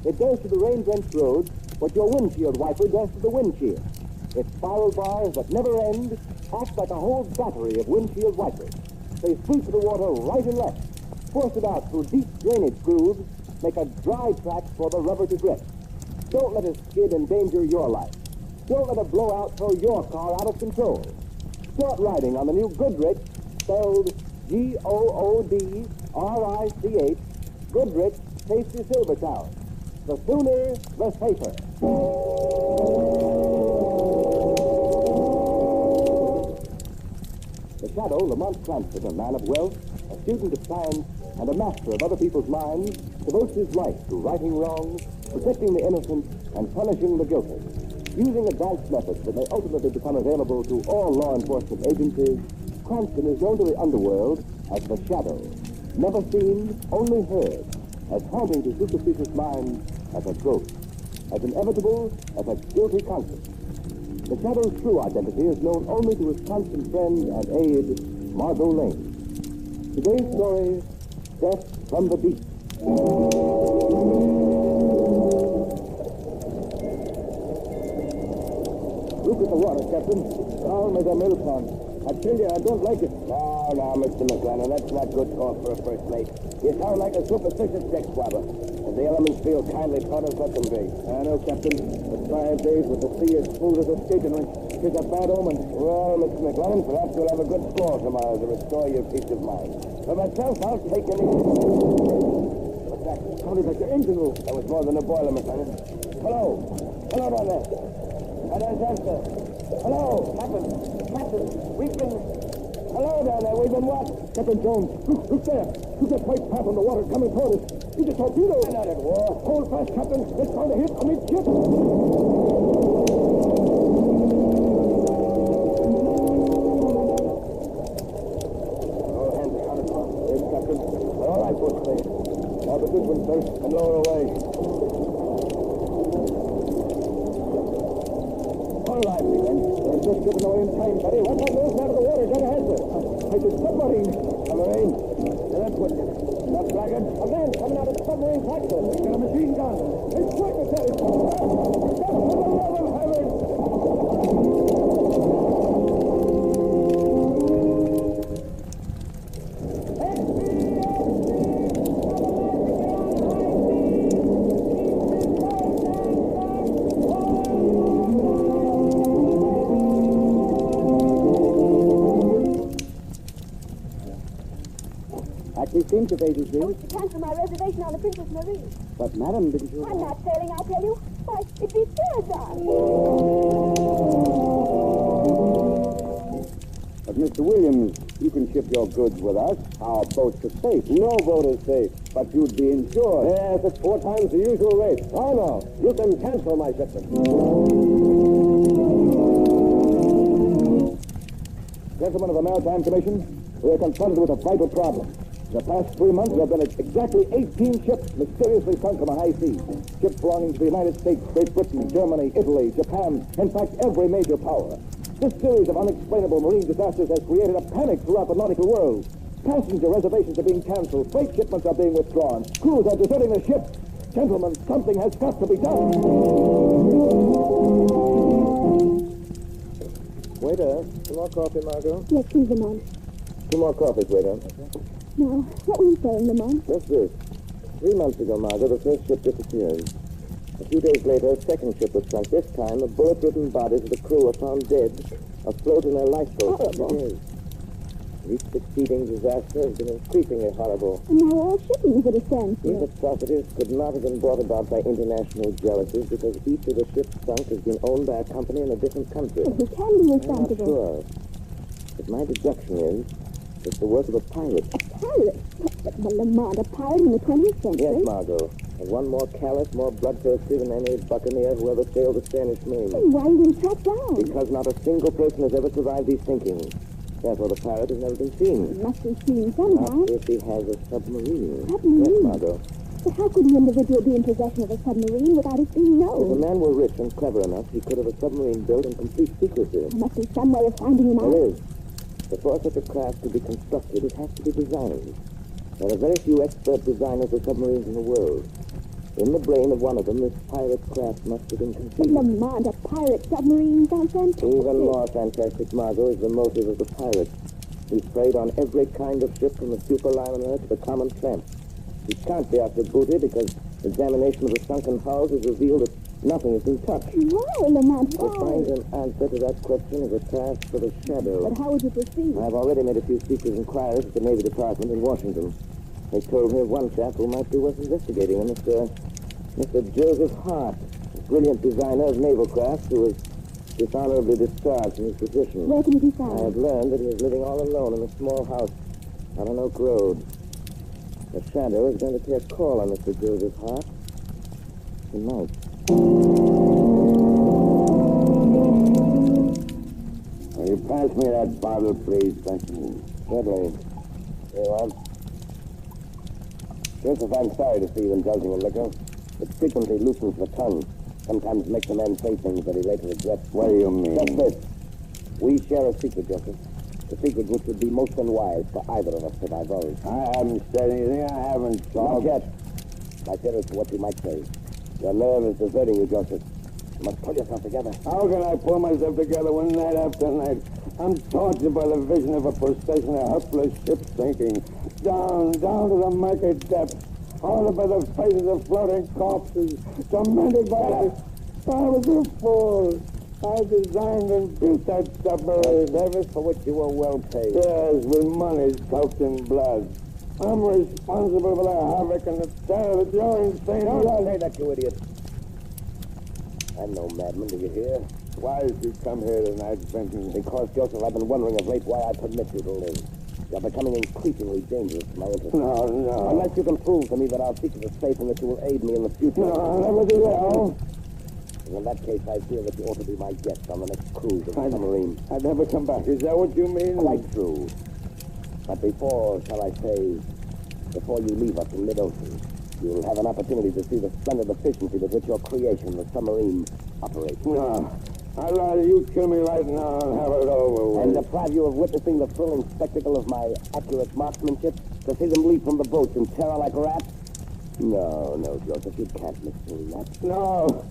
It does to the rain-drenched roads what your windshield wiper does to the windshield. Its spiral bars that never end act like a whole battery of windshield wipers. They sweep the water right and left, force it out through deep drainage grooves, make a dry track for the rubber to grip. Don't let a skid endanger your life. Don't let a blowout throw your car out of control. Start riding on the new Goodrich, spelled Goodrich, Goodrich Tasty Silver Town. The sooner, the safer. The Shadow, Lamont Cranston, a man of wealth, a student of science, and a master of other people's minds, devotes his life to righting wrongs, protecting the innocent, and punishing the guilty. Using advanced methods that may ultimately become available to all law enforcement agencies, Cranston is known to the underworld as the Shadow. Never seen, only heard, as haunting to superstitious minds as a ghost, as inevitable as a guilty conscience. The Shadow's true identity is known only to his constant friend and aide, Margot Lane. Today's story, Death from the Deep. Look at the water, Captain. Calm as a mill pond. I tell you, I don't like it. Now, Mr. McLennan, that's not good talk for a first mate. You sound like a superstitious deck swabber. If the elements feel kindly taught us, let them be. I know, Captain. But 5 days with the sea as smooth as a skating rink is a bad omen. Well, Mr. McLennan, perhaps we'll have a good score tomorrow to restore your peace of mind. For myself, I'll take any... What's that? Sounded like the engine room. That was more than a boiler, McLennan. Hello. Hello down there. And there's Esther. Hello, Captain. Captain, we've been... Hello down there, we've been what? Captain Jones, look there. Look that white path on the water coming toward us. It's a torpedo. We're not at war. Hold fast, Captain. It's going to hit amidships. All hands are counted for. Yes, Captain. All right, both clear. Now the good one first and lower away. All right, men. We're just getting away in time, buddy. What's that moving out of the water? Got ahead, sir. I said submarine. Submarine? Yeah, that's what it is. That blackguard? A man coming out of the submarine platform. He's got a machine gun. It's quick, I tell you. Stop for the level, Howard. Actually seems to be disease. I wish to cancel my reservation on the Princess Marie. But, madam, didn't you... I'm not sailing, I tell you. Why, it'd be suicide. But, Mr. Williams, you can ship your goods with us. Our boats are safe. No boat is safe. But you'd be insured. Yes, it's 4 times the usual rate. Oh, no. You can cancel my shipment. Gentlemen of the Maritime Commission, we are confronted with a vital problem. In the past 3 months, there have been exactly 18 ships mysteriously sunk on the high seas. Ships belonging to the United States, Great Britain, Germany, Italy, Japan, in fact, every major power. This series of unexplainable marine disasters has created a panic throughout the nautical world. Passenger reservations are being canceled, freight shipments are being withdrawn, crews are deserting the ship. Gentlemen, something has got to be done. Waiter, some more coffee, Margot? Yes, please, Lamont. 2 more coffees, waiter. Now, what were you saying, Lamont? Just this. 3 months ago, Margot, the first ship disappeared. A few days later, a second ship was sunk. This time, the bullet-ridden bodies of the crew were found dead, afloat in their lifeboats after days. Each succeeding disaster has been increasingly horrible. And now all shipping is at a standstill. These atrocities could not have been brought about by international jealousies because each of the ships sunk has been owned by a company in a different country. But who can be responsible? I'm not sure. But my deduction is it's the work of a pirate. A pirate? But Lamont, a pirate in the 20th century? Yes, Margot. And one more callous, more bloodthirsty than any buccaneer who ever sailed the Spanish main. Then why didn't he track down? Because not a single person has ever survived these sinkings. Therefore, the pirate has never been seen. He must be seen somehow. Not if he has a submarine. Submarine? Yes, Margot. But how could an individual be in possession of a submarine without it being If a known? man were rich and clever enough, he could have a submarine built in complete secrecy. There must be some way of finding him out. There is. Before such a craft could be constructed, it has to be designed. There are very few expert designers of submarines in the world. In the brain of one of them, this pirate craft must have been conceived. Lamont, a pirate submarine sounds fantastic. Even more fantastic, Margot, is the motive of the pirate. He's preyed on every kind of ship, from the superliner to the common tramp. He can't be after booty because examination of the sunken hulls has revealed that nothing has been touched. Why, Lamont, To why? find an answer to that question is a task for the Shadow. But how would you proceed? I've already made a few secret inquiries at the Navy Department in Washington. They told me of one chap who might be worth investigating, a Mr. Joseph Hart, a brilliant designer of naval crafts who was dishonorably discharged from his position. Where can he be I found? have learned that he is living all alone in a small house on an Oak Road. The Shadow is going to pay a call on Mr. Joseph Hart tonight. Will you pass me that bottle, please, Benson? Certainly. Here you are. Joseph, I'm sorry to see you indulging in liquor. It frequently loosens the tongue. Sometimes makes a man say things that he later regrets. What do you mean? Just this. We share a secret, Joseph. A secret which would be most unwise for either of us to divulge. I haven't said anything. I haven't talked. Not yet. I said as to what you might say. Your nerve is deserting you, Joseph. You must pull yourself together. How can I pull myself together when night after night I'm tortured by the vision of a procession of helpless ships sinking down to the murky depths, haunted by the faces of floating corpses, tormented by I was a fool. I designed and built that submarine. Service for which you were well paid. Yes, with money soaked in blood. I'm responsible for the havoc and the terror that you're insane. Don't say that, you idiot. I'm no madman, do you hear? Why did you come here tonight, Benton? Because, Joseph, I've been wondering of late why I permit you to live. You're becoming increasingly dangerous to my interests. No. Unless you can prove to me that our secret is safe and that you will aid me in the future. No, I'll never do that. Oh. In that case, I feel that you ought to be my guest on the next cruise of the submarine. I'd never come back. Is that what you mean? Quite true. But before you leave us in mid-ocean, you'll have an opportunity to see the splendid efficiency with which your creation, the submarine, operates. No. I'd rather you kill me right now and have it over with. And deprive you of witnessing the thrilling spectacle of my accurate marksmanship, to see them leap from the boats in terror like rats? No, Joseph, you can't mislead that. No.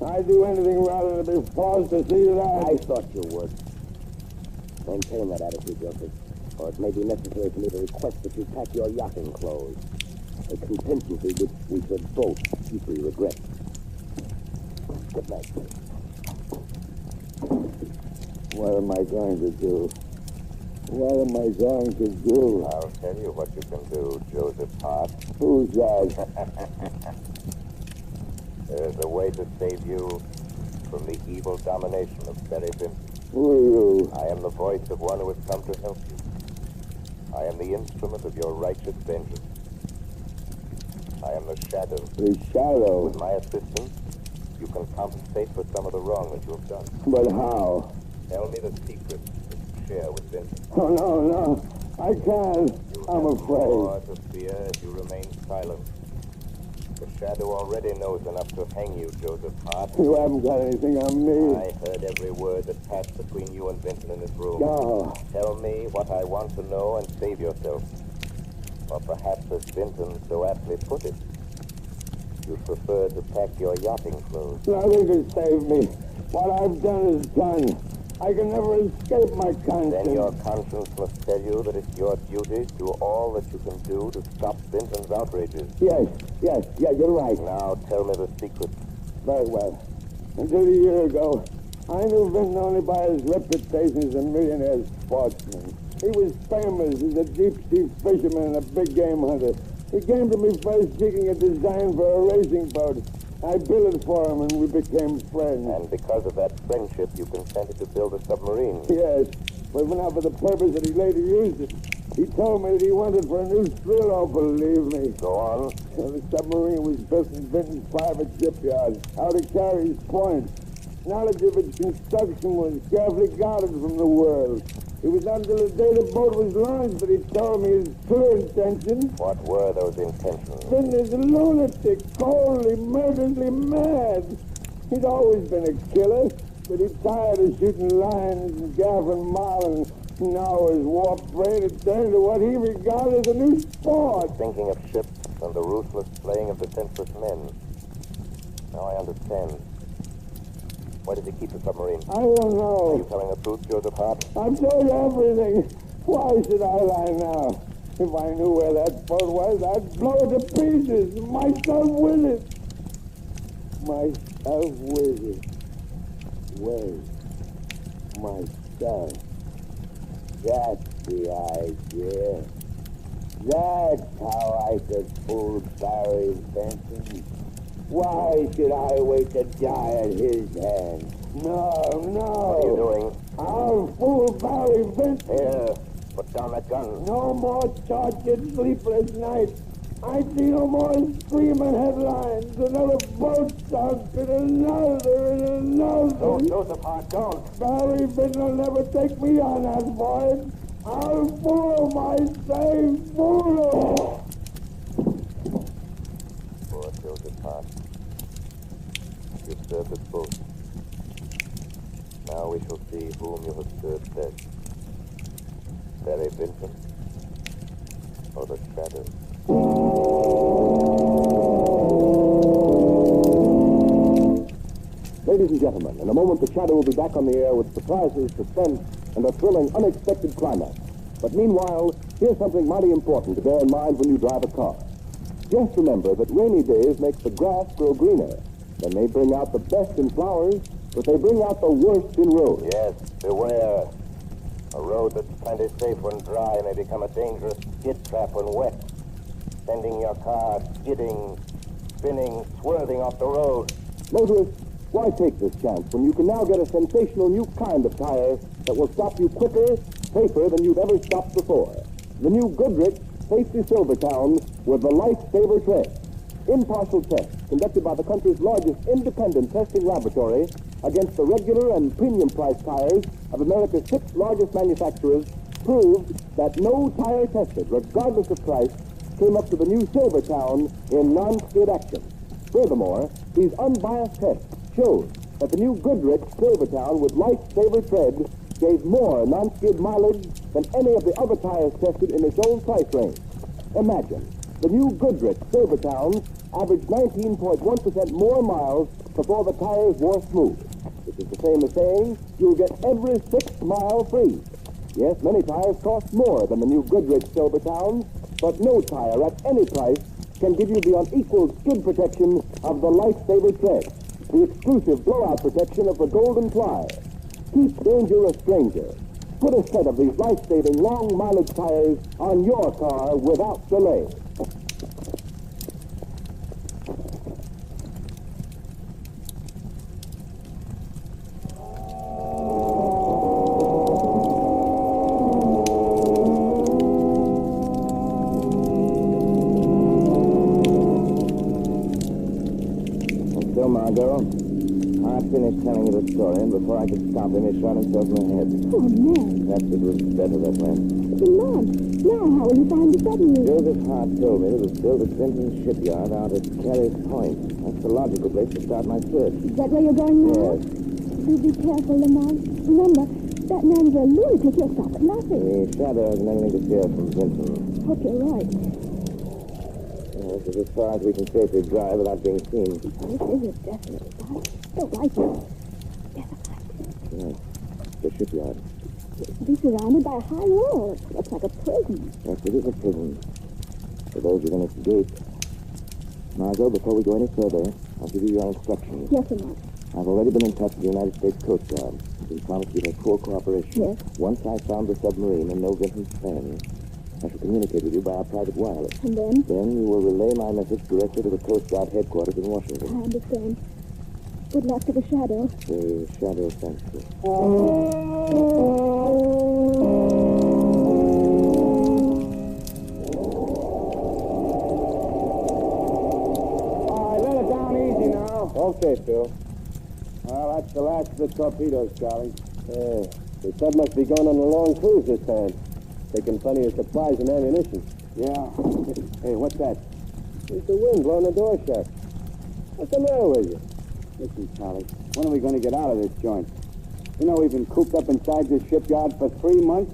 I'd do anything rather than be forced to see that. I thought you would. Maintain that attitude, Joseph, or it may be necessary for me to request that you pack your yachting clothes. A contingency which we should both deeply regret. Good night. What am I going to do? What am I going to do? I'll tell you what you can do, Joseph Hart. Who's that? There's a way to save you from the evil domination of Barry Vincent. Who are you? I am the voice of one who has come to help you. I am the instrument of your righteous vengeance. I am the Shadow. The Shadow? With my assistance, you can compensate for some of the wrong that you have done. But how? Tell me the secret that you share with Vincent. Oh, no. I can't. I'm afraid. More to fear if you remain silent. The Shadow already knows enough to hang you, Joseph Hart. You haven't got anything on me. I heard every word that passed between you and Vincent in this room. No. Tell me what I want to know and save yourself. Or perhaps, as Vincent so aptly put it, you prefer to pack your yachting clothes. Nothing can save me. What I've done is done. I can never escape my conscience. Then your conscience must tell you that it's your duty to do all that you can do to stop Vincent's outrages. Yes, you're right. Now tell me the secret. Very well. Until a year ago, I knew Vincent only by his reputation as a millionaire sportsman. He was famous as a deep-sea fisherman and a big game hunter. He came to me first seeking a design for a racing boat. I built it for him and we became friends. And because of that friendship, you consented to build a submarine. Yes, but not for the purpose that he later used it. He told me that he wanted for a new thrill. Oh, believe me. Go on. The submarine was built in Vinton's private shipyard, out of Carey's Point. Knowledge of its construction was carefully guarded from the world. It was until the day the boat was launched that he told me his true intentions. What were those intentions? Then this lunatic, coldly, murderously mad. He'd always been a killer, but he's tired of shooting lions and gaffing marlin. Now his warped brain had turned to what he regarded as a new sport. Thinking of ships and the ruthless slaying of defenseless men. Now I understand. Why did he keep the submarine? I don't know. Are you telling the truth, Joseph Hart? I've told you everything. Why should I lie now? If I knew where that boat was, I'd blow it to pieces. Myself with it. Myself with it. With myself. That's the idea. That's how I could fool Barry Benson. Why should I wait to die at his hand? No. What are you doing? I'll fool Barry Benson. Here, put down that gun. No more tortured, sleepless nights. I see no more screaming headlines. Another boat sunk and another. Don't, Joseph Hart, don't. Barry Benson will never take me on that voyage. I'll fool myself, fool. Poor Joseph Hart. You've served us both. Now we shall see whom you have served best. Barry Vincent or the Shadow. Ladies and gentlemen, in a moment the Shadow will be back on the air with surprises, suspense, and a thrilling, unexpected climax. But meanwhile, here's something mighty important to bear in mind when you drive a car. Just remember that rainy days make the grass grow greener. They may bring out the best in flowers, but they bring out the worst in roads. Yes, beware. A road that's plenty safe when dry may become a dangerous skid trap when wet, sending your car skidding, spinning, swerving off the road. Motorists, why take this chance when you can now get a sensational new kind of tire that will stop you quicker, safer than you've ever stopped before? The new Goodrich Safety Silvertown with the Lifesaver Tread. Impartial tests conducted by the country's largest independent testing laboratory against the regular and premium price tires of America's 6 largest manufacturers proved that no tire tested, regardless of price, came up to the new Silvertown in non-skid action. Furthermore, these unbiased tests showed that the new Goodrich Silvertown with Lifesaver Tread gave more non-skid mileage than any of the other tires tested in its own price range. Imagine, the new Goodrich Silvertown averaged 19.1% more miles before the tires wore smooth, which is the same as saying you'll get every 6th mile free. Yes, many tires cost more than the new Goodrich Silvertown, but no tire at any price can give you the unequaled skid protection of the Lifesaver Tread, the exclusive blowout protection of the Golden Ply. Keep danger a stranger. Put a set of these life-saving long mileage tires on your car without delay. So, Margot, Hart finished telling you the story, and before I could stop him, he shot himself in the head. Oh, man. Perhaps it was better that way. Lord, now how will you find the submarine? Joseph Hart told me it was built at Benton's shipyard out at Carey's Point. That's the logical place to start my search. Is that where you're going now? Yes. Do be careful, Lamont. Remember, that man's a lunatic. He'll stop at nothing. The Shadow hasn't anything to fear from Benton. Hope you're right. This is as far as we can safely drive without being seen. This is a definite spot. Don't like it. Yes, the shipyard. Be surrounded by a high wall. It looks like a prison. Yes, it is a prison. For those within its gates. Margot, before we go any further, I'll give you your instructions. Yes, Lamont. I've already been in touch with the United States Coast Guard. They promised me their full cooperation. Yes. Once I found the submarine and know Vincent's plan, I shall communicate with you by our private wireless. And then? Then you will relay my message directly to the Coast Guard headquarters in Washington. I understand. Good luck to the Shadow. The Shadow thanks you. All right, let it down easy now. Okay, Phil. Well, that's the last of the torpedoes, Charlie. The sub must be going on a long cruise this time. Taking plenty of supplies and ammunition. Yeah. Hey, what's that? It's the wind blowing the door shut. What's the matter with you? Listen, Charlie, when are we going to get out of this joint? You know, we've been cooped up inside this shipyard for 3 months.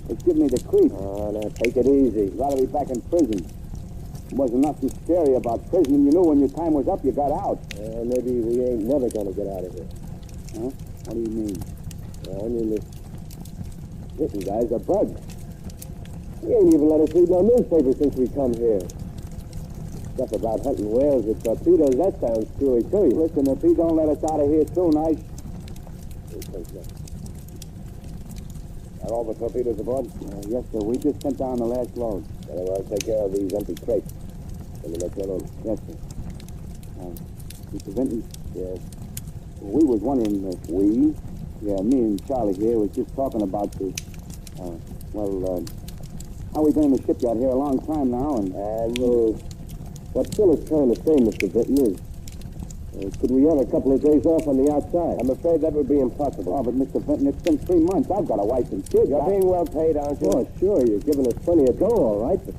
It's giving me the creep. Oh, now take it easy. Rather be back in prison. There wasn't nothing scary about prison. You knew when your time was up, you got out. Maybe we ain't never gonna get out of here. Huh? What do you mean? Well, I mean, this written guys are bugs. He ain't even let us read no newspaper since we come here. Stuff about hunting whales with torpedoes, that sounds screwy to you. Listen, if he don't let us out of here soon, Are all the torpedoes aboard? yes, sir. We just sent down the last load. Very well, take care of these empty crates. Let me let you alone. Yes, sir. Mr. Vinton? Yes? We was wondering if me and Charlie here was just talking about the, how we've been in the shipyard here a long time now, and what Phil is trying to say, Mr. Vinton, is could we have a couple of days off on the outside? I'm afraid that would be impossible. Oh, but Mr. Vinton, it's been 3 months. I've got a wife and kids. You're being well paid, aren't you? Oh, sure. You're giving us plenty of dough, all right, but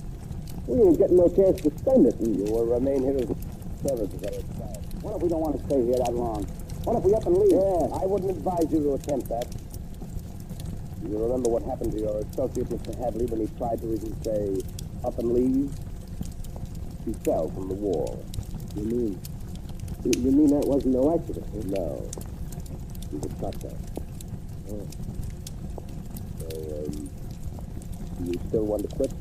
we ain't getting no chance to spend it. You will remain here as services are expired. What if we don't want to stay here that long? What if we up and leave? Yeah, I wouldn't advise you to attempt that. You remember what happened to your associate, Mr. Hadley, when he tried to, as you say, up and leave? He fell from the wall. You mean that wasn't no accident? No. He was shot down. Oh. So, do you still want to quit?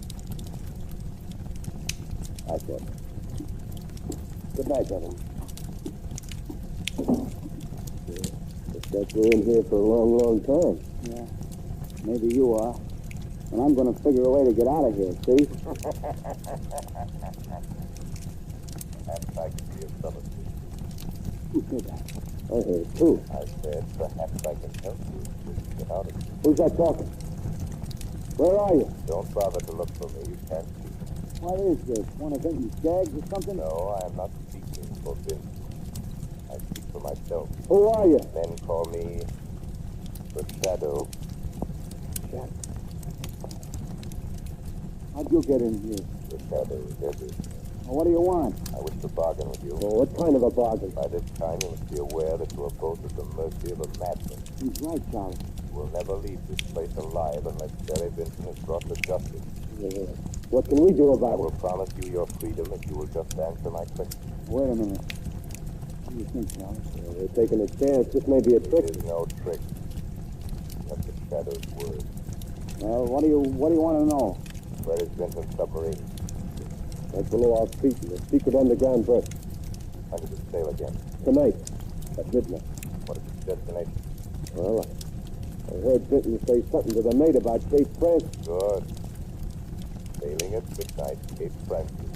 I thought. Good night, gentlemen. Guess we're in here for a long, long time. Yeah, maybe you are. And I'm going to figure a way to get out of here, see? Perhaps I can be of some assistance. Who said that? I heard it, too. I said, perhaps I can help you to get out of here. Who's that talking? Where are you? Don't bother to look for me. You can't see me. What is this? One of Vinton's gags or something? No, I am not speaking for Vince. I speak for myself. Who are you? Men call me the Shadow. Shadow? How'd you get in here? The Shadow is everything. Well, what do you want? I wish to bargain with you. Oh, what kind of a bargain? By this time, you must be aware that you are both at the mercy of a madman. He's right, Charlie. You will never leave this place alive unless Jerry Vincent is brought to justice. Yeah. What can we do about it? I will promise you your freedom if you will just answer my question. Wait a minute. What do you think, Charlie? We're taking a chance. This may be a trick. It is no trick. That's the Shadow's word. Well, what do you want to know? Where is Vincent's submarine? Right below our feet in the secret underground berth. When does it sail again? Tonight, at midnight. What is its destination? Well, I heard Vinton say something to the mate about Cape Francis. Good. Sailing at midnight, Cape Francis.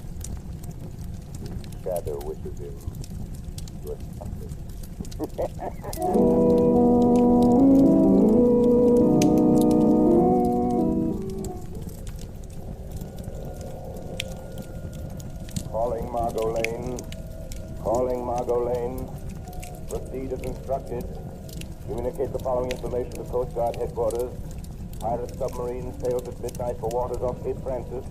The Shadow wishes him good company. Calling Margot Lane. Calling Margot Lane. Proceed as instructed. Communicate the following information to Coast Guard headquarters. Pirate submarine sails at midnight for waters off Cape Francis.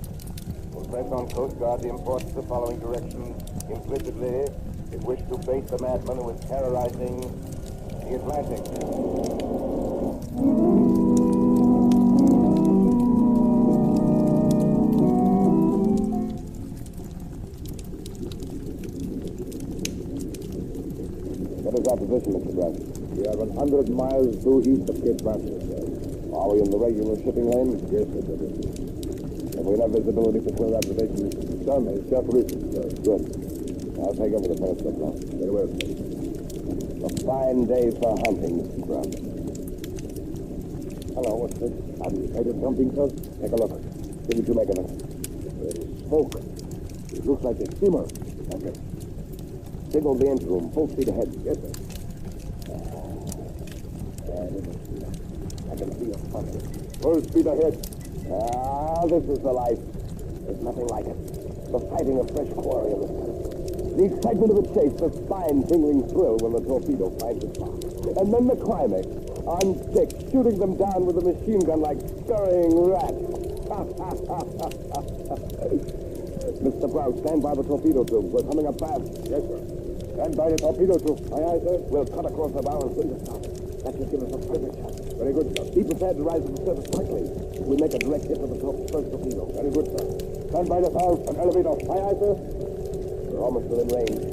Will press on Coast Guard the importance of the following directions. Implicitly, it wished to bait the madman who is terrorizing the Atlantic. What is our position, Mr. Grant? We are 100 miles due east of Cape Francis. Are we in the regular shipping lane? Yes, sir. Have we enough visibility for clear observation? Some is just recent, sir. Good. I'll take over the periscope now. Very well, sir. A fine day for hunting, Mr. Brown. Hello, what's this? Native dumping, sir? Take a look. See what you make of it. There is smoke. It looks like a steamer. Okay. Signal the engine room. Full speed ahead. Yes, sir. I can see a funnel. Full speed ahead. Ah, this is the life. There's nothing like it. The fighting of fresh quarry in the sun. The excitement of the chase, the spine-tingling thrill when the torpedo finds its mark. And then the climax. On stick, shooting them down with a machine gun like scurrying rats. Mr. Brown, stand by the torpedo tube. We're coming up fast. Yes, sir. Stand by the torpedo tube. Aye, aye, sir. We'll cut across the bow and swing the stop. That should give us a perfect shot. Very good, sir. Be prepared to rise to the surface quickly. We make a direct hit with the first torpedo. Very good, sir. Stand by the valve and elevator. Aye, aye, sir. We're almost within range.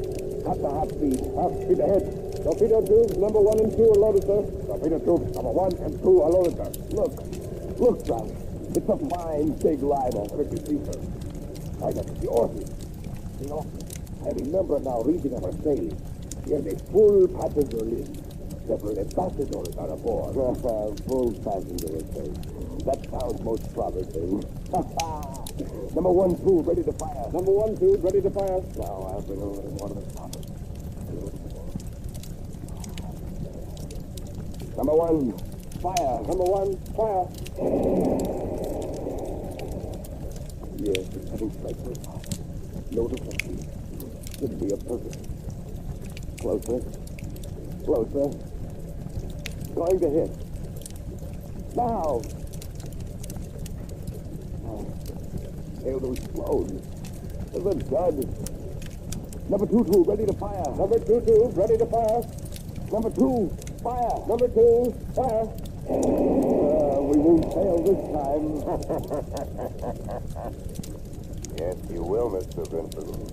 Cut the half speed. Half speed ahead. Torpedo tubes number 1 and 2 are loaded, sir. Torpedo tubes number 1 and 2 are loaded, sir. Look. Look, son. It's a fine, big liner. What did you see, sir? I got the oars. The oars. I remember now reading our sailing. Here's a full passenger list. Several ambassadors are aboard. Full passenger list. That sounds most promising. Number 1 tube ready to fire. Number 1 tube ready to fire. Now I'll bring a little more to the top. Number 1, fire. Number 1, fire. Yes, it's heading straight for the top. Load of speed. Should be a perfect. Closer. Closer. Going to hit. Now. Hail to explode. There's a dud. Number 2 tube ready to fire. Number 2 tube ready to fire. Number 2, fire. Number 2, fire. We won't fail this time. Yes, you will, Mr. Vincent.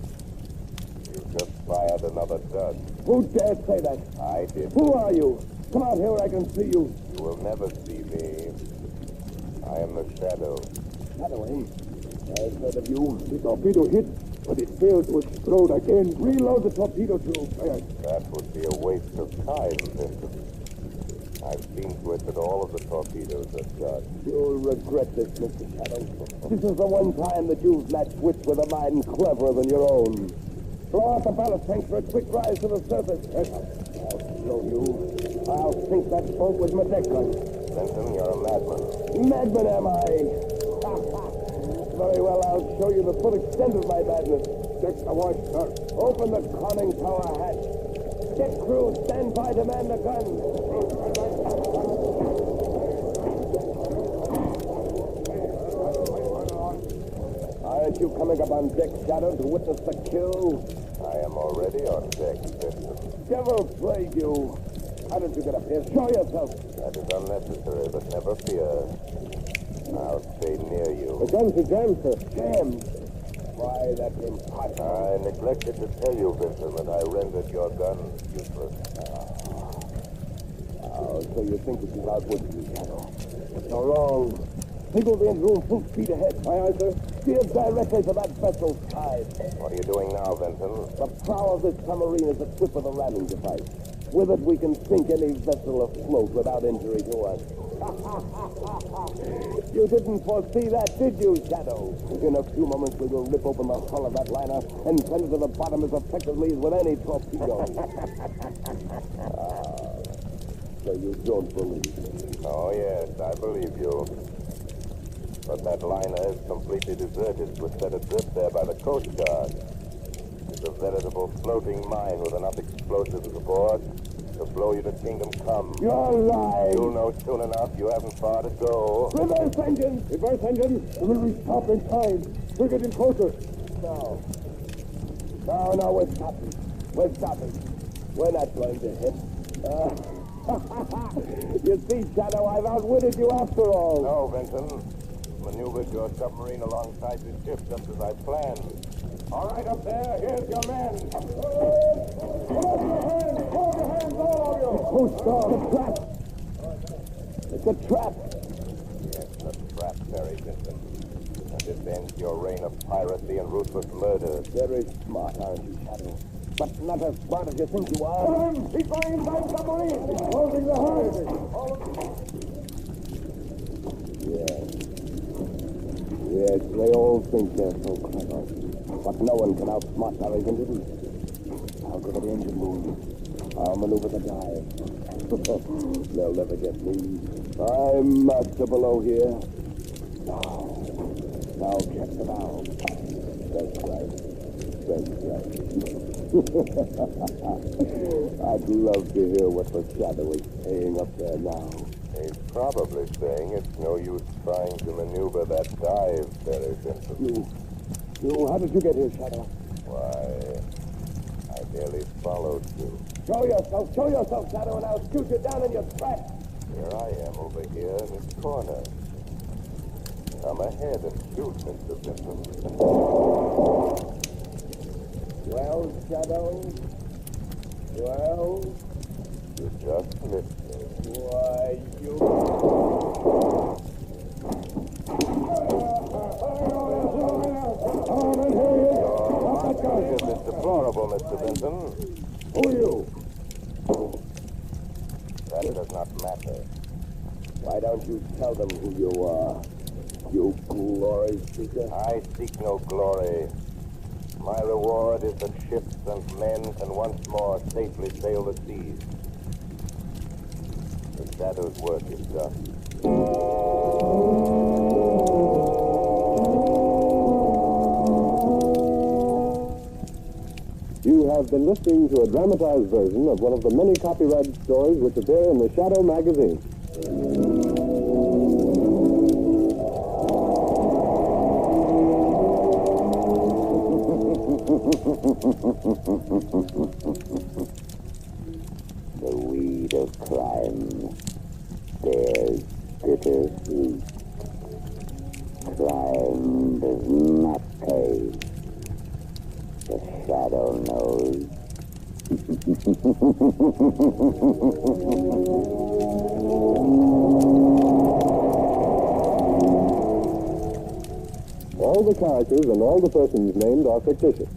You've just fired another dud. Who dared say that? I did. Who are you? Come out here where I can see you. You will never see me. I am the Shadow. Shadow, eh? I've heard of you. The torpedo hit, but it failed to explode again. Reload the torpedo tube. That would be a waste of time, Vincent. I've seen to it that all of the torpedoes are shot. You'll regret this, Mr. Shadow. This is the one time that you've matched wits with a mind cleverer than your own. Blow out the ballast tank for a quick rise to the surface. I'll show you. I'll sink that boat with my deck gun. Vincent, you're a madman. Madman am I? Very well, I'll show you the full extent of my madness. Deck awash, sir. Open the conning tower hatch. Deck crew, stand by to man the guns. Aren't you coming up on deck, Shadow, to witness the kill? I am already on deck, Vincent. Devil plague you. How did you get up here? Show yourself. That is unnecessary, but never fear. I'll stay near you. The guns are jammed, sir. Jammed? Why, that's impossible. I neglected to tell you, Vincent, that I rendered your gun useless. Oh, so you think this is outwitting me, Shadow. But you're wrong. Signal the engine room full speed ahead. Aye, aye, sir. Steer directly to that vessel's side. What are you doing now, Vincent? The prow of this submarine is equipped with a ramming device. With it, we can sink any vessel afloat without injury to us. You didn't foresee that, did you, Shadow? In a few moments, we will rip open the hull of that liner and send it to the bottom as effectively as with any torpedo. So you don't believe me? Oh, yes, I believe you. But that liner is completely deserted. It was set adrift there by the Coast Guard. It's a veritable floating mine with enough explosives aboard to blow you to kingdom come. You're lying. You'll know soon enough. You haven't far to go. Reverse engine! Reverse engine! Will we stop in time? We're getting closer. No. No, we're stopping. We're stopping. We're not going to hit. You see, Shadow, I've outwitted you after all. No, Vincent. Maneuvered your submarine alongside the ship just as I planned. All right, up there. Here's your men. Hold up your hands. Hold your hands, all of you. Coast Guard, a trap. It's a trap. Yes, a trap, Mary Vincent. And this ends your reign of piracy and ruthless murder. Very smart, aren't you, Shadow? But not as smart as you think you are. He's going inside the submarine. He's closing the hull. Yes, they all think they're so clever. But no one can outsmart Mary Vincent. I'll go to the engine room. I'll maneuver the dive. They'll never get me. I'm master below here. Now catch the bow. That's right. That's right. I'd love to hear what the Shadow is saying up there now. He's probably saying it's no use trying to maneuver that dive very simply. How did you get here, Shadow? Why, I barely followed you. Show yourself, Shadow, and I'll shoot you down in your tracks. Here I am over here in this corner. Come ahead and shoot, Mr. Benson. Well, Shadow? Well? You just missed me. Why, you... Your is deplorable, Mr. Benson. Who are you? That does not matter. Why don't you tell them who you are, you glory seeker? I seek no glory. My reward is that ships and men can once more safely sail the seas. The Shadow's work is done. You have been listening to a dramatized version of one of the many copyrighted stories which appear in the Shadow magazine. The weed of crime bears bitter fruit. Crime does not pay. The Shadow knows. All the characters and all the persons named are fictitious.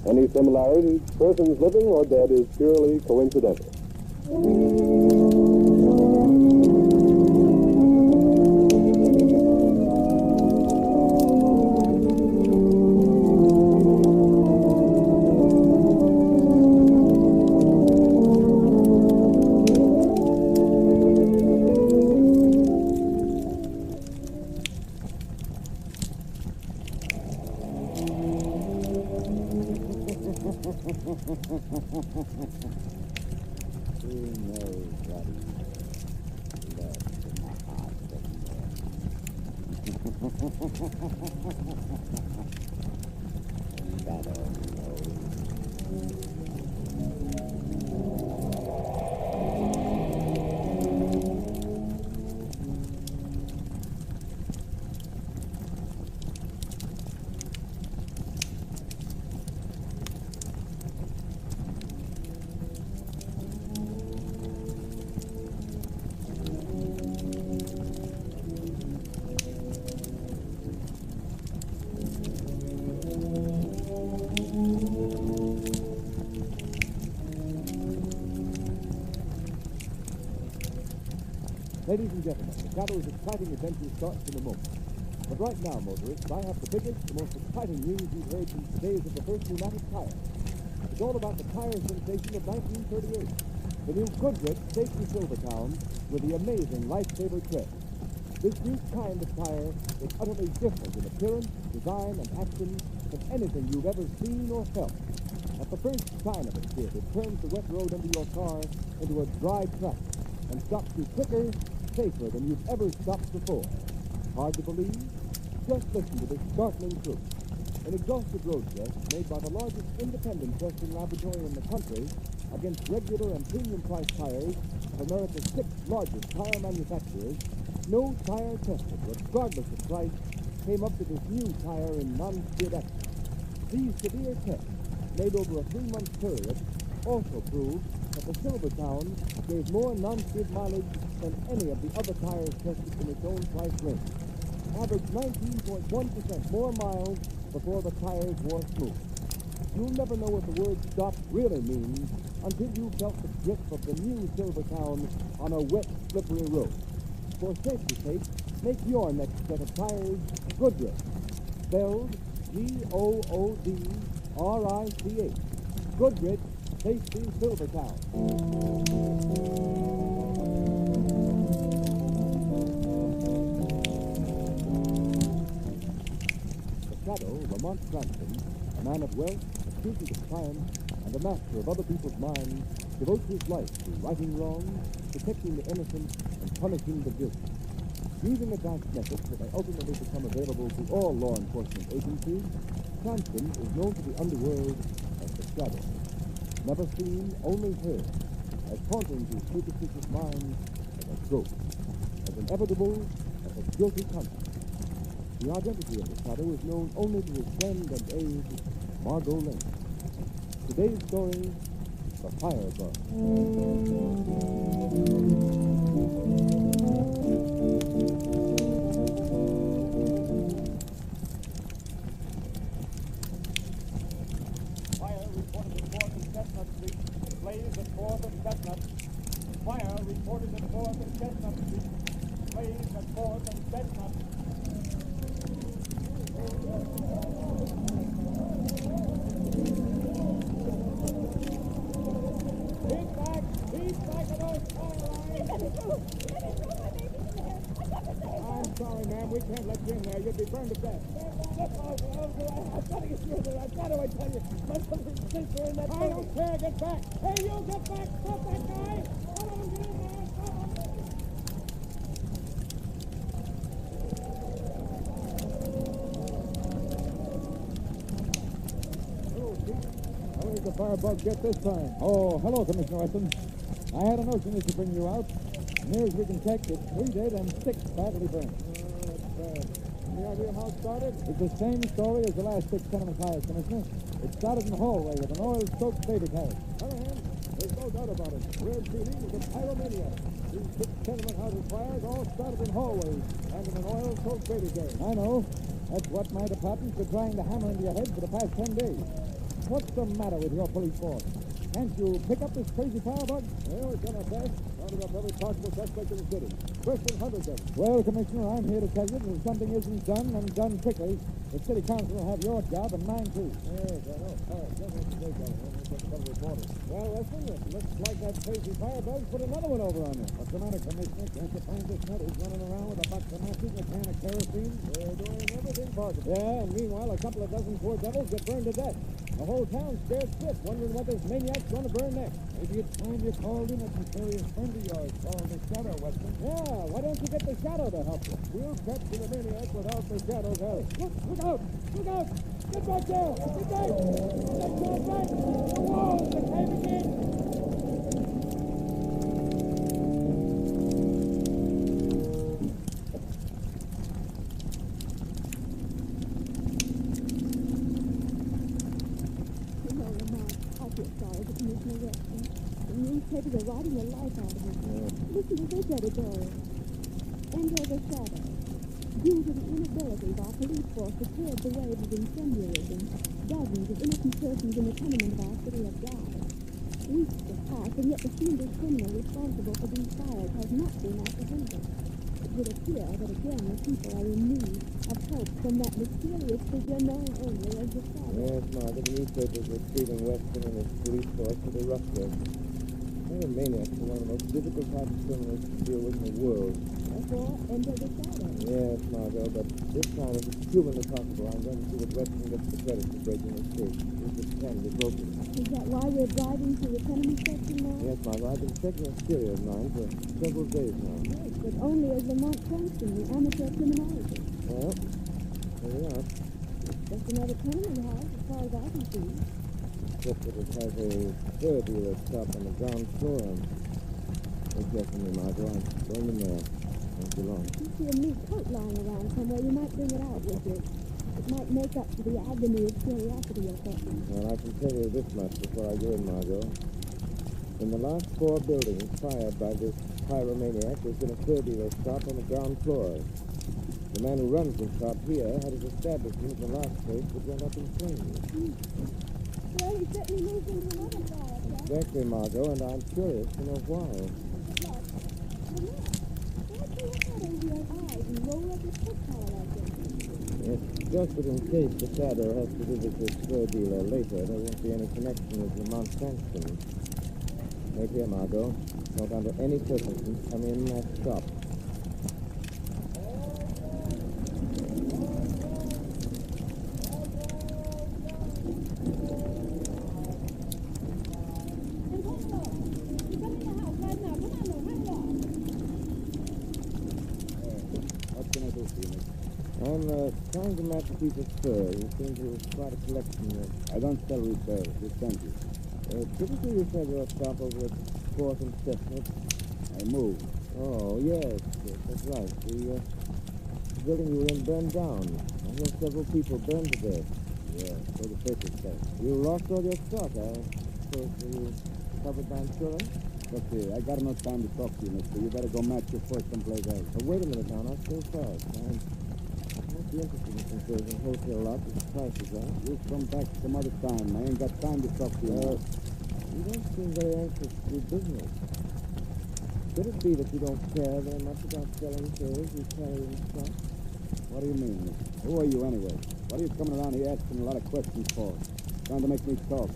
Any similarity to persons living or dead is purely coincidental. Who knows what is left in the hearts of men? The Shadow knows. Ladies and gentlemen, the Shadow's exciting adventure starts in a moment. But right now, motorists, I have the biggest, the most exciting news you've heard since the days of the first pneumatic tire. It's all about the tire sensation of 1938. The new Goodrich Safety Silvertown with the amazing Lifesaver tread. This new kind of tire is utterly different in appearance, design, and action than anything you've ever seen or felt. At the first sign of its it turns the wet road under your car into a dry track and stops you quicker, safer than you've ever stopped before. Hard to believe? Just listen to this startling truth. An exhaustive road test made by the largest independent testing laboratory in the country against regular and premium price tires of America's 6 largest tire manufacturers, no tire tested, regardless of price, came up to this new tire in non-skid action. These severe tests, made over a 3-month period, also proved that the Silvertown gave more non-skid mileage than any of the other tires tested in its own price range. Averaged 19.1% more miles before the tires wore smooth. You'll never know what the word stop really means until you felt the grip of the new Silvertown on a wet, slippery road. For safety's sake, make your next set of tires Goodrich, spelled G-O-O-D-R-I-C-H. Goodrich Safety Silvertown. The Shadow, Lamont Cranston, a man of wealth, a student of science, a and a master of other people's minds, devotes his life to righting wrongs, protecting the innocent, and punishing the guilty. Using advanced methods that may ultimately become available to all law enforcement agencies, Cranston is known to the underworld as the Shadow. Never seen, only heard, as haunting to superstitious minds as a ghost, as inevitable as a guilty conscience. The identity of the Shadow is known only to his friend and aide, Margot Lane. Today's story, The Firebug. Fire reported at 4th and Chestnut Street. Blaze at 4th and Chestnut. Fire reported at 4th and Chestnut Street. Blaze at 4th and Chestnut. Keep back of those fire lines. I'm sorry, ma'am. We can't let you in there. You'd be burned to death. I've got to get through there. I've got to, I tell you. My brother and sister in that. I don't care. Get back. Hey, you get back. Stop that guy. Come on, get in there. Stop him. How did the firebug get this time? Oh, hello, Commissioner Weston. I had a notion this to bring you out. Near as we can check, it's 3 dead and 6 badly burned. That's bad. Any idea how it started? It's the same story as the last 6 tenement fires, Commissioner. It started in the hallway with an oil-soaked baby carriage. Callahan, there's no doubt about it. Red Feely was a pyromaniac. These 6 tenement houses fires all started in hallways and in an oil-soaked baby carriage. I know. That's what my department's been trying to hammer into your head for the past 10 days. What's the matter with your police force? Can't you pick up this crazy firebug? Well, we've done our best. Rounded up every possible suspect in the city. Question hundreds of them. Well, Commissioner, I'm here to tell you that if something isn't done and done quickly, the city council will have your job and mine too. Yes, I know. All right, just what you say, Callahan. We'll get a couple reporters. Well, Weston, it looks like that crazy firebug put another one over on you. What's the matter, Commissioner? Can't you find this nut who's running around with a box of matches and a can of kerosene? They're doing everything possible. Yeah, and meanwhile, a couple of dozen poor devils get burned to death. The whole town's scared stiff, wondering what this maniac's going to burn next. Maybe it's time you called in a precarious friend of yours called the Shadow, Weston. Yeah, why don't you get the Shadow to help you? We'll capture the maniac without the Shadow's help. Look out! Look out! Get back there! Get back! Get back! The walls! The caving in! Newspapers are writing the life out of him. Listen to this editorial. Enter the Shadow. Due to the inability of our police force to clear the wave of incendiarism, dozens of innocent persons in the tenement of our city have died. Weeks have passed, and yet the fiendish criminal responsible for these fires has not been apprehended. It would appear that again the people are in need of help from that mysterious figure known only as the Shadow. Yes, Margaret, the newspapers were treating Weston and his police force to the rough way. Pyromaniacs are one of the most difficult types of criminals to deal with in the world. Therefore, enter the Shadow. Yes, Margot, but this time, if it's humanly possible, I'm going to see that Weston gets the credit for breaking his case. If it can be broken. Is that why we're driving to the tenement section now? Yes, Margot, I've been checking a stereo of mine for several days now. Yes, but only as Lamont Cranston, the amateur criminologist. Well, here we are. It's just another tenement house, as far as I can see. Except that it has a fur dealer shop on the ground floor. It's definitely, Margot. I'm going in there. Won't be long. You see a new coat lying around somewhere, you might bring it out with you. It might make up for the agony of curiosity or something. Well, I can tell you this much before I go in, Margot. In the last 4 buildings fired by this pyromaniac, there's been a fur dealer shop on the ground floor. The man who runs the shop here had his establishment in the last place that went up in flames. Well, he certainly moved into another fire, Jack. Exactly, Margot, and I'm curious to know why. It's just that in case the Shadow has to visit this fur dealer later, there won't be any connection with Lamont Cranston. Wait here, Margot. Don't under any circumstance come in that shop. I'm trying to match a piece of fur. You seem to have quite a collection of... I don't sell retail. Just thank you. Typically you said your stop over at 4th and Chestnut. I moved. Oh, yes, that's right. The building you were in burned down. I hear several people burned to death. Yeah, so the papers say. You lost all your stock, I suppose. Were you covered by insurance? Look here, I got no time to talk to you, mister. You better go match your fur someplace else. But wait a minute now, not so fast. I won't be interested in some furs in wholesale lots as prices are. You'll come back some other time. I ain't got time to talk to you now. You don't seem very anxious to do business. Could it be that you don't care very much about selling furs you carry in stock? What do you mean, mister? Who are you anyway? What are you coming around here asking a lot of questions for? Trying to make me talk.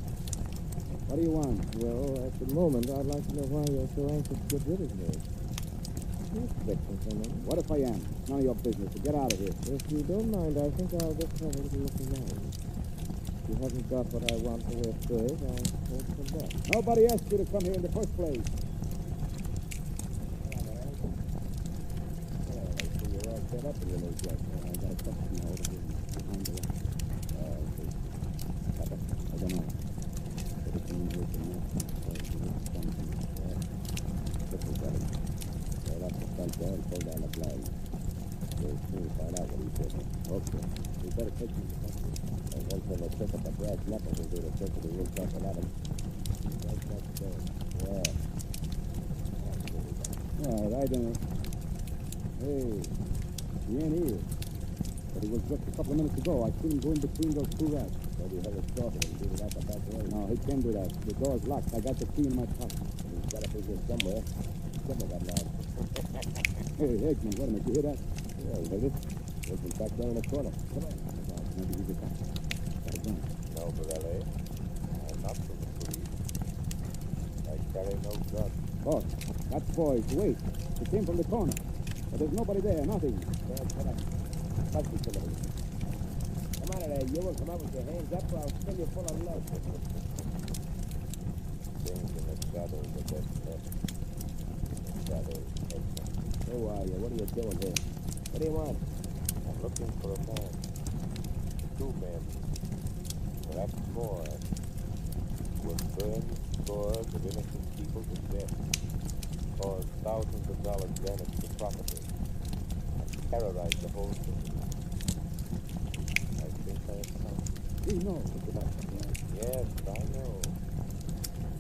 What do you want? Well, at the moment, I'd like to know why you're so anxious to get rid of me. You're expecting someone. What if I am? It's none of your business, so get out of here. If you don't mind, I think I'll just have a little look around. If you haven't got what I want for your furs, I won't come back. Nobody asked you to come here in the first place. You're all set up in your new dress. I got a customer over here behind the line. I don't know. And pull down the flag. We'll soon find out what he said. Okay. We better take him to the hospital. And once they pick up the brass knuckles and do the trick of the roof off and at him. That's good. Yeah. All right, I don't know. Hey, he ain't here. But he was just a couple of minutes ago. I seen him go in between those two racks. So you have a stop and do it out the back way. No, he can't do that. The door's locked. I got the key in my pocket. He's got to be here somewhere. Somewhere got loud. Hey, Eggman, wait a minute. You hear that? Yeah, I heard it. Looking back down in the corner. Come on. Maybe you get back. Got a gun. No, Borelli. I'm not from the police. I carry no gun. Boss, that boy, wait. He came from the corner. But there's nobody there, nothing. Shut up. Must be somebody. Come on there, you will come out with your hands up or I'll fill you full of lead. Things in the shadows of that nest. Shadows. Who are you? What are you doing here? What do you want? I'm looking for a man. 2 men. Perhaps more. Who have burned scores of innocent people to death. Caused thousands of dollars damage to property. And terrorized the whole city. I think I have found. You know. Yes, I know.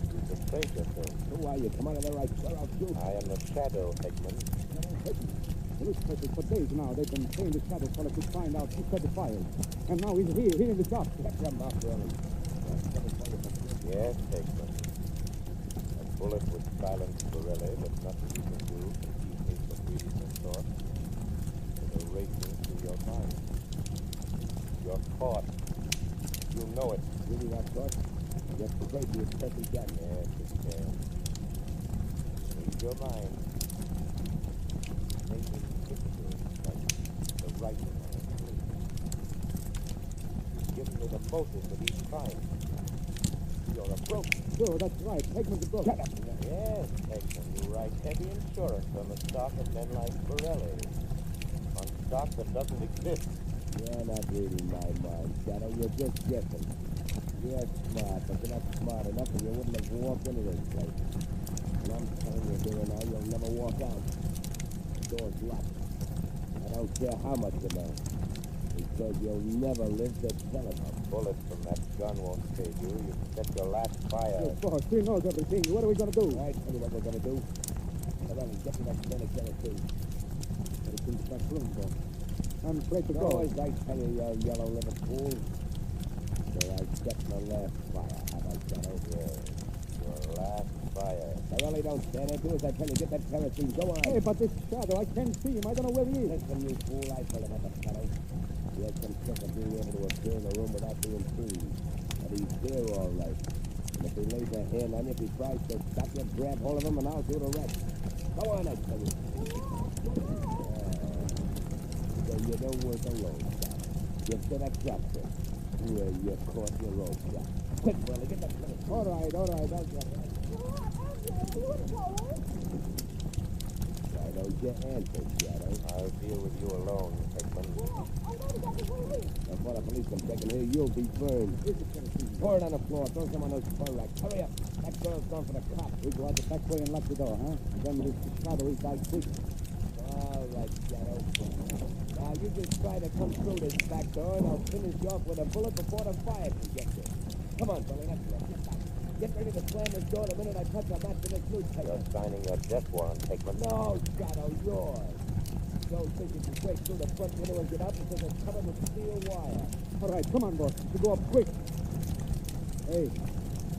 You betrayed yourself. Who are you? Come out of there, I swear I'll shoot. I am the Shadow, Eggman. Police papers for days now. They've been saying the shadow fella could find out who set the fire. And now he's here in the shop. Get him off, Ronnie. Yes, Eggman. A bullet would silence Borelli, but nothing you can do to keep me from reading the thought. It'll racing through your mind. You're caught. You know it. Really that thought? Just the baby is perfect gun. Yes, it can. Read your mind. Making pictures like the writing on a plate. You've given me the motive of each crime. You're a broker. Sure, that's right. Eggman's a broker. Shut up. Yes, Eggman, you write heavy insurance on the stock of men like Borelli. On stock that doesn't exist. You're not reading my mind, Shadow. You're just guessing. You're smart, but you're not smart enough and you wouldn't have walked into this place. And I'm telling you here now, you'll never walk out. The door's locked. I don't care how much you know. Because you'll never live to tell it. A bullet from that gun won't save you. You set your last fire. Yes, boss, he knows everything. What are we going to do? I tell you what we're going to do. Come on, get me that cemetery, too. But it's in the back room, boss. I'm afraid to go. Always I tell you, you yellow-livered fool. So I set my last fire. How about that over there? Your last fire. I really don't stand there. Do as I tell you. Get that kerosene. Go on. Hey, but this shadow, I can't see him. I don't know where he is. Listen, you fool. I tell him about the shadow. He has some trick of being able to appear in the room without being seen. But he's there all right. And if he lays a hand on you, if he tries to stop you, grab hold of him, and I'll do the rest. Go on, I tell you. So you don't work alone, Shadow. You set a trap there. Where you caught your rope shot. Quick, Willie, get that kerosene. All right, I'll get it. Right, Shadow. Your answer, Shadow. I'll deal with you alone, Hickman. Before the police come checking here, you'll be burned. Pour it on the floor. Throw some on those fur racks. Hurry up. That girl's gone for the cops. We go out the back way and lock the door, huh? And then we'll shadowy side quick. All right, Shadow. Now, you just try to come through this back door, and I'll finish you off with a bullet before the fire can get you. Come on, Billy. That's enough. Get back. Get ready to slam this door the minute I touch a match to this newspaper. You're signing your death warrant, Hickman. No, Shadow, yours. Joe thinks you can break through the front window and get out because it's covered with steel wire. All right, come on, boss. You go up quick. Hey,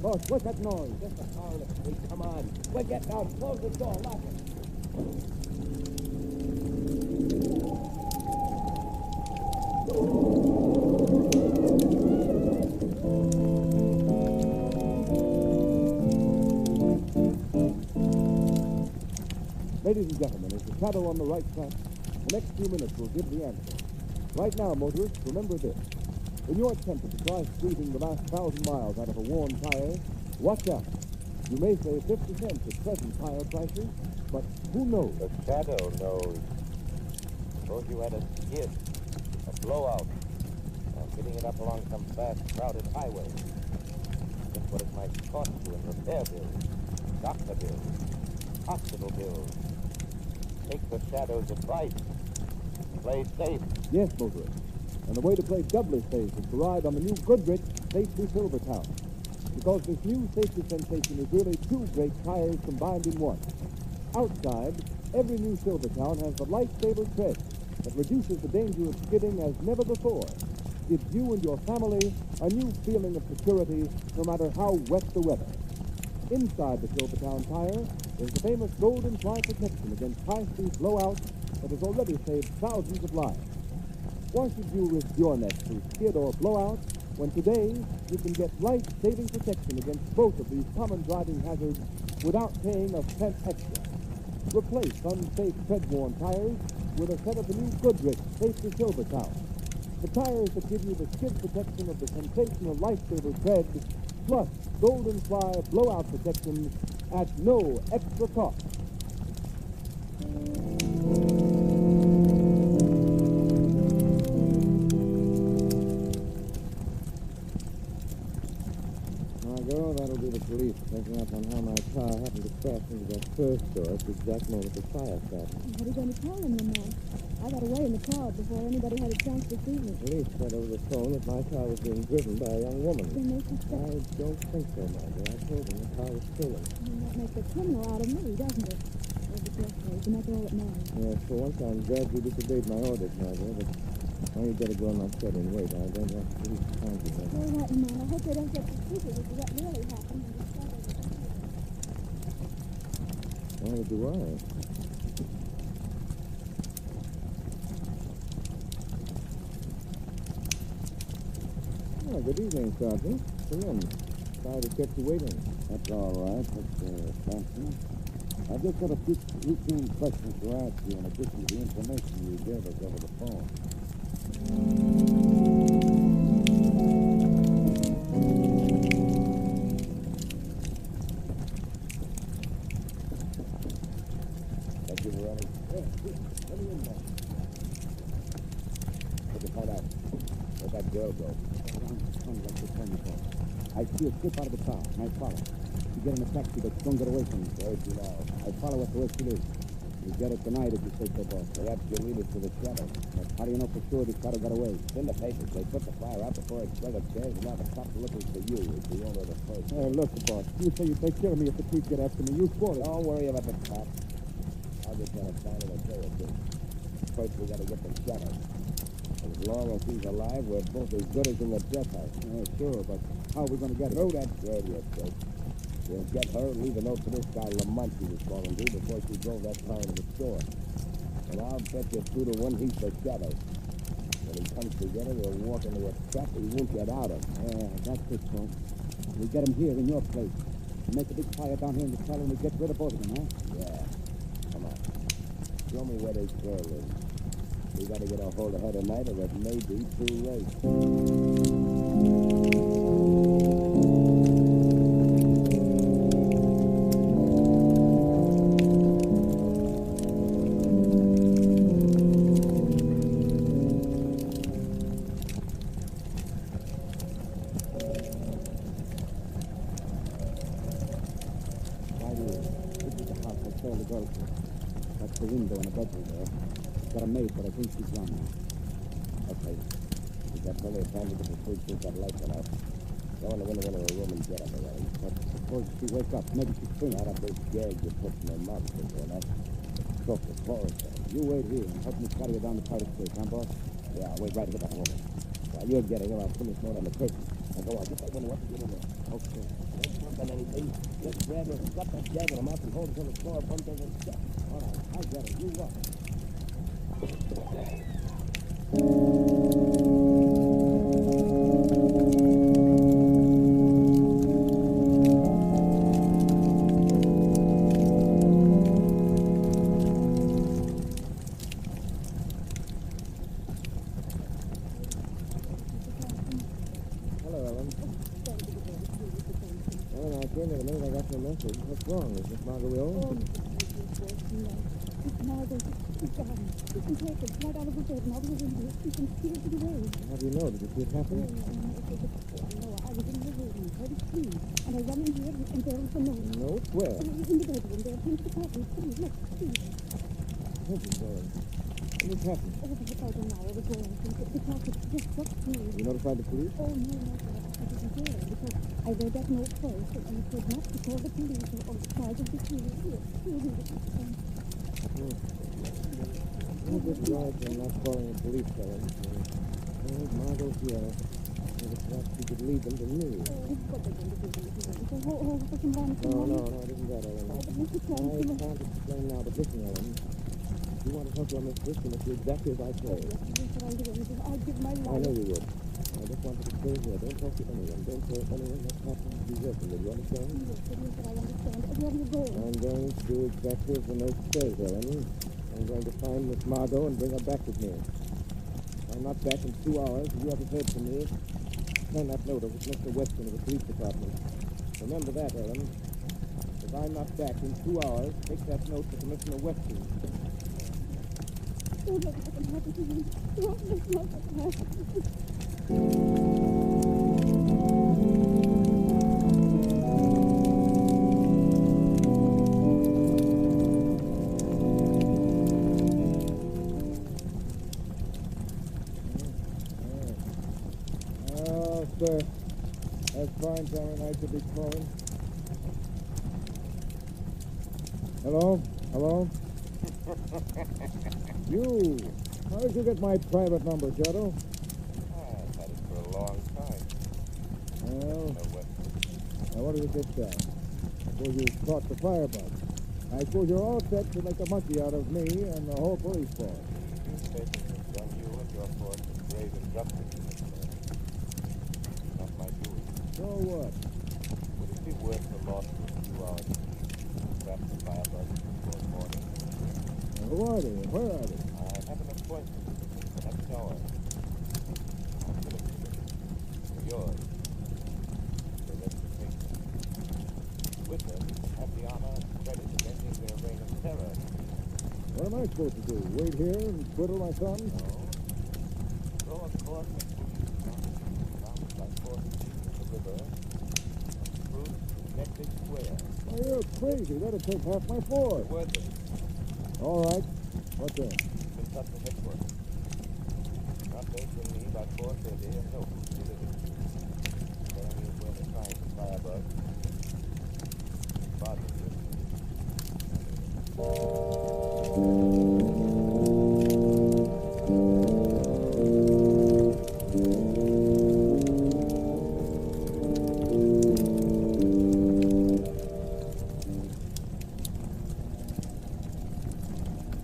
boss, what's that noise? Just a car in the street. Come on. We're getting out. Close the door. Lock it. Ladies and gentlemen, is the shadow on the right track? The next few minutes will give the answer. Right now, motorists, remember this. When you're tempted to try squeezing the last 1,000 miles out of a worn tire, watch out. You may save 50 cents at present tire prices, but who knows? The shadow knows. Suppose you had a skid, a blowout, or getting it up along some fast, crowded highway. Think what it might cost you in repair bills, doctor bills, hospital bills. Take the shadow's advice. Play safe. Yes, motorists. And the way to play doubly safe is to ride on the new Goodrich Safety Silvertown. Because this new safety sensation is really two great tires combined in one. Outside, every new Silvertown has the lightsaber tread that reduces the danger of skidding as never before. Gives you and your family a new feeling of security no matter how wet the weather. Inside the Silvertown tire is the famous golden fly protection against high-speed blowouts that has already saved thousands of lives. Why should you risk your neck to skid or blowout when today you can get life-saving protection against both of these common driving hazards without paying a cent extra? Replace unsafe tread-worn tires with a set of the new Goodrich Safety Silvertown. The tires that give you the skid protection of the sensational lifesaver tread, plus golden fly blowout protection at no extra cost. Margot, that'll be the police checking up on how my car happened to crash into that first door at the exact moment the fire started. What are you going to tell them, Lamar? I got away in the car before anybody had a chance to see me. The police said over the phone that my car was being driven by a young woman. Then they suspect... I don't think so, Margot. I told them the car was stolen. That makes a criminal out of me, doesn't it? Oh, but yes, Rose, and that's all that matters. Yes, for once I'm glad you disobeyed my orders, Margot, but now you'd better go on my shed and wait. I don't want the police to find you there. All right, Lamar. I hope they don't get suspicious as to what really happened. Neither do I. Oh, good evening, Sergeant. Come in. Sorry to keep you waiting. That's all right, Mr. Sampson. I've just got a few routine questions to ask you in addition to the information you gave us over the phone. Thank you, Ronnie. Let me in there. What did you find out? Where'd that girl go? I see her slip out of the car, and I follow. She get in a taxi, but she don't get away from me. Where'd you know? I follow her to where she lives. You get her tonight if you say so, boss. Perhaps you'll lead us to the shadow. But how do you know for sure this shadow got away? It's in the papers. They put the fire out before it spread upstairs, and now the cops are looking for you as the owner of the place. Hey, look, boss. You say you take care of me if the police get after me. You swore it. Don't worry about the cops. I'll get you on a sign in a day or two. First, we gotta get the shadow. As long as he's alive, we're both as good as in the death house. Yeah, sure, but how are we going to get it? Throw that girl, you said. We'll get her, leave a note for this guy Lamont she was calling to before she drove that car into the store. And I'll bet you 2 to 1 he's the shadow. When he comes together, we'll walk into a trap he won't get out of. Yeah, that's it, boss. We get him here in your place. We make a big fire down here in the cellar and we get rid of both of them, huh? Yeah. Come on. Show me where this girl is. We gotta get a hold of her tonight or it may be too late. girl. That's the window in the bedroom there. Got a maid, but I think she's gone now. Okay. We got plenty of time to get the food since that light went out. Go in the window into her room and get her, Lorraine. But suppose she wake up. Maybe she's screaming. Not a big gag you put in her mouth, before that. Choke the forest. You wait here and help me carry her down the pirate street, huh, boss? Yeah, I'll wait right here that woman. While you're getting her, I'll finish note on the curtain. Now go on, get that window up and get in there. Okay. Don't jump on anything. Just grab her, slap that gag in her mouth, and hold it on the floor. One thing and step. All right, I got it. You watch. What's wrong? Is Miss Margot ill? Oh, Miss Margot, she's gone. She's been taken right out of the bed and out of the window. She's been spirited away. How do you know? Did you see it happen? No, I was in the room, very clean. And I ran in here and there was the note. Note? Where? In the bedroom there. Pinch the curtains. Please, look, please. Heavens, Ellen. What has happened? Oh, about an hour ago, I think. The clock had just struck 2. You notified the police? Oh, no, I didn't dare, because I read that note first, and it said not to call the police or the charge of the killer. Here, read it. You did right in not calling the police, Ellen. Margot's here. Perhaps you could lead them to me. Oh, what they're going to do to me. Oh, for some ransom. No, it isn't that, Ellen. Oh, but Mr. I can't explain now, but listen, Ellen. You want to help your mistress, and it's exactly as I say. Yes, but I'll do anything. I'll give my life. I know you would. I just wanted to stay here. Don't talk to anyone. Don't tell anyone what's happened to be working with. You understand? Yes, but I understand. Where are you going? I'm going to do exactly as the note says, Ellen. I'm going to find Miss Margot and bring her back with me. If I'm not back in 2 hours, you haven't heard from me. Sign that note over to Mr. Weston of the police department. Remember that, Ellen. If I'm not back in 2 hours, take that note to Commissioner Weston. Don't let nothing happen to me. Don't let nothing happen to me. Oh, sir. That's fine time and I should be calling. Hello? Hello? You! How did you get my private number, Shadow? I've had it for a long time. Well, now what does it get down? I suppose you caught the firebug. I suppose you're all set to make a monkey out of me and the whole police force. Newspapers have done you and your force a grave injustice in this matter. Not my doing. So what? Would it be worth the loss of a few hours to trap the firebug before morning? Who are they? Where are they? I have an appointment with them for next hour. I'll give it to them. They're yours. They're ready to take them. With them, you can have the honor and credit of ending their reign of terror. What am I supposed to do? Wait here and twiddle my thumbs? No. Throw a cordon of bushes down by 4th Street in the river and cruise to Medley Square. Oh, you're crazy. That'd take half my force. Worth it. All right. What then? Been up to headquarters. Not there from me by 4:30 and no food delivered. Telling you where to find the firebug. Bother you.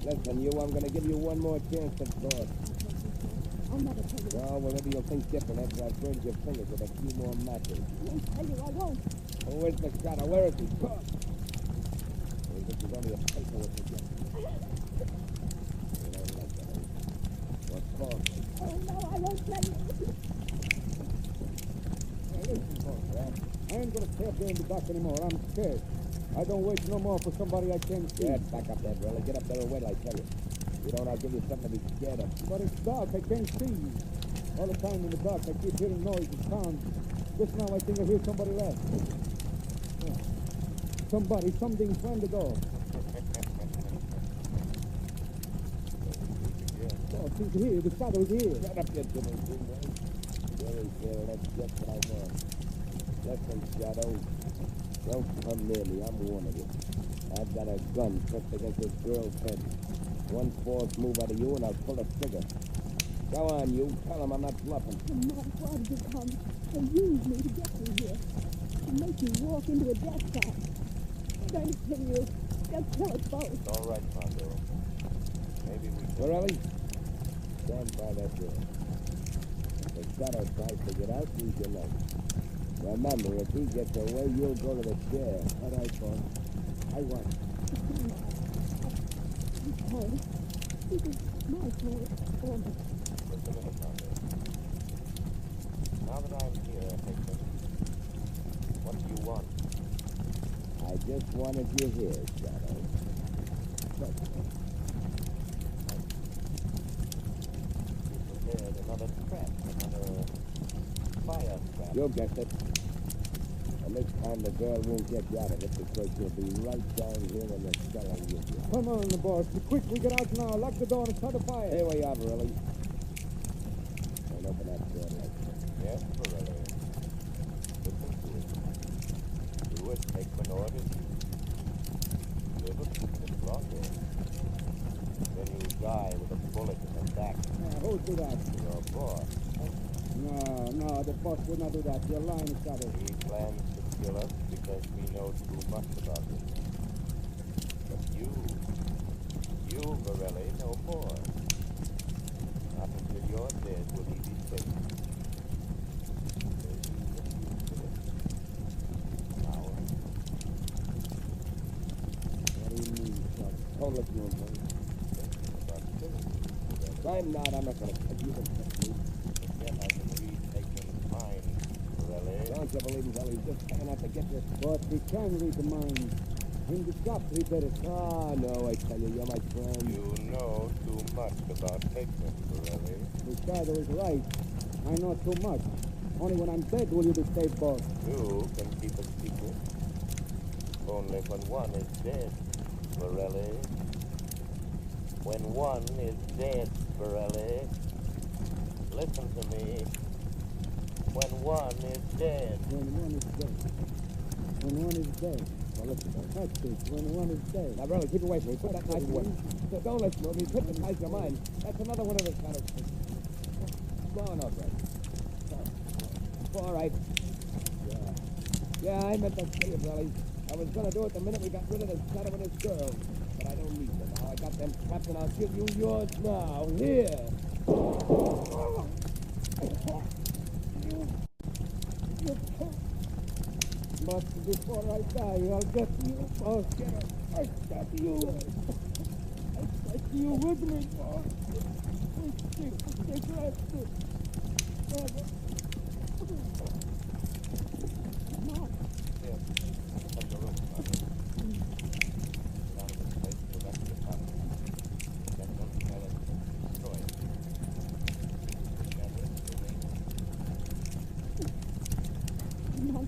Listen, you, I'm going to give you one more chance to talk. I'll never tell you. Oh, well, maybe you'll think different after I've burned your fingers with a few more matches. I won't tell you. I won't. Oh, where's the shadow? Where is he? Talk! Oh, he thinks he's only a paperwork again. You don't like that, eh? What for? Oh, no, I won't tell you. Hey, listen, folks, I ain't going to stay up there in the dark anymore. I'm scared. I don't wait no more for somebody I can't see. Yeah, back up there, Brother. Get up there and wait, I tell you. You don't, I'll give you something to be scared of. But it's dark. I can't see. All the time in the dark, I keep hearing noises, sounds. Just now, I think I hear somebody laugh. Something trying to go. He's here. The shadow's here. Shut up, you Jimmy Greenway. Jerry's here, and that's just what I want. Listen, Shadow. Don't come near me. I'm warning you. I've got a gun pressed against this girl's head. One false move out of you, and I'll pull the trigger. Go on, you. Tell him I'm not bluffing. Lamont, why did you come? They used me to get you here. To make you walk into a death trap. I'm going to kill you. They'll kill us both. It's all right, Mondo. Maybe we can... Morelli, stand by that door. If the shadow tries to get out, use your leg. Remember, if he gets away, you'll go to the chair. All right, boss. I won. He's cold. This is my fault. Listen to me, Mondo. Now that I'm here, Hickman, what do you want? I just wanted you here, Shadow. You prepared another trap, another fire trap. You'll get it. And this time the girl won't get you out of it because she'll be right down here in the cellar with you. Come on, boss. Be quick. We get out now. Lock the door and start a fire. Here we are, Morelli. Don't open that door like that. Yes, Morelli. Listen to it. Do as Hickman orders you. Live a bit longer. Then you die with a bullet in the back. Who do that? Your boss. No, the boss would not do that. You're lying, Shadow. He plans to kill us because we know too much about him. But you, Morelli, know more. Not until you're dead will he be safe. What do you mean, Shadow? Don't listen to him, please. I'm not going to touch you. Again, I can read Hickman's mind, Morelli. Don't you believe him, Kelly? He's just trying not to get this. But we can read the mind. In the shop, we better. Ah, no, I tell you, you're my friend. You know too much about Hickman, Morelli. The Shadow is right. I know too much. Only when I'm dead will you be safe, boss. You can keep a secret. Only when one is dead, Morelli. When one is dead, Morelli. Listen to me. When one is dead. When one is dead. When one is dead. Well, listen, man. That's it. When one is dead. Now, Morelli, keep away from me. Put that knife away. Don't listen to him. He's hypnotized your mind. That's another one of his shadows. Go on, all right. All right. Yeah, I meant to kill you, Morelli. I was going to do it the minute we got rid of the shadow and his girl. But I don't need them now. I got them trapped, and I'll give you yours now. Here. But before I die, I'll get you, boss. I got you. I got you with me, boss. Take rest.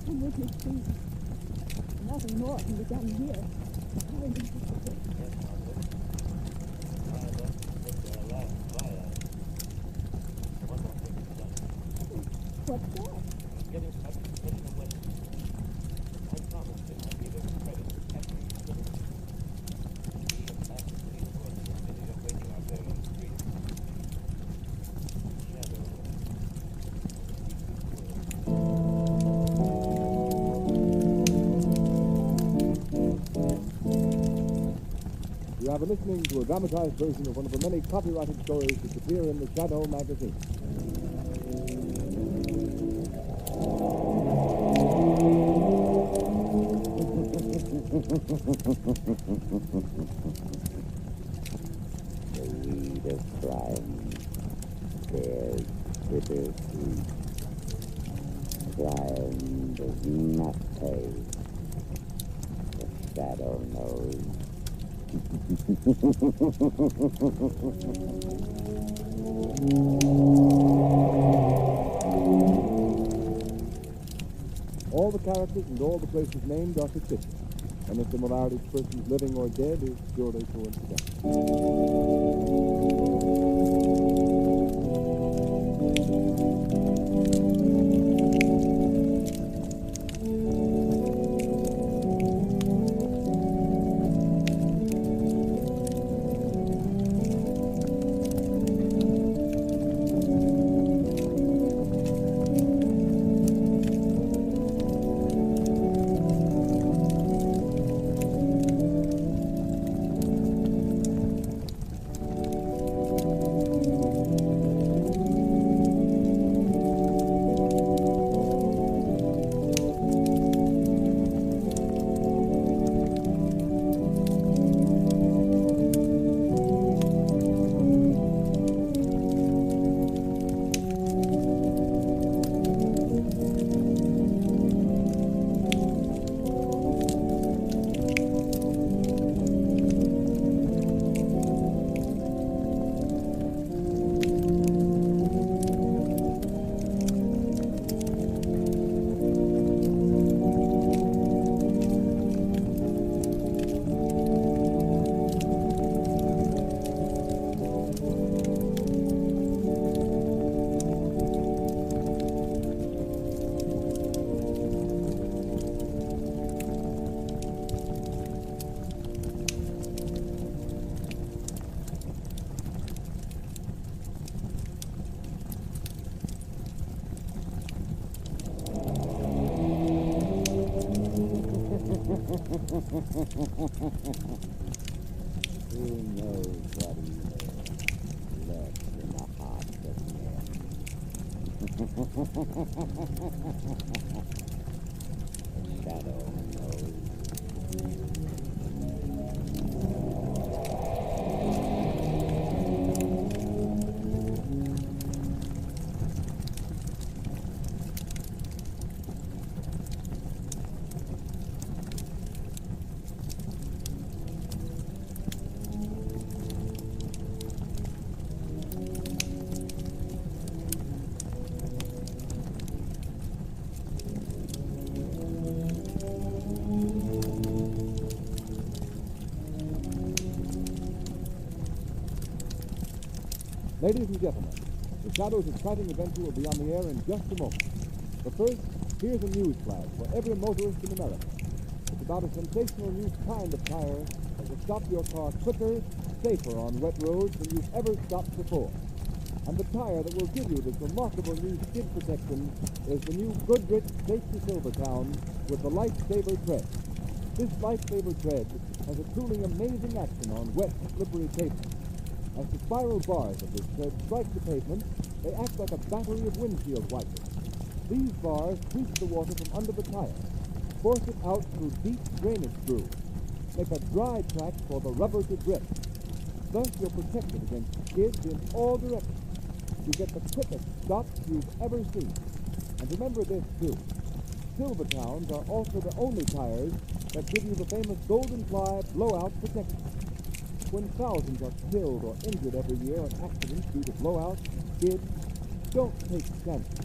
Come with me, please. Nothing more can be done here. What's that? Getting back to the West. I promised him I'd give him credit for capturing the city. He and Master Police Force were busy waiting out there on the street. Shadow. You have been listening to a dramatized version of one of the many copyrighted stories that appear in the Shadow magazine. The weed of crime bears bitter fruit. Crime does not pay. The Shadow knows. All the characters and all the places named are fictitious, and the similarity to persons living or dead is purely coincidental. Who knows what evil lurks in the hearts of men? The shadow knows. Ladies and gentlemen, the Shadow's exciting adventure will be on the air in just a moment. But first, here's a news flash for every motorist in America. It's about a sensational new kind of tire that will stop your car quicker, safer on wet roads than you've ever stopped before. And the tire that will give you this remarkable new skid protection is the new Goodrich Safety Silvertown with the Lifesaver Tread. This Lifesaver Tread has a truly amazing action on wet, slippery pavement. As the spiral bars of this tread strike the pavement, they act like a battery of windshield wipers. These bars sweep the water from under the tire, force it out through deep drainage grooves, make a dry track for the rubber to grip. Thus, you're protected against skids in all directions. You get the quickest stops you've ever seen. And remember this, too. Silvertowns are also the only tires that give you the famous Golden Fly blowout protection. When thousands are killed or injured every year in accidents due to blowouts, skids, don't take chances.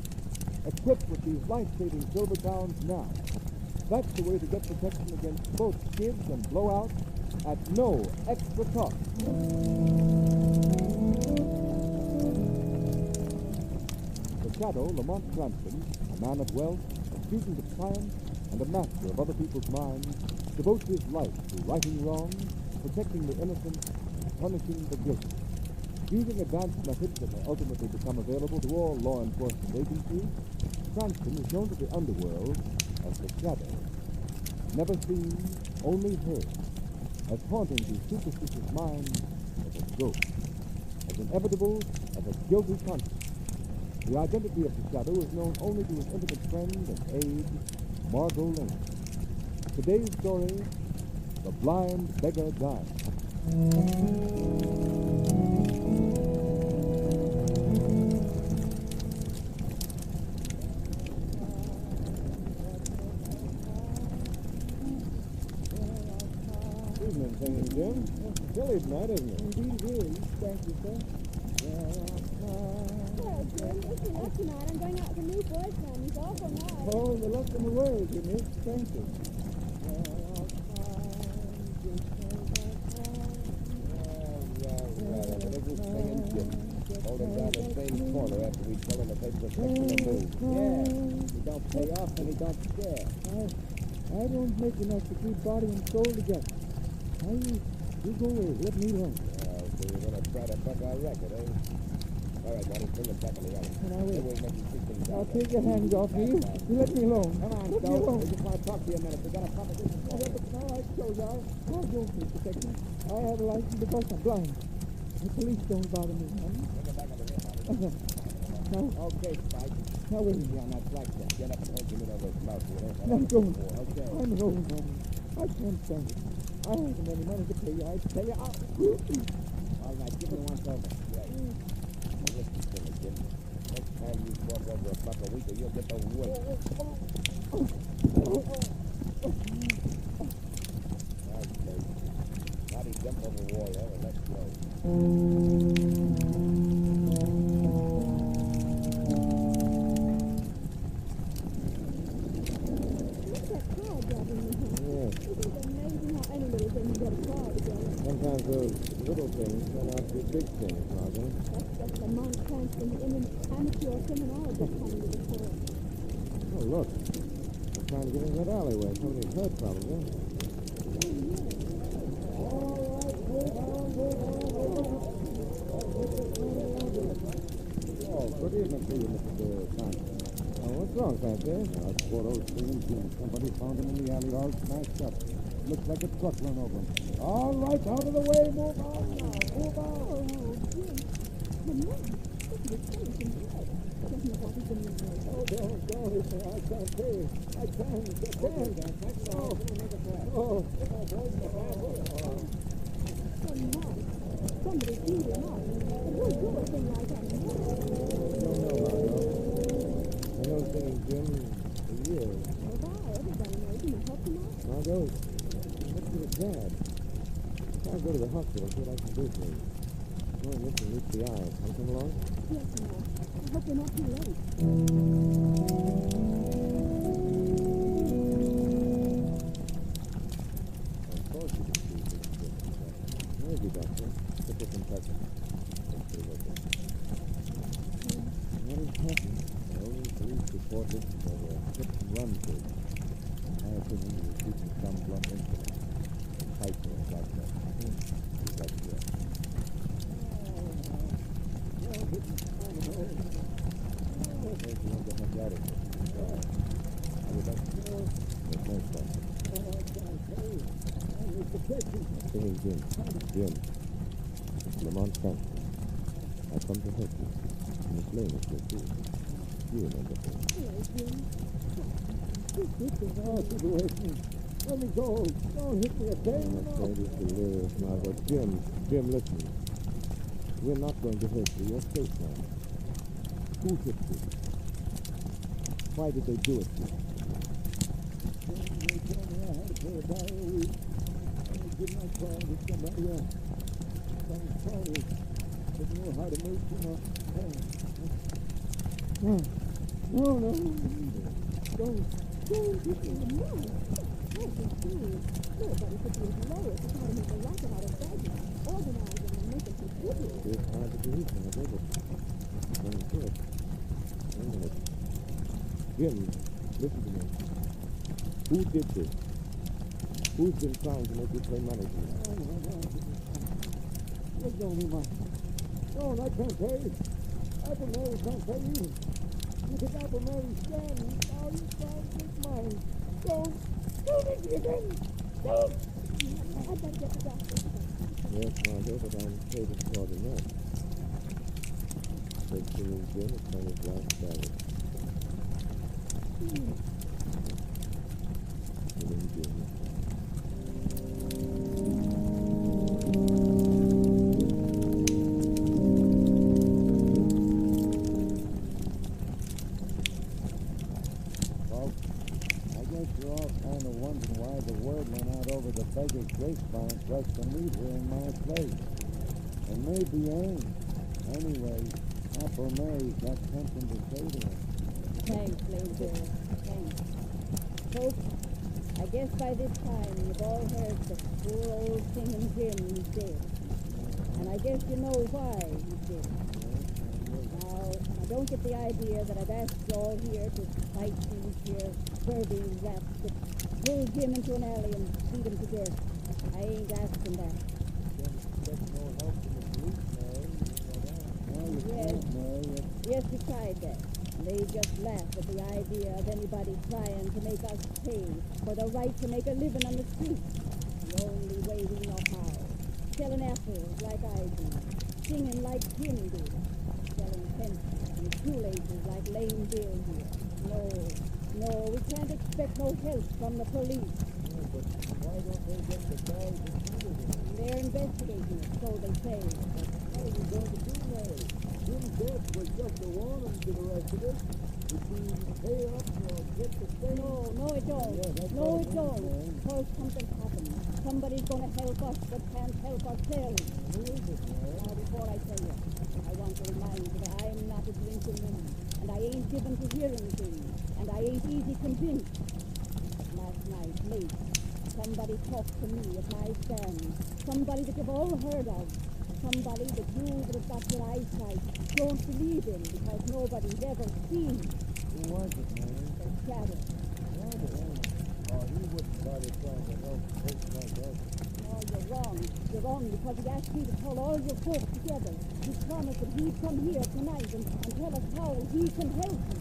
Equipped with these life-saving Silvertowns now. That's the way to get protection against both skids and blowouts at no extra cost. The Shadow, Lamont Cranston, a man of wealth, a student of science, and a master of other people's minds, devotes his life to righting wrongs, protecting the innocent, and punishing the guilty. Using advanced methods that may ultimately become available to all law enforcement agencies, Cranston is known to the underworld as the Shadow. Never seen, only heard, as haunting to superstitious minds as a ghost, as inevitable as a guilty conscience. The identity of the Shadow is known only to his intimate friend and aide, Margot Lane. Today's story, The Blind Beggar Dies. Evening singing, Jim. It's chilly tonight, isn't it? Indeed it is. Thank you, sir. Well, Jim, listen up tonight. I'm going out with a new boyfriend. He's awful nice. All the luck in the world, you miss. Thank you. Hold him down the same corner after we tell him to take the section and move. Yeah. He don't pay off and he don't scare. I don't make enough to keep body and soul together. You go away. Let me alone. So you're going to try to buck our record, eh? All right, Johnny, bring him back in the alley. And I will. Then we'll make you kick things I'll out. take your hands off me. You let me alone. Come on, let me Stowe. alone. I just want to talk to you a minute. We got a proposition for you. All right, so y'all. I don't need protection. I have a license because I'm blind. The police don't bother me, honey. Bring him back on the rim, No. Okay, Spike. Now wait. Easy on that black stuff. Get up and hold your lid over his mouth. You know? I'm going. Okay. I'm going, honey. I can't stand it. I haven't any money to pay you. I tell you, All right, give me once over. Yeah. Now listen to me, Jim. Next time you walk over a buck a week, or you'll get the worst. Okay. Now he jump over the wall there and let's go. Sometimes those little things turn out to be big things, Margot. That's just Lamont Cranston, the amateur criminologist coming to the court. Oh, look. They're trying to get in that alleyway. Somebody's hurt, probably. Oh, good evening to you, Mr. Cranston. Oh, what's wrong, Cranston? Poor old Stevens, somebody found him in the alley all smashed up. Looks like a truck run over him. All right, out of the way. Move on now. Move on. Oh, Jim. The man. Look at his face and head. Doesn't know what he's been doing. Oh, don't. I can't pay. I can't. Oh. Somebody beat him up. But who'd do a thing like that? I don't know, Margot. I know things, Jim, for years. Well, everybody knows him and help him out. Margot, let's get it bad. I'll go to the hospital, see what I can do for you. Go and listen, reach the eye. Want to come along? Yes, I hope you're not too late. Of course you can see things different. Maybe, Doctor. Put this in touch. Let's see what this is. What has happened? The only police reported there were hit and run cases. My opinion is due to some blunt incident. Pipe things like that. He's right here. There's the one that has that in it. I would like to know. There's no stop. Singing Jim. It's Lamont Sampson. I come to help you. Miss Lane is here too. You remember her. Hello, Jim. Oh, situation. Let me go. Don't hit me again. I'm afraid it's delirious, Margot. Jim, listen. We're not going to hurt you. You're safe now. Who hit you? Why did they do it to you? They told me I had to pay $1 a week. I did not call to somebody else. Some phony didn't know how to make too much. No. Don't hit me. No. Oh, please. Nobody could be as low as to try to make a racket out of begging, organizing, and making contribute. It's hard to believe, Margot, but it's going to it. Wait a minute. Jim, listen to me. Who did this? Who's been trying to make you pay money to me? Oh, my God. Let go of me, Mark. No, I can't pay. Apple Mary can't pay you. You took Apple Mary's stand. Now you're trying to take mine. Don't hit me again. Don't. I'd better get the doctor. Yes, Margot, but I'm afraid it's more than that. Said singing Jim, it's on his last ballot. Singing Jim. Beggar's grapevine less than we here in my place. And maybe ain't. Anyway, Apple Mary's got something to say to us. Thanks, Lady Bill. Thanks. Folks, I guess by this time you've all heard that poor old singing Jim is dead. And I guess you know why he's dead. Now, I don't get the idea that I've asked you all here to fight these here Kirby rats that pull Jim into an alley and beat him to death. I ain't asking that. Yes, we tried that. They just laugh at the idea of anybody trying to make us pay for the right to make a living on the street. The only way we know how. Selling apples like I do. Singing like Jim did. Selling pencils and shoelaces like Lane Bill did. No, we can't expect no help from the police. But why don't they get the guys who shooted him? They're investigating it, so they say. What are you going to do, Mary? Jim's death was just a warning to the rest of us. If we pay up or get the thing. No, it don't. Yeah, no, it don't. Because something happened. Somebody's going to help us but can't help ourselves. Who is it, Mary? Now, before I tell you, I want to remind you that I'm not a drinking woman, and I ain't given to hearing things, and I ain't easy convinced. But last night, late, somebody talked to me at my stand. Somebody that you've all heard of. Somebody that you that have got your eyesight don't believe in because nobody's ever seen. Who was it, Mary? The shadow. Oh, he wouldn't bother trying to help folks like us. Oh, you're wrong. You're wrong because he asked me to call all your folks together. He promised that he'd come here tonight and tell us how he can help you.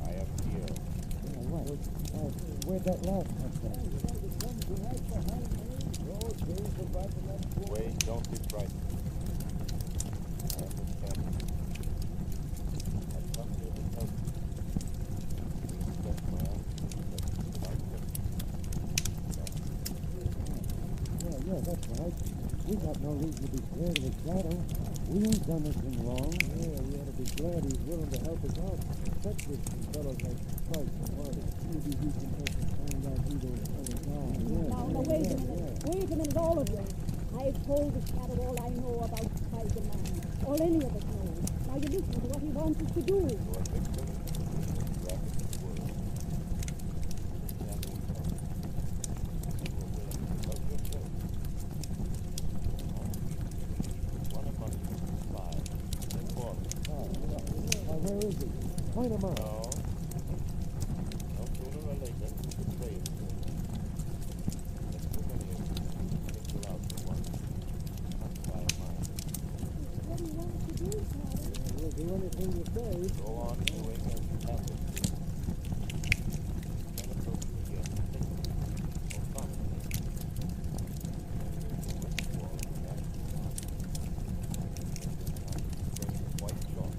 I have Where'd that last come from? Wait, don't be frightened. I understand. I've come here because you respect my Yeah, that's right. We got no reason to be scared of the shadow. We ain't done anything wrong. Yeah, we ought to be glad he's willing to help us out. Especially some fellows like Price and Hardy. Maybe he can help us find out who those fellows are. Now, wait a minute. Wait a minute, all of you. I've told the shadow all I know about Price and Man. All any of us know. Now you listen to what he wants us to do. Where is he? Point him out. No. No sooner or later, we could say it. There's too many of you to single out for one. Not by mine. What do you want us to do, Father? We'll do anything you say. Go on doing as you have to do. Then approach you again. Think or follow me. Quite short.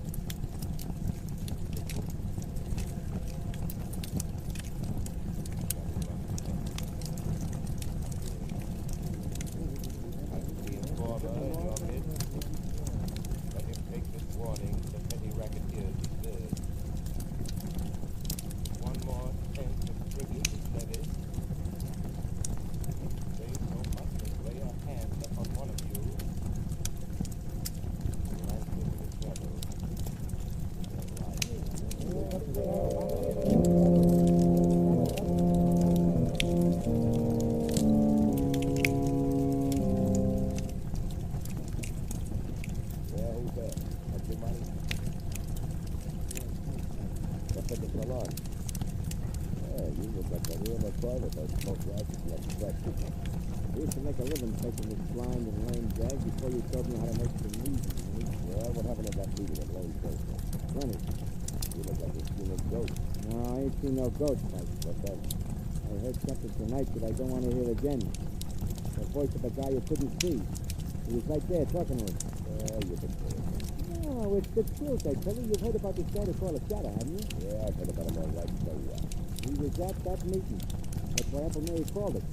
I used to make a living taking this blind and lame jag before you told me how to make some music. Well, what happened at that meeting at Lone Station? Funny. You look like you've seen a ghost. No, I ain't seen no ghost, Mike. What's that? I heard something tonight that I don't want to hear again. The voice of a guy you couldn't see. He was right there talking to us. You've been kidding. No, it's the truth, I tell you. You've heard about this guy they call a shadow, haven't you? Yeah, I've heard about him all right, so what? He was at that meeting. That's why Uncle Mary called it.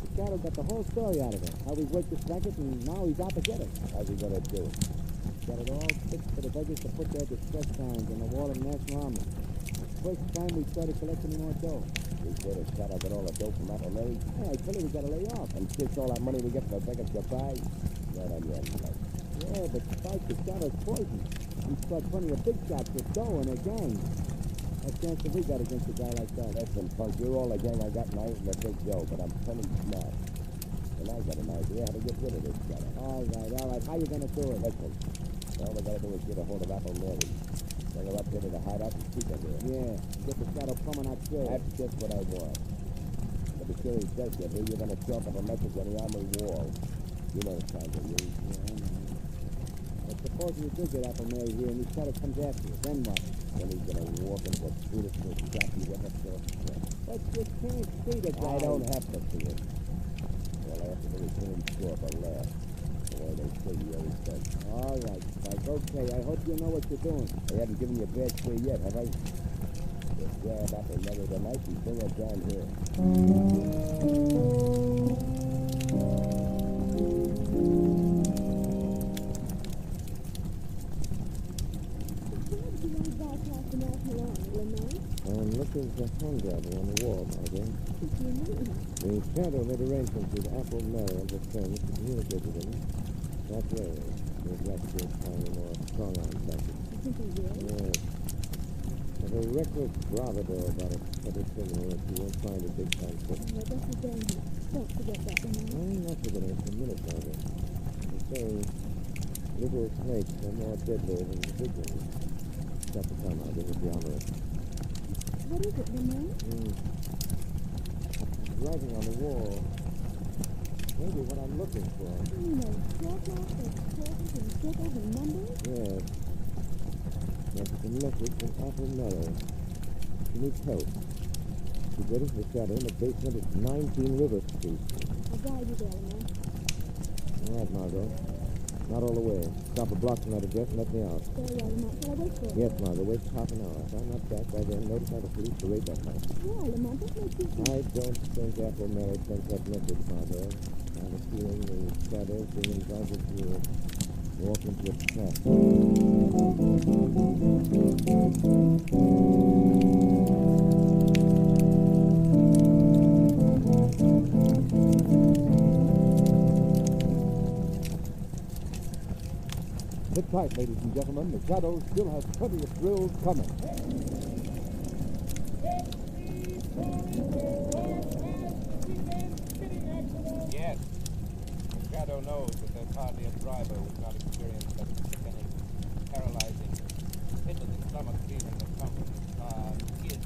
The shadow got the whole story out of it. How he worked this racket, and now he's out to get it. How's he gonna do it? Got it all fixed for the beggars to put their distress signs on the wall of the National Army. First time we started collecting more dough. We said a shadow got all the dough from Uncle Mary? Yeah, I tell you, we gotta lay off. And fix all that money we get from the beggars goodbye? Not on your life. Yeah, but Spike, the shadow's poison. He's got plenty of big shots with dough in a gang. What chance have we got against a guy like that? Listen, punk, you're all the gang I got, and I ain't in the big dough, but I'm plenty smart. And I got an idea how to get rid of this shadow. All right. How you gonna do it? Listen, all we gotta do is get a hold of Apple Mary. Bring her up here to the hideout and keep her here. Yeah, get the shadow plumbing out there. That's just what I want. But the curious does get here, you're gonna show up with a message on the armory wall. You know the kind of use. Yeah, I know. But suppose you do get Apple Mary here and the shadow comes after you, then what? Then he's gonna walk into the sweetest little shop you ever saw. But you can't see the guy. I don't have to see it. All I have to do is hear him talk or laugh. The way they say he always does. All right, Spike. Okay, I hope you know what you're doing. I haven't given you a bad cheer yet, have I? Just grab Apple Mary tonight and bring her down here. I'm looking for handwriting on the wall, my dear. The shadow made arrangements with Apple Mary and her friends to communicate with him that way. They'd like to find a more strong-arm tactic. Yes. But a reckless bravado about a petty criminal that you won't find a big-time crook. Don't forget that, I'm not forgetting it for a minute, Margaret. They say little snakes are more deadly than the big ones. Just the time I'll give it the honor. What is it, Lamont? Writing on the wall. Maybe what I'm looking for. Circles and numbers? Yes. Message and message from Apple Mary. She needs help. To get into the shadow in the basement is 19 River Street. I'll drive you there, Lamont. All right, Margot. Not all the way. Stop a block from that address and let me out. Very well, Lamont. Shall I wait for you? Yes, Margot. Wait half an hour. If I'm not back by then, notify the police to raid that house. Why, Lamont? What makes you think? I don't think Apple Mary sent that message, Margot. I have a feeling the shadows being invited to walk into a trap. Sit tight, ladies and gentlemen. The Shadow still has plenty of thrills coming. Yes. The Shadow knows that there's hardly a driver who's not experienced that sickening, paralyzing, pit-of-the-stomach feeling that comes when his car skids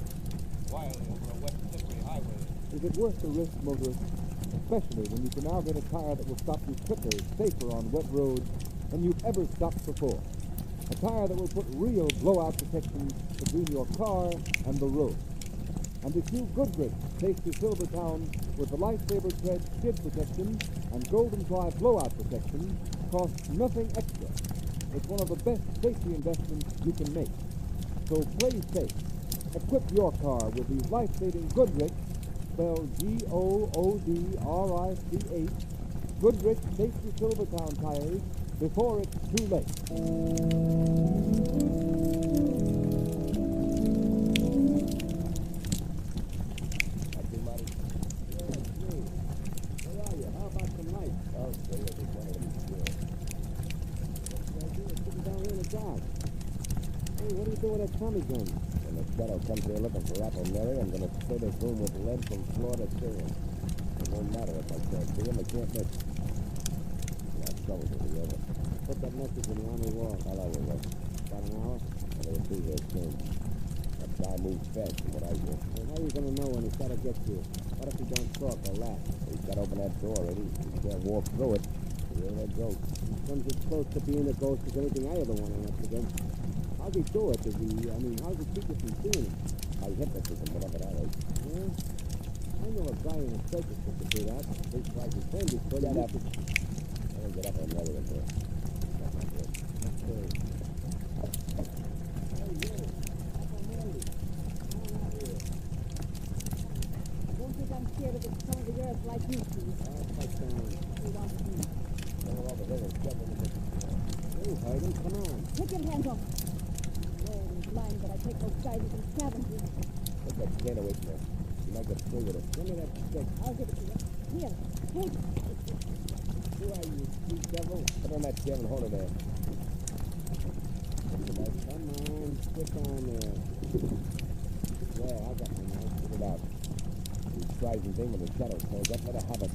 wildly over a wet, slippery highway. Is it worth the risk, motorist? Especially when you can now get a tire that will stop you quicker, safer on wet roads than you've ever stopped before. A tire that will put real blowout protection between your car and the road. And if you Goodrich take to Silvertown with the Lifesaver Tread skid protection and Golden Fly blowout protection, costs nothing extra. It's one of the best safety investments you can make. So play safe. Equip your car with these life-saving Goodrich, spelled Goodrich, Goodrich Take to Silvertown tires before it's too late. Tommy gun. When the Shadow comes here looking for Apple Mary, I'm going to spray this room with lead from floor to ceiling. It won't matter if I can't see him, I can't miss. That trouble will be over. Put that message in the army wall. How long will it? About an hour? Well, they'll be here soon. That guy moves fast from what I hear. Well, how are you going to know when the Shadow gets here? What if he don't talk or laugh? He's got to open that door already. He can't walk through it. Here they go. He comes as close to being a ghost as anything I ever want to answer against. How's he do it? How's he keep you from seeing him? I hypnotism, whatever that is. Yeah? I know a guy in a circus that could do that. They tried to send it, but that happens. I don't get up on another one here. That's not good. That's good. Hey, you. Apple Mary. Come on out here. Don't think I'm scared of the scum of the earth like you two. Pipe down. We want to see. Go over here and jump into this. Hey, Hayden, come on. Take your hands off. Blind, but I take those guys as some scavengers. Take that can away from her. You might get free with it. Give me that stick. I'll give it to you. Here, take it. Who are you, sweet devil? Put on that chair and hold it there. Come on, sit down there. Yeah, I got my knife. Put it out. He tries and thing with the Shadow shows up. Let her have it.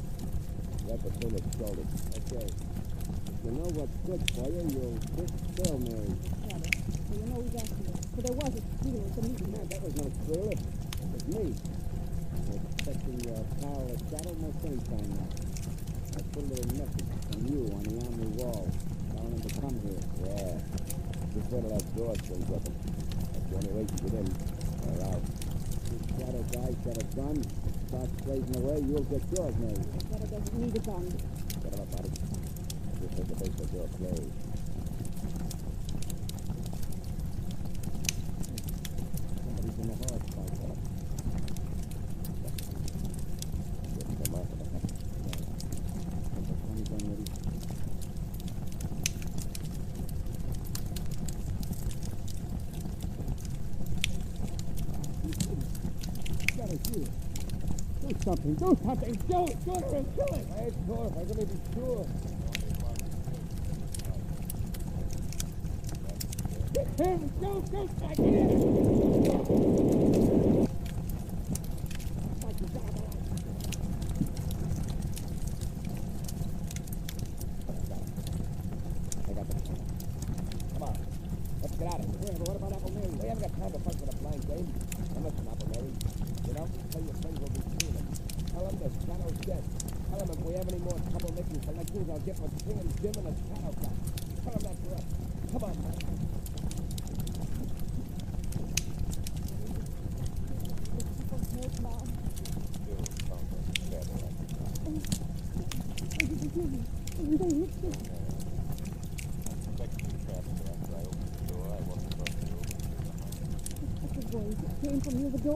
Right between his shoulders. Okay. If you know what's good for you, you'll sit still, Mary. Shadow. So you know he's after you. So there was a squeal at the meeting. No, that was no squeal. It was me. I'm expecting your pal the Shadow most anytime now. I put a little message from you on the army wall. Telling him to come here. Yeah. Just wait till that door swings open. That's the only way to get in. Or out. This Shadow guy's got a gun. Starts blazing away, you'll get yours, Mary. Shadow doesn't need a gun. Get him up, buddy. Just make the basement door close. Somebody's in the hard spot. Get them off of the house. Get the Tommy gun ready. Do something, do something, shoot her and kill him. Hey, sure, I'm gonna be sure. Get him, go back in. I got the plan. Come on, let's get out of here. Yeah, but what about Apple Mary? We haven't got time to fight with a blind game. Now listen, Apple Mary. You know, tell your friends we'll be stealing. Tell them the Shadow's dead. Tell them if we have any more trouble making selections, I'll get with King and Jim and the Shadow Cop. Tell them that for us. Come on, man. Make mom. came from near the door.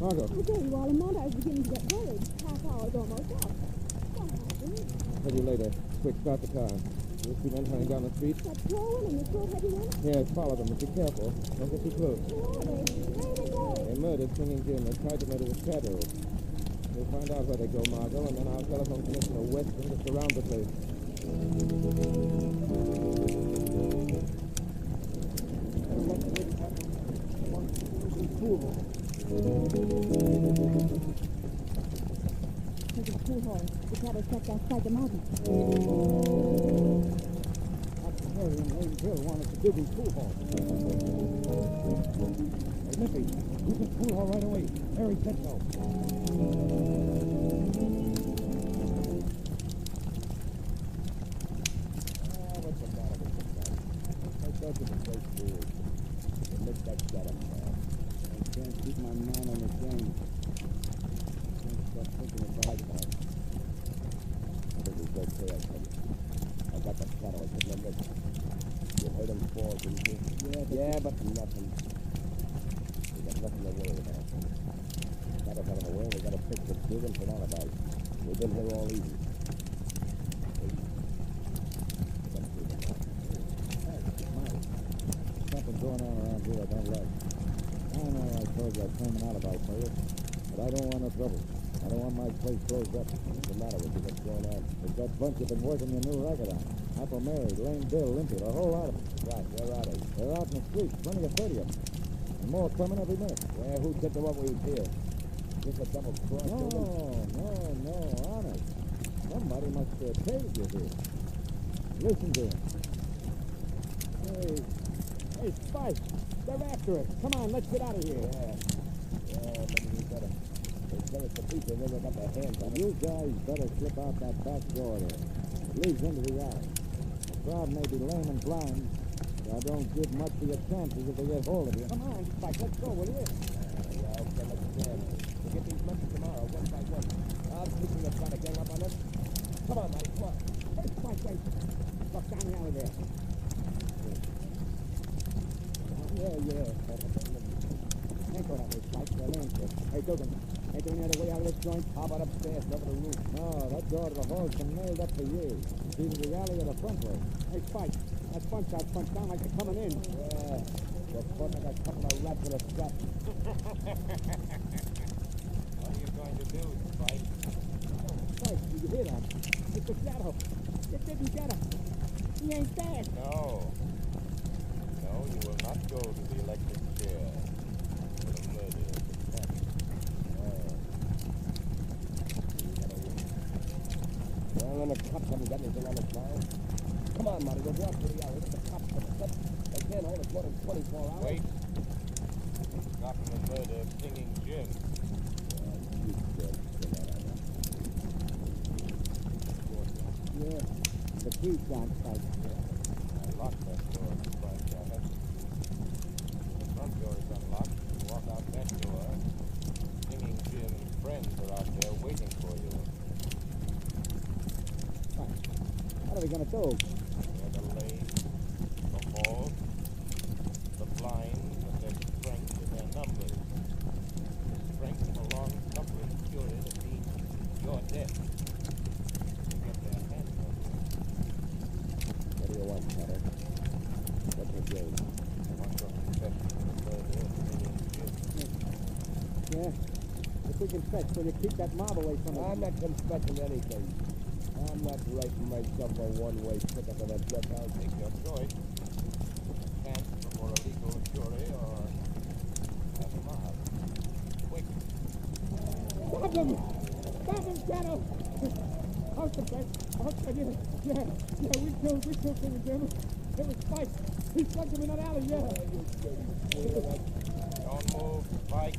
Margot. I tell you, while Lamont, I was beginning to get worried. Half hour's almost up. What happened? I'll tell you later. Quick, start the car. You see men running down the street? That tall one and the short heavy one? Yes, follow them, but be careful. Don't get too close. Where are they? Where are they going? They murdered Singing Jim. They tried to murder the Shadow. We'll find out where they go, Margot, and then I'll telephone Commissioner Weston to surround the place. There's a pool hall. The Shadow checked outside the mountain. Harry and Lane Bill wanted to dig in pool hall. Hey, Lippy, look at pool hall right away. Harry said so. What's the matter with this guy? I thought you were so foolish. You missed that setup, man. I can't keep my mind on the game. I can't stop thinking about that. I think it's okay, I tell you. I got the Shadow. I said, no, look. You heard him fall, didn't you? Yeah, but nothing. We got nothing to worry about. Shadow's out of the way. We got to fix the dig and forget about it. We've been here all evening. Something going on around here I don't like. I know I told you I'd claim an alibi for you, but I don't want no trouble. I don't want my place closed up. What's the matter with you? What's going on? There's that bunch you've been working your new record on. Apple Mary, Lane Bill, Limpy, a whole lot of them. Right, where are they? They're out in the streets, 20 or 30 of them. And more coming every minute. Well, who tipped them up we was here? Just a double cross? No, honest. Somebody must have paid you here. Listen to him. Hey, Spike, they're after us. Come on, let's get out of here. Yeah, maybe we better. They tell us the pizza, and then they got their hands on it. You guys better slip out that back door there. It leads into the alley. The crowd may be lame and blind, but I don't give much for your chances if they get hold of you. Come on, Spike, let's go, will you? Yeah, okay, let's stand. We'll get these men tomorrow, one by one. I'll teach them to try to gang up on us. Come on, Mike, come on. Hey, Spike, wait. Look down the alley there. Yeah. Can't go that way, Spike. They're laying for it. Hey, Dugan, ain't there any other way out of this joint? How about upstairs and over the roof? No, that door to the hall's been nailed up for years. It's either the alley or the front way. Hey, Spike, that bunch out front sound like they're coming in. Yeah, they're putting like a couple of rats in a trap. What are you going to do, Spike? Spike, did you hear that? It's the Shadow. It didn't get him. He ain't dead. No. No, you will not go to the electric chair for the murder of the cat. Well, then the cops haven't got anything on us now. Come on, Marty, we'll go up to the alley. Let the cops come up. They can't hold us more than 24 hours. Wait. Forgotten the murder of Singing Jim. Yeah, the key's gone, Spike. I locked that door, Spike. I have to. The front door is unlocked. You walk out that door. Singing Jim's friends are out there waiting for you. What are we going to do? They're the lane, the hall, the blinds, and their strength and their numbers. The strength of a long-suffering fury that means your death. They get their hands on you. What do you want, Shadow? What's your game? I want your confession to the murder of Singing Jim. Yeah. If we confess, will you keep that mob away from us? I'm not confessing anything. I'm not writing myself a one-way ticket to that death house. Take your choice. Chance before a legal jury or have a mob. Quick. Stop him! Stop him, Shadow! House the best. Yeah, we killed Singing Jim. It was Spike. He slugged him in that alley, yeah. Don't move, Spike.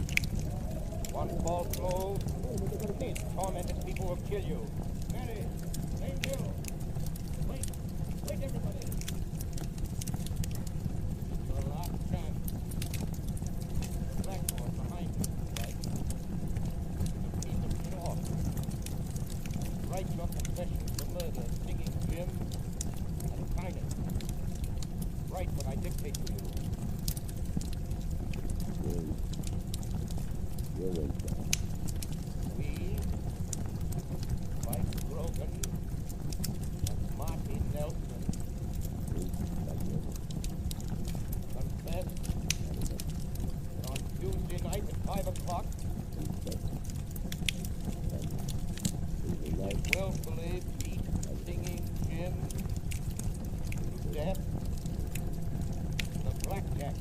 One false move. These tormented people will kill you. Mary, same you. Wait, everybody. write your confession for murder, Singing Jim, and sign it. Write what I dictate to you. You're right, John. We, Mike Grogan, and Marty Nelson, confess that on Tuesday night at 5 o'clock, they willfully beat Singing Jim to death with a blackjack.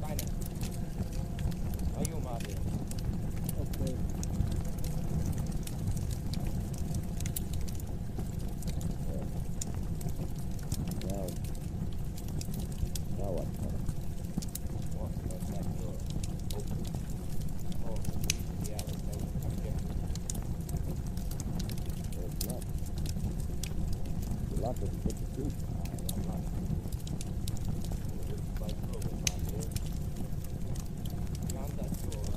Sign it. Are you, Marty? Okay. Now what, Tony? Walk to that back door. Open. Oh, the alley. They will come get you. There's lots. The lot doesn't fit the truth. I'm not. It's by Grogan, Marty. Beyond that door,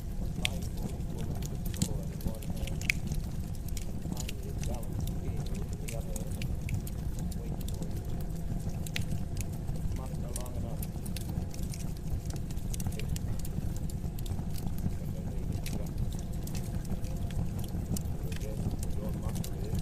a fine old woman with a sword in one hand, a finely balanced spear in the other. Wait for you. Muster long enough. When the lady jumps, you again your muster is.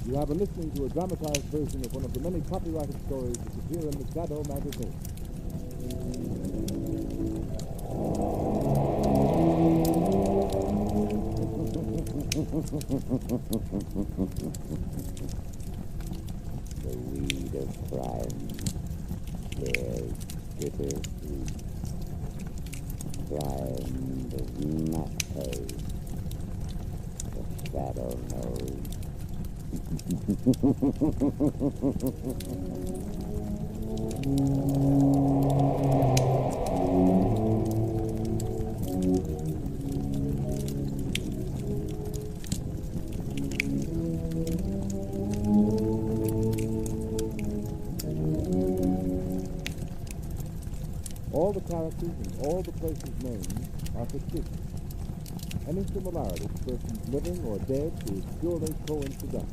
You have been listening to a dramatized version of one of the many copyrighted stories that appear in the Shadow magazine. The weed of crime bears bitter fruit. Crime does not pay. The shadow knows. All the characters and all the places named are fictitious. Any similarity to persons living or dead is purely coincidental.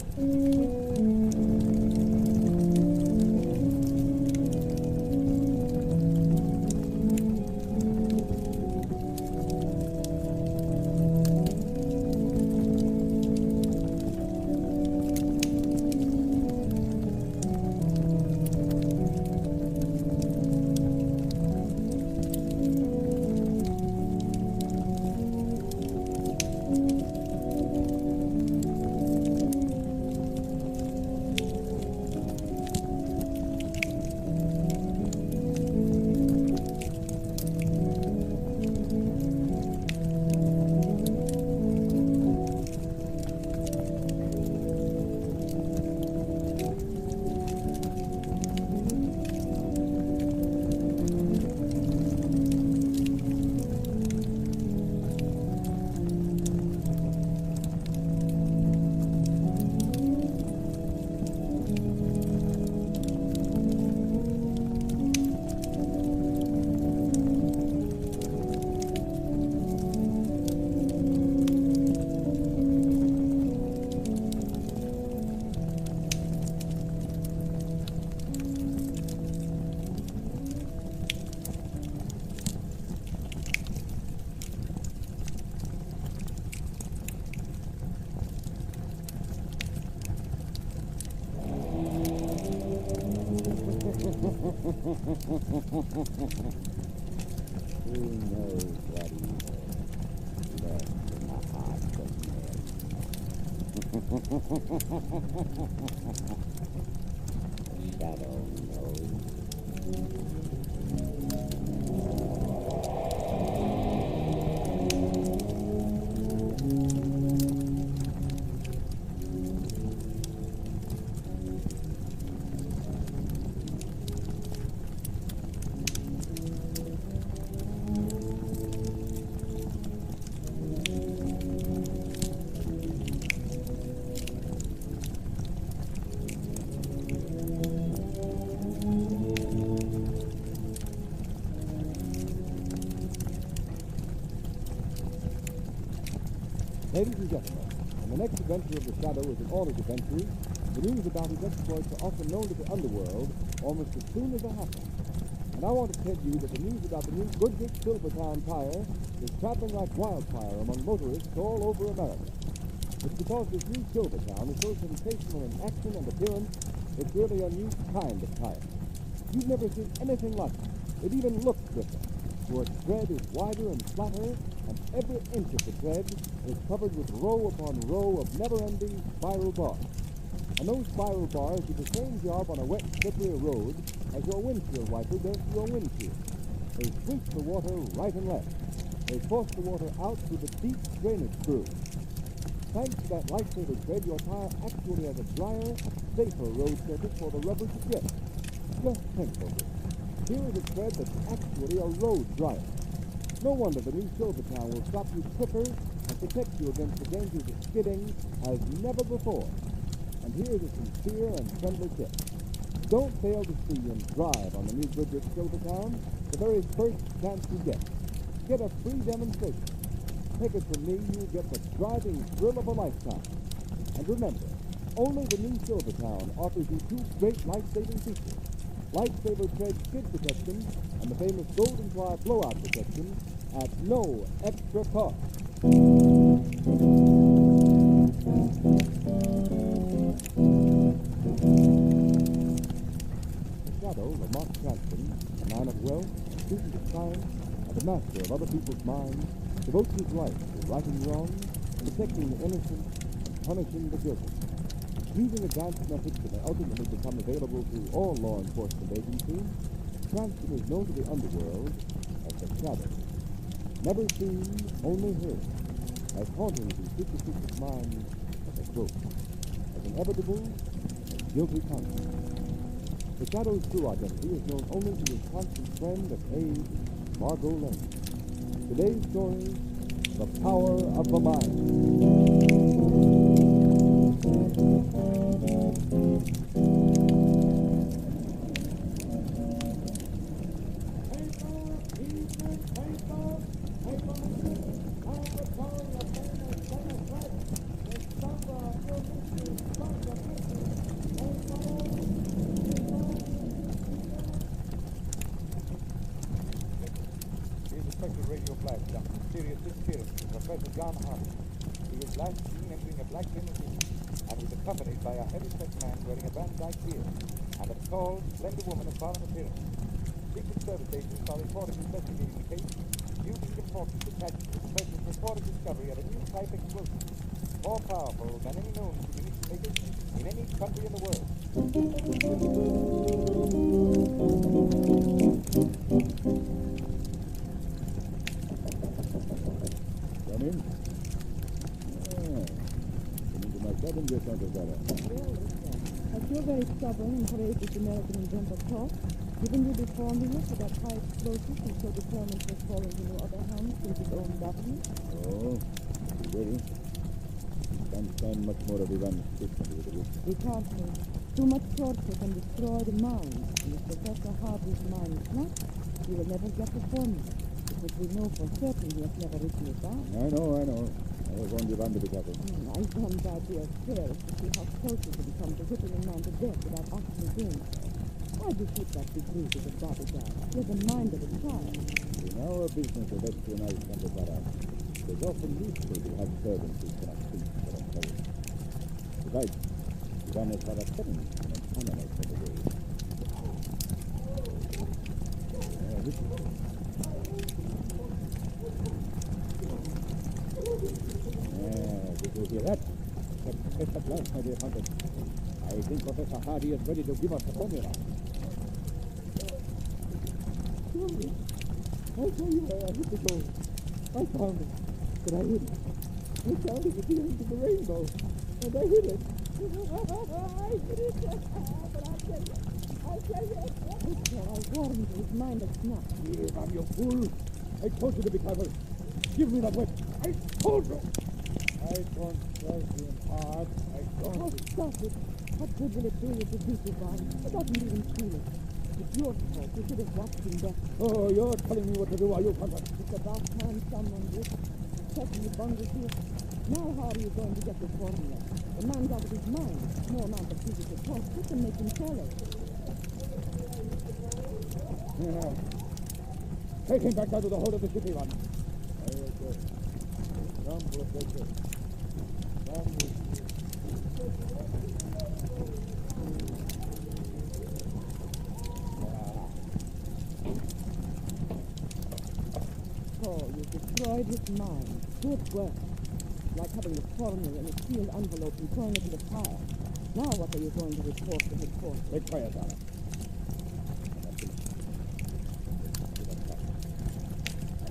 Who knows what evil lurks in the hearts of men? The shadow knows. Ladies and gentlemen, in the next adventure of the Shadow is an honest adventure. The news about his exploits are often known to the underworld almost as soon as they happen. And I want to tell you that the news about the new Goodrich Silvertown tire is traveling like wildfire among motorists all over America. It's because this new Silvertown is so sensational in action and appearance, it's really a new kind of tire. You've never seen anything like it. It even looks different, for its tread is wider and flatter, and every inch of the tread is covered with row upon row of never-ending spiral bars. And those spiral bars do the same job on a wet, slippery road as your windshield wiper does to your windshield. They sweep the water right and left. They force the water out through the deep drainage grooves. Thanks to that lifesaver tread, your tire actually has a drier, safer road surface for the rubber to grip. Just think of it. Here is a tread that's actually a road dryer. No wonder the new Silvertown will stop you quicker and protect you against the dangers of skidding as never before. And here's a sincere and friendly tip. Don't fail to see and drive on the new Goodrich Silvertown the very first chance you get. Get a free demonstration. Take it from me, you'll get the driving thrill of a lifetime. And remember, only the new Silvertown offers you two great life-saving features. Lifesaver tread skid protection and the famous Golden Fly blowout protection at no extra cost. The Shadow, Lamont Crackling, a man of wealth, a student of science, and a master of other people's minds, devotes his life to righting wrongs, protecting the innocent, and punishing the guilty. Using advanced methods that may ultimately become available to all law enforcement agencies, Cranston is known to the underworld as the Shadow. Never seen, only heard, as haunting the superstitious minds of the ghost, as inevitable as guilty conscience. The Shadow's true identity is known only to his constant friend of age, Margot Lane. Today's story, The Power of the Mind. Accompanied by a heavy-set man wearing a Van Dyke beard and a tall, slender woman of foreign appearance. Secret Service agents are reporting investigating the case, using importance attached to the present reported discovery of a new type explosive, more powerful than any known to munition makers in any country in the world. Come in. Cabin just under that. As you're very stubborn and courageous American inventor talk, didn't you be forming it for that high explosive and so determined to fall into no other hands since his own government? Oh, be ready. Can't stand much more of Ivan's treatment with it. We can't move. Too much torture can destroy the mind. And if Professor Harvey's mind is not, he will never get the formula. Because we know for certain he has never written it down. I know. I was on Ivan to be careful. I found that we are scared to see how close it will become to whipping a man to death without actually doing so. Why do you keep that degree to the bodyguard? You have the mind of a child. In our business of espionage and the barrage, it is often useful to have servants who cannot think for themselves. Besides, Ivan has had a pen and an analyze for the way. This is it. Did you hear that? Success at last, my dear Hunter. I think Professor Hardy is ready to give us the formula. Surely. I tell you where I hit the gold. I found it. But I hid it. I found it at the end of the rainbow. And I hid it. I hid it. But I'll tell you. I warned you. His mind is not. Ivan, you fool. I told you to be careful. Give me that whip. I told you. I don't trust him hard. I don't. Oh, stop it. What good will it do you to beat Ivan? It doesn't even feel it. It's your fault. You should have watched him better. Oh, you're telling me what to do, are you, Hunter? It's about time someone did. Certainly bungled here. Now how are you going to get this formula? The man's out of his mind. No amount of physical talk can make him tell it. Yeah. Take him back down to the hold of the ship, Ivan. Come, Professor. Come with me. So you destroyed his mind. Good work. Like having the formula in a sealed envelope and throwing it in the fire. Now what are you going to report to headquarters? Take fire, Donna.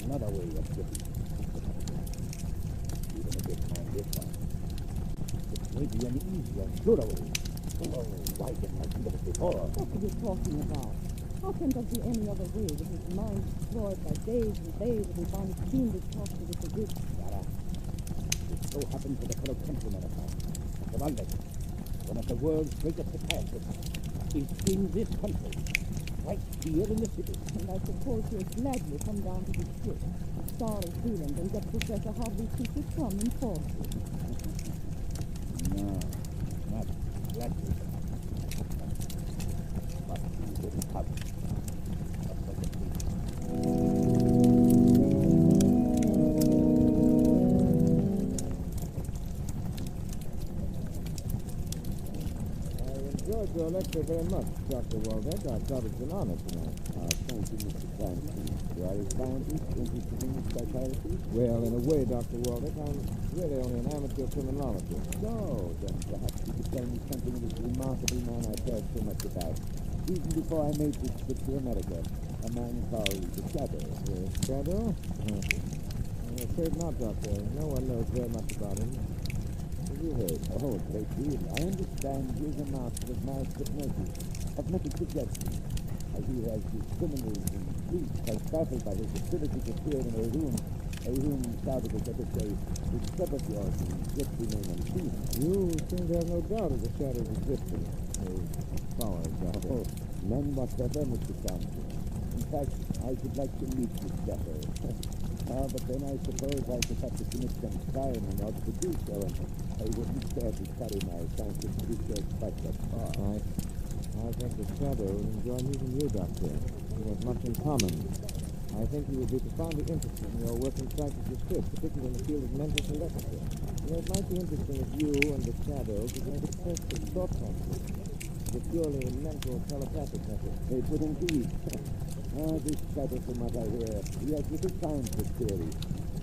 Another way of getting even a big man this one. It may be an easier, surer way. Oh, why didn't I think of it before? What are you talking about? How can there be any other way with his mind destroyed by days and days of Ivan's fiendish torture with the group? Sarah, it so happens that a fellow countryman of mine, Wasteland, one of the world's greatest psychiatrists, is in this country, right here in the city. And I suppose he'll gladly come down to the ship, the Star of Zealand, and get Professor Harvey's secret from and for you. No, not gladly. But he will come. Enjoyed your lecture very much, Dr. Waldeck. I thought it's an honor tonight. Thank you, Mr. Cranston. You are a scientist interested in psychiatry? Well, in a way, Dr. Waldeck, I'm really only an amateur criminologist. So, then perhaps you could tell me something of this remarkable man I've heard so much about. Even before I made this trip to America, a man called the Shadow. The Shadow? I'm afraid not, Doctor. No one knows very much about him. You heard? Oh, a great deal. I understand he is a master of mass hypnosis, of mental suggestion. As he has his criminals and police quite baffled by his ability to appear in a room crowded with, let us say, with saboteurs and yet remain unseen. You seem to have no doubt of the Shadow's existence. His powers, oh, none whatever, Mr. Cranston. In fact, I should like to meet this Shadow. But then I suppose I should have to commit some crime in order to do so, and I wouldn't care to carry my scientific research quite that far. I think the Shadow would enjoy meeting you, Doctor. We have much in common. I think he would be profoundly interested in your work in psychic, particularly in the field of mental telepathy. It might be interesting if you and the Shadow began to test the thought process, the purely mental telepathic method. It would indeed. This Shadow, from what I hear, he has little time for theory.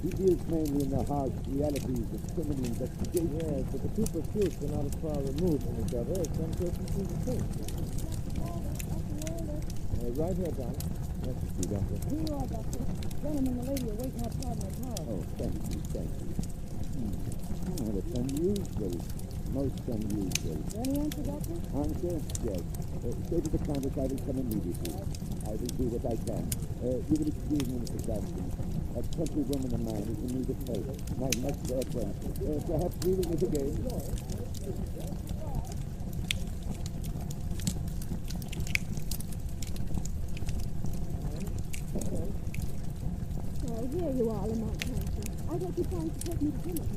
He deals mainly in the harsh realities of criminal investigation. Yes, but the two pursuits are not as far removed from each other as some persons seem to think. Right here, John. Yes, you, Doctor. Here you are, Doctor. Gentleman and the lady are waiting outside my car. Oh, thank you, thank you. Oh, that's unusual. Most unusual. Any answer, Doctor? Answer? Yes. Say to the Countess I will come immediately. I will do what I can. You will excuse me, Mr. Jackson. That country woman of mine is in need of help. And I must go at once. Perhaps we will meet again. So here you are, Lamont Cranston. I thought you planned to take me to Plymouth.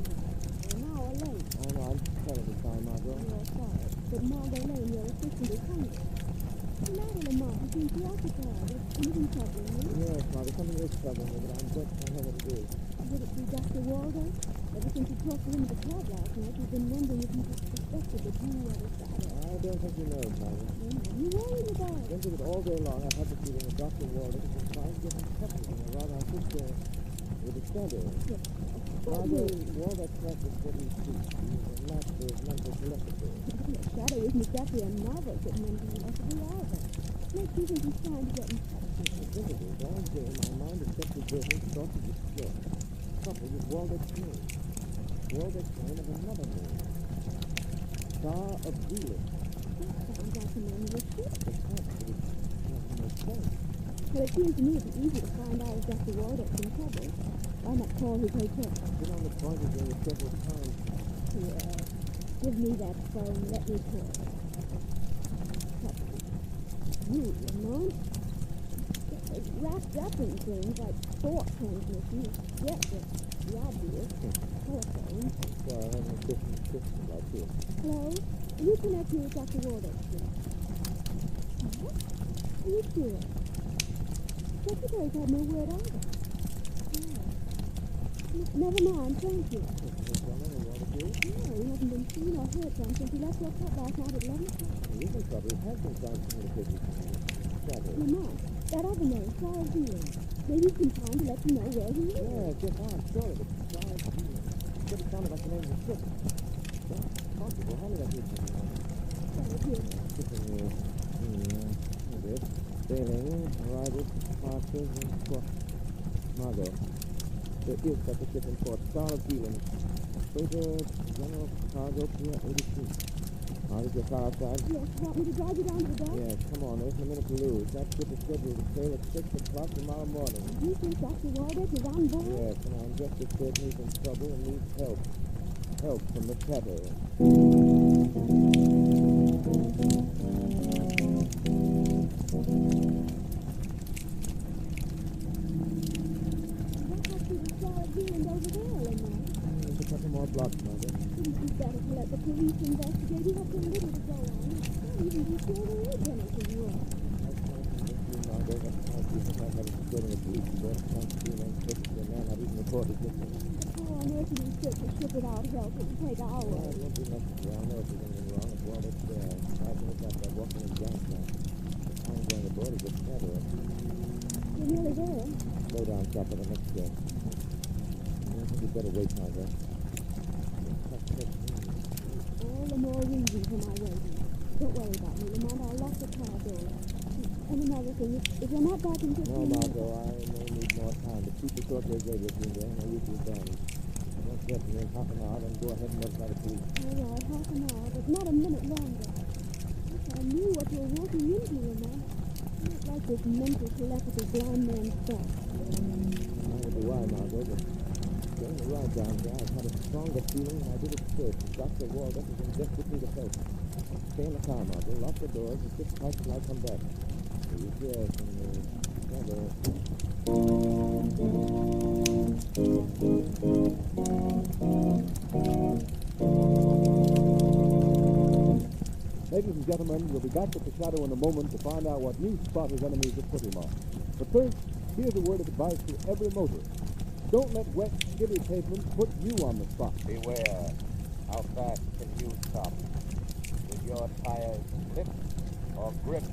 We're an hour late. Oh, no, I'm terribly sorry, Margot. You're sorry. But Margot Lane, your assistant, is hungry. What's the matter, Lamont? You seem preoccupied. Is anything troubling you? Yes, Margot, something is troubling me, but I'm just not know what it is. Did it be Dr. Waldo? Ever since you talked to him at the club last night, you've been wondering if you suspected that you were the Shadow. I don't think you know it, Margot. You worried about it. Think of it all day long. I've had the feeling that Dr. Waldo has been trying to get in touch with me, or rather, I think with the Shadow. Yes. Margot, Waldo practiced what he speaks. He's a master of mental telepathy. The Shadow isn't exactly a novice at mental telepathy either. Makes you think he's trying to get in touch with you. I think it is. All day, my mind is kept reverting to Dr. Destroy, coupled with Waldeck's name. Waldeck's name of another name. Star of Zealand. That sounds like the name of a ship. Perhaps, but it doesn't make sense. Well, it seems to me it'd be easy to find out if Dr. Waldeck's in trouble. Why not call his hotel? I've been on the point of doing it several times. Yeah. Give me that phone. Let me call. You, Lamont? Wrapped up in things like thought transmission, yes, the obvious, telephone, So I have a different system like this. Hello? Will you connect me with Dr. Wardell, please? What? Are you sure? Secretary's had no word either. Never mind, thank you. No, he hasn't been seen or heard from since he left your club last night at 11 o'clock. He is in trouble. He has been trying to communicate with me. Shadow. Lamont, that other man, Charles Dealing. Maybe you can find to let you know where he is. Yeah, just I'm sure of it. Charles Dealing. Said it sounded like the name of the ship. Well, possible. How did I get this? Shipping news. It is. Sailing, arrival, departures, and port. Margot. There is such a ship in port. Charles Dealing. Freighter, general cargo, Pier 82. Is your car outside? Yes, want me to drive you down to the dock? Yes, come on, there's a minute to lose. That ship is scheduled to sail at 6 o'clock tomorrow morning. Do you think Dr. Waldeck is on board? Yes, and I'm just as certain he's in trouble and needs help. Help from the shadow. There's a couple more blocks, Mother. Wouldn't you better to let the police investigate? You have so little to go on. Not even be sure there is anything wrong. Margot, that's how people might have a spreading of police and don't count to be an to a man not even reported this thing. How on earth do you ship to ship without help? It would take hours. Well, it won't be necessary. I'll know if there's anything wrong. It's well, it's there. 5 minutes after I walk in Johnstown. I'm going aboard to get shadow. You're nearly there. Slow down, stop at the next step. I think you'd better wait, Margot. All the more reason for my waiting. Don't worry about me, Lamont. I'll lock the car door. And another thing, if you're not back in 15 No, minutes... Margot, I may need more time. To keep the short-range radio between there and my usual band. I won't get me in half an hour, then go ahead and notify the police. All right, half an hour, but not a minute longer. If I knew what you're walking into, Lamont. Not like this mental telepathy blind man's stuff. I would be why, Margot, but during the ride down there, I've had a stronger feeling than I did at first. Dr. Waldeck is in desperate need of help. Stay in the car, Margot. Lock the doors and sit tight till I come back. Please, yes, and shadow. Ladies and gentlemen, we'll be back at the shadow in a moment to find out what new spot his enemies have put him on. But first, here's a word of advice to every motorist. Don't let wet, skiddy pavement put you on the spot. Beware. How fast can you stop? With your tires slip or grip?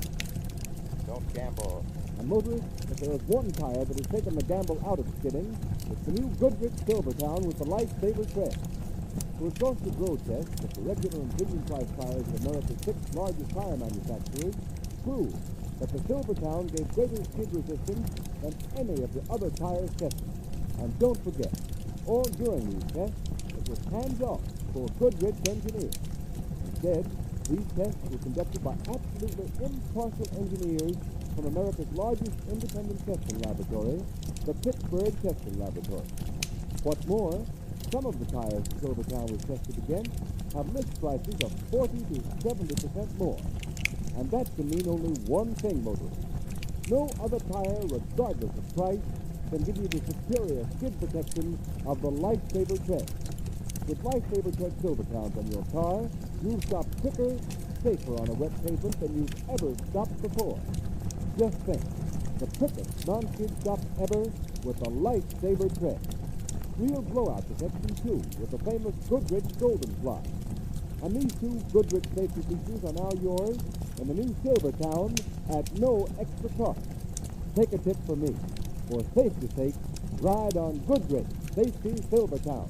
Don't gamble. And motorists, if there is one tire that has taken the gamble out of skidding, it's the new Goodrich Silvertown with the Lifesaver tread. To exhaustive road tests of the regular and premium price tires of America's 6 largest tire manufacturers prove that the Silvertown gave greater skid resistance than any of the other tires tested. And don't forget, all during these tests, it was hands-off for Goodrich engineers. Instead, these tests were conducted by absolutely impartial engineers from America's largest independent testing laboratory, the Pittsburgh Testing Laboratory. What's more, some of the tires that Silvertown was tested against have list prices of 40 to 70% more. And that can mean only one thing, motorists. No other tire, regardless of price, can give you the superior skid protection of the Lifesaver tread. With Lifesaver tread Silvertowns on your car, you'll stop quicker, safer on a wet pavement than you've ever stopped before. Just think, the quickest non-skid stop ever with the Lifesaver tread. Real blowout protection, too, with the famous Goodrich Golden Fly. And these 2 Goodrich safety features are now yours in the new Silvertown at no extra cost. Take a tip from me. For safety's sake, ride on Goodrich Safety Silvertown.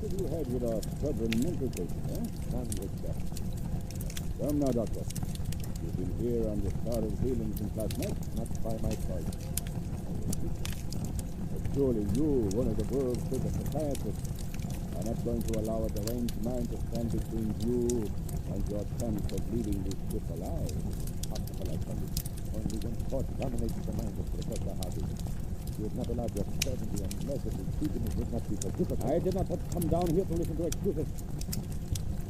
You had with our stubborn mental patient, eh? None with that. Come now, Doctor. You've been here on the Star of Healing since last night, not by my choice. But surely you, one of the world's biggest psychiatrists, are not going to allow a deranged mind to stand between you and your chance of leaving this ship alive. Possible, I tell you. Only one thought dominates the mind of Professor Hardy. You have not allowed your servant to unmercifully treat him. It would not be so difficult. I did not come down here to listen to excuses.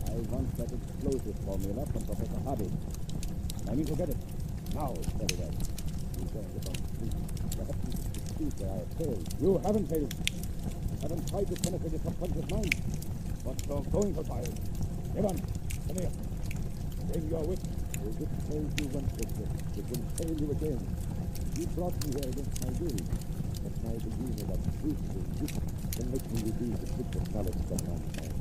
I want that explosive formula from Professor Hardy. I mean to get it. Now, very well. You don't get on sleep. Perhaps you should excuse where I have failed. You haven't failed. Haven't tried to penetrate his subconscious mind. What's so going for fire? Ivan, come here. Bring your wit. Your wit failed you once, Victor. It will fail you again. You brought me here against my will. But my belief that truth is wit can make me reduce the trick of knowledge that man has.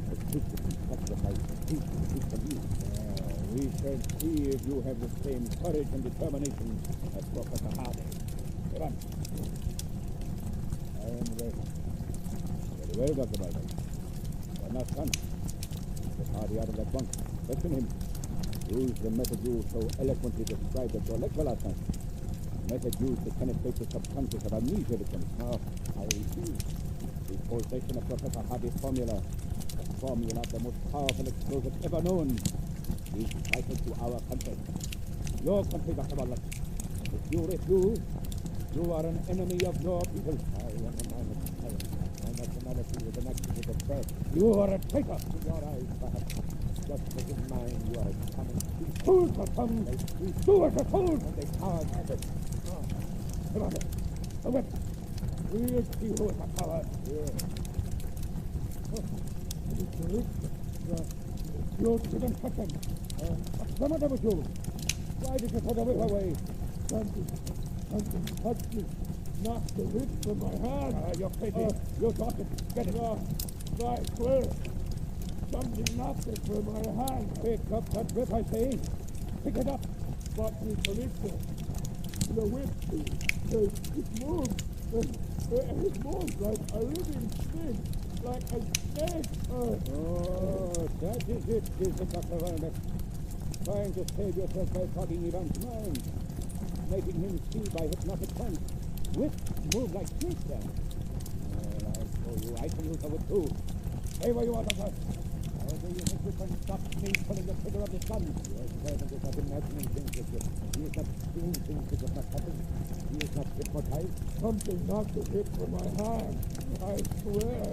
A trick that can sacrifice truth to the truth of you. We shall see if you have the same courage and determination as Professor Hardy. Ivan. I am ready. Very well, Dr. Malcolm. Why not come? Get Hardy out of that bunk. Question him. Use the method you so eloquently described at your lecture last night. Method used to penetrate the subconscious of amnesia victims. Now, I refuse. The possession of Professor Hardy's formula, the formula of the most powerful explosive ever known, is vital to our country. Your country, Dr. Wallace. If you refuse, you are an enemy of your people. I am a man of science. My nationality is an accident of birth. You are a traitor to your eyes, perhaps. Just as in mine, you are a common thief. Fools are some. We do as a fool, and they can't have it. Come on, a weapon. We'll see who is the power. Here. You didn't touch him. What's the matter with you? Why did you put the whip away? Something touched me. Knocked the whip from my hand. You're crazy. You dropped it. Get it. No, I swear. Something knocked it from my hand. Pick up that whip, I say. Pick it up. But the whip, it moves. It moves like a living thing. Like a snake. Oh, that is it, Dr. Werner. Trying to save yourself by fogging Ivan's mind. Making him see by hypnotic trance. Whips move like snakes then. Well, I'll show you. I can use the whip too. Stay where you are, Doctor. How do you think you can stop me pulling the trigger of this gun? Your servant is not imagining things with you. He is not seeing things that have not happened. He is not hypnotized. Something knocked the whip from my hand. I swear.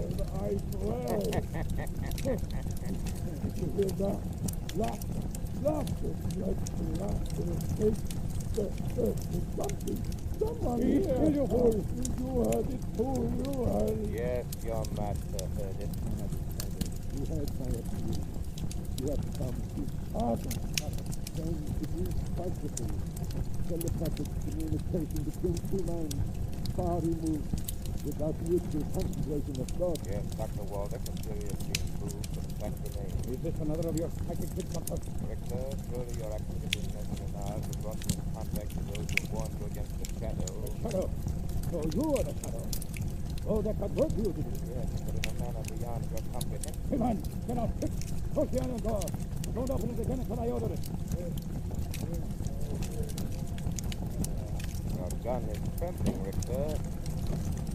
You hear that? Laughter. Someone here. You heard it, fool. You heard it. Yes, your master heard it. You heard my appeal. You have come to pardon. Then it is possible. Telepathic communication between two minds, far removed, without mutual concentration of thought. Yes, Dr. Waldeck, a seriously improved, but fact remains. Is this another of your psychic tricks, Doctor? Richter, surely your activities in Espionage have brought you in contact with those who warned you against the Shadow. The Shadow? So you are the Shadow? Oh, that got work you to do. Yes, but in a manner beyond your comprehension. Hey, man, get out, quick! Close the iron door. Don't open it again until I order it. Your gun is trembling, Richter.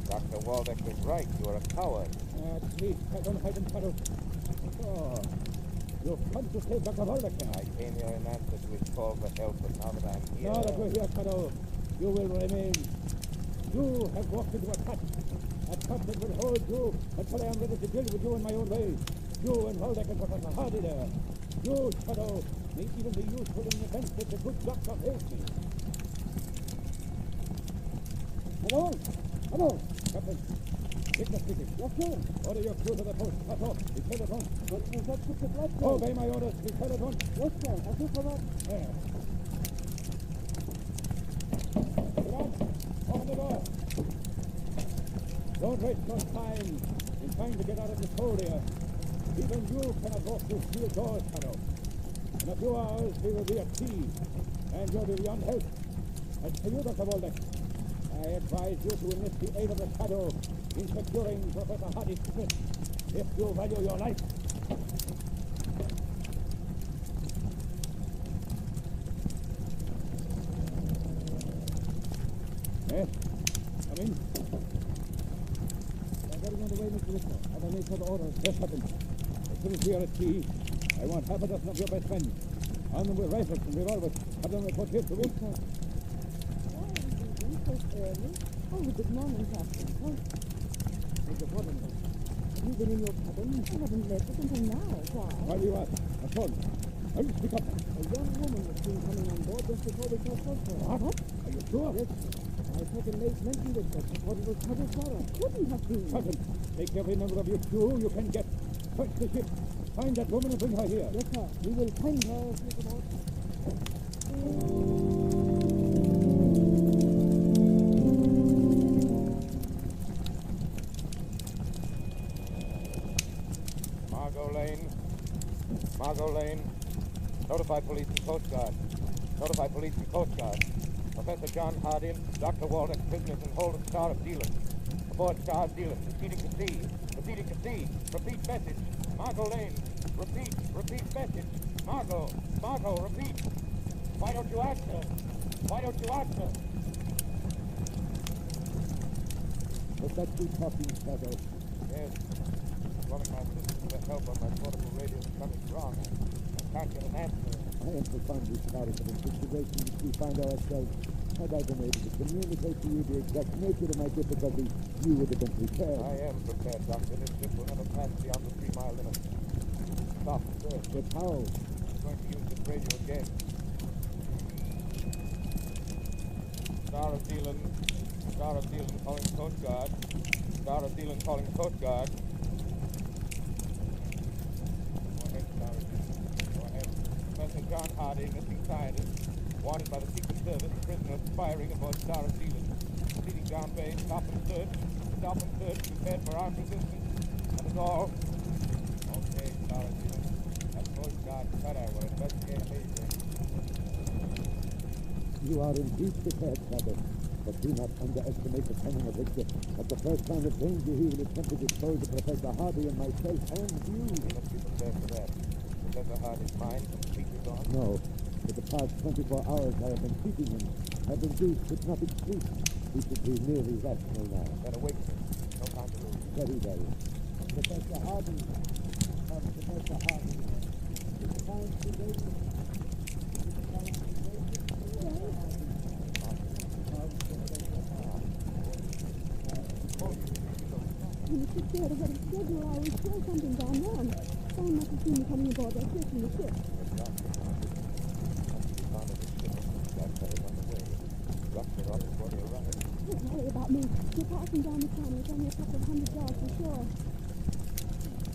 Dr. Waldeck is right. You are a coward. At least I don't hide in shadows. Oh, you've come to save Dr. Waldeck. I came here in answer to his call for help, but now that I'm here... Now that we're here, Shadow, you will remain. You have walked into a trap that will hold you until I am ready to deal with you in my own way. You and Waldeck and Professor Hardy there. You, Shadow, may even be useful in the event that the good doctor hates me. Hello, Captain. Witness speaking. Yes, sir. Order your crew to the post. Cut off. We sail at once. But is that such a blood? Obey my orders. We sail at once. Yes, sir. I think for that. There. Get on. Open the door. Don't waste your time in trying to get out of this hole here. Even you cannot walk through steel doors, Shadow. In a few hours, we will be at sea, and you'll be beyond help. As for you, Dr. Waldeck, I advise you to enlist the aid of the Shadow in securing Professor Hardy's secret, if you value your life. Yes, come in. I'm getting on the way, Mr. Richter. Have I made for the orders? Yes, Captain. As soon as we are at sea, I want half a dozen of your best men. Arm them with rifles and revolvers. Have them report here to me. early. Oh, good morning, Captain. Oh, Mr. Waddington, have you been in your cabin? I haven't left it until now. Why? Why do you ask? What's wrong? Are you speak up? A young woman was seen coming on board just before we crossed over. What? Are you sure? Yes. My second mate mentioned it, but I thought it was Cousin Sarah. Couldn't have been. Captain, take every member of your crew you can get. Search the ship. Find that woman and bring her here. Yes, sir. We will find her, Mr. Boss. Margot Lane. Notify police and Coast Guard. Notify police and Coast Guard. Professor John Hardin, Dr. Walter, prisoners in hold at Star of Zealand. Aboard Star of Zealand, proceeding to sea. Proceeding to sea. Repeat message. Margot Lane. Repeat message. Margot, repeat. Why don't you answer? Why don't you answer? Was that you talking, Shadow? Yes. Running my system for help on my portable radio is coming wrong. I can't get an answer. I am profoundly sorry for the situation in which we find ourselves. Had I been able to communicate to you the exact nature of my difficulty, you would have been prepared. I am prepared, Doctor. This ship will never pass beyond the 3-mile limit. Stop, sir. But how? I'm going to use this radio again. Star of Zealand calling Coast Guard. Star of Zealand calling Coast Guard. Go ahead, Star of Zealand. Go ahead. Professor John Harding, missing scientist, wanted by the Secret Service, prisoner firing aboard Star of Zealand. Proceeding down bay, stop and search, prepared for armed resistance. That is all. Okay, Star of Zealand. That Coast Guard cutter will investigate immediately. You are indeed prepared, Shadow. But do not underestimate the cunning of Victor. At the first sign of danger, he will attempt to destroy the Professor Hardy and myself and you. We must be prepared for that. Professor Hardy's mind completely gone? No. For the past 24 hours, I have been keeping him. I've induced hypnotic sleep. He should be nearly rational now. Then awaken him. No time to lose. Very well. Professor Hardy. Professor Hardy. It's time to wake. When the ship sailed ahead of schedule, I was sure something gone wrong. Someone must have seen me coming aboard while searching the ship. Don't worry about me. We're passing down the channel. It's only a couple of 100 yards from shore.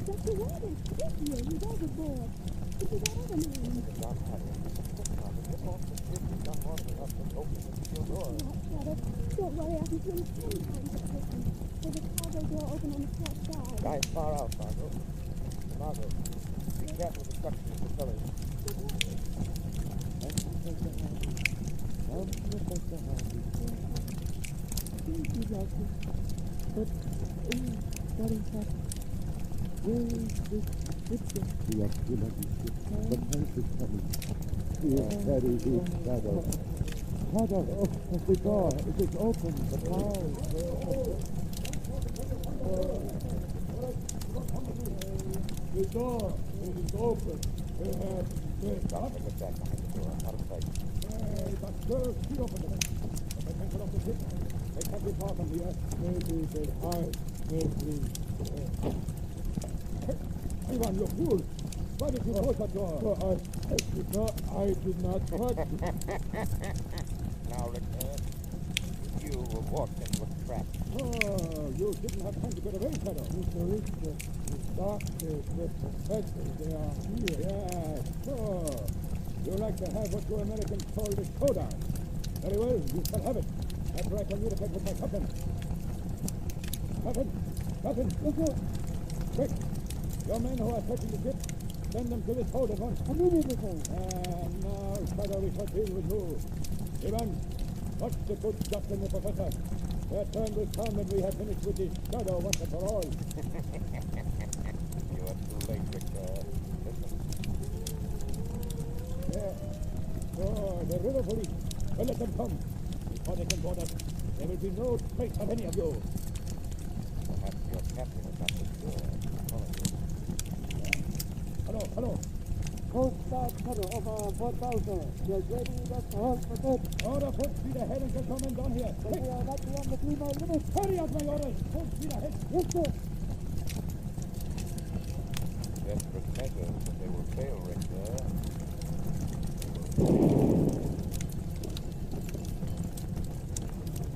Dr. Walter is here. He's overboard. This is our other man. Don't worry, I can swim 10 times the distance. There's a cargo door open on the port side. Guys, far out, Margot. Margot, be careful of the suction of the pillars. Thank you, Doctor. But, what is that? Where is this ship? We are still on the ship. The night is coming. He is very deep, Shadow. Shadow, the door. It is open. The power. The door is open. Stop and get back behind the door. Out of sight. But girls, she opened it. But they can't get off the ship. They can't be far from here. Maybe they hide. Maybe. Ivan, you fool! Why did you close that door? I did not touch it. Now, Richter, you were walked into a trap. Oh, you didn't have time to get away, Shadow. Mr. Richter, the doctors, the professors, they are here. Yes, sure. You like to have what you Americans call the showdown. Very well, you shall have it. After I communicate with my captain. Captain, look out! Quick! Your men who are searching the ship, send them to this hold at once. Immediately, sir. And now, Shadow, we shall deal with you. Ivan, watch the good shot in the professor. Their turn will come when we have finished with this Shadow once and for all. You are too late, Richter. Listen. There. Oh, the river police. Well, let them come. Before they can board us, there will be no trace of any of you. Perhaps your captain is not so sure. Hello. Coast Guard cutter over 4,000. Just ready, that's all for that. Order, full speed ahead and get your men down here. We are right beyond the 3 mile limit. Hurry up, my orders. Full speed ahead. Yes, sir. Desperate measures, but they will fail, Richter.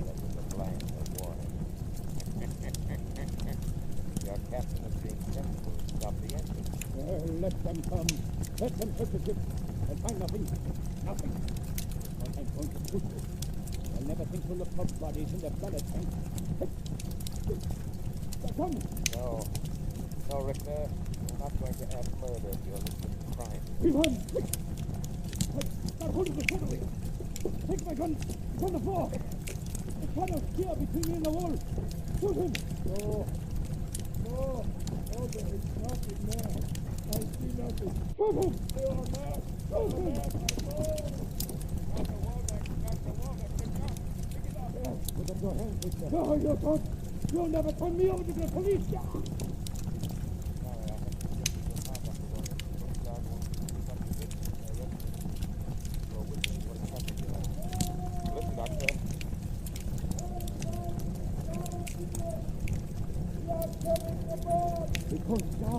That was a blank of warning. Your captain is being sensible. Stop the engine. Let them come. Let them search the ship. I'll find nothing. Nothing. But I'm going to push it. I'll never think to look for bodies in the ballast tank. Come. No. No, Richter. We're not going to add murder to your list of crimes. Behind! Quick! Got hold of the chandelier. Take my gun. It's on the floor. The shadow's here between me and the wall. Shoot him. No. No. Oh, there is nothing there. I see nothing. Shoot him. They are mad. Shoot him. Dr. Waldeck, pick it up. Pick it up. Yes. Put up your hands, Victor. No, you don't. You'll never turn me over to the police.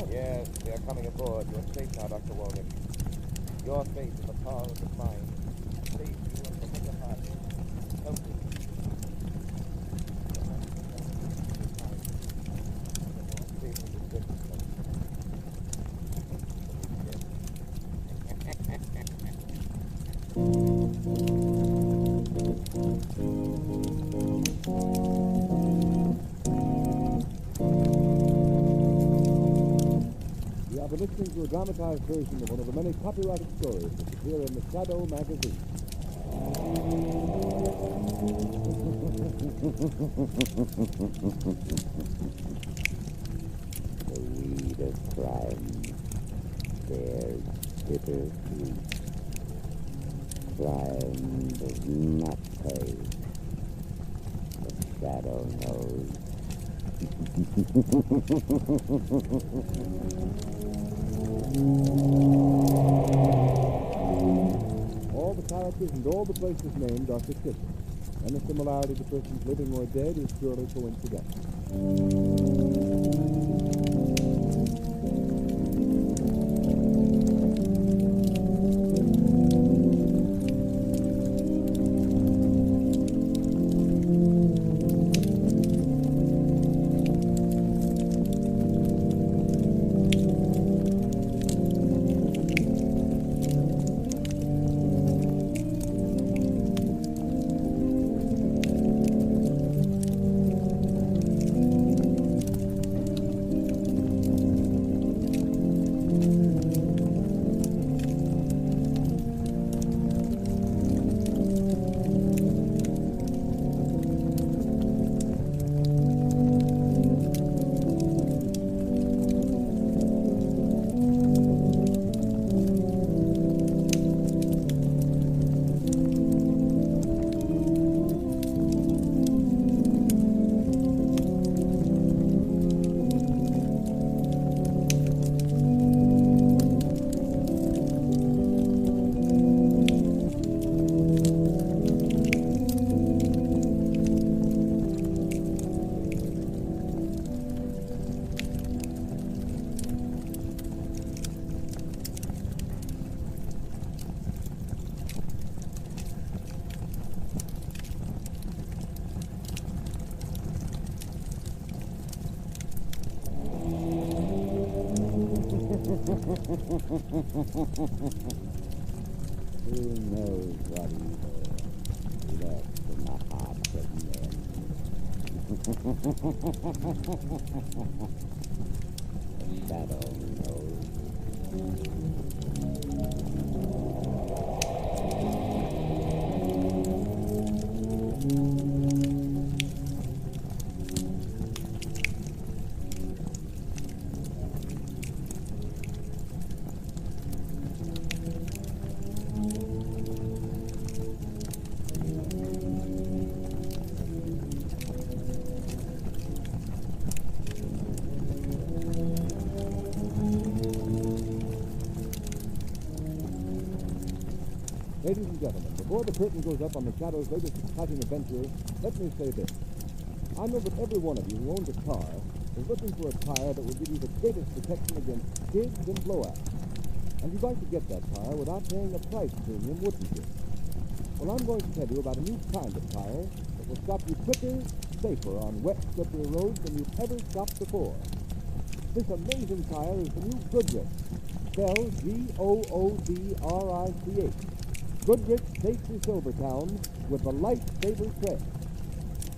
Yes, they are coming aboard. You're safe now, Dr. Waldeck. Your fate in the power of the mind. Save you and protect the party. Help you. You're listening to a dramatized version of one of the many copyrighted stories that appear in the Shadow magazine. The weed of crime bears bitter fruit. Crime does not pay. The Shadow knows. All the characters and all the places named are fictitious. Any similarity to persons living or dead is purely coincidental. Who knows what evil lurks in the hearts of men? The Shadow knows. Ladies and gentlemen, before the curtain goes up on the Shadow's latest exciting adventure, let me say this. I know that every one of you who owns a car is looking for a tire that will give you the greatest protection against skids and blowouts. And you'd like to get that tire without paying a price premium, wouldn't you? Well, I'm going to tell you about a new kind of tire that will stop you quicker, safer on wet, slippery roads than you've ever stopped before. This amazing tire is the new Goodrich, spelled Goodrich. Goodrich Safety Silvertown with the light-saver tread.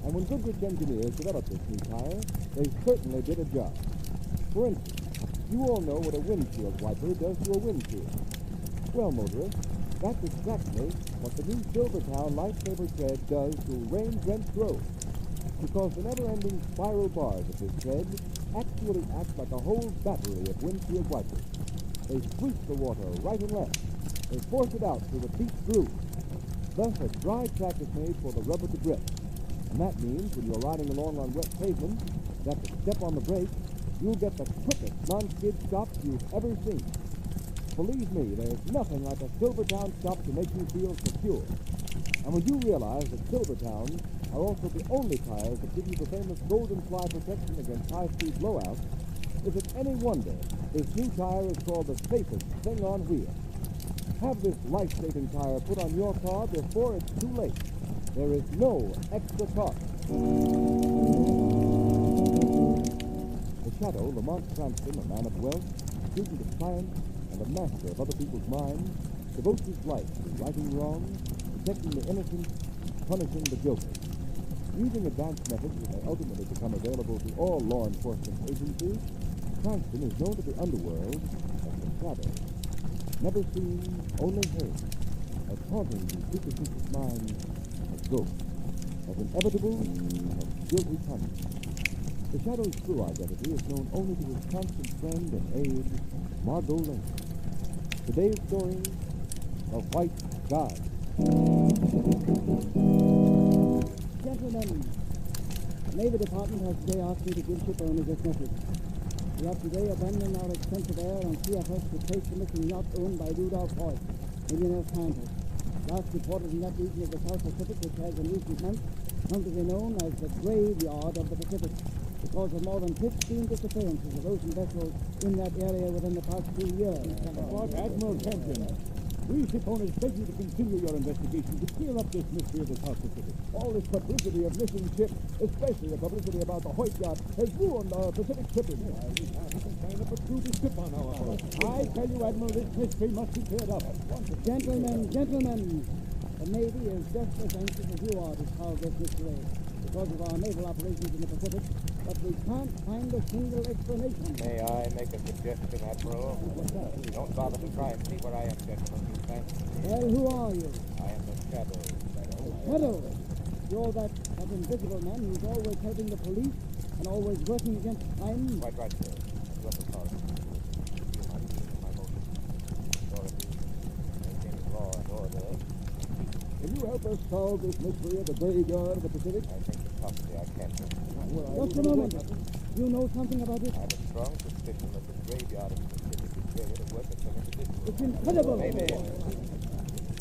And when Goodrich engineers developed this new tire, they certainly did a job. For instance, you all know what a windshield wiper does to a windshield. Well, motorists, that's exactly what the new Silvertown Lifesaver Tread does to rain-drenched roads. Because the never-ending spiral bars of this tread actually act like a whole battery of windshield wipers. They sweep the water right and left. They force it out through the deep grooves. Thus, a dry track is made for the rubber to grip. And that means when you're riding along on wet pavement, you have to step on the brake, you'll get the quickest non-skid stops you've ever seen. Believe me, there's nothing like a Silvertown stop to make you feel secure. And when you realize that Silvertown are also the only tires that give you the famous golden fly protection against high-speed blowouts, is it any wonder this new tire is called the safest thing on wheels? Have this life-saving tire put on your car before it's too late. There is no extra cost. The Shadow, Lamont Cranston, a man of wealth, a student of science, and a master of other people's minds, devotes his life to righting wrongs, protecting the innocent, punishing the guilty. Using advanced methods that may ultimately become available to all law enforcement agencies, Cranston is known to the underworld as the Shadow. Never seen, only heard, as haunting the superstitious minds of ghosts, as inevitable as guilty punishment. The Shadow's true identity is known only to his constant friend and aide, Margot Lane. Today's story, The White God. Gentlemen, the Navy Department has today asked me to give ship owners this message. We have today abandoned our expensive air on CFS to trace the missing yacht owned by Rudolph Hoyt, millionaire scientist. Last reported in that region of the South Pacific, which has in recent months come to be known as the graveyard of the Pacific, because of more than 15 disappearances of ocean vessels in that area within the past 2 years. Admiral Campion, we ship owners beg you to continue your investigation to clear up this mystery of the South Pacific. All this publicity of missing ships, especially the publicity about the Hoyt yacht, has ruined our Pacific shipping. We can find up a crew to ship on our boat. I tell you, Admiral, this mystery must be cleared up. Gentlemen, the Navy is just as anxious as you are to solve this mystery because of our naval operations in the Pacific, but we can't find a single explanation. May I make a suggestion, Admiral? Don't bother to try and see where I am, gentlemen. You can't. Well, who are you? I am the Shadow. Shadow? You're that invisible man who's always helping the police and always working against crime? Quite right, sir. You have the power. You might be in my motion. Authority, maintaining law and order. Can you help us solve this mystery of the graveyard of the Pacific? I think that possibly I can. Just a moment. You know something about it? I have a strong suspicion that the graveyard of the Pacific is created to work with some individuals. It's incredible! Maybe. This is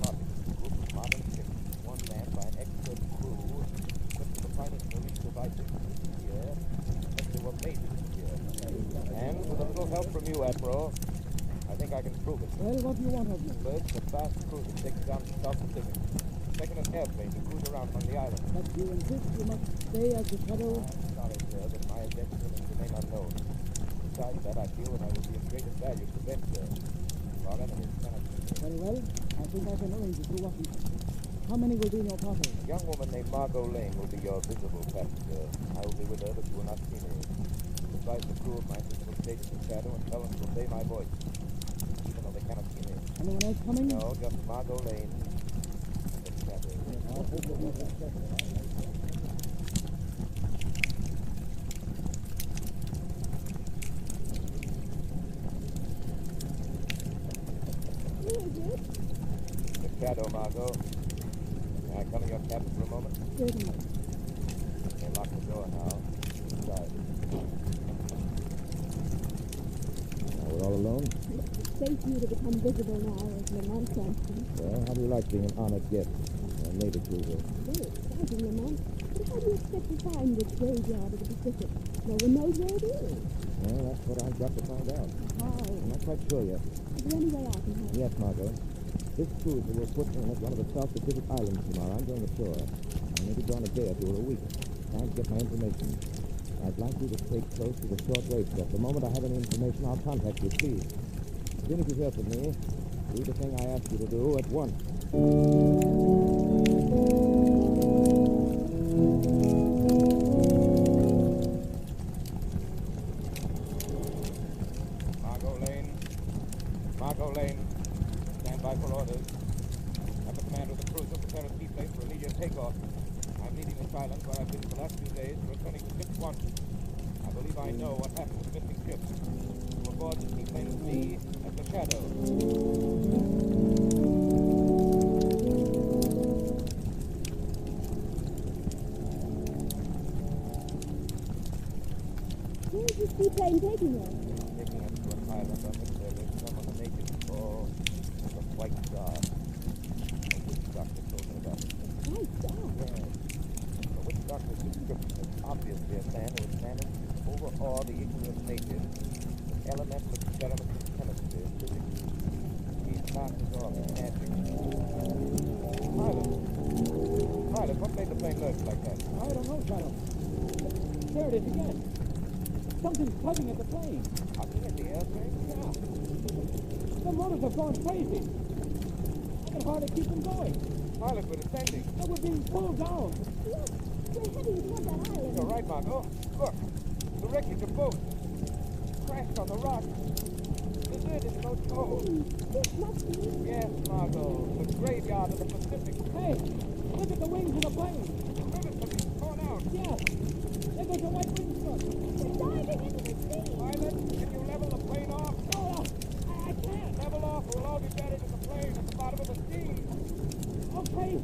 not a group of modern ships, one man by an expert crew, equipped with the finest marine devices here, that they were made this year. And with a little help from you, Admiral, I think I can prove it. Well, what do you want of me? First, a fast cruise that takes down the South Pacific. Second, an airplane to cruise around on the island. But you insist you must stay as the Shadow? I'm sorry, sir, that my identity will remain unknown. Besides that, I feel that I will be of greatest value to them, sir. Our enemies cannot see me. Very well. I think I can arrange it through Washington. How many will be in your party? A young woman named Margot Lane will be your visible passenger. I will be with her, but you will not see me. Besides, the crew of my ship will stay in the shadow and tell them to obey my voice, even though they cannot see me. Anyone else coming? No, just Margot Lane and the shadow. The shadow, Margot. May I come in your cabin for a moment? Certainly. Okay, lock the door now. Inside. We're all alone alone. It's safe for you to become visible now as Lamont Cranston. Well, how do you like being an honored guest? A Navy cruiser. Very exciting, Lamont. But how do you expect to find this graveyard of the Pacific? No one knows where it is. Well, that's what I've got to find out. How? I'm not quite sure yet. Is there any way I can help? Yes, Margot. This cruiser will put in at one of the South Pacific Islands tomorrow. I'm going ashore. I may be gone a day or two or a week. Trying to get my information. I'd like you to stay close to the shortwave stuff. The moment I have any information, I'll contact you, please. As soon as you hear from me, do the thing I asked you to do at once. Margot Lane. Stand by for orders. Have the commander of the cruiser prepare a seaplane for immediate takeoff. I'm leaving this island where I've been for the last few days, returning to ship 1. I believe I know what happened to the missing ship. To aboard the seaplane with me as the Shadow. Where is this seaplane taking us? Taking us to an island on which there lives someone the natives call the White Star. A witch doctor told me about it. White Star? Yes. The witch doctor's description is obviously a man who has managed to overawe the ignorant natives with elemental experiments in chemistry and physics. He passes off magic. Pilot, what made the plane lurch like that? I don't know, Shadow. There it is again. Something's tugging at the plane. Tugging at the airplane? Yeah. The motors have gone crazy. I can hardly keep them going. Pilot, we're descending. No, we're being pulled down. Look, we're heading toward that island. You're right, Margot. Look, the wreckage of boats. Crashed on the rocks. Deserted in those coves. This must be... Yes, Margot. The graveyard of the Pacific. Hey, look at the wings of the plane. The rivets have been torn out. Yes. There goes a white wing strut. We're diving into the sea. Pilot, can you level the plane off? No, I can't. Level off or we'll all be buried in the plane at the bottom of the sea. Okay,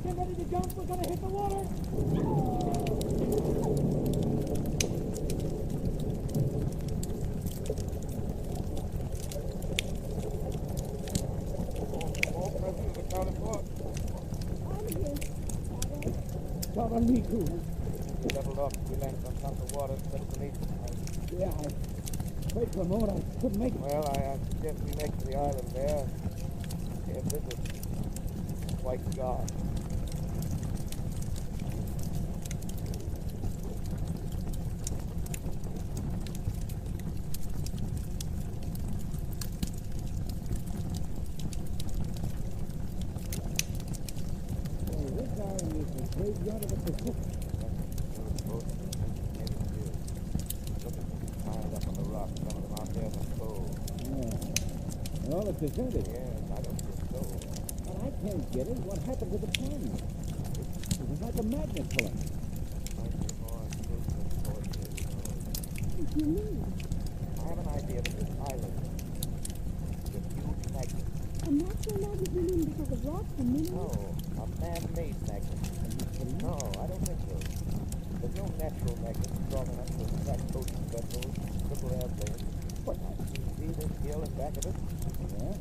get ready to jump. We're gonna hit the water. All present is accounted for. I'm here. Cover me, too. Leveled off. We landed on top of the water instead of beneath it. Yeah, I wait for a moment. I couldn't make it. Well, I suggest we make to the island there. Pay a visit. White God. This island is the graveyard of the Pacific. Piled up on the rocks. Some of them out there in the cold. Yeah. Well, it's deserted. Yes, I don't think so. But I can't get it. What happened to the plane? It was like a magnet pulling. Might be more truthful poetry. What do you mean? I have an idea that this island is a huge magnet. A natural magnet, you mean, because of rocks and minerals? No, a man-made magnet. No, I don't think so. There's no natural magnet strong enough to attract ocean vessels, triple airplanes. What? See this hill in back of it? Yeah.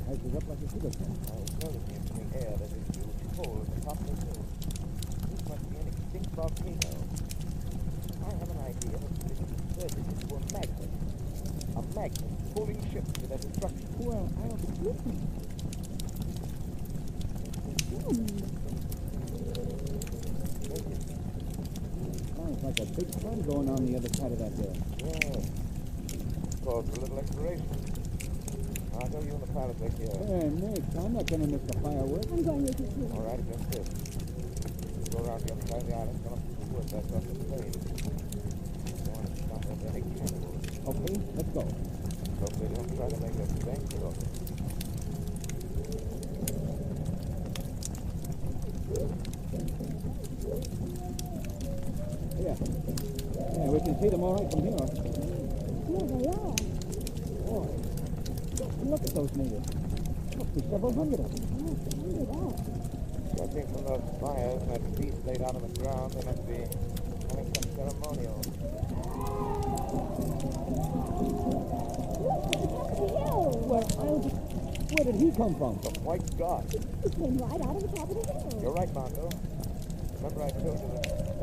Rises up like a sugar cane. I was noticing from the air that there's a huge hole at the top of the hill. This must be an extinct volcano. I have an idea that this is inserted into a magnet. A magnet pulling ships to their destruction. Well, I don't think you can. Sounds like a big sun going on the other side of that hill. Yeah. Calls for a little exploration. I'll go you and the pilot back here. Hey, Nick, I'm not going to miss the fireworks. I'm going with you, too. All right, just this. Go around the other side of the island, come up through the woods that's off the plane. Don't want to stop at any cannibals. Okay, let's go. Hope they don't try to make us bank it off. Yeah, we can see them all right from here. Here they are. Boy, look at those natives. Must be several hundred of them. Judging from those fires and that feast laid out on the ground, they must be having some ceremonial. Look, Where did he come from? The white god. He came right out of the top of the hill. You're right, Margot. Remember I told you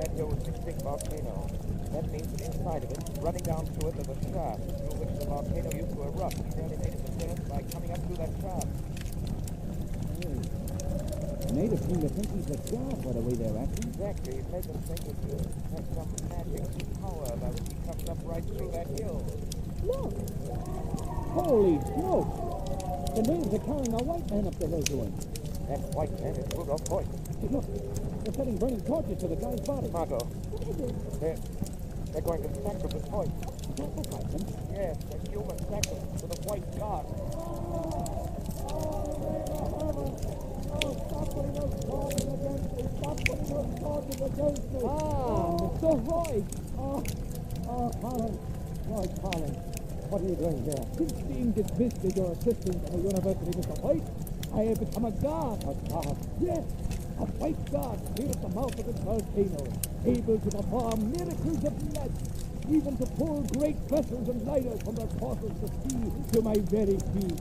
that hill was an extinct volcano. That means that inside of it, running down through it, there's a shaft through which the volcano used to erupt. Shirley made his appearance by coming up through that shaft. The natives seem to think he's a god by the way they're acting. Exactly. It made them think that you have some magic power by which he comes up right through that hill. Look. Holy smoke! The natives are carrying a white man up the hill to him. That white man is Rudolph Hoyt. Hey, look, they're setting burning torches to the guy's body. Margot, What is it? they're going to sacrifice Hoyt. Sacrifice him? Yes, a human sacrifice to the white god. Mr. Hoyt! Colin. Why, Colin, what are you doing there? Since being dismissed as your assistant at the university, Mr. Hoyt, I have become a god. A god? Yes, a white god here at the mouth of this volcano, able to perform miracles of magic, even to pull great vessels and lighters from the courses of the sea to my very feet.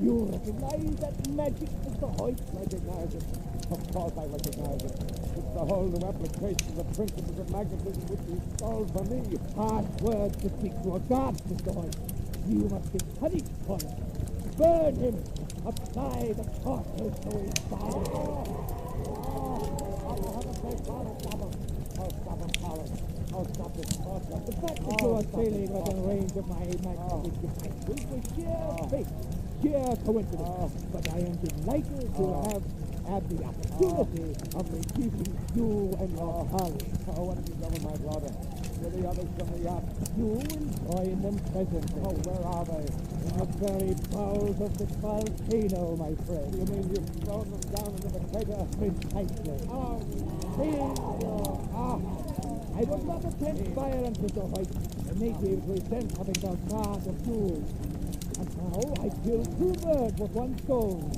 You recognize that magic, Mr. Hoyt? Recognize it. Of course I recognize it. It's the whole new application of the principles of magnetism which you solved for me. Harsh words to speak to a god, Mr. Hoyt. You must be punished for it. Burn him. Apply the torches to his body. Stop this torture. The fact that you are sailing within range of my magnetic devices was sheer fate. Sheer coincidence, but I am delighted to have the opportunity of receiving you and your colleagues. What have you done with my daughter? With the others from the yacht? You enjoying them presently. Where are they? In the very bowels of this volcano, my friend. You mean you've thrown them down into the crater? Precisely. I will not attempt violence, Mr. White. The natives resent having their guard of fools. And now I kill two birds with one stone.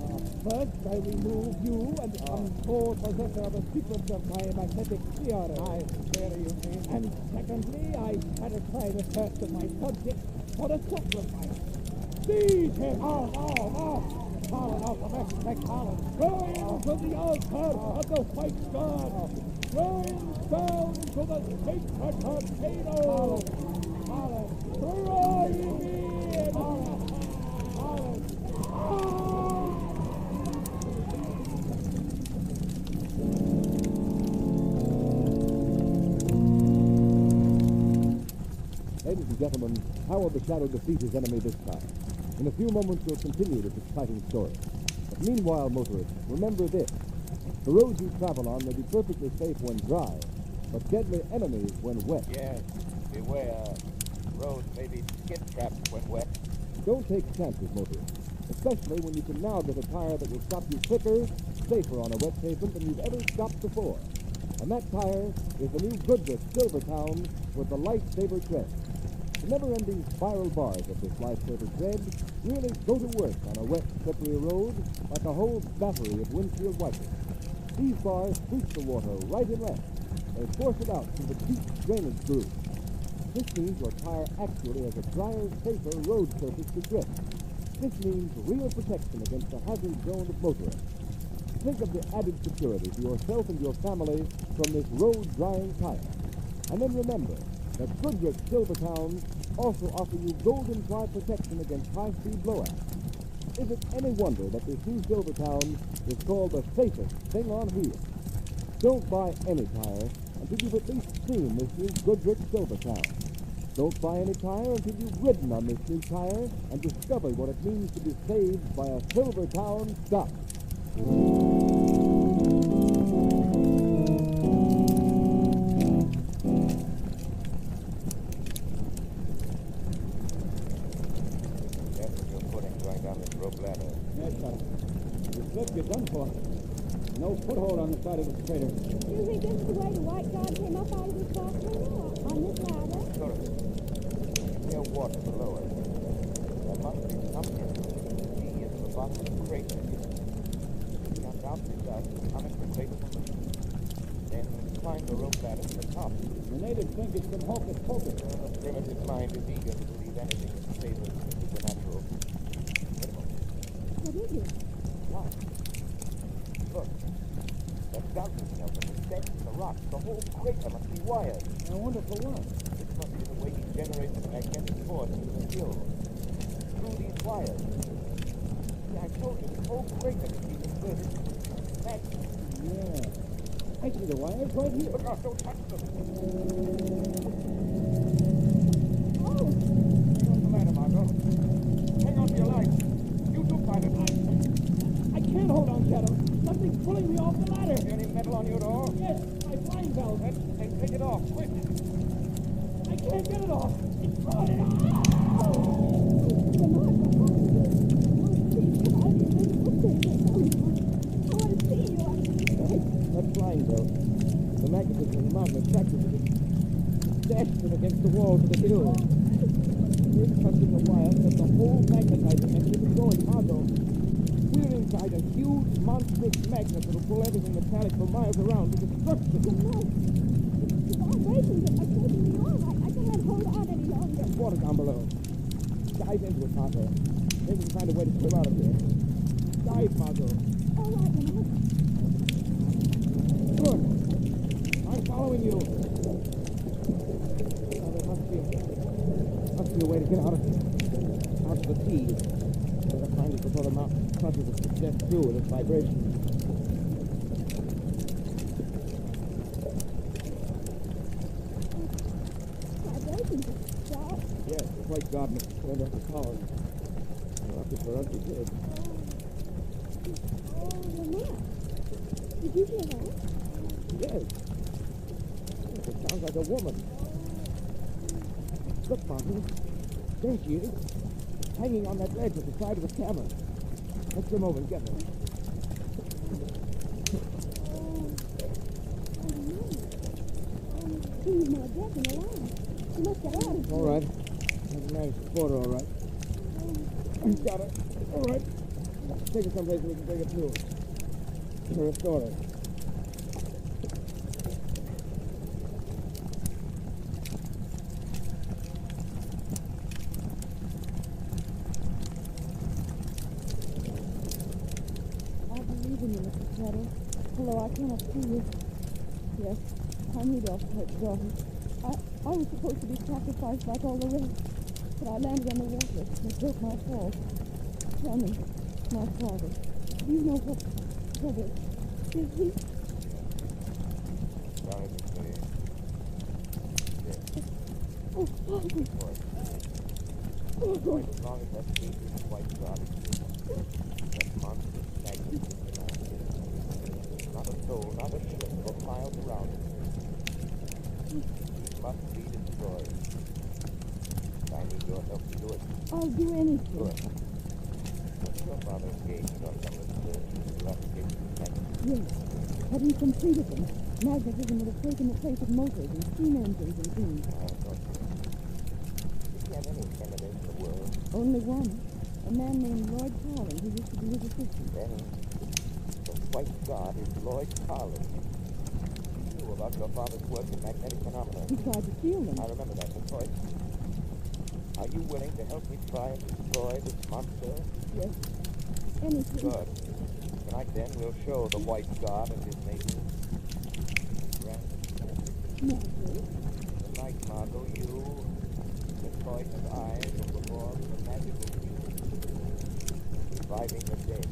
First, I remove you and become sole possessor of the secrets of my magnetic theory. I fear you mean. And secondly, I satisfy the thirst of my subjects for a sacrifice. Seize him! Colin, out the back, Colin. Throw him to the altar of the white god. Throw him down into the sacred volcano. Colin, throw him in! Colin. Ladies and gentlemen, how will the Shadow defeat his enemy this time? In a few moments, we'll continue this exciting story. But meanwhile, motorists, remember this. The roads you travel on may be perfectly safe when dry, but deadly enemies when wet. Yes, beware. Roads may be skid trapped when wet. Don't take chances, motorists, especially when you can now get a tire that will stop you quicker, safer on a wet pavement than you've ever stopped before. And that tire is the new Goodrich Silvertown with the Lifesaver tread. The never-ending spiral bars of this Lifesaver tread really go to work on a wet, slippery road like a whole battery of windshield wipers. These bars sweep the water right and left. They force it out through the deep drainage grooves. This means your tire actually has a drier, safer road surface to grip. This means real protection against the hazard zone of motoring. Think of the added security to yourself and your family from this road-drying tire. And then remember that Goodrich Silvertown also offer you golden ply protection against high-speed blowouts. Is it any wonder that this new Silvertown is called the safest thing on wheels? Don't buy any tire until you've at least seen this new Goodrich Silvertown. Don't buy any tire until you've ridden on this new tire and discovered what it means to be saved by a Silvertown stop. You're done for. No foothold on the side of this crater. Do you think this is the way the white god came up out of this volcano? On this ladder? Sure. There's water below us. There must be some entrance to the sea into the bottom of the crater. Jump out the dust, coming the crater from the sea. Then climb the rope ladder to the top. The natives think it's some hocus pocus. The primitive mind is eager to believe anything in favor of the supernatural. What What is it? What? Look. The dozens of them, the steps and the rocks, the whole crater must be wired. I wonder for what? This must be the way he generates the magnetic force in the fuel. Through these wires. See, I told you, this whole crater can be converted to magnet. Yeah. I see the wires right here. Look out, don't touch them. Oh! Hang on the ladder, Margot. Hang on to your life. You too, Pilot. I can't hold on, Shadow. Something's pulling me off the ladder. Any metal on your door? Yes, my flying belt. Then take it off, quick. I can't get it off. It's falling off. That flying belt. The magnetism in the mountain attracted it. Dashed it against the walls of the hill. This touching the wire set the whole magnetizing and keep it going, Margot. We're inside a huge, monstrous magnet that'll pull everything metallic for miles around to destruction. The vibrations are taking me off. I can't hold on any longer. There's water down below. Dive into it, Margot. Maybe we can find a way to swim out of here. Dive, Margot. All right, Lamont. Good. I'm following you. Now, there must be a way to get out of here. Out of the sea. Better find it before the mountain crushes us to death through with its vibration. Vibrations are sharp. Yes, the white god must have turned off the power. Lucky for us, he did. Oh, Lamont. Did you hear that? Yes. It sounds like a woman. Look, Martin. There she is. Hanging on that ledge at the side of the cabin. Let's come over and get her. She's more dead than alive. She must get out of here. All right. I managed to support her all right. Got her. All right. Take her someplace where we can take her through. Restore her. Hello, I cannot see you. Yes, I'm Rudolph's daughter. I was supposed to be sacrificed like all the rest, but I landed on the water and broke my fall. Tell me, my father, do you know what is he? Sorry to say. Yes. Oh, Father. Oh, as long as that species of white god exists, that monstrous magnet not a soul, not a ship for miles around it. It must be destroyed. I need your help to do it. I'll do anything. Good. Was your father engaged on some research into applications of magnet? Yes, having completed them, magnetism would have taken the place of motors and steam engines and things. I thought so. Did he have any candidates in the world? Only one, a man named Lloyd Carlin, who used to be his assistant. Then the white god is Lloyd Carlin. He knew about your father's work in magnetic phenomena. He tried to steal them. I remember that, Miss Lloyd. Are you willing to help me try and destroy this monster? Yes. Anything. Good. Tonight, then, we'll show the white god and his nation. Tonight, Margot, you, Miss Lloyd, and I will perform the magical feat, reviving the dead.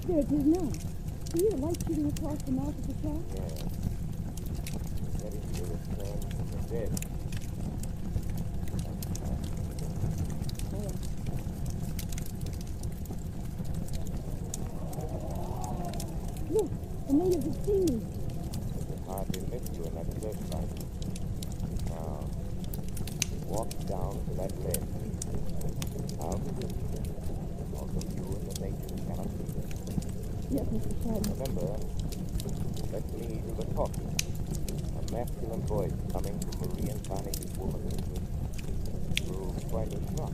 There it is now. See the light shooting across the mouth of the shaft? Yes. Ready to return from the dead. does it seem? I could hardly miss you in that searchlight. Now, walk down to that ledge. I'll be with you. Although you and the natives cannot see it. Yes, Mr. Shadow. Remember, let me do the talking. A masculine voice coming from Marie and Carnegie's woman grew quite a shock.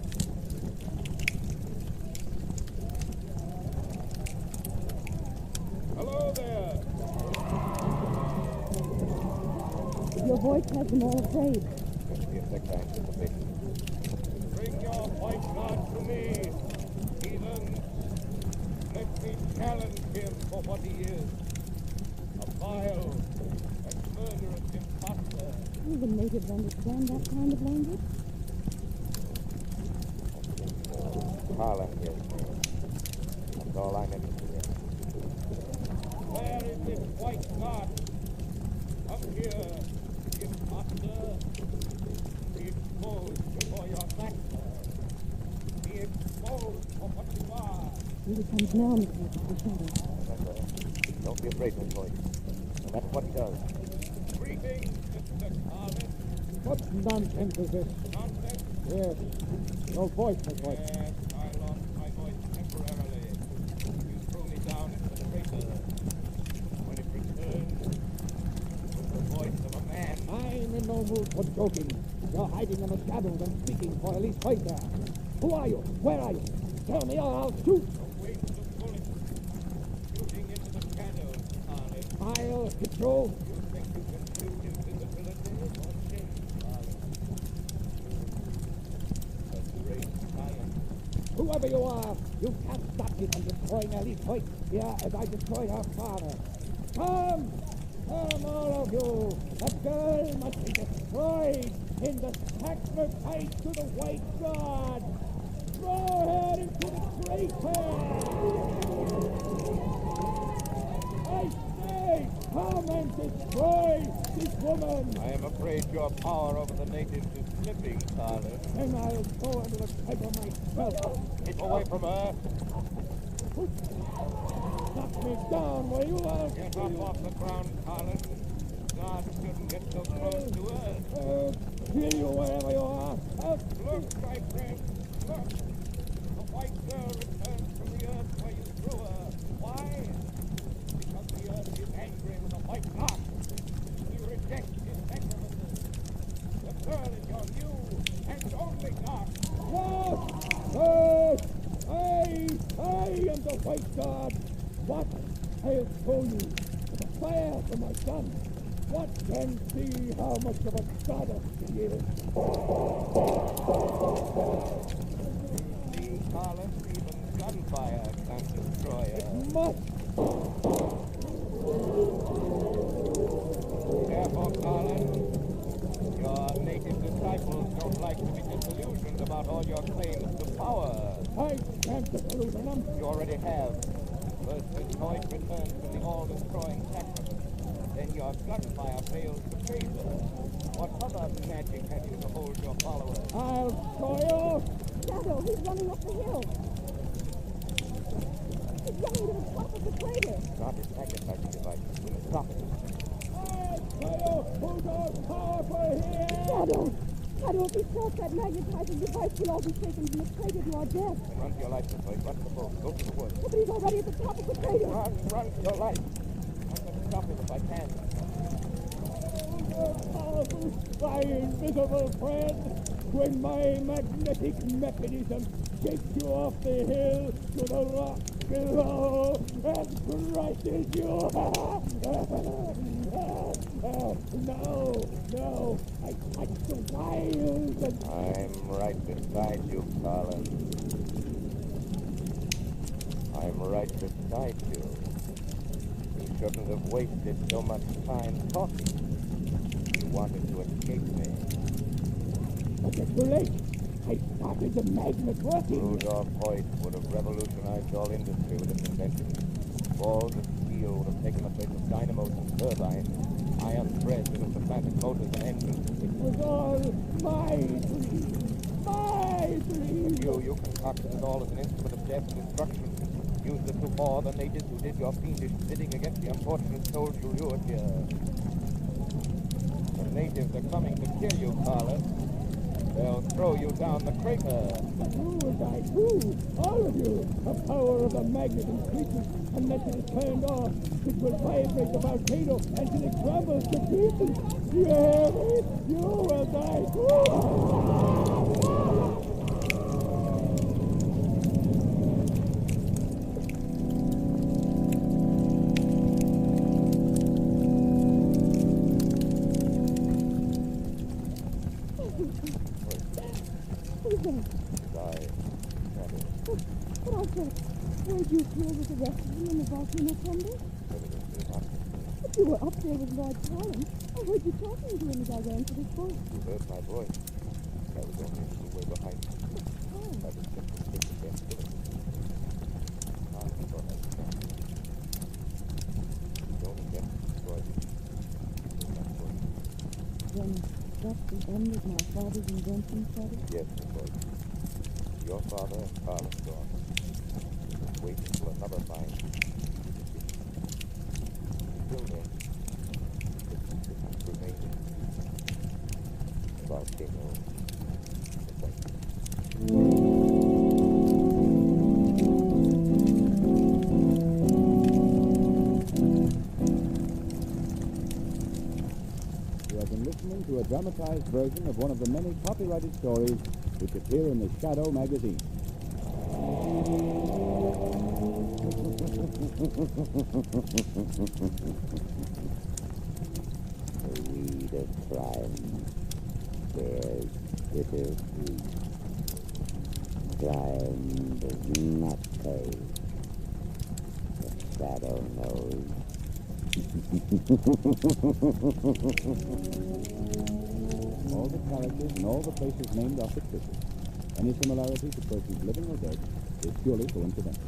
Hello there! Your voice has them all afraid. That's the effect I anticipated. Bring your white god to me, heathens. Let me challenge him for what he is. A vile and murderous impostor. Do the natives understand that kind of language? Harlan hears me. That's all I mentioned to him. Where is this white god? Come here, impostor. Be exposed before your master. Be exposed for what you are. Here he comes now, Mr. Shadow. Remember, don't be afraid of his voice. No matter what he does. Greetings, Mr. Carlin. What nonsense is this? Nonsense? Yes. Your voice has voice. Yes, I lost my voice temporarily. You threw me down into the crater. When it returned, it was the voice of a man. I'm in no mood for joking. You're hiding in the shadows and speaking for at least right there. Who are you? Where are you? Tell me or I'll shoot. A waste of bullets. Shooting into the shadows, Carlin. I'll hit you. You think you can shoot invisibility or change, Carlin? A great science. Whoever you are, you can't stop me from destroying Ellie Hoyt here as I destroyed her father. Come! Come, all of you! The girl must be destroyed in the sacrifice to the white god! Throw her into the crater! I say, come and destroy this woman! I am afraid your power over the natives is slipping, Carlin. Then I'll go under the crater myself. Keep away from her. Knock me down, will you? I'll Get up off the ground, Carlin. God shouldn't get so close to us. Kill you wherever you are. Look, my friend, look. The white girl returns from the earth where you threw her. Why? Because the earth is angry with the white god. He rejects his sacrifices. The girl is your new and only god. Yes! I am the white god. What? I'll show you. The fire from my son. What can see how much of a goddess he is? See, Carlin, even gunfire can't destroy her. It must. Careful, Carlin. Your native disciples don't like to be disillusioned about all your claims to power. I can't disillusion them. You already have. First, this voice returns from the all-destroying sacrifice. Then your gunfire fails to phase her. What other magic have you to hold your followers? I'll show you. Shadow, he's running up the hill. He's running to the top of the crater. Not his sacrificing device. We must stop it. I'll show you who's all powerful here. Shadow! Shadow, if he starts that magnetizing device, we'll all be taken from the crater to our death. Then run to your life, boy. Run to the boat. Go to the woods. But he's already at the top of the crater. Run to your life. I'm going to stop him if I can. Powerful, my invisible friend, when my magnetic mechanism takes you off the hill to the rock below and crushes you. No, I touch the wild and... I'm right beside you, Carlin. I'm right beside you. You shouldn't have wasted so much time talking. You wanted to escape me. But it's too late. I started the magnet working. Rudolph Hoyt would have revolutionized all industry with his invention. Balls of steel would have taken the place of dynamos and turbines. Iron threads would have supplanted motors and engines. It was all my dream. My dream. You concocted it all as an instrument of death and destruction. Use it to awe the natives who did your fiendish bidding against the unfortunate souls you lured here. The natives are coming to kill you, Carlos. They'll throw you down the crater. Who will die? Who? All of you. The power of the magnet increases unless it is turned off. It will vibrate the volcano until it crumbles to pieces. You hear me? You will die. But I thought, weren't you here with the rest of them in the volcano crumble? But you were up there with Lord Collins. I heard you talking to him as I ran to this boat. You heard my voice. I was only a little way behind you. I was just a bit against it. I thought I was trying. You only get destroyed. Then that's the end of my father's invention, Father? Yes, it was. Your father and Carlos gone. Wait until another find. Until then, it remains a volcano. You have been listening to a dramatized version of one of the many copyrighted stories which appear in the Shadow magazine. The weed of crime bears bitter fruit. Crime does not pay. The shadow knows. All the characters and all the places named are fictitious. Any similarity to persons living or dead is purely coincidental.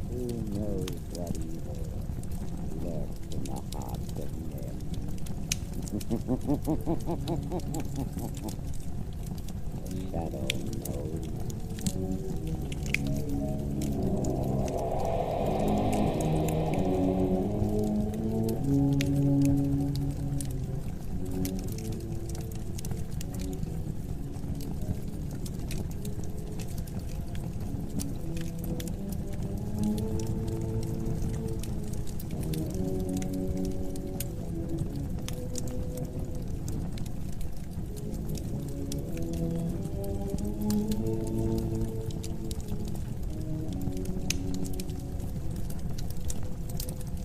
Who knows what evil lurks in the hearts of men? The shadow knows.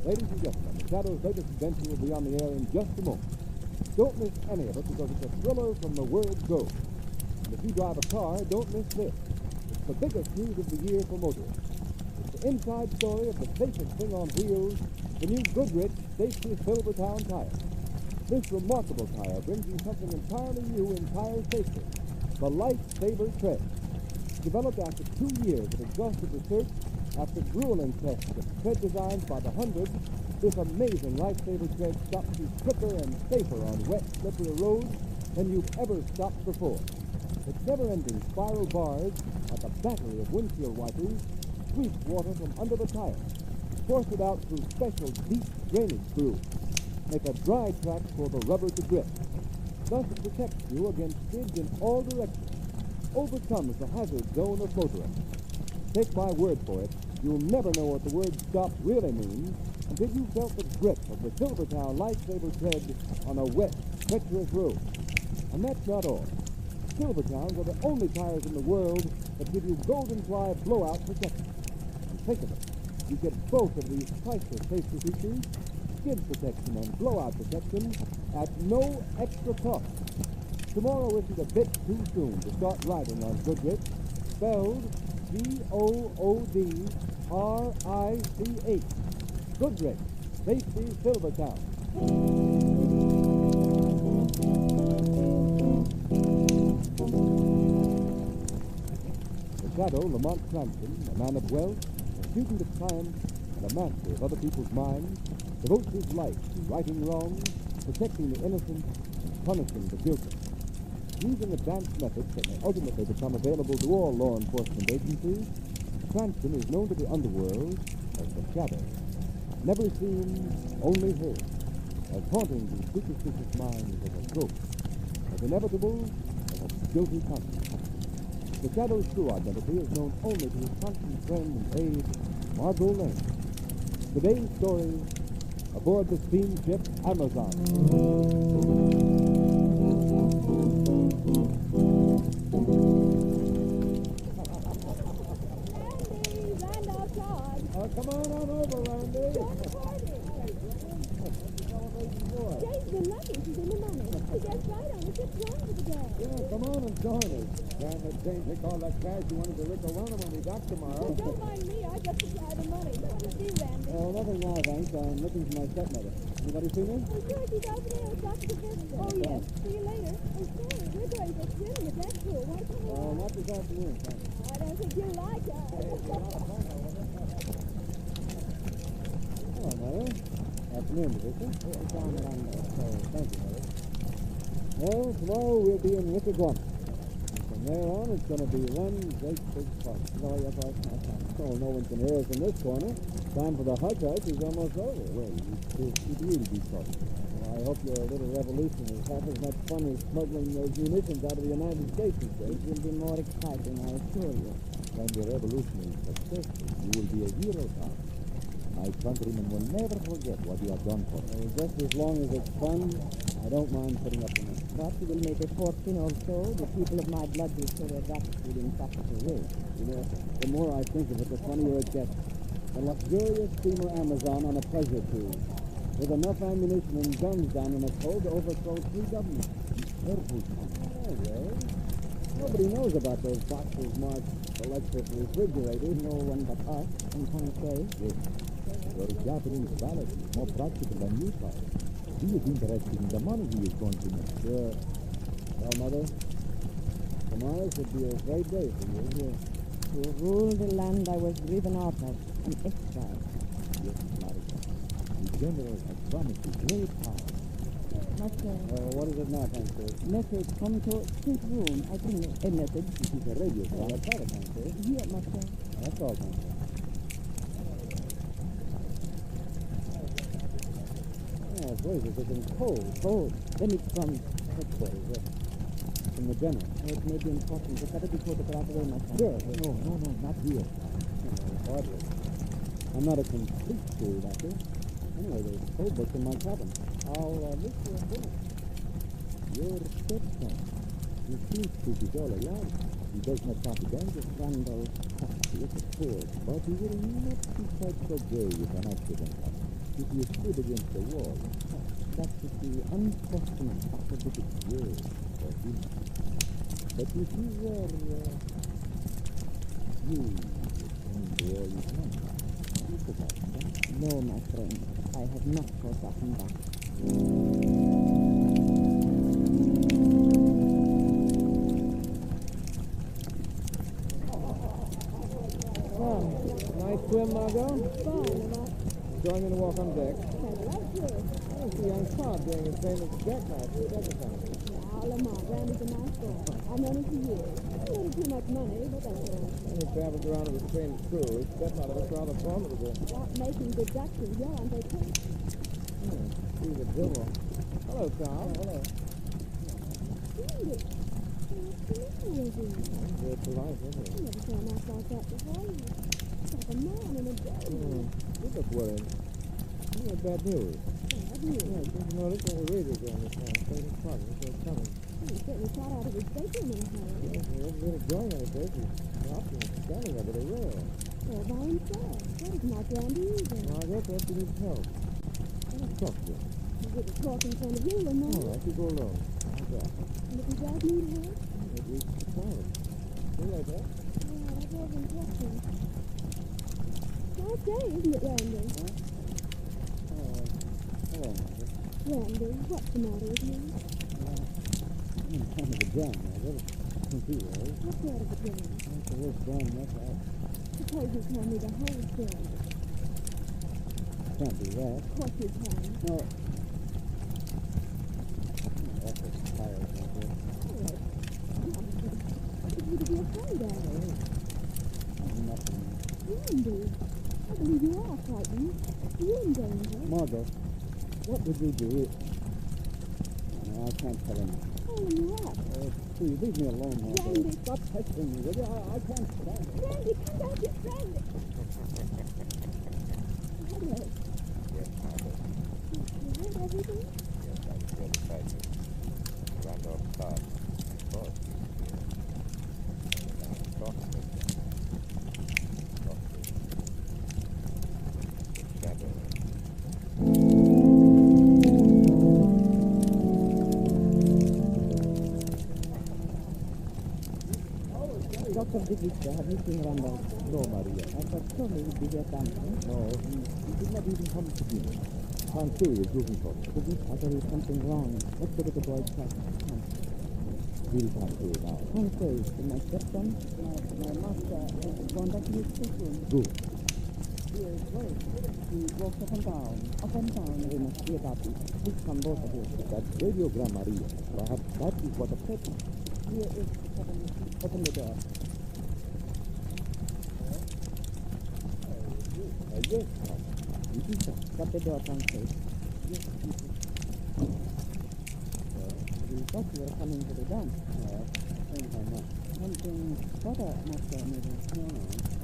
Ladies and gentlemen, the Shadow's latest adventure will be on the air in just a moment. Don't miss any of it because it's a thriller from the word go. And if you drive a car, don't miss this. It's the biggest news of the year for motorists. It's inside story of the safest thing on wheels, the new Goodrich Safety Silvertown tire. This remarkable tire brings you something entirely new in tire safety, the Lifesaver Tread. Developed after 2 years of exhaustive research, after grueling tests of tread designs by the hundreds, this amazing Lifesaver Tread stops you quicker and safer on wet, slippery roads than you've ever stopped before. Its never-ending spiral bars, like a battery of windshield wipers, sweep water from under the tire, force it out through special deep drainage grooves, make a dry track for the rubber to grip. Thus it protects you against skids in all directions, overcomes the hazard zone of motoring. Take my word for it, you'll never know what the word stop really means until you felt the grip of the Silvertown Lifesaver Tread on a wet, treacherous road. And that's not all. Silvertowns are the only tires in the world that give you golden ply blowout protection. And think of it, you get both of these priceless safety features, skid protection and blowout protection, at no extra cost. Tomorrow isn't a bit too soon to start riding on Goodrich, spelled Goodrich. Goodrich, Safety Silvertown. The Shadow, Lamont Cranston, a man of wealth, a student of science, and a master of other people's minds, devotes his life to righting wrongs, protecting the innocent, and punishing the guilty. Using advanced methods that may ultimately become available to all law enforcement agencies, Cranston is known to the underworld as the Shadow. Never seen, only heard, as haunting the superstitious minds as a ghost, as inevitable as a guilty conscience. The Shadow's true identity is known only to his constant friend and aide, Margot Lane. Today's story, aboard the steamship Amazon. Come on over, Randy. Jay's been lucky. She's in the money. She gets right on. It's just wrong for the day. Yeah, come on and join us. Damn that Jane took all that cash you wanted to Rick O'Ronna when we dock tomorrow. Well, don't mind me. I just supply the money. What do you do, Randy? Oh, nothing now, thanks. I'm looking for my stepmother. Anybody see me? Oh, sure. She's over there with Dr. Professor. Oh, yes. See you later. Oh, sorry. We're going to swim in the deck pool. Want to come along? Not this afternoon, thanks. I don't think you'll like us. Hello, Mother. Afternoon, Division. It's on the line there. So, thank you, Mother. Well, tomorrow we'll be in Wickaguam. And from there on, it's going to be one great big party. Oh, yes, so no one can hear us in this corner. Time for the hush-hush is almost over. Well, it will be fun. Well, I hope your little revolution is half as much fun as smuggling those munitions out of the United States these days. It will be more exciting, I assure you. When the revolution is successful, you will be a hero, Tom. My countrymen will never forget what you have done for them. Just as long as it's fun, I don't mind putting up the money. But you will make a fortune also. The people of my blood will show their gratitude in such a way. You know, the more I think of it, the funnier it gets. The luxurious steamer Amazon on a pleasure cruise, with enough ammunition and guns down in its hold to overthrow 3 governments. Well, nobody knows about those boxes marked electric refrigerators. No one but us, and can say. Yes. Your Japanese valet is more practical than you are. He is interested in the money he is going to make. Sure. Well, Mother, tomorrow should be a great day for you here. To rule the land I was driven out of, an exile. Yes, Marika. The general has promised you great power. Master. What is it now, Pancho? Message come to state room. I bring a message. This is a radio call. That's not a Pancho. Here, Master. That's all, Pancho. Oh, boys, it's getting cold. Cold. Then it's from headquarters, yes. From the general. It may be important. It's better be photographed away, Master. Sure. No, not here. Hardly. I'm not a complete fool, Doctor. Anyway, there's code books in my cabin. I'll look for a book. Your stepson. He seems to be all alone. He does not propaganda. Randall. Yes, of course. But he will not be quite so gay with an accident. If you stood against the wall. That is the unfortunate part of the book. Yes, for him. But you see where you can do all you can. No, my friend, I have not forgotten that. Nice swim, Margot? Join me to walk on deck. I see young Todd doing his famous jackknife. Now, Lamont, Randy's a nice boy. I've known him for years. A little too much money, but that's all right. When he travels around with a trained crew, his stepmother looks rather formidable. Not making deductions. You're on vacation. See the devil. Hello, Tom. Hello. Randy. What's the matter with you? Very polite, isn't he? You never saw him act like that before. He's like a man in a day. You look worried. You have bad news. Bad news? Yeah, did you notice that the radio's on this time? Saying trouble. It's coming. He certainly shot out of his bedroom in a hurry. Yes, he wasn't really going anyplace. He's stopped and standing over the rail. All by himself. That is not Randy either. Margaret, perhaps you need help. Let's talk to him. He wouldn't talk in front of you, Lamont. All right, you go alone. How's that? And if he does need help? Maybe it's the phone. See you later. Yeah, that was interesting. Nice day, isn't it, Randy? Hello, Margaret. Randy, what's the matter with you? I'm kind of a jam, Margaret. Computer, eh? What sort of a jam? That's the worst jam that's out. Suppose you tell me the whole story. Can't do that. Of course you can. No. I'm awful tired, Margaret. What did you to be afraid of? Nothing. Randy, I believe you are frightened. You're in danger. Margot, what would you do? No, I can't tell him. Call him up. Please, leave me alone, Margot. Randy. Stop pestering me, will you? I can't stand it. Randy, come back here. Randy. Hello. Yes, Margot. You heard everything? Yes, I was there beside you. Randolph Todd. Of course, he's here. And I'm talking with him. Talk to him. The shadow. Dr. Digista, have you seen Randolph? No, Maria. I thought surely he'd be here dancing. No, he did not even come to dinner. I'm serious looking for him. I thought there was something wrong. Let's go to the boy's house. Really can't say it now. Can't say. Did my stepson? My master has gone back to his bedroom. Good. He is right. He walks up and down. We must see about this. Please come, both of you. That radiogram, Maria. Perhaps that is what upset him. Here is the second. Open the door. Yes, you do so. Shut the door, Francis. Yes, we thought you were coming to the dance. Something better, Master, maybe.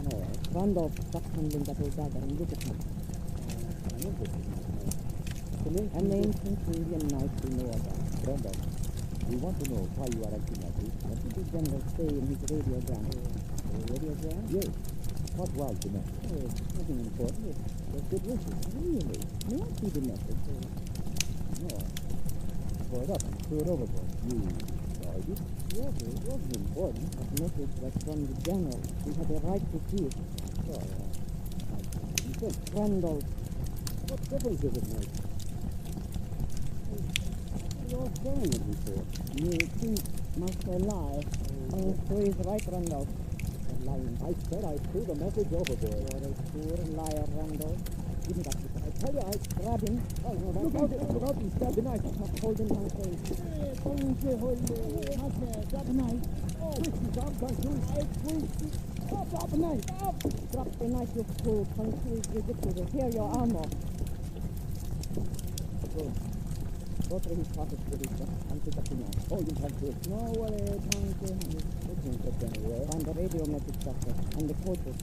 No. Randolph, stop handling that old dagger and look at me. An ancient Indian knife we know about. Randolph, we want to know why you are acting like this. What did the general say in his radiogram? Radiogram? Yes. What was the message? Nothing important. Just good wishes. Really? May I see the message? No. Pour it up and threw it overboard. You tried it? Yes, it wasn't important. That message was from the general. We had a right to see it. You said, Randolph. what difference does it make? You're saying it before. You think Master lie. Oh, so he's right, Randolph. Lying. I said I threw the message overboard. You're a poor liar, Randolph. Give me that. I tell you, I grab him. Oh, no, look out and stab the knife. Hold him, Master. Drop the knife. Oh, stop, Drop the knife. Drop the knife, you fool. Country is ridiculous. Here, your armor. Go through his pockets, Teresa, and pick up the knife. Oh, you can't do it. No, well, can't do it. It won't get anywhere. Find the radio message, Doctor, and the coaches.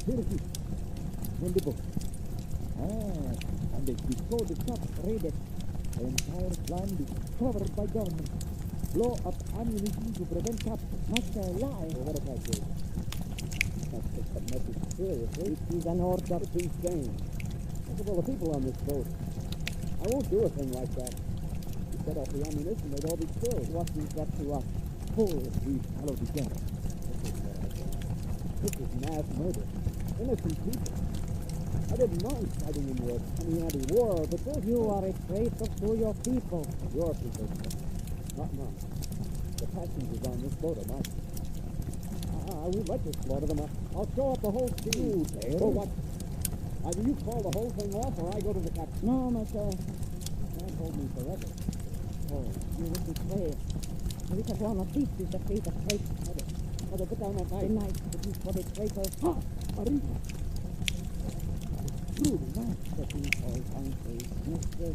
Here it is. In the book. And they decode the top. Read it. The entire land is covered by government. Blow up ammunition to prevent capture. Master, lie. So what if I say? Can't take that message seriously. It is an order. It's insane. Think of all the people on this boat. I won't do a thing like that. You set off the ammunition, they'd all be killed. What is that to us? Fools, these fellows together. This is mass murder. Innocent people. I didn't mind fighting in your community war, but this... You are a traitor to your people. Your people, not mine. The passengers on this boat are mine. We'd like to slaughter them. I'll show up the whole scheme. For what? Either you call the whole thing off, or I go to the captain. No, monsieur. You can't hold me forever. Oh, you would betray. We have one of these is the fate of traitors. Mother, put down that knife. The knife that is for the traitor. Ha! Marita! Truly, not that we all country. Mr.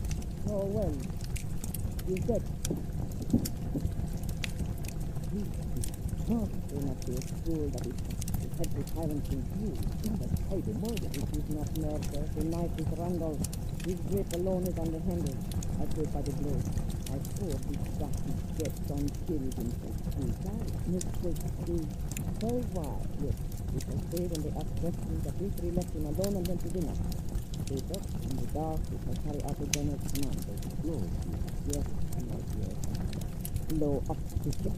Oh, well. He's dead. No, do not be a fool that is had the tyrant in view. But I the murder. It is not murder. The knife is Randall. His grip alone is on the handle. I put by the blade. I swore he shot his steps until himself three times. Mr. is very wise. Yes, we can say when they ask questions that we three left him alone and went to dinner. Later, in the dark, we shall carry out the general's command. Blow. Yes, yes. Blow up the ship.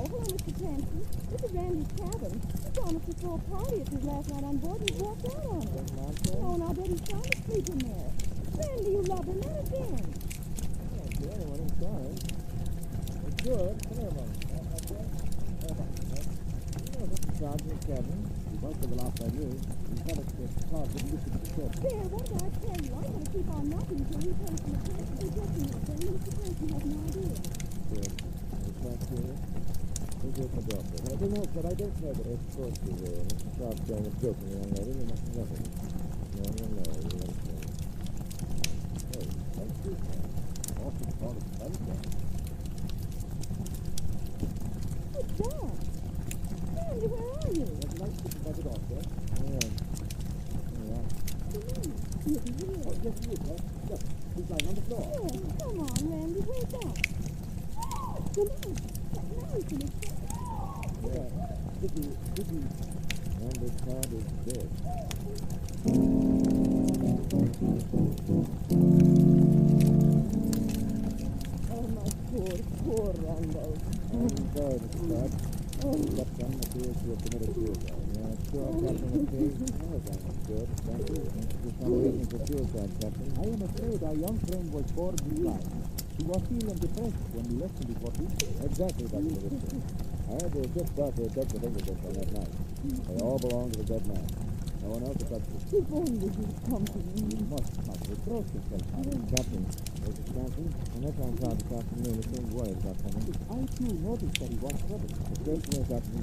Hello, Mr. Cranston. This is Randy's cabin. He promised to throw a party at his last night on board and he walked out on it. Oh, and I bet he's trying to sleep in there. Randy, you love him, let it in. Can't do anyone inside. It's good. Come here, Mom. You know, Mr. Sergeant Kevin. He's worked for the last 5 years. He's got us to start with the mission of the ship. There, what did I tell you? I'm going to keep on knocking until he pays for the price of the dressing up. And Mr. Cranston has no idea. Good. Is that clear? Who's with my doctor? I don't know, but I don't know that it's supposed to be there. Mr. Sharp's saying it's joking, young lady. You mustn't let it. No, you let it go. Hey, thank you, man. Awful part of sunshine. What's that? Randy, where are you? There's a nice sitting by the doctor. Yeah. Yeah. He's here. Oh, yes, he is, huh? Look, he's lying on the floor. Yeah, come on, Randy, wake up. Come on. Now you can escape. Yeah. Did he? Randy Todd is dead. Oh, my poor Randall. I'm sorry, Mr. Todd. Left son appears to have committed suicide. Yeah, sure, Captain McKay. Everything is good. Thank you. There's no reason for suicide, Captain. I am afraid our young friend was bored blind. He was feeling depressed when we left him before Tuesday. Exactly, Dr. Livingston. I had the ship doctor check the fingerprints on that night. They all belong to the dead man. No one else touched it. If only you'd come to me. You must not reproach yourself, Captain. Mrs. Cranston, and that's on cloud this afternoon. It seems worried about something. I too noticed that he was troubled. The question is, Captain,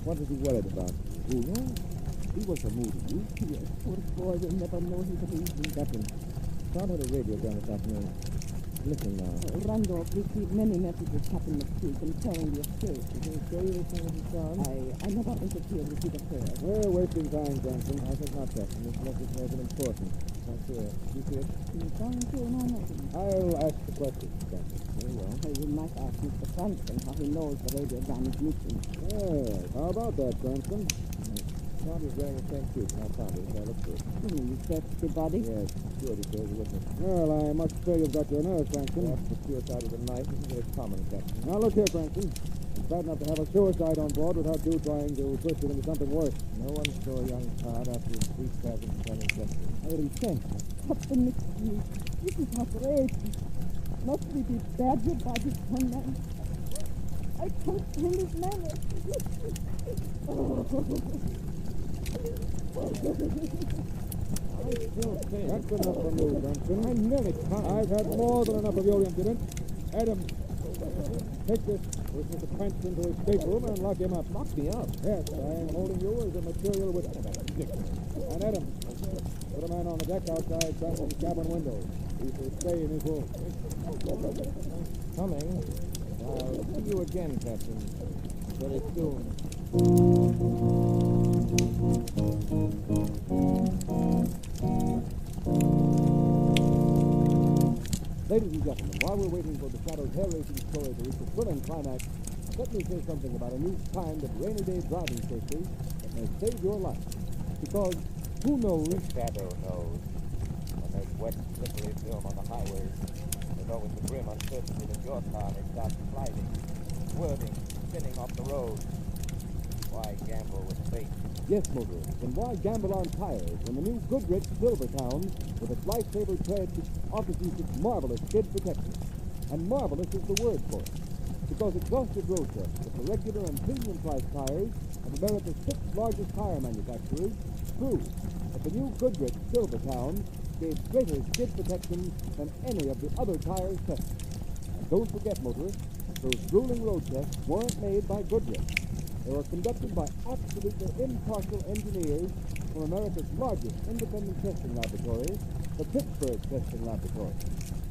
what was he worried about? Who knows? He was a moody youth. Yes, poor boy will never know his reason. Captain, Todd had a radio gun this afternoon. Listen now. Randolph received many messages, Captain McKee, concerning the escape. Did he say anything of his son? I never interfered with his affairs. We're wasting time, Johnson. I think not, Captain. This message may have been important. Not sure. You see it? No, nothing. I'll ask the question, Captain. Very well. You might ask Mr. Cranston how he knows the radio gun is missing. Yes. How about that, Cranston? Todd is wearing the same suit, and I found it, so I looked through it. You searched the body? Yes, sure, he says with me. Well, I must say you've got your nerve, Cranston. Perhaps the suicide with a knife isn't very common, Captain. Now, look here, Cranston. It's bad enough to have a suicide on board without you trying to twist it into something worse. No one saw young Todd after his brief passing from injustice. I resent. Captain McKee, this is outrageous. Must we be badgered by this young man? I can't stand his manner. That's enough from you, Cranston. I nearly can't. I've had more than enough of your impudence. Adam, take this with Mr. Cranston to his stateroom and lock him up. Lock me up? Yes, I am holding you as a material witness. And Adam, put a man on the deck outside Cranston's cabin window. He shall stay in his room. Coming. I'll see you again, Captain. Very soon. Ladies and gentlemen, while we're waiting for the Shadow's hair-raising story to reach a thrilling climax, let me say something about a new kind of rainy day driving safety that may save your life. Because who knows? The Shadow knows. When there's wet, slippery film on the highways, there's always the grim uncertainty that your car may start sliding, swerving, spinning off the road. Why gamble with fate? Yes, motorists, and why gamble on tires when the new Goodrich Silvertown with its lifesaver tread offers you such marvelous skid protection? And marvelous is the word for it, because exhaustive road tests of the regular and premium price tires of America's 6 largest tire manufacturers prove that the new Goodrich Silvertown gave greater skid protection than any of the other tires tested. And don't forget, motorists, those grueling road tests weren't made by Goodrich. They were conducted by absolutely impartial engineers from America's largest independent testing laboratory, the Pittsburgh Testing Laboratory.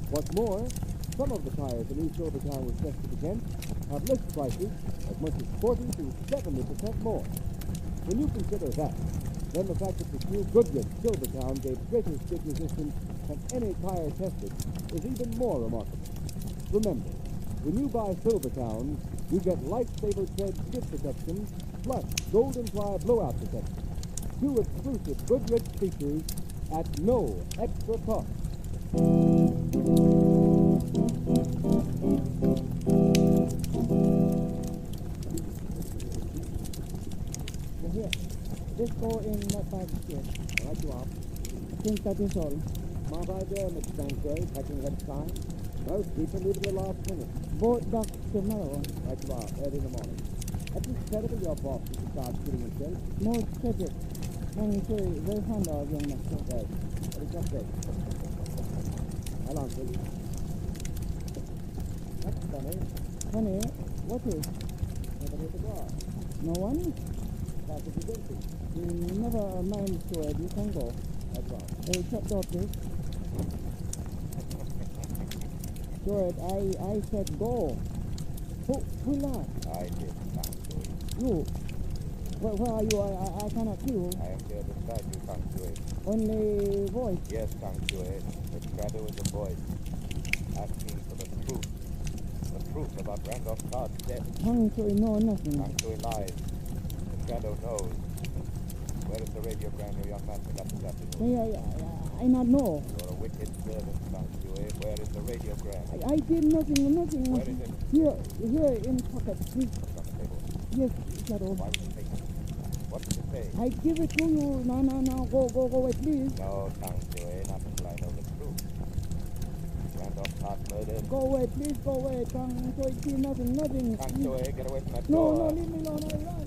What's more, some of the tires the new Silvertown was tested against have list prices as much as 40 to 70% more. When you consider that, then the fact that this new Goodrich Silvertown gave greater skid resistance than any tire tested is even more remarkable. Remember, when you buy Silvertown, you get lifesaver tread skid protection plus golden ply blowout protection. 2 exclusive Goodrich features at no extra cost. Here, this go in that bag here. Right you are. I think that is all. My idea, Mr. Sanchez, packing ahead of time. Most people leave at the last minute. Boat back tomorrow. Right you are, early in the morning. At this terrible your boss is to start shooting himself. Most credit. And so very fond of young master. Yes, but it's not safe. I'll answer you. That's funny. Honey, what is? Nobody at the bar. No one? Class is empty. Never mind, Stuart. You can go. That's right. Hey, shut door, please. Stuart, I said go. Who laughed? I did not do it. You. Where are you? I cannot see you. I am here beside you, Kang Shui. Only voice. Yes, Kang Shui. The shadow is a voice. Asking for the truth. The truth about Randolph Todd's death. Kang Shui know nothing. Kang Shui lies. The shadow knows. Where is the radiogram your young master got this afternoon? I not know. You're a wicked servant, Kang Shui. Where is the radiogram? I did nothing. Where is it? Here in pocket. Please. It's on the table. Yes, Shadow. Why did you take it? What did it say? I give it to you. No. Go away, please. No, Kang Shui, not until I know the truth. Randolph Todd murdered. Go away, please. Go away. Kang Shui, see nothing. Kang Shui, get away from that No, door. leave me alone. I run.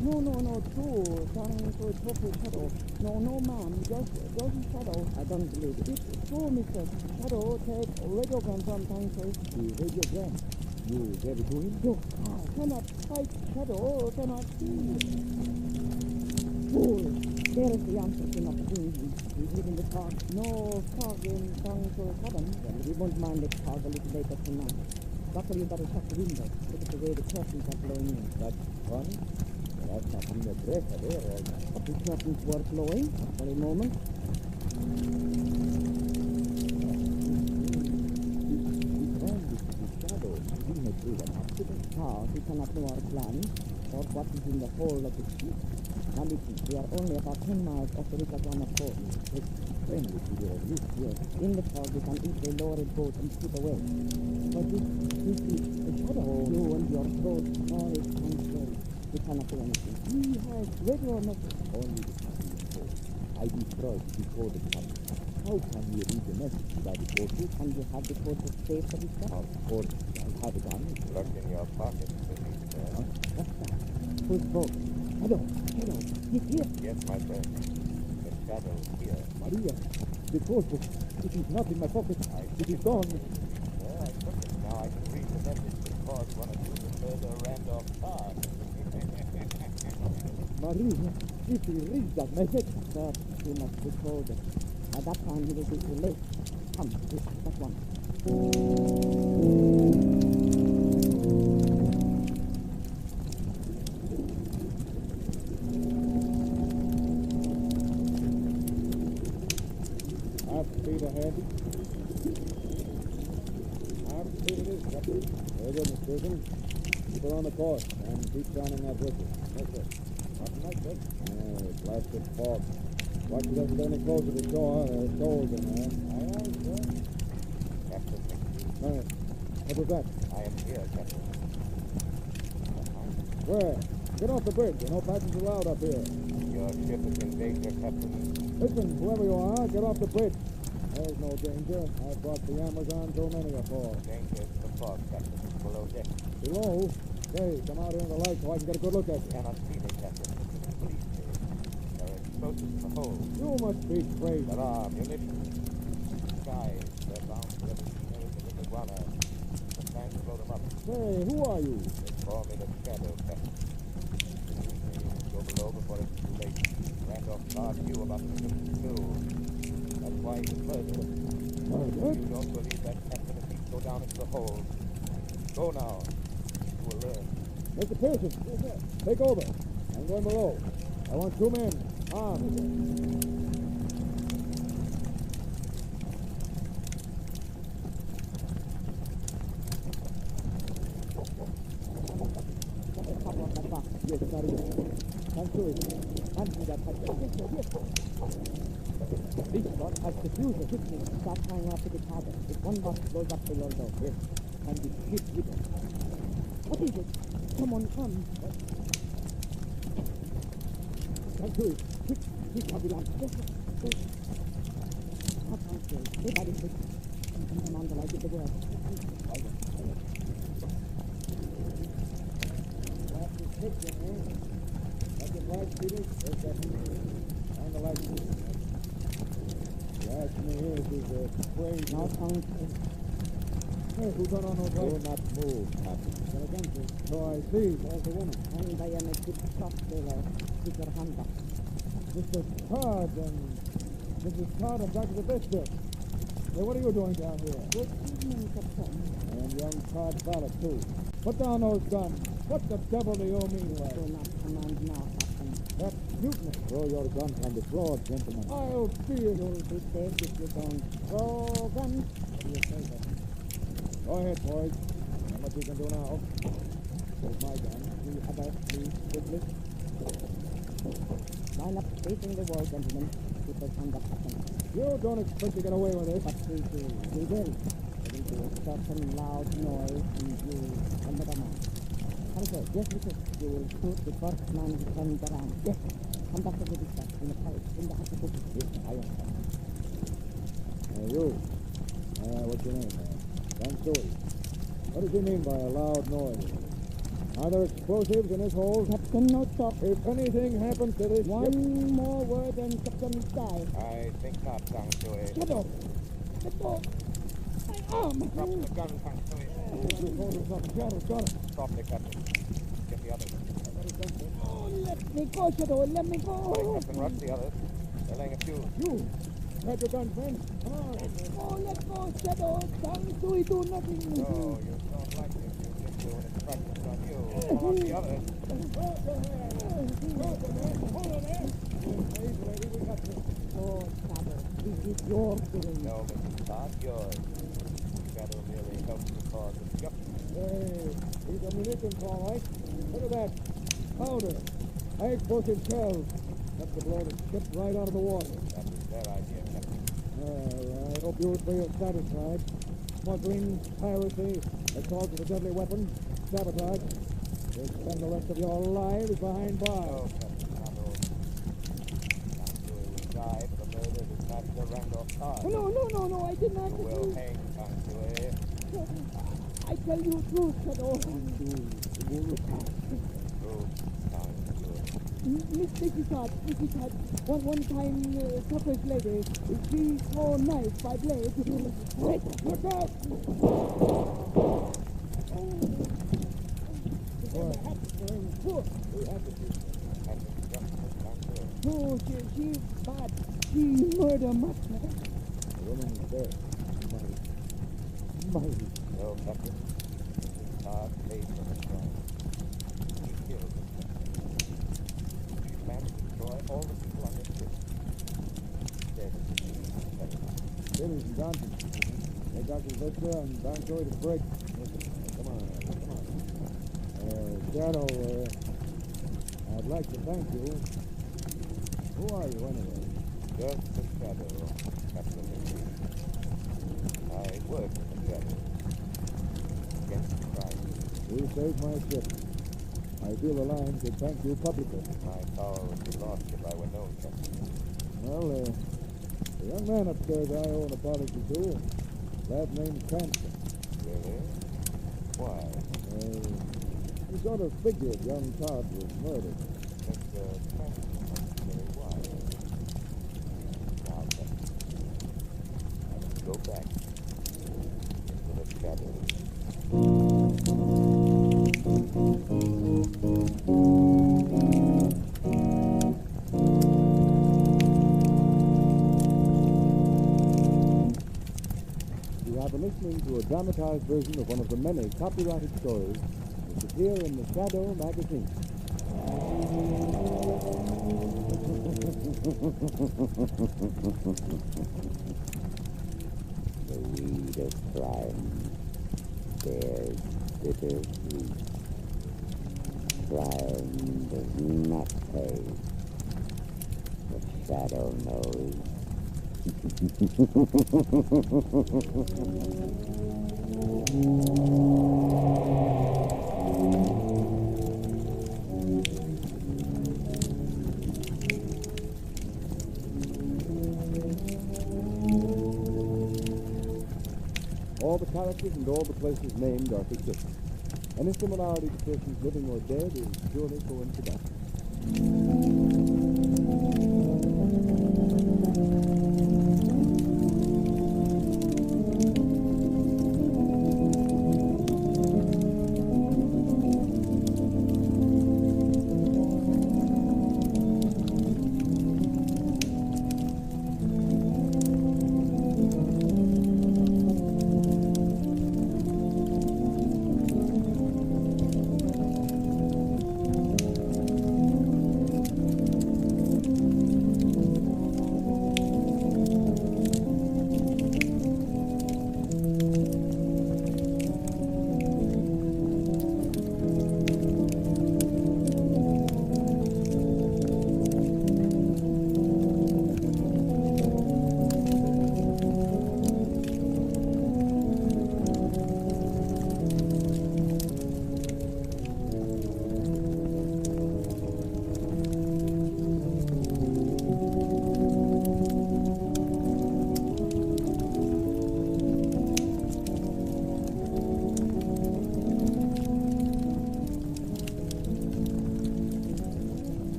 No, true. Kang Shui, true, Shadow. No, ma'am. Just Shadow. I don't believe it. It's true, Mr. Shadow. Take radiogram from Kang Shui. The radiogram? You gave it to him? You cannot fight Shadow. Cannot. Fool. There is the answer to not doing him. He's living in the fog. No fog in Kang Shui cabin. Then we won't mind the fog a little later tonight. Luckily, you better shut the window. Look at the way the curtains are blowing in. That's funny. That's not been a breath of air all night. But the curtains were blowing for a moment. How? We cannot know our plan or what is in the hole of the ship. Now listen, we are only about 10 miles off the Ricasana Port. It's friendly to the roof here. In the fog, we can easily lower a boat and slip away. But this is the shadow. You and your boat all is control. We cannot do anything. He has radio message. Only the captain is told. I destroyed the code of captain. How can we read the message without the code? And you have the code to save for this job? Of course, I have it on me. Look in your pocket, please, sir. What's that? Whose boat? Shadow. He's here. Yes, my friend. The shadow is here. Maria, the code book. It is not in my pocket. It is gone. Well, I took it. Now I can read the message that caused one of you to murder Randolph Todd. Maria, if he reads that message, Sir, he must be told it. By that time, he will be too late. Come, we ask that one. Half speed ahead. speed it is, Captain. Very good, Miss Pearson. Keep her on the course and keep shining that whistle. Yes, sir. Nothing like that. Blasted fog. Watch it doesn't get any closer to shore. There's shoals in there. Aye, aye, sir. Captain McGee. What was that? I am here, Captain. Where? Get off the bridge. There are no passengers allowed up here. Your ship is in danger, Captain. Listen, whoever you are, get off the bridge. There's no danger. I've brought the Amazon so many before. Danger is the fog, Captain. Below deck. Below? Hey, come out here in the light so I can get a good look at you. Cannot see me, Captain. Please, there are explosives in the hold. You must be crazy. There are munitions. Guys, they're bound to every nose of the iguana. It's time to blow them up. Say, who are you? They call me the Shadow, Captain. Go below before it's too late. Randolph charged you about the ship's crew. That's why he's murdered. You don't believe that, Captain, if he go down into the hold. Go now. You will learn. Mr. Pearson. Yes, sir. Take over. I'm going below. I want 2 men. Armed. Yes, sorry. Come to it. Undo that hatch. Yes, sir, yes. This one has the fuse hit me. Start tying up to the cargo. If one box blows up below though, yes. And the ship with it. What is it? Come on, come. Come to it. Quick, quick, ambulance. Yes, sir. Yes. Up, uncle. Everybody quick. Come on, the light of the world. Picture, man. That's the right, Peter. There's that on the light. You ask me here, this is a crazy. Now, uncle. Hey, who's on those lights? Do not move, Captain. Got a gun, sir. So I see. There's a woman. And I am a good shot, sailor. Keep your hand up. Mr. Todd and Mrs. Todd and Dr. Vista. Hey, what are you doing down here? Good evening, Captain. And young Todd Ballard, too. Put down those guns. What the devil do you mean, lad? Do not command now, Captain. That's mutiny. Throw your guns on the floor, gentlemen. I'll see you. You'll be dead if you don't. Throw guns. What do you say, Captain? Go ahead, boys. How much you can do now? Here's my gun. The other, please, quickly. Line up facing the wall, gentlemen. Keep us on the Captain. You don't expect to get away with this. But we do. We will. There will be a certain loud noise and you under the man. Sir, yes, listen. You will shoot the first man who turns around. Yes. Come back to the dispatch in the carriage, in the hospital. Yes, I understand. You. What's your name, man? Ransui. What does he mean by a loud noise? Are there explosives in this hole? Captain, no talk. If anything happens to this One more word and Captain will die. I think not, Ransui. Shut up. Shut up. My arm. Drop the gun, Ransui. Softly, Captain. Get the others. Oh, let me go, Shadow. Let me go. Captain, rush the others. They're laying a fuse. You! Grab your guns, men. Come on. Oh, let go, Shadow. Don't do nothing. No, you don't like this. You just do an instructions on you. Follow the others. Oh, Shadow. This is your doing. No, Mrs. Todd, yours. Shadow merely helps the cause of justice. Hey, these are munitions, all right. Look at that. Powder. High explosive shells. That's to blow the ship right out of the water. That was their idea, Captain. All right. Hope you feel satisfied. Smuggling, piracy, assault with a deadly weapon, sabotage. You'll spend the rest of your lives behind bars. No, Captain, not all. Ransui will die for the murder of his master, Randolph Todd. Oh, no, I did not. You will hang, Ransui. I tell you truth, Shadow. Mrs. Todd, one time, suffrage lady, she saw knife by blade. Wait, look out! Oh, she bad. She murder master. The woman's dead. Mighty. No, Captain. Mrs. Todd paid for her crime. He killed himself. She planned to destroy all the people on this ship. Dead. Billy's and Johnson. Hey, Dr. Vista, I'm bound to break. Come on. Shadow, I'd like to thank you. Who are you, anyway? Just the Shadow, Captain Lindsay. I work in the Shadow. Against crime. You saved my ship. I feel the line to thank you publicly. My power would be lost if I were known, Captain. Well, the young man upstairs I owe an apology to. Last name Cranston. Really? Why? You sort of figured young Todd was murdered. Mr. Cranston must be very wise. Now, Captain, I must go back into the Shadow. You have been listening to a dramatized version of one of the many copyrighted stories which appear in the Shadow magazine. The weed of crime bears bitter fruit. Crime does not pay. The Shadow knows. All the characters and all the places named are fictitious. Any similarity to persons living or dead is purely coincidental.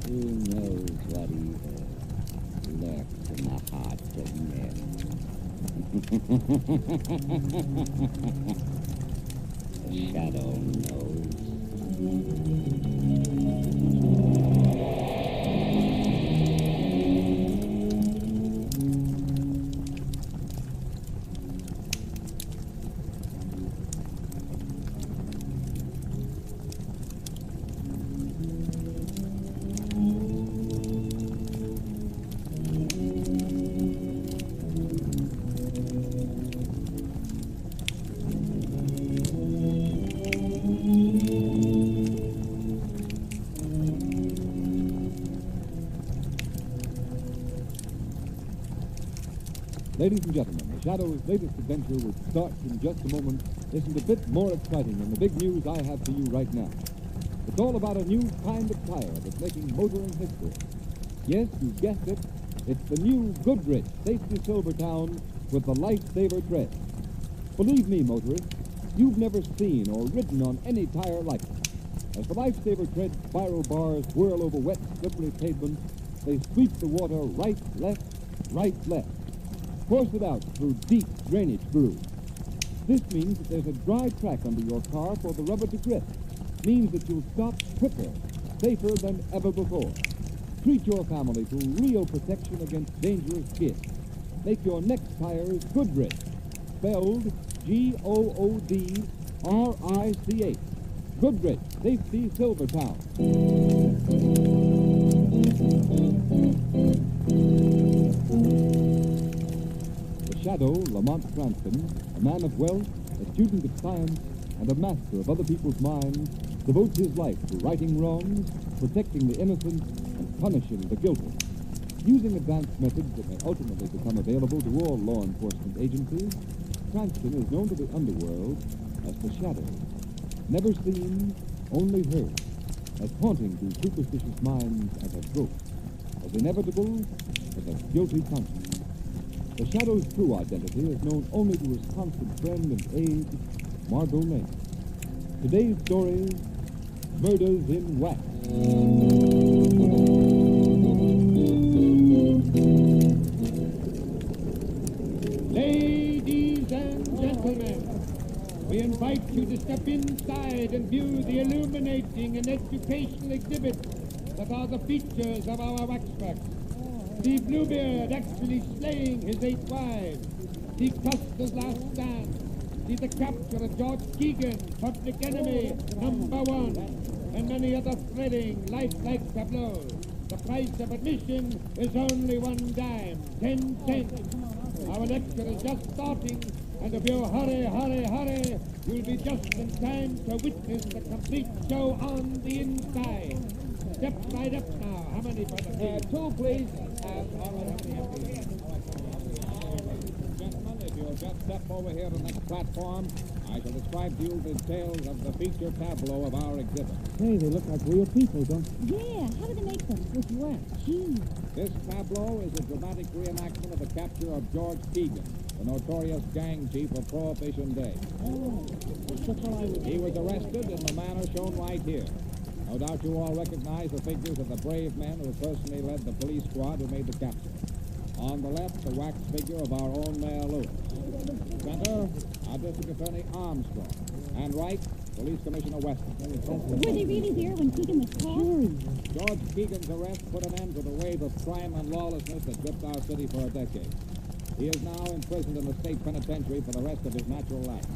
Who knows what evil lurks in the hearts of men? The Shadow knows. Ladies and gentlemen, the Shadow's latest adventure, which starts in just a moment, isn't a bit more exciting than the big news I have for you right now. It's all about a new kind of tire that's making motoring history. Yes, you guessed it. It's the new Goodrich Safety Silvertown with the Lifesaver tread. Believe me, motorists, you've never seen or ridden on any tire like it. As the Lifesaver tread spiral bars whirl over wet, slippery pavement, they sweep the water right, left, force it out through deep drainage grooves. This means that there's a dry track under your car for the rubber to grip. Means that you'll stop quicker, safer than ever before. Treat your family to real protection against dangerous skid. Make your next tires good grip. Spelled Goodrich. Good Grit, Safety Silvertown. The Shadow, Lamont Cranston, a man of wealth, a student of science, and a master of other people's minds, devotes his life to righting wrongs, protecting the innocent, and punishing the guilty. Using advanced methods that may ultimately become available to all law enforcement agencies, Cranston is known to the underworld as the Shadow. Never seen, only heard, as haunting to superstitious minds as a ghost, as inevitable as a guilty conscience. The Shadow's true identity is known only to his constant friend and aide, Margot Lane. Today's story, Murders in Wax. Ladies and gentlemen, we invite you to step inside and view the illuminating and educational exhibits that are the features of our waxworks. See Bluebeard actually slaying his 8 wives. See Custer's last stand. See the capture of George Keegan, public enemy #1, and many other thrilling, lifelike tableaus. The price of admission is only 1 dime, 10 cents. Our lecture is just starting, and if you hurry, you'll be just in time to witness the complete show on the inside. Step right up now. How many for the 2, please. Gentlemen, if you'll just step over here to the next platform, I shall describe to you the details of the feature tableau of our exhibit. Hey, they look like real people, don't they? Yeah, how do they make them? With what? Gee. This tableau is a dramatic reenactment of the capture of George Keegan, the notorious gang chief of Prohibition Day. Oh, that's what I was... He was arrested in the manner shown right here. No doubt you all recognize the figures of the brave men who personally led the police squad who made the capture. On the left, the wax figure of our own Mayor Lewis. Center, our District Attorney Armstrong. And right, Police Commissioner Wasteland. Were they really there when Keegan was caught? George Keegan's arrest put an end to the wave of crime and lawlessness that gripped our city for a decade. He is now imprisoned in the state penitentiary for the rest of his natural life.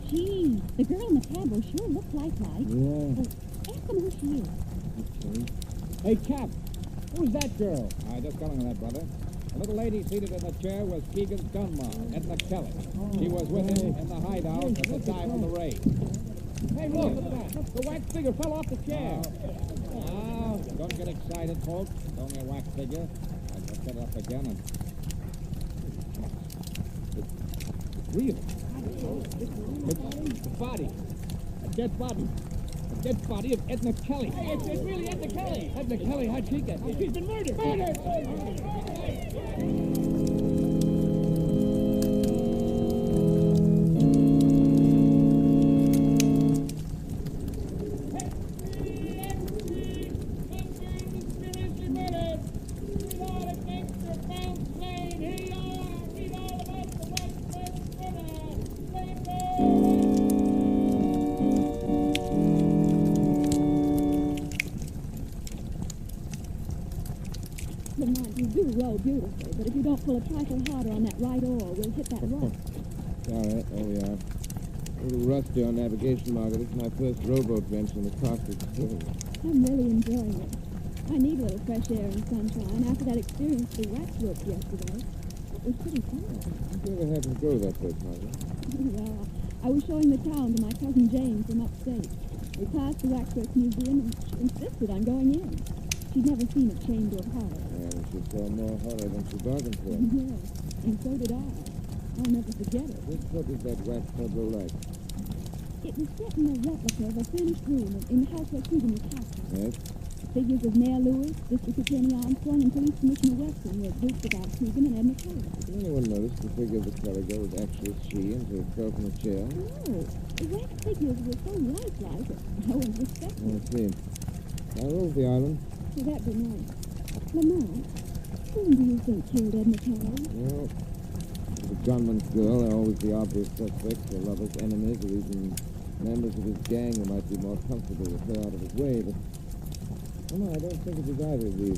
Gee, the girl in the tableau sure looks lifelike. Yeah. Ask them who she is. Okay. Hey, Cap, who's that girl? I just coming to that, brother. The little lady seated in the chair was Keegan's gun mom, Edna Kelly. She was with him in the hideout at the time of the raid. Hey, look, the wax figure fell off the chair. Now, don't get excited, folks. It's only a wax figure. I just set it up again and... It's real. It's the body. A dead body. A dead body of Edna Kelly. Hey, it's really Edna Kelly. Edna Kelly, how'd she get here? She's been murdered. You do row beautifully, but if you don't pull a trifle harder on that right oar, we'll hit that rock. Sorry, there we are. A little rusty on navigation, Margaret. It's my first rowboat venture in the Costic Sea. I'm really enjoying it. I need a little fresh air and sunshine after that experience at the waxworks yesterday. It was pretty fun. Did you ever happen to go to that place, Margaret? Yeah, I was showing the town to my cousin Jane from upstate. We passed the Waxworks Museum and she insisted on going in. She'd never seen a chamber of horror. And she saw more horror than she bargained for. Yes, and so did I. I'll never forget it. What was that wax tableau like? It was set in a replica of a finished room in the house where Keegan was captured. Yes? Figures of Mayor Lewis, District Attorney Armstrong, and Police Commissioner Weston were grouped about Keegan and Edna Kelly. Did anyone notice the figure of the Kelly girl was actually she and she fell from a chair? No, the wax figures were so lifelike that no one suspected. I see. Now, where's the island? Well, that'd be nice. Lamont, whom do you think killed Edna Kelly? Well, the gunman's girl are always the obvious suspects, their lovers, enemies, or even members of his gang who might be more comfortable with her out of his way, but... Oh, no, I don't think it was either of these.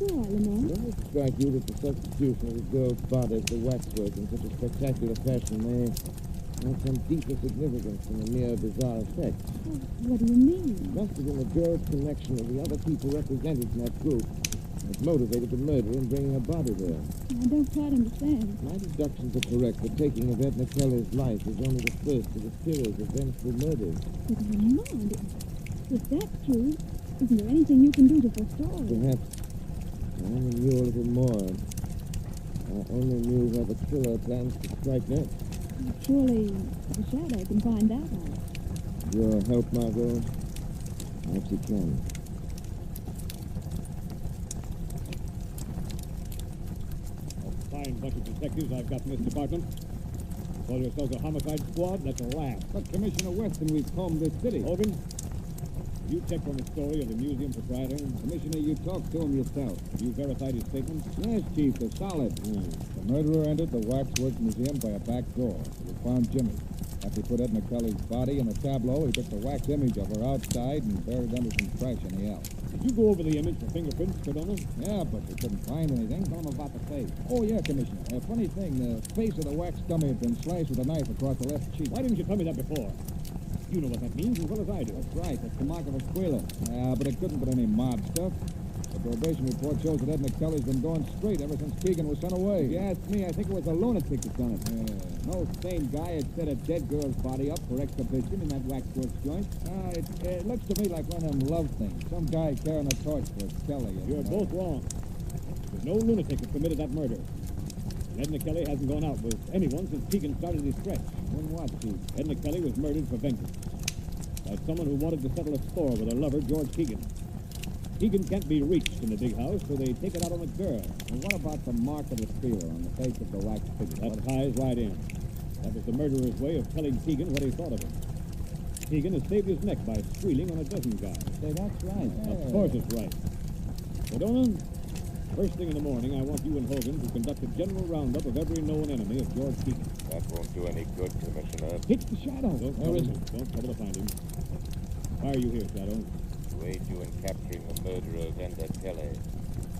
sure, Lamont. Doesn't it strike you that the substitution of the girl's body for the waxwork in such a spectacular fashion may have some deeper significance than a mere bizarre effect? Well, what do you mean? Must have been the girl's connection with the other people represented in that group that motivated the murder in bringing her body there. I don't quite understand. My deductions are correct. The taking of Edna Kelly's life is only the first of a series of vengeful murders. But Lamont, if that's true, isn't there anything you can do to forestall it? Perhaps I only knew a little more. I only knew where the killer plans to strike next. Surely the Shadow can find that out. Your help, Margot? Perhaps he can. Fine bunch of detectives I've got in this department. Call yourselves a homicide squad? That's a laugh. But Commissioner Weston, we've combed this city. Hogan, you checked on the story of the museum proprietor. Commissioner, you talked to him yourself. You verified his statements? Yes, Chief, they're solid. The murderer entered the Waxwork Museum by a back door. We found Jimmy. After he put Edna Kelly's body in a tableau, he took the wax image of her outside and buried it under some trash in the alley. Did you go over the image for fingerprints, Cardona? Yeah, but we couldn't find anything. Tell him about the face. Oh, yeah, Commissioner. Funny thing, the face of the wax dummy had been sliced with a knife across the left cheek. Why didn't you tell me that before? You know what that means as well as I do. That's right. That's the mark of a squealer. Yeah, but it couldn't be any mob stuff. The probation report shows that Edna Kelly's been going straight ever since Keegan was sent away. If you ask me, I think it was a lunatic that done it. No sane guy had set a dead girl's body up for exhibition in that waxworks joint. It looks to me like one of them love things. Some guy carrying a torch for Kelly. You're both wrong. There's no lunatic that committed that murder. And Edna Kelly hasn't gone out with anyone since Keegan started his stretch. When what, Chief? Edna Kelly was murdered for vengeance by someone who wanted to settle a score with her lover, George Keegan. Keegan can't be reached in the big house, so they take it out on the girl. And what about the mark of the squealer on the face of the wax figure? That ties right in. That was the murderer's way of telling Keegan what he thought of him. Keegan has saved his neck by squealing on a dozen guys. Say, that's right. Of course it's right. Cardona, first thing in the morning, I want you and Hogan to conduct a general roundup of every known enemy of George Keegan. That won't do any good, Commissioner. It's the Shadow. Don't trouble to find him. Why are you here, Shadow? To aid you in capturing the murderer of Edna Kelly.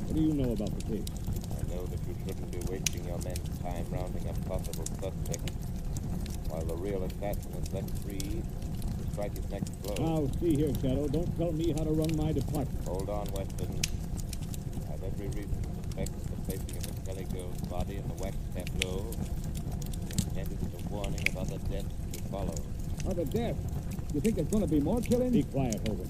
What do you know about the case? I know that you shouldn't be wasting your men's time rounding up possible suspects, while the real assassin is left free to strike his next blow. Now, see here, Shadow. Don't tell me how to run my department. Hold on, Weston. I have every reason to suspect that the placing of the Kelly girl's body in the wax tableau is intended as a warning of other deaths to follow. Other deaths? You think there's going to be more killings? Be quiet, Hogan.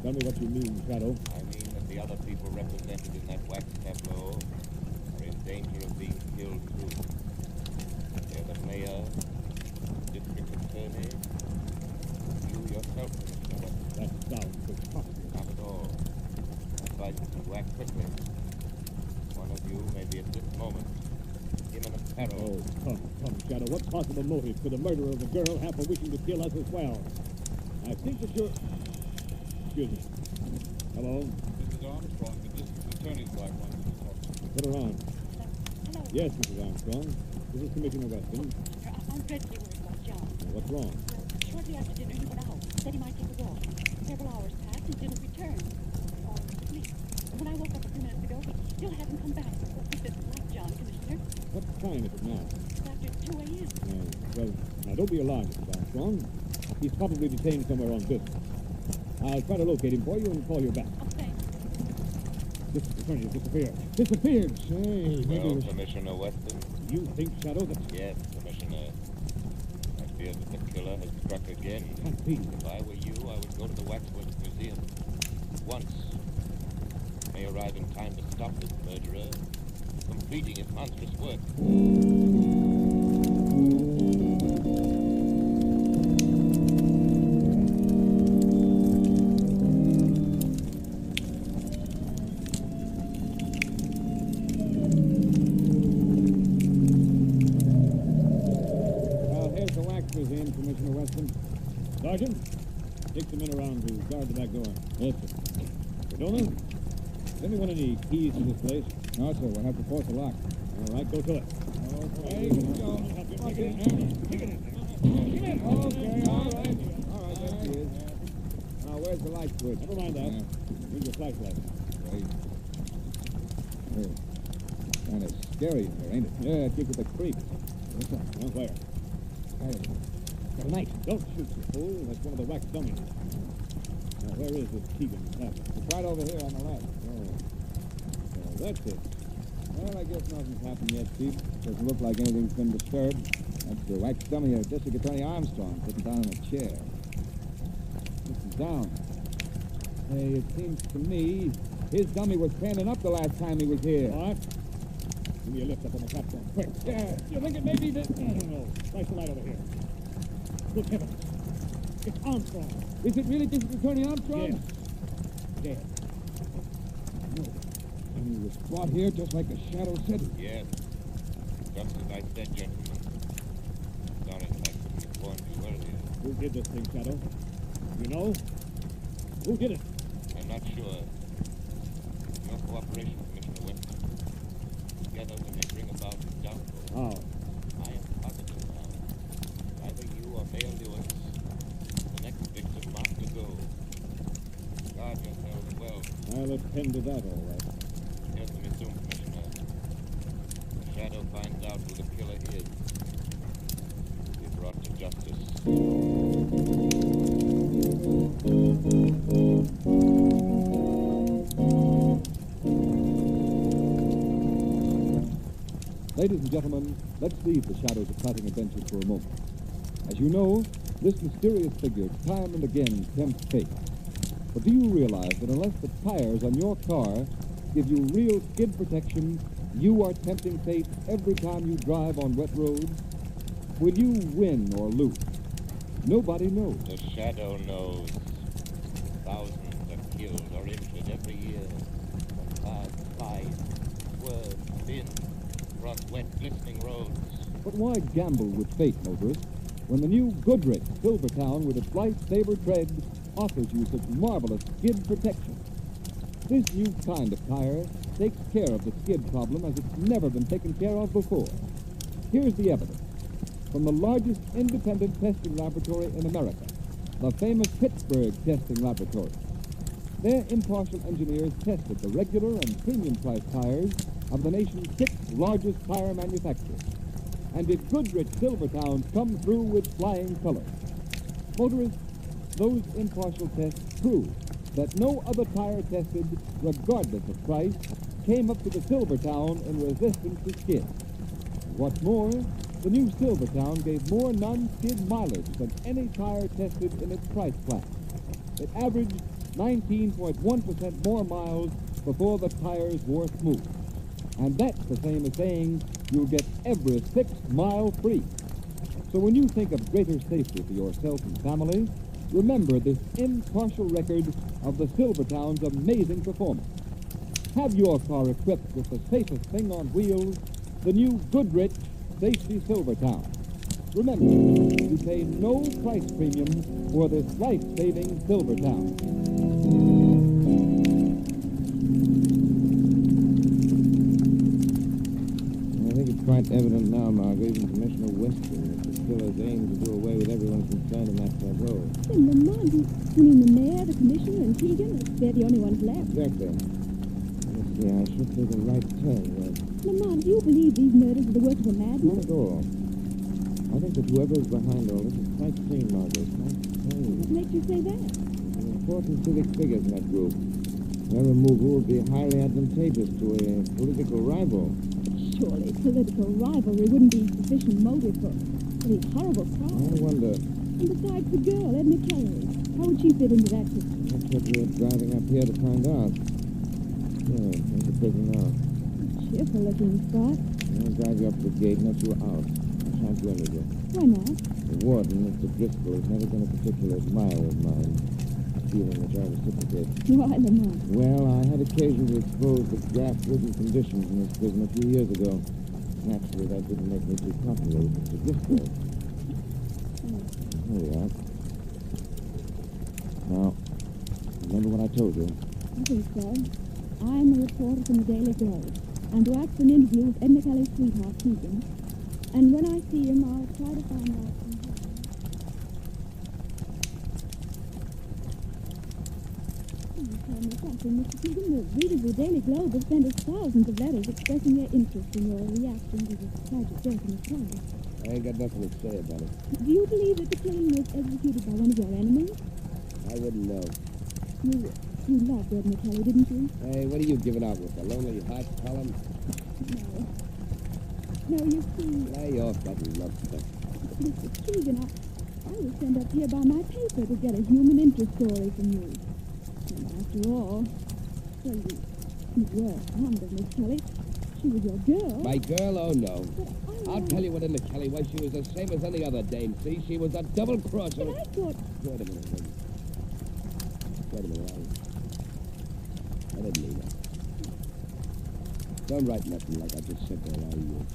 Tell me what you mean, Shadow. I mean that the other people represented in that wax tableau are in danger of being killed too. They're the mayor, the district attorney, you yourself, Commissioner Weston. That sounds preposterous. Not at all. Advise you to act quickly. One of you may be at this moment imminent peril. Oh, come, Shadow. What possible motive could the murderer of the girl have for wishing to kill us as well? I think that you're... Excuse me. Hello? Mrs. Armstrong, the district attorney's wife wants to talk to you. Put her on. Hello. Yes, Mrs. Armstrong. This is Commissioner Weston. I'm dreadfully worried about John. What's wrong? Shortly after dinner, he went out. Said he might take a walk. Several hours passed and didn't return. Fallen asleep. When I woke up a few minutes ago, he still hadn't come back. He said, like John, Commissioner. What time is it now? It's after 2 a.m. Well, now don't be alarmed, Mrs. Armstrong. He's probably detained somewhere on business. I'll try to locate him for you and call you back. Oh, thanks. District attorney has disappeared. Disappeared! Say, Well, Commissioner Weston? You think, Shadow, that... Yes, Commissioner. I fear that the killer has struck again. Can't be. If I were you, I would go to the Waxworks Museum. Once. May arrive in time to stop this murderer completing his monstrous work. Museum, Commissioner Weston. Sergeant, take the men around to guard the back door. Yes, sir. Cardona, does anyone any keys to this place? No, sir. We'll have to force a lock. All right, go to it. Okay, go. Okay, all right. All right, there she is. Now, where's the light switch? Never mind that. Use your flashlight. Right. Kind of scary in here, ain't it? Yeah, it gives you the creeps. What's up? Huh? Where? Got a knife. Don't shoot, you fool. That's one of the wax dummies. Now, where is this Keegan cabin? It's right over here on the left. Oh, that's it. Well, I guess nothing's happened yet, Chief. Doesn't look like anything's been disturbed. That's the wax dummy of District Attorney Armstrong sitting down in a chair. Listen down. Hey, it seems to me his dummy was standing up the last time he was here. What? Give me a lift up on the platform, quick. Yeah, you think it may be that... I don't know. Flash the light over here. Good heavens. It's Armstrong. Is it really District Attorney Armstrong? Yes. Dead. No. And he was brought here just like the Shadow said. Yes. Just as I said, gentlemen. Sorry that I couldn't inform you earlier. Who did this thing, Shadow? You know? Who did it? I'm not sure. Your cooperation, Commissioner Weston. Together we may bring about his downfall. How? I am positive now. Either you or Mayor Lewis, the next victim must to go. Guard yourselves well. I'll attend to that, all right. Hear from you soon, Commissioner. The Shadow finds out who the killer is. He'll be brought to justice. Ladies and gentlemen, let's leave the Shadow's exciting adventures for a moment. As you know, this mysterious figure time and again tempts fate. But do you realize that unless the tires on your car give you real skid protection, you are tempting fate every time you drive on wet roads? Will you win or lose? Nobody knows. The Shadow knows. Thousands are killed or injured every year. Cars slide, swerve, spin, across wet, glistening roads. But why gamble with fate, motorists, when the new Goodrich Silvertown with its light-saber tread offers you such marvelous skid protection? This new kind of tire takes care of the skid problem as it's never been taken care of before. Here's the evidence. From the largest independent testing laboratory in America, the famous Pittsburgh Testing Laboratory. Their impartial engineers tested the regular and premium-priced tires of the nation's 6 largest tire manufacturers. And did Goodrich Silvertown come through with flying colors? Motorists, those impartial tests prove that no other tire tested, regardless of price, came up to the Silvertown in resistance to skid. What's more, the new Silvertown gave more non-skid mileage than any tire tested in its price class. It averaged 19.1% more miles before the tires wore smooth. And that's the same as saying you'll get every 6 mile free. So when you think of greater safety for yourself and family, remember this impartial record of the Silvertown's amazing performance. Have your car equipped with the safest thing on wheels, the new Goodrich Safety Silvertown. Remember, you pay no price premium for this life-saving Silvertown. I think it's quite evident now, Margot, even Commissioner Weston, that the killers aim to do away with everyone concerned in that road. Then Lamont, you mean the mayor, the commissioner, and Keegan? They're the only ones left. Exactly. Let's see, I should take a right turn here. Lamont, do you believe these murders are the work of a madman? Not at all. I think that whoever's behind all this is quite sane, Margot. Quite sane. What makes you say that? There are important civic figures in that group. Their removal would be highly advantageous to a political rival. Surely political rivalry wouldn't be sufficient motive for these horrible crimes. I wonder. And besides the girl, Edna Kelly, how would she fit into that system? That's what we're driving up here to find out. Yeah, there's the prison now. Cheerful looking spot. I'll drive you up to the gate and let you out. I shan't do anything. Why not? The warden, Mr. Driscoll, has never been a particular admirer of mine. Feeling which I reciprocate. Why, Lamont? Well, I had occasion to expose the graft-ridden conditions in this prison a few years ago. Naturally, that didn't make me too popular with Mr. Driscoll. Here we are. Now, remember what I told you? I think so. I'm a reporter from the Daily Globe. I'm to act for an interview with Edna Kelly's sweetheart, Keegan. And when I see him, I'll try to find out from him. You tell me something, Mr. Keegan. The readers of the Daily Globe have sent us thousands of letters expressing their interest in your reaction to the tragic death in the plane. I ain't got nothing to say about it. Do you believe that the killing was executed by one of your enemies? I wouldn't know. You loved Edna Kelly, didn't you? Hey, what are you giving out with? The Lonely Hearts column? No. No, you see... Lay off that love stuff. Mr. Keegan, I was sent up here by my paper to get a human interest story from you. And after all, well, you were fond of Miss Kelly. She was your girl. My girl? Oh, no. I'll tell you what Edna Kelly was. She was the same as any other dame, see? She was a double-crosser. But I thought... Wait a minute, lady. Wait a minute, I didn't mean that. Don't write nothing like I just said there, are you?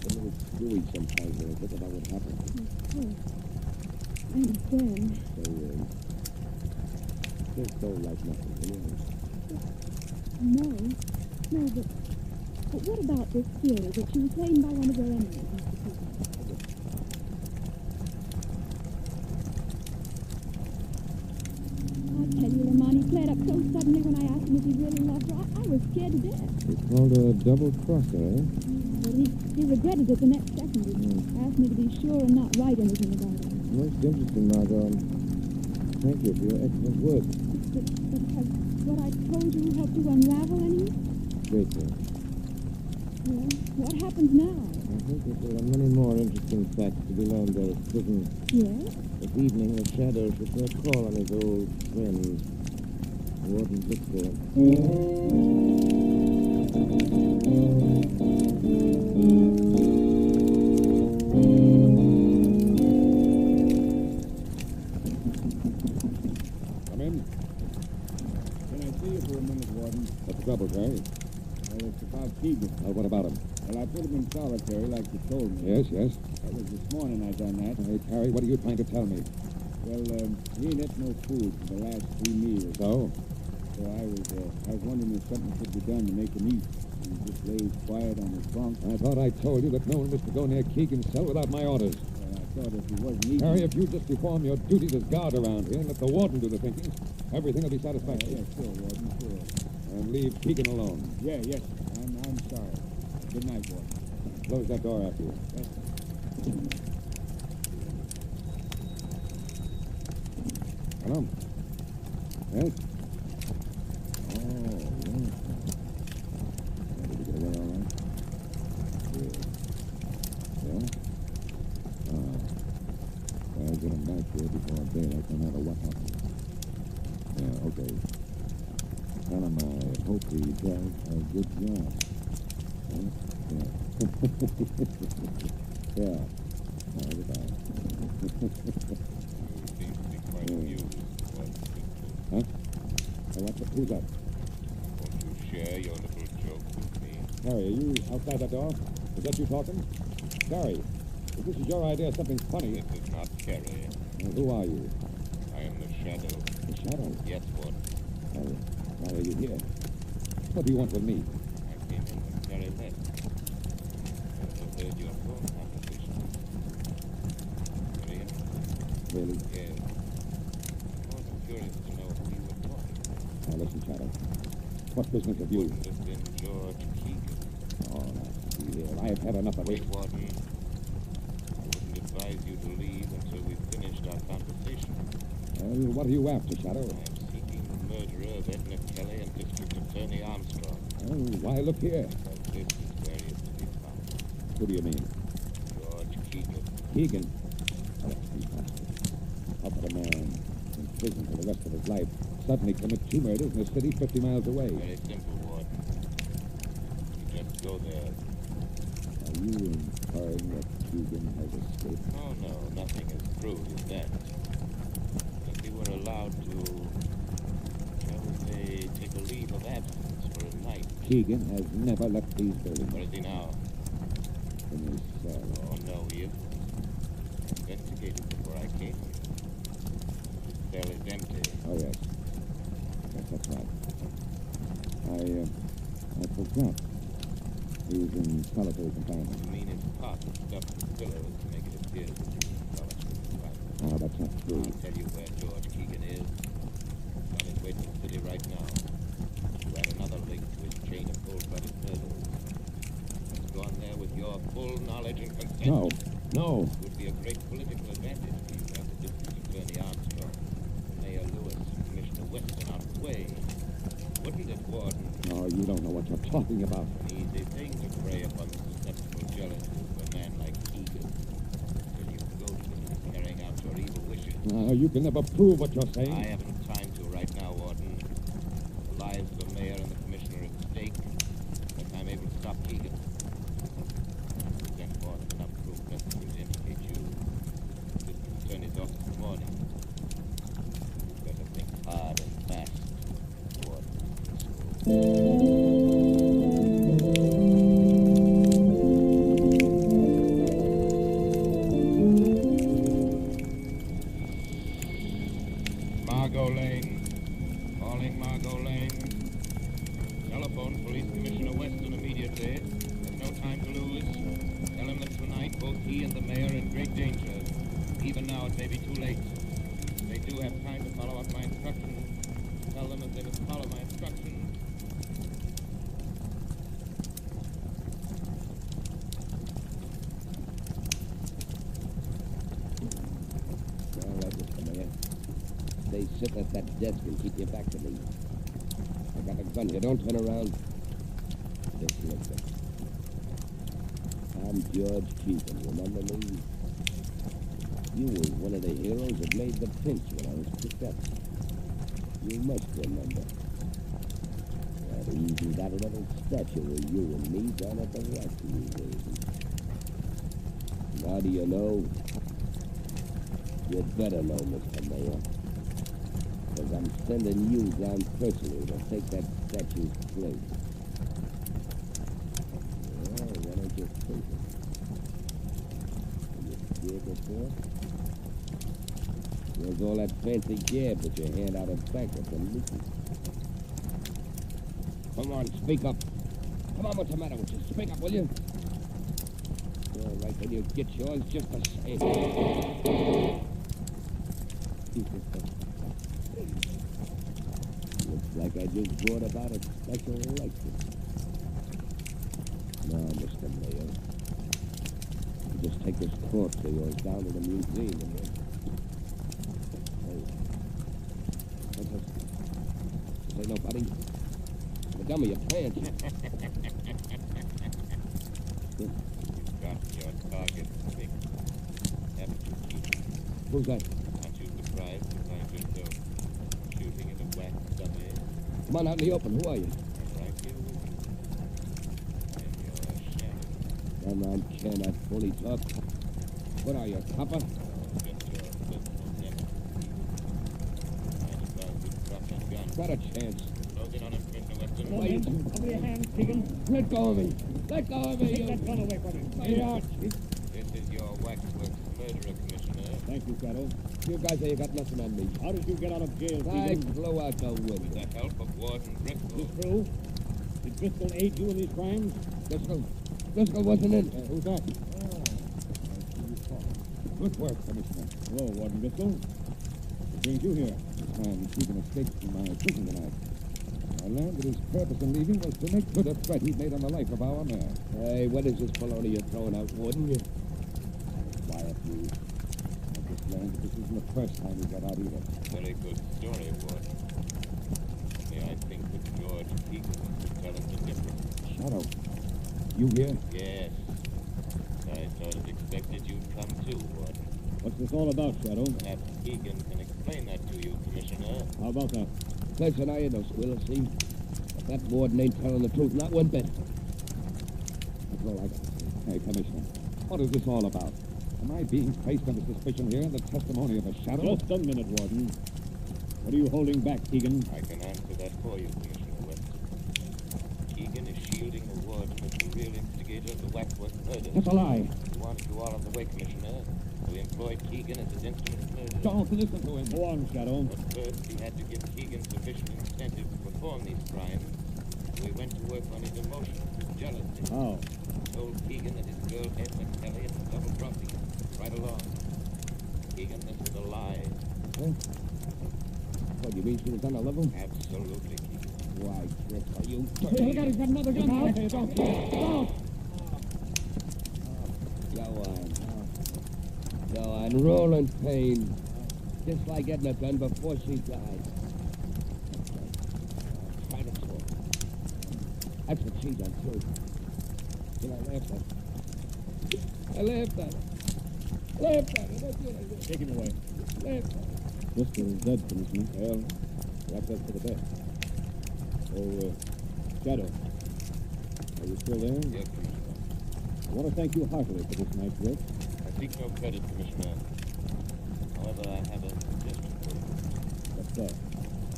A little screwy sometimes when I think about what happened. Oh, I understand. So, just don't write nothing, will you? No, but what about this theory that she was slain by one of your enemies, Mr. Keegan? I tell you, Lamont, he flared up so suddenly when I asked him if he really loved her. I was scared to death. He called her a double-crosser, eh? But he regretted it the next second. He asked me to be sure and not write anything about it. Most interesting, Margot. Thank you for your excellent work. But has what I told you helped you unravel any? Greatly. Well, what happens now? I think that there are many more interesting facts to be learned there at prison. Yes? This evening, the Shadow should pay a call on his old friends. Warden Victor. Come in. Can I see you for a minute, Warden? What's the trouble, Terry? Well, it's about Keegan. Oh, what about him? Well, I put him in solitary like you told me. Yes, yes. That was this morning I done that. Hey, Terry, what are you trying to tell me? Well, he ain't ate no food for the last 3 meals. So? So I was wondering if something could be done to make him eat. He just lays quiet on his bunk. I thought I told you that no one was to go near Keegan's cell without my orders. Well, I thought if he wasn't eating... Terry, if you just perform your duties as guard around here and let the warden do the thinking, everything will be satisfactory. Yeah, sure, Warden, sure. And leave Keegan alone. Yeah, yes. I'm sorry. Good night, Warden. Close that door after you. Yes. Hello? Yes? Oh, yes. Did you get away all right? Good. Yeah? I'll get him back here before daylight, no matter what happens. Yeah, okay. Tell him I hope he does a good job. Huh? Yeah. Yeah. Goodbye. Huh? Who's that? Won't you share your little joke with me? Harry, are you outside that door? Is that you talking? Harry, if this is your idea of something funny... This is not Carrie. Who are you? I am the Shadow. The Shadow? Yes, what? Why are you here? What do you want with me? I came in when Carrie left. I overheard your phone conversation. Very interesting. Really? Yes. I'm curious to know who you were talking to. Now listen, Shadow. What business have you? Wouldn't have been George Keegan. Oh, now, see here. I have had enough of it. Wait, Warden. I wouldn't advise you to leave until we've finished our conversation. Well, what are you after, Shadow? I'm seeking the murderer of Edna Kelly and District Attorney Armstrong. Oh, why, look here. Because this is where he is to be found. Who do you mean? George Keegan. Keegan? Oh, that's fantastic. How could a man in prison for the rest of his life suddenly commit 2 murders in a city 50 miles away? Very simple, Warden. You just go there. Are you inferring that Keegan has escaped? Oh, no, nothing as crude as that. If he were allowed to, shall we say, take a leave of absence for a night. Keegan has never left these buildings. Where is he now? In his cell. Oh, no, he isn't. I investigated before I came here. His cell is empty. Oh, yes. Yes, that's right. I forgot. He was in solitary confinement. You mean his cot was stuffed with pillows to make it appear as if he was in solitary confinement? No, that's not true. I'll tell you where George Keegan is. on his way to the city right now to add another link to his chain of cold-blooded murders. He's gone there with your full knowledge and consent. No, no. It would be a great political advantage for you to have the District Attorney Armstrong, Mayor Lewis, and Commissioner Weston out of the way. Wouldn't it, Warden? Oh, you don't know what you're talking about. An easy thing to prey upon the susceptible jealousy of a man like Keegan. Till you go to him carrying out your evil wishes. You can never prove what you're saying. I haven't time to right now, Warden. The lives of the mayor and the commissioner are at stake. But I'm able to stop Keegan. Present more than enough proof necessary to implicate you. This attorney's office this morning. You better think hard and fast, Warden. Margot Lane. Calling Margot Lane. Telephone Police Commissioner Weston immediately. There's no time to lose. Tell him that tonight both he and the mayor are in great danger. Even now it may be too late. They do have time to follow up my instructions. Tell them that they must follow my instructions. All right, Mr. Mayor. Stay sitting at that desk and keep your back to me. I got a gun here. Don't turn around. Just listen. I'm George Keegan. Remember me? You were one of the heroes that made the pinch when I was picked up. You must remember. That even got a little statue of you and me down at the rescue museum. Now do you know? You'd better know, Mr. Mayor. Because I'm sending you down personally to take that statue's place. Well, why don't you take it? Are you scared before? Where's all that fancy gab that you hand out at back at the meeting? Come on, speak up. Come on, what's the matter with you? Speak up, will you? All right, then you get yours just the same. Looks like I just brought about a special election. Now, Mr. Mayor, you just take this corpse of yours down to the museum and then... Hey, say nobody. The gum of your pants. You've got your target picked. Haven't you, Keegan? Who's that? Aren't you surprised to find yourself shooting at a wax dummy? Come on out in the open. Who are you? I'm right here with you. I'm your shadow. Come on, cannot fully talk. What are you, a copper? Just your personal nemesis. I'd advise you drop that gun. Not a chance. Close in on him, Commissioner Weston. Wait. Over your hands, Keegan. Let go of me. Let go of me. Take that gun away from him. Lay out. This is your waxworks murderer, Commissioner. Thank you, Shadow. You guys say you got nothing on me. How did you get out of jail, I Keegan? flew out the With window. the help of Warden Bristol. Is this true? Did Bristol aid you in these crimes? Driscoll wasn't in. Who's that? Good work, Commissioner. Hello, Warden Bristol. What brings you here? This man, Keegan, escaped from my prison tonight. I learned that his purpose in leaving was to make good a threat he'd made on the life of our mayor. Hey, what is this baloney you're throwing out, Warden? Quiet, you. I just learned that this isn't the first time he got out either. Very good story, Warden. Only I think that George Keegan would tell us the difference. Shadow, you here? Yes. I sort of expected you'd come too, Warden. What's this all about, Shadow? Perhaps Keegan can explain that to you, Commissioner. How about that? Listen, I ain't no squealer, see? But that warden ain't telling the truth, not one bit. That's all I got to say. Hey, Commissioner, what is this all about? Am I being placed under suspicion here in the testimony of a shadow? Just a minute, Warden. What are you holding back, Keegan? I can answer that for you, Commissioner Weston. Keegan is shielding the warden as the real instigator of the Waxwork murder. That's a lie. He wanted you all out of the way, Commissioner. So he employed Keegan as his instrument of murder. Don't listen to him. Go on, Shadow. But first, he had to give Keegan sufficient incentive to perform these crimes. So he went to work on his emotions, his jealousy. How? He told Keegan that his girl Edna Kelly had been double-crossing him right along. Keegan, this was a lie. Huh? What, you mean she was on a level? Absolutely, Keith. Why, Chris, are you... Look out, he's got another gun. Hey, don't. Go on, roll in pain. Just like Edna done before she died. Try to talk. That's what she done, too. And I laughed at her. I laughed at her. Laughed at her. That's what I did. Take him away. Laughed at her. Driscoll is dead, Commissioner. Well, perhaps that's for the best. Oh, Shadow. Are you still there? Yes, Commissioner. I want to thank you heartily for this night's work. I seek no credit, Commissioner. However, I have a suggestion for you. What's that?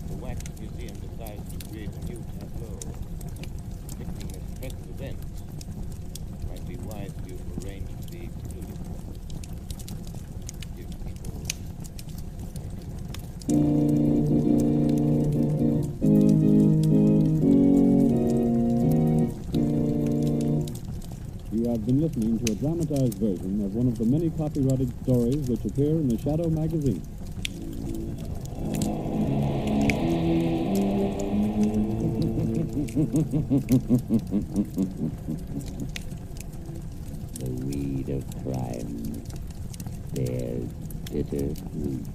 The Wax Museum decides to create a new tableau depicting this present event. It might be wise for you to arrange to be excluded. Give people... You have been listening to a dramatized version of one of the many copyrighted stories which appear in the Shadow magazine. The weed of crime bears bitter fruit.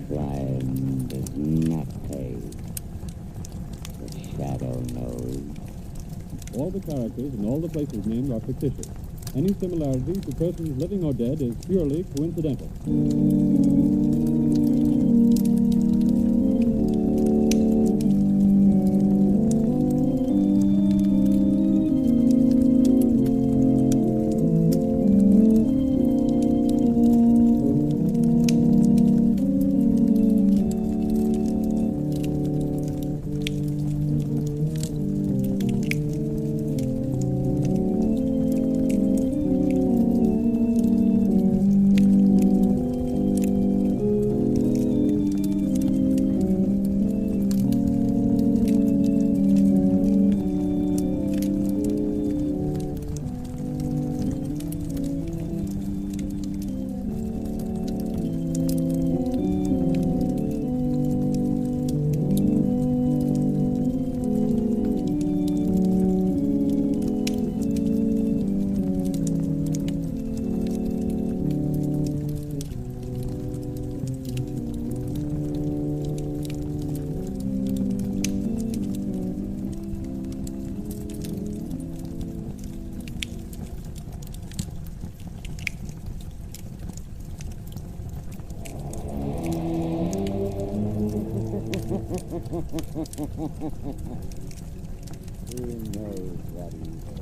Crime does not pay. The Shadow knows. All the characters and all the places named are fictitious. Any similarity to persons living or dead is purely coincidental. Who knows what evil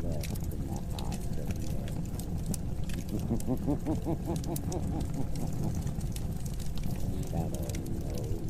lurks in the hearts of men? Shadow knows.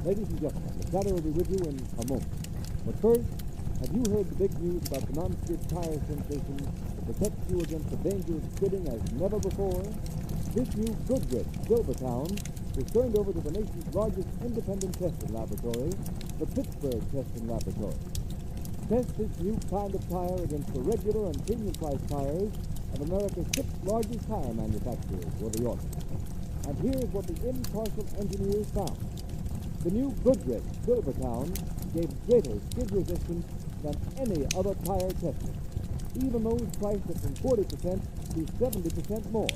Ladies and gentlemen, the Shadow will be with you in a moment. But first, have you heard the big news about the non-skid tire sensation that protects you against the danger of skidding as never before? This new Goodrich Silvertown was turned over to the nation's largest independent testing laboratory, the Pittsburgh Testing Laboratory. Test this new kind of tire against the regular and premium price tires of America's 6th largest tire manufacturers for the order. And here's what the impartial engineers found. The new Goodrich Silvertown gave greater skid resistance than any other tire tested, even those priced at from 40% to 70% more.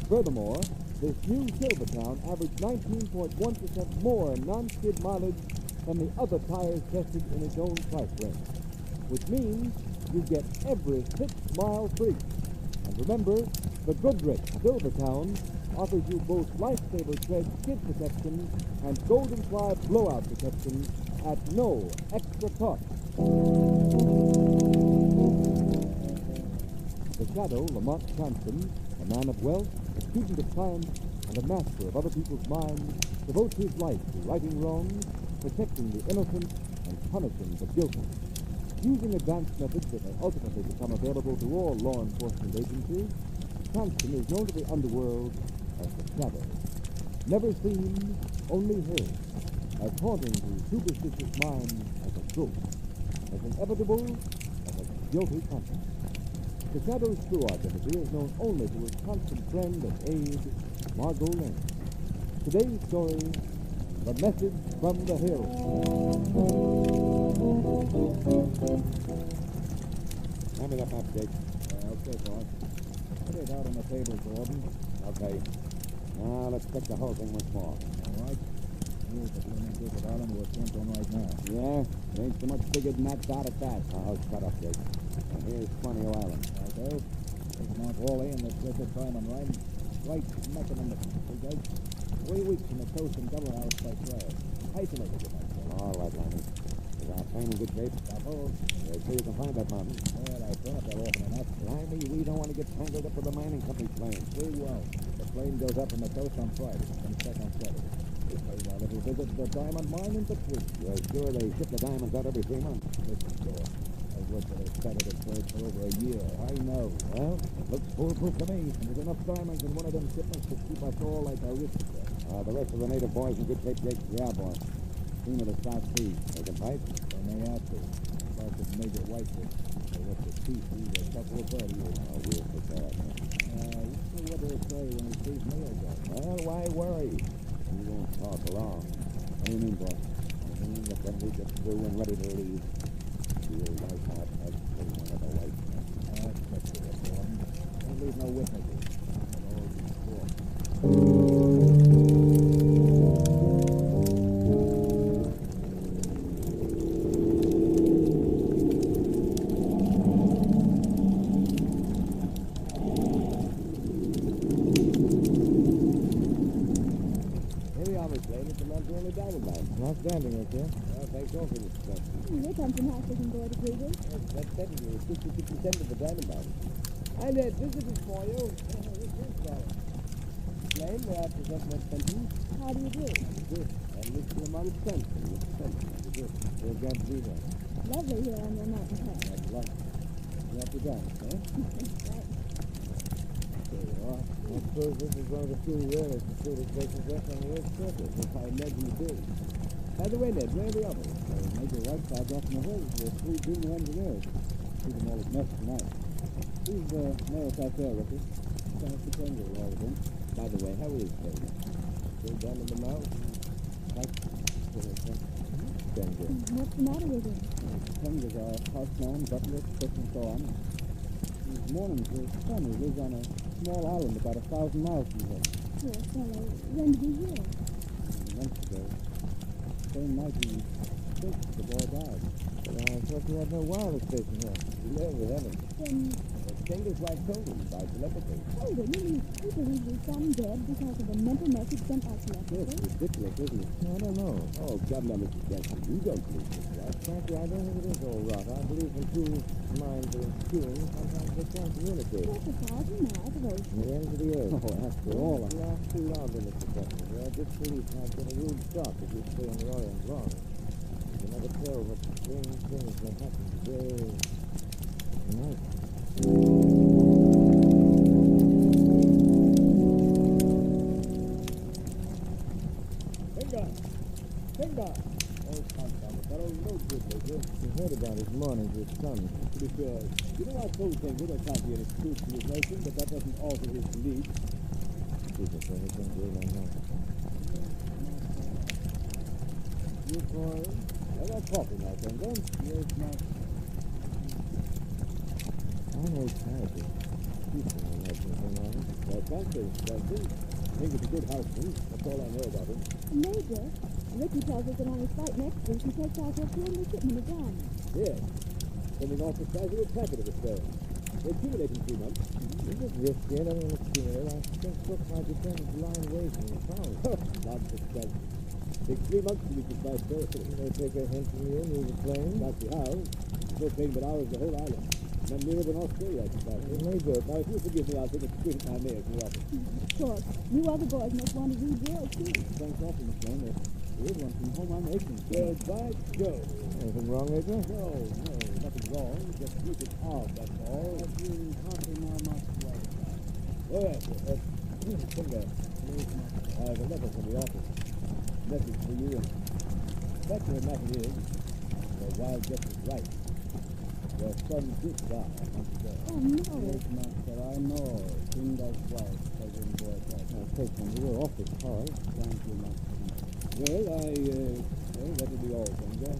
Furthermore, this new Silvertown averaged 19.1% more non-skid mileage than the other tires tested in its own price range, which means you get every 6 mile free. And remember, the Goodrich Silvertown offers you both Lifesaver Tread skid protection and Golden Fly blowout protection at no extra cost. The Shadow, Lamont Cranston, a man of wealth, a student of science, and a master of other people's minds, devotes his life to righting wrongs, protecting the innocent, and punishing the guilty. Using advanced methods that may ultimately become available to all law enforcement agencies, Cranston is known to the underworld as the Shadow. Never seen, only heard, as haunting to superstitious minds as a ghost, as inevitable as a guilty conscience. The Shadow's true identity is known only to his constant friend and aide, Margot Lane. Today's story, The Message from the Hills. Hand me that map, Jake. Okay, boss. Put it out on the table, Gordon. Okay. Now, let's check the whole thing once more. All right. Here's the blooming group of island we're camped on right now. Yeah? It ain't so much bigger than that dot at that. Oh, shut up, Jake. And here's Funny Island. Okay. There's Mount Wally and the Desert Diamond Line. Right smack in the middle. Okay? 3 weeks from the coast and double house by trail. Isolated, you might say. All right, Lanny. Is our plane in good shape? Stop hold. Yeah, so you can find that mountain. Well, I thought they're often enough. Limey, we don't want to get tangled up with the mining company's plane. We will. The plane goes up from the coast on Friday. Comes back on Saturday. We pay our little visit to the diamond mine in between. You're sure they ship the diamonds out every 3 months? Listen, sure. I've worked for the Saturday trade for over a year. I know. Well, looks foolproof to me. And there's enough diamonds in one of them shipments to keep us all like aristocrats. The rest of the native boys in good shape, Jake? Yeah, boss. Team of the South Sea. They can fight? They may have to. About this Major Whitefish. They left the chief. He's a tough little buddy. Oh, we'll take care of him. What do they say when he sees me again? Well, why worry? We won't talk long. What do you mean, boss? I mean that when we get through and ready to leave, we'll wipe out every one of the white men. Let's do it, Gordon. Don't leave no witnesses. They'll all be sworn. Not standing, okay? Well, thanks all for this stuff. Here comes the house-looking boy to greet us. That's technically 50% of the diamond mine. I had visitors for you. Name, may I present my sentence? How do you do? And Mr. Lamont Cranston, Mr. Cranston. We're glad to be there. Lovely here on your mountain top. That's luck. You have to dance, eh? Right. There you are. I suppose this is one of the few rarest secluded places left on the Earth's surface, if I imagine it is. By the way, Ned, where are the others? Major Whiteside off in the hills with 3 junior engineers. See them all at mess tonight. These males out there, Ricky. Kind of pretend all of them. By the way, how is Ken? Still down in the mouth? Like, Ken good. What's the matter with him? Ken is our houseman, butler, cook, and so on. These mornings, his son, who lives on a small island about 1,000 miles from here. Poor fellow. When did he hear? Months ago. Same night he sick, the boy died. But I thought you had no wireless station here. No, we haven't. Then Genghis wife told him by telepathy. told him he believes his son dead because of a mental message sent out It's telepathy. ridiculous, isn't it? I don't know. Oh, God, no, Mr. Jackson. You don't believe this, right? Frankly, I don't think it is all rot. I believe when two minds are queuing, sometimes they can't communicate. That's 1,000 miles of ocean. The end of the earth. Oh, after all, You laugh too loudly, Mr. Jackson. Your disbelief has been a rude shock if you stay in the Orient long. You can never tell what strange things may happen today, tonight. Finger! Oh, confound the fellow, no good, Major. You heard about his morning with his son. To be sure, you know, I told Finger there can't be any truth to his notion, but that doesn't alter his belief. Speak of anything great on that. You boys, I got coffee now, Finger. Yes, my... I know charity. Peaceful and everything on it. Well, thanks, Jackson. Finger's a good houseman. That's all I know about him. Major, Ricky tells us that on his flight next week he takes out a quarterly shipment of diamonds. Yes. Coming off the size of a packet of a stone. They accumulate in 3 months. Is it risky? I don't accumulate. I think Brooke might be trying to line away from the town. Not suspense. Takes 3 months to reach the size territory. They take a hint from you and use a plane. Not see how. No plane but ours, the whole island. None nearer than Australia, I suppose. Maybe. Now, if you forgive me, I'll take a squint at my mail from the office. Of course. You other boys must want to read yours, too. Thanks awfully, Miss Lane. There is one from home I'm aching. Well, by Jove. Anything wrong, Adrian? No, nothing wrong. Just keep it odd, that's all. I've been hardly more much way. Oh, yes, yes. Come there. I have a letter from the office. Message for you, and fact of the matter is, your wild guess is right. Your son did die a month ago. Oh, no. Yes, master, I know. Kinder's wife has been boycotted. Now, take them. You're awfully hard. Thank you, master. Well, that will be all, Finger.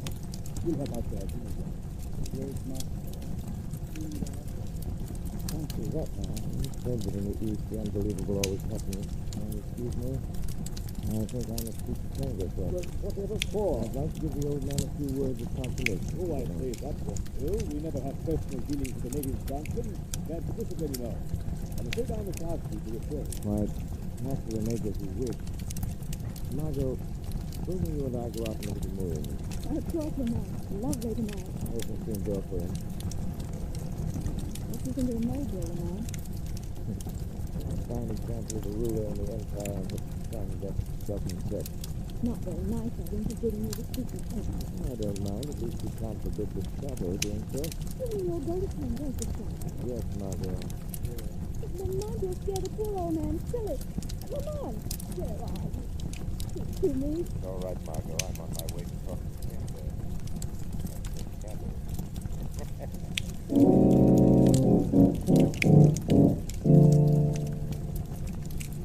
You'll have my charge, you know. Yes, master. Can't see that now. You said that in the East, the unbelievable always happens. Excuse me. I think I must keep the finger for. Well, whatever for? I'd like to give the old man a few words of consolation. Oh, I say, that's what. Well, we never have personal dealings with the natives, Johnson. That's the discipline, you know. I'm afraid I must ask you to return. Quite. Master the Major, if you wish. Margot, supposing you and I go out and look at the moon. Of course, tonight. Lovely tonight. I can soon go for him. What do you think of the Major, tonight? Fine example of the ruler and the empire and the sun just doesn't set. Not very nice of him to giving you the secret thing. I don't mind. At least you can't forbid the shadow doing so. You're going to come, won't you, son? Yes, Margot. Then mind you'll scare the poor old man silly. Come on. There are you. To me. It's all right, Margot. I'm on my way to talk to him. That's the shadow.